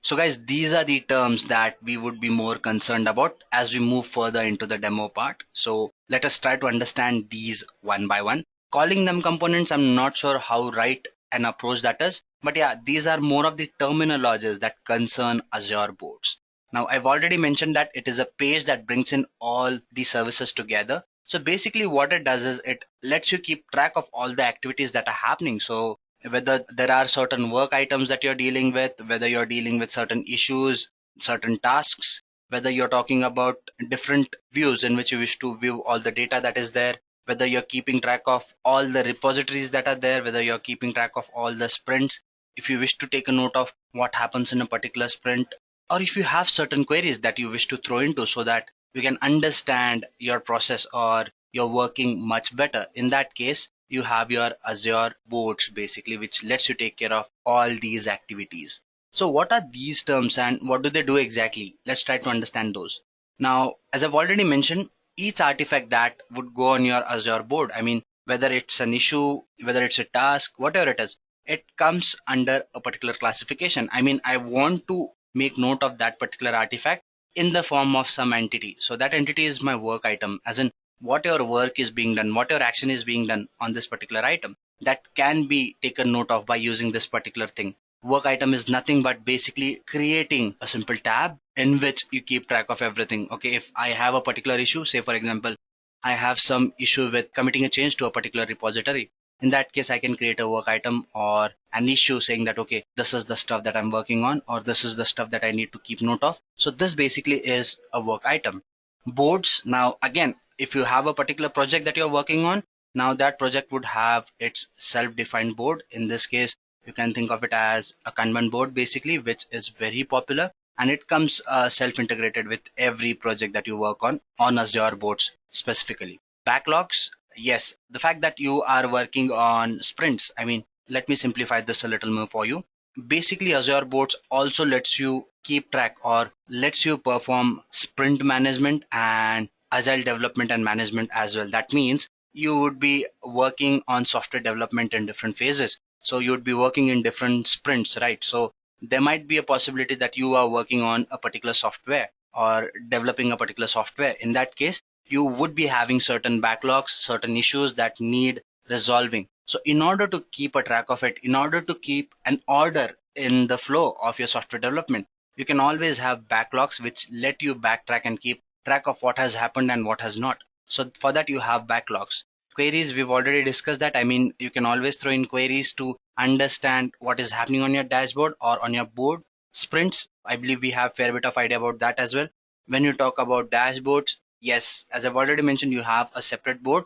So guys, these are the terms that we would be more concerned about as we move further into the demo part. So let us try to understand these one by one. Calling them components, I'm not sure how right an approach that is, but yeah, these are more of the terminologies that concern Azure Boards. Now, I've already mentioned that it is a page that brings in all the services together. So basically what it does is it lets you keep track of all the activities that are happening. So whether there are certain work items that you're dealing with, whether you're dealing with certain issues, certain tasks, whether you're talking about different views in which you wish to view all the data that is there, whether you're keeping track of all the repositories that are there, whether you're keeping track of all the sprints, if you wish to take a note of what happens in a particular sprint, or if you have certain queries that you wish to throw into so that you can understand your process or you're working much better. In that case, you have your Azure Boards basically, which lets you take care of all these activities. So what are these terms and what do they do exactly? Let's try to understand those. Now, as I've already mentioned, each artifact that would go on your Azure board, I mean, whether it's an issue, whether it's a task, whatever it is, it comes under a particular classification. I mean, I want to make note of that particular artifact in the form of some entity. So that entity is my work item, as in what your work is being done, what your action is being done on this particular item. That can be taken note of by using this particular thing. Work item is nothing but basically creating a simple tab in which you keep track of everything. Okay, if I have a particular issue, say for example, I have some issue with committing a change to a particular repository. In that case, I can create a work item or an issue saying that, okay, this is the stuff that I'm working on, or this is the stuff that I need to keep note of. So this basically is a work item. Boards, now again, if you have a particular project that you're working on, now that project would have its self-defined board. In this case, you can think of it as a Kanban board basically, which is very popular, and it comes self-integrated with every project that you work on Azure Boards specifically. Backlogs, yes, the fact that you are working on sprints, I mean, let me simplify this a little more for you. Basically, Azure Boards also lets you keep track or lets you perform sprint management and agile development and management as well. That means you would be working on software development in different phases. So you would be working in different sprints, right? So there might be a possibility that you are working on a particular software or developing a particular software. In that case, you would be having certain backlogs, certain issues that need resolving. So in order to keep a track of it, in order to keep an order in the flow of your software development, you can always have backlogs which let you backtrack and keep track of what has happened and what has not. So for that, you have backlogs. Queries, we've already discussed that. I mean, you can always throw in queries to understand what is happening on your dashboard or on your board. Sprints, I believe we have a fair bit of idea about that as well. When you talk about dashboards, yes, as I've already mentioned, you have a separate board.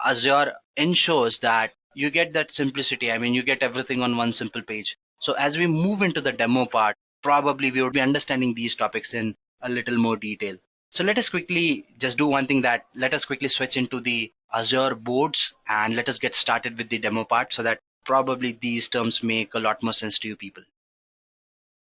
Azure ensures that you get that simplicity. I mean, you get everything on one simple page. So as we move into the demo part, probably we would be understanding these topics in a little more detail. So let us quickly just do one thing, that let us quickly switch into the Azure boards and let us get started with the demo part so that probably these terms make a lot more sense to you people.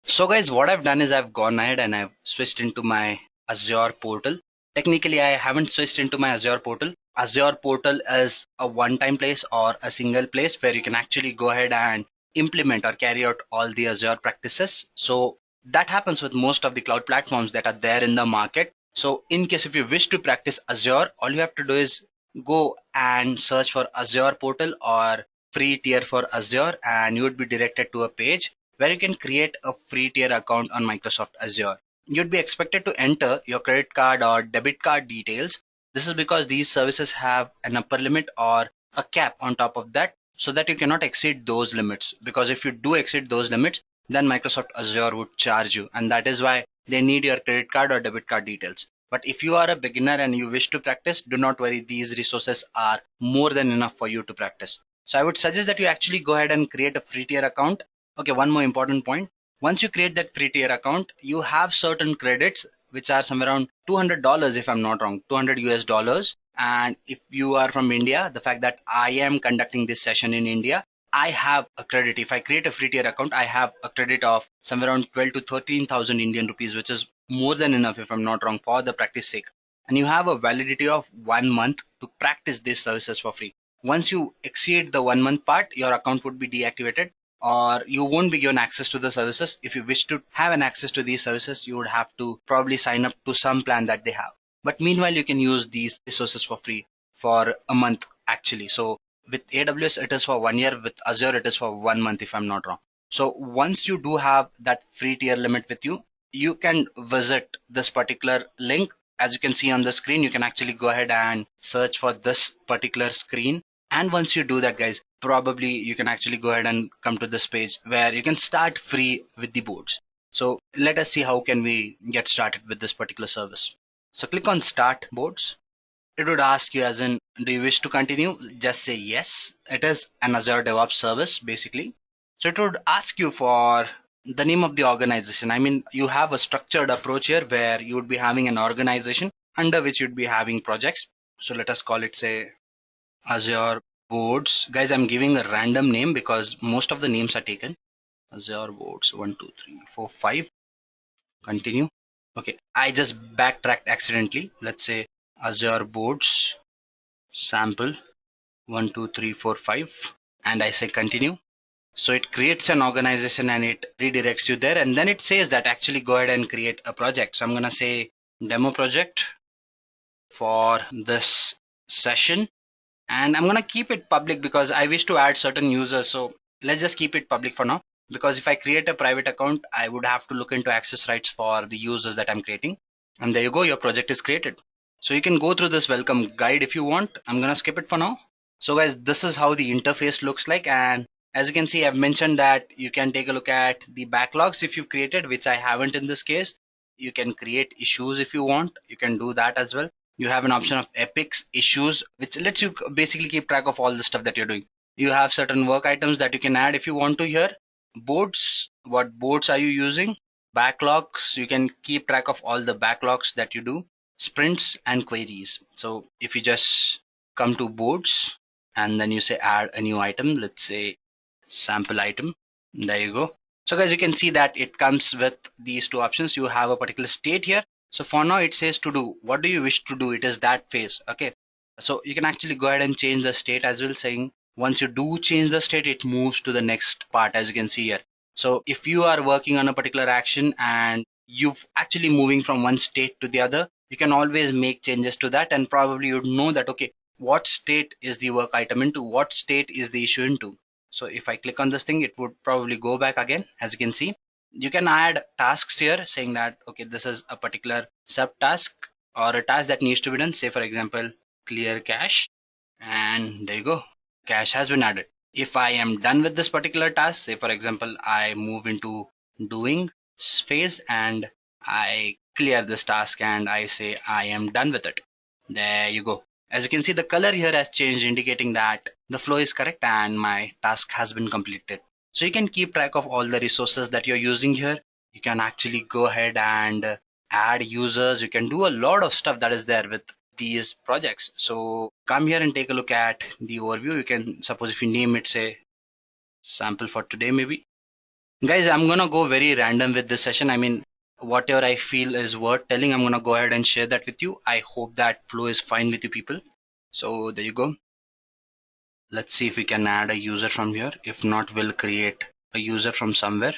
So guys, what I've done is I've gone ahead and I've switched into my Azure portal. Technically, I haven't switched into my Azure portal. Azure portal is a one-time place or a single place where you can actually go ahead and implement or carry out all the Azure practices. So that happens with most of the cloud platforms that are there in the market. So in case if you wish to practice Azure, all you have to do is go and search for Azure portal or free tier for Azure, and you would be directed to a page where you can create a free tier account on Microsoft Azure. You'd be expected to enter your credit card or debit card details. This is because these services have an upper limit or a cap on top of that, so that you cannot exceed those limits. Because if you do exceed those limits, then Microsoft Azure would charge you, and that is why they need your credit card or debit card details. But if you are a beginner and you wish to practice, do not worry, these resources are more than enough for you to practice. So I would suggest that you actually go ahead and create a free tier account. Okay, one more important point. Once you create that free tier account, you have certain credits which are somewhere around $200 if I'm not wrong, 200 US dollars. And if you are from India, the fact that I am conducting this session in India, I have a credit. If I create a free tier account, I have a credit of somewhere around 12 to 13,000 Indian rupees, which is more than enough if I'm not wrong for the practice sake. And you have a validity of 1 month to practice these services for free. Once you exceed the 1 month part, your account would be deactivated. or you won't be given access to the services. If you wish to have an access to these services, you would have to probably sign up to some plan that they have. But meanwhile, you can use these resources for free for a month actually. So with AWS, it is for 1 year. With Azure, it is for 1 month, if I'm not wrong. So once you do have that free tier limit with you, you can visit this particular link. As you can see on the screen, you can actually go ahead and search for this particular screen. And once you do that, guys, probably you can actually go ahead and come to this page where you can start free with the boards. So let us see how can we get started with this particular service. So click on Start Boards. It would ask you as in, do you wish to continue? Just say yes. It is an Azure DevOps service basically. So it would ask you for the name of the organization. I mean, you have a structured approach here where you would be having an organization under which you'd be having projects. So let us call it, say, Azure Boards. Guys, I'm giving a random name because most of the names are taken. Azure Boards 1, 2, 3, 4, 5. Continue. Okay, I just backtracked accidentally. Let's say Azure Boards sample 1, 2, 3, 4, 5, and I say continue. So it creates an organization and it redirects you there, and then it says that actually go ahead and create a project. So I'm gonna say demo project for this session, and I'm gonna keep it public because I wish to add certain users. So let's just keep it public for now, because if I create a private account, I would have to look into access rights for the users that I'm creating. And there you go, your project is created. So you can go through this welcome guide if you want. I'm gonna skip it for now. So guys, this is how the interface looks like, and as you can see, I've mentioned that you can take a look at the backlogs if you've created, which I haven't in this case. You can create issues if you want. You can do that as well. You have an option of epics, issues, which lets you basically keep track of all the stuff that you're doing. You have certain work items that you can add if you want to here. Boards, what boards are you using? Backlogs, you can keep track of all the backlogs that you do. Sprints and queries. So if you just come to boards and then you say add a new item, let's say sample item, there you go. So guys, you can see that it comes with these two options. You have a particular state here. So for now it says to do. What do you wish to do? It is that phase. Okay, so you can actually go ahead and change the state as well, saying once you do change the state, it moves to the next part, as you can see here. So if you are working on a particular action and you've actually moving from one state to the other, you can always make changes to that, and probably you'd know that, okay, what state is the work item into, what state is the issue into. So if I click on this thing, it would probably go back again. As you can see, you can add tasks here saying that, okay, this is a particular subtask or a task that needs to be done. Say for example, clear cache, and there you go. Cache has been added. If I am done with this particular task, say for example, I move into doing phase and I clear this task and I say I am done with it. There you go. As you can see, the color here has changed, indicating that the flow is correct and my task has been completed. So you can keep track of all the resources that you're using here. You can actually go ahead and add users. You can do a lot of stuff that is there with these projects. So come here and take a look at the overview. You can, suppose if you name it, say sample for today maybe. Guys, I'm gonna go very random with this session. I mean, whatever I feel is worth telling, I'm gonna go ahead and share that with you. I hope that flow is fine with you people. So there you go. Let's see if we can add a user from here. If not, we'll create a user from somewhere.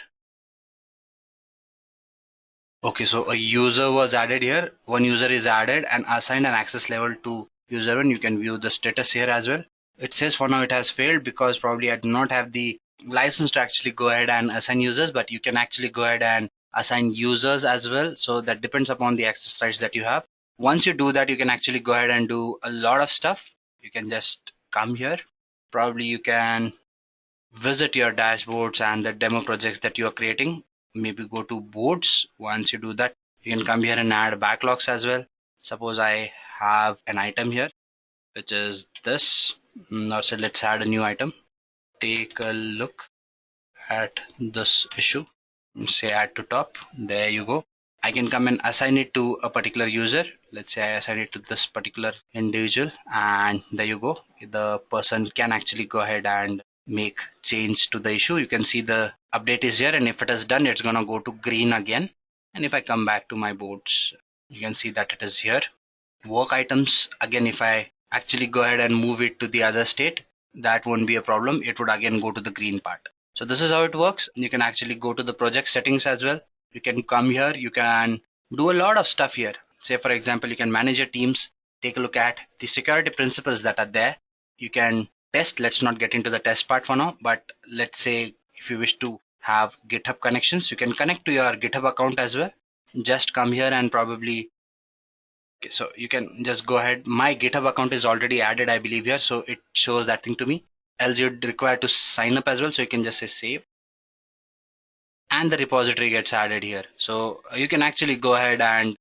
Okay, so a user was added here. One user is added and assigned an access level to user one. You can view the status here as well. It says for now it has failed because probably I do not have the license to actually go ahead and assign users, but you can actually go ahead and assign users as well. So that depends upon the access rights that you have. Once you do that, you can actually go ahead and do a lot of stuff. You can just come here. Probably you can visit your dashboards and the demo projects that you are creating. Maybe go to boards. Once you do that, you can come here and add backlogs as well. Suppose I have an item here, which is this. Now say let's add a new item. Take a look at this issue. Say add to top. There you go. I can come and assign it to a particular user. Let's say I assign it to this particular individual, and there you go. The person can actually go ahead and make change to the issue. You can see the update is here, and if it is done, it's gonna go to green again. And if I come back to my boards, you can see that it is here. Work items, again, if I actually go ahead and move it to the other state, that won't be a problem. It would again go to the green part. So this is how it works. You can actually go to the project settings as well. You can come here, you can do a lot of stuff here. Say for example, you can manage your teams, take a look at the security principles that are there. You can test. Let's not get into the test part for now, but let's say if you wish to have GitHub connections, you can connect to your GitHub account as well. Just come here and probably, okay, so you can just go ahead. My GitHub account is already added, I believe here, so it shows that thing to me. Else you'd require to sign up as well, so you can just say save and the repository gets added here. So you can actually go ahead and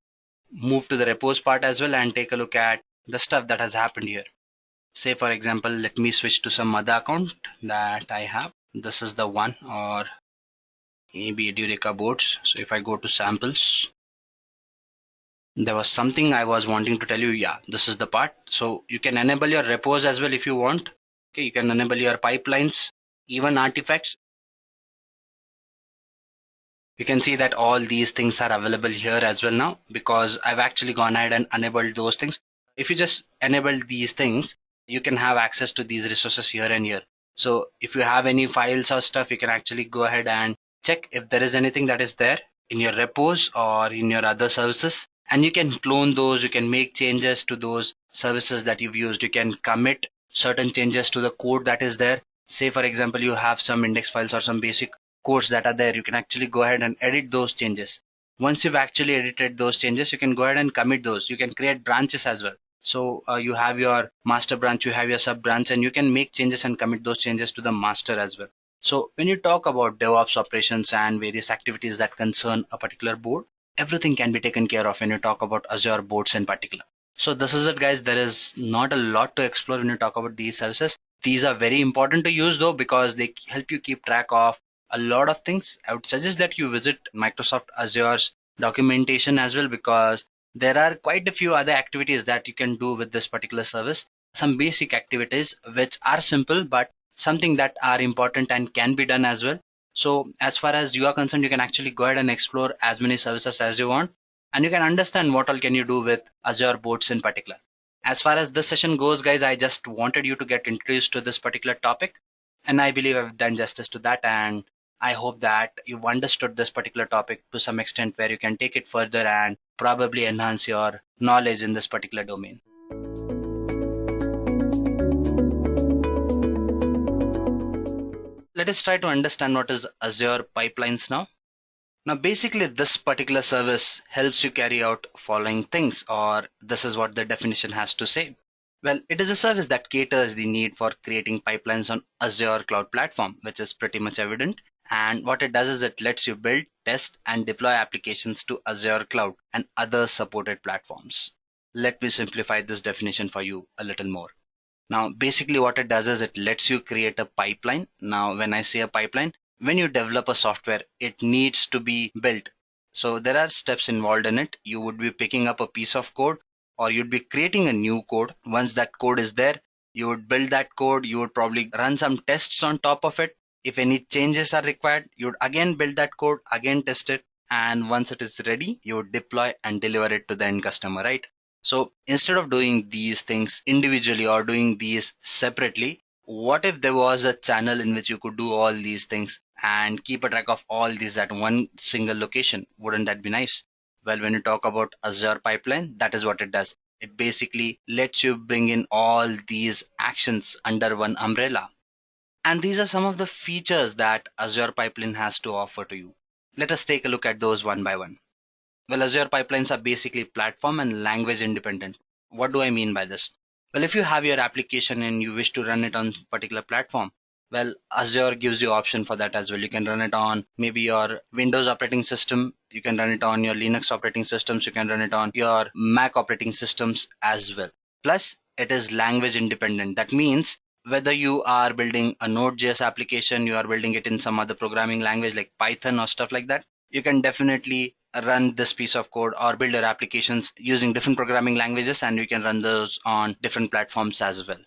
move to the repos part as well and take a look at the stuff that has happened here. Say for example, let me switch to some other account that I have. This is the one, or maybe Edureka Boards. So if I go to samples, there was something I was wanting to tell you. Yeah, this is the part. So you can enable your repos as well if you want. Okay, you can enable your pipelines, even artifacts. You can see that all these things are available here as well now, because I've actually gone ahead and enabled those things. If you just enable these things, you can have access to these resources here and here. So if you have any files or stuff, you can actually go ahead and check if there is anything that is there in your repos or in your other services, and you can clone those. You can make changes to those services that you've used. You can commit certain changes to the code that is there. Say for example, you have some index files or some basic codes that are there. You can actually go ahead and edit those changes. Once you've actually edited those changes, you can go ahead and commit those. You can create branches as well. So you have your master branch, you have your sub branch, and you can make changes and commit those changes to the master as well. So when you talk about DevOps operations and various activities that concern a particular board, everything can be taken care of when you talk about Azure boards in particular. So this is it, guys. There is not a lot to explore when you talk about these services. These are very important to use though, because they help you keep track of a lot of things. I would suggest that you visit Microsoft Azure's documentation as well, because there are quite a few other activities that you can do with this particular service. Some basic activities which are simple, but something that are important and can be done as well. So as far as you are concerned, you can actually go ahead and explore as many services as you want, and you can understand what all can you do with Azure boards in particular. As far as this session goes, guys, I just wanted you to get introduced to this particular topic, and I believe I've done justice to that, and I hope that you've understood this particular topic to some extent where you can take it further and probably enhance your knowledge in this particular domain. Let us try to understand what is Azure Pipelines now. Now basically this particular service helps you carry out following things, or this is what the definition has to say. Well, it is a service that caters the need for creating pipelines on Azure cloud platform, which is pretty much evident. And what it does is it lets you build, test, and deploy applications to Azure cloud and other supported platforms. Let me simplify this definition for you a little more. Now, basically what it does is it lets you create a pipeline. Now, when I say a pipeline, when you develop a software, it needs to be built. So there are steps involved in it. You would be picking up a piece of code, or you'd be creating a new code. Once that code is there, you would build that code. You would probably run some tests on top of it. If any changes are required, you would again build that code, again test it, and once it is ready, you would deploy and deliver it to the end customer, right? So instead of doing these things individually or doing these separately, what if there was a channel in which you could do all these things and keep a track of all these at one single location? Wouldn't that be nice? Well, when you talk about Azure Pipeline, that is what it does. It basically lets you bring in all these actions under one umbrella. And these are some of the features that Azure Pipeline has to offer to you. Let us take a look at those one by one. Well, Azure pipelines are basically platform and language independent. What do I mean by this? Well, if you have your application and you wish to run it on a particular platform, well, Azure gives you option for that as well. You can run it on maybe your Windows operating system. You can run it on your Linux operating systems. You can run it on your Mac operating systems as well. Plus, it is language independent. That means whether you are building a Node.js application, you are building it in some other programming language like Python or stuff like that, you can definitely run this piece of code or build your applications using different programming languages, and you can run those on different platforms as well.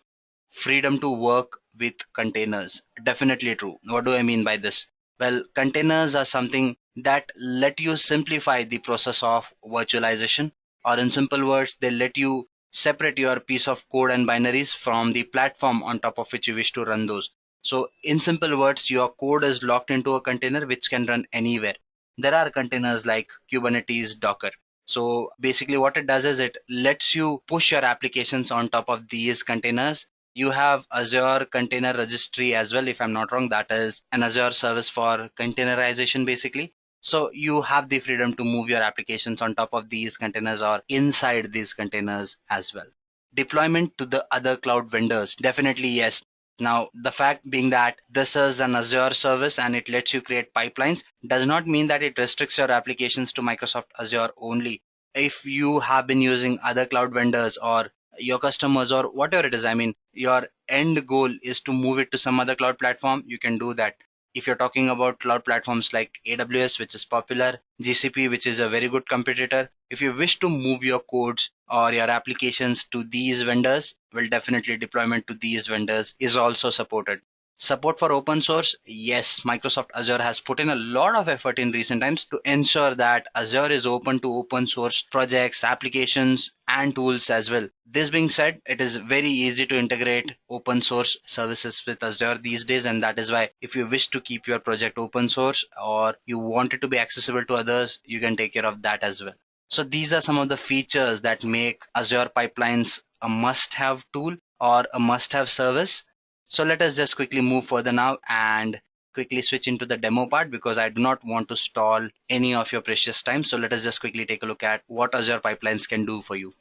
Freedom to work with containers. Definitely true. What do I mean by this? Well, containers are something that let you simplify the process of virtualization, or in simple words, they let you separate your piece of code and binaries from the platform on top of which you wish to run those. So in simple words, your code is locked into a container which can run anywhere. There are containers like Kubernetes, Docker. So basically what it does is it lets you push your applications on top of these containers. You have Azure Container Registry as well, if I'm not wrong. That is an Azure service for containerization basically. So you have the freedom to move your applications on top of these containers or inside these containers as well. Deployment to the other cloud vendors, definitely yes. Now, the fact being that this is an Azure service and it lets you create pipelines does not mean that it restricts your applications to Microsoft Azure only. If you have been using other cloud vendors or your customers or whatever it is, I mean, your end goal is to move it to some other cloud platform, you can do that. If you're talking about cloud platforms like AWS, which is popular, GCP, which is a very good competitor, if you wish to move your codes or your applications to these vendors, well, definitely deployment to these vendors is also supported. Support for open source, yes, Microsoft Azure has put in a lot of effort in recent times to ensure that Azure is open to open source projects, applications, and tools as well. This being said, it is very easy to integrate open source services with Azure these days, and that is why if you wish to keep your project open source or you want it to be accessible to others, you can take care of that as well. So these are some of the features that make Azure Pipelines a must-have tool or a must-have service. So let us just quickly move further now and quickly switch into the demo part because I do not want to stall any of your precious time. So let us just quickly take a look at what Azure Pipelines can do for you.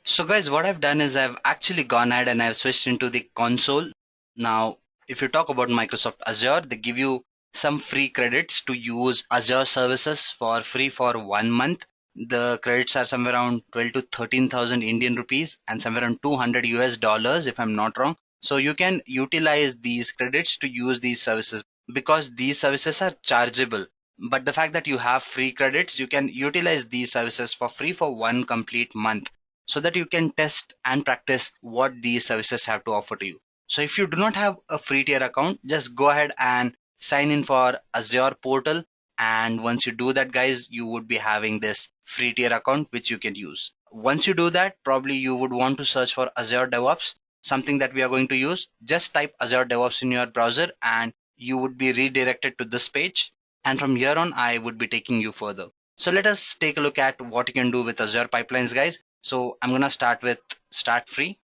So guys, what I've done is I've actually gone ahead and I've switched into the console. Now, if you talk about Microsoft Azure, they give you some free credits to use Azure services for free for 1 month. The credits are somewhere around 12 to 13,000 Indian rupees and somewhere around 200 US dollars if I'm not wrong. So you can utilize these credits to use these services because these services are chargeable. But the fact that you have free credits, you can utilize these services for free for one complete month so that you can test and practice what these services have to offer to you. So if you do not have a free tier account, just go ahead and sign in for Azure Portal. And once you do that, guys, you would be having this free tier account which you can use. Once you do that, probably you would want to search for Azure DevOps, something that we are going to use. Just type Azure DevOps in your browser and you would be redirected to this page. And from here on, I would be taking you further. So let us take a look at what you can do with Azure Pipelines, guys. So I'm going to start with Start Free.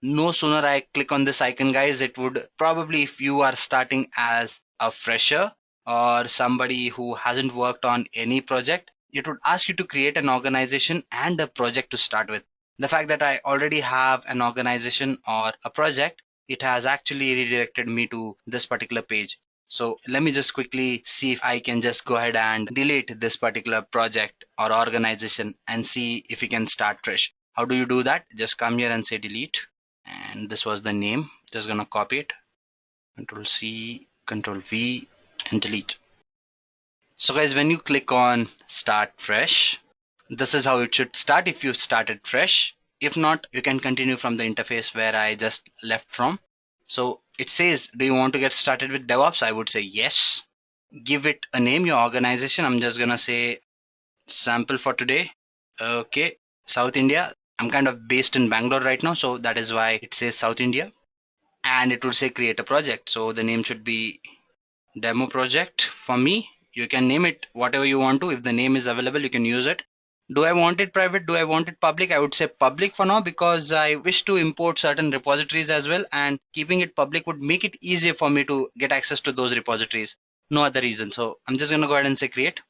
No sooner I click on this icon, guys, it would probably, if you are starting as a fresher or somebody who hasn't worked on any project, it would ask you to create an organization and a project to start with. The fact that I already have an organization or a project, it has actually redirected me to this particular page. So let me just quickly see if I can just go ahead and delete this particular project or organization and see if we can start fresh. How do you do that? Just come here and say delete. And this was the name. Just gonna copy it. Control C, Control V, and delete. So guys, when you click on Start Fresh, this is how it should start if you started fresh. If not, you can continue from the interface where I just left from. So it says, do you want to get started with DevOps? I would say yes. Give it a name, your organization. I'm just gonna say sample for today. Okay, South India. I'm kind of based in Bangalore right now, so that is why it says South India. And it will say create a project. So the name should be demo project for me. You can name it whatever you want to. If the name is available, you can use it. Do I want it private? Do I want it public? I would say public for now because I wish to import certain repositories as well, and keeping it public would make it easier for me to get access to those repositories. No other reason. So I'm just going to go ahead and say create.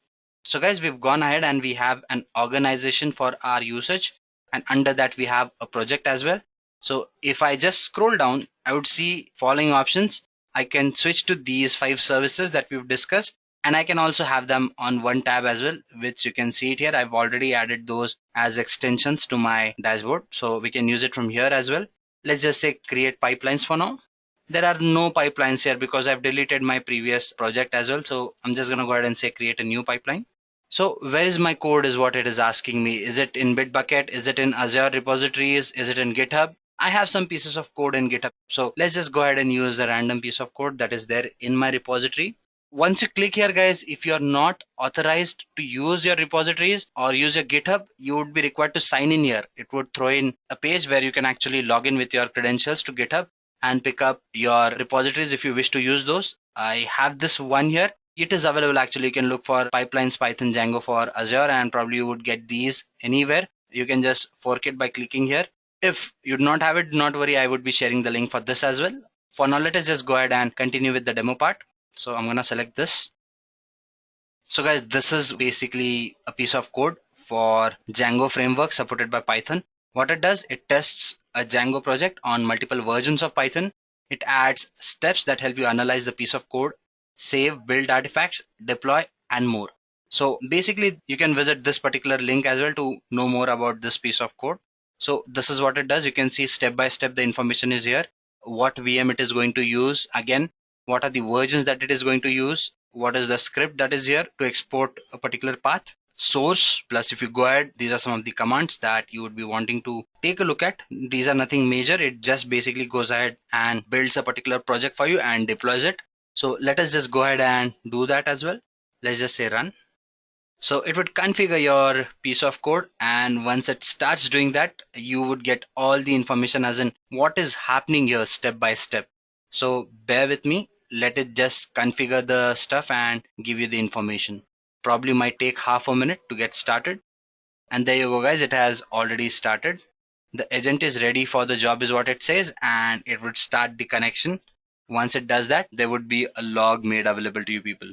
So guys, we've gone ahead and we have an organization for our usage, and under that we have a project as well. So if I just scroll down, I would see following options. I can switch to these 5 services that we've discussed, and I can also have them on one tab as well, which you can see it here. I've already added those as extensions to my dashboard, so we can use it from here as well. Let's just say create pipelines for now. There are no pipelines here because I've deleted my previous project as well. So I'm just going to go ahead and say create a new pipeline. So where is my code is what it is asking me. Is it in Bitbucket? Is it in Azure repositories? Is it in GitHub? I have some pieces of code in GitHub. So let's just go ahead and use a random piece of code that is there in my repository. Once you click here, guys, if you're not authorized to use your repositories or use your GitHub, you would be required to sign in here. It would throw in a page where you can actually log in with your credentials to GitHub. and pick up your repositories if you wish to use those. I have this one here. It is available actually. You can look for pipelines, Python, Django for Azure, and probably you would get these anywhere. You can just fork it by clicking here. If you do not have it, do not worry. I would be sharing the link for this as well. For now, let us just go ahead and continue with the demo part. So I'm going to select this. So guys, this is basically a piece of code for Django framework supported by Python. What it does, it tests a Django project on multiple versions of Python. It adds steps that help you analyze the piece of code, save, build artifacts, deploy, and more. So basically, you can visit this particular link as well to know more about this piece of code. So this is what it does. You can see step by step the information is here. What VM it is going to use. Again, what are the versions that it is going to use. What is the script that is here to export a particular path. Source, plus if you go ahead, these are some of the commands that you would be wanting to take a look at. These are nothing major. It just basically goes ahead and builds a particular project for you and deploys it. So let us just go ahead and do that as well. Let's just say run. So it would configure your piece of code, and once it starts doing that, you would get all the information as in what is happening here step by step. So bear with me. Let it just configure the stuff and give you the information. Probably might take half a minute to get started. And there you go guys, it has already started. The agent is ready for the job is what it says, and it would start the connection. Once it does that, there would be a log made available to you people.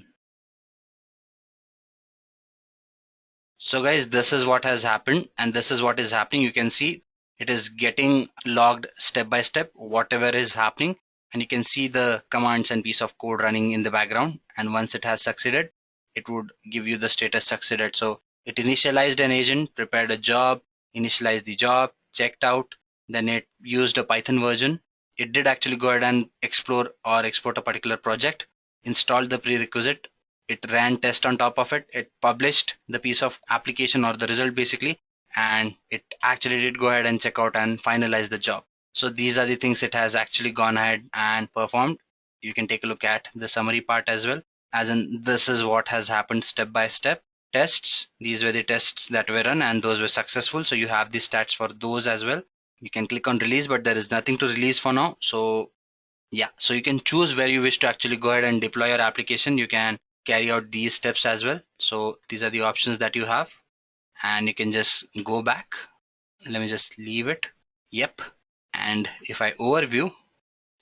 So guys, this is what has happened, and this is what is happening. You can see it is getting logged step by step, whatever is happening, and you can see the commands and piece of code running in the background. And once it has succeeded, it would give you the status succeeded. So it initialized an agent, prepared a job, initialized the job, checked out, then it used a Python version. It did actually go ahead and explore or export a particular project, installed the prerequisite. It ran test on top of it. It published the piece of application or the result basically, and it actually did go ahead and check out and finalize the job. So these are the things it has actually gone ahead and performed. You can take a look at the summary part as well, as in this is what has happened step by step. Tests, these were the tests that were run and those were successful. So you have the stats for those as well. You can click on release, but there is nothing to release for now. So yeah, so you can choose where you wish to actually go ahead and deploy your application. You can carry out these steps as well. So these are the options that you have, and you can just go back. Let me just leave it. Yep. And if I overview,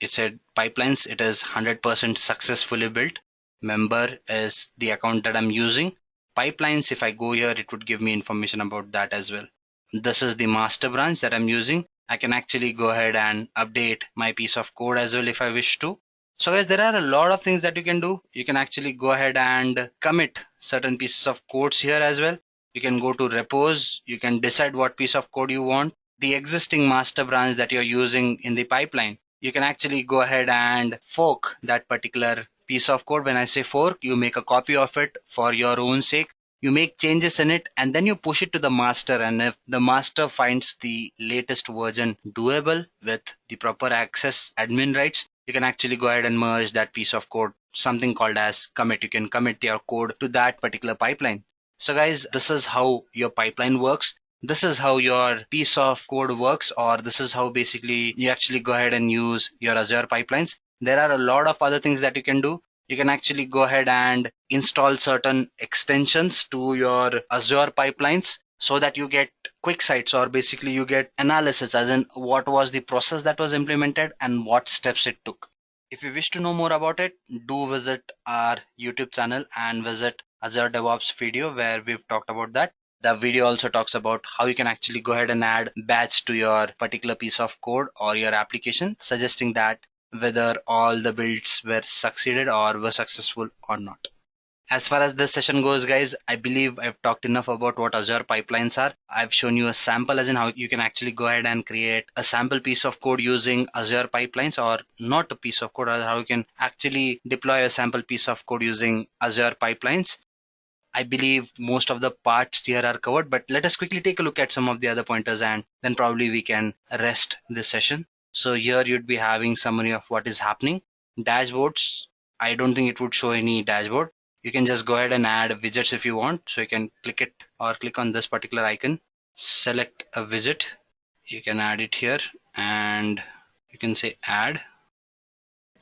it said pipelines, it is 100% successfully built. Member is the account that I'm using. Pipelines, if I go here, it would give me information about that as well. This is the master branch that I'm using. I can actually go ahead and update my piece of code as well if I wish to. So guys, there are a lot of things that you can do. You can actually go ahead and commit certain pieces of codes here as well. You can go to repos. You can decide what piece of code you want. The existing master branch that you're using in the pipeline, you can actually go ahead and fork that particular piece of code. When I say fork, you make a copy of it for your own sake. You make changes in it and then you push it to the master, and if the master finds the latest version doable with the proper access admin rights, you can actually go ahead and merge that piece of code, something called as commit. You can commit your code to that particular pipeline. So guys, this is how your pipeline works. This is how your piece of code works, or this is how basically you actually go ahead and use your Azure pipelines. There are a lot of other things that you can do. You can actually go ahead and install certain extensions to your Azure pipelines so that you get quick sites, or basically you get analysis as in what was the process that was implemented and what steps it took. If you wish to know more about it, do visit our YouTube channel and visit Azure DevOps video where we've talked about that. The video also talks about how you can actually go ahead and add badge to your particular piece of code or your application, suggesting that whether all the builds were succeeded or were successful or not. As far as this session goes, guys, I believe I've talked enough about what Azure pipelines are. I've shown you a sample as in how you can actually go ahead and create a sample piece of code using Azure pipelines, or not a piece of code, or how you can actually deploy a sample piece of code using Azure pipelines. I believe most of the parts here are covered, but let us quickly take a look at some of the other pointers and then probably we can rest this session. So here you'd be having summary of what is happening. Dashboards, I don't think it would show any dashboard. You can just go ahead and add widgets if you want. So you can click it or click on this particular icon, select a widget. You can add it here and you can say add.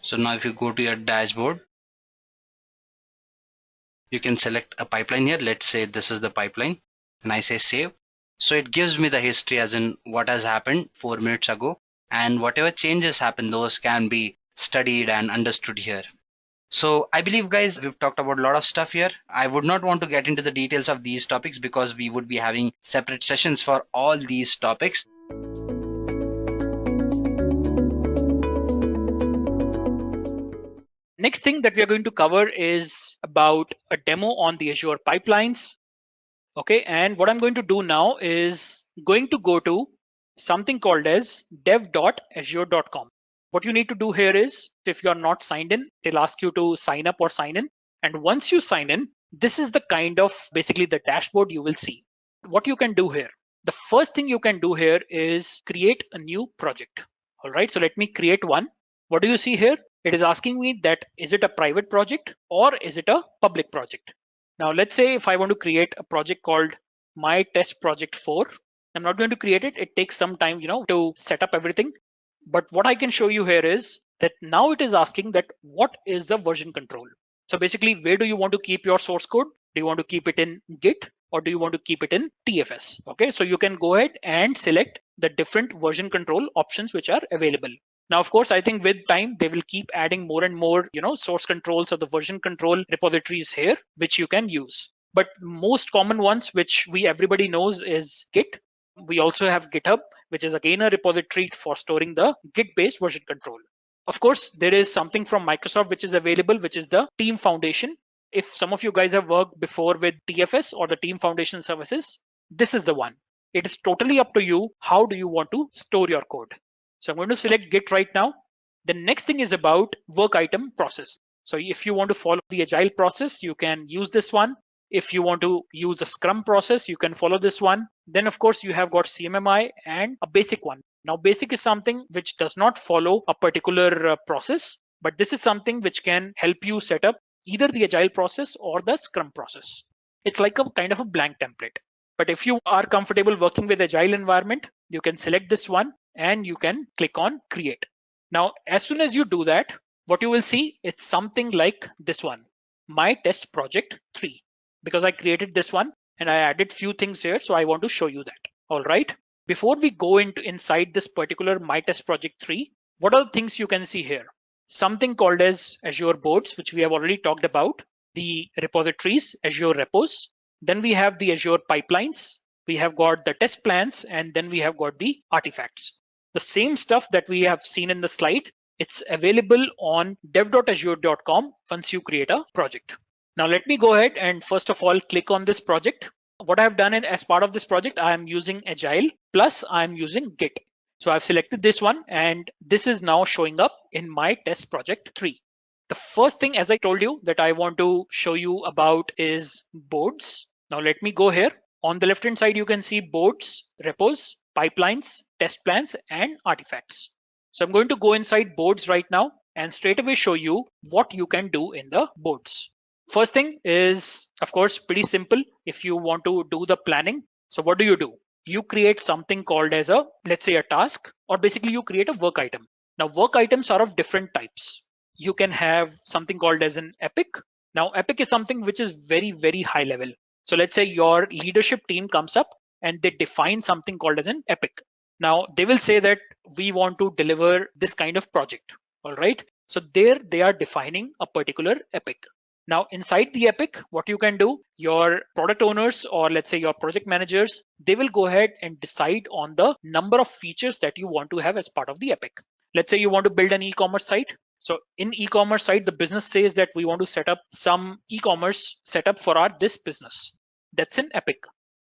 So now if you go to your dashboard, you can select a pipeline here. Let's say this is the pipeline and I say save. So it gives me the history as in what has happened 4 minutes ago, and whatever changes happen, those can be studied and understood here. So I believe, guys, we've talked about a lot of stuff here. I would not want to get into the details of these topics because we would be having separate sessions for all these topics. Next thing that we are going to cover is about a demo on the Azure pipelines. Okay, and what I'm going to do now is going to go to something called as dev.azure.com. What you need to do here is, if you're not signed in, it'll ask you to sign up or sign in. And once you sign in, this is the kind of basically the dashboard you will see. What you can do here, the first thing you can do here is create a new project. All right, so let me create one. What do you see here? It is asking me that is it a private project or is it a public project? Now let's say if I want to create a project called my test project 4, I'm not going to create it. It takes some time, to set up everything. But what I can show you here is that now it is asking that what is the version control? So basically, where do you want to keep your source code? Do you want to keep it in Git or do you want to keep it in TFS? Okay, so you can go ahead and select the different version control options which are available. Now, of course, I think with time, they will keep adding more and more, source controls or the version control repositories here, which you can use. But most common ones, which everybody knows, is Git. We also have GitHub, which is again a repository for storing the Git-based version control. Of course, there is something from Microsoft which is available, which is the Team Foundation. If some of you guys have worked before with TFS or the Team Foundation services, this is the one. It is totally up to you. How do you want to store your code? So I'm going to select Git right now. The next thing is about work item process. So if you want to follow the agile process, you can use this one. If you want to use the Scrum process, you can follow this one. Then of course you have got CMMI and a basic one. Now basic is something which does not follow a particular process, but this is something which can help you set up either the agile process or the Scrum process. It's like a kind of a blank template. But if you are comfortable working with agile environment, you can select this one and you can click on create. Now, as soon as you do that, what you will see, it's something like this one, my test project 3, because I created this one and I added few things here. So I want to show you that. All right. Before we go inside this particular my test project 3, what are the things you can see here? Something called as Azure Boards, which we have already talked about, the repositories, Azure repos. Then we have the Azure pipelines. We have got the test plans, and then we have got the artifacts. The same stuff that we have seen in the slide, it's available on dev.azure.com once you create a project. Now let me go ahead and first of all click on this project. What I've done as part of this project, I am using Agile plus I'm using Git. So I've selected this one and this is now showing up in my test project 3. The first thing, as I told you, that I want to show you about is boards. Now let me go here. On the left hand side, you can see boards, repos, pipelines, test plans, and artifacts. So I'm going to go inside boards right now and straight away show you what you can do in the boards. First thing is, of course, pretty simple. If you want to do the planning, so what do? You create something called as let's say a task, or basically you create a work item. Now work items are of different types. You can have something called as an epic. Now epic is something which is very, very high level. So let's say your leadership team comes up and they define something called as an epic. Now they will say that we want to deliver this kind of project. All right. So there they are defining a particular epic. Now inside the epic, what you can do, your product owners or let's say your project managers, they will go ahead and decide on the number of features that you want to have as part of the epic. Let's say you want to build an e-commerce site. So in e-commerce site, the business says that we want to set up some e-commerce setup for this business. That's an epic.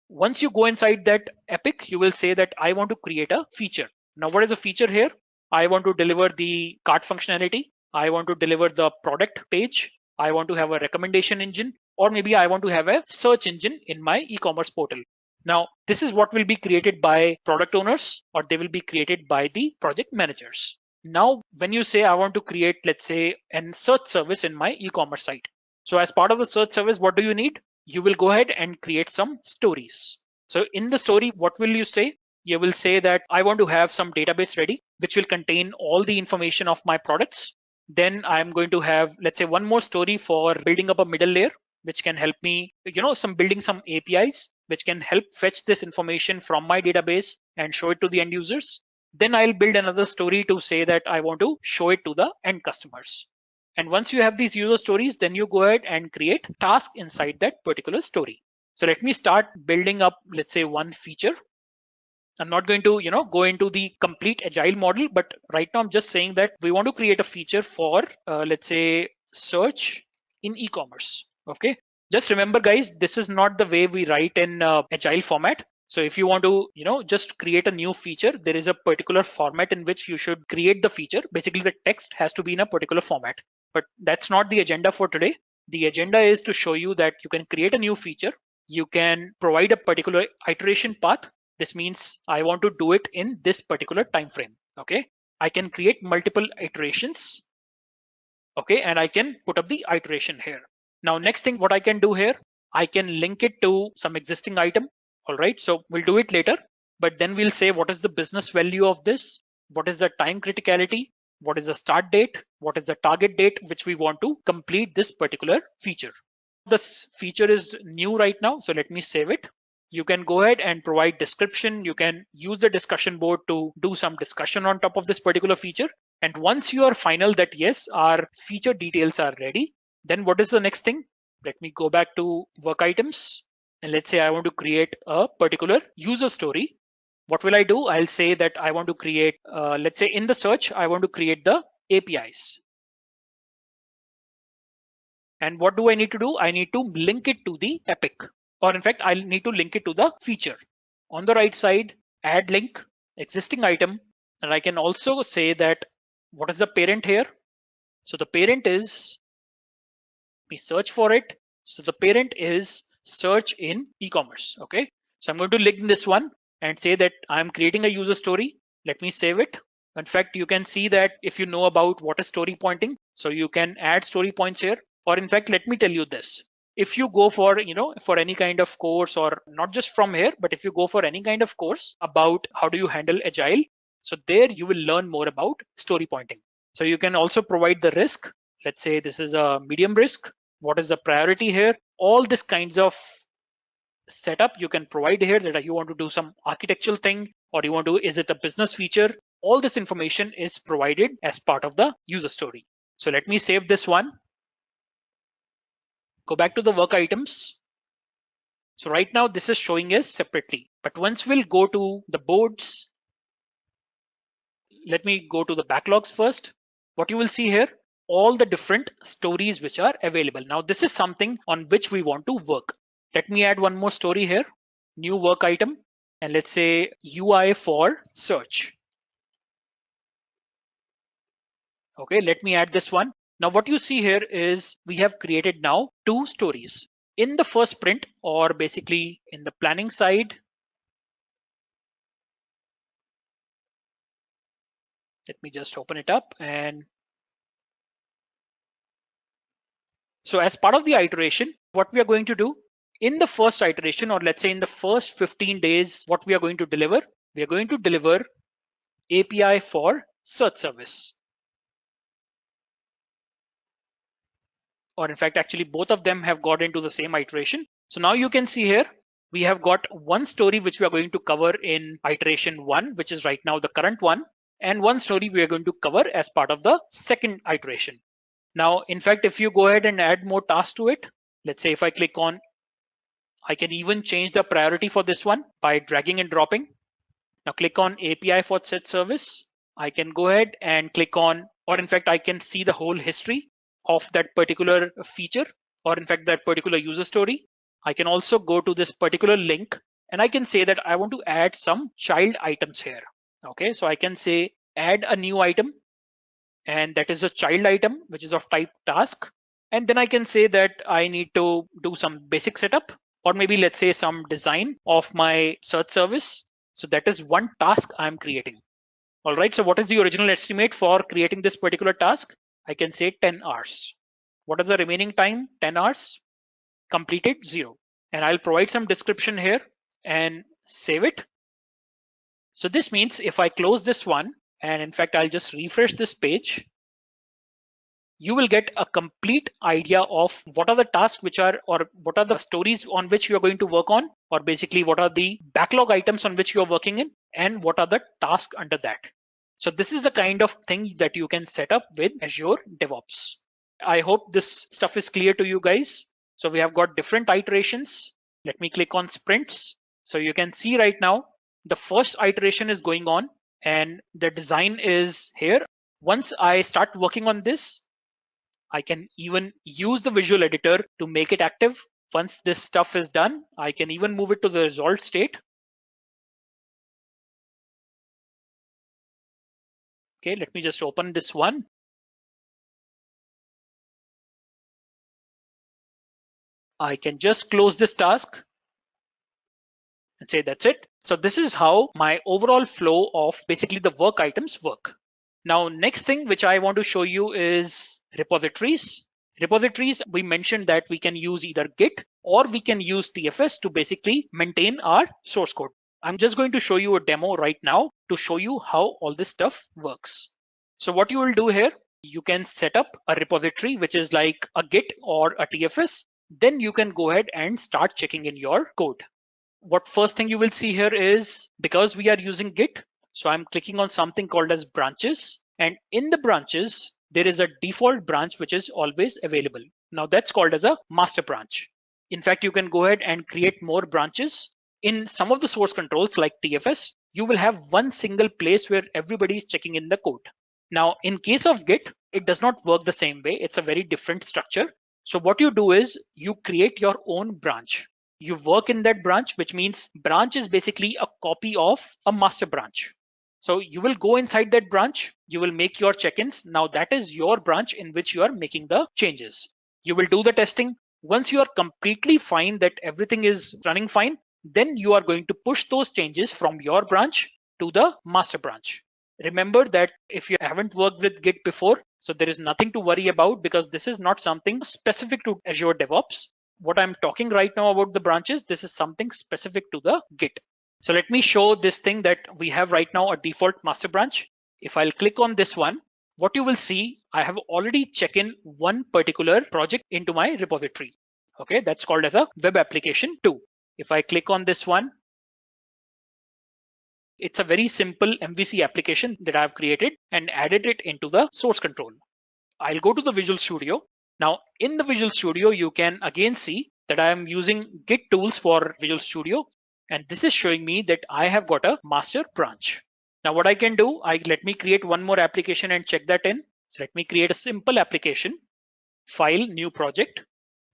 Once you go inside that epic, you will say that I want to create a feature. Now, what is a feature here? I want to deliver the cart functionality. I want to deliver the product page. I want to have a recommendation engine, or maybe I want to have a search engine in my e-commerce portal. Now, this is what will be created by product owners, or they will be created by the project managers. Now, when you say I want to create, let's say, a search service in my e-commerce site. So as part of the search service, what do you need? You will go ahead and create some stories. So in the story, what will you say? You will say that I want to have some database ready, which will contain all the information of my products. Then I'm going to have, let's say, one more story for building up a middle layer, which can help me, building some APIs, which can help fetch this information from my database and show it to the end users. Then I'll build another story to say that I want to show it to the end customers. And once you have these user stories, then you go ahead and create tasks inside that particular story. So let me start building up, let's say, one feature. I'm not going to, go into the complete agile model, but right now I'm just saying that we want to create a feature for, let's say, search in e-commerce. Okay. Just remember, guys, this is not the way we write in agile format. So if you want to, just create a new feature, there is a particular format in which you should create the feature. Basically, the text has to be in a particular format. But that's not the agenda for today. The agenda is to show you that you can create a new feature. You can provide a particular iteration path. This means I want to do it in this particular time frame. Okay, I can create multiple iterations. Okay, and I can put up the iteration here. Now, next thing what I can do here, I can link it to some existing item. All right, so we'll do it later, but then we'll say what is the business value of this, what is the time criticality, what is the start date, what is the target date which we want to complete this particular feature. This feature is new right now, so let me save it. You can go ahead and provide description. You can use the discussion board to do some discussion on top of this particular feature. And once you are final that yes, our feature details are ready, then what is the next thing? Let me go back to work items. And let's say I want to create a particular user story. What will I do? I'll say that I want to create, let's say in the search, I want to create the APIs. And what do I need to do? I need to link it to the epic, or in fact, I'll need to link it to the feature. On the right side, add link, existing item. And I can also say that what is the parent here? So the parent is, we search for it. So the parent is search in e-commerce. Okay. So I'm going to link this one and say that I'm creating a user story. Let me save it. In fact, you can see that if you know about what is story pointing, so you can add story points here. Or in fact, let me tell you this. If you go for, for any kind of course, or not just from here, but if you go for any kind of course about how do you handle agile, so there you will learn more about story pointing. So you can also provide the risk. Let's say this is a medium risk. What is the priority here? All these kinds of setup you can provide here, that you want to do some architectural thing, or you want to, is it a business feature? All this information is provided as part of the user story. So let me save this one. Go back to the work items. So right now this is showing us separately, but once we'll go to the boards, let me go to the backlogs first. What you will see here, all the different stories which are available. Now this is something on which we want to work. Let me add one more story here, new work item, and let's say UI for search. Okay, let me add this one. Now what you see here is we have created now two stories. In the first sprint, or basically in the planning side, let me just open it up. And so as part of the iteration, what we are going to do in the first iteration, or let's say in the first 15 days, what we are going to deliver, we are going to deliver API for search service. Or in fact, actually both of them have got into the same iteration. So now you can see here, we have got one story which we are going to cover in iteration 1, which is right now the current one, and one story we are going to cover as part of the second iteration. Now, in fact, if you go ahead and add more tasks to it, let's say if I click on, I can even change the priority for this one by dragging and dropping. Now click on API for search service. I can go ahead and click on, or in fact, I can see the whole history of that particular feature, or in fact, that particular user story. I can also go to this particular link and I can say that I want to add some child items here. Okay, so I can say add a new item, and that is a child item, which is of type task. And then I can say that I need to do some basic setup, or maybe let's say some design of my search service. So that is one task I'm creating. All right, so what is the original estimate for creating this particular task? I can say 10 hours. What is the remaining time? 10 hours. Completed 0. And I'll provide some description here and save it. So this means if I close this one, and in fact, I'll just refresh this page. you will get a complete idea of what are the tasks which are, or what are the stories on which you are going to work on, or basically what are the backlog items on which you are working in, and what are the tasks under that. So this is the kind of thing that you can set up with Azure DevOps. I hope this stuff is clear to you guys. So we have got different iterations. Let me click on sprints. So you can see right now, the first iteration is going on and the design is here. Once I start working on this, I can even use the visual editor to make it active. Once this stuff is done, I can even move it to the resolved state. Okay, let me just open this one. I can just close this task and say that's it. So this is how my overall flow of basically the work items work. Now, next thing which I want to show you is repositories. Repositories, we mentioned that we can use either Git or we can use TFS to basically maintain our source code. I'm just going to show you a demo right now to show you how all this stuff works. So what you will do here, you can set up a repository which is like a Git or a TFS. Then you can go ahead and start checking in your code. What first thing you will see here is, because we are using Git, so I'm clicking on something called as branches. And in the branches, there is a default branch which is always available. Now that's called as a master branch. In fact, you can go ahead and create more branches. In some of the source controls like TFS, you will have one single place where everybody is checking in the code. Now, in case of Git, it does not work the same way. It's a very different structure. So what you do is you create your own branch. You work in that branch, which means branch is basically a copy of a master branch. So you will go inside that branch, you will make your check-ins. Now that is your branch in which you are making the changes. You will do the testing. Once you are completely fine that everything is running fine, then you are going to push those changes from your branch to the master branch. Remember that if you haven't worked with Git before, so there is nothing to worry about because this is not something specific to Azure DevOps. What I'm talking right now about the branches, this is something specific to the Git. So let me show this thing that we have right now, a default master branch. If I'll click on this one, what you will see, I have already checked in one particular project into my repository. Okay, that's called as a web application 2. If I click on this one, it's a very simple MVC application that I've created and added it into the source control. I'll go to the Visual Studio. Now in the Visual Studio, you can again see that I am using Git tools for Visual Studio. And this is showing me that I have got a master branch. Now what I can do, let me create one more application and check that in. So let me create a simple application, file, new project,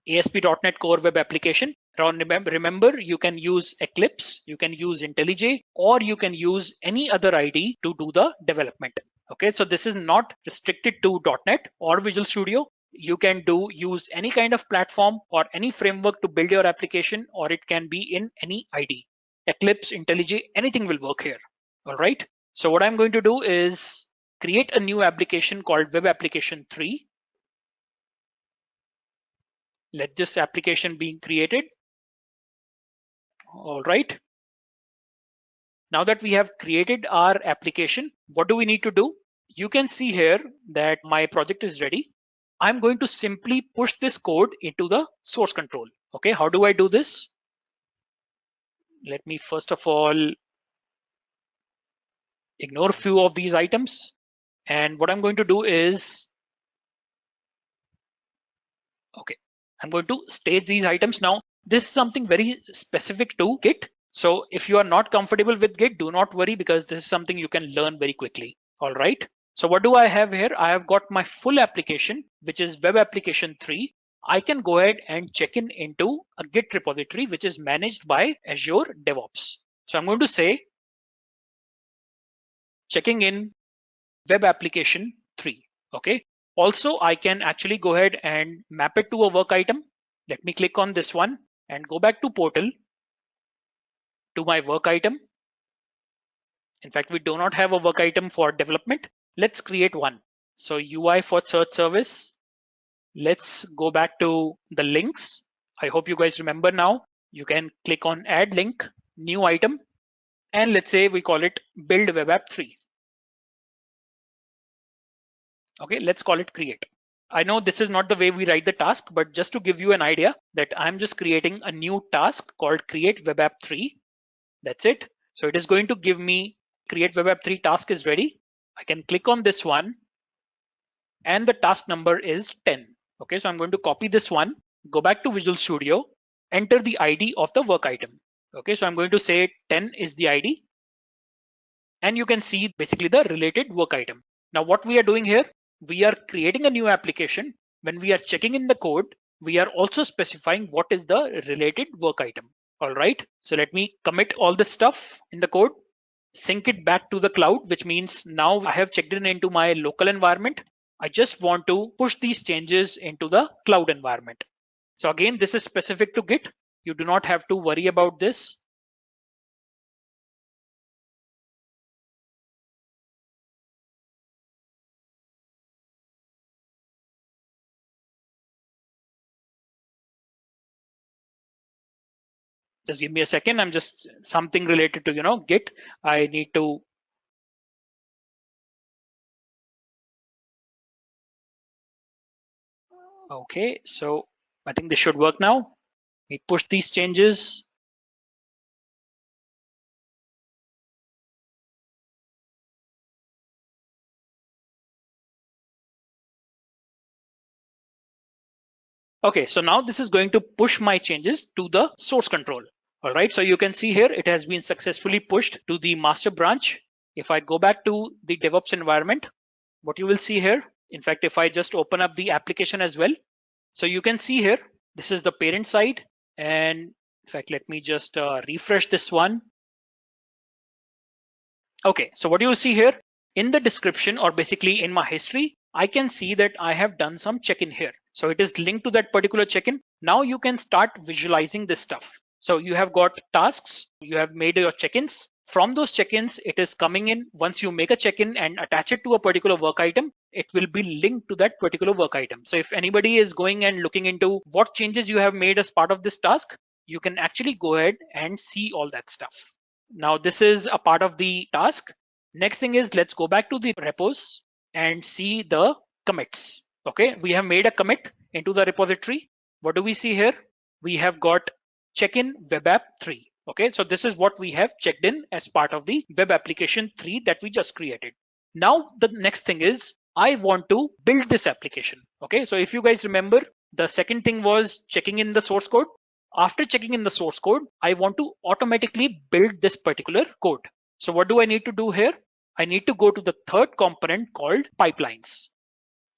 ASP.NET Core Web Application. Remember, you can use Eclipse, you can use IntelliJ, or you can use any other IDE to do the development. Okay, so this is not restricted to .NET or Visual Studio. You can use any kind of platform or any framework to build your application, or it can be in any IDE. Eclipse, IntelliJ, anything will work here. All right. So what I'm going to do is create a new application called Web Application 3. Let this application be created. All right. Now that we have created our application, what do we need to do? You can see here that my project is ready. I'm going to simply push this code into the source control. Okay, how do I do this? Let me first of all ignore a few of these items. And what I'm going to do is, okay, I'm going to state these items. Now, this is something very specific to Git. So if you are not comfortable with Git, do not worry because this is something you can learn very quickly. All right. So what do I have here? I have got my full application, which is Web Application 3. I can go ahead and check in into a Git repository, which is managed by Azure DevOps. So I'm going to say checking in Web Application 3. Okay. Also, I can actually go ahead and map it to a work item. Let me click on this one and go back to portal to my work item. In fact, we do not have a work item for development. Let's create one. So UI for search service. Let's go back to the links. I hope you guys remember now. You can click on add link, new item, and let's say we call it build web app 3. Okay, let's call it create. I know this is not the way we write the task, but just to give you an idea that I'm just creating a new task called create web app 3. That's it. So it is going to give me create web app 3 task is ready. I can click on this one and the task number is 10. Okay, so I'm going to copy this one, go back to Visual Studio, enter the ID of the work item. Okay, so I'm going to say 10 is the ID. And you can see basically the related work item. Now what we are doing here, we are creating a new application. When we are checking in the code, we are also specifying what is the related work item. All right, so let me commit all this stuff in the code, sync it back to the cloud, which means now I have checked in into my local environment. I just want to push these changes into the cloud environment. So again, this is specific to Git. You do not have to worry about this. Just give me a second. I'm just something related to, Git. I need to. Okay, so I think this should work now. We push these changes. Okay, so now this is going to push my changes to the source control. All right, so you can see here it has been successfully pushed to the master branch. If I go back to the DevOps environment, what you will see here, in fact, if I just open up the application as well, so you can see here, this is the parent side. And in fact, let me just refresh this one. Okay, so what you will see here in the description or basically in my history, I can see that I have done some check-in here. So it is linked to that particular check-in. Now you can start visualizing this stuff. So you have got tasks, you have made your check-ins. From those check-ins, it is coming in. Once you make a check-in and attach it to a particular work item, it will be linked to that particular work item. So if anybody is going and looking into what changes you have made as part of this task, you can actually go ahead and see all that stuff. Now this is a part of the task. Next thing is let's go back to the repos and see the commits. Okay, we have made a commit into the repository. What do we see here? We have got check-in web app 3. Okay, so this is what we have checked in as part of the web application 3 that we just created. Now the next thing is I want to build this application. Okay, so if you guys remember, the second thing was checking in the source code. After checking in the source code, I want to automatically build this particular code. So what do I need to do here? I need to go to the third component called pipelines.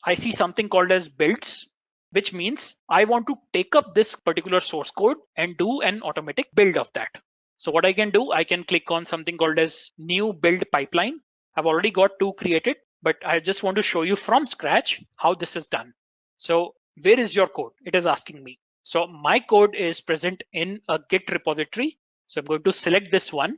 I see something called as builds, which means I want to take up this particular source code and do an automatic build of that. So what I can do, I can click on something called as new build pipeline. I've already got two created, but I just want to show you from scratch how this is done. So where is your code? It is asking me. So my code is present in a Git repository. So I'm going to select this one.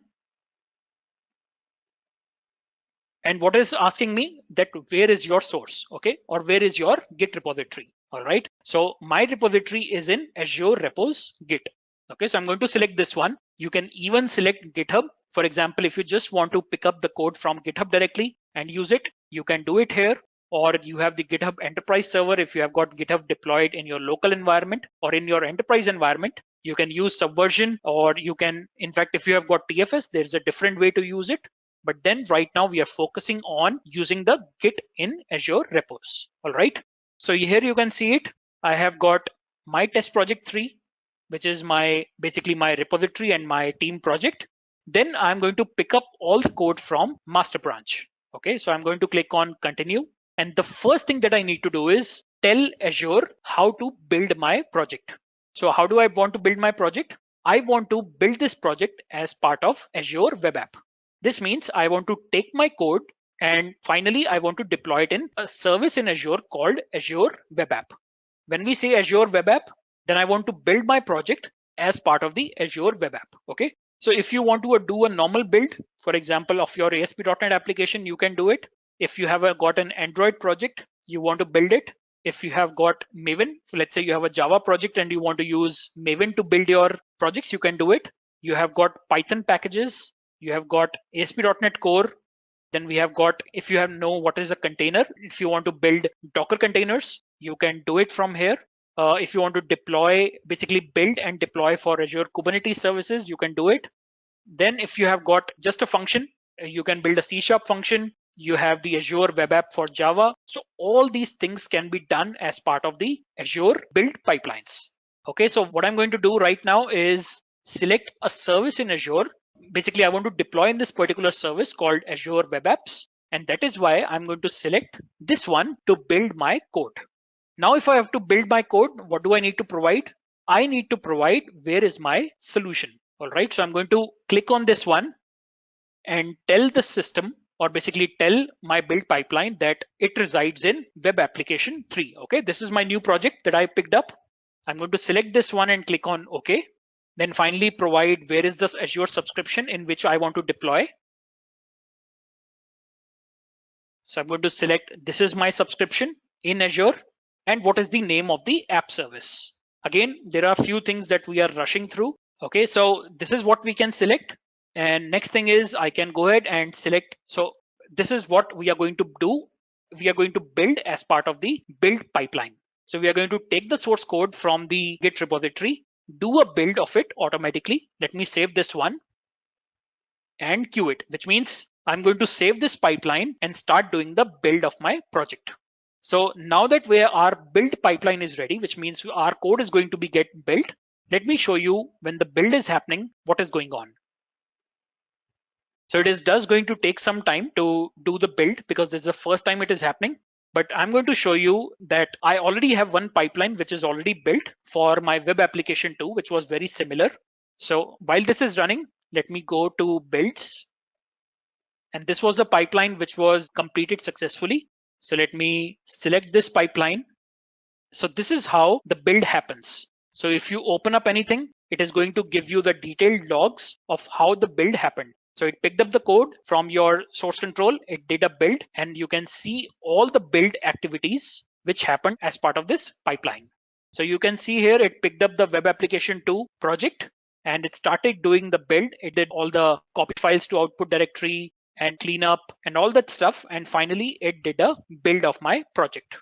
And what is asking me that where is your source, okay? Or where is your Git repository, all right? So my repository is in Azure Repos Git. Okay, so I'm going to select this one. You can even select GitHub. For example, if you just want to pick up the code from GitHub directly and use it, you can do it here. Or you have the GitHub Enterprise server. If you have got GitHub deployed in your local environment or in your enterprise environment, you can use Subversion, or you can, in fact, if you have got TFS, there's a different way to use it. But then right now we are focusing on using the Git in Azure repos. All right. So here you can see it. I have got my test project 3, which is basically my repository and my team project. Then I'm going to pick up all the code from master branch. Okay, so I'm going to click on continue. And the first thing that I need to do is tell Azure how to build my project. So how do I want to build my project? I want to build this project as part of Azure Web App. This means I want to take my code and finally I want to deploy it in a service in Azure called Azure Web App. When we say Azure Web App, then I want to build my project as part of the Azure Web App. Okay. So if you want to do a normal build, for example, of your ASP.NET application, you can do it. If you have got an Android project, you want to build it. If you have got Maven, let's say you have a Java project and you want to use Maven to build your projects, you can do it. You have got Python packages. You have got ASP.NET Core. Then we have got, if you know what is a container, if you want to build Docker containers, you can do it from here. If you want to deploy, basically build and deploy for Azure Kubernetes services, you can do it. Then if you have got just a function, you can build a C# function. You have the Azure web app for Java. So all these things can be done as part of the Azure build pipelines. Okay, so what I'm going to do right now is select a service in Azure. Basically, I want to deploy in this particular service called Azure Web Apps. And that is why I'm going to select this one to build my code. Now, if I have to build my code, what do I need to provide? I need to provide where is my solution. All right, so I'm going to click on this one and tell the system, or basically tell my build pipeline, that it resides in web application 3. Okay, this is my new project that I picked up. I'm going to select this one and click on OK. Then finally provide where is this Azure subscription in which I want to deploy. So I'm going to select this is my subscription in Azure, and what is the name of the app service. Again, there are a few things that we are rushing through. Okay, so this is what we can select. And next thing is I can go ahead and select. So this is what we are going to do. We are going to build as part of the build pipeline. So we are going to take the source code from the Git repository, do a build of it automatically. Let me save this one and queue it, which means I'm going to save this pipeline and start doing the build of my project. So now that our build pipeline is ready, which means our code is going to be get built, let me show you when the build is happening, what is going on. So it is going to take some time to do the build because this is the first time it is happening. But I'm going to show you that I already have one pipeline which is already built for my web application 2, which was very similar. So while this is running, let me go to builds. And this was the pipeline which was completed successfully. So let me select this pipeline. So this is how the build happens. So if you open up anything, it is going to give you the detailed logs of how the build happened. So it picked up the code from your source control, it did a build, and you can see all the build activities which happened as part of this pipeline. So you can see here, it picked up the web application 2 project and it started doing the build. It did all the copied files to output directory and cleanup and all that stuff. And finally, it did a build of my project.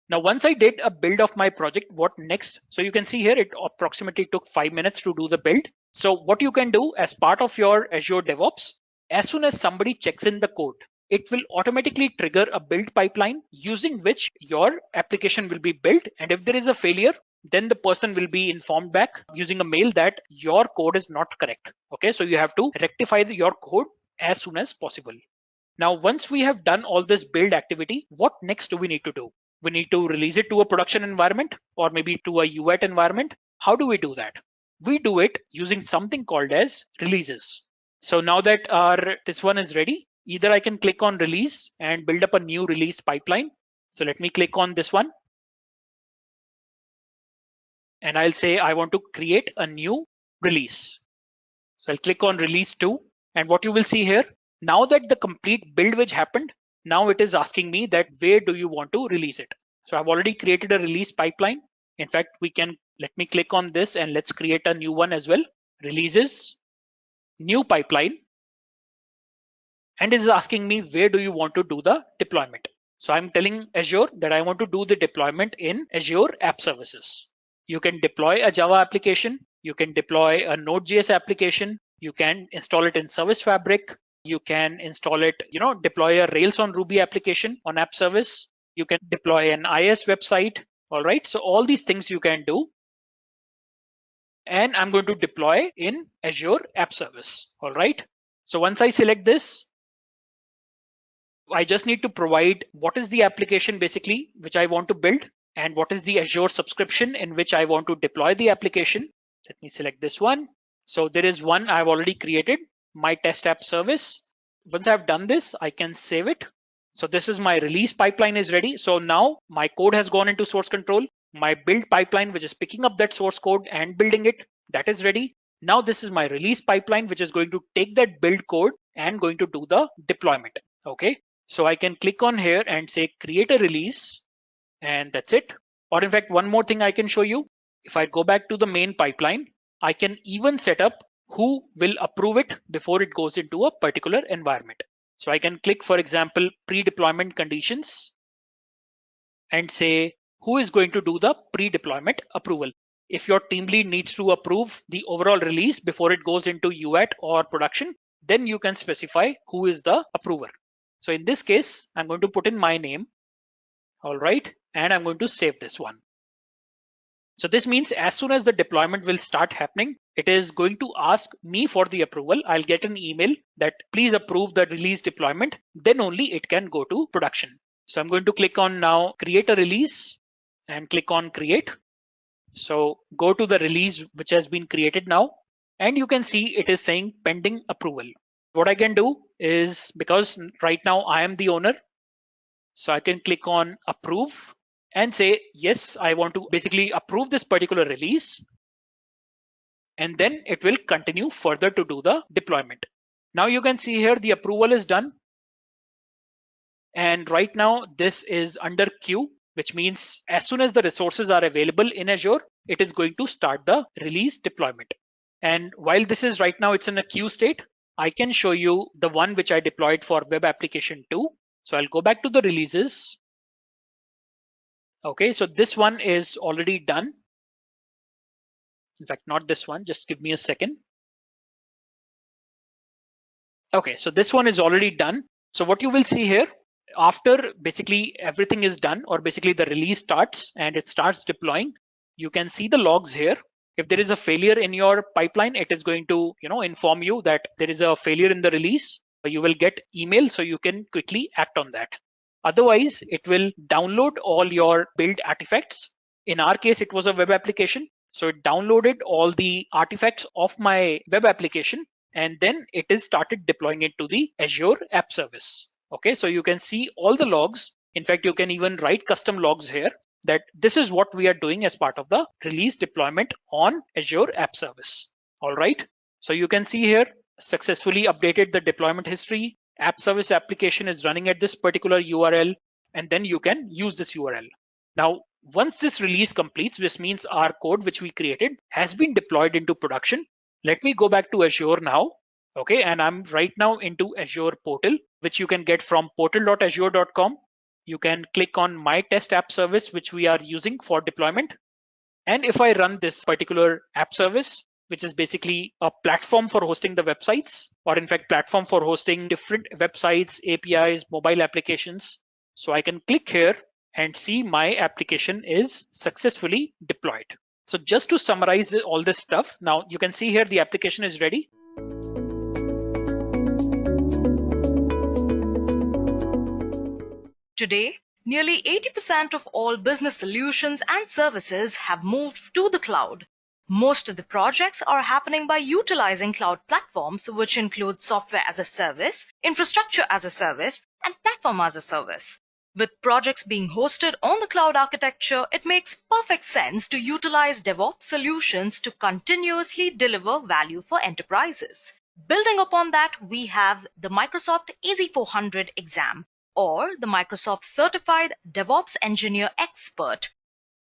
Now, once I did a build of my project, what next? So you can see here, it approximately took 5 minutes to do the build. So what you can do as part of your Azure DevOps, as soon as somebody checks in the code, it will automatically trigger a build pipeline using which your application will be built. And if there is a failure, then the person will be informed back using a mail that your code is not correct. Okay, so you have to rectify your code as soon as possible. Now, once we have done all this build activity, what next do we need to do? We need to release it to a production environment or maybe to a UAT environment. How do we do that? We do it using something called as releases. So now that this one is ready, either I can click on release and build up a new release pipeline. So let me click on this one. And I'll say I want to create a new release. So I'll click on release 2. And what you will see here, now that the complete build which happened, now it is asking me that where do you want to release it? So I've already created a release pipeline. In fact, let me click on this and let's create a new one as well. Releases, new pipeline. And it is asking me where do you want to do the deployment? So I'm telling Azure that I want to do the deployment in Azure App Services. You can deploy a Java application. You can deploy a Node.js application. You can install it in Service Fabric. You can install it, deploy a Rails on Ruby application on app service. You can deploy an IIS website. All right. So all these things you can do. And I'm going to deploy in Azure App Service. All right. So once I select this, I just need to provide what is the application basically which I want to build and what is the Azure subscription in which I want to deploy the application. Let me select this one. So there is one I've already created, my test app service. Once I've done this, I can save it. So this is my release pipeline is ready. So now my code has gone into source control. My build pipeline, which is picking up that source code and building it, that is ready. Now this is my release pipeline, which is going to take that build code and going to do the deployment. Okay. So I can click on here and say create a release and that's it. Or in fact, one more thing I can show you. If I go back to the main pipeline, I can even set up who will approve it before it goes into a particular environment. So I can click, for example, pre-deployment conditions and say who is going to do the pre-deployment approval. If your team lead needs to approve the overall release before it goes into UAT or production, then you can specify who is the approver. So in this case, I'm going to put in my name. All right, and I'm going to save this one. So this means as soon as the deployment will start happening, it is going to ask me for the approval. I'll get an email that please approve the release deployment. Then only it can go to production. So I'm going to click on now create a release and click on create. So go to the release which has been created now, and you can see it is saying pending approval. What I can do is, because right now I am the owner, so I can click on approve and say, yes, I want to basically approve this particular release. And then it will continue further to do the deployment. Now you can see here the approval is done. And right now this is under queue, which means as soon as the resources are available in Azure, it is going to start the release deployment. And while this is right now, it's in a queue state, I can show you the one which I deployed for web application 2. So I'll go back to the releases. Okay, so this one is already done. In fact, not this one, just give me a second. Okay, so this one is already done. So what you will see here, after basically everything is done, or basically the release starts and it starts deploying, you can see the logs here. If there is a failure in your pipeline, it is going to inform you that there is a failure in the release. You will get email, so you can quickly act on that. Otherwise, it will download all your build artifacts. In our case, it was a web application. So it downloaded all the artifacts of my web application, and then it is started deploying it to the Azure App Service. Okay, so you can see all the logs. In fact, you can even write custom logs here that this is what we are doing as part of the release deployment on Azure App Service. All right, so you can see here, successfully updated the deployment history. App Service application is running at this particular URL, and then you can use this URL. Now, once this release completes, this means our code which we created has been deployed into production. Let me go back to Azure now. Okay, and I'm right now into Azure Portal, which you can get from portal.azure.com. You can click on My Test App Service, which we are using for deployment. And if I run this particular app service, which is basically a platform for hosting the websites, or in fact, platform for hosting different websites, APIs, mobile applications. So I can click here and see my application is successfully deployed. So just to summarize all this stuff, now you can see here the application is ready. Today, nearly 80% of all business solutions and services have moved to the cloud. Most of the projects are happening by utilizing cloud platforms, which include software as a service, infrastructure as a service, and platform as a service. With projects being hosted on the cloud architecture, it makes perfect sense to utilize DevOps solutions to continuously deliver value for enterprises. Building upon that, we have the Microsoft AZ400 exam, or the Microsoft Certified DevOps Engineer Expert.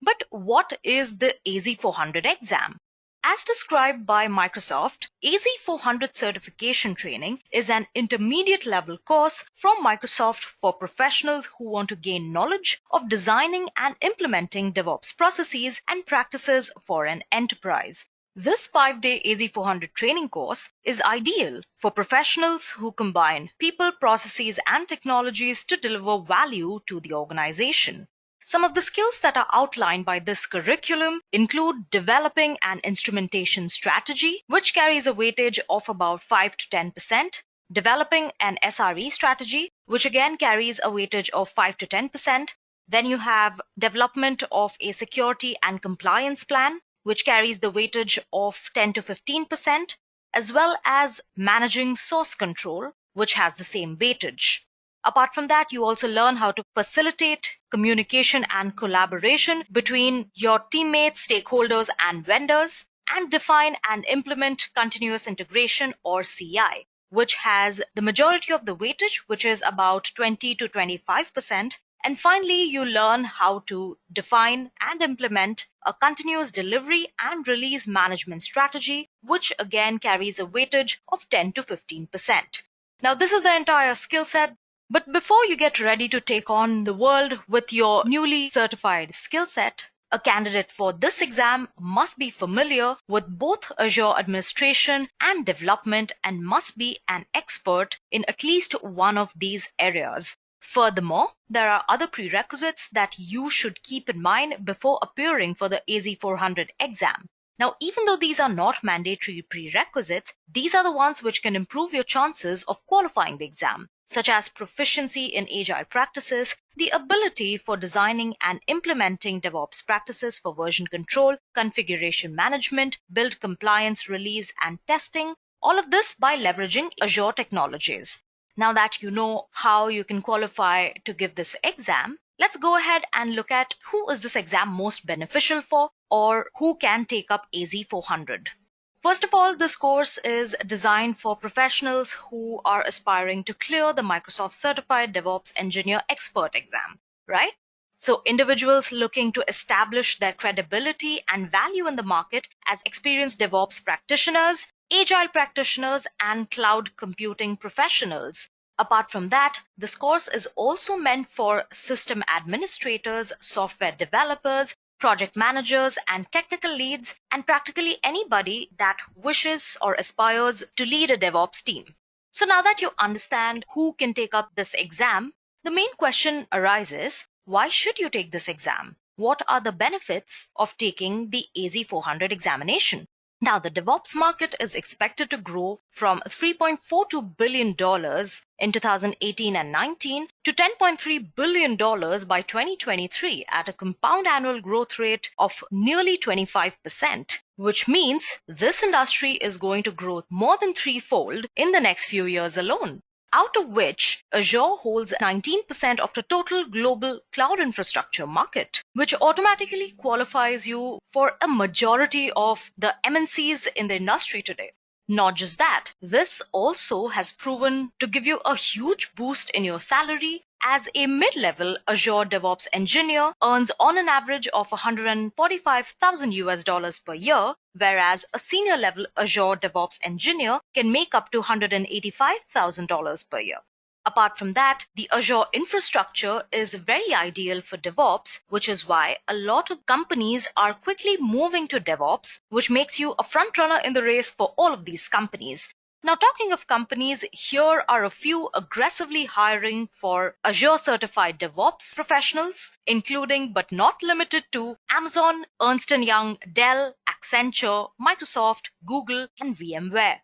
But what is the AZ400 exam? As described by Microsoft, AZ400 certification training is an intermediate level course from Microsoft for professionals who want to gain knowledge of designing and implementing DevOps processes and practices for an enterprise. This 5-day AZ400 training course is ideal for professionals who combine people, processes, and technologies to deliver value to the organization. Some of the skills that are outlined by this curriculum include developing an instrumentation strategy, which carries a weightage of about 5 to 10%, developing an SRE strategy, which again carries a weightage of 5 to 10%. Then you have development of a security and compliance plan, which carries the weightage of 10 to 15%, as well as managing source control, which has the same weightage. Apart from that, you also learn how to facilitate communication and collaboration between your teammates, stakeholders, and vendors, and define and implement continuous integration, or CI, which has the majority of the weightage, which is about 20 to 25%. And finally, you learn how to define and implement a continuous delivery and release management strategy, which again carries a weightage of 10 to 15%. Now, this is the entire skill set But before you get ready to take on the world with your newly certified skill set, a candidate for this exam must be familiar with both Azure administration and development and must be an expert in at least one of these areas. Furthermore, there are other prerequisites that you should keep in mind before appearing for the AZ400 exam. Now, even though these are not mandatory prerequisites, these are the ones which can improve your chances of qualifying the exam, such as proficiency in agile practices, the ability for designing and implementing DevOps practices for version control, configuration management, build compliance, release, and testing, all of this by leveraging Azure technologies. Now that you know how you can qualify to give this exam, let's go ahead and look at who is this exam most beneficial for or who can take up AZ400. First of all, this course is designed for professionals who are aspiring to clear the Microsoft Certified DevOps Engineer Expert exam, right? So individuals looking to establish their credibility and value in the market as experienced DevOps practitioners, agile practitioners, and cloud computing professionals. Apart from that, this course is also meant for system administrators, software developers, project managers, and technical leads, and practically anybody that wishes or aspires to lead a DevOps team. So now that you understand who can take up this exam, the main question arises, why should you take this exam? What are the benefits of taking the AZ400 examination? Now, the DevOps market is expected to grow from $3.42 billion in 2018 and 19 to $10.3 billion by 2023 at a compound annual growth rate of nearly 25%, which means this industry is going to grow more than threefold in the next few years alone. Out of which Azure holds 19% of the total global cloud infrastructure market, which automatically qualifies you for a majority of the MNCs in the industry today. Not just that, this also has proven to give you a huge boost in your salary, as a mid-level Azure DevOps engineer earns on an average of $145,000 per year, whereas a senior level Azure DevOps engineer can make up to $185,000 per year. Apart from that, the Azure infrastructure is very ideal for DevOps, which is why a lot of companies are quickly moving to DevOps, which makes you a front runner in the race for all of these companies. Now, talking of companies, here are a few aggressively hiring for Azure certified DevOps professionals, including but not limited to Amazon, Ernst & Young, Dell, Accenture, Microsoft, Google, and VMware.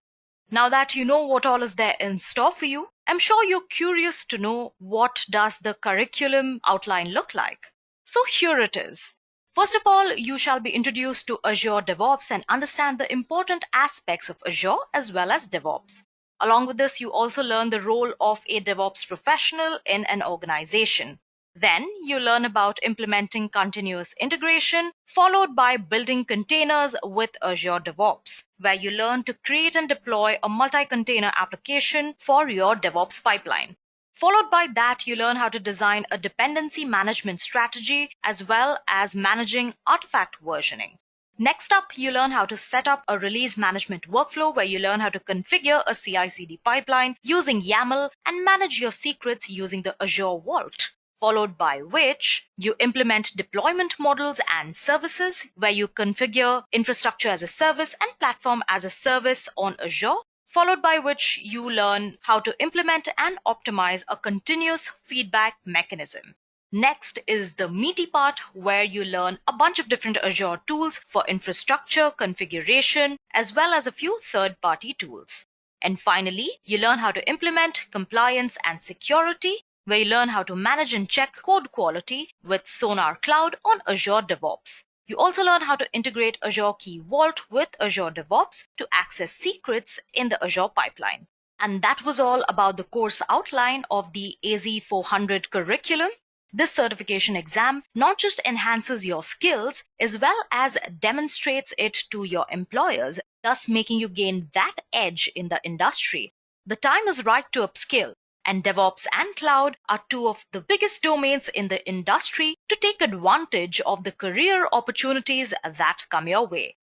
Now that you know what all is there in store for you, I'm sure you're curious to know what does the curriculum outline look like. So here it is. First of all, you shall be introduced to Azure DevOps and understand the important aspects of Azure as well as DevOps. Along with this, you also learn the role of a DevOps professional in an organization. Then you learn about implementing continuous integration, followed by building containers with Azure DevOps, where you learn to create and deploy a multi-container application for your DevOps pipeline. Followed by that, you learn how to design a dependency management strategy as well as managing artifact versioning. Next up, you learn how to set up a release management workflow where you learn how to configure a CI/CD pipeline using YAML and manage your secrets using the Azure Vault. Followed by which you implement deployment models and services where you configure infrastructure as a service and platform as a service on Azure. Followed by which you learn how to implement and optimize a continuous feedback mechanism. Next is the meaty part where you learn a bunch of different Azure tools for infrastructure configuration as well as a few third-party tools. And finally, you learn how to implement compliance and security, where you learn how to manage and check code quality with Sonar Cloud on Azure DevOps. You also learn how to integrate Azure Key Vault with Azure DevOps to access secrets in the Azure pipeline. And that was all about the course outline of the AZ400 curriculum. This certification exam not just enhances your skills as well as demonstrates it to your employers, thus making you gain that edge in the industry. The time is right to upskill. And DevOps and cloud are two of the biggest domains in the industry to take advantage of the career opportunities that come your way.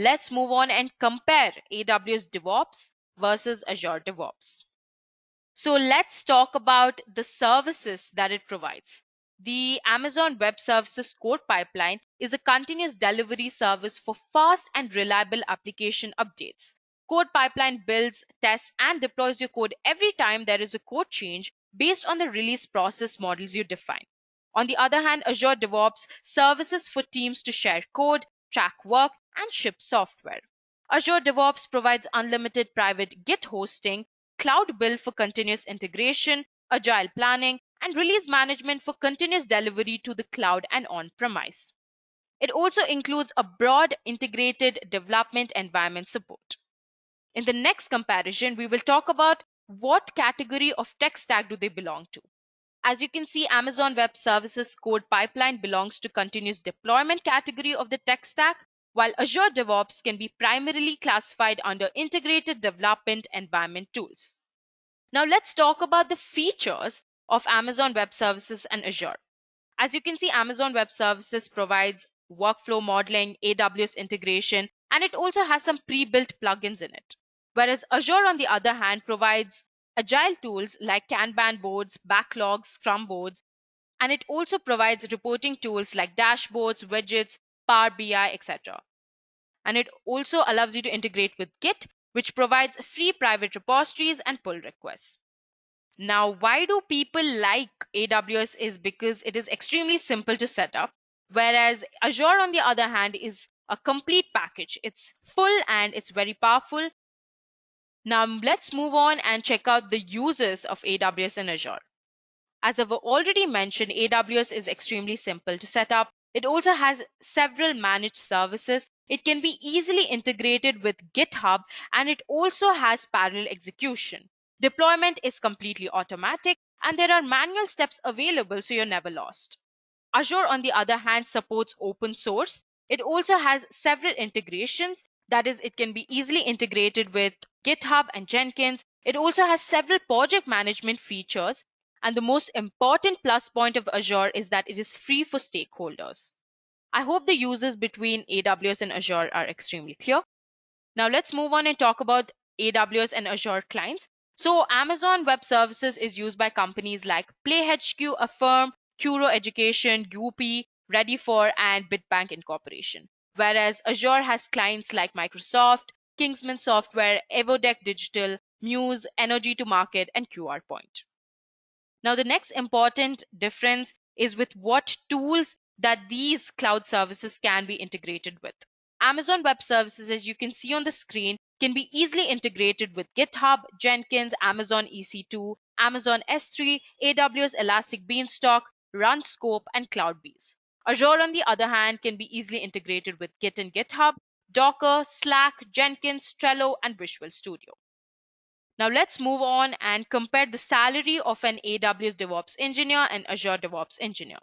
let's move on and compare AWS DevOps versus Azure DevOps. So let's talk about the services that it provides. The Amazon Web Services code pipeline is a continuous delivery service for fast and reliable application updates. Code pipeline builds, tests, and deploys your code every time there is a code change based on the release process models you define. On the other hand, Azure DevOps services for teams to share code, track work, and ship software. Azure DevOps provides unlimited private Git hosting, cloud build for continuous integration, agile planning, and release management for continuous delivery to the cloud and on-premise. It also includes a broad integrated development environment support. In the next comparison, we will talk about what category of tech stack do they belong to. As you can see, Amazon Web Services code pipeline belongs to continuous deployment category of the tech stack, while Azure DevOps can be primarily classified under integrated development environment tools. Now let's talk about the features of Amazon Web Services and Azure. As you can see, Amazon Web Services provides workflow modeling, AWS integration, and it also has some pre-built plugins in it. Whereas Azure, on the other hand, provides agile tools like Kanban boards, backlogs, Scrum boards, and it also provides reporting tools like dashboards, widgets, Power BI, etc. And it also allows you to integrate with Git, which provides free private repositories and pull requests. Now, why do people like AWS is because it is extremely simple to set up, whereas Azure, on the other hand, is a complete package. It's full and it's very powerful. Now, let's move on and check out the uses of AWS and Azure. As I've already mentioned, AWS is extremely simple to set up. It also has several managed services. It can be easily integrated with GitHub, and it also has parallel execution. Deployment is completely automatic, and there are manual steps available, so you're never lost. Azure, on the other hand, supports open source. It also has several integrations. That is, it can be easily integrated with GitHub and Jenkins. It also has several project management features. And the most important plus point of Azure is that it is free for stakeholders. I hope the uses between AWS and Azure are extremely clear. Now let's move on and talk about AWS and Azure clients. So Amazon Web Services is used by companies like PlayHQ, Affirm, Curo Education, UP, Ready4, and Bitbank Incorporation. Whereas Azure has clients like Microsoft, Kingsman Software, Evodeck Digital, Muse, Energy to Market, and QR Point. Now, the next important difference is with what tools that these cloud services can be integrated with. Amazon Web Services, as you can see on the screen, can be easily integrated with GitHub, Jenkins, Amazon EC2, Amazon S3, AWS Elastic Beanstalk, RunScope, and CloudBees. Azure, on the other hand, can be easily integrated with Git and GitHub, Docker, Slack, Jenkins, Trello, and Visual Studio. Now let's move on and compare the salary of an AWS DevOps engineer and Azure DevOps engineer.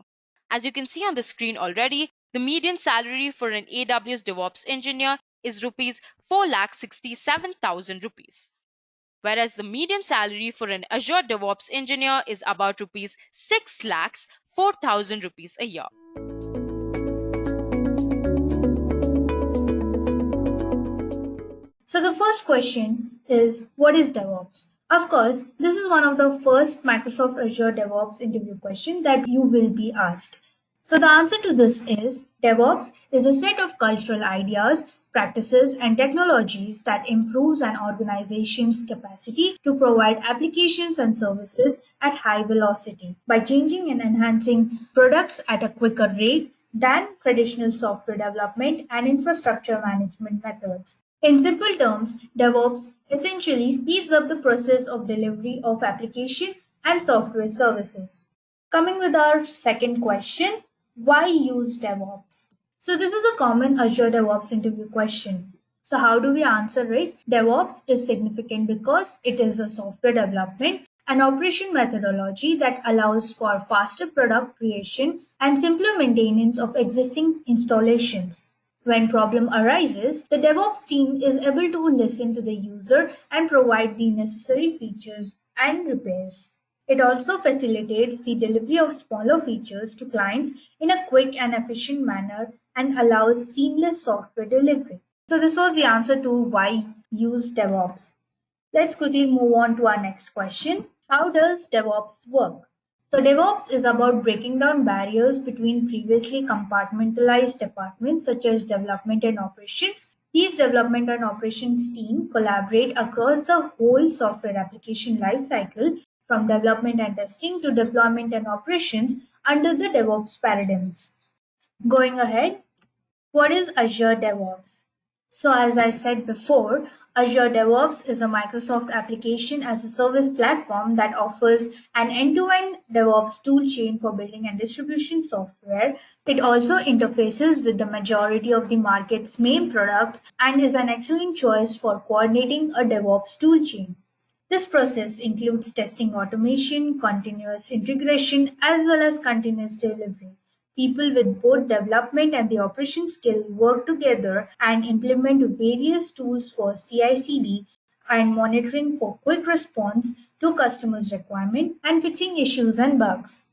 As you can see on the screen already, the median salary for an AWS DevOps engineer is rupees 4,67,000 rupees, whereas the median salary for an Azure DevOps engineer is about rupees 6,04,000 rupees a year. So the first question is, what is DevOps? Of course, this is one of the first Microsoft Azure DevOps interview question that you will be asked. So the answer to this is, DevOps is a set of cultural ideas, practices, and technologies that improves an organization's capacity to provide applications and services at high velocity by changing and enhancing products at a quicker rate than traditional software development and infrastructure management methods. In simple terms, DevOps essentially speeds up the process of delivery of application and software services. Coming with our second question, why use DevOps? So this is a common Azure DevOps interview question. So how do we answer it? DevOps is significant because it is a software development and operation methodology that allows for faster product creation and simpler maintenance of existing installations. When problem arises, the DevOps team is able to listen to the user and provide the necessary features and repairs. It also facilitates the delivery of smaller features to clients in a quick and efficient manner and allows seamless software delivery. So this was the answer to why use DevOps. Let's quickly move on to our next question. How does DevOps work? So DevOps is about breaking down barriers between previously compartmentalized departments such as development and operations. These development and operations team collaborate across the whole software application lifecycle from development and testing to deployment and operations under the DevOps paradigms. Going ahead, what is Azure DevOps? So, as I said before, Azure DevOps is a Microsoft application as a service platform that offers an end to end DevOps toolchain for building and distribution software. It also interfaces with the majority of the market's main products and is an excellent choice for coordinating a DevOps toolchain. This process includes testing automation, continuous integration, as well as continuous delivery. People with both development and the operation skill work together and implement various tools for CI/CD and monitoring for quick response to customers' requirement and fixing issues and bugs.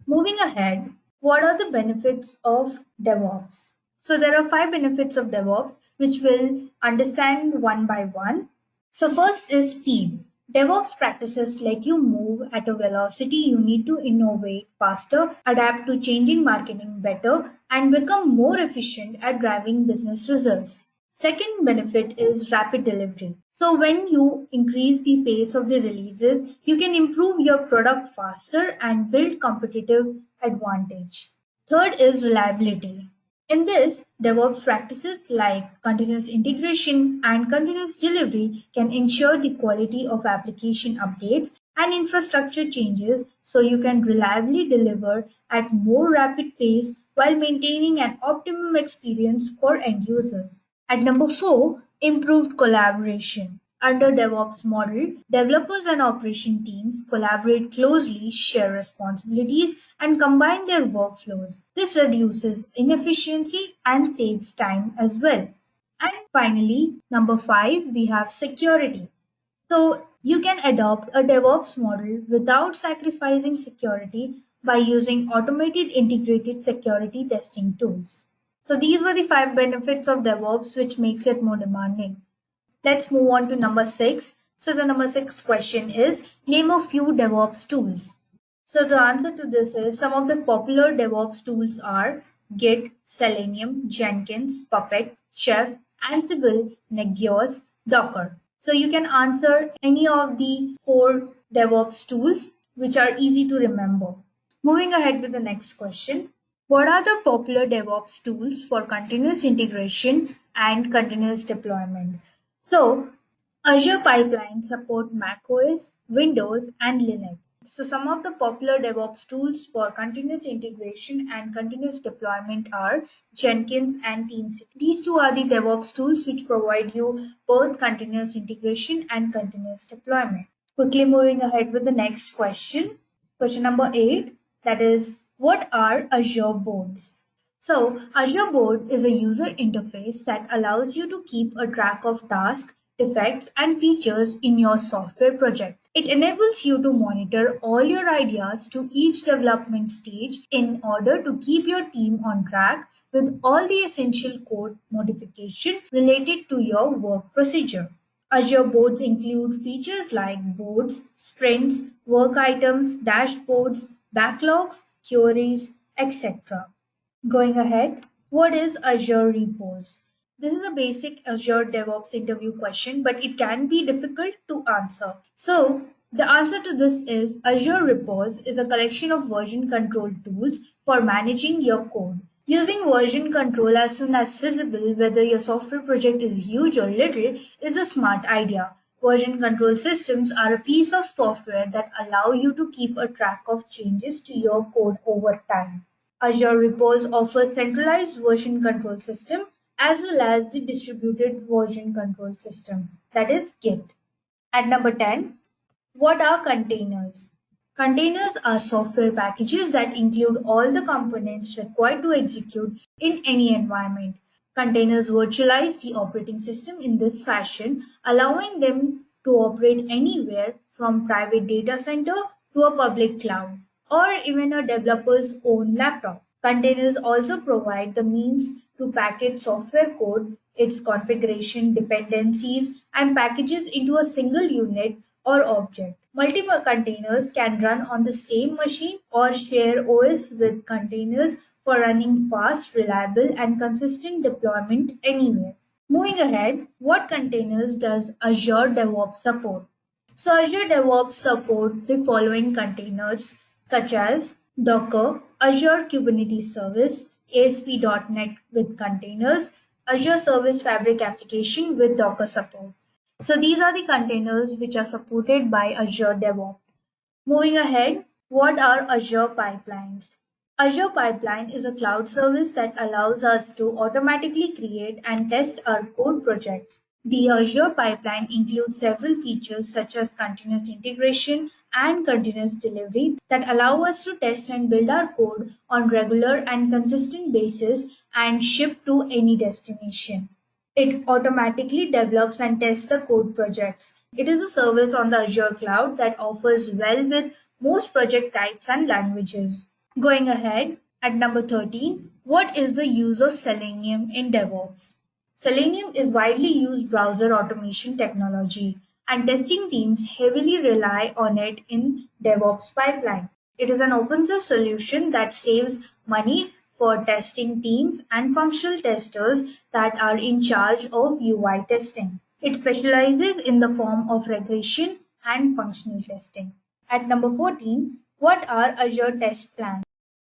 Moving ahead, what are the benefits of DevOps? So there are 5 benefits of DevOps which we'll understand one by one. So first is speed. DevOps practices let you move at a velocity you need to innovate faster, adapt to changing marketing better, and become more efficient at driving business results. Second benefit is rapid delivery. So when you increase the pace of the releases, you can improve your product faster and build competitive advantage. Third is reliability. In this, DevOps practices like continuous integration and continuous delivery can ensure the quality of application updates and infrastructure changes so you can reliably deliver at more rapid pace while maintaining an optimum experience for end users. At number 4, improved collaboration. Under DevOps model, developers and operation teams collaborate closely, share responsibilities, and combine their workflows. This reduces inefficiency and saves time as well. And finally, number 5, we have security. So you can adopt a DevOps model without sacrificing security by using automated integrated security testing tools. So these were the 5 benefits of DevOps, which makes it more demanding. Let's move on to number 6. So the number 6 question is name a few DevOps tools. So the answer to this is some of the popular DevOps tools are Git, Selenium, Jenkins, Puppet, Chef, Ansible, Negios, Docker. So you can answer any of the 4 DevOps tools which are easy to remember. Moving ahead with the next question. What are the popular DevOps tools for continuous integration and continuous deployment? So, Azure pipelines support macOS, Windows, and Linux. So, some of the popular DevOps tools for continuous integration and continuous deployment are Jenkins and Tenants. These two are the DevOps tools which provide you both continuous integration and continuous deployment. Quickly moving ahead with the next question. Question number 8, that is, what are Azure Boards? So, Azure Board is a user interface that allows you to keep a track of tasks, defects, and features in your software project. It enables you to monitor all your ideas to each development stage in order to keep your team on track with all the essential code modification related to your work procedure. Azure boards include features like boards, sprints, work items, dashboards, backlogs, queries, etc. Going ahead, what is Azure Repos? This is a basic Azure DevOps interview question, but it can be difficult to answer. So, the answer to this is Azure Repos is a collection of version control tools for managing your code. Using version control as soon as feasible, whether your software project is huge or little, is a smart idea. Version control systems are a piece of software that allow you to keep a track of changes to your code over time. Azure Repos offers centralized version control system as well as the distributed version control system, that is Git. At number 10, what are containers? Containers are software packages that include all the components required to execute in any environment. Containers virtualize the operating system in this fashion, allowing them to operate anywhere from private data center to a public cloud or even a developer's own laptop. Containers also provide the means to package software code its configuration, dependencies, and packages into a single unit or object. Multiple containers can run on the same machine or share OS with containers for running fast, reliable, and consistent deployment anywhere. Moving ahead, what containers does Azure DevOps support? So Azure DevOps support the following containers such as Docker, Azure Kubernetes Service, ASP.NET with containers, Azure Service Fabric application with Docker support. So these are the containers which are supported by Azure DevOps. Moving ahead, what are Azure pipelines? Azure Pipeline is a cloud service that allows us to automatically create and test our code projects. The Azure Pipeline includes several features such as continuous integration and continuous delivery that allow us to test and build our code on regular and consistent basis and ship to any destination. It automatically develops and tests the code projects. It is a service on the Azure cloud that offers well with most project types and languages. Going ahead, at number 13, what is the use of Selenium in DevOps? Selenium is widely used browser automation technology, and testing teams heavily rely on it in DevOps pipeline. It is an open source solution that saves money for testing teams and functional testers that are in charge of UI testing. It specializes in the form of regression and functional testing. At number 14, what are Azure Testplan?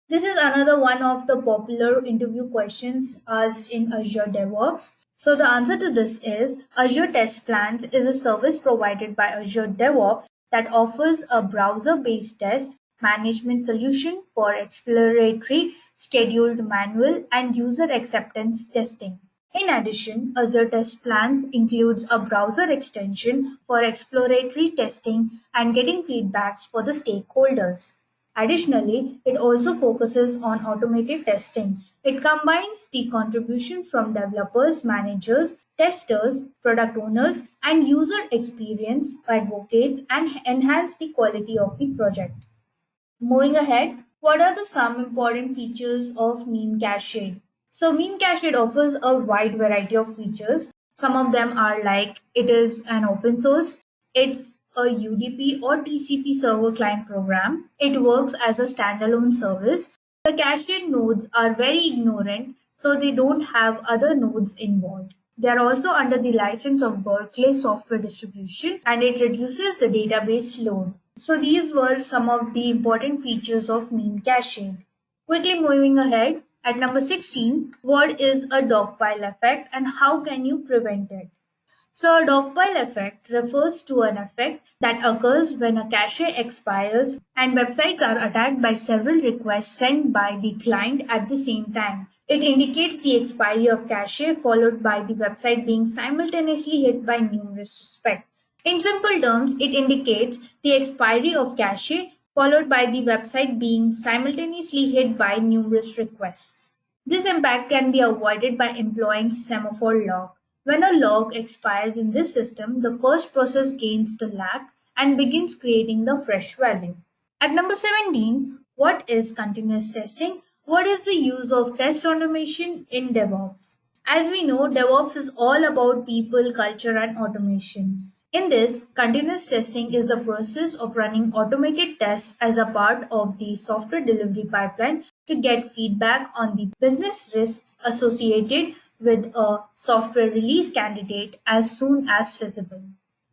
This is another one of the popular interview questions asked in Azure DevOps. So the answer to this is Azure Testplans is a service provided by Azure DevOps that offers a browser-based test management solution for exploratory, scheduled manual, and user acceptance testing. In addition, Azure Testplans includes a browser extension for exploratory testing and getting feedbacks for the stakeholders. Additionally, it also focuses on automated testing. It combines the contribution from developers, managers, testers, product owners, and user experience advocates and enhance the quality of the project. Moving ahead, what are the some important features of Meme Cached? So Meme Cached offers a wide variety of features. Some of them are like it is an open source, it's a UDP or TCP server client program. It works as a standalone service. The cached nodes are very ignorant, so they don't have other nodes involved. They are also under the license of Berkeley Software Distribution and it reduces the database load. So these were some of the important features of Meme Caching. Quickly moving ahead, at number 16, what is a dogpile effect and how can you prevent it? So a dogpile effect refers to an effect that occurs when a cache expires and websites are attacked by several requests sent by the client at the same time. It indicates the expiry of cache followed by the website being simultaneously hit by numerous respects. In simple terms, it indicates the expiry of cache followed by the website being simultaneously hit by numerous requests. This impact can be avoided by employing semaphore lock. When a log expires in this system, the first process gains the lag and begins creating the fresh value. At number 17, what is continuous testing? What is the use of test automation in DevOps? As we know, DevOps is all about people, culture, and automation. In this, continuous testing is the process of running automated tests as a part of the software delivery pipeline to get feedback on the business risks associated with a software release candidate as soon as feasible.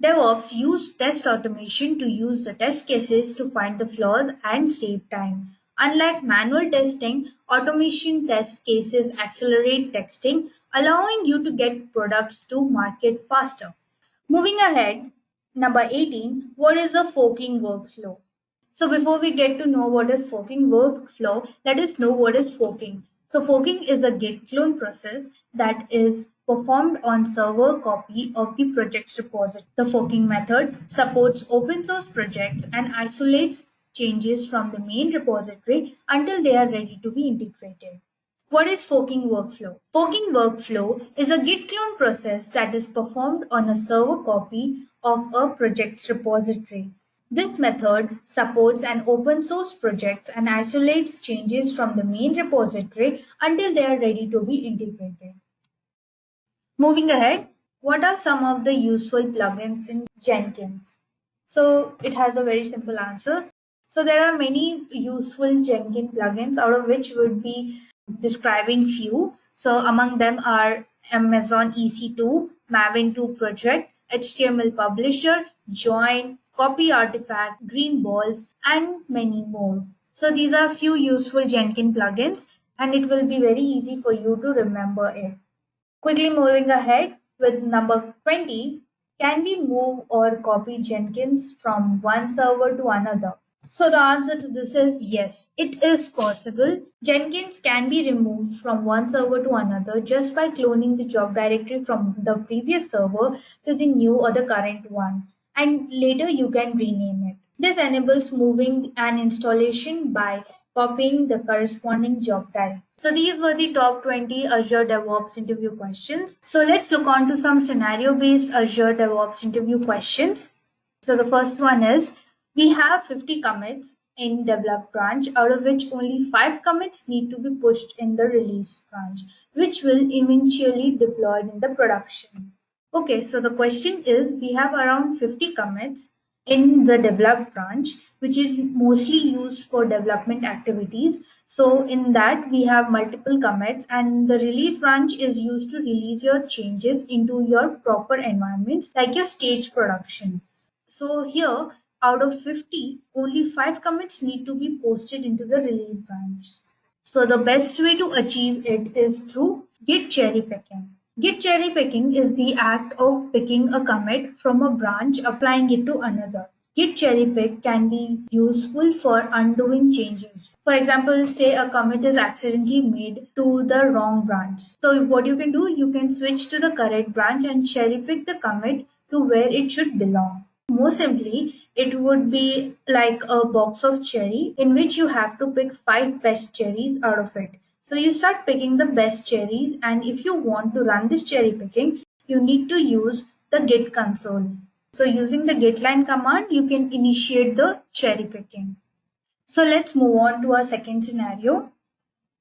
DevOps use test automation to use the test cases to find the flaws and save time. Unlike manual testing, automation test cases accelerate testing, allowing you to get products to market faster. Moving ahead, number 18, what is a forking workflow? So before we get to know what is forking workflow, let us know what is forking. So forking is a Git clone process that is performed on server copy of the project's repository. The forking method supports open source projects and isolates changes from the main repository until they are ready to be integrated. What is forking workflow? Forking workflow is a Git clone process that is performed on a server copy of a project's repository. This method supports an open source project and isolates changes from the main repository until they are ready to be integrated. Moving ahead, what are some of the useful plugins in Jenkins? So it has a very simple answer. So there are many useful Jenkins plugins, out of which would be describing few. So among them are Amazon EC2, Maven 2 Project, HTML Publisher, Join, Copy Artifact, Green Balls, and many more. So these are few useful Jenkins plugins, and it will be very easy for you to remember it. Quickly moving ahead with number 20, can we move or copy Jenkins from one server to another? So the answer to this is yes, it is possible. Jenkins can be removed from one server to another just by cloning the job directory from the previous server to the new or the current one, and later you can rename it. This enables moving an installation by copying the corresponding job directory. So these were the top 20 Azure DevOps interview questions. So let's look on to some scenario-based Azure DevOps interview questions. So the first one is, we have 50 commits in develop branch, out of which only 5 commits need to be pushed in the release branch, which will eventually deployed in the production. Okay, so the question is, we have around 50 commits in the develop branch, which is mostly used for development activities. So in that we have multiple commits, and the release branch is used to release your changes into your proper environments like your stage production. So here, out of 50, only 5 commits need to be posted into the release branch. So the best way to achieve it is through Git cherry picking. Git cherry picking is the act of picking a commit from a branch, applying it to another. Git cherry pick can be useful for undoing changes. For example, say a commit is accidentally made to the wrong branch. So what you can do, you can switch to the correct branch and cherry pick the commit to where it should belong. More simply, it would be like a box of cherry in which you have to pick 5 best cherries out of it. So you start picking the best cherries, and if you want to run this cherry picking, you need to use the Git console. So using the git line command, you can initiate the cherry picking. So let's move on to our second scenario.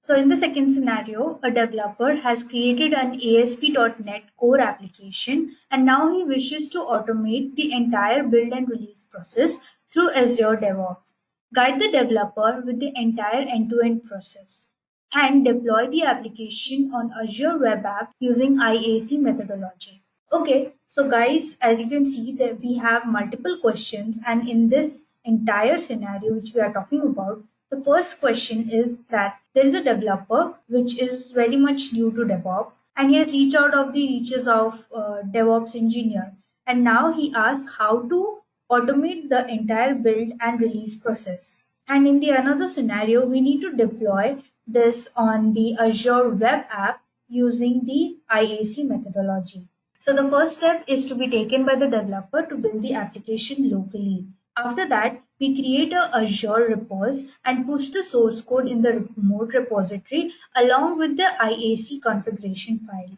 So in the second scenario, a developer has created an ASP.NET Core application, and now he wishes to automate the entire build and release process through Azure DevOps. Guide the developer with the entire end-to-end process and deploy the application on Azure Web App using IAC methodology. Okay, so guys, as you can see that we have multiple questions, and in this entire scenario which we are talking about, the first question is that there is a developer which is very much new to DevOps, and he has reached out of the reaches of DevOps engineer, and now he asks how to automate the entire build and release process. And in the another scenario, we need to deploy this on the Azure web app using the IAC methodology. So the first step is to be taken by the developer to build the application locally. After that, we create a Azure repos and push the source code in the remote repository along with the IAC configuration file.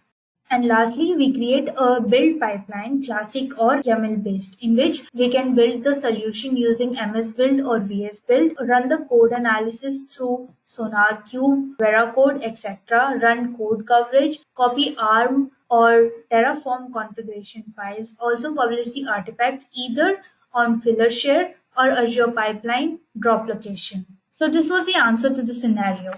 And lastly, we create a build pipeline, classic or YAML based, in which we can build the solution using MS Build or VS Build, run the code analysis through SonarQube, Veracode, etc., run code coverage, copy ARM or Terraform configuration files, also publish the artifacts either on FillerShare or Azure Pipeline drop location. So this was the answer to the scenario.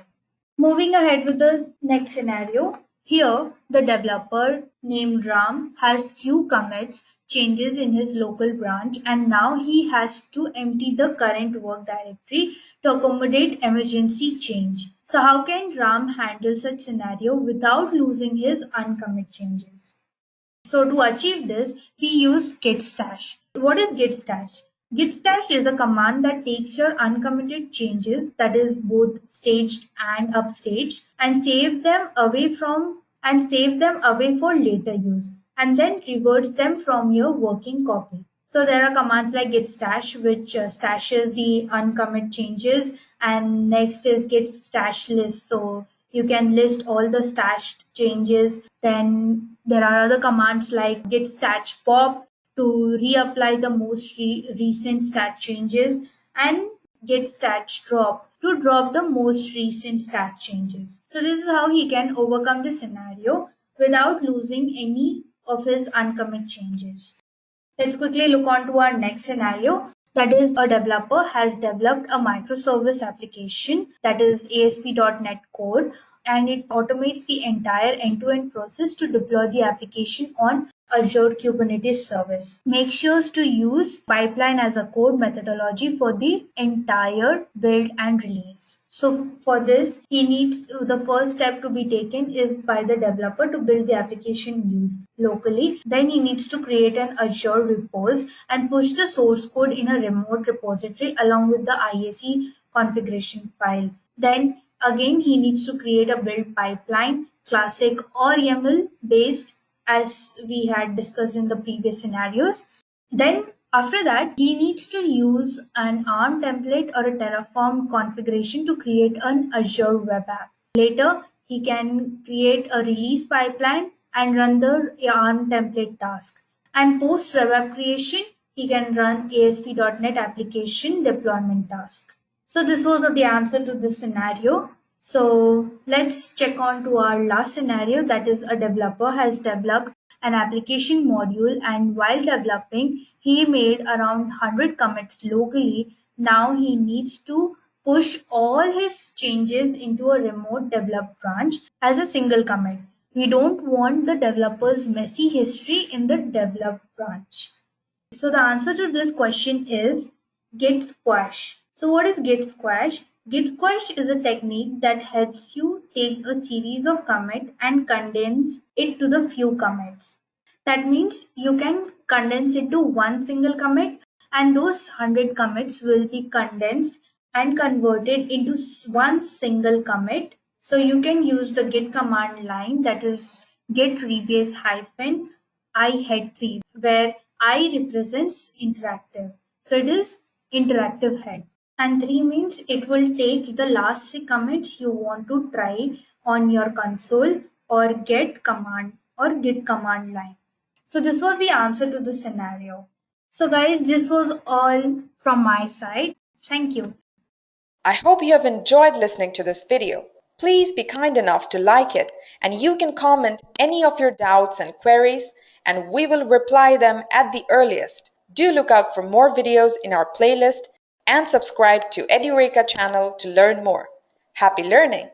Moving ahead with the next scenario, here the developer named Ram has few commits changes in his local branch, and now he has to empty the current work directory to accommodate emergency change. So how can Ram handle such scenario without losing his uncommit changes? So to achieve this, we use git stash. What is git stash? Git stash is a command that takes your uncommitted changes, that is both staged and upstaged, and save them away for later use, and then reverts them from your working copy. So there are commands like git stash, which stashes the uncommit changes, and next is git stash list. So you can list all the stashed changes. Then there are other commands like git stash pop to reapply the most recent stat changes, and git stash drop to drop the most recent stat changes. So this is how he can overcome the scenario without losing any of his uncommit changes. Let's quickly look on to our next scenario. That is, a developer has developed a microservice application, that is ASP.NET Core, and it automates the entire end-to-end process to deploy the application on Azure Kubernetes service. Make sure to use pipeline as a code methodology for the entire build and release. So for this, the first step to be taken is by the developer to build the application locally. Then he needs to create an Azure repos and push the source code in a remote repository along with the IAC configuration file. Then again, he needs to create a build pipeline, classic or YAML based, as we had discussed in the previous scenarios. Then after that, he needs to use an ARM template or a Terraform configuration to create an Azure web app. Later, he can create a release pipeline and run the ARM template task. And post web app creation, he can run ASP.NET application deployment task. So this was the answer to this scenario. So let's check on to our last scenario, that is a developer has developed an application module and while developing he made around 100 commits locally. Now he needs to push all his changes into a remote developed branch as a single commit. We don't want the developer's messy history in the developed branch. So the answer to this question is Git squash. So what is Git squash? Git squash is a technique that helps you take a series of commits and condense it to the few commits. That means you can condense it to one single commit, and those 100 commits will be condensed and converted into one single commit. So you can use the git command line, that is git rebase hyphen I head 3, where I represents interactive. So it is interactive head. And 3 means it will take the last 3 commits you want to try on your console or get command or git command line. So this was the answer to the scenario. So guys, this was all from my side. Thank you. I hope you have enjoyed listening to this video. Please be kind enough to like it, and you can comment any of your doubts and queries, and we will reply them at the earliest. Do look out for more videos in our playlist and subscribe to Edureka channel to learn more. Happy learning!